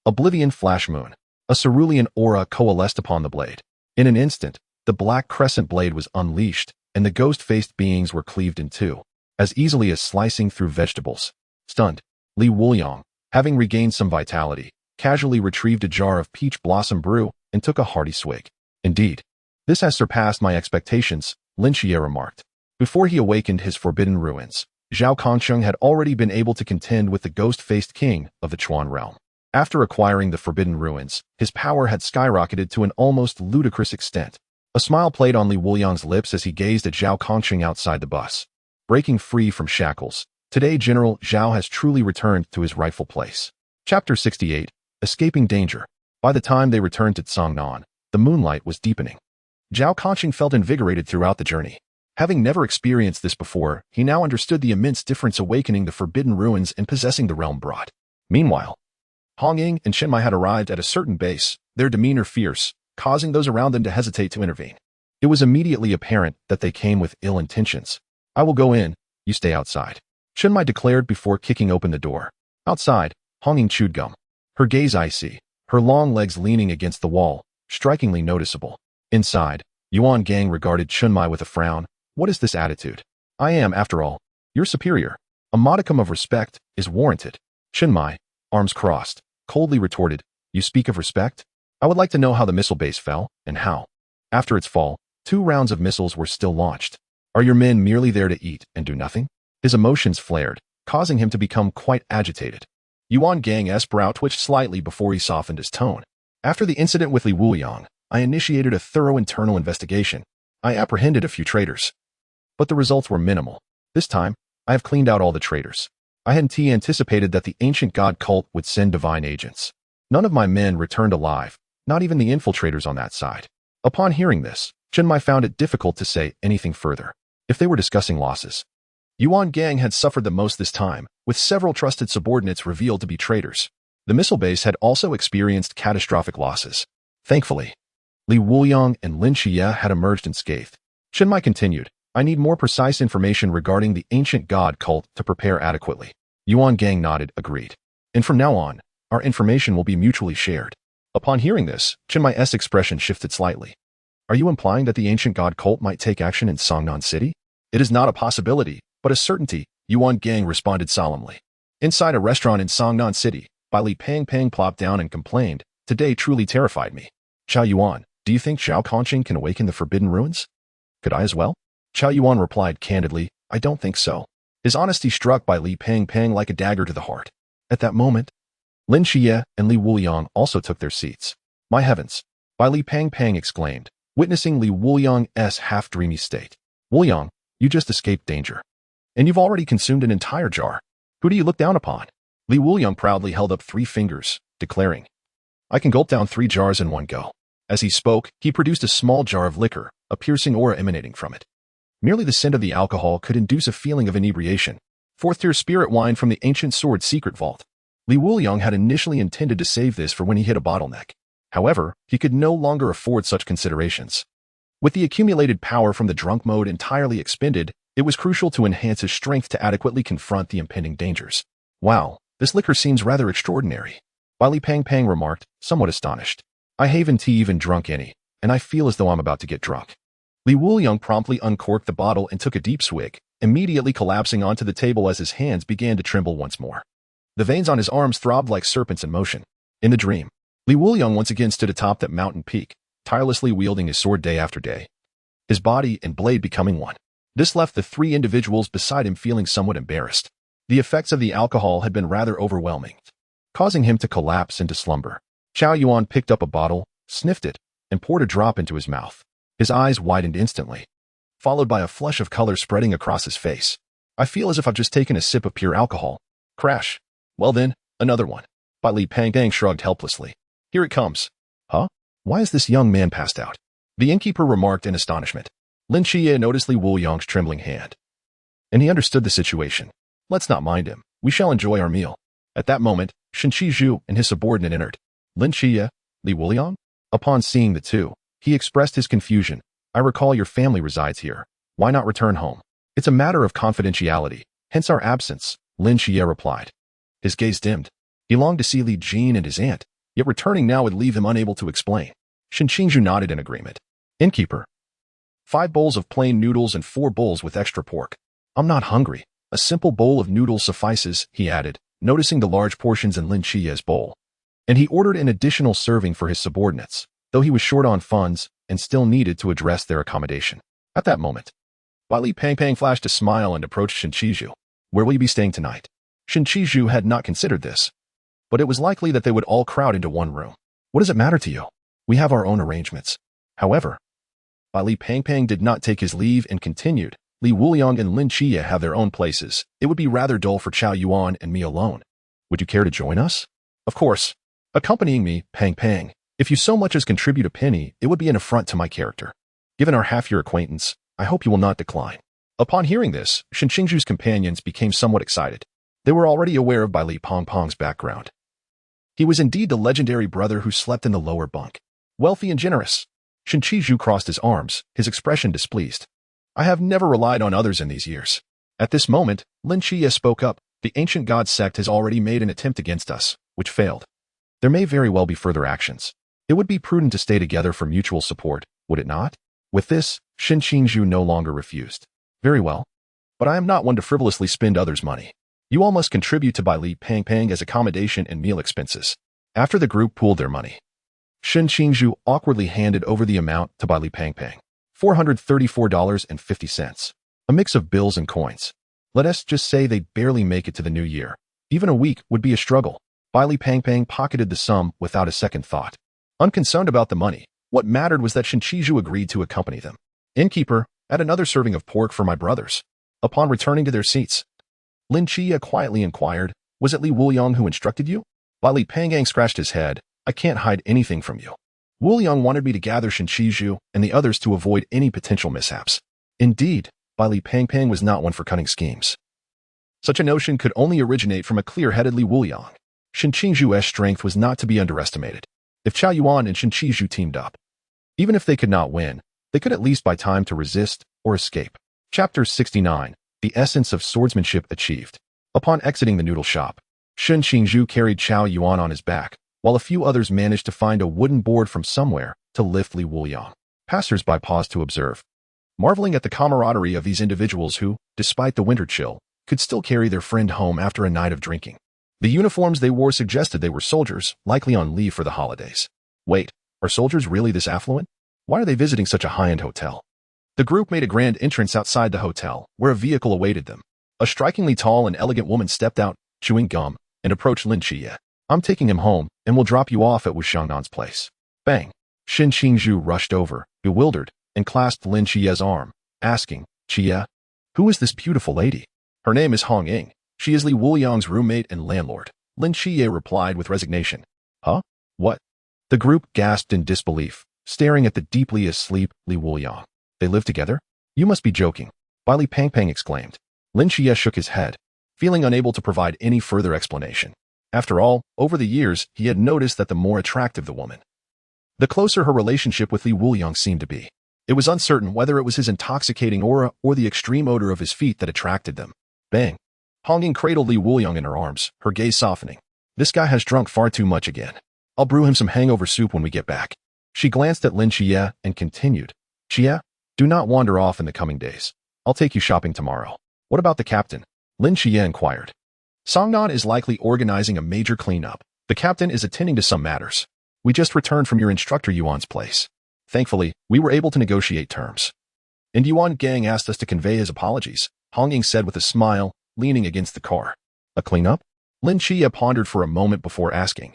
Speaker 1: Oblivion Flash Moon. A cerulean aura coalesced upon the blade. In an instant, the black crescent blade was unleashed, and the ghost-faced beings were cleaved in two, as easily as slicing through vegetables. Stunned, Li Wuliang, having regained some vitality, casually retrieved a jar of peach blossom brew and took a hearty swig. Indeed, this has surpassed my expectations, Lin Qiyee remarked. Before he awakened his forbidden ruins, Zhao Kongcheng had already been able to contend with the ghost-faced king of the Chuan realm. After acquiring the forbidden ruins, his power had skyrocketed to an almost ludicrous extent. A smile played on Li Wuliang's lips as he gazed at Zhao Kongcheng outside the bus. Breaking free from shackles, today General Zhao has truly returned to his rightful place. Chapter 68, Escaping Danger. By the time they returned to Tsangnan, the moonlight was deepening. Zhao Kongcheng felt invigorated throughout the journey. Having never experienced this before, he now understood the immense difference awakening the forbidden ruins and possessing the realm brought. Meanwhile, Hong Ying and Shenmai had arrived at a certain base, their demeanor fierce, causing those around them to hesitate to intervene. It was immediately apparent that they came with ill intentions. I will go in, you stay outside, Shenmai declared before kicking open the door. Outside, Hong Ying chewed gum, her gaze icy, her long legs leaning against the wall, strikingly noticeable. Inside, Yuan Gang regarded Shenmai with a frown. What is this attitude? I am, after all, your superior. A modicum of respect is warranted. Shenmai, arms crossed, coldly retorted, you speak of respect? I would like to know how the missile base fell, and how. After its fall, 2 rounds of missiles were still launched. Are your men merely there to eat and do nothing? His emotions flared, causing him to become quite agitated. Yuan Gang's brow twitched slightly before he softened his tone. After the incident with Li Wuliang, I initiated a thorough internal investigation. I apprehended a few traitors, but the results were minimal. This time, I have cleaned out all the traitors. I hadn't anticipated that the ancient god cult would send divine agents. None of my men returned alive, not even the infiltrators on that side. Upon hearing this, Shenmai found it difficult to say anything further. If they were discussing losses, Yuan Gang had suffered the most this time, with several trusted subordinates revealed to be traitors. The missile base had also experienced catastrophic losses. Thankfully, Li Wuliang and Lin Qiyee had emerged unscathed. Shenmai continued, I need more precise information regarding the ancient god cult to prepare adequately. Yuan Gang nodded, agreed. And from now on, our information will be mutually shared. Upon hearing this, Shenmai's expression shifted slightly. Are you implying that the ancient god cult might take action in Songnan City? It is not a possibility, but a certainty, Yuan Gang responded solemnly. Inside a restaurant in Songnan City, Bai Li Pang plopped down and complained, today truly terrified me. Zhao Yuan, do you think Zhao Kongcheng can awaken the forbidden ruins? Could I as well? Zhao Yuan replied candidly, I don't think so. His honesty struck Bai Li Pang like a dagger to the heart. At that moment, Lin Qiyee and Li Wuliang also took their seats. My heavens! Bai Li Pang exclaimed, witnessing Li Wuliang's half-dreamy state. Wuliang, you just escaped danger. And you've already consumed an entire jar. Who do you look down upon? Li Wuliang proudly held up 3 fingers, declaring, I can gulp down 3 jars in one go. As he spoke, he produced a small jar of liquor, a piercing aura emanating from it. Merely the scent of the alcohol could induce a feeling of inebriation. 4th-tier spirit wine from the ancient sword secret vault. Li Wuliang had initially intended to save this for when he hit a bottleneck. However, he could no longer afford such considerations. With the accumulated power from the drunk mode entirely expended, it was crucial to enhance his strength to adequately confront the impending dangers. Wow, this liquor seems rather extraordinary. Bai Li Pang remarked, somewhat astonished. I haven't even drunk any, and I feel as though I'm about to get drunk. Li Wuliang promptly uncorked the bottle and took a deep swig, immediately collapsing onto the table as his hands began to tremble once more. The veins on his arms throbbed like serpents in motion. In the dream, Li Wuliang once again stood atop that mountain peak, tirelessly wielding his sword day after day, his body and blade becoming one. This left the 3 individuals beside him feeling somewhat embarrassed. The effects of the alcohol had been rather overwhelming, causing him to collapse into slumber. Zhao Yuan picked up a bottle, sniffed it, and poured a drop into his mouth. His eyes widened instantly, followed by a flush of color spreading across his face. I feel as if I've just taken a sip of pure alcohol. Crash. Well then, Another one. Bai Li Pangpang shrugged helplessly. Here it comes. Huh? Why is this young man passed out? The innkeeper remarked in astonishment. Lin Qiyee noticed Li Wuliang's trembling hand. And he understood the situation. Let's not mind him. We shall enjoy our meal. At that moment, Shen Qizhu and his subordinate entered. Lin Qiyee, Li Wuliang? Upon seeing the two, he expressed his confusion. I recall your family resides here. Why not return home? It's a matter of confidentiality, hence our absence, Lin Qiyee replied. His gaze dimmed. He longed to see Li Jin and his aunt, yet returning now would leave him unable to explain. Shen Qizhu nodded in agreement. Innkeeper. 5 bowls of plain noodles and 4 bowls with extra pork. I'm not hungry. A simple bowl of noodles suffices, he added, noticing the large portions in Lin Qiyee's bowl. And he ordered an additional serving for his subordinates, though he was short on funds and still needed to address their accommodation. At that moment, Bai Li Pangpang flashed a smile and approached Shen Qizhu. Where will you be staying tonight? Shen Qizhu had not considered this, but it was likely that they would all crowd into one room. What does it matter to you? We have our own arrangements. However, Bai Li Pangpang did not take his leave and continued. Li Wuliang and Lin Qiyee have their own places. It would be rather dull for Zhao Yuan and me alone. Would you care to join us? Of course. Accompanying me, Pang Pang. If you so much as contribute a penny, it would be an affront to my character. Given our half-year acquaintance, I hope you will not decline. Upon hearing this, Shen Qingzhu's companions became somewhat excited. They were already aware of Bai Li Pangpang's background. He was indeed the legendary brother who slept in the lower bunk. Wealthy and generous. Shen Qizhu crossed his arms, his expression displeased. I have never relied on others in these years. At this moment, Lin Qiyee spoke up. The ancient god sect has already made an attempt against us, which failed. There may very well be further actions. It would be prudent to stay together for mutual support, would it not? With this, Shen Qingzhu no longer refused. Very well. But I am not one to frivolously spend others' money. You all must contribute to Bai Li Pangpang as accommodation and meal expenses. After the group pooled their money, Shen Qingzhu awkwardly handed over the amount to Bai Li Pangpang. $434.50. A mix of bills and coins. Let us just say they barely make it to the new year. Even a week would be a struggle. Bai Li Pangpang pocketed the sum without a second thought. Unconcerned about the money, what mattered was that Shen Qizhu agreed to accompany them. Innkeeper, add another serving of pork for my brothers. Upon returning to their seats, Lin Qiyee quietly inquired, was it Li Wuliang who instructed you? Bai Li Pangpang scratched his head. I can't hide anything from you. Wuliang wanted me to gather Shen Qizhu and the others to avoid any potential mishaps. Indeed, Bai Li Pangpang was not one for cunning schemes. Such a notion could only originate from a clear-headed Li Wuliang. Shen Qingzhu's strength was not to be underestimated. If Zhao Yuan and Shen Qizhu teamed up, even if they could not win, they could at least buy time to resist or escape. Chapter 69. The Essence of Swordsmanship Achieved. Upon exiting the noodle shop, Shen Qingzhu carried Zhao Yuan on his back, while a few others managed to find a wooden board from somewhere to lift Li Wuliang. Passers-by paused to observe, marveling at the camaraderie of these individuals who, despite the winter chill, could still carry their friend home after a night of drinking. The uniforms they wore suggested they were soldiers, likely on leave for the holidays. Wait, are soldiers really this affluent? Why are they visiting such a high-end hotel? The group made a grand entrance outside the hotel, where a vehicle awaited them. A strikingly tall and elegant woman stepped out, chewing gum, and approached Lin Qiyee. I'm taking him home, and will drop you off at Wuxiangnan's place. Bang! Shen Qingzhu rushed over, bewildered, and clasped Lin Qiyee's arm, asking, Qiyee, who is this beautiful lady? Her name is Hong Ying. She is Li Wuliang's roommate and landlord. Lin Qiyee replied with resignation. Huh? What? The group gasped in disbelief, staring at the deeply asleep Li Wuliang. They live together? You must be joking. Bai Li Pangpang exclaimed. Lin Qiyee shook his head, feeling unable to provide any further explanation. After all, over the years, he had noticed that the more attractive the woman, the closer her relationship with Li Wuliang seemed to be. It was uncertain whether it was his intoxicating aura or the extreme odor of his feet that attracted them. Bang! Hong Ying cradled Li Wuliang in her arms, her gaze softening. This guy has drunk far too much again. I'll brew him some hangover soup when we get back. She glanced at Lin Qiyee and continued. Qiyee, do not wander off in the coming days. I'll take you shopping tomorrow. What about the captain? Lin Qiyee inquired. Songnan is likely organizing a major cleanup. The captain is attending to some matters. We just returned from your instructor Yuan's place. Thankfully, we were able to negotiate terms. And Yuan Gang asked us to convey his apologies, Hong Ying said with a smile, leaning against the car. A cleanup? Lin Qiyee pondered for a moment before asking.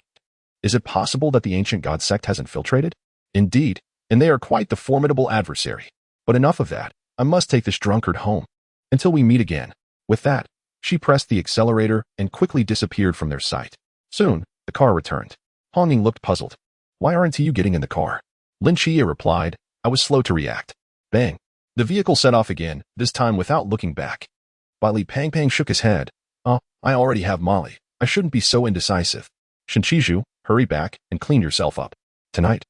Speaker 1: Is it possible that the ancient god sect has infiltrated? Indeed, and they are quite the formidable adversary. But enough of that. I must take this drunkard home. Until we meet again. With that, she pressed the accelerator and quickly disappeared from their sight. Soon, the car returned. Honging looked puzzled. Why aren't you getting in the car? Lin Qiyee replied, I was slow to react. Bang. The vehicle set off again, this time without looking back. Li Pangpang shook his head. Oh, I already have Molly. I shouldn't be so indecisive. Shinchiju, hurry back and clean yourself up. Tonight,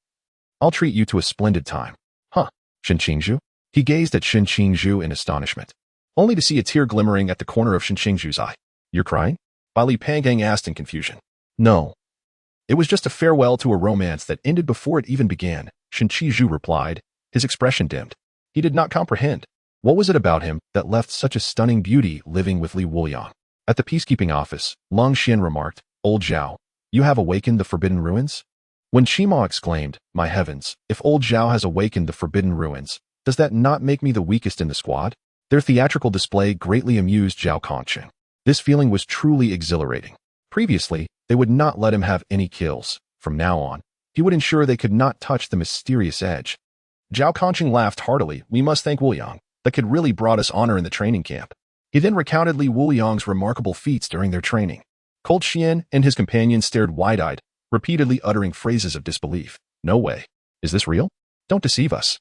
Speaker 1: I'll treat you to a splendid time. Huh, Shinchiju? He gazed at Shinchiju in astonishment, only to see a tear glimmering at the corner of Shinchingju's eye. You're crying? Li Pangpang asked in confusion. No. It was just a farewell to a romance that ended before it even began, Shinchiju replied, his expression dimmed. He did not comprehend. What was it about him that left such a stunning beauty living with Li Wuliang? At the peacekeeping office, Long Xian remarked, Old Zhao, you have awakened the forbidden ruins? When Qima exclaimed, my heavens, if old Zhao has awakened the forbidden ruins, does that not make me the weakest in the squad? Their theatrical display greatly amused Zhao Kongcheng. This feeling was truly exhilarating. Previously, they would not let him have any kills. From now on, he would ensure they could not touch the mysterious edge. Zhao Kongcheng laughed heartily. We must thank Wuliang. That kid really brought us honor in the training camp. He then recounted Li Wuliang's remarkable feats during their training. Cold Xian and his companions stared wide-eyed, repeatedly uttering phrases of disbelief. No way. Is this real? Don't deceive us.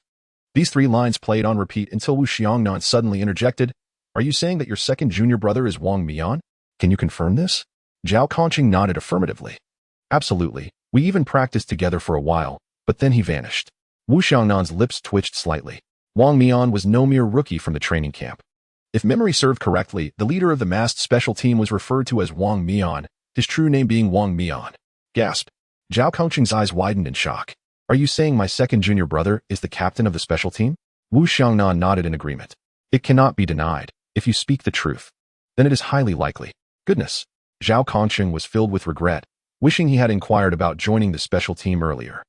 Speaker 1: These 3 lines played on repeat until Wu Xiangnan suddenly interjected. Are you saying that your second junior brother is Wang Mian? Can you confirm this? Zhao Kongcheng nodded affirmatively. Absolutely. We even practiced together for a while, but then he vanished. Wu Xiangnan's lips twitched slightly. Wang Mian was no mere rookie from the training camp. If memory served correctly, the leader of the masked special team was referred to as Wang Mian, his true name being Wang Mian. Gasp. Zhao Kongcheng's eyes widened in shock. Are you saying my second junior brother is the captain of the special team? Wu Xiangnan nodded in agreement. It cannot be denied. If you speak the truth, then it is highly likely. Goodness. Zhao Kongcheng was filled with regret, wishing he had inquired about joining the special team earlier.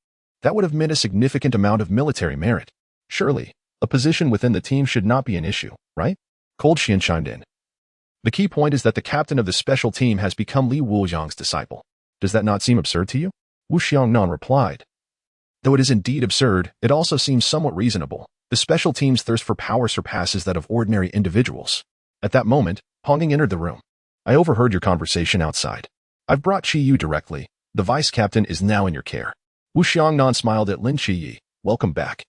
Speaker 1: That would have meant a significant amount of military merit. Surely, a position within the team should not be an issue, right? Cold Xian chimed in. The key point is that the captain of the special team has become Li Wuliang's disciple. Does that not seem absurd to you? Wu Xiangnan replied. Though it is indeed absurd, it also seems somewhat reasonable. The special team's thirst for power surpasses that of ordinary individuals. At that moment, Honging entered the room. I overheard your conversation outside. I've brought Qiyue directly. The vice captain is now in your care. Wu Xiangnan smiled at Lin Qiyee. Welcome back.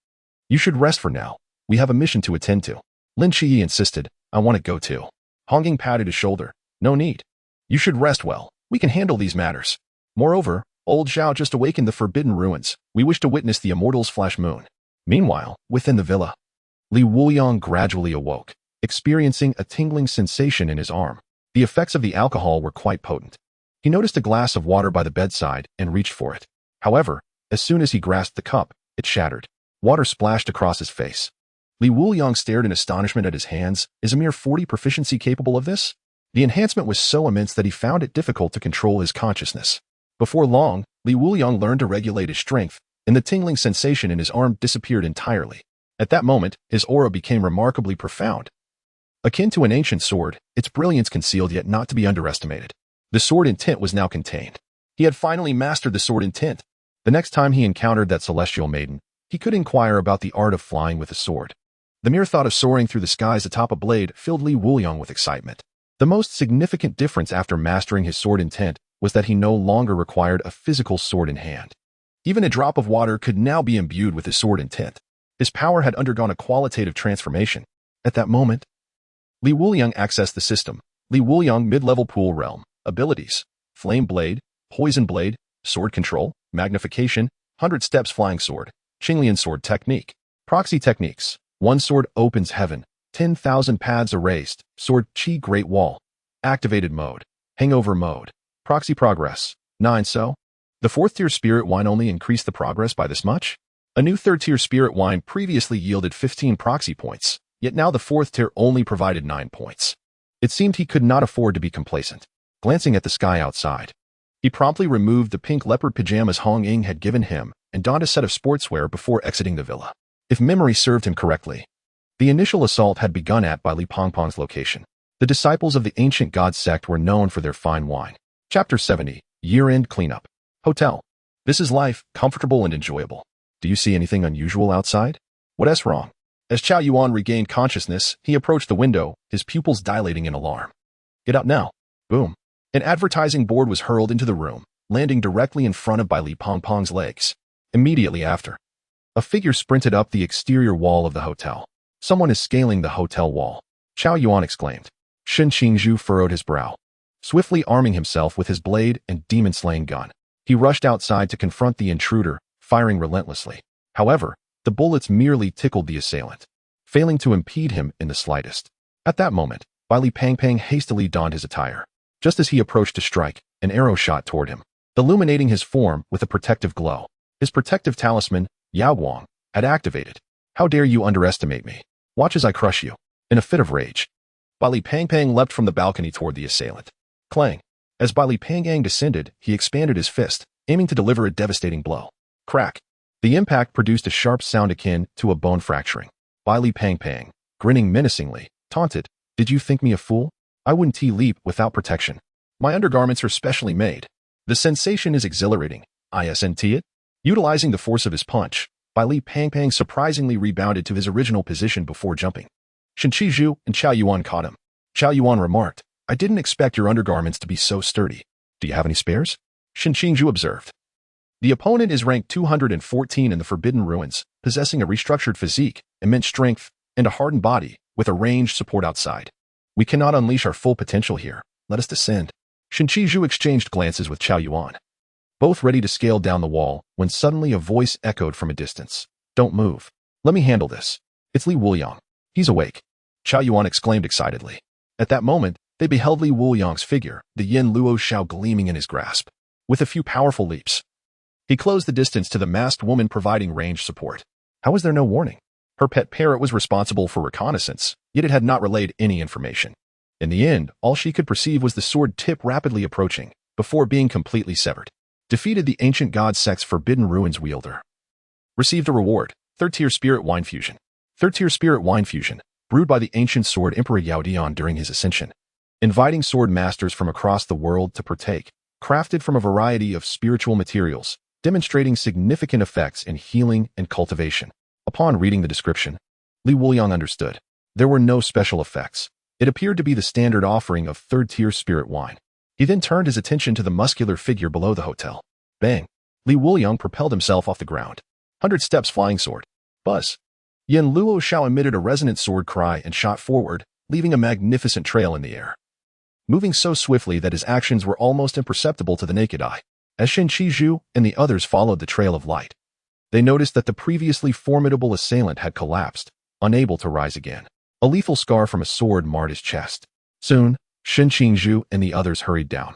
Speaker 1: You should rest for now. We have a mission to attend to. Lin Qiyee insisted. I want to go too. Honging patted his shoulder. No need. You should rest well. We can handle these matters. Moreover, old Zhao just awakened the forbidden ruins. We wish to witness the immortal's flash moon. Meanwhile, within the villa, Li Wuliang gradually awoke, experiencing a tingling sensation in his arm. The effects of the alcohol were quite potent. He noticed a glass of water by the bedside and reached for it. However, as soon as he grasped the cup, it shattered. Water splashed across his face. Li Wuliang stared in astonishment at his hands. Is a mere 40 proficiency capable of this? The enhancement was so immense that he found it difficult to control his consciousness. Before long, Li Wuliang learned to regulate his strength, and the tingling sensation in his arm disappeared entirely. At that moment, his aura became remarkably profound. Akin to an ancient sword, its brilliance concealed yet not to be underestimated. The sword intent was now contained. He had finally mastered the sword intent. The next time he encountered that celestial maiden, he could inquire about the art of flying with a sword. The mere thought of soaring through the skies atop a blade filled Li Wuliang with excitement. The most significant difference after mastering his sword intent was that he no longer required a physical sword in hand. Even a drop of water could now be imbued with his sword intent. His power had undergone a qualitative transformation. At that moment, Li Wuliang accessed the system. Li Wuliang mid-level pool realm. Abilities. Flame Blade, Poison Blade, Sword Control, Magnification, 100 Steps Flying Sword, Qinglian Sword Technique. Proxy Techniques. One Sword Opens Heaven. 10,000 Paths Erased. Sword Qi Great Wall. Activated Mode. Hangover Mode. Proxy Progress. 9 So. The 4th tier Spirit Wine only increased the progress by this much? A new 3rd tier Spirit Wine previously yielded 15 proxy points, yet now the 4th tier only provided 9 points. It seemed he could not afford to be complacent. Glancing at the sky outside, he promptly removed the pink leopard pajamas Honging had given him and donned a set of sportswear before exiting the villa. If memory served him correctly, the initial assault had begun at by Li Pangpang's location. The disciples of the ancient god sect were known for their fine wine. Chapter 70, Year-End Cleanup. Hotel. This is life, comfortable and enjoyable. Do you see anything unusual outside? What's wrong? As Chao Yuan regained consciousness, he approached the window, his pupils dilating in alarm. Get out now. Boom. An advertising board was hurled into the room, landing directly in front of Li Pongpong's legs. Immediately after, a figure sprinted up the exterior wall of the hotel. Someone is scaling the hotel wall, Zhao Yuan exclaimed. Shen Qingzhu furrowed his brow. Swiftly arming himself with his blade and demon-slaying gun, he rushed outside to confront the intruder, firing relentlessly. However, the bullets merely tickled the assailant, failing to impede him in the slightest. At that moment, Li Pangpang hastily donned his attire. Just as he approached to strike, an arrow shot toward him, illuminating his form with a protective glow. His protective talisman, Yao Guang, had activated. How dare you underestimate me? Watch as I crush you. In a fit of rage, Li Pangpang leapt from the balcony toward the assailant. Clang! As Li Pangpang descended, he expanded his fist, aiming to deliver a devastating blow. Crack! The impact produced a sharp sound akin to a bone fracturing. Li Pangpang, grinning menacingly, taunted, "Did you think me a fool? I wouldn't leap without protection. My undergarments are specially made. The sensation is exhilarating. Isn't it?" Utilizing the force of his punch, Li Pangpang surprisingly rebounded to his original position before jumping. Shen Qizhu and Zhao Yuan caught him. Zhao Yuan remarked, "I didn't expect your undergarments to be so sturdy. Do you have any spares?" Shen Qingzhu observed. The opponent is ranked 214 in the Forbidden Ruins, possessing a restructured physique, immense strength, and a hardened body, with a ranged support outside. We cannot unleash our full potential here. Let us descend. Shen Qizhu exchanged glances with Zhao Yuan, both ready to scale down the wall, when suddenly a voice echoed from a distance. "Don't move. Let me handle this. It's Li Wuliang. He's awake." Zhao Yuan exclaimed excitedly. At that moment, they beheld Li Wuliang's figure, the yin luo shao gleaming in his grasp. With a few powerful leaps, he closed the distance to the masked woman providing ranged support. How was there no warning? Her pet parrot was responsible for reconnaissance, yet it had not relayed any information. In the end, all she could perceive was the sword tip rapidly approaching, before being completely severed. Defeated the ancient god sect's Forbidden Ruins wielder. Received a reward, 3rd-tier spirit wine fusion. 3rd-tier spirit wine fusion, brewed by the ancient sword Emperor Yao Dian during his ascension. Inviting sword masters from across the world to partake, crafted from a variety of spiritual materials, demonstrating significant effects in healing and cultivation. Upon reading the description, Li Wuliang understood. There were no special effects. It appeared to be the standard offering of 3rd-tier spirit wine. He then turned his attention to the muscular figure below the hotel. Bang! Li Wuliang propelled himself off the ground. 100 steps flying sword. Buzz! Yin Luo Shao emitted a resonant sword cry and shot forward, leaving a magnificent trail in the air. Moving so swiftly that his actions were almost imperceptible to the naked eye. As Shen Qizhu and the others followed the trail of light, they noticed that the previously formidable assailant had collapsed, unable to rise again. A lethal scar from a sword marred his chest. Soon, Shen Qingzhu and the others hurried down.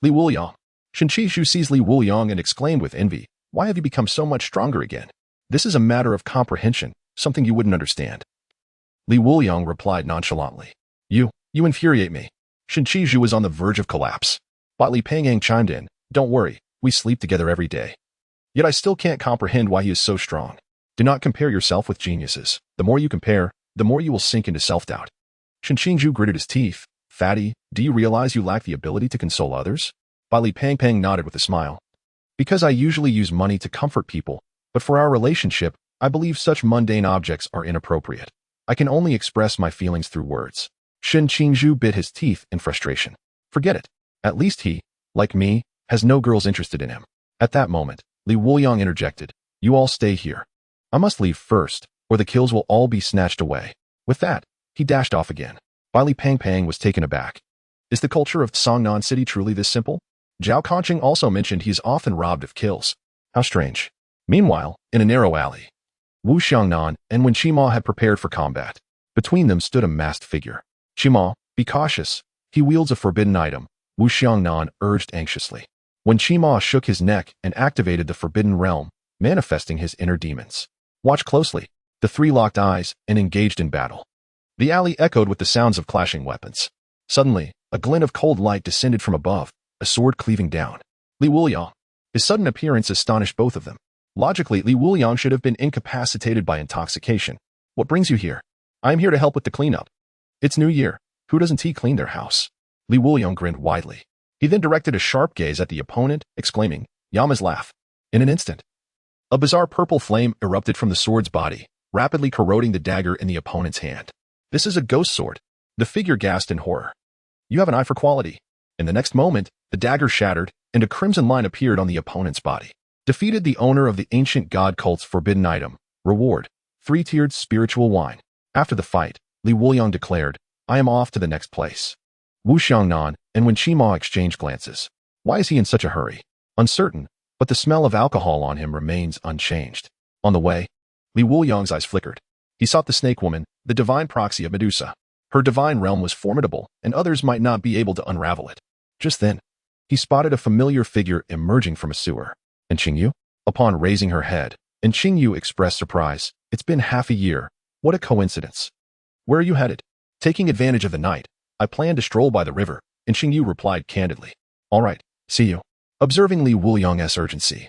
Speaker 1: Li Wuliang. Shen Qizhu sees Li Wuliang and exclaimed with envy, "Why have you become so much stronger again? This is a matter of comprehension, something you wouldn't understand." Li Wuliang replied nonchalantly, You infuriate me." Shen Qizhu was on the verge of collapse. But Li Pangyang chimed in, "Don't worry, we sleep together every day. Yet I still can't comprehend why he is so strong. Do not compare yourself with geniuses. The more you compare, the more you will sink into self-doubt." Shen Qingzhu gritted his teeth. "Fatty, do you realize you lack the ability to console others?" Li Pangpang nodded with a smile. "Because I usually use money to comfort people, but for our relationship, I believe such mundane objects are inappropriate. I can only express my feelings through words." Shen Qingzhu bit his teeth in frustration. Forget it. At least he, like me, has no girls interested in him. At that moment, Li Wuliang interjected, "You all stay here. I must leave first, or the kills will all be snatched away." With that, he dashed off again. Li Pangpang was taken aback. Is the culture of Songnan City truly this simple? Zhao Kongcheng also mentioned he is often robbed of kills. How strange. Meanwhile, in a narrow alley, Wu Xiangnan and Wen Qima had prepared for combat. Between them stood a masked figure. "Qima, be cautious. He wields a forbidden item," Wu Xiangnan urged anxiously. When Qima shook his neck and activated the forbidden realm, manifesting his inner demons. Watch closely. The three locked eyes and engaged in battle. The alley echoed with the sounds of clashing weapons. Suddenly, a glint of cold light descended from above, a sword cleaving down. Li Wuliang. His sudden appearance astonished both of them. Logically, Li Wuliang should have been incapacitated by intoxication. "What brings you here?" "I am here to help with the cleanup." "It's New Year. Who doesn't clean their house?" Li Wuliang grinned widely. He then directed a sharp gaze at the opponent, exclaiming, "Yama's laugh." In an instant, a bizarre purple flame erupted from the sword's body, rapidly corroding the dagger in the opponent's hand. "This is a ghost sword." The figure gasped in horror. "You have an eye for quality." In the next moment, the dagger shattered, and a crimson line appeared on the opponent's body. Defeated the owner of the ancient god cult's forbidden item. Reward: 3-tiered spiritual wine. After the fight, Wuliang declared, "I am off to the next place." Wu Xiangnan and Wen Qima exchanged glances. Why is he in such a hurry? Uncertain, but the smell of alcohol on him remains unchanged. On the way, Wuliang's eyes flickered. He sought the snake woman, the divine proxy of Medusa. Her divine realm was formidable, and others might not be able to unravel it. Just then, he spotted a familiar figure emerging from a sewer. And Qiyue? Upon raising her head, and Qiyue expressed surprise. It's been half a year. What a coincidence. Where are you headed? Taking advantage of the night, I plan to stroll by the river, and Qiyue replied candidly. All right, see you. Observing Wuliang's urgency.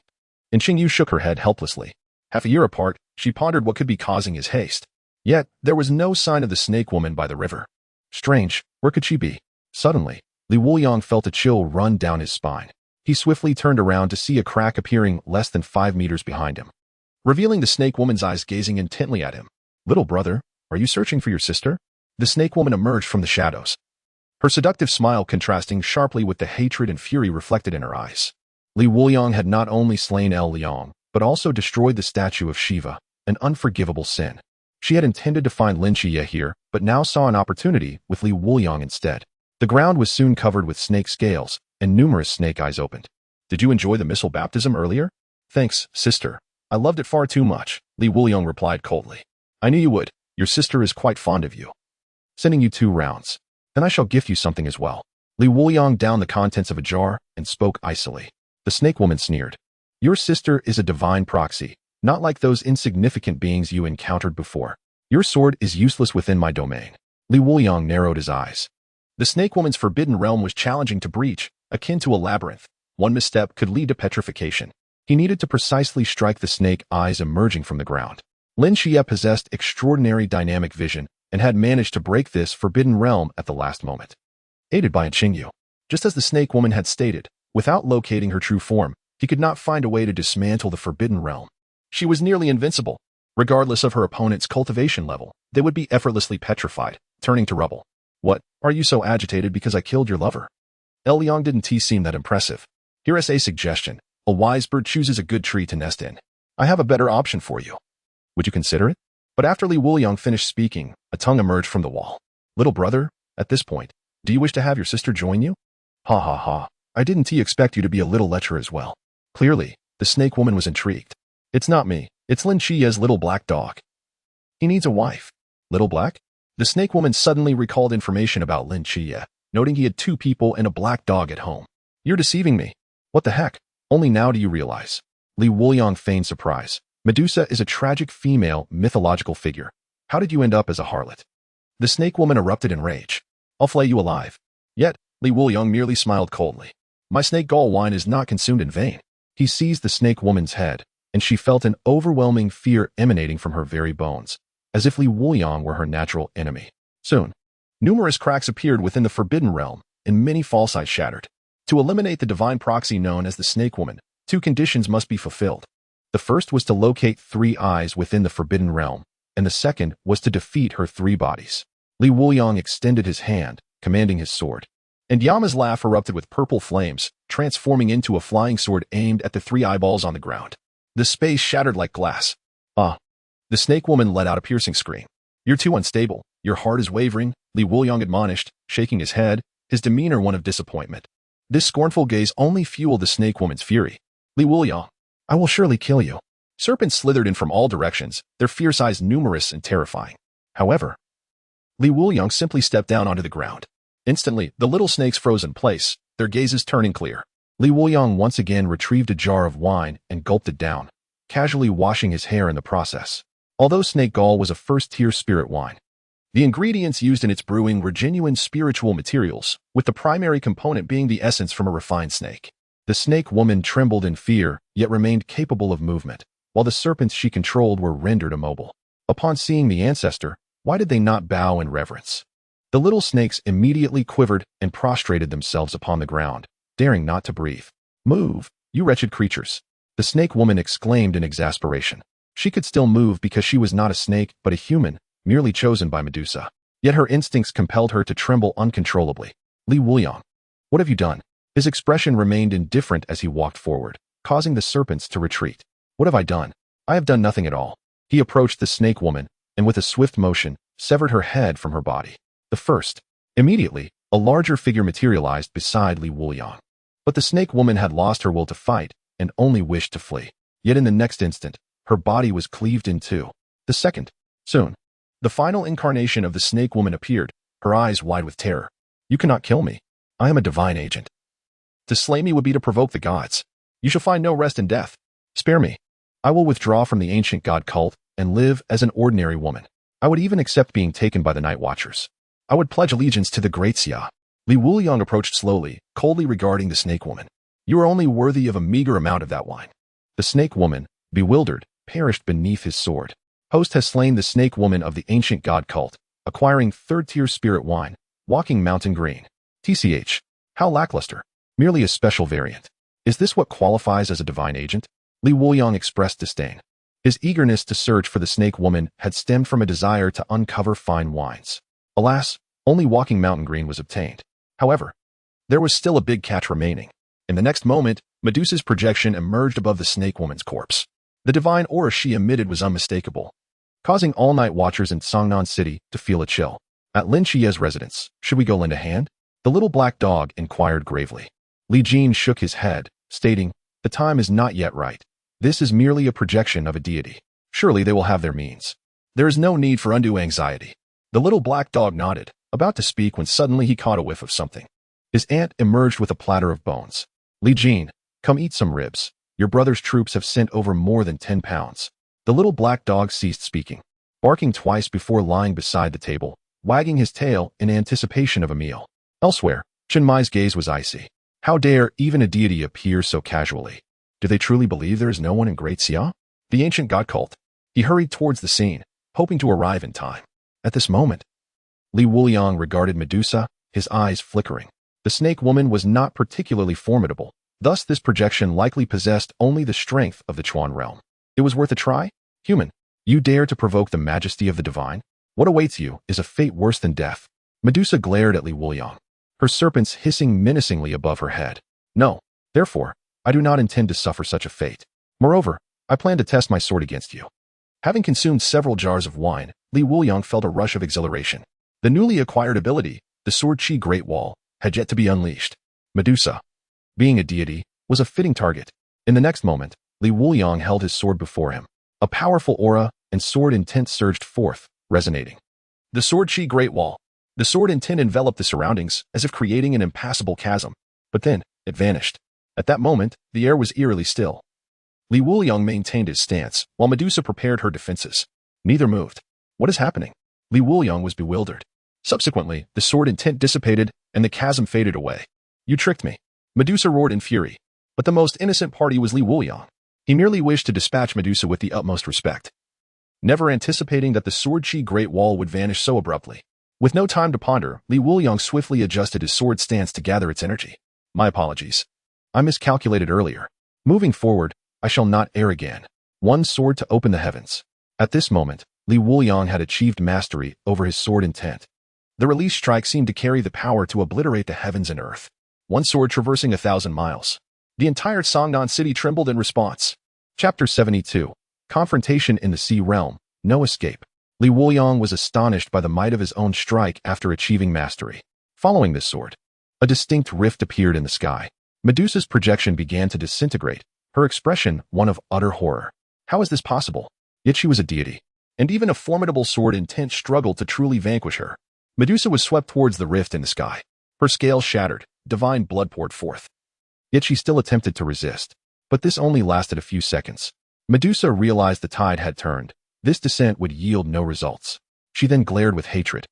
Speaker 1: And Qiyue shook her head helplessly. Half a year apart, she pondered what could be causing his haste. Yet, there was no sign of the snake woman by the river. Strange, where could she be? Suddenly, Wuliang felt a chill run down his spine. He swiftly turned around to see a crack appearing less than 5 meters behind him, revealing the snake woman's eyes gazing intently at him. Little brother, are you searching for your sister? The snake woman emerged from the shadows, her seductive smile contrasting sharply with the hatred and fury reflected in her eyes. Wuliang had not only slain El Liang, but also destroyed the statue of Shiva, an unforgivable sin. She had intended to find Lin Qiyee here, but now saw an opportunity with Wuliang instead. The ground was soon covered with snake scales, and numerous snake eyes opened. Did you enjoy the missile baptism earlier? Thanks, sister. I loved it far too much, Wuliang replied coldly. I knew you would. Your sister is quite fond of you. Sending you 2 rounds. Then I shall gift you something as well. Wuliang downed the contents of a jar and spoke icily. The snake woman sneered. Your sister is a divine proxy, not like those insignificant beings you encountered before. Your sword is useless within my domain. Wuliang narrowed his eyes. The snake woman's forbidden realm was challenging to breach, akin to a labyrinth. One misstep could lead to petrification. He needed to precisely strike the snake eyes emerging from the ground. Lin Qiyee possessed extraordinary dynamic vision and had managed to break this forbidden realm at the last moment. Aided by Qiyue, just as the snake woman had stated, without locating her true form, he could not find a way to dismantle the forbidden realm. She was nearly invincible. Regardless of her opponent's cultivation level, they would be effortlessly petrified, turning to rubble. What, are you so agitated because I killed your lover? El Liang didn't seem that impressive. Here is a suggestion. A wise bird chooses a good tree to nest in. I have a better option for you. Would you consider it? But after Wuliang finished speaking, a tongue emerged from the wall. Little brother, at this point, do you wish to have your sister join you? Ha ha ha. I didn't expect you to be a little lecher as well. Clearly, the snake woman was intrigued. It's not me. It's Lin Qiyee's little black dog. He needs a wife. Little black? The snake woman suddenly recalled information about Lin Qiyee, noting he had 2 people and a black dog at home. You're deceiving me. What the heck? Only now do you realize. Wuliang feigned surprise. Medusa is a tragic female mythological figure. How did you end up as a harlot? The snake woman erupted in rage. I'll flay you alive. Yet, Wuliang merely smiled coldly. My snake gall wine is not consumed in vain. He seized the snake woman's head, and she felt an overwhelming fear emanating from her very bones, as if Wuliang were her natural enemy. Soon, numerous cracks appeared within the forbidden realm, and many false eyes shattered. To eliminate the divine proxy known as the snake woman, 2 conditions must be fulfilled. The first was to locate 3 eyes within the forbidden realm, and the second was to defeat her 3 bodies. Wuliang extended his hand, commanding his sword. And Yama's laugh erupted with purple flames, transforming into a flying sword aimed at the 3 eyeballs on the ground. The space shattered like glass. Ah! The snake woman let out a piercing scream. You're too unstable. Your heart is wavering, Wuliang admonished, shaking his head, his demeanor one of disappointment. This scornful gaze only fueled the snake woman's fury. Wuliang, I will surely kill you. Serpents slithered in from all directions, their fierce eyes numerous and terrifying. However, Wuliang simply stepped down onto the ground. Instantly, the little snakes froze in place, their gazes turning clear. Wuliang once again retrieved a jar of wine and gulped it down, casually washing his hair in the process. Although snake gall was a first-tier spirit wine, the ingredients used in its brewing were genuine spiritual materials, with the primary component being the essence from a refined snake. The snake woman trembled in fear, yet remained capable of movement, while the serpents she controlled were rendered immobile. Upon seeing the ancestor, why did they not bow in reverence? The little snakes immediately quivered and prostrated themselves upon the ground, daring not to breathe. Move, you wretched creatures! The snake woman exclaimed in exasperation. She could still move because she was not a snake but a human, merely chosen by Medusa. Yet her instincts compelled her to tremble uncontrollably. Wuliang, What have you done? His expression remained indifferent as he walked forward, causing the serpents to retreat. What have I done? I have done nothing at all. He approached the snake woman, and with a swift motion, severed her head from her body. The first. Immediately, a larger figure materialized beside Wuliang. But the snake woman had lost her will to fight, and only wished to flee. Yet in the next instant, her body was cleaved in two. The second. Soon. The final incarnation of the snake woman appeared, her eyes wide with terror. You cannot kill me. I am a divine agent. To slay me would be to provoke the gods. You shall find no rest in death. Spare me. I will withdraw from the ancient god cult and live as an ordinary woman. I would even accept being taken by the night watchers. I would pledge allegiance to the great Xia. Wuliang approached slowly, coldly regarding the snake woman. You are only worthy of a meager amount of that wine. The snake woman, bewildered, perished beneath his sword. Host has slain the snake woman of the ancient god cult, acquiring third-tier spirit wine, walking mountain green. TCH. How lackluster. Merely a special variant. Is this what qualifies as a divine agent? Wuliang expressed disdain. His eagerness to search for the snake woman had stemmed from a desire to uncover fine wines. Alas, only walking mountain green was obtained. However, there was still a big catch remaining. In the next moment, Medusa's projection emerged above the snake woman's corpse. The divine aura she emitted was unmistakable, causing all night watchers in Songnan City to feel a chill. At Lin Qiyee's residence, should we go lend a hand? The little black dog inquired gravely. Li Jin shook his head, stating, the time is not yet right. This is merely a projection of a deity. Surely they will have their means. There is no need for undue anxiety. The little black dog nodded, about to speak when suddenly he caught a whiff of something. His aunt emerged with a platter of bones. Li Jin, come eat some ribs. Your brother's troops have sent over more than 10 pounds. The little black dog ceased speaking, barking twice before lying beside the table, wagging his tail in anticipation of a meal. Elsewhere, Chen Mai's gaze was icy. How dare even a deity appear so casually? Do they truly believe there is no one in Great Xia? The ancient god cult. He hurried towards the scene, hoping to arrive in time. At this moment, Wuliang regarded Medusa, his eyes flickering. The snake woman was not particularly formidable, thus this projection likely possessed only the strength of the Chuan realm. It was worth a try? Human, you dare to provoke the majesty of the divine? What awaits you is a fate worse than death. Medusa glared at Wuliang, her serpents hissing menacingly above her head. No, therefore, I do not intend to suffer such a fate. Moreover, I plan to test my sword against you. Having consumed several jars of wine, Wuliang felt a rush of exhilaration. The newly acquired ability, the Sword Qi Great Wall, had yet to be unleashed. Medusa, being a deity, was a fitting target. In the next moment, Wuliang held his sword before him. A powerful aura and sword intent surged forth, resonating. The Sword Qi Great Wall. The sword intent enveloped the surroundings, as if creating an impassable chasm. But then, it vanished. At that moment, the air was eerily still. Wuliang maintained his stance, while Medusa prepared her defenses. Neither moved. What is happening? Wuliang was bewildered. Subsequently, the sword intent dissipated, and the chasm faded away. You tricked me. Medusa roared in fury. But the most innocent party was Wuliang. He merely wished to dispatch Medusa with the utmost respect, never anticipating that the Sword Qi Great Wall would vanish so abruptly. With no time to ponder, Wuliang swiftly adjusted his sword stance to gather its energy. My apologies. I miscalculated earlier. Moving forward, I shall not err again. One sword to open the heavens. At this moment, Wuliang had achieved mastery over his sword intent. The release strike seemed to carry the power to obliterate the heavens and earth. One sword traversing 1,000 miles. The entire Songnan city trembled in response. Chapter 72. Confrontation in the Sea Realm. No escape. Wuliang was astonished by the might of his own strike after achieving mastery. Following this sword, a distinct rift appeared in the sky. Medusa's projection began to disintegrate, her expression one of utter horror. How is this possible? Yet she was a deity, and even a formidable sword intent struggled to truly vanquish her. Medusa was swept towards the rift in the sky. Her scales shattered, divine blood poured forth. Yet she still attempted to resist. But this only lasted a few seconds. Medusa realized the tide had turned. This descent would yield no results. She then glared with hatred,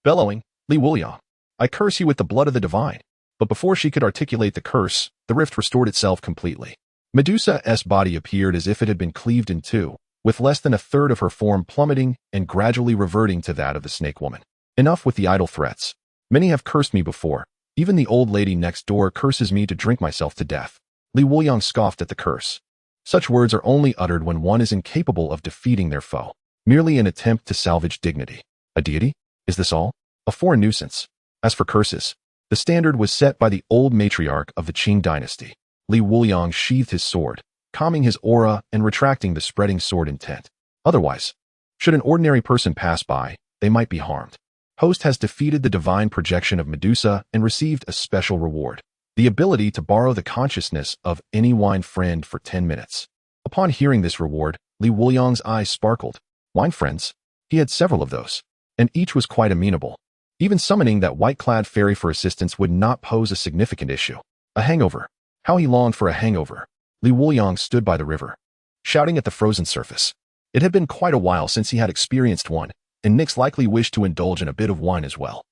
Speaker 1: bellowing, Wuliang, I curse you with the blood of the divine. But before she could articulate the curse, the rift restored itself completely. Medusa's body appeared as if it had been cleaved in two, with less than a third of her form plummeting and gradually reverting to that of the snake woman. Enough with the idle threats. Many have cursed me before. Even the old lady next door curses me to drink myself to death. Wuliang scoffed at the curse. Such words are only uttered when one is incapable of defeating their foe. Merely an attempt to salvage dignity. A deity? Is this all? A foreign nuisance. As for curses, The standard was set by the old matriarch of the Qing dynasty. Wuliang sheathed his sword, calming his aura and retracting the spreading sword intent. Otherwise, should an ordinary person pass by, they might be harmed. Host has defeated the divine projection of Medusa and received a special reward, the ability to borrow the consciousness of any wine friend for 10 minutes. Upon hearing this reward, Wuliang's eyes sparkled. Wine friends? He had several of those, and each was quite amenable. Even summoning that white-clad fairy for assistance would not pose a significant issue. A hangover. How he longed for a hangover. Wuliang stood by the river, shouting at the frozen surface. It had been quite a while since he had experienced one, and Nix likely wished to indulge in a bit of wine as well.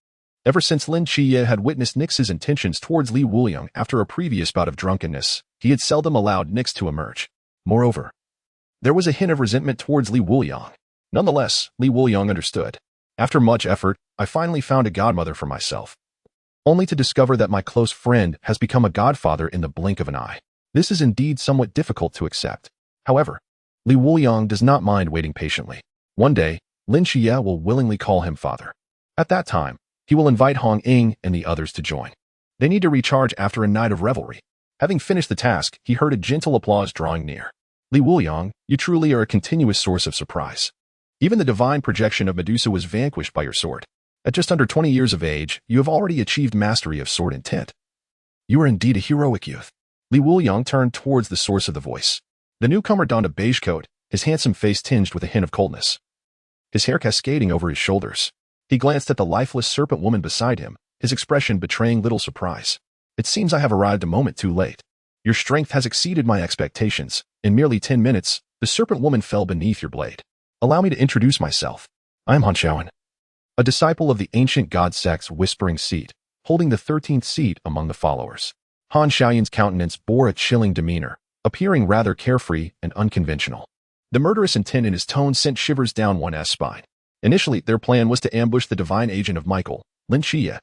Speaker 1: Ever since Lin Qiyee had witnessed Nix's intentions towards Wuliang after a previous bout of drunkenness, he had seldom allowed Nix to emerge. Moreover, there was a hint of resentment towards Wuliang. Nonetheless, Wuliang understood. After much effort, I finally found a godmother for myself, only to discover that my close friend has become a godfather in the blink of an eye. This is indeed somewhat difficult to accept. However, Wuliang does not mind waiting patiently. One day, Lin Qiyee will willingly call him father. At that time, he will invite Hong Ying and the others to join. They need to recharge after a night of revelry. Having finished the task, he heard a gentle applause drawing near. Wuliang, you truly are a continuous source of surprise. Even the divine projection of Medusa was vanquished by your sword. At just under 20 years of age, you have already achieved mastery of sword intent. You are indeed a heroic youth. Wuliang turned towards the source of the voice. The newcomer donned a beige coat, his handsome face tinged with a hint of coldness, his hair cascading over his shoulders. He glanced at the lifeless serpent woman beside him, his expression betraying little surprise. It seems I have arrived a moment too late. Your strength has exceeded my expectations. In merely 10 minutes, the serpent woman fell beneath your blade. Allow me to introduce myself. I am Han Xiaoyan, a disciple of the ancient god sect's whispering seat, holding the 13th seat among the followers. Han Xiaoyan's countenance bore a chilling demeanor, appearing rather carefree and unconventional. The murderous intent in his tone sent shivers down one's spine. Initially, their plan was to ambush the divine agent of Michael, Lin Qiyee.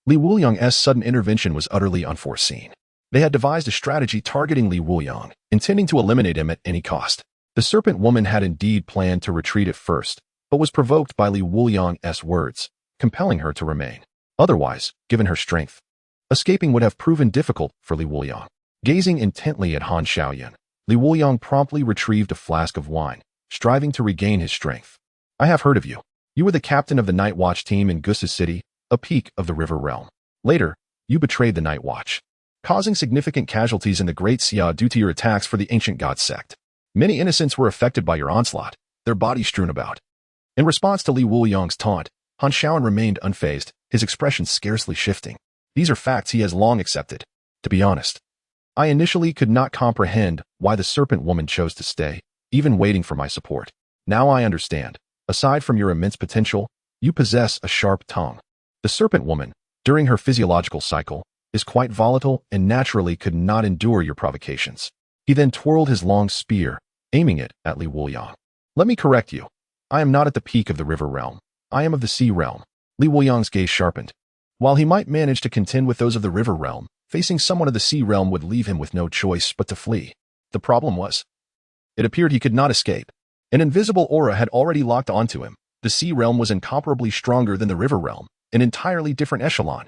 Speaker 1: Wuliang's sudden intervention was utterly unforeseen. They had devised a strategy targeting Wuliang, intending to eliminate him at any cost. The serpent woman had indeed planned to retreat at first, but was provoked by Wuliang's words, compelling her to remain. Otherwise, given her strength, escaping would have proven difficult for Wuliang. Gazing intently at Han Xiaoyan, Wuliang promptly retrieved a flask of wine, striving to regain his strength. I have heard of you. You were the captain of the Night Watch team in Gusa City, a peak of the River Realm. Later, you betrayed the Night Watch, causing significant casualties in the Great Xia due to your attacks for the ancient god sect. Many innocents were affected by your onslaught, their bodies strewn about. In response to Wuliang's taunt, Han Xiaoyan remained unfazed, his expression scarcely shifting. These are facts he has long accepted. To be honest, I initially could not comprehend why the serpent woman chose to stay, even waiting for my support. Now I understand. Aside from your immense potential, you possess a sharp tongue. The serpent woman, during her physiological cycle, is quite volatile and naturally could not endure your provocations. He then twirled his long spear, aiming it at Wuliang. Let me correct you. I am not at the peak of the river realm. I am of the sea realm. Wuliang's gaze sharpened. While he might manage to contend with those of the river realm, facing someone of the sea realm would leave him with no choice but to flee. The problem was, it appeared he could not escape. An invisible aura had already locked onto him. The sea realm was incomparably stronger than the river realm, an entirely different echelon.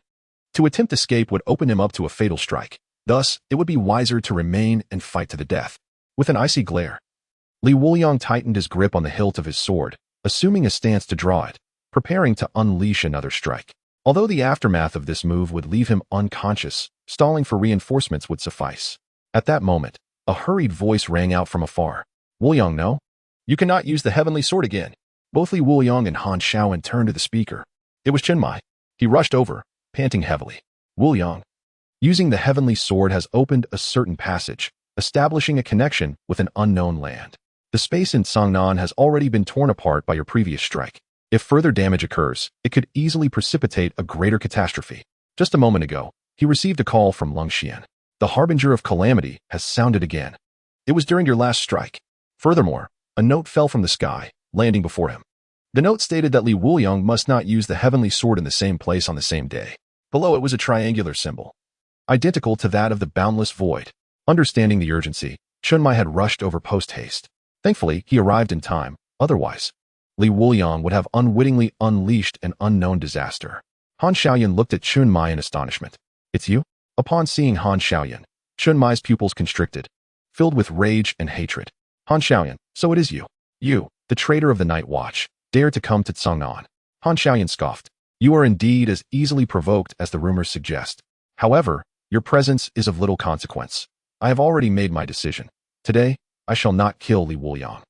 Speaker 1: To attempt escape would open him up to a fatal strike. Thus, it would be wiser to remain and fight to the death. With an icy glare, Wuliang tightened his grip on the hilt of his sword, assuming a stance to draw it, preparing to unleash another strike. Although the aftermath of this move would leave him unconscious, stalling for reinforcements would suffice. At that moment, a hurried voice rang out from afar. Wuliang, no? You cannot use the heavenly sword again. Both Wuliang and Han Xiaoyan turned to the speaker. It was Chenmai. He rushed over, panting heavily. Wuliang, using the heavenly sword has opened a certain passage, establishing a connection with an unknown land. The space in Sangnan has already been torn apart by your previous strike. If further damage occurs, it could easily precipitate a greater catastrophe. Just a moment ago, he received a call from Lin Qiyee. The harbinger of calamity has sounded again. It was during your last strike. Furthermore, a note fell from the sky, landing before him. The note stated that Wuliang must not use the heavenly sword in the same place on the same day. Below it was a triangular symbol, identical to that of the boundless void. Understanding the urgency, Chenmai had rushed over post-haste. Thankfully, he arrived in time. Otherwise, Wuliang would have unwittingly unleashed an unknown disaster. Han Xiaoyan looked at Chenmai in astonishment. It's you? Upon seeing Han Xiaoyan, Chunmai's pupils constricted, filled with rage and hatred. Han Xiaoyan, so it is you. You, the traitor of the Night Watch, dare to come to Cangnan. Han Xiaoyan scoffed. You are indeed as easily provoked as the rumors suggest. However, your presence is of little consequence. I have already made my decision. Today, I shall not kill Li Wuliang.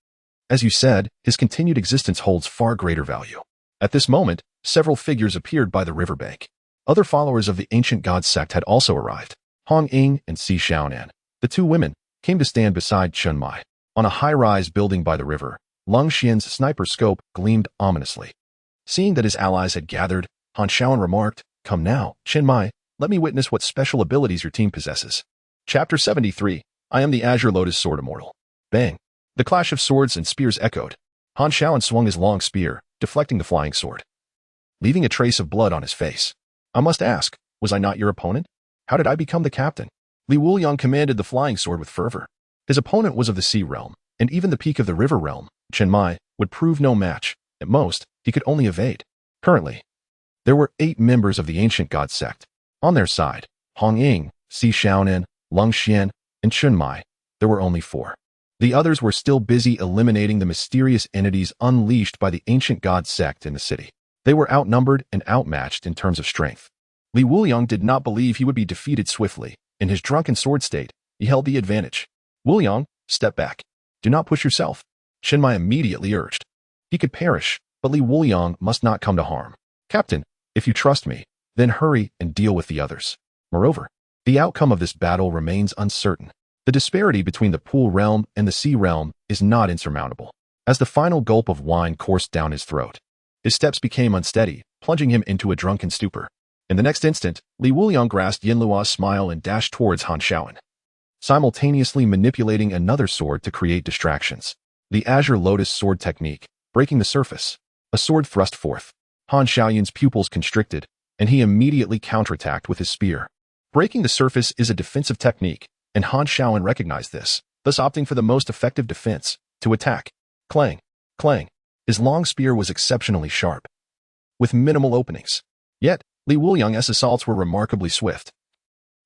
Speaker 1: As you said, his continued existence holds far greater value. At this moment, several figures appeared by the riverbank. Other followers of the ancient god sect had also arrived. Hong Ying and Si Xiaonan, the two women, came to stand beside Chunmai. On a high-rise building by the river, Lin Qiyee's sniper scope gleamed ominously. Seeing that his allies had gathered, Han Xiaoyan remarked, "Come now, Chunmai, let me witness what special abilities your team possesses." Chapter 73, I am the Azure Lotus Sword Immortal. Bang! The clash of swords and spears echoed. Han Xiaoyan swung his long spear, deflecting the flying sword, leaving a trace of blood on his face. I must ask, was I not your opponent? How did I become the captain? Li Wuliang commanded the flying sword with fervor. His opponent was of the sea realm, and even the peak of the river realm, Chunmai, would prove no match. At most, he could only evade. Currently, there were 8 members of the ancient god sect. On their side, Hong Ying, Si Xiaonan, Lin Qiyee, and Chunmai, there were only 4. The others were still busy eliminating the mysterious entities unleashed by the ancient god sect in the city. They were outnumbered and outmatched in terms of strength. Li Wuliang did not believe he would be defeated swiftly. In his drunken sword state, he held the advantage. Wuliang, step back. Do not push yourself. Chunmai immediately urged. He could perish, but Li Wuliang must not come to harm. Captain, if you trust me, then hurry and deal with the others. Moreover, the outcome of this battle remains uncertain. The disparity between the pool realm and the sea realm is not insurmountable. As the final gulp of wine coursed down his throat, his steps became unsteady, plunging him into a drunken stupor. In the next instant, Li Wuliang grasped Yinlua's smile and dashed towards Han Xiaoyan, simultaneously manipulating another sword to create distractions. The Azure Lotus sword technique, breaking the surface. A sword thrust forth. Han Xiaoyan's pupils constricted, and he immediately counterattacked with his spear. Breaking the surface is a defensive technique, and Han Xiaoyan recognized this, thus opting for the most effective defense, to attack. Clang, clang. His long spear was exceptionally sharp, with minimal openings. Yet, Li Wuliang's assaults were remarkably swift.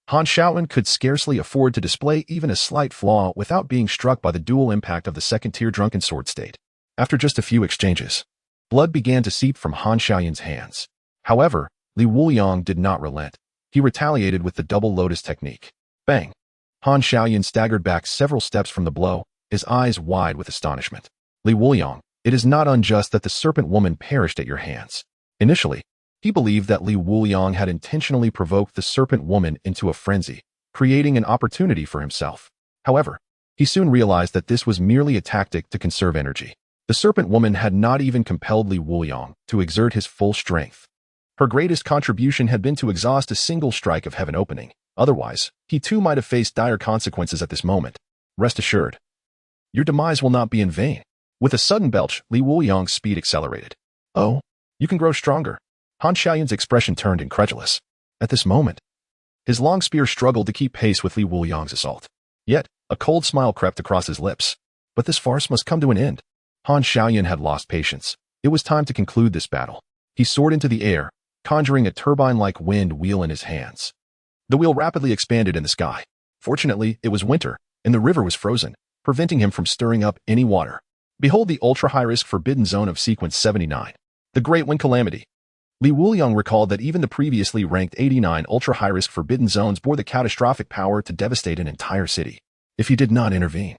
Speaker 1: Han Xiaoyan could scarcely afford to display even a slight flaw without being struck by the dual impact of the second-tier drunken sword state. After just a few exchanges, blood began to seep from Han Xiaoyan's hands. However, Li Wuliang did not relent. He retaliated with the double lotus technique. Bang! Han Xiaoyan staggered back several steps from the blow, his eyes wide with astonishment. Li Wuliang, it is not unjust that the serpent woman perished at your hands. Initially, he believed that Li Wuliang had intentionally provoked the serpent woman into a frenzy, creating an opportunity for himself. However, he soon realized that this was merely a tactic to conserve energy. The serpent woman had not even compelled Li Wuliang to exert his full strength. Her greatest contribution had been to exhaust a single strike of heaven opening. Otherwise, he too might have faced dire consequences at this moment. Rest assured, your demise will not be in vain. With a sudden belch, Li Wuliang's speed accelerated. Oh, you can grow stronger. Han Xiaoyan's expression turned incredulous. At this moment, his long spear struggled to keep pace with Li Wuliang's assault. Yet, a cold smile crept across his lips. But this farce must come to an end. Han Xiaoyan had lost patience. It was time to conclude this battle. He soared into the air, conjuring a turbine-like wind wheel in his hands. The wheel rapidly expanded in the sky. Fortunately, it was winter, and the river was frozen, preventing him from stirring up any water. Behold the ultra-high-risk forbidden zone of sequence 79. The Great Wind Calamity. Li Wuliang recalled that even the previously ranked 89 ultra-high-risk forbidden zones bore the catastrophic power to devastate an entire city. If he did not intervene,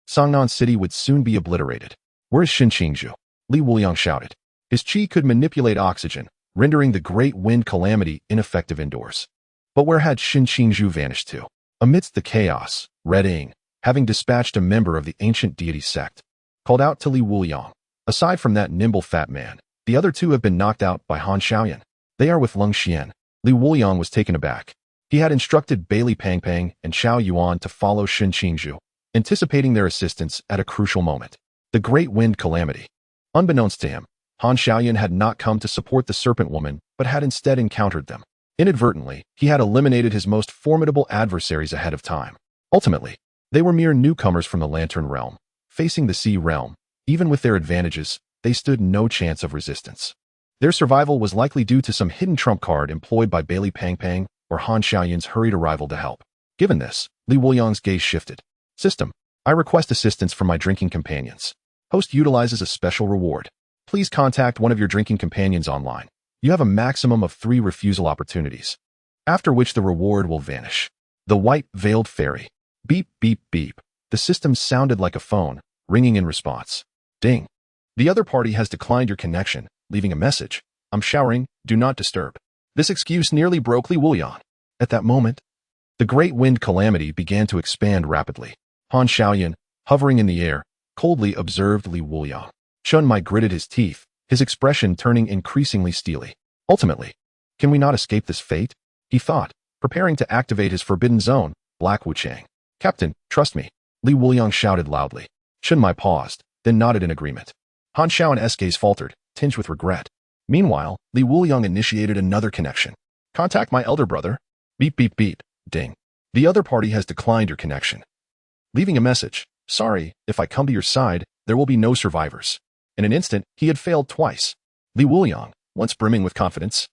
Speaker 1: Cangnan City would soon be obliterated. Where is Qingzhou? Li Wuliang shouted. His chi could manipulate oxygen, rendering the Great Wind Calamity ineffective indoors. But where had Qingzhou vanished to? Amidst the chaos, Red Ying, having dispatched a member of the ancient deity sect, called out to Li Wuliang. Aside from that nimble fat man, the other two have been knocked out by Han Xiaoyan. They are with Lin Qiyee. Li Wuliang was taken aback. He had instructed Bailey Pangpang and Xiao Yuan to follow Qingzhou, anticipating their assistance at a crucial moment. The Great Wind Calamity. Unbeknownst to him, Han Xiaoyan had not come to support the serpent woman, but had instead encountered them. Inadvertently, he had eliminated his most formidable adversaries ahead of time. Ultimately, they were mere newcomers from the Lantern Realm. Facing the Sea Realm, even with their advantages, they stood no chance of resistance. Their survival was likely due to some hidden trump card employed by Bailey Pangpang or Han Xiaoyan's hurried arrival to help. Given this, Li Wuliang's gaze shifted. System. I request assistance from my drinking companions. Host utilizes a special reward. Please contact one of your drinking companions online. You have a maximum of 3 refusal opportunities, after which the reward will vanish. The white-veiled fairy. Beep, beep, beep. The system sounded like a phone, ringing in response. Ding. The other party has declined your connection, leaving a message. I'm showering, do not disturb. This excuse nearly broke Li Wuliang. At that moment, the great wind calamity began to expand rapidly. Han Xiaoyan, hovering in the air, coldly observed Li Wuliang. Chun Mai gritted his teeth, his expression turning increasingly steely. Ultimately, can we not escape this fate? He thought, preparing to activate his forbidden zone, Black Wuchang. Captain, trust me, Li Wuliang shouted loudly. Chun Mai paused, then nodded in agreement. Han Xiaoyan's gaze faltered, tinged with regret. Meanwhile, Li Wuliang initiated another connection. Contact my elder brother. Beep, beep, beep. Ding. The other party has declined your connection, leaving a message. Sorry, if I come to your side, there will be no survivors. In an instant, he had failed twice. Li Wuliang, once brimming with confidence,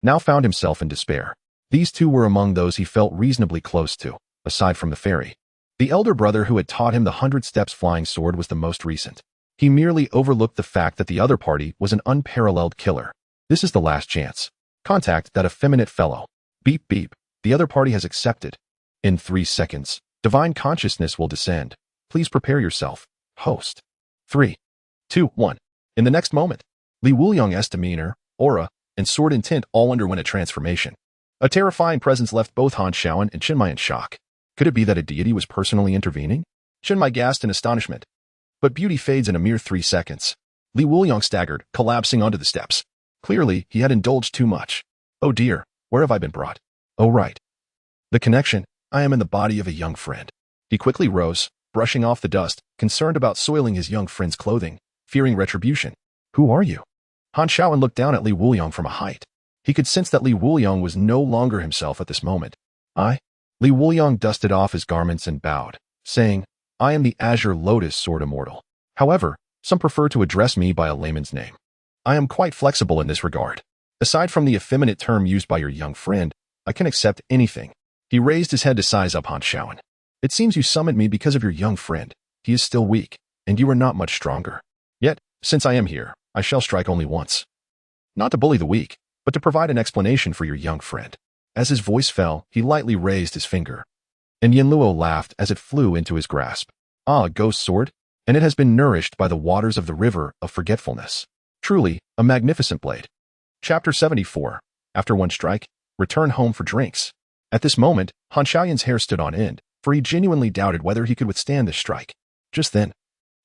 Speaker 1: now found himself in despair. These two were among those he felt reasonably close to, aside from the fairy. The elder brother who had taught him the 100 Steps flying sword was the most recent. He merely overlooked the fact that the other party was an unparalleled killer. This is the last chance. Contact that effeminate fellow. Beep, beep. The other party has accepted. In 3 seconds, divine consciousness will descend. Please prepare yourself. Host. 3, 2, 1. In the next moment, Li Wuliang's demeanor, aura, and sword intent all underwent a transformation. A terrifying presence left both Han Xiaoyan and Qin Mai in shock. Could it be that a deity was personally intervening? Qin Mai gasped in astonishment. But beauty fades in a mere 3 seconds. Li Wuliang staggered, collapsing onto the steps. Clearly, he had indulged too much. Oh dear, where have I been brought? Oh right. The connection. I am in the body of a young friend. He quickly rose, brushing off the dust, concerned about soiling his young friend's clothing, fearing retribution. Who are you? Han Xiaoyan looked down at Li Wuliang from a height. He could sense that Li Wuliang was no longer himself at this moment. Li Wuliang dusted off his garments and bowed, saying, I am the Azure Lotus Sword Immortal. However, some prefer to address me by a layman's name. I am quite flexible in this regard. Aside from the effeminate term used by your young friend, I can accept anything. He raised his head to size up Han Xiaoyan. It seems you summoned me because of your young friend. He is still weak, and you are not much stronger. Yet, since I am here, I shall strike only once. Not to bully the weak, but to provide an explanation for your young friend. As his voice fell, he lightly raised his finger. And Yanluo laughed as it flew into his grasp. Ah, a ghost sword? And it has been nourished by the waters of the river of forgetfulness. Truly, a magnificent blade. Chapter 74. After one strike, return home for drinks. At this moment, Han Xiaoyan's hair stood on end, for he genuinely doubted whether he could withstand this strike. Just then,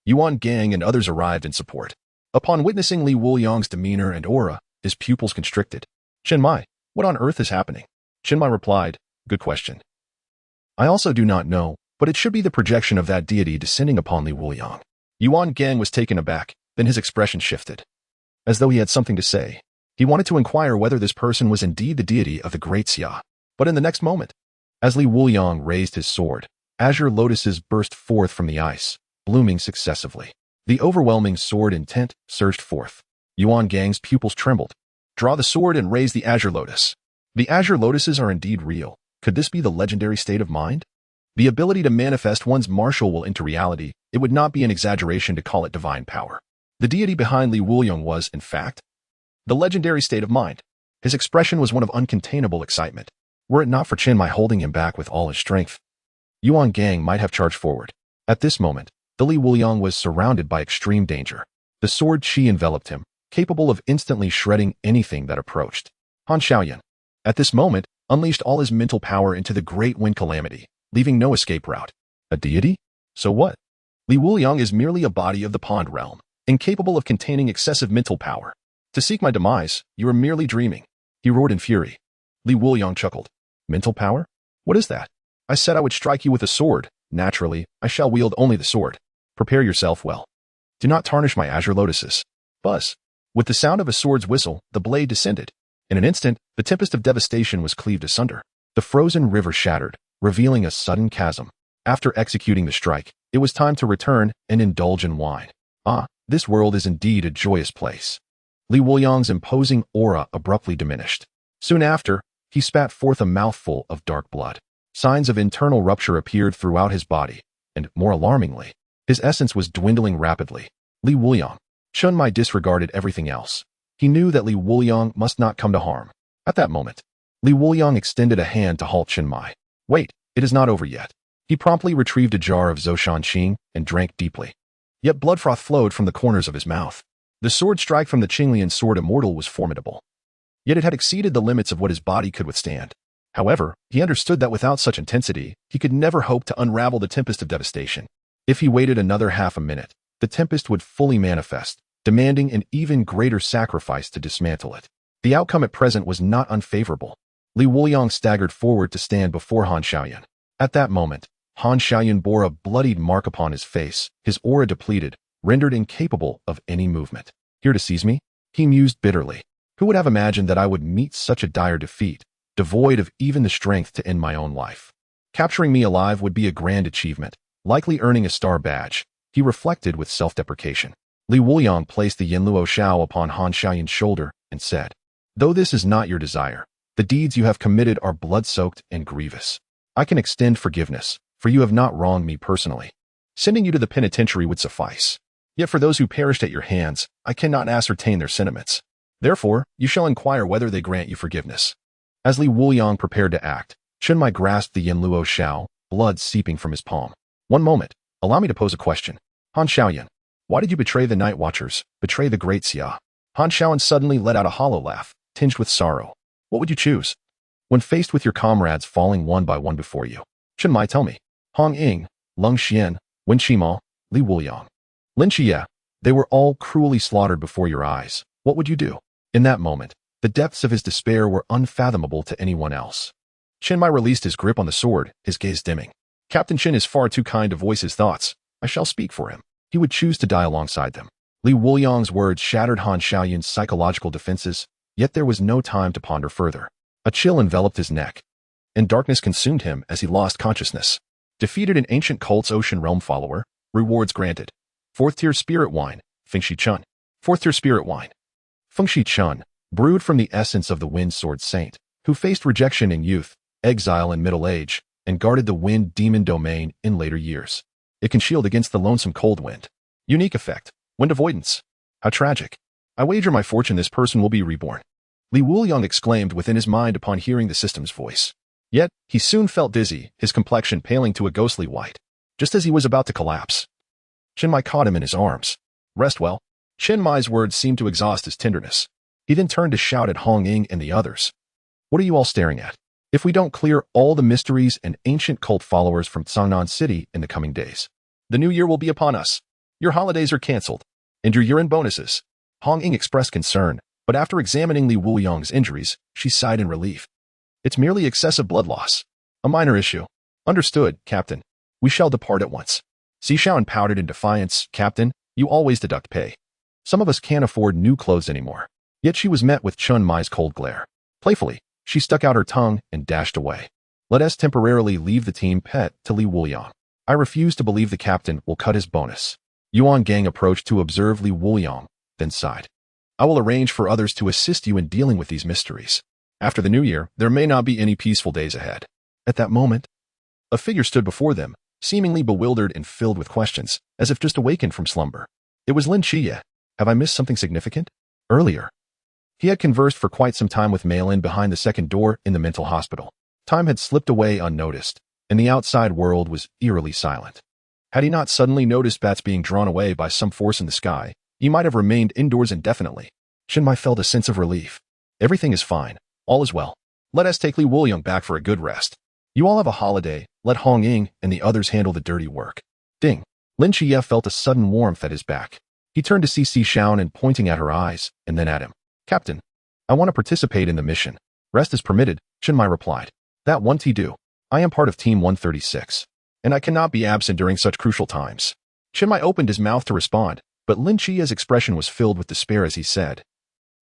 Speaker 1: Yuan Gang and others arrived in support. Upon witnessing Li Wuliang's demeanor and aura, his pupils constricted. Qin Mai, what on earth is happening? Qin Mai replied, good question. I also do not know, but it should be the projection of that deity descending upon Li Wuliang. Yuan Gang was taken aback, then his expression shifted. As though he had something to say. He wanted to inquire whether this person was indeed the deity of the Great Xia. But in the next moment, as Li Wuliang raised his sword, azure lotuses burst forth from the ice, blooming successively. The overwhelming sword intent surged forth. Yuan Gang's pupils trembled. Draw the sword and raise the azure lotus. The azure lotuses are indeed real. Could this be the legendary state of mind? The ability to manifest one's martial will into reality. It would not be an exaggeration to call it divine power. The deity behind Li Wuliang was, in fact, the legendary state of mind. His expression was one of uncontainable excitement. Were it not for Qin Mai holding him back with all his strength, Yuan Gang might have charged forward. At this moment, the Li Wuliang was surrounded by extreme danger. The sword chi enveloped him, capable of instantly shredding anything that approached. Han Xiaoyan, at this moment, unleashed all his mental power into the great wind calamity, leaving no escape route. A deity? So what? Li Wuliang is merely a body of the pond realm, incapable of containing excessive mental power. To seek my demise, you are merely dreaming. He roared in fury. Li Wuliang chuckled. Mental power? What is that? I said I would strike you with a sword. Naturally, I shall wield only the sword. Prepare yourself well. Do not tarnish my azure lotuses. Buzz. With the sound of a sword's whistle, the blade descended. In an instant, the tempest of devastation was cleaved asunder. The frozen river shattered, revealing a sudden chasm. After executing the strike, it was time to return and indulge in wine. Ah, this world is indeed a joyous place. Li Wuliang's imposing aura abruptly diminished. Soon after, He spat forth a mouthful of dark blood. Signs of internal rupture appeared throughout his body, and, more alarmingly, his essence was dwindling rapidly. Li Wuliang. Chun Mai disregarded everything else. He knew that Li Wuliang must not come to harm. At that moment, Li Wuliang extended a hand to halt Chen Mai. Wait, it is not over yet. He promptly retrieved a jar of Zhoushan Qing and drank deeply. Yet blood froth flowed from the corners of his mouth. The sword strike from the Qinglian sword immortal was formidable. Yet it had exceeded the limits of what his body could withstand. However, he understood that without such intensity, he could never hope to unravel the tempest of devastation. If he waited another half a minute, the tempest would fully manifest, demanding an even greater sacrifice to dismantle it. The outcome at present was not unfavorable. Li Wuliang staggered forward to stand before Han Xiaoyan. At that moment, Han Xiaoyan bore a bloodied mark upon his face, his aura depleted, rendered incapable of any movement. Here to seize me? He mused bitterly. Who would have imagined that I would meet such a dire defeat, devoid of even the strength to end my own life? Capturing me alive would be a grand achievement, likely earning a star badge, he reflected with self-deprecation. Li Wuliang placed the Yinluo Shao upon Han Xiaoyan's shoulder and said, "Though this is not your desire, the deeds you have committed are blood-soaked and grievous. I can extend forgiveness, for you have not wronged me personally. Sending you to the penitentiary would suffice. Yet for those who perished at your hands, I cannot ascertain their sentiments. Therefore, you shall inquire whether they grant you forgiveness." As Li Wuliang prepared to act, Chen Mai grasped the Yinluo Shao, blood seeping from his palm. "One moment, allow me to pose a question. Han Xiaoyan, why did you betray the Night Watchers, betray the Great Xia?" Han Xiaoyan suddenly let out a hollow laugh, tinged with sorrow. "What would you choose? When faced with your comrades falling one by one before you, Chen Mai, tell me. Hong Ying, Leng Xian, Wen Qimo, Li Wuliang, Lin Qiyee, they were all cruelly slaughtered before your eyes. What would you do?" In that moment, the depths of his despair were unfathomable to anyone else. Chen Mai released his grip on the sword, his gaze dimming. "Captain Chen is far too kind to voice his thoughts. I shall speak for him. He would choose to die alongside them." Li Wuliang's words shattered Han Xiaoyan's psychological defenses, yet there was no time to ponder further. A chill enveloped his neck, and darkness consumed him as he lost consciousness. Defeated an ancient cult's ocean realm follower, rewards granted. 4th tier spirit wine, Fengshi Chun. 4th tier spirit wine. Fengshi Chun, brewed from the essence of the Wind Sword Saint, who faced rejection in youth, exile in middle age, and guarded the Wind Demon domain in later years. It can shield against the lonesome cold wind. Unique effect, wind avoidance. How tragic. I wager my fortune this person will be reborn. Li Wuliang exclaimed within his mind upon hearing the system's voice. Yet, he soon felt dizzy, his complexion paling to a ghostly white. Just as he was about to collapse, Chen Mai caught him in his arms. "Rest well." Chen Mai's words seemed to exhaust his tenderness. He then turned to shout at Hong Ying and the others. "What are you all staring at? If we don't clear all the mysteries and ancient cult followers from Cangnan City in the coming days, the new year will be upon us. Your holidays are cancelled, and your year-end bonuses." Hong Ying expressed concern, but after examining Li Wuliang's injuries, she sighed in relief. "It's merely excessive blood loss. A minor issue." "Understood, Captain. We shall depart at once." Xiaoyan pouted in defiance. "Captain, you always deduct pay. Some of us can't afford new clothes anymore." Yet she was met with Chen Mai's cold glare. Playfully, she stuck out her tongue and dashed away. "Let us temporarily leave the team pet to Li Wuliang. I refuse to believe the captain will cut his bonus." Yuan Gang approached to observe Li Wuliang, then sighed. "I will arrange for others to assist you in dealing with these mysteries. After the new year, there may not be any peaceful days ahead." At that moment, a figure stood before them, seemingly bewildered and filled with questions, as if just awakened from slumber. It was Lin Qiyee. Have I missed something significant? Earlier, he had conversed for quite some time with Mailin behind the second door in the mental hospital. Time had slipped away unnoticed, and the outside world was eerily silent. Had he not suddenly noticed bats being drawn away by some force in the sky, he might have remained indoors indefinitely. Chen Mai felt a sense of relief. Everything is fine. All is well. Let us take Li Wuliang back for a good rest. You all have a holiday. Let Hong Ying and the others handle the dirty work. Ding. Lin Qiyee felt a sudden warmth at his back. He turned to see Xiaoyan and pointing at her eyes, and then at him. "Captain, I want to participate in the mission. Rest is permitted," Chen Mai replied. "That won't he do. I am part of Team 136, and I cannot be absent during such crucial times." Chen Mai opened his mouth to respond, but Lin Qiyee's expression was filled with despair as he said,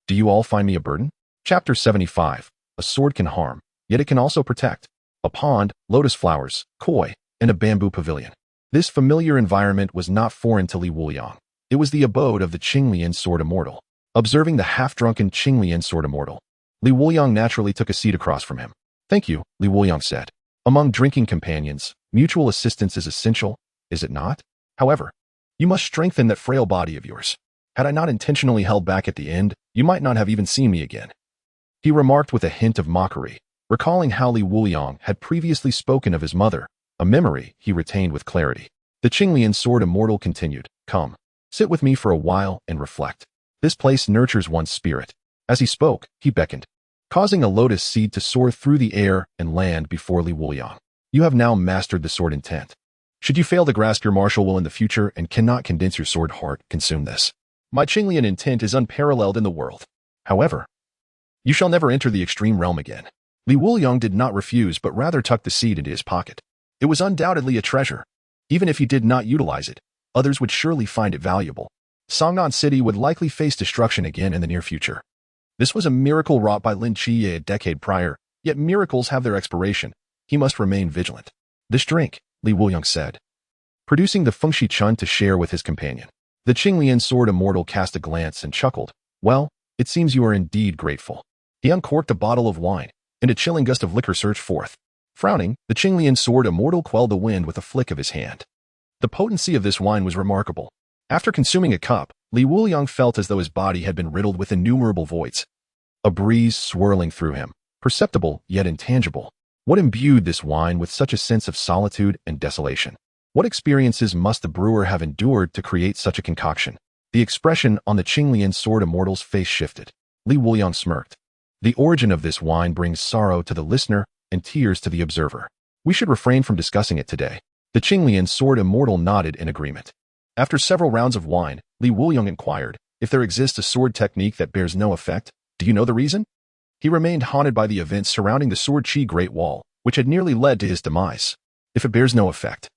Speaker 1: "Do you all find me a burden?" Chapter 75. A sword can harm, yet it can also protect. A pond, lotus flowers, koi, and a bamboo pavilion. This familiar environment was not foreign to Li Wuliang. It was the abode of the Qinglian sword immortal. Observing the half-drunken Qinglian sword immortal, Li Wuliang naturally took a seat across from him. Thank you, Li Wuliang said. Among drinking companions, mutual assistance is essential, is it not? However, you must strengthen that frail body of yours. Had I not intentionally held back at the end, you might not have even seen me again. He remarked with a hint of mockery, recalling how Li Wuliang had previously spoken of his mother, a memory he retained with clarity. The Qinglian sword immortal continued, Come, sit with me for a while and reflect. This place nurtures one's spirit. As he spoke, he beckoned, causing a lotus seed to soar through the air and land before Li Wuliang. You have now mastered the sword intent. Should you fail to grasp your martial will in the future and cannot condense your sword heart, consume this. My Qinglian intent is unparalleled in the world. However, you shall never enter the extreme realm again. Li Wuliang did not refuse but rather tucked the seed into his pocket. It was undoubtedly a treasure. Even if he did not utilize it, others would surely find it valuable. Songnan City would likely face destruction again in the near future. This was a miracle wrought by Lin Qiyee a decade prior, yet miracles have their expiration. He must remain vigilant. This drink, Li Wuliang said, producing the Fengshi Chun to share with his companion. The Qinglian sword immortal cast a glance and chuckled. Well, it seems you are indeed grateful. He uncorked a bottle of wine, and a chilling gust of liquor surged forth. Frowning, the Qinglian sword immortal quelled the wind with a flick of his hand. The potency of this wine was remarkable. After consuming a cup, Li Wuliang felt as though his body had been riddled with innumerable voids. A breeze swirling through him, perceptible yet intangible. What imbued this wine with such a sense of solitude and desolation? What experiences must the brewer have endured to create such a concoction? The expression on the Qinglian sword immortal's face shifted. Li Wuliang smirked. The origin of this wine brings sorrow to the listener and tears to the observer. We should refrain from discussing it today. The Qinglian sword immortal nodded in agreement. After several rounds of wine, Li Wuliang inquired, if there exists a sword technique that bears no effect, do you know the reason? He remained haunted by the events surrounding the Sword Qi Great Wall, which had nearly led to his demise. If it bears no effect,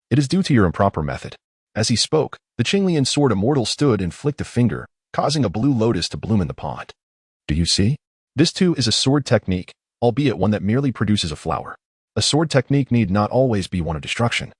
Speaker 1: it is due to your improper method. As he spoke, the Qinglian sword immortal stood and flicked a finger, causing a blue lotus to bloom in the pond. Do you see? This too is a sword technique, albeit one that merely produces a flower. A sword technique need not always be one of destruction.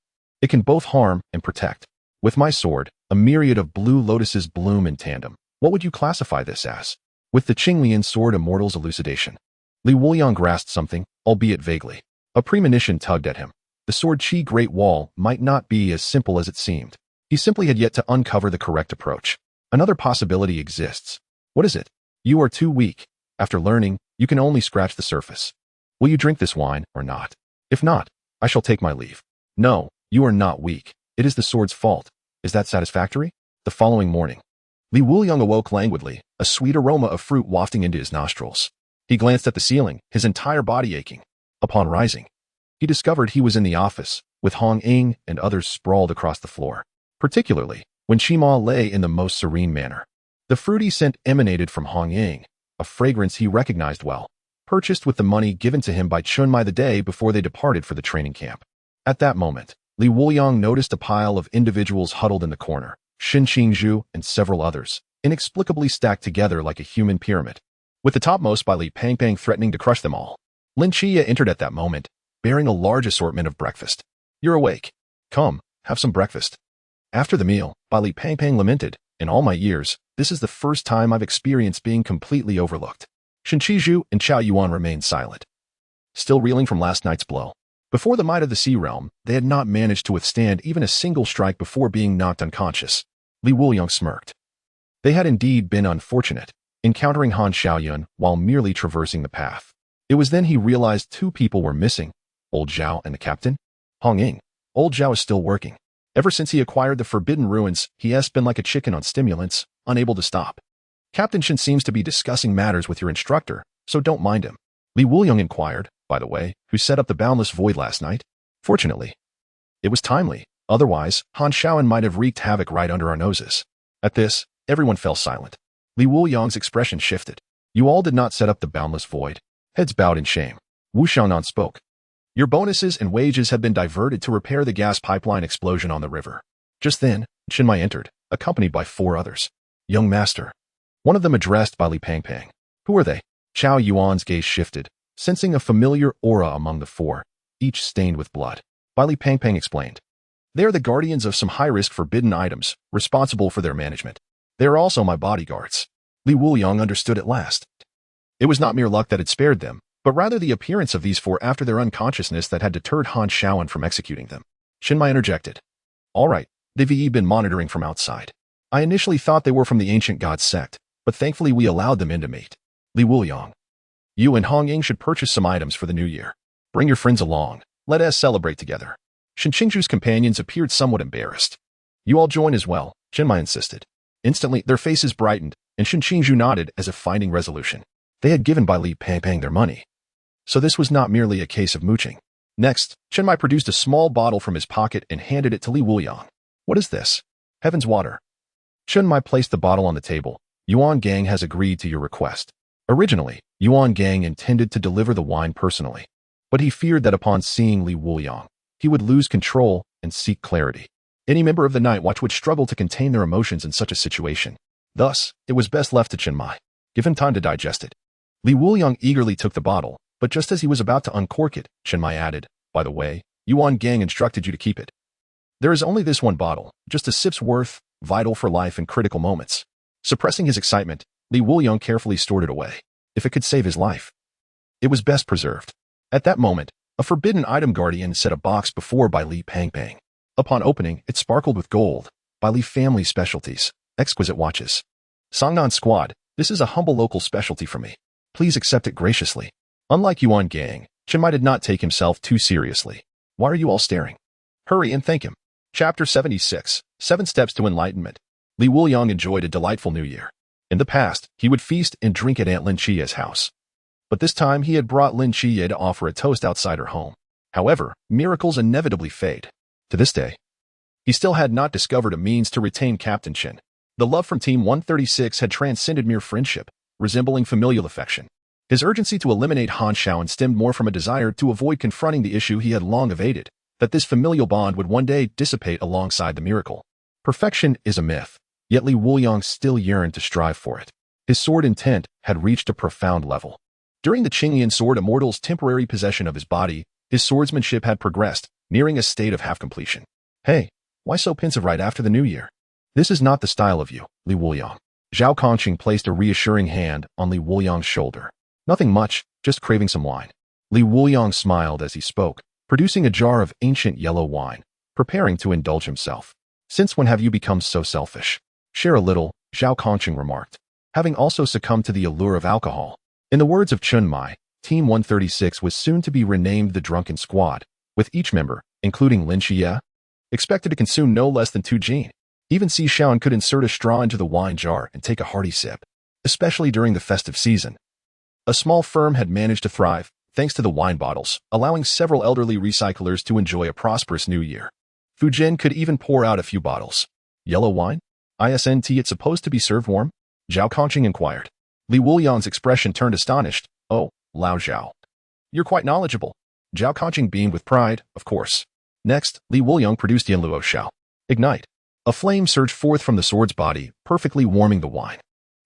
Speaker 1: It can both harm and protect. With my sword, a myriad of blue lotuses bloom in tandem. What would you classify this as? With the Qinglian sword immortal's elucidation, Li Wuliang grasped something, albeit vaguely. A premonition tugged at him. The Sword Qi Great Wall might not be as simple as it seemed. He simply had yet to uncover the correct approach. Another possibility exists. What is it? You are too weak. After learning, you can only scratch the surface. Will you drink this wine or not? If not, I shall take my leave. No, you are not weak. It is the sword's fault. Is that satisfactory? The following morning, Li Wuliang awoke languidly, a sweet aroma of fruit wafting into his nostrils. He glanced at the ceiling, his entire body aching. Upon rising, he discovered he was in the office, with Hong Ying and others sprawled across the floor, particularly when Qima lay in the most serene manner. The fruity scent emanated from Hong Ying, a fragrance he recognized well, purchased with the money given to him by Chunmai the day before they departed for the training camp. At that moment, Li Wuliang noticed a pile of individuals huddled in the corner, Xin Qingzhu and several others, inexplicably stacked together like a human pyramid, with the topmost by Li Pangpang threatening to crush them all. Lin Qiyee entered at that moment, bearing a large assortment of breakfast. You're awake. Come, have some breakfast. After the meal, Li Pangpang lamented, in all my years, this is the first time I've experienced being completely overlooked. Xin Qizhu and Chao Yuan remained silent, still reeling from last night's blow. Before the might of the Sea Realm, they had not managed to withstand even a single strike before being knocked unconscious. Li Wuliang smirked. They had indeed been unfortunate, encountering Han Xiaoyun while merely traversing the path. It was then he realized two people were missing, old Zhao and the captain. Hong Ying. Old Zhao is still working. Ever since he acquired the Forbidden Ruins, he has been like a chicken on stimulants, unable to stop. Captain Shin seems to be discussing matters with your instructor, so don't mind him. Li Wuliang inquired, by the way, who set up the Boundless Void last night. Fortunately, it was timely. Otherwise, Han Xiaoyan might have wreaked havoc right under our noses. At this, everyone fell silent. Li Wuliang's expression shifted. You all did not set up the Boundless Void. Heads bowed in shame. Wu Xiaonan spoke. Your bonuses and wages have been diverted to repair the gas pipeline explosion on the river. Just then, Chinmai entered, accompanied by 4 others. Young master. One of them addressed by Li Pangpang. Who are they? Chao Yuan's gaze shifted, sensing a familiar aura among the 4, each stained with blood. Li Pangpang explained. They are the guardians of some high-risk forbidden items, responsible for their management. They are also my bodyguards. Li Wuliang understood at last. It was not mere luck that had spared them, but rather the appearance of these four after their unconsciousness that had deterred Han Shaoan from executing them. Qinmai interjected. All right, they've been monitoring from outside. I initially thought they were from the ancient god sect, but thankfully we allowed them in to meet. Li Wuliang. You and Hong Ying should purchase some items for the new year. Bring your friends along. Let us celebrate together. Shen Qingzhu's companions appeared somewhat embarrassed. You all join as well, Qinmai insisted. Instantly, their faces brightened, and Shen Qingzhu nodded as if finding resolution. They had given by Li Pang their money. So this was not merely a case of mooching. Next, Qinmai produced a small bottle from his pocket and handed it to Li Wuliang. What is this? Heaven's water. Qinmai placed the bottle on the table. Yuan Gang has agreed to your request. Originally, Yuan Gang intended to deliver the wine personally, but he feared that upon seeing Li Wuliang, he would lose control and seek clarity. Any member of the Night Watch would struggle to contain their emotions in such a situation. Thus, it was best left to Qinmai. Give him time to digest it. Li Wuliang eagerly took the bottle, but just as he was about to uncork it, Qinmai added, by the way, Yuan Gang instructed you to keep it. There is only this one bottle, just a sip's worth, vital for life in critical moments. Suppressing his excitement, Li Wuliang carefully stored it away. If it could save his life, it was best preserved. At that moment, a forbidden item guardian set a box before by Li Pang. Upon opening, it sparkled with gold, by Li family specialties, exquisite watches. Songnan Squad, this is a humble local specialty for me. Please accept it graciously. Unlike Yuan Gang, Qinmai did not take himself too seriously. Why are you all staring? Hurry and thank him. Chapter 76, 7 Steps to Enlightenment. Li Wuliang enjoyed a delightful new year. In the past, he would feast and drink at Aunt Lin Qiyee's house. But this time he had brought Lin Qiyee to offer a toast outside her home. However, miracles inevitably fade. To this day, he still had not discovered a means to retain Captain Qin. The love from Team 136 had transcended mere friendship, resembling familial affection. His urgency to eliminate Han Shaoan stemmed more from a desire to avoid confronting the issue he had long evaded, that this familial bond would one day dissipate alongside the miracle. Perfection is a myth, yet Li Wuliang still yearned to strive for it. His sword intent had reached a profound level. During the Qingyan Sword Immortal's temporary possession of his body, his swordsmanship had progressed, nearing a state of half-completion. Hey, why so pensive right after the new year? This is not the style of you, Li Wuliang. Zhao Kongcheng placed a reassuring hand on Li Wuliang's shoulder. Nothing much, just craving some wine. Li Wuliang smiled as he spoke, producing a jar of ancient yellow wine, preparing to indulge himself. Since when have you become so selfish? Share a little, Zhao Kongcheng remarked, having also succumbed to the allure of alcohol. In the words of Qinmai, Team 136 was soon to be renamed the Drunken Squad, with each member, including Lin Qiyee, expected to consume no less than 2 gin. Even Si Shaoan could insert a straw into the wine jar and take a hearty sip, especially during the festive season. A small firm had managed to thrive, thanks to the wine bottles, allowing several elderly recyclers to enjoy a prosperous new year. Fujin could even pour out a few bottles. Yellow wine? Isn't it supposed to be served warm? Zhao Kongcheng inquired. Li Wuliang's expression turned astonished. Oh, Lao Zhao. You're quite knowledgeable. Zhao Kongcheng beamed with pride, of course. Next, Li Wuliang produced Yin Luo Shao. Ignite. A flame surged forth from the sword's body, perfectly warming the wine.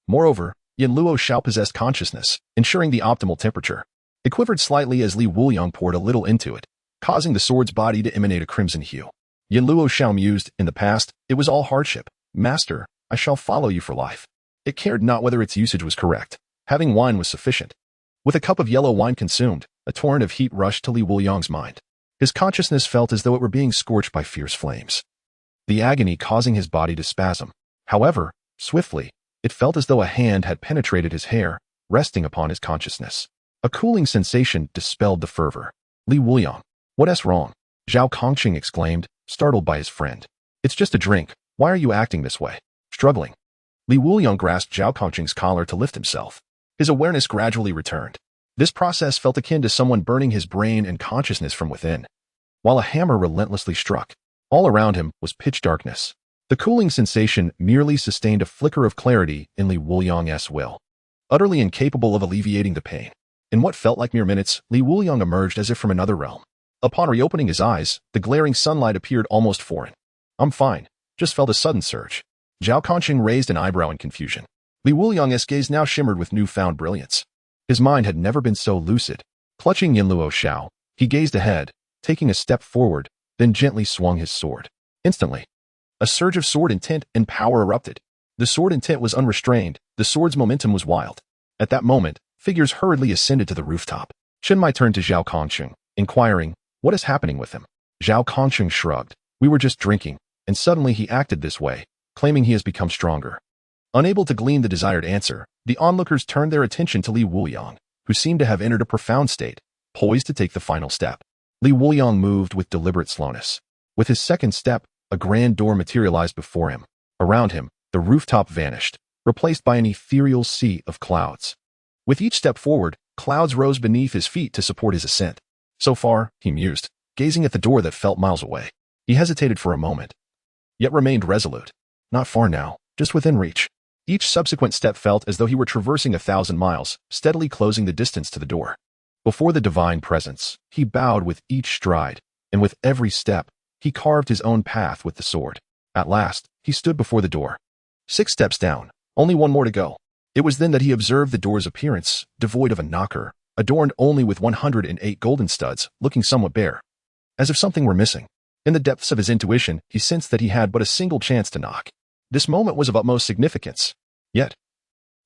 Speaker 1: Moreover, Yin Luo Shao possessed consciousness, ensuring the optimal temperature. It quivered slightly as Li Wuliang poured a little into it, causing the sword's body to emanate a crimson hue. Yin Luo Shao mused, in the past, it was all hardship. Master, I shall follow you for life. It cared not whether its usage was correct. Having wine was sufficient. With a cup of yellow wine consumed, a torrent of heat rushed to Li Wuliang's mind. His consciousness felt as though it were being scorched by fierce flames, the agony causing his body to spasm. However, swiftly, it felt as though a hand had penetrated his hair, resting upon his consciousness. A cooling sensation dispelled the fervor. Li Wuliang, what's wrong? Zhao Kongcheng exclaimed, startled by his friend. It's just a drink. Why are you acting this way? Struggling. Li Wuliang grasped Zhao Kongcheng's collar to lift himself. His awareness gradually returned. This process felt akin to someone burning his brain and consciousness from within, while a hammer relentlessly struck. All around him was pitch darkness. The cooling sensation merely sustained a flicker of clarity in Li Wuliang's will, utterly incapable of alleviating the pain. In what felt like mere minutes, Li Wuliang emerged as if from another realm. Upon reopening his eyes, the glaring sunlight appeared almost foreign. I'm fine. Just felt a sudden surge. Zhao Kongcheng raised an eyebrow in confusion. Li Wuliang's gaze now shimmered with newfound brilliance. His mind had never been so lucid. Clutching Yin Luo Shao, he gazed ahead, taking a step forward, then gently swung his sword. Instantly, a surge of sword intent and power erupted. The sword intent was unrestrained, the sword's momentum was wild. At that moment, Figures hurriedly ascended to the rooftop. Shinmai turned to Zhao Kongcheng, inquiring, "What is happening with him?" Zhao Kongcheng shrugged. "We were just drinking, and suddenly he acted this way, claiming he has become stronger." Unable to glean the desired answer, the onlookers turned their attention to Li Wuliang, who seemed to have entered a profound state, poised to take the final step. Li Wuliang moved with deliberate slowness. With his second step, a grand door materialized before him. Around him, the rooftop vanished, replaced by an ethereal sea of clouds. With each step forward, clouds rose beneath his feet to support his ascent. So far, he mused, gazing at the door that felt miles away. He hesitated for a moment, yet remained resolute. Not far now, just within reach. Each subsequent step felt as though he were traversing 1,000 miles, steadily closing the distance to the door. Before the divine presence, he bowed with each stride, and with every step, he carved his own path with the sword. At last, he stood before the door. 6 steps down, only 1 more to go. It was then that he observed the door's appearance, devoid of a knocker, adorned only with 108 golden studs, looking somewhat bare. As if something were missing. In the depths of his intuition, he sensed that he had but a single chance to knock. This moment was of utmost significance. Yet,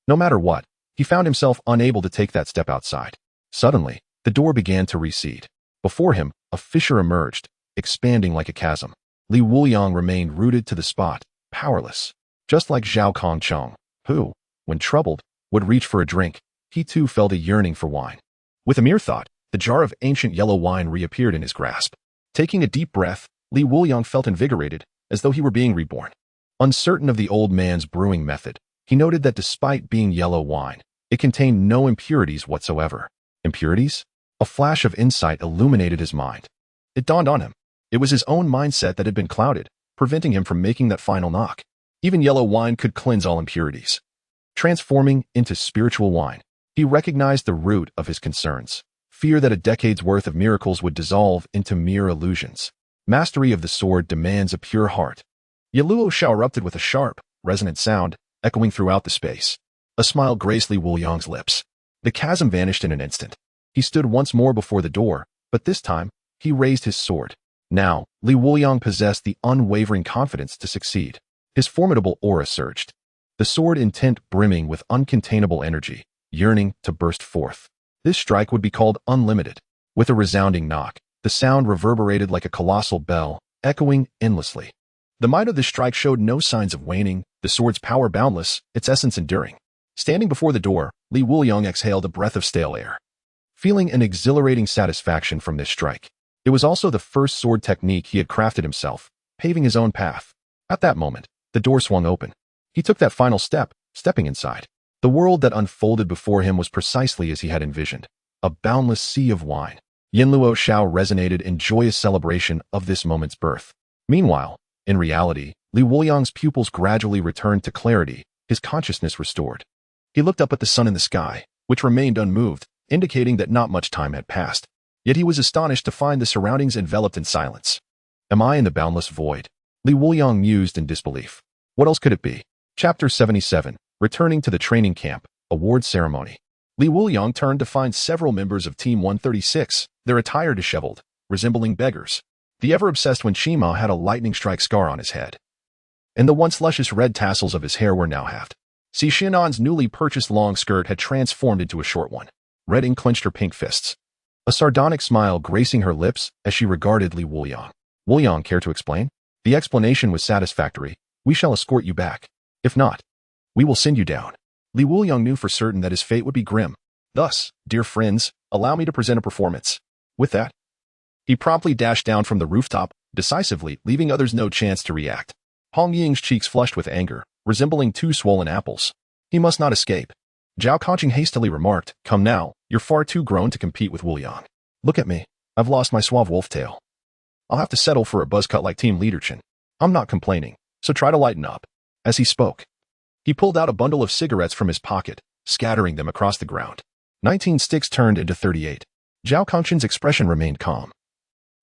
Speaker 1: no matter what, he found himself unable to take that step outside. Suddenly, the door began to recede. Before him, a fissure emerged, expanding like a chasm. Li Wuliang remained rooted to the spot, powerless. Just like Zhao Kongcheng, who, when troubled, would reach for a drink, he too felt a yearning for wine. With a mere thought, the jar of ancient yellow wine reappeared in his grasp. Taking a deep breath, Li Wuliang felt invigorated, as though he were being reborn. Uncertain of the old man's brewing method, he noted that despite being yellow wine, it contained no impurities whatsoever. Impurities? A flash of insight illuminated his mind. It dawned on him. It was his own mindset that had been clouded, preventing him from making that final knock. Even yellow wine could cleanse all impurities. Transforming into spiritual wine, he recognized the root of his concerns. Fear that a decade's worth of miracles would dissolve into mere illusions. Mastery of the sword demands a pure heart. Yaluo Shao erupted with a sharp, resonant sound, echoing throughout the space. A smile graced Li Wuliang's lips. The chasm vanished in an instant. He stood once more before the door, but this time, he raised his sword. Now, Li Wuliang possessed the unwavering confidence to succeed. His formidable aura surged. The sword intent brimming with uncontainable energy, yearning to burst forth. This strike would be called unlimited. With a resounding knock, the sound reverberated like a colossal bell, echoing endlessly. The might of the strike showed no signs of waning, the sword's power boundless, its essence enduring. Standing before the door, Li Wuliang exhaled a breath of stale air, feeling an exhilarating satisfaction from this strike. It was also the first sword technique he had crafted himself, paving his own path. At that moment, the door swung open. He took that final step, stepping inside. The world that unfolded before him was precisely as he had envisioned, a boundless sea of wine. Yinluo Shao resonated in joyous celebration of this moment's birth. Meanwhile, in reality, Li Wuliang's pupils gradually returned to clarity, his consciousness restored. He looked up at the sun in the sky, which remained unmoved, indicating that not much time had passed. Yet he was astonished to find the surroundings enveloped in silence. Am I in the boundless void? Li Wuliang mused in disbelief. What else could it be? Chapter 77, Returning to the Training Camp, Award Ceremony. Li Wuliang turned to find several members of Team 136, their attire disheveled, resembling beggars. The ever-obsessed Wen Qiyee had a lightning strike scar on his head, and the once luscious red tassels of his hair were now halved. Si Xianan's newly purchased long skirt had transformed into a short one. Red ink clenched her pink fists, a sardonic smile gracing her lips as she regarded Li Wuliang. Wuliang, care to explain? The explanation was satisfactory. We shall escort you back. If not, we will send you down. Li Wuliang knew for certain that his fate would be grim. Thus, dear friends, allow me to present a performance. With that, he promptly dashed down from the rooftop, decisively, leaving others no chance to react. Hong Ying's cheeks flushed with anger, resembling 2 swollen apples. He must not escape. Zhao Kongcheng hastily remarked, "Come now, you're far too grown to compete with Wuliang. Look at me. I've lost my suave wolf tail. I'll have to settle for a buzzcut like Team Leaderchin. I'm not complaining, so try to lighten up." As he spoke, he pulled out a bundle of cigarettes from his pocket, scattering them across the ground. 19 sticks turned into 38. Zhao Kongcheng's expression remained calm,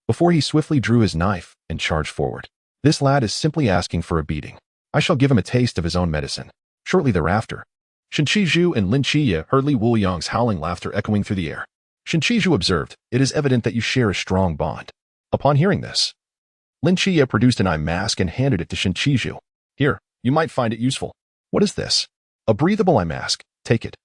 Speaker 1: before he swiftly drew his knife and charged forward. This lad is simply asking for a beating. I shall give him a taste of his own medicine. Shortly thereafter, Shen Qizhu and Lin Qiyee heard Li Wuliang's howling laughter echoing through the air. Shen Qizhu observed, "It is evident that you share a strong bond." Upon hearing this, Lin Qiyee produced an eye mask and handed it to Shen Qizhu. "Here, you might find it useful." "What is this?" "A breathable eye mask. Take it.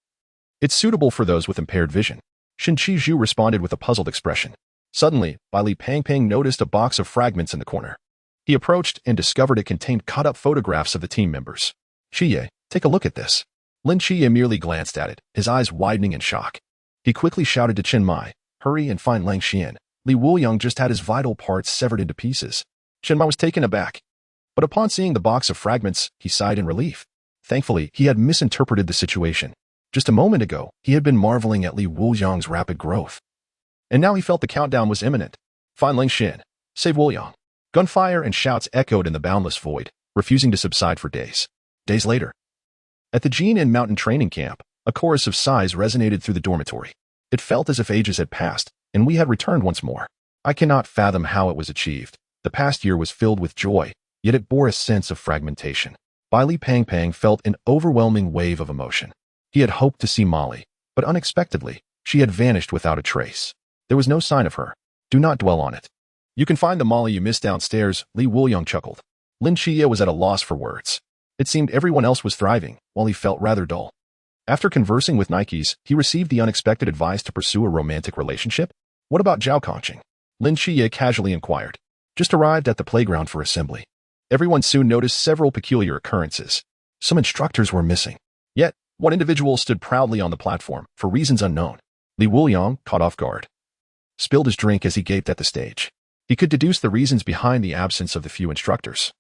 Speaker 1: It's suitable for those with impaired vision. Qiyue responded with a puzzled expression. Suddenly, Li Pangpang noticed a box of fragments in the corner. He approached and discovered it contained cut-up photographs of the team members. Qiyue, take a look at this. Lin Qiyee merely glanced at it, his eyes widening in shock. He quickly shouted to Chen Mai, hurry and find Lang Xian. Wuliang just had his vital parts severed into pieces. Chen Mai was taken aback. But upon seeing the box of fragments, he sighed in relief. Thankfully, he had misinterpreted the situation. Just a moment ago, he had been marveling at Wuliang's rapid growth. And now he felt the countdown was imminent. Find Lang Xian. Save Wuliang. Gunfire and shouts echoed in the boundless void, refusing to subside for days. Days later. At the Jin Mountain training camp, a chorus of sighs resonated through the dormitory. It felt as if ages had passed, and we had returned once more. I cannot fathom how it was achieved. The past year was filled with joy, yet it bore a sense of fragmentation. Li Pangpang felt an overwhelming wave of emotion. He had hoped to see Molly, but unexpectedly, she had vanished without a trace. There was no sign of her. Do not dwell on it. You can find the Molly you missed downstairs, Wuliang chuckled. Lin Qiyee was at a loss for words. It seemed everyone else was thriving, while he felt rather dull. After conversing with Nikes, he received the unexpected advice to pursue a romantic relationship. What about Zhao Kongcheng? Lin Qiyee casually inquired. Just arrived at the playground for assembly. Everyone soon noticed several peculiar occurrences. Some instructors were missing. Yet, one individual stood proudly on the platform, for reasons unknown. Wuliang, caught off guard, spilled his drink as he gaped at the stage. He could deduce the reasons behind the absence of the few instructors.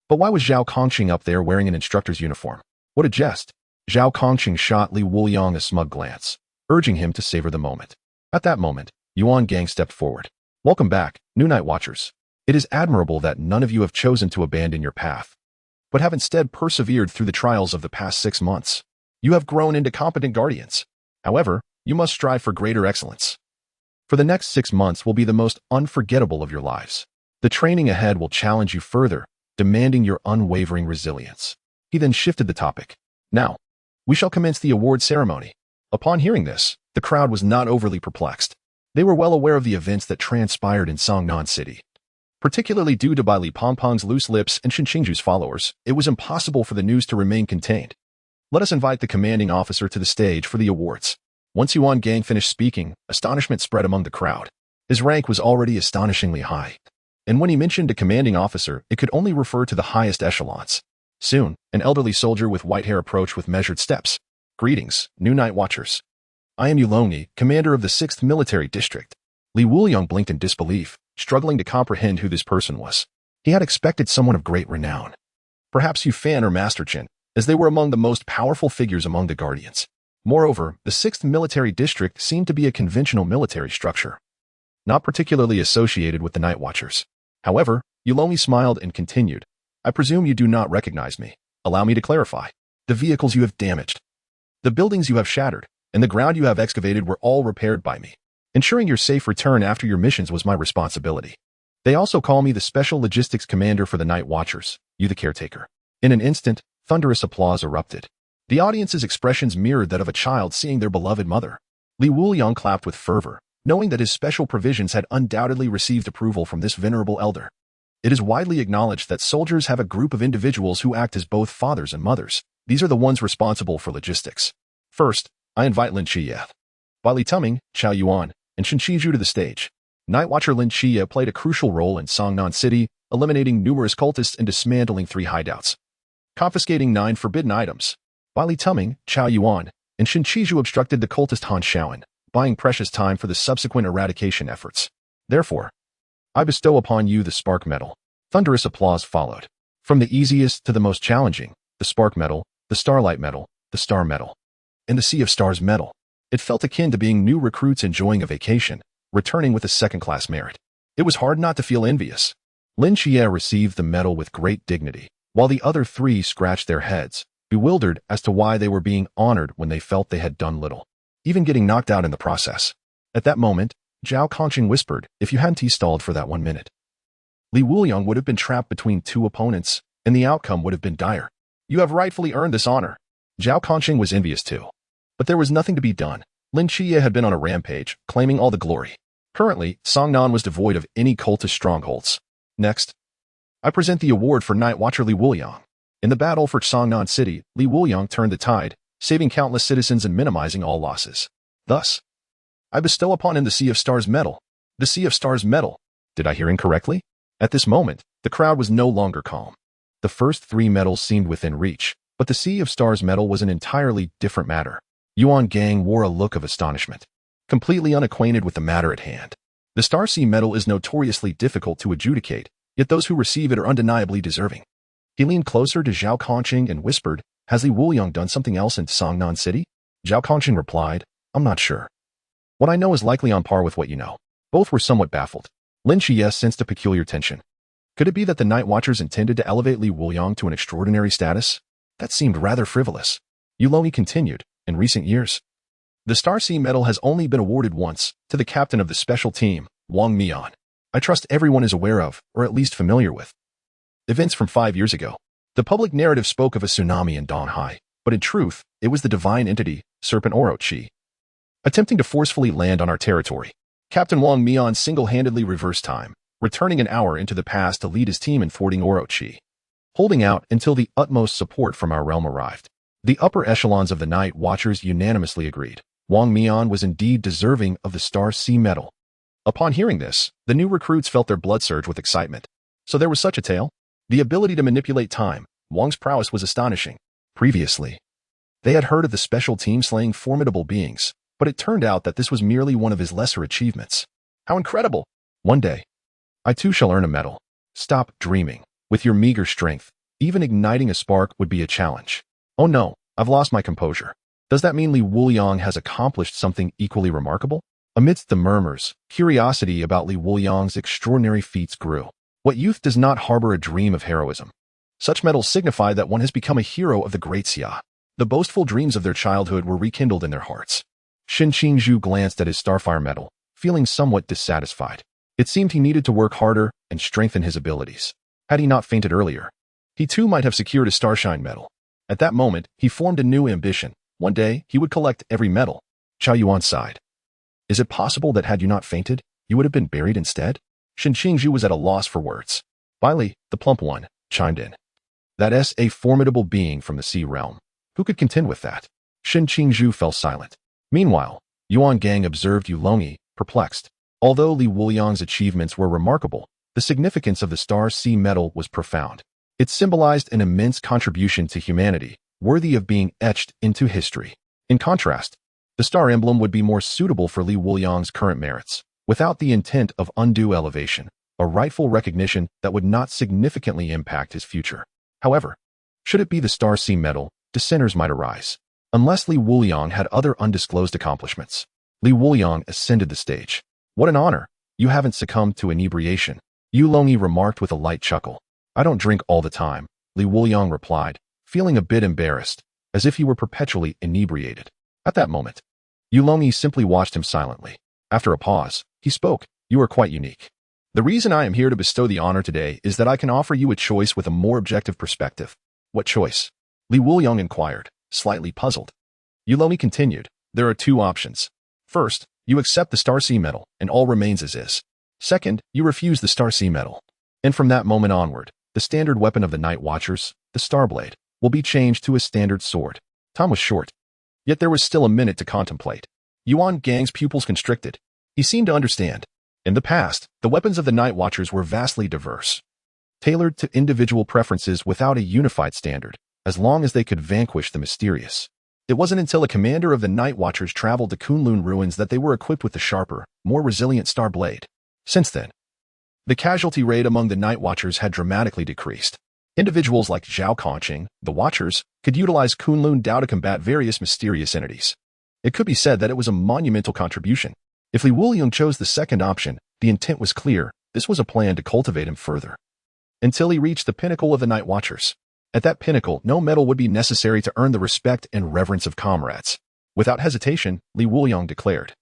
Speaker 1: But why was Zhao Kongcheng up there wearing an instructor's uniform? What a jest! Zhao Kongcheng shot Wuliang a smug glance, urging him to savor the moment. At that moment, Yuan Gang stepped forward. Welcome back, new Night Watchers. It is admirable that none of you have chosen to abandon your path, but have instead persevered through the trials of the past 6 months. You have grown into competent guardians. However, you must strive for greater excellence. For the next 6 months will be the most unforgettable of your lives. The training ahead will challenge you further, demanding your unwavering resilience. He then shifted the topic. Now, we shall commence the award ceremony. Upon hearing this, the crowd was not overly perplexed. They were well aware of the events that transpired in Songnan City. Particularly due to Li Pangpang's loose lips and Qingju's followers, it was impossible for the news to remain contained. Let us invite the commanding officer to the stage for the awards. Once Yuan Gang finished speaking, astonishment spread among the crowd. His rank was already astonishingly high. And when he mentioned a commanding officer, it could only refer to the highest echelons. Soon, an elderly soldier with white hair approached with measured steps. Greetings, new Night Watchers. I am Yulongni, commander of the 6th Military District. Wuliang blinked in disbelief, struggling to comprehend who this person was. He had expected someone of great renown. Perhaps Yufan or Master Chen, as they were among the most powerful figures among the Guardians. Moreover, the 6th Military District seemed to be a conventional military structure, not particularly associated with the Night Watchers. However, Yulongni smiled and continued. I presume you do not recognize me. Allow me to clarify. The vehicles you have damaged, the buildings you have shattered, and the ground you have excavated were all repaired by me. Ensuring your safe return after your missions was my responsibility. They also call me the Special Logistics Commander for the Night Watchers, you the caretaker. In an instant, thunderous applause erupted. The audience's expressions mirrored that of a child seeing their beloved mother. Wuliang clapped with fervor, knowing that his special provisions had undoubtedly received approval from this venerable elder. It is widely acknowledged that soldiers have a group of individuals who act as both fathers and mothers. These are the ones responsible for logistics. First, I invite Lin Qiyee, Li Tuming, Chao Yuan, and Qingju to the stage. Night Watcher Lin Qiyee played a crucial role in Songnan City, eliminating numerous cultists and dismantling 3 hideouts, confiscating 9 forbidden items. Li Tuming, Chao Yuan, and Qingju obstructed the cultist Han Shaoan, buying precious time for the subsequent eradication efforts. Therefore, I bestow upon you the Spark Medal. Thunderous applause followed. From the easiest to the most challenging, the Spark Medal, the Starlight Medal, the Star Medal, and the Sea of Stars Medal. It felt akin to being new recruits enjoying a vacation, returning with a second-class merit. It was hard not to feel envious. Lin Qiyee received the medal with great dignity, while the other 3 scratched their heads, bewildered as to why they were being honored when they felt they had done little, even getting knocked out in the process. At that moment, Zhao Kongcheng whispered, if you hadn't stalled for that 1 minute, Wuliang would have been trapped between 2 opponents, and the outcome would have been dire. You have rightfully earned this honor. Zhao Kongcheng was envious too. But there was nothing to be done. Lin Qiyee had been on a rampage, claiming all the glory. Currently, Songnan was devoid of any cultist strongholds. Next, I present the award for Night Watcher Wuliang. In the battle for Songnan City, Wuliang turned the tide, saving countless citizens and minimizing all losses. Thus, I bestow upon him the Sea of Stars medal. The Sea of Stars medal. Did I hear incorrectly? At this moment, the crowd was no longer calm. The first 3 medals seemed within reach, but the Sea of Stars medal was an entirely different matter. Yuan Gang wore a look of astonishment, completely unacquainted with the matter at hand. The Star Sea medal is notoriously difficult to adjudicate, yet those who receive it are undeniably deserving. He leaned closer to Zhao Kongcheng and whispered, "Has Li Wuliang done something else in Songnan City?" Zhao Kongcheng replied, "I'm not sure. What I know is likely on par with what you know." Both were somewhat baffled. Lin Qiyee sensed a peculiar tension. Could it be that the Night Watchers intended to elevate Li Wuliang to an extraordinary status? That seemed rather frivolous. Yulomi continued, "In recent years, the Star Sea medal has only been awarded once, to the captain of the special team, Wang Mian. I trust everyone is aware of, or at least familiar with, events from 5 years ago. The public narrative spoke of a tsunami in Donghai, but in truth, it was the divine entity, Serpent Orochi, attempting to forcefully land on our territory. Captain Wang Mian single-handedly reversed time, returning an hour into the past to lead his team in fording Orochi, holding out until the utmost support from our realm arrived. The upper echelons of the Night Watchers unanimously agreed. Wang Mian was indeed deserving of the Star Sea medal. Upon hearing this, the new recruits felt their blood surge with excitement. So there was such a tale? The ability to manipulate time. Wang's prowess was astonishing. Previously, they had heard of the special team slaying formidable beings, but it turned out that this was merely one of his lesser achievements. How incredible! One day, I too shall earn a medal. Stop dreaming. With your meager strength, even igniting a spark would be a challenge. Oh no, I've lost my composure. Does that mean Li Wuliang has accomplished something equally remarkable? Amidst the murmurs, curiosity about Li Wuliang's extraordinary feats grew. What youth does not harbor a dream of heroism? Such medals signify that one has become a hero of the Great Xia. The boastful dreams of their childhood were rekindled in their hearts. Shen Qingzhu glanced at his Starfire medal, feeling somewhat dissatisfied. It seemed he needed to work harder and strengthen his abilities. Had he not fainted earlier, he too might have secured a Starshine medal. At that moment, he formed a new ambition. One day, he would collect every medal. Zhao Yuan sighed. Is it possible that had you not fainted, you would have been buried instead? Shen Qingzhu was at a loss for words. Finally, the plump one chimed in. That's a formidable being from the Sea Realm. Who could contend with that? Shen Qingzhu fell silent. Meanwhile, Yuan Gang observed Yulongi, perplexed. Although Li Wuliang's achievements were remarkable, the significance of the Star Sea medal was profound. It symbolized an immense contribution to humanity, worthy of being etched into history. In contrast, the star emblem would be more suitable for Li Wuliang's current merits, without the intent of undue elevation, a rightful recognition that would not significantly impact his future. However, should it be the Star Sea medal, dissenters might arise. Unless Li Wuliang had other undisclosed accomplishments. Li Wuliang ascended the stage. What an honor! You haven't succumbed to inebriation. Yulongi remarked with a light chuckle. I don't drink all the time, Li Wuliang replied, feeling a bit embarrassed, as if he were perpetually inebriated. At that moment, Yulongi simply watched him silently. After a pause, he spoke. You are quite unique. The reason I am here to bestow the honor today is that I can offer you a choice with a more objective perspective. What choice? Li Wuliang inquired, slightly puzzled. Yulongi continued. There are 2 options. First, you accept the Star Sea medal, and all remains as is. Second, you refuse the Star Sea medal. And from that moment onward, the standard weapon of the Night Watchers, the Starblade, will be changed to a standard sword. Time was short. Yet there was still a minute to contemplate. Yuan Gang's pupils constricted. He seemed to understand. In the past, the weapons of the Night Watchers were vastly diverse, tailored to individual preferences without a unified standard, as long as they could vanquish the mysterious. It wasn't until a commander of the Night Watchers traveled to Kunlun ruins that they were equipped with the sharper, more resilient Star Blade. Since then, the casualty rate among the Night Watchers had dramatically decreased. Individuals like Zhao Kongcheng, the Watchers, could utilize Kunlun Dao to combat various mysterious entities. It could be said that it was a monumental contribution. If Li Wuliang chose the second option, the intent was clear. This was a plan to cultivate him further, until he reached the pinnacle of the Night Watchers. At that pinnacle, no medal would be necessary to earn the respect and reverence of comrades. Without hesitation, Li Wuliang declared,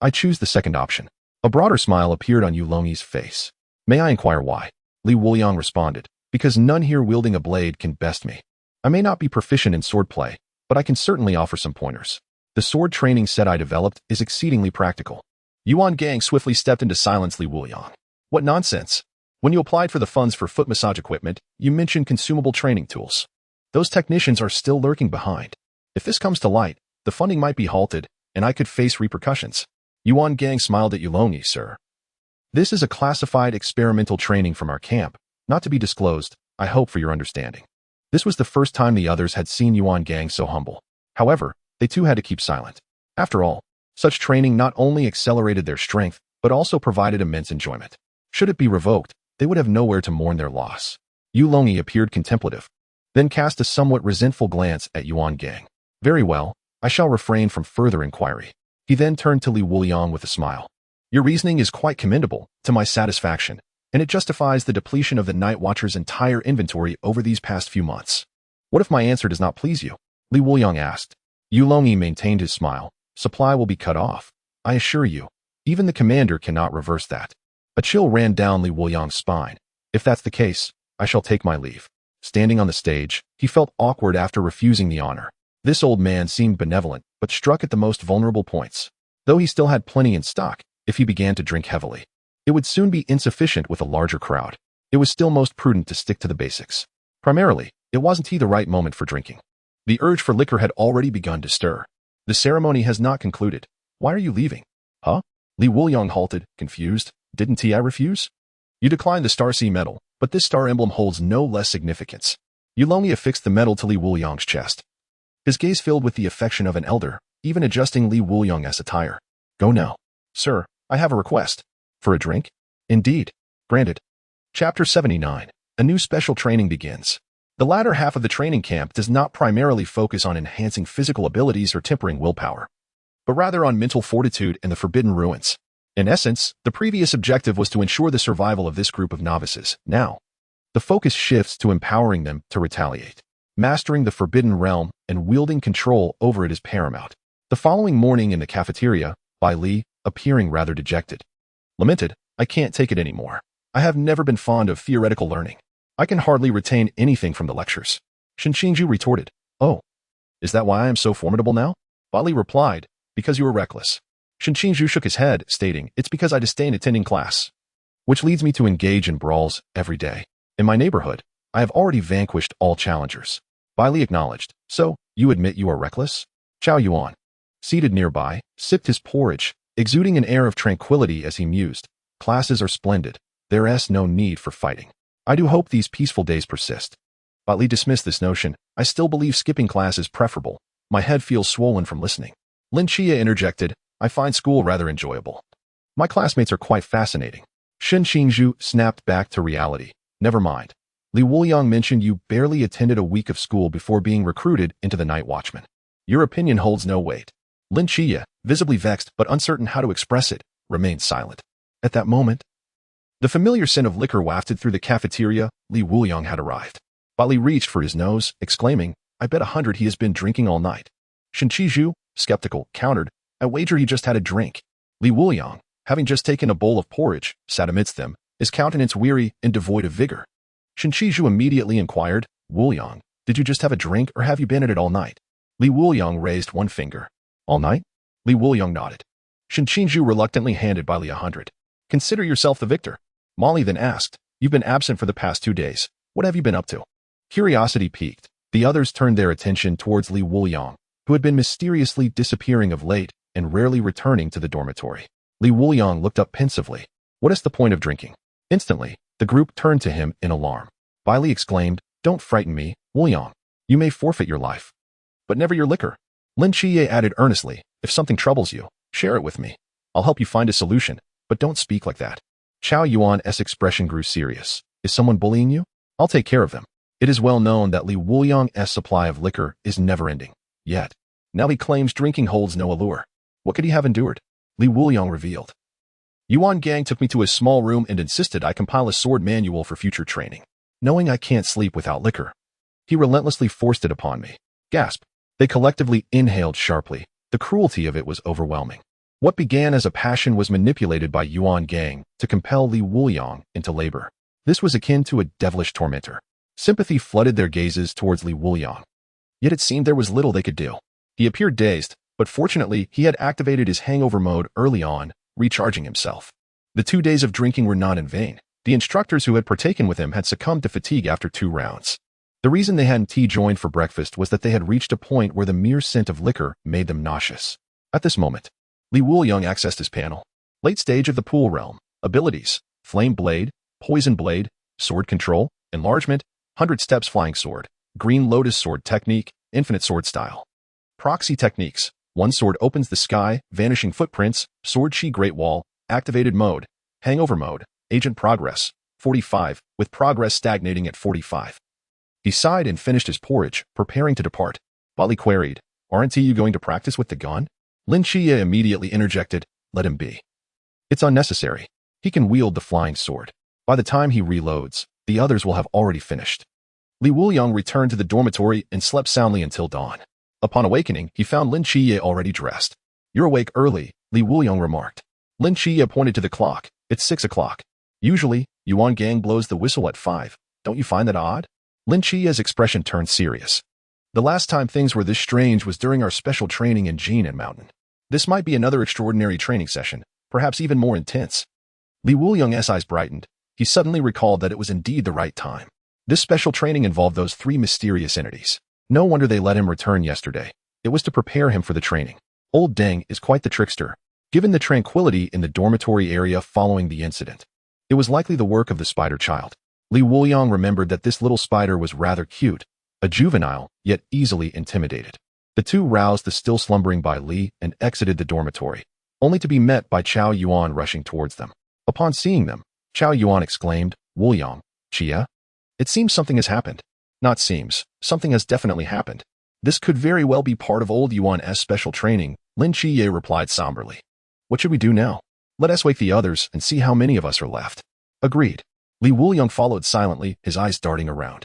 Speaker 1: I choose the second option. A broader smile appeared on Yulongi's face. May I inquire why? Li Wuliang responded, because none here wielding a blade can best me. I may not be proficient in swordplay, but I can certainly offer some pointers. The sword training set I developed is exceedingly practical. Yuan Gang swiftly stepped into silence. Li Wuliang. What nonsense! When you applied for the funds for foot massage equipment, you mentioned consumable training tools. Those technicians are still lurking behind. If this comes to light, the funding might be halted, and I could face repercussions. Wuliang smiled at Yulongi, sir. This is a classified experimental training from our camp, not to be disclosed, I hope for your understanding. This was the first time the others had seen Wuliang so humble. However, they too had to keep silent. After all, such training not only accelerated their strength, but also provided immense enjoyment. Should it be revoked, they would have nowhere to mourn their loss. Yulongi appeared contemplative, then cast a somewhat resentful glance at Wuliang. Very well, I shall refrain from further inquiry. He then turned to Wuliang with a smile. Your reasoning is quite commendable, to my satisfaction, and it justifies the depletion of the Night Watcher's entire inventory over these past few months. What if my answer does not please you? Wuliang asked. Yulongi maintained his smile. Supply will be cut off. I assure you, even the commander cannot reverse that. A chill ran down Wuliang's spine. If that's the case, I shall take my leave. Standing on the stage, he felt awkward after refusing the honor. This old man seemed benevolent, but struck at the most vulnerable points. Though he still had plenty in stock, if he began to drink heavily, it would soon be insufficient with a larger crowd. It was still most prudent to stick to the basics. Primarily, it wasn't the right moment for drinking. The urge for liquor had already begun to stir. The ceremony has not concluded. Why are you leaving? Huh? Wuliang halted, confused. Didn't I refuse? You declined the Star Sea medal, but this star emblem holds no less significance. Yulongi affixed the medal to Wuliang's chest. His gaze filled with the affection of an elder, even adjusting Wuliang's attire. Go now. Sir, I have a request. For a drink? Indeed. Granted. Chapter 79. A new special training begins. The latter half of the training camp does not primarily focus on enhancing physical abilities or tempering willpower, but rather on mental fortitude and the Forbidden Ruins. In essence, the previous objective was to ensure the survival of this group of novices. Now, the focus shifts to empowering them to retaliate. Mastering the Forbidden Realm and wielding control over it is paramount. The following morning in the cafeteria, Bai Li, appearing rather dejected, lamented, I can't take it anymore. I have never been fond of theoretical learning. I can hardly retain anything from the lectures. Shinqingju retorted, Oh, is that why I am so formidable now? Bai Li replied, Because you were reckless. Shinqingju shook his head, stating, It's because I disdain attending class, which leads me to engage in brawls every day. In my neighborhood, I have already vanquished all challengers. Bai Li acknowledged, So, you admit you are reckless? Zhao Yuan, seated nearby, sipped his porridge, exuding an air of tranquility as he mused. Classes are splendid. There's no need for fighting. I do hope these peaceful days persist. Bai Li dismissed this notion. I still believe skipping class is preferable. My head feels swollen from listening. Lin Qiyee interjected, I find school rather enjoyable. My classmates are quite fascinating. Shinqingju snapped back to reality. Never mind. Wuliang mentioned you barely attended a week of school before being recruited into the Night Watchman. Your opinion holds no weight. Lin Qiyee, visibly vexed but uncertain how to express it, remained silent. At that moment, the familiar scent of liquor wafted through the cafeteria. Wuliang had arrived. Bai Li reached for his nose, exclaiming, I bet 100 he has been drinking all night. Shinqingju, skeptical, countered, I wager he just had a drink. Wuliang, having just taken a bowl of porridge, sat amidst them, his countenance weary and devoid of vigor. Shinqingju immediately inquired, Wuliang, did you just have a drink or have you been at it all night? Wuliang raised one finger. All night? Wuliang nodded. Shinqingju reluctantly handed Bai Li 100. Consider yourself the victor. Molly then asked, You've been absent for the past 2 days. What have you been up to? Curiosity piqued. The others turned their attention towards Wuliang, who had been mysteriously disappearing of late and rarely returning to the dormitory. Wuliang looked up pensively. What is the point of drinking? Instantly, the group turned to him in alarm. Bai Li exclaimed, Don't frighten me, Wuliang. You may forfeit your life, but never your liquor. Lin Qiyee added earnestly, If something troubles you, share it with me. I'll help you find a solution, but don't speak like that. Zhao Yuan's expression grew serious. Is someone bullying you? I'll take care of them. It is well known that Wuliang's supply of liquor is never-ending. Yet, now he claims drinking holds no allure. What could he have endured? Wuliang revealed. Wuliang took me to his small room and insisted I compile a sword manual for future training. Knowing I can't sleep without liquor, he relentlessly forced it upon me. Gasp. They collectively inhaled sharply. The cruelty of it was overwhelming. What began as a passion was manipulated by Wuliang to compel Wuliang into labor. This was akin to a devilish tormentor. Sympathy flooded their gazes towards Wuliang. Yet it seemed there was little they could do. He appeared dazed, but fortunately he had activated his hangover mode early on, recharging himself. The 2 days of drinking were not in vain. The instructors who had partaken with him had succumbed to fatigue after 2 rounds. The reason they hadn't tea joined for breakfast was that they had reached a point where the mere scent of liquor made them nauseous. At this moment, Wuliang accessed his panel. Late stage of the pool realm. Abilities: Flame Blade, Poison Blade, Sword Control, Enlargement, 100 Steps Flying Sword, Green Lotus Sword Technique, Infinite Sword Style. Proxy Techniques: One sword opens the sky, Vanishing Footprints, Sword Chi Great Wall, Activated Mode, Hangover Mode, Agent Progress, 45, with progress stagnating at 45. He sighed and finished his porridge, preparing to depart. Bali queried, "Aren't you going to practice with the gun?" Lin Qiyee immediately interjected, "Let him be. It's unnecessary. He can wield the flying sword. By the time he reloads, the others will have already finished." Wuliang returned to the dormitory and slept soundly until dawn. Upon awakening, he found Lin Qiyee already dressed. "You're awake early," Wuliang remarked. Lin Qiyee pointed to the clock. "It's 6 o'clock. Usually, Yuan blows the whistle at 5. Don't you find that odd?" Lin Qiyee's expression turned serious. "The last time things were this strange was during our special training in Jinan Mountain. This might be another extraordinary training session, perhaps even more intense." Wuliang's eyes brightened. He suddenly recalled that it was indeed the right time. This special training involved those 3 mysterious entities. No wonder they let him return yesterday. It was to prepare him for the training. Old Deng is quite the trickster. Given the tranquility in the dormitory area following the incident, it was likely the work of the spider child. Wuliang remembered that this little spider was rather cute, a juvenile, yet easily intimidated. The two roused the still slumbering Bai Li and exited the dormitory, only to be met by Chao Yuan rushing towards them. Upon seeing them, Chao Yuan exclaimed, "Wuliang, Qiyue? It seems something has happened." "Not seems, something has definitely happened. This could very well be part of old Yuan's special training," Lin Qiyee replied somberly. "What should we do now? Let us wake the others and see how many of us are left." "Agreed." Wuliang followed silently, his eyes darting around,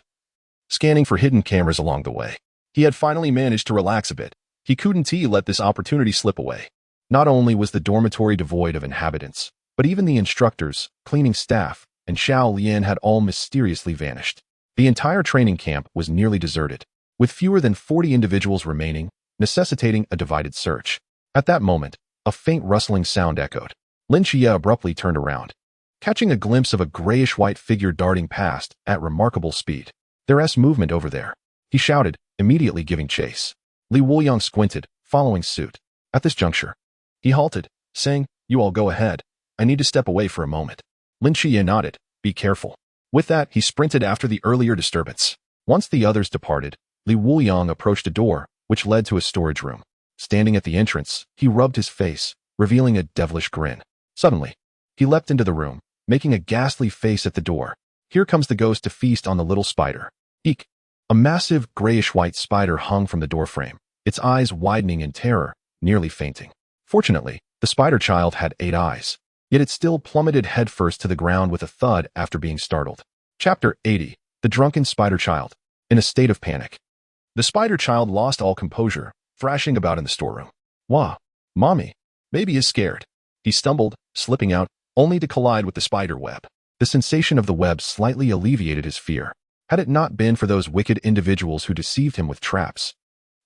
Speaker 1: scanning for hidden cameras along the way. He had finally managed to relax a bit. He couldn't let this opportunity slip away. Not only was the dormitory devoid of inhabitants, but even the instructors, cleaning staff, and Xiao Lian had all mysteriously vanished. The entire training camp was nearly deserted, with fewer than 40 individuals remaining, necessitating a divided search. At that moment, a faint rustling sound echoed. Lin Qiyee abruptly turned around, catching a glimpse of a grayish-white figure darting past at remarkable speed. "There's movement over there," he shouted, immediately giving chase. Wuliang squinted, following suit. At this juncture, he halted, saying, "You all go ahead. I need to step away for a moment." Lin Qiyee nodded, "Be careful." With that, he sprinted after the earlier disturbance. Once the others departed, Wuliang approached a door, which led to a storage room. Standing at the entrance, he rubbed his face, revealing a devilish grin. Suddenly, he leapt into the room, making a ghastly face at the door. "Here comes the ghost to feast on the little spider." Eek! A massive, grayish-white spider hung from the doorframe, its eyes widening in terror, nearly fainting. Fortunately, the spider child had 8 eyes, yet it still plummeted headfirst to the ground with a thud after being startled. Chapter 80. The Drunken Spider Child. In a state of panic, the spider child lost all composure, thrashing about in the storeroom. "Wah! Mommy! Baby is scared." He stumbled, slipping out, only to collide with the spider web. The sensation of the web slightly alleviated his fear. Had it not been for those wicked individuals who deceived him with traps,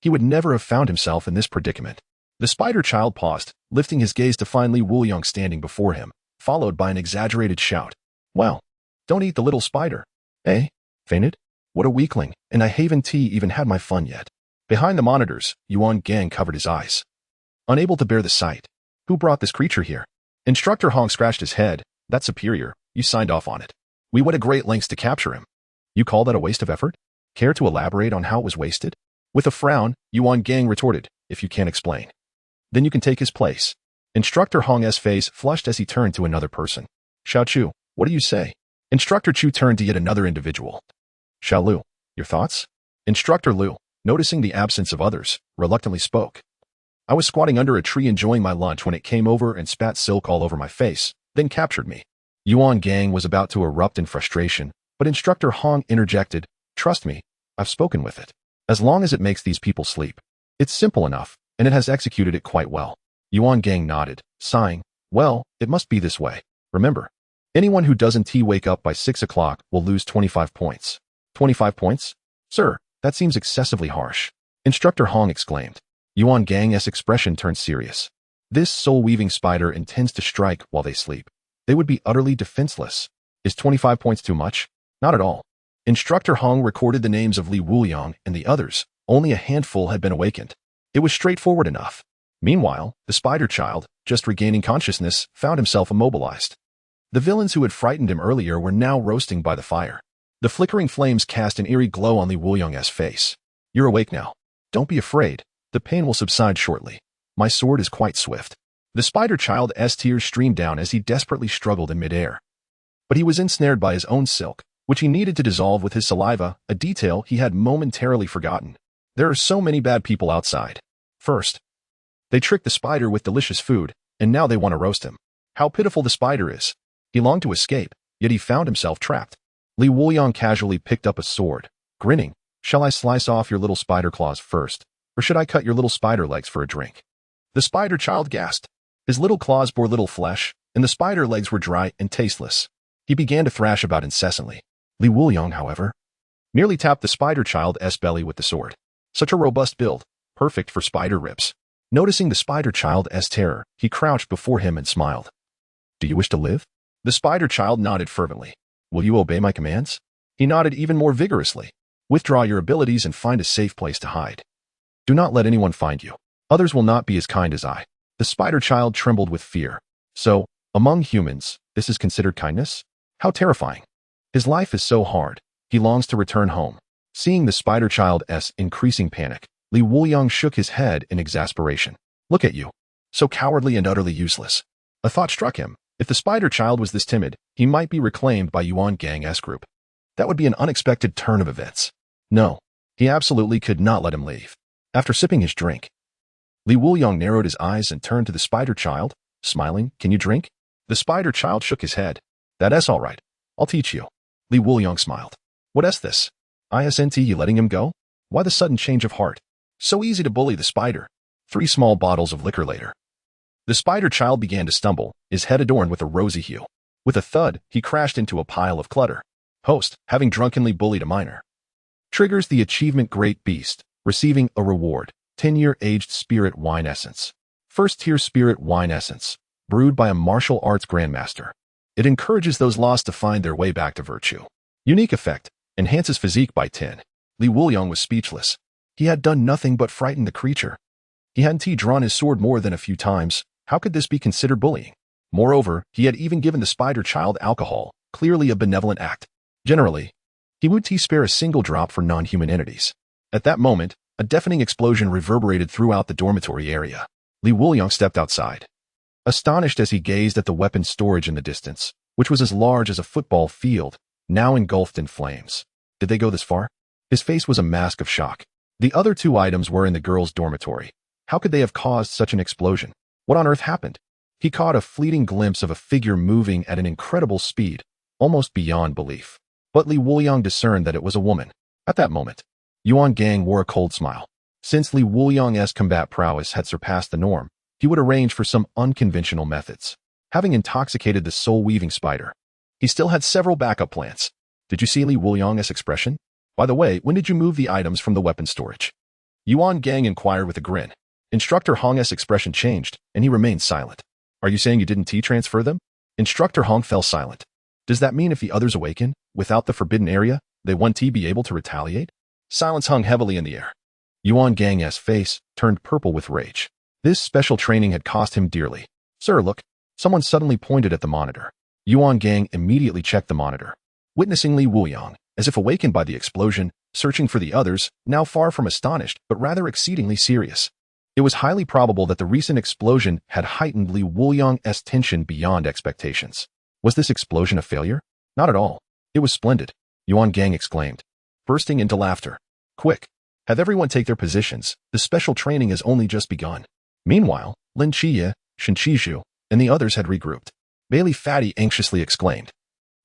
Speaker 1: he would never have found himself in this predicament. The spider child paused, lifting his gaze to find Wuliang standing before him, followed by an exaggerated shout. "Well, don't eat the little spider." "Eh? Fainted? What a weakling, and I haven't even had my fun yet." Behind the monitors, Yuan Gang covered his eyes, unable to bear the sight. "Who brought this creature here?" Instructor Hong scratched his head. "That's superior. You signed off on it. We went to great lengths to capture him." "You call that a waste of effort? Care to elaborate on how it was wasted?" With a frown, Yuan Gang retorted, "If you can't explain, then you can take his place." Instructor Hong's face flushed as he turned to another person. "Xiao Chu, what do you say?" Instructor Chu turned to yet another individual. "Xiao Lu, your thoughts?" Instructor Lu, noticing the absence of others, reluctantly spoke. "I was squatting under a tree enjoying my lunch when it came over and spat silk all over my face, then captured me." Yuan Gang was about to erupt in frustration, but Instructor Hong interjected, "Trust me, I've spoken with it. As long as it makes these people sleep, it's simple enough, and it has executed it quite well." Yuan Gang nodded, sighing, "Well, it must be this way. Remember, anyone who doesn't wake up by 6 o'clock will lose 25 points. 25 points? Sir, that seems excessively harsh." Instructor Hong exclaimed. Yuan Gang's expression turned serious. "This soul-weaving spider intends to strike while they sleep. They would be utterly defenseless. Is 25 points too much? Not at all. Instructor Hong recorded the names of Li Wuliang and the others. Only a handful had been awakened. It was straightforward enough. Meanwhile, the spider child, just regaining consciousness, found himself immobilized. The villains who had frightened him earlier were now roasting by the fire. The flickering flames cast an eerie glow on Li Wuliang's face. You're awake now. Don't be afraid. The pain will subside shortly. My sword is quite swift. The spider child's tears streamed down as he desperately struggled in midair. But he was ensnared by his own silk, which he needed to dissolve with his saliva, a detail he had momentarily forgotten. There are so many bad people outside. First, they tricked the spider with delicious food, and now they want to roast him. How pitiful the spider is. He longed to escape, yet he found himself trapped. Li Wuliang casually picked up a sword, grinning. Shall I slice off your little spider claws first, or should I cut your little spider legs for a drink? The spider child gasped. His little claws bore little flesh, and the spider legs were dry and tasteless. He began to thrash about incessantly. Li Wuliang, however, merely tapped the spider child's belly with the sword. Such a robust build, perfect for spider ribs. Noticing the spider child's terror, he crouched before him and smiled. Do you wish to live? The spider child nodded fervently. Will you obey my commands? He nodded even more vigorously. Withdraw your abilities and find a safe place to hide. Do not let anyone find you. Others will not be as kind as I. The spider child trembled with fear. So, among humans, this is considered kindness? How terrifying. His life is so hard. He longs to return home. Seeing the spider child's increasing panic, Li Wuliang shook his head in exasperation. Look at you. So cowardly and utterly useless. A thought struck him. If the spider child was this timid, he might be reclaimed by Yuan Gang's group. That would be an unexpected turn of events. No, he absolutely could not let him leave. After sipping his drink, Li Wuliang narrowed his eyes and turned to the spider child, smiling. Can you drink? The spider child shook his head. That's all right. I'll teach you. Li Wuliang smiled. What's this? Isn't you letting him go? Why the sudden change of heart? So easy to bully the spider. 3 small bottles of liquor later. The spider child began to stumble, his head adorned with a rosy hue. With a thud, he crashed into a pile of clutter. Host, having drunkenly bullied a minor. Triggers the achievement Great Beast, receiving a reward. 10-year aged spirit wine essence. First tier spirit wine essence, brewed by a martial arts grandmaster. It encourages those lost to find their way back to virtue. Unique effect, enhances physique by 10. Li Wuliang was speechless. He had done nothing but frighten the creature. He hadn't drawn his sword more than a few times. How could this be considered bullying? Moreover, he had even given the spider child alcohol, clearly a benevolent act. Generally, he would spare a single drop for non-human entities. At that moment, a deafening explosion reverberated throughout the dormitory area. Li Wuliang stepped outside, astonished as he gazed at the weapon storage in the distance, which was as large as a football field, now engulfed in flames. Did they go this far? His face was a mask of shock. The other 2 items were in the girls' dormitory. How could they have caused such an explosion? What on earth happened? He caught a fleeting glimpse of a figure moving at an incredible speed, almost beyond belief. But Li Wuliang discerned that it was a woman. At that moment, Yuan Gang wore a cold smile. Since Li Wuliang's combat prowess had surpassed the norm, he would arrange for some unconventional methods. Having intoxicated the soul-weaving spider, he still had several backup plans. Did you see Li Wuliang's expression? By the way, when did you move the items from the weapon storage? Yuan Gang inquired with a grin. Instructor Hong's expression changed, and he remained silent. Are you saying you didn't transfer them? Instructor Hong fell silent. Does that mean if the others awaken, without the forbidden area, they won't be able to retaliate? Silence hung heavily in the air. Yuan Gang's face turned purple with rage. This special training had cost him dearly. Sir, look. Someone suddenly pointed at the monitor. Yuan Gang immediately checked the monitor. Witnessing Li Wuliang, as if awakened by the explosion, searching for the others, now far from astonished, but rather exceedingly serious. It was highly probable that the recent explosion had heightened Li Wuliang's tension beyond expectations. Was this explosion a failure? Not at all. It was splendid, Yuan Gang exclaimed, bursting into laughter. Quick! Have everyone take their positions. The special training has only just begun. Meanwhile, Lin Qiyee, Shen Qizhu, and the others had regrouped. Bailey Fatty anxiously exclaimed.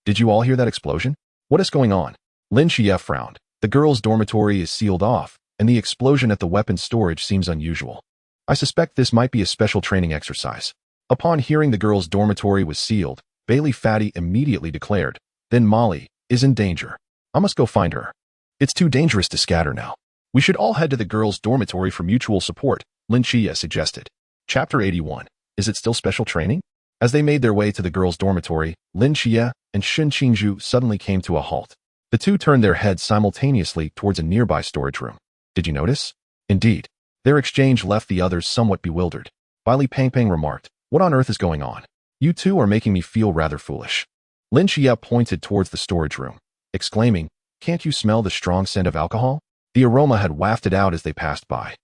Speaker 1: Did you all hear that explosion? What is going on? Lin Qiyee frowned. The girls' dormitory is sealed off, and the explosion at the weapons storage seems unusual. I suspect this might be a special training exercise. Upon hearing the girls' dormitory was sealed, Bailey Fatty immediately declared, then Molly is in danger. I must go find her. It's too dangerous to scatter now. We should all head to the girls' dormitory for mutual support, Lin Qiyee suggested. Chapter 81. Is it still special training? As they made their way to the girls' dormitory, Lin Qiyee and Shen Qingzhu suddenly came to a halt. The two turned their heads simultaneously towards a nearby storage room. Did you notice? Indeed. Their exchange left the others somewhat bewildered. Li Pangpang remarked, what on earth is going on? You two are making me feel rather foolish. Lin Qiyee pointed towards the storage room, exclaiming, can't you smell the strong scent of alcohol? The aroma had wafted out as they passed by.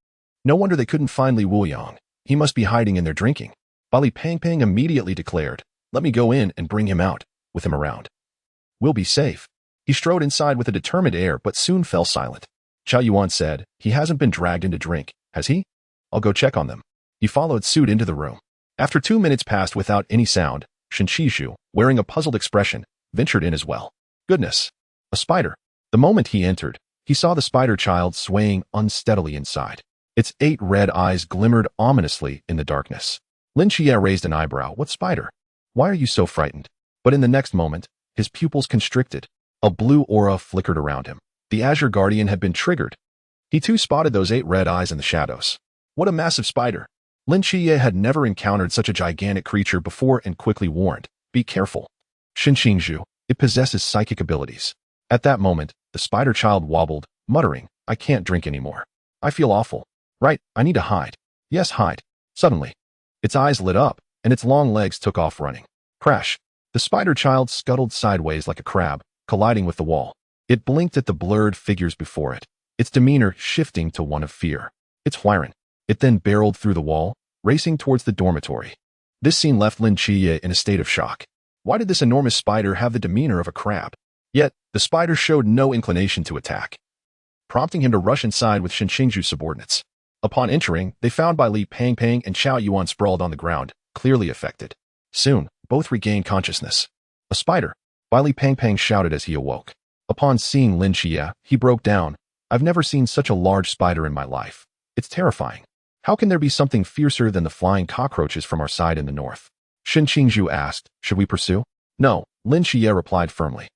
Speaker 1: No wonder they couldn't find Li Wuliang. He must be hiding in their drinking. Li Pangpang immediately declared, let me go in and bring him out, with him around. We'll be safe. He strode inside with a determined air but soon fell silent. Zhao Yuan said, he hasn't been dragged into drink, has he? I'll go check on them. He followed suit into the room. After 2 minutes passed without any sound, Qiyue, wearing a puzzled expression, ventured in as well. Goodness! A spider. The moment he entered, he saw the spider child swaying unsteadily inside. Its 8 red eyes glimmered ominously in the darkness. Lin Qiyee raised an eyebrow. What spider? Why are you so frightened? But in the next moment, his pupils constricted. A blue aura flickered around him. The Azure Guardian had been triggered. He too spotted those 8 red eyes in the shadows. What a massive spider! Lin Qiyee had never encountered such a gigantic creature before and quickly warned, be careful. Qiyue, it possesses psychic abilities. At that moment, the spider child wobbled, muttering, I can't drink anymore. I feel awful. Right, I need to hide. Yes, hide. Suddenly, its eyes lit up, and its long legs took off running. Crash! The spider child scuttled sideways like a crab, colliding with the wall. It blinked at the blurred figures before it, its demeanor shifting to one of fear. It's whirring. It then barreled through the wall, racing towards the dormitory. This scene left Lin Qiyee in a state of shock. Why did this enormous spider have the demeanor of a crab? Yet, the spider showed no inclination to attack, prompting him to rush inside with Qiyue's subordinates. Upon entering, they found Li Pangpang and Zhao Yuan sprawled on the ground, clearly affected. Soon, both regained consciousness. A spider! Li Pangpang shouted as he awoke. Upon seeing Lin Qiyee, he broke down. I've never seen such a large spider in my life. It's terrifying. How can there be something fiercer than the flying cockroaches from our side in the north? Qiyue asked, should we pursue? No, Lin Qiyee replied firmly.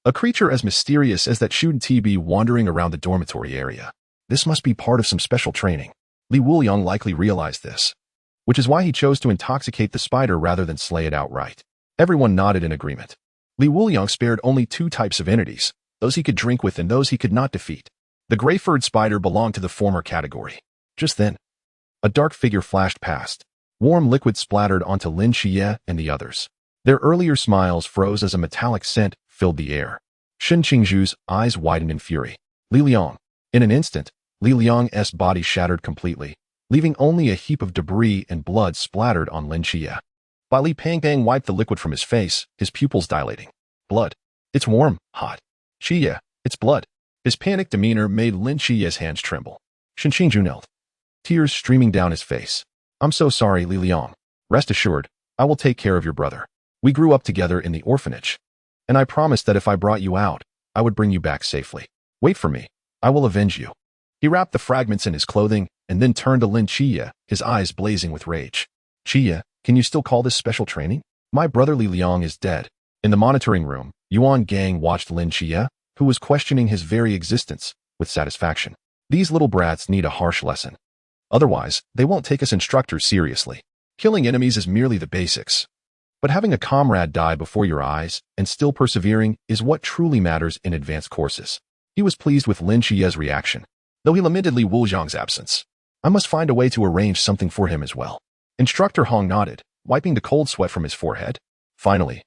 Speaker 1: A creature as mysterious as that shouldn't be wandering around the dormitory area. This must be part of some special training. Li Wuliang likely realized this, which is why he chose to intoxicate the spider rather than slay it outright. Everyone nodded in agreement. Li Wuliang spared only 2 types of entities, those he could drink with and those he could not defeat. The gray-furred spider belonged to the former category. Just then, a dark figure flashed past. Warm liquid splattered onto Lin Qiyee and the others. Their earlier smiles froze as a metallic scent filled the air. Qiyue's eyes widened in fury. Li Liang. In an instant, Li Liang's body shattered completely, leaving only a heap of debris and blood splattered on Lin Qiyee. Li Pangpang wiped the liquid from his face, his pupils dilating. Blood. It's warm, hot. Qiyee, it's blood. His panicked demeanor made Lin Qiyee's hands tremble. Qiyue knelt, tears streaming down his face. I'm so sorry, Li Liang. Rest assured, I will take care of your brother. We grew up together in the orphanage, and I promised that if I brought you out, I would bring you back safely. Wait for me. I will avenge you. He wrapped the fragments in his clothing and then turned to Lin Qiyee, his eyes blazing with rage. Qiyee, can you still call this special training? My brother Li Liang is dead. In the monitoring room, Yuan Gang watched Lin Qiyee, who was questioning his very existence, with satisfaction. These little brats need a harsh lesson. Otherwise, they won't take us instructors seriously. Killing enemies is merely the basics. But having a comrade die before your eyes and still persevering is what truly matters in advanced courses. He was pleased with Lin Qiyee's reaction, though he lamented Li Wuliang's absence. I must find a way to arrange something for him as well. Instructor Hong nodded, wiping the cold sweat from his forehead. Finally,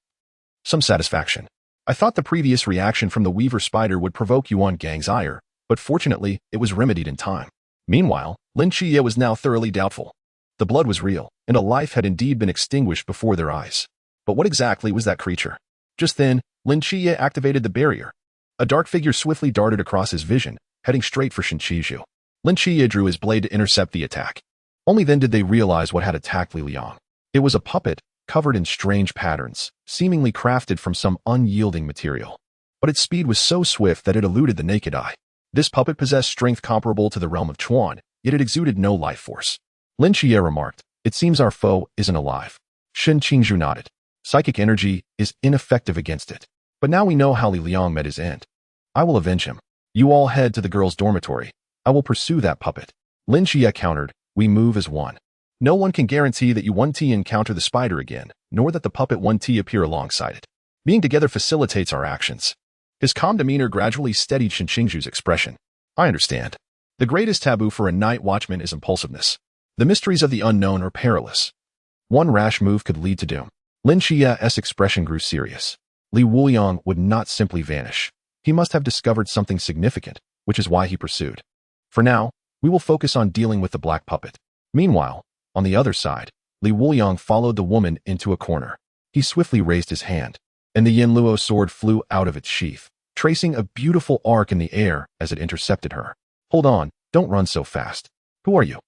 Speaker 1: some satisfaction. I thought the previous reaction from the Weaver Spider would provoke Yuan Gang's ire, but fortunately, it was remedied in time. Meanwhile, Lin Qiyee was now thoroughly doubtful. The blood was real, and a life had indeed been extinguished before their eyes. But what exactly was that creature? Just then, Lin Qiyee activated the barrier. A dark figure swiftly darted across his vision, heading straight for Qiyue. Lin Qiyee drew his blade to intercept the attack. Only then did they realize what had attacked Li Liang. It was a puppet, covered in strange patterns, seemingly crafted from some unyielding material. But its speed was so swift that it eluded the naked eye. This puppet possessed strength comparable to the realm of Chuan, yet it exuded no life force. Lin Qiyee remarked, it seems our foe isn't alive. Qiyue nodded. Psychic energy is ineffective against it. But now we know how Li Liang met his end. I will avenge him. You all head to the girls' dormitory. I will pursue that puppet. Lin Qiyee countered, we move as one. No one can guarantee that you 1T encounter the spider again, nor that the puppet 1T appear alongside it. Being together facilitates our actions. His calm demeanor gradually steadied Qingju's expression. I understand. The greatest taboo for a night watchman is impulsiveness. The mysteries of the unknown are perilous. One rash move could lead to doom. Lin Qiyee's expression grew serious. Wuliang would not simply vanish. He must have discovered something significant, which is why he pursued. For now, we will focus on dealing with the black puppet. Meanwhile, on the other side, Wuliang followed the woman into a corner. He swiftly raised his hand, and the Yinluo sword flew out of its sheath, tracing a beautiful arc in the air as it intercepted her. Hold on, don't run so fast. Who are you?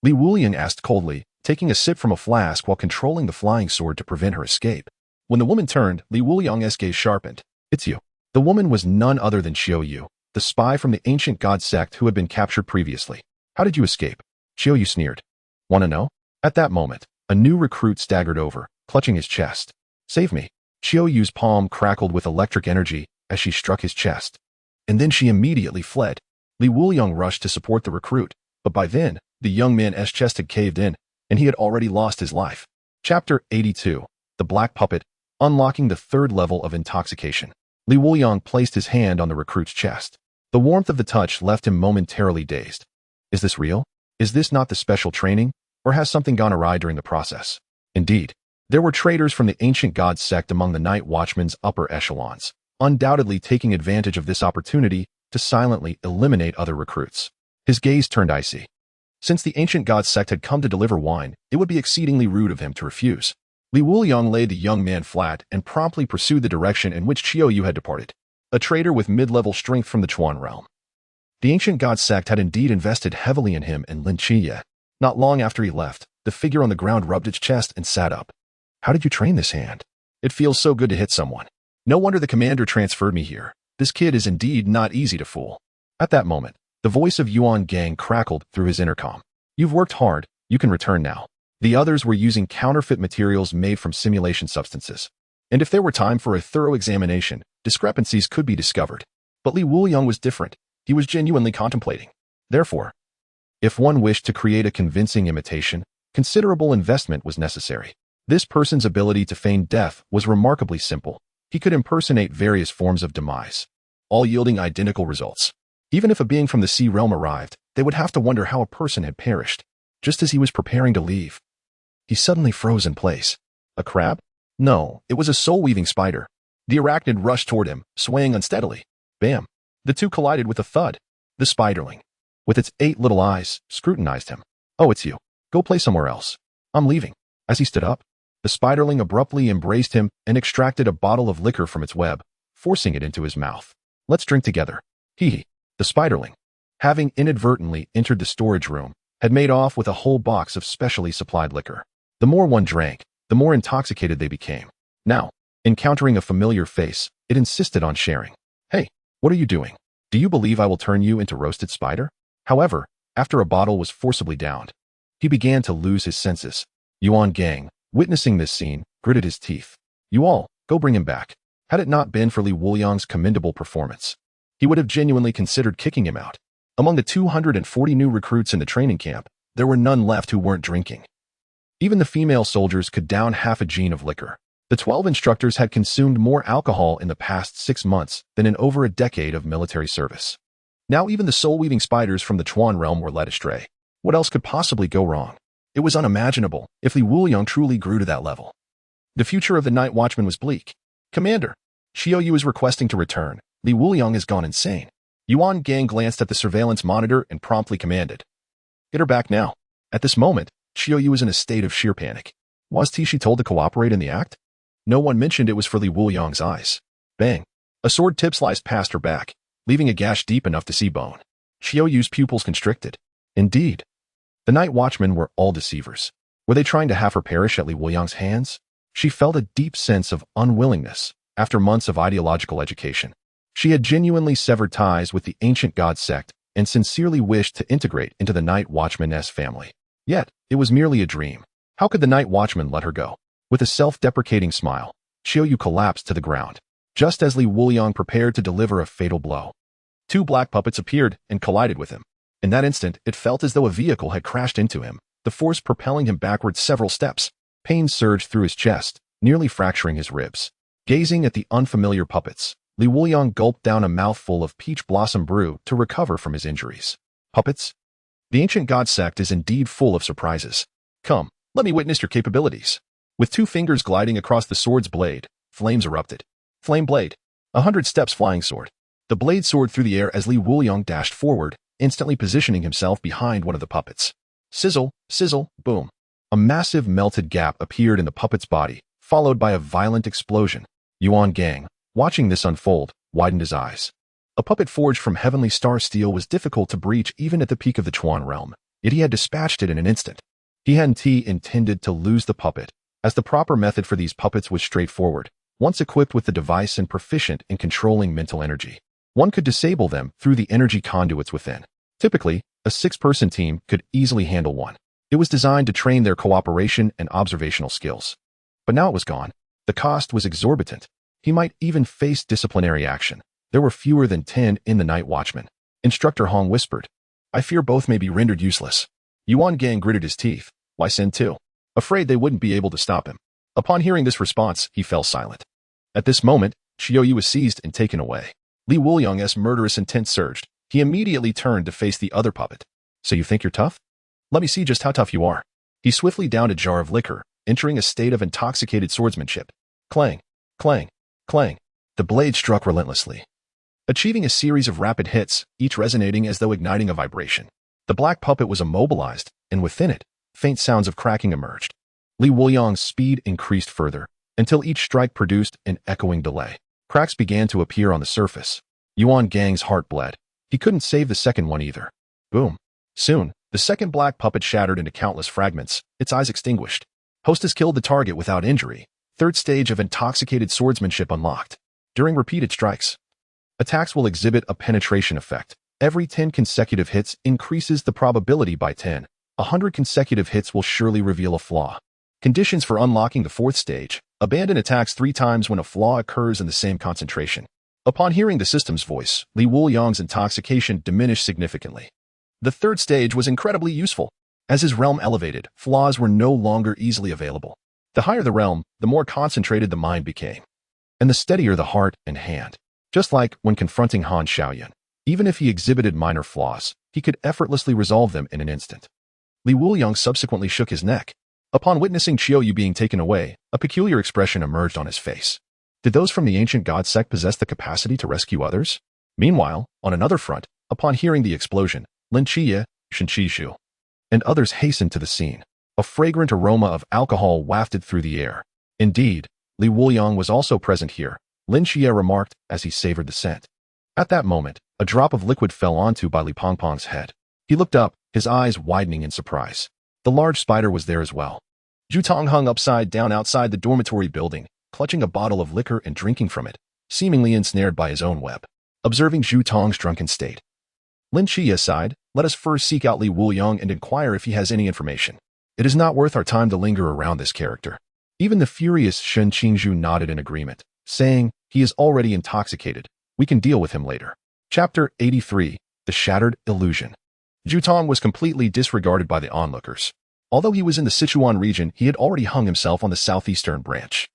Speaker 1: Wuliang asked coldly, taking a sip from a flask while controlling the flying sword to prevent her escape. When the woman turned, Wuliang's gaze sharpened. It's you. The woman was none other than Qiyue, the spy from the ancient god sect who had been captured previously. How did you escape? Qiyue sneered. Want to know? At that moment, a new recruit staggered over, clutching his chest. Save me. Qiyue's palm crackled with electric energy as she struck his chest. And then she immediately fled. Wuliang rushed to support the recruit, but by then, the young man's chest had caved in, and he had already lost his life. Chapter 82. The Black Puppet, unlocking the third level of intoxication. Wuliang placed his hand on the recruit's chest. The warmth of the touch left him momentarily dazed. Is this real? Is this not the special training, or has something gone awry during the process? Indeed, there were traitors from the ancient god sect among the night watchmen's upper echelons, undoubtedly taking advantage of this opportunity to silently eliminate other recruits. His gaze turned icy. Since the ancient god sect had come to deliver wine, it would be exceedingly rude of him to refuse. Wuliang laid the young man flat and promptly pursued the direction in which Qiyue had departed, a traitor with mid-level strength from the Chuan realm. The ancient god sect had indeed invested heavily in him and Lin Qiyee. Not long after he left, the figure on the ground rubbed its chest and sat up. How did you train this hand? It feels so good to hit someone. No wonder the commander transferred me here. This kid is indeed not easy to fool. At that moment, the voice of Yuan Gang crackled through his intercom. You've worked hard, you can return now. The others were using counterfeit materials made from simulation substances. And if there were time for a thorough examination, discrepancies could be discovered. But Wuliang was different. He was genuinely contemplating. Therefore, if one wished to create a convincing imitation, considerable investment was necessary. This person's ability to feign death was remarkably simple. He could impersonate various forms of demise, all yielding identical results. Even if a being from the sea realm arrived, they would have to wonder how a person had perished. Just as he was preparing to leave, he suddenly froze in place. A crab? No, it was a soul-weaving spider. The arachnid rushed toward him, swaying unsteadily. Bam! The two collided with a thud. The spiderling, with its 8 little eyes, scrutinized him. Oh, it's you. Go play somewhere else. I'm leaving. As he stood up, the spiderling abruptly embraced him and extracted a bottle of liquor from its web, forcing it into his mouth. Let's drink together. Hee. The spiderling, having inadvertently entered the storage room, had made off with a whole box of specially supplied liquor. The more one drank, the more intoxicated they became. Now, encountering a familiar face, it insisted on sharing. Hey, what are you doing? Do you believe I will turn you into roasted spider? However, after a bottle was forcibly downed, he began to lose his senses. Yuan Gang, witnessing this scene, gritted his teeth. You all, go bring him back. Had it not been for Wuliang's commendable performance, he would have genuinely considered kicking him out. Among the 240 new recruits in the training camp, there were none left who weren't drinking. Even the female soldiers could down half a gene of liquor. The 12 instructors had consumed more alcohol in the past 6 months than in over a decade of military service. Now even the soul-weaving spiders from the Chuan realm were led astray. What else could possibly go wrong? It was unimaginable if Wuliang truly grew to that level. The future of the Night Watchman was bleak. Commander, Qiyue is requesting to return. Wuliang has gone insane. Yuan Gang glanced at the surveillance monitor and promptly commanded. Get her back now. At this moment, Qiyue was in a state of sheer panic. Was she told to cooperate in the act? No one mentioned it was for Wuliang's eyes. Bang! A sword tip sliced past her back, leaving a gash deep enough to see bone. Qiyue's pupils constricted. Indeed. The Night Watchmen were all deceivers. Were they trying to have her perish at Wuliang's hands? She felt a deep sense of unwillingness after months of ideological education. She had genuinely severed ties with the ancient god sect and sincerely wished to integrate into the Night Watchman's family. Yet, it was merely a dream. How could the Night Watchman let her go? With a self-deprecating smile, Qiyue collapsed to the ground, just as Wuliang prepared to deliver a fatal blow. 2 black puppets appeared and collided with him. In that instant, it felt as though a vehicle had crashed into him, the force propelling him backward several steps. Pain surged through his chest, nearly fracturing his ribs. Gazing at the unfamiliar puppets, Li Wuliang gulped down a mouthful of peach blossom brew to recover from his injuries. Puppets? The ancient god sect is indeed full of surprises. Come, let me witness your capabilities. With 2 fingers gliding across the sword's blade, flames erupted. Flame blade. 100 steps flying sword. The blade soared through the air as Li Wuliang dashed forward, instantly positioning himself behind one of the puppets. Sizzle, sizzle, boom. A massive melted gap appeared in the puppet's body, followed by a violent explosion. Yuan Gang, watching this unfold, widened his eyes. A puppet forged from heavenly star steel was difficult to breach even at the peak of the Chuan realm, yet he had dispatched it in an instant. He hadn't intended to lose the puppet, as the proper method for these puppets was straightforward. Once equipped with the device and proficient in controlling mental energy, one could disable them through the energy conduits within. Typically, a 6-person team could easily handle one. It was designed to train their cooperation and observational skills. But now it was gone. The cost was exorbitant. He might even face disciplinary action. There were fewer than 10 in the Night Watchman. Instructor Hong whispered, "I fear both may be rendered useless." Yuan Gang gritted his teeth. Why send 2? Afraid they wouldn't be able to stop him. Upon hearing this response, he fell silent. At this moment, Qiyue was seized and taken away. Li Wuliang's murderous intent surged. He immediately turned to face the other puppet. "So you think you're tough? Let me see just how tough you are." He swiftly downed a jar of liquor, entering a state of intoxicated swordsmanship. Clang, clang, clang. The blade struck relentlessly, achieving a series of rapid hits, each resonating as though igniting a vibration. The black puppet was immobilized, and within it, faint sounds of cracking emerged. Li Wuliang's speed increased further, until each strike produced an echoing delay. Cracks began to appear on the surface. Yuan Gang's heart bled. He couldn't save the second one either. Boom. Soon, the second black puppet shattered into countless fragments, its eyes extinguished. Hostess killed the target without injury. Third stage of intoxicated swordsmanship unlocked. During repeated strikes, attacks will exhibit a penetration effect. Every 10 consecutive hits increases the probability by 10. 100 consecutive hits will surely reveal a flaw. Conditions for unlocking the 4th stage. Abandon attacks 3 times when a flaw occurs in the same concentration. Upon hearing the system's voice, Li Wuliang's intoxication diminished significantly. The 3rd stage was incredibly useful. As his realm elevated, flaws were no longer easily available. The higher the realm, the more concentrated the mind became, and the steadier the heart and hand. Just like when confronting Han Xiaoyan. Even if he exhibited minor flaws, he could effortlessly resolve them in an instant. Li Wuliang subsequently shook his neck. Upon witnessing Qiyue being taken away, a peculiar expression emerged on his face. Did those from the ancient god sect possess the capacity to rescue others? Meanwhile, on another front, upon hearing the explosion, Lin Qiyee, Shen Qizhu, and others hastened to the scene. A fragrant aroma of alcohol wafted through the air. Indeed, Li Wuliang was also present here, Lin Qiyee remarked as he savored the scent. At that moment, a drop of liquid fell onto Li Pongpong's head. He looked up, his eyes widening in surprise. The large spider was there as well. Zhu Tong hung upside down outside the dormitory building, clutching a bottle of liquor and drinking from it, seemingly ensnared by his own web. Observing Zhu Tong's drunken state, Lin Qiyee sighed, "Let us first seek out Li Wuliang and inquire if he has any information. It is not worth our time to linger around this character." Even the furious Shen Qingzhu nodded in agreement, saying, "He is already intoxicated. We can deal with him later." Chapter 83, The Shattered Illusion. Zhu Tong was completely disregarded by the onlookers. Although he was in the Sichuan region, he had already hung himself on the southeastern branch.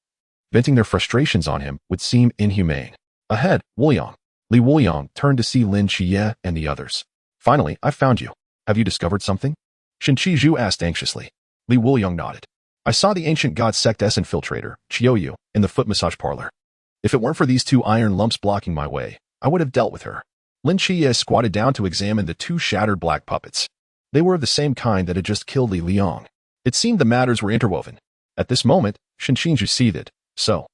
Speaker 1: Venting their frustrations on him would seem inhumane. Ahead, Wuliang. Li Wuliang turned to see Lin Qiyee and the others. "Finally, I found you. Have you discovered something?" Shen Qizhu asked anxiously. Li Wuliang nodded. "I saw the ancient god sect's infiltrator, Qiyue, in the foot massage parlor. If it weren't for these 2 iron lumps blocking my way, I would have dealt with her." Lin Qiyee squatted down to examine the 2 shattered black puppets. They were of the same kind that had just killed Li Liang. It seemed the matters were interwoven. At this moment, Shen Qingzhu seethed. "So,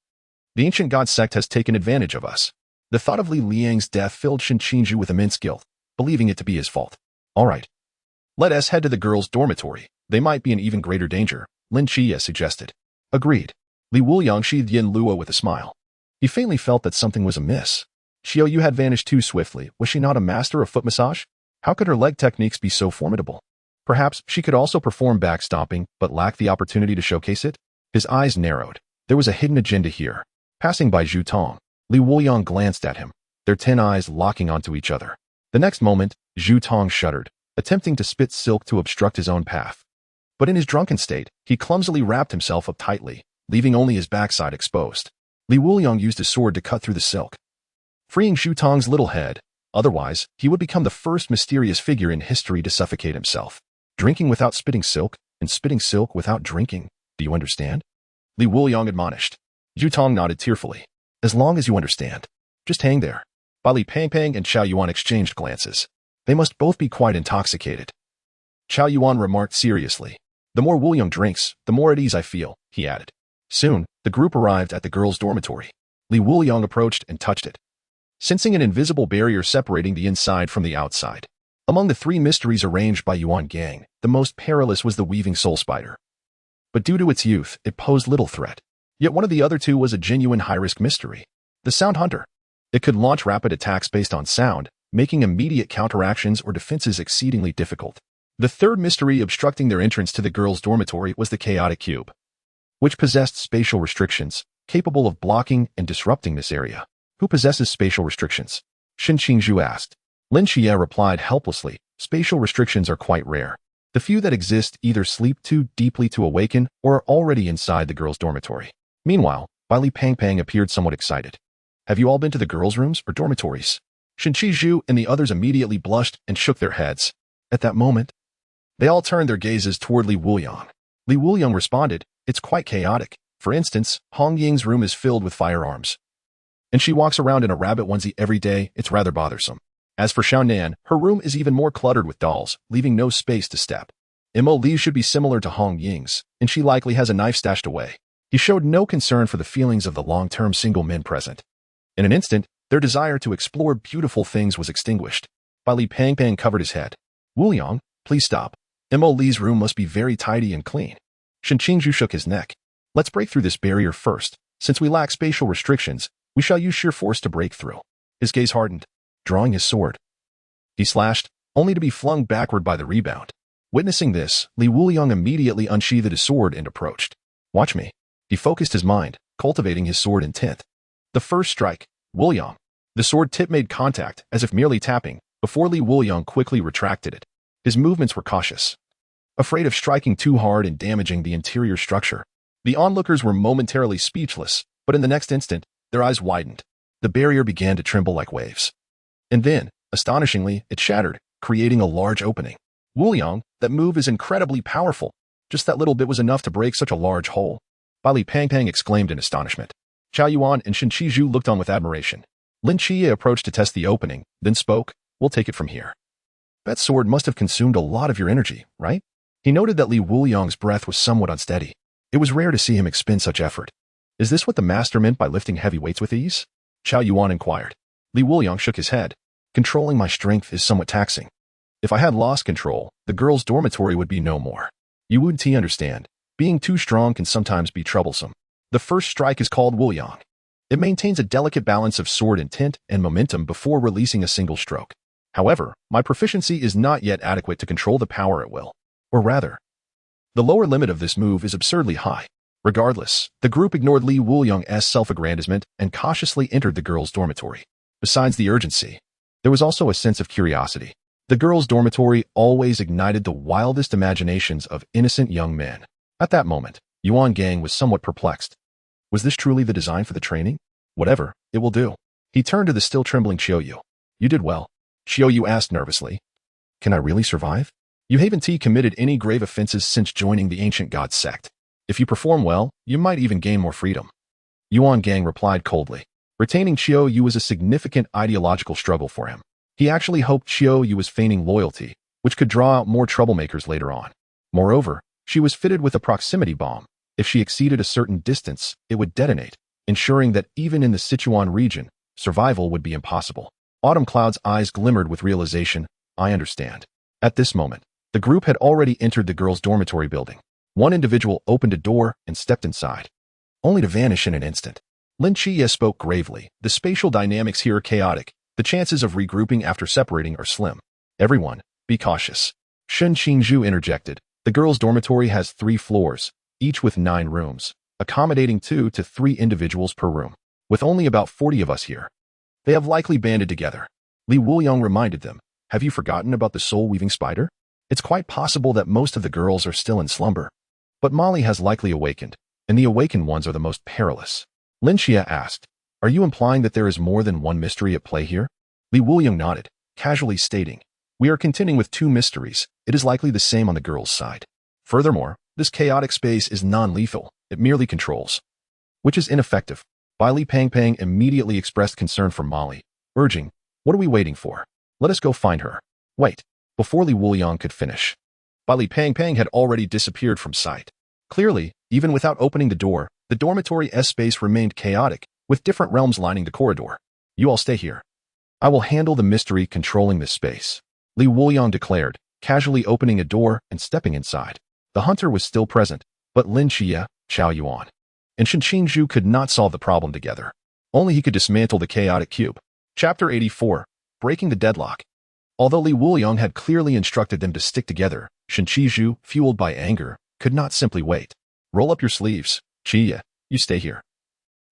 Speaker 1: the ancient god sect has taken advantage of us." The thought of Li Liang's death filled Shen Qingzhu with immense guilt, believing it to be his fault. "All right. Let us head to the girls' dormitory. They might be in even greater danger," Lin Qiyee suggested. Agreed. Li Wuliang sheathed Yin Luo with a smile. He faintly felt that something was amiss. Qiyue had vanished too swiftly. Was she not a master of foot massage? How could her leg techniques be so formidable? Perhaps she could also perform backstomping, but lacked the opportunity to showcase it? His eyes narrowed. There was a hidden agenda here. Passing by Zhu Tong, Li Wuliang glanced at him, their 10 eyes locking onto each other. The next moment, Zhu Tong shuddered, attempting to spit silk to obstruct his own path. But in his drunken state, he clumsily wrapped himself up tightly, leaving only his backside exposed. Li Wuliang used his sword to cut through the silk. freeing Xu Tong's little head. Otherwise, he would become the first mysterious figure in history to suffocate himself. Drinking without spitting silk, and spitting silk without drinking. Do you understand? Li Wuliang admonished. Xu Tong nodded tearfully. As long as you understand. Just hang there. Li Pangpang and Xiao Yuan exchanged glances. They must both be quite intoxicated. Xiao Yuan remarked seriously. The more Wuliang drinks, the more at ease I feel, he added. Soon, the group arrived at the girls' dormitory. Li Wuliang approached and touched it, sensing an invisible barrier separating the inside from the outside. Among the 3 mysteries arranged by Yuan Gang, the most perilous was the weaving soul spider. But due to its youth, it posed little threat. Yet one of the other 2 was a genuine high-risk mystery. The Sound Hunter. It could launch rapid attacks based on sound, making immediate counteractions or defenses exceedingly difficult. The 3rd mystery obstructing their entrance to the girls' dormitory was the Chaotic Cube, which possessed spatial restrictions, capable of blocking and disrupting this area. Who possesses spatial restrictions? Shen Qingzhu asked. Lin Qiyee replied helplessly. Spatial restrictions are quite rare. The few that exist either sleep too deeply to awaken or are already inside the girls' dormitory. Meanwhile, Li Pangpang appeared somewhat excited. Have you all been to the girls' rooms or dormitories? Shen Qingzhu and the others immediately blushed and shook their heads. At that moment, they all turned their gazes toward Li Wuliang. Li Wuliang responded, it's quite chaotic. For instance, Hong Ying's room is filled with firearms, and she walks around in a rabbit onesie every day. It's rather bothersome. As for Xiaonan, her room is even more cluttered with dolls, leaving no space to step. Mo Li should be similar to Hong Ying's, and she likely has a knife stashed away. He showed no concern for the feelings of the long-term single men present. In an instant, their desire to explore beautiful things was extinguished. Li Pangpang covered his head. Wuliang, please stop. Mo Li's room must be very tidy and clean. Shen Qingzhu shook his neck. Let's break through this barrier first. Since we lack spatial restrictions, we shall use sheer force to break through. His gaze hardened. Drawing his sword, he slashed, only to be flung backward by the rebound. Witnessing this, Li Wuliang immediately unsheathed his sword and approached. Watch me. He focused his mind, cultivating his sword intent. The first strike, Wuliang. The sword tip made contact, as if merely tapping, before Li Wuliang quickly retracted it. His movements were cautious, afraid of striking too hard and damaging the interior structure. The onlookers were momentarily speechless, but in the next instant, their eyes widened. The barrier began to tremble like waves. And then, astonishingly, it shattered, creating a large opening. Wuliang, that move is incredibly powerful. Just that little bit was enough to break such a large hole. Li Pangpang exclaimed in astonishment. Xiao Yuan and Shen Qingzhu looked on with admiration. Lin Qiyee approached to test the opening, then spoke. We'll take it from here. That sword must have consumed a lot of your energy, right? He noted that Li Wuliang's breath was somewhat unsteady. It was rare to see him expend such effort. Is this what the master meant by lifting heavy weights with ease? Xiao Yuan inquired. Li Wuliang shook his head. Controlling my strength is somewhat taxing. If I had lost control, the girls' dormitory would be no more. You wouldn't understand. Being too strong can sometimes be troublesome. The first strike is called Wuliang. It maintains a delicate balance of sword intent and momentum before releasing a single stroke. However, my proficiency is not yet adequate to control the power at will. Or rather, the lower limit of this move is absurdly high. Regardless, the group ignored Li Wuliang's self-aggrandizement and cautiously entered the girls' dormitory. Besides the urgency, there was also a sense of curiosity. The girls' dormitory always ignited the wildest imaginations of innocent young men. At that moment, Yuan Gang was somewhat perplexed. Was this truly the design for the training? Whatever, it will do. He turned to the still trembling Qiyue. You did well. Qiyue asked nervously. Can I really survive? You haven't committed any grave offenses since joining the ancient god sect. If you perform well, you might even gain more freedom. Yuan Gang replied coldly. Retaining Qiyue was a significant ideological struggle for him. He actually hoped Qiyue was feigning loyalty, which could draw out more troublemakers later on. Moreover, she was fitted with a proximity bomb. If she exceeded a certain distance, it would detonate, ensuring that even in the Sichuan region, survival would be impossible. Autumn Cloud's eyes glimmered with realization. I understand. At this moment, the group had already entered the girls' dormitory building. One individual opened a door and stepped inside, only to vanish in an instant. Lin Qiyee spoke gravely. The spatial dynamics here are chaotic. The chances of regrouping after separating are slim. Everyone, be cautious. Shen Qingzhu interjected. The girls' dormitory has 3 floors, each with 9 rooms, accommodating 2 to 3 individuals per room. With only about 40 of us here, they have likely banded together. Li Wuliang reminded them. Have you forgotten about the soul-weaving spider? It's quite possible that most of the girls are still in slumber. But Molly has likely awakened, and the awakened ones are the most perilous. Lin Qiyee asked. Are you implying that there is more than one mystery at play here? Wuliang nodded, casually stating, we are contending with two mysteries. It is likely the same on the girl's side. Furthermore, this chaotic space is non-lethal. It merely controls, which is ineffective. Li Pangpang immediately expressed concern for Molly, urging, what are we waiting for? Let us go find her. Wait. Before Li Wuliang could finish, Li Pangpang had already disappeared from sight. Clearly, even without opening the door, the dormitory S space remained chaotic, with different realms lining the corridor. You all stay here. I will handle the mystery controlling this space, Li Wuliang declared, casually opening a door and stepping inside. The hunter was still present, but Lin Qiyee, Zhao Yuan, and Shen Qingzhu could not solve the problem together. Only he could dismantle the chaotic cube. Chapter 84, Breaking the Deadlock. Although Li Wuliang had clearly instructed them to stick together, Shen Qingzhu, fueled by anger, could not simply wait. Roll up your sleeves, Qiyee, you stay here.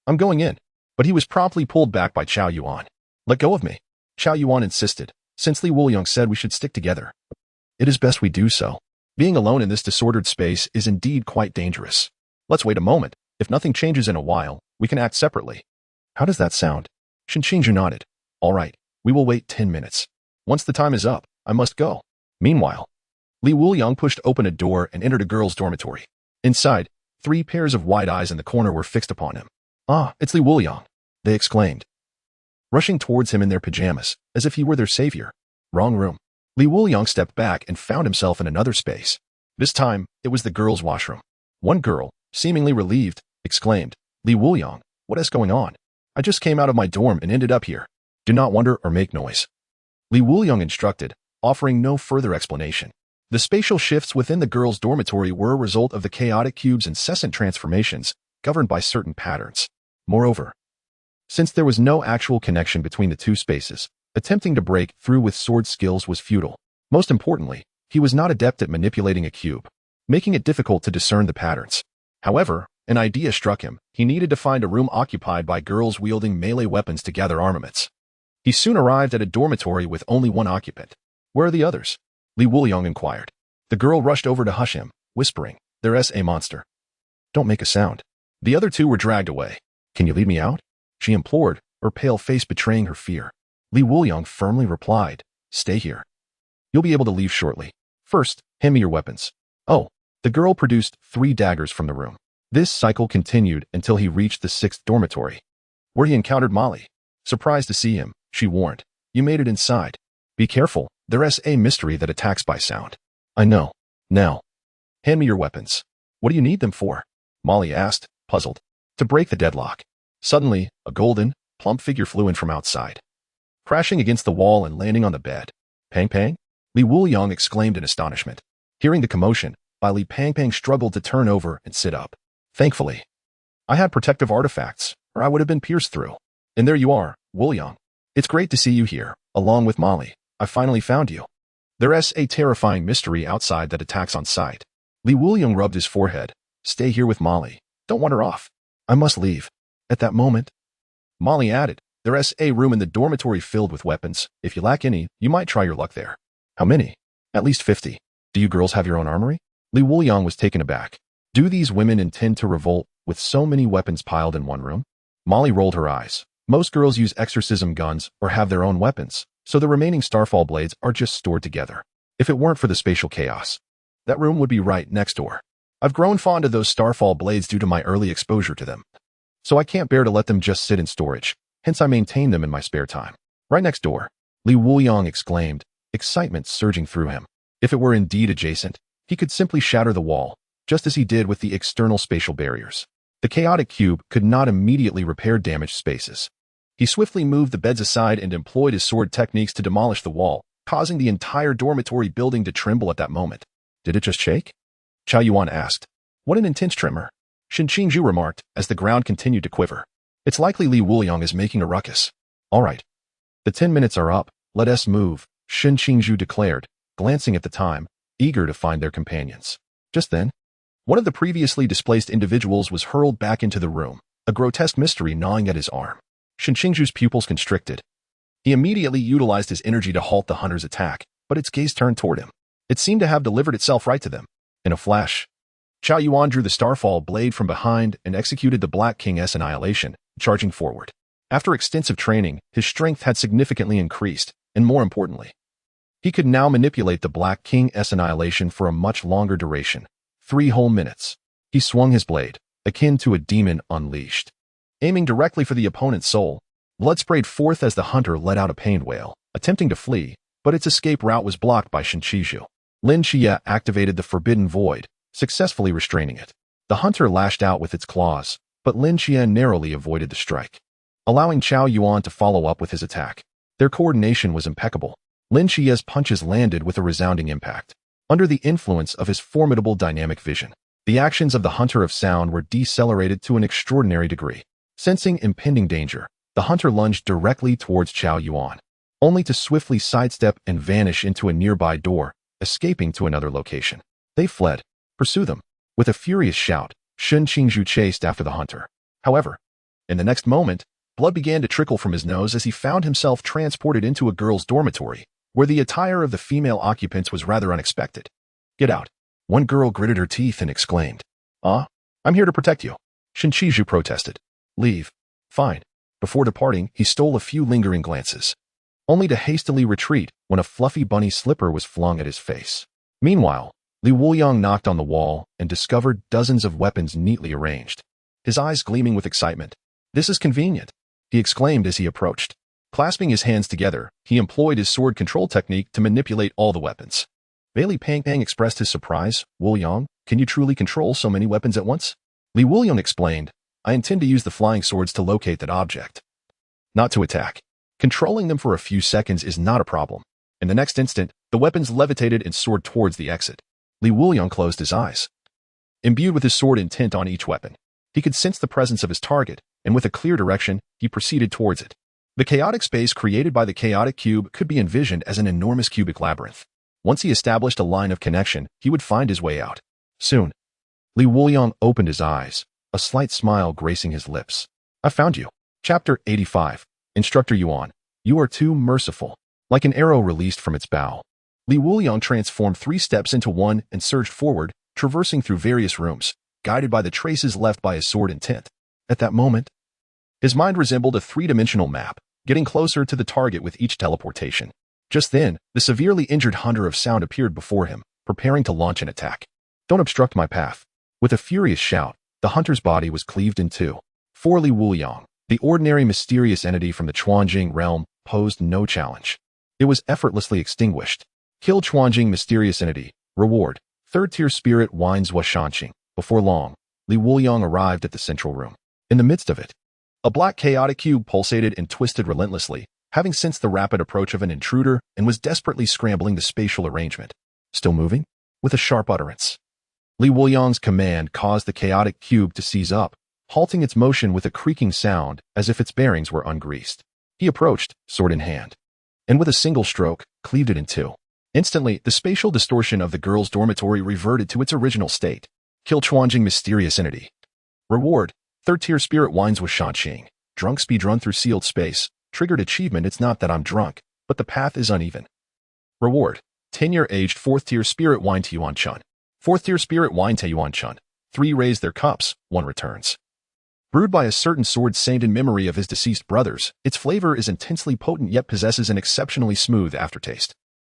Speaker 1: I'm going in. But he was promptly pulled back by Zhao Yuan. Let go of me. Zhao Yuan insisted, since Li Wuliang said we should stick together. It is best we do so. Being alone in this disordered space is indeed quite dangerous. Let's wait a moment. If nothing changes in a while, we can act separately. How does that sound? Shen Qingzhu nodded. All right, we will wait 10 minutes. Once the time is up, I must go. Meanwhile, Li Wuliang pushed open a door and entered a girl's dormitory. Inside, 3 pairs of wide eyes in the corner were fixed upon him. Ah, it's Li Wuliang, they exclaimed, rushing towards him in their pajamas, as if he were their savior. Wrong room. Li Wuliang stepped back and found himself in another space. This time, it was the girls' washroom. One girl, seemingly relieved, exclaimed, Li Wuliang, what is going on? I just came out of my dorm and ended up here. Do not wonder or make noise. Li Wuliang instructed, offering no further explanation. The spatial shifts within the girls' dormitory were a result of the chaotic cube's incessant transformations, governed by certain patterns. Moreover, since there was no actual connection between the two spaces, attempting to break through with sword skills was futile. Most importantly, he was not adept at manipulating a cube, making it difficult to discern the patterns. However, an idea struck him. He needed to find a room occupied by girls wielding melee weapons to gather armaments. He soon arrived at a dormitory with only one occupant. Where are the others? Li Wuliang inquired. The girl rushed over to hush him, whispering, there's a monster. Don't make a sound. The other 2 were dragged away. Can you lead me out? She implored, her pale face betraying her fear. Li Wuliang firmly replied, stay here. You'll be able to leave shortly. First, hand me your weapons. Oh, the girl produced 3 daggers from the room. This cycle continued until he reached the 6th dormitory, where he encountered Molly. Surprised to see him, she warned, you made it inside. Be careful, there's a mystery that attacks by sound. I know. Now, hand me your weapons. What do you need them for? Molly asked, puzzled. To break the deadlock. Suddenly, a golden, plump figure flew in from outside, crashing against the wall and landing on the bed. Pang Pang? Li Wuliang exclaimed in astonishment. Hearing the commotion, Li Pangpang struggled to turn over and sit up. Thankfully, I had protective artifacts, or I would have been pierced through. And there you are, Wuliang. It's great to see you here, along with Molly. I finally found you. There's a terrifying mystery outside that attacks on sight. Li Wuliang rubbed his forehead. Stay here with Molly. Don't wander off. I must leave. At that moment, Molly added, there's a room in the dormitory filled with weapons. If you lack any, you might try your luck there. How many? At least 50. Do you girls have your own armory? Li Wuliang was taken aback. Do these women intend to revolt with so many weapons piled in one room? Molly rolled her eyes. Most girls use exorcism guns or have their own weapons, so the remaining starfall blades are just stored together. If it weren't for the spatial chaos, that room would be right next door. I've grown fond of those starfall blades due to my early exposure to them, so I can't bear to let them just sit in storage, hence I maintain them in my spare time. Right next door, Li Wuliang exclaimed, excitement surging through him. If it were indeed adjacent, he could simply shatter the wall, just as he did with the external spatial barriers. The chaotic cube could not immediately repair damaged spaces. He swiftly moved the beds aside and employed his sword techniques to demolish the wall, causing the entire dormitory building to tremble at that moment. Did it just shake? Zhao Yuan asked. What an intense tremor. Shen Qingzhu remarked as the ground continued to quiver. It's likely Li Wuliang is making a ruckus. All right. The 10 minutes are up. Let us move, Shen Qingzhu declared, glancing at the time, eager to find their companions. Just then, one of the previously displaced individuals was hurled back into the room, a grotesque mystery gnawing at his arm. Shen Qingzhu's pupils constricted. He immediately utilized his energy to halt the hunter's attack, but its gaze turned toward him. It seemed to have delivered itself right to them. In a flash, Zhao Yuan drew the starfall blade from behind and executed the Black King's annihilation, charging forward. After extensive training, his strength had significantly increased, and more importantly, he could now manipulate the Black King's annihilation for a much longer duration, 3 whole minutes. He swung his blade, akin to a demon unleashed. Aiming directly for the opponent's soul, blood sprayed forth as the hunter let out a pained wail, attempting to flee, but its escape route was blocked by Lin Qiyee. Lin Qiyee activated the Forbidden Void, successfully restraining it. The hunter lashed out with its claws, but Lin Qiyee narrowly avoided the strike, allowing Zhao Yuan to follow up with his attack. Their coordination was impeccable. Lin Qiyee's punches landed with a resounding impact. Under the influence of his formidable dynamic vision, the actions of the Hunter of Sound were decelerated to an extraordinary degree. Sensing impending danger, the hunter lunged directly towards Zhao Yuan, only to swiftly sidestep and vanish into a nearby door, escaping to another location. They fled. Pursue them. With a furious shout, Shen Qingzhu chased after the hunter. However, in the next moment, blood began to trickle from his nose as he found himself transported into a girl's dormitory, where the attire of the female occupants was rather unexpected. "Get out." One girl gritted her teeth and exclaimed. I'm here to protect you." Shen Qingzhu protested. "Leave." "Fine." Before departing, he stole a few lingering glances, only to hastily retreat when a fluffy bunny slipper was flung at his face. Meanwhile, Wuliang knocked on the wall and discovered dozens of weapons neatly arranged. His eyes gleaming with excitement. "This is convenient," he exclaimed as he approached. Clasping his hands together, he employed his sword control technique to manipulate all the weapons. Bailey Pang expressed his surprise. "Wuliang, can you truly control so many weapons at once?" Wuliang explained, "I intend to use the flying swords to locate that object, not to attack. Controlling them for a few seconds is not a problem." In the next instant, the weapons levitated and soared towards the exit. Wuliang closed his eyes. Imbued with his sword intent on each weapon, he could sense the presence of his target, and with a clear direction, he proceeded towards it. The chaotic space created by the chaotic cube could be envisioned as an enormous cubic labyrinth. Once he established a line of connection, he would find his way out. Soon, Wuliang opened his eyes, a slight smile gracing his lips. "I found you." Chapter 85. Instructor Yuan, you are too merciful. Like an arrow released from its bow, Wuliang transformed 3 steps into 1 and surged forward, traversing through various rooms, guided by the traces left by his sword intent. At that moment, his mind resembled a 3-dimensional map, getting closer to the target with each teleportation. Just then, the severely injured Hunter of Sound appeared before him, preparing to launch an attack. "Don't obstruct my path." With a furious shout, the hunter's body was cleaved in 2. For Wuliang, the ordinary mysterious entity from the Chugging realm posed no challenge. It was effortlessly extinguished. Kill Chugging mysterious entity. Reward: 3rd-tier spirit wines wa Shanqing. Before long, Wuliang arrived at the central room. In the midst of it, a black chaotic cube pulsated and twisted relentlessly, having sensed the rapid approach of an intruder and was desperately scrambling the spatial arrangement. "Still moving?" With a sharp utterance, Wuliang's command caused the chaotic cube to seize up, halting its motion with a creaking sound as if its bearings were ungreased. He approached, sword in hand, and with a single stroke, cleaved it in 2. Instantly, the spatial distortion of the girl's dormitory reverted to its original state. Kill Chugging mysterious entity. Reward: 3rd-tier spirit wines with Shanqing. Drunk speedrun through sealed space. Triggered achievement: it's not that I'm drunk, but the path is uneven. Reward: 10-year-aged 4th-tier spirit wine Yuan Chun. 4th-tier spirit wine Yuan Chun. 3 raise their cups, 1 returns. Brewed by a certain sword saint in memory of his deceased brothers, its flavor is intensely potent yet possesses an exceptionally smooth aftertaste.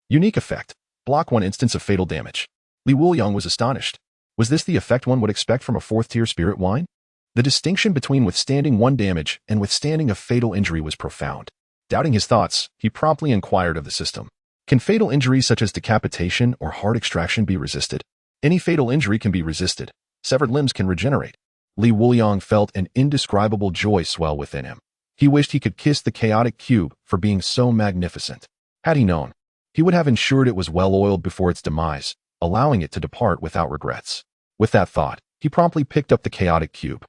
Speaker 1: Unique effect: block 1 instance of fatal damage. Wuliang was astonished. Was this the effect one would expect from a 4th-tier spirit wine? The distinction between withstanding 1 damage and withstanding a fatal injury was profound. Doubting his thoughts, he promptly inquired of the system. Can fatal injuries such as decapitation or heart extraction be resisted? Any fatal injury can be resisted. Severed limbs can regenerate. Wuliang felt an indescribable joy swell within him. He wished he could kiss the chaotic cube for being so magnificent. Had he known, he would have ensured it was well-oiled before its demise, allowing it to depart without regrets. With that thought, he promptly picked up the chaotic cube.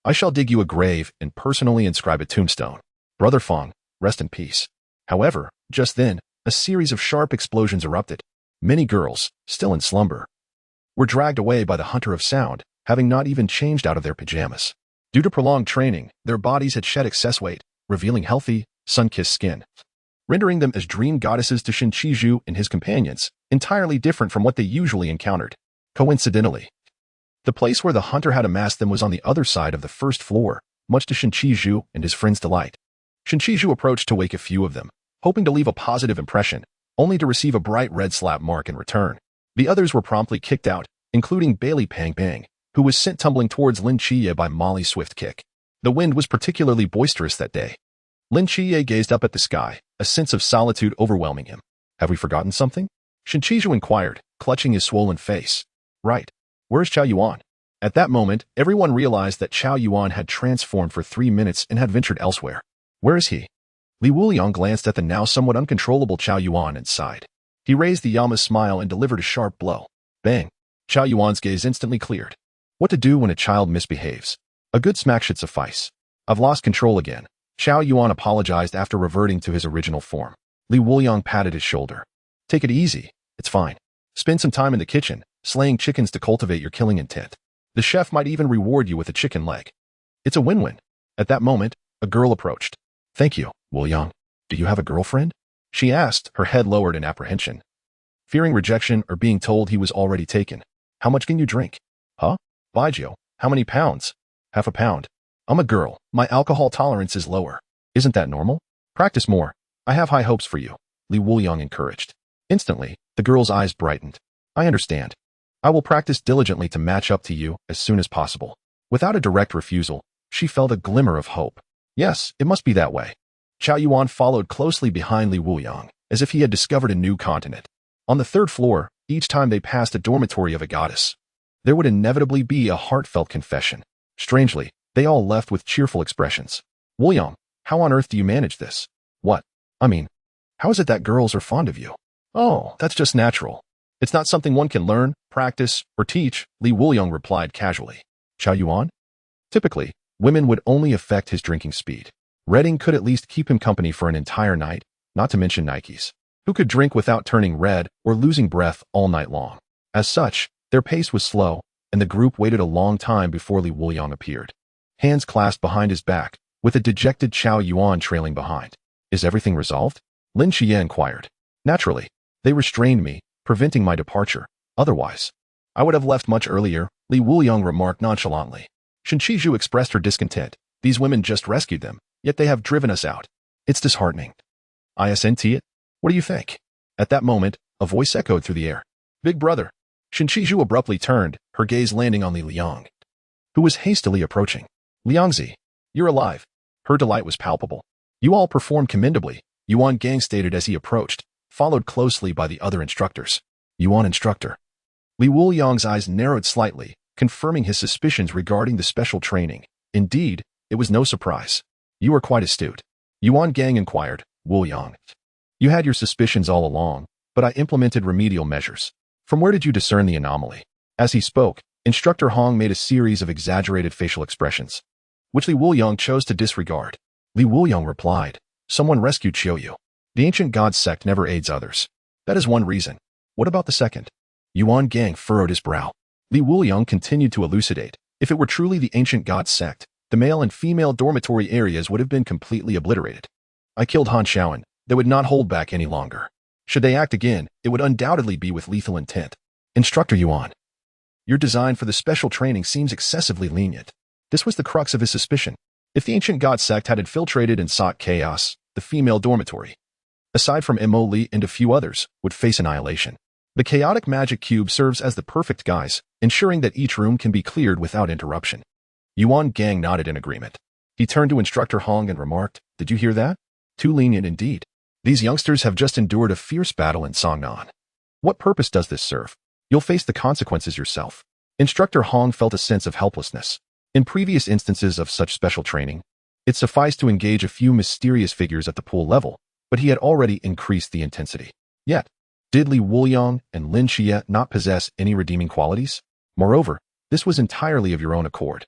Speaker 1: "I shall dig you a grave and personally inscribe a tombstone. Brother Fong, rest in peace." However, just then, a series of sharp explosions erupted. Many girls, still in slumber, were dragged away by the Hunter of Sound, having not even changed out of their pajamas. Due to prolonged training, their bodies had shed excess weight, revealing healthy, sun-kissed skin, rendering them as dream goddesses to Lin Qiyee and his companions, entirely different from what they usually encountered. Coincidentally, the place where the hunter had amassed them was on the other side of the 1st floor, much to Lin Qiyee and his friends' delight. Qiyue approached to wake a few of them, hoping to leave a positive impression, only to receive a bright red slap mark in return. The others were promptly kicked out, including Bailey Pang Bang, who was sent tumbling towards Lin Qiyee by Molly's swift kick. The wind was particularly boisterous that day. Lin Qiyee gazed up at the sky, a sense of solitude overwhelming him. Have we forgotten something? Qiyue inquired, clutching his swollen face. Right. Where's Zhao Yuan? At that moment, everyone realized that Zhao Yuan had transformed for 3 minutes and had ventured elsewhere. Where is he? Wuliang glanced at the now somewhat uncontrollable Zhao Yuan and sighed. He raised the Yama's smile and delivered a sharp blow. Bang! Zhao Yuan's gaze instantly cleared. What to do when a child misbehaves? A good smack should suffice. I've lost control again. Zhao Yuan apologized after reverting to his original form. Wuliang patted his shoulder. Take it easy. It's fine. Spend some time in the kitchen, slaying chickens to cultivate your killing intent. The chef might even reward you with a chicken leg. It's a win-win. At that moment, a girl approached. Thank you, Wuliang. Do you have a girlfriend? She asked, her head lowered in apprehension. Fearing rejection or being told he was already taken. How much can you drink? Huh? Baizhou, how many pounds? Half a pound. I'm a girl. My alcohol tolerance is lower. Isn't that normal? Practice more. I have high hopes for you, Wuliang encouraged. Instantly, the girl's eyes brightened. I understand. I will practice diligently to match up to you as soon as possible. Without a direct refusal, she felt a glimmer of hope. Yes, it must be that way. Zhao Yuan followed closely behind Wuliang, as if he had discovered a new continent. On the 3rd floor, each time they passed a dormitory of a goddess, there would inevitably be a heartfelt confession. Strangely, they all left with cheerful expressions. Wuliang, how on earth do you manage this? What? I mean, how is it that girls are fond of you? Oh, that's just natural. It's not something one can learn, practice, or teach, Wuliang replied casually. Zhao Yuan? Typically, women would only affect his drinking speed. Redding could at least keep him company for an entire night, not to mention Nikes, who could drink without turning red or losing breath all night long. As such, their pace was slow, and the group waited a long time before Wuliang appeared. Hands clasped behind his back, with a dejected Zhao Yuan trailing behind. Is everything resolved? Lin Qiyee inquired. Naturally. They restrained me, preventing my departure. Otherwise, I would have left much earlier, Wuliang remarked nonchalantly. Qiyue expressed her discontent. These women just rescued them, yet they have driven us out. It's disheartening. Isn't it? What do you think? At that moment, a voice echoed through the air. Big brother. Qiyue abruptly turned, her gaze landing on Liang, who was hastily approaching. Liangzi, you're alive. Her delight was palpable. You all performed commendably, Yuan Gang stated as he approached, followed closely by the other instructors. Yuan instructor. Wuliang's eyes narrowed slightly, confirming his suspicions regarding the special training. Indeed, it was no surprise. You are quite astute. Yuan Gang inquired. Wuliang. You had your suspicions all along, but I implemented remedial measures. From where did you discern the anomaly? As he spoke, Instructor Hong made a series of exaggerated facial expressions, which Wuliang chose to disregard. Wuliang replied, someone rescued Qiyue. The ancient god sect never aids others. That is one reason. What about the second? Yuan Gang furrowed his brow. Wuliang continued to elucidate. If it were truly the ancient god sect, the male and female dormitory areas would have been completely obliterated. I killed Han Shaoan. They would not hold back any longer. Should they act again, it would undoubtedly be with lethal intent. Instructor Yuan. Your design for the special training seems excessively lenient. This was the crux of his suspicion. If the ancient god sect had infiltrated and sought chaos, the female dormitory, aside from Mo Li and a few others, would face annihilation. The chaotic magic cube serves as the perfect guise, ensuring that each room can be cleared without interruption. Yuan Gang nodded in agreement. He turned to Instructor Hong and remarked, did you hear that? Too lenient indeed. These youngsters have just endured a fierce battle in Songnan. What purpose does this serve? You'll face the consequences yourself. Instructor Hong felt a sense of helplessness. In previous instances of such special training, it sufficed to engage a few mysterious figures at the pool level, but he had already increased the intensity. Yet, did Wuliang and Lin Qiyee not possess any redeeming qualities? Moreover, this was entirely of your own accord.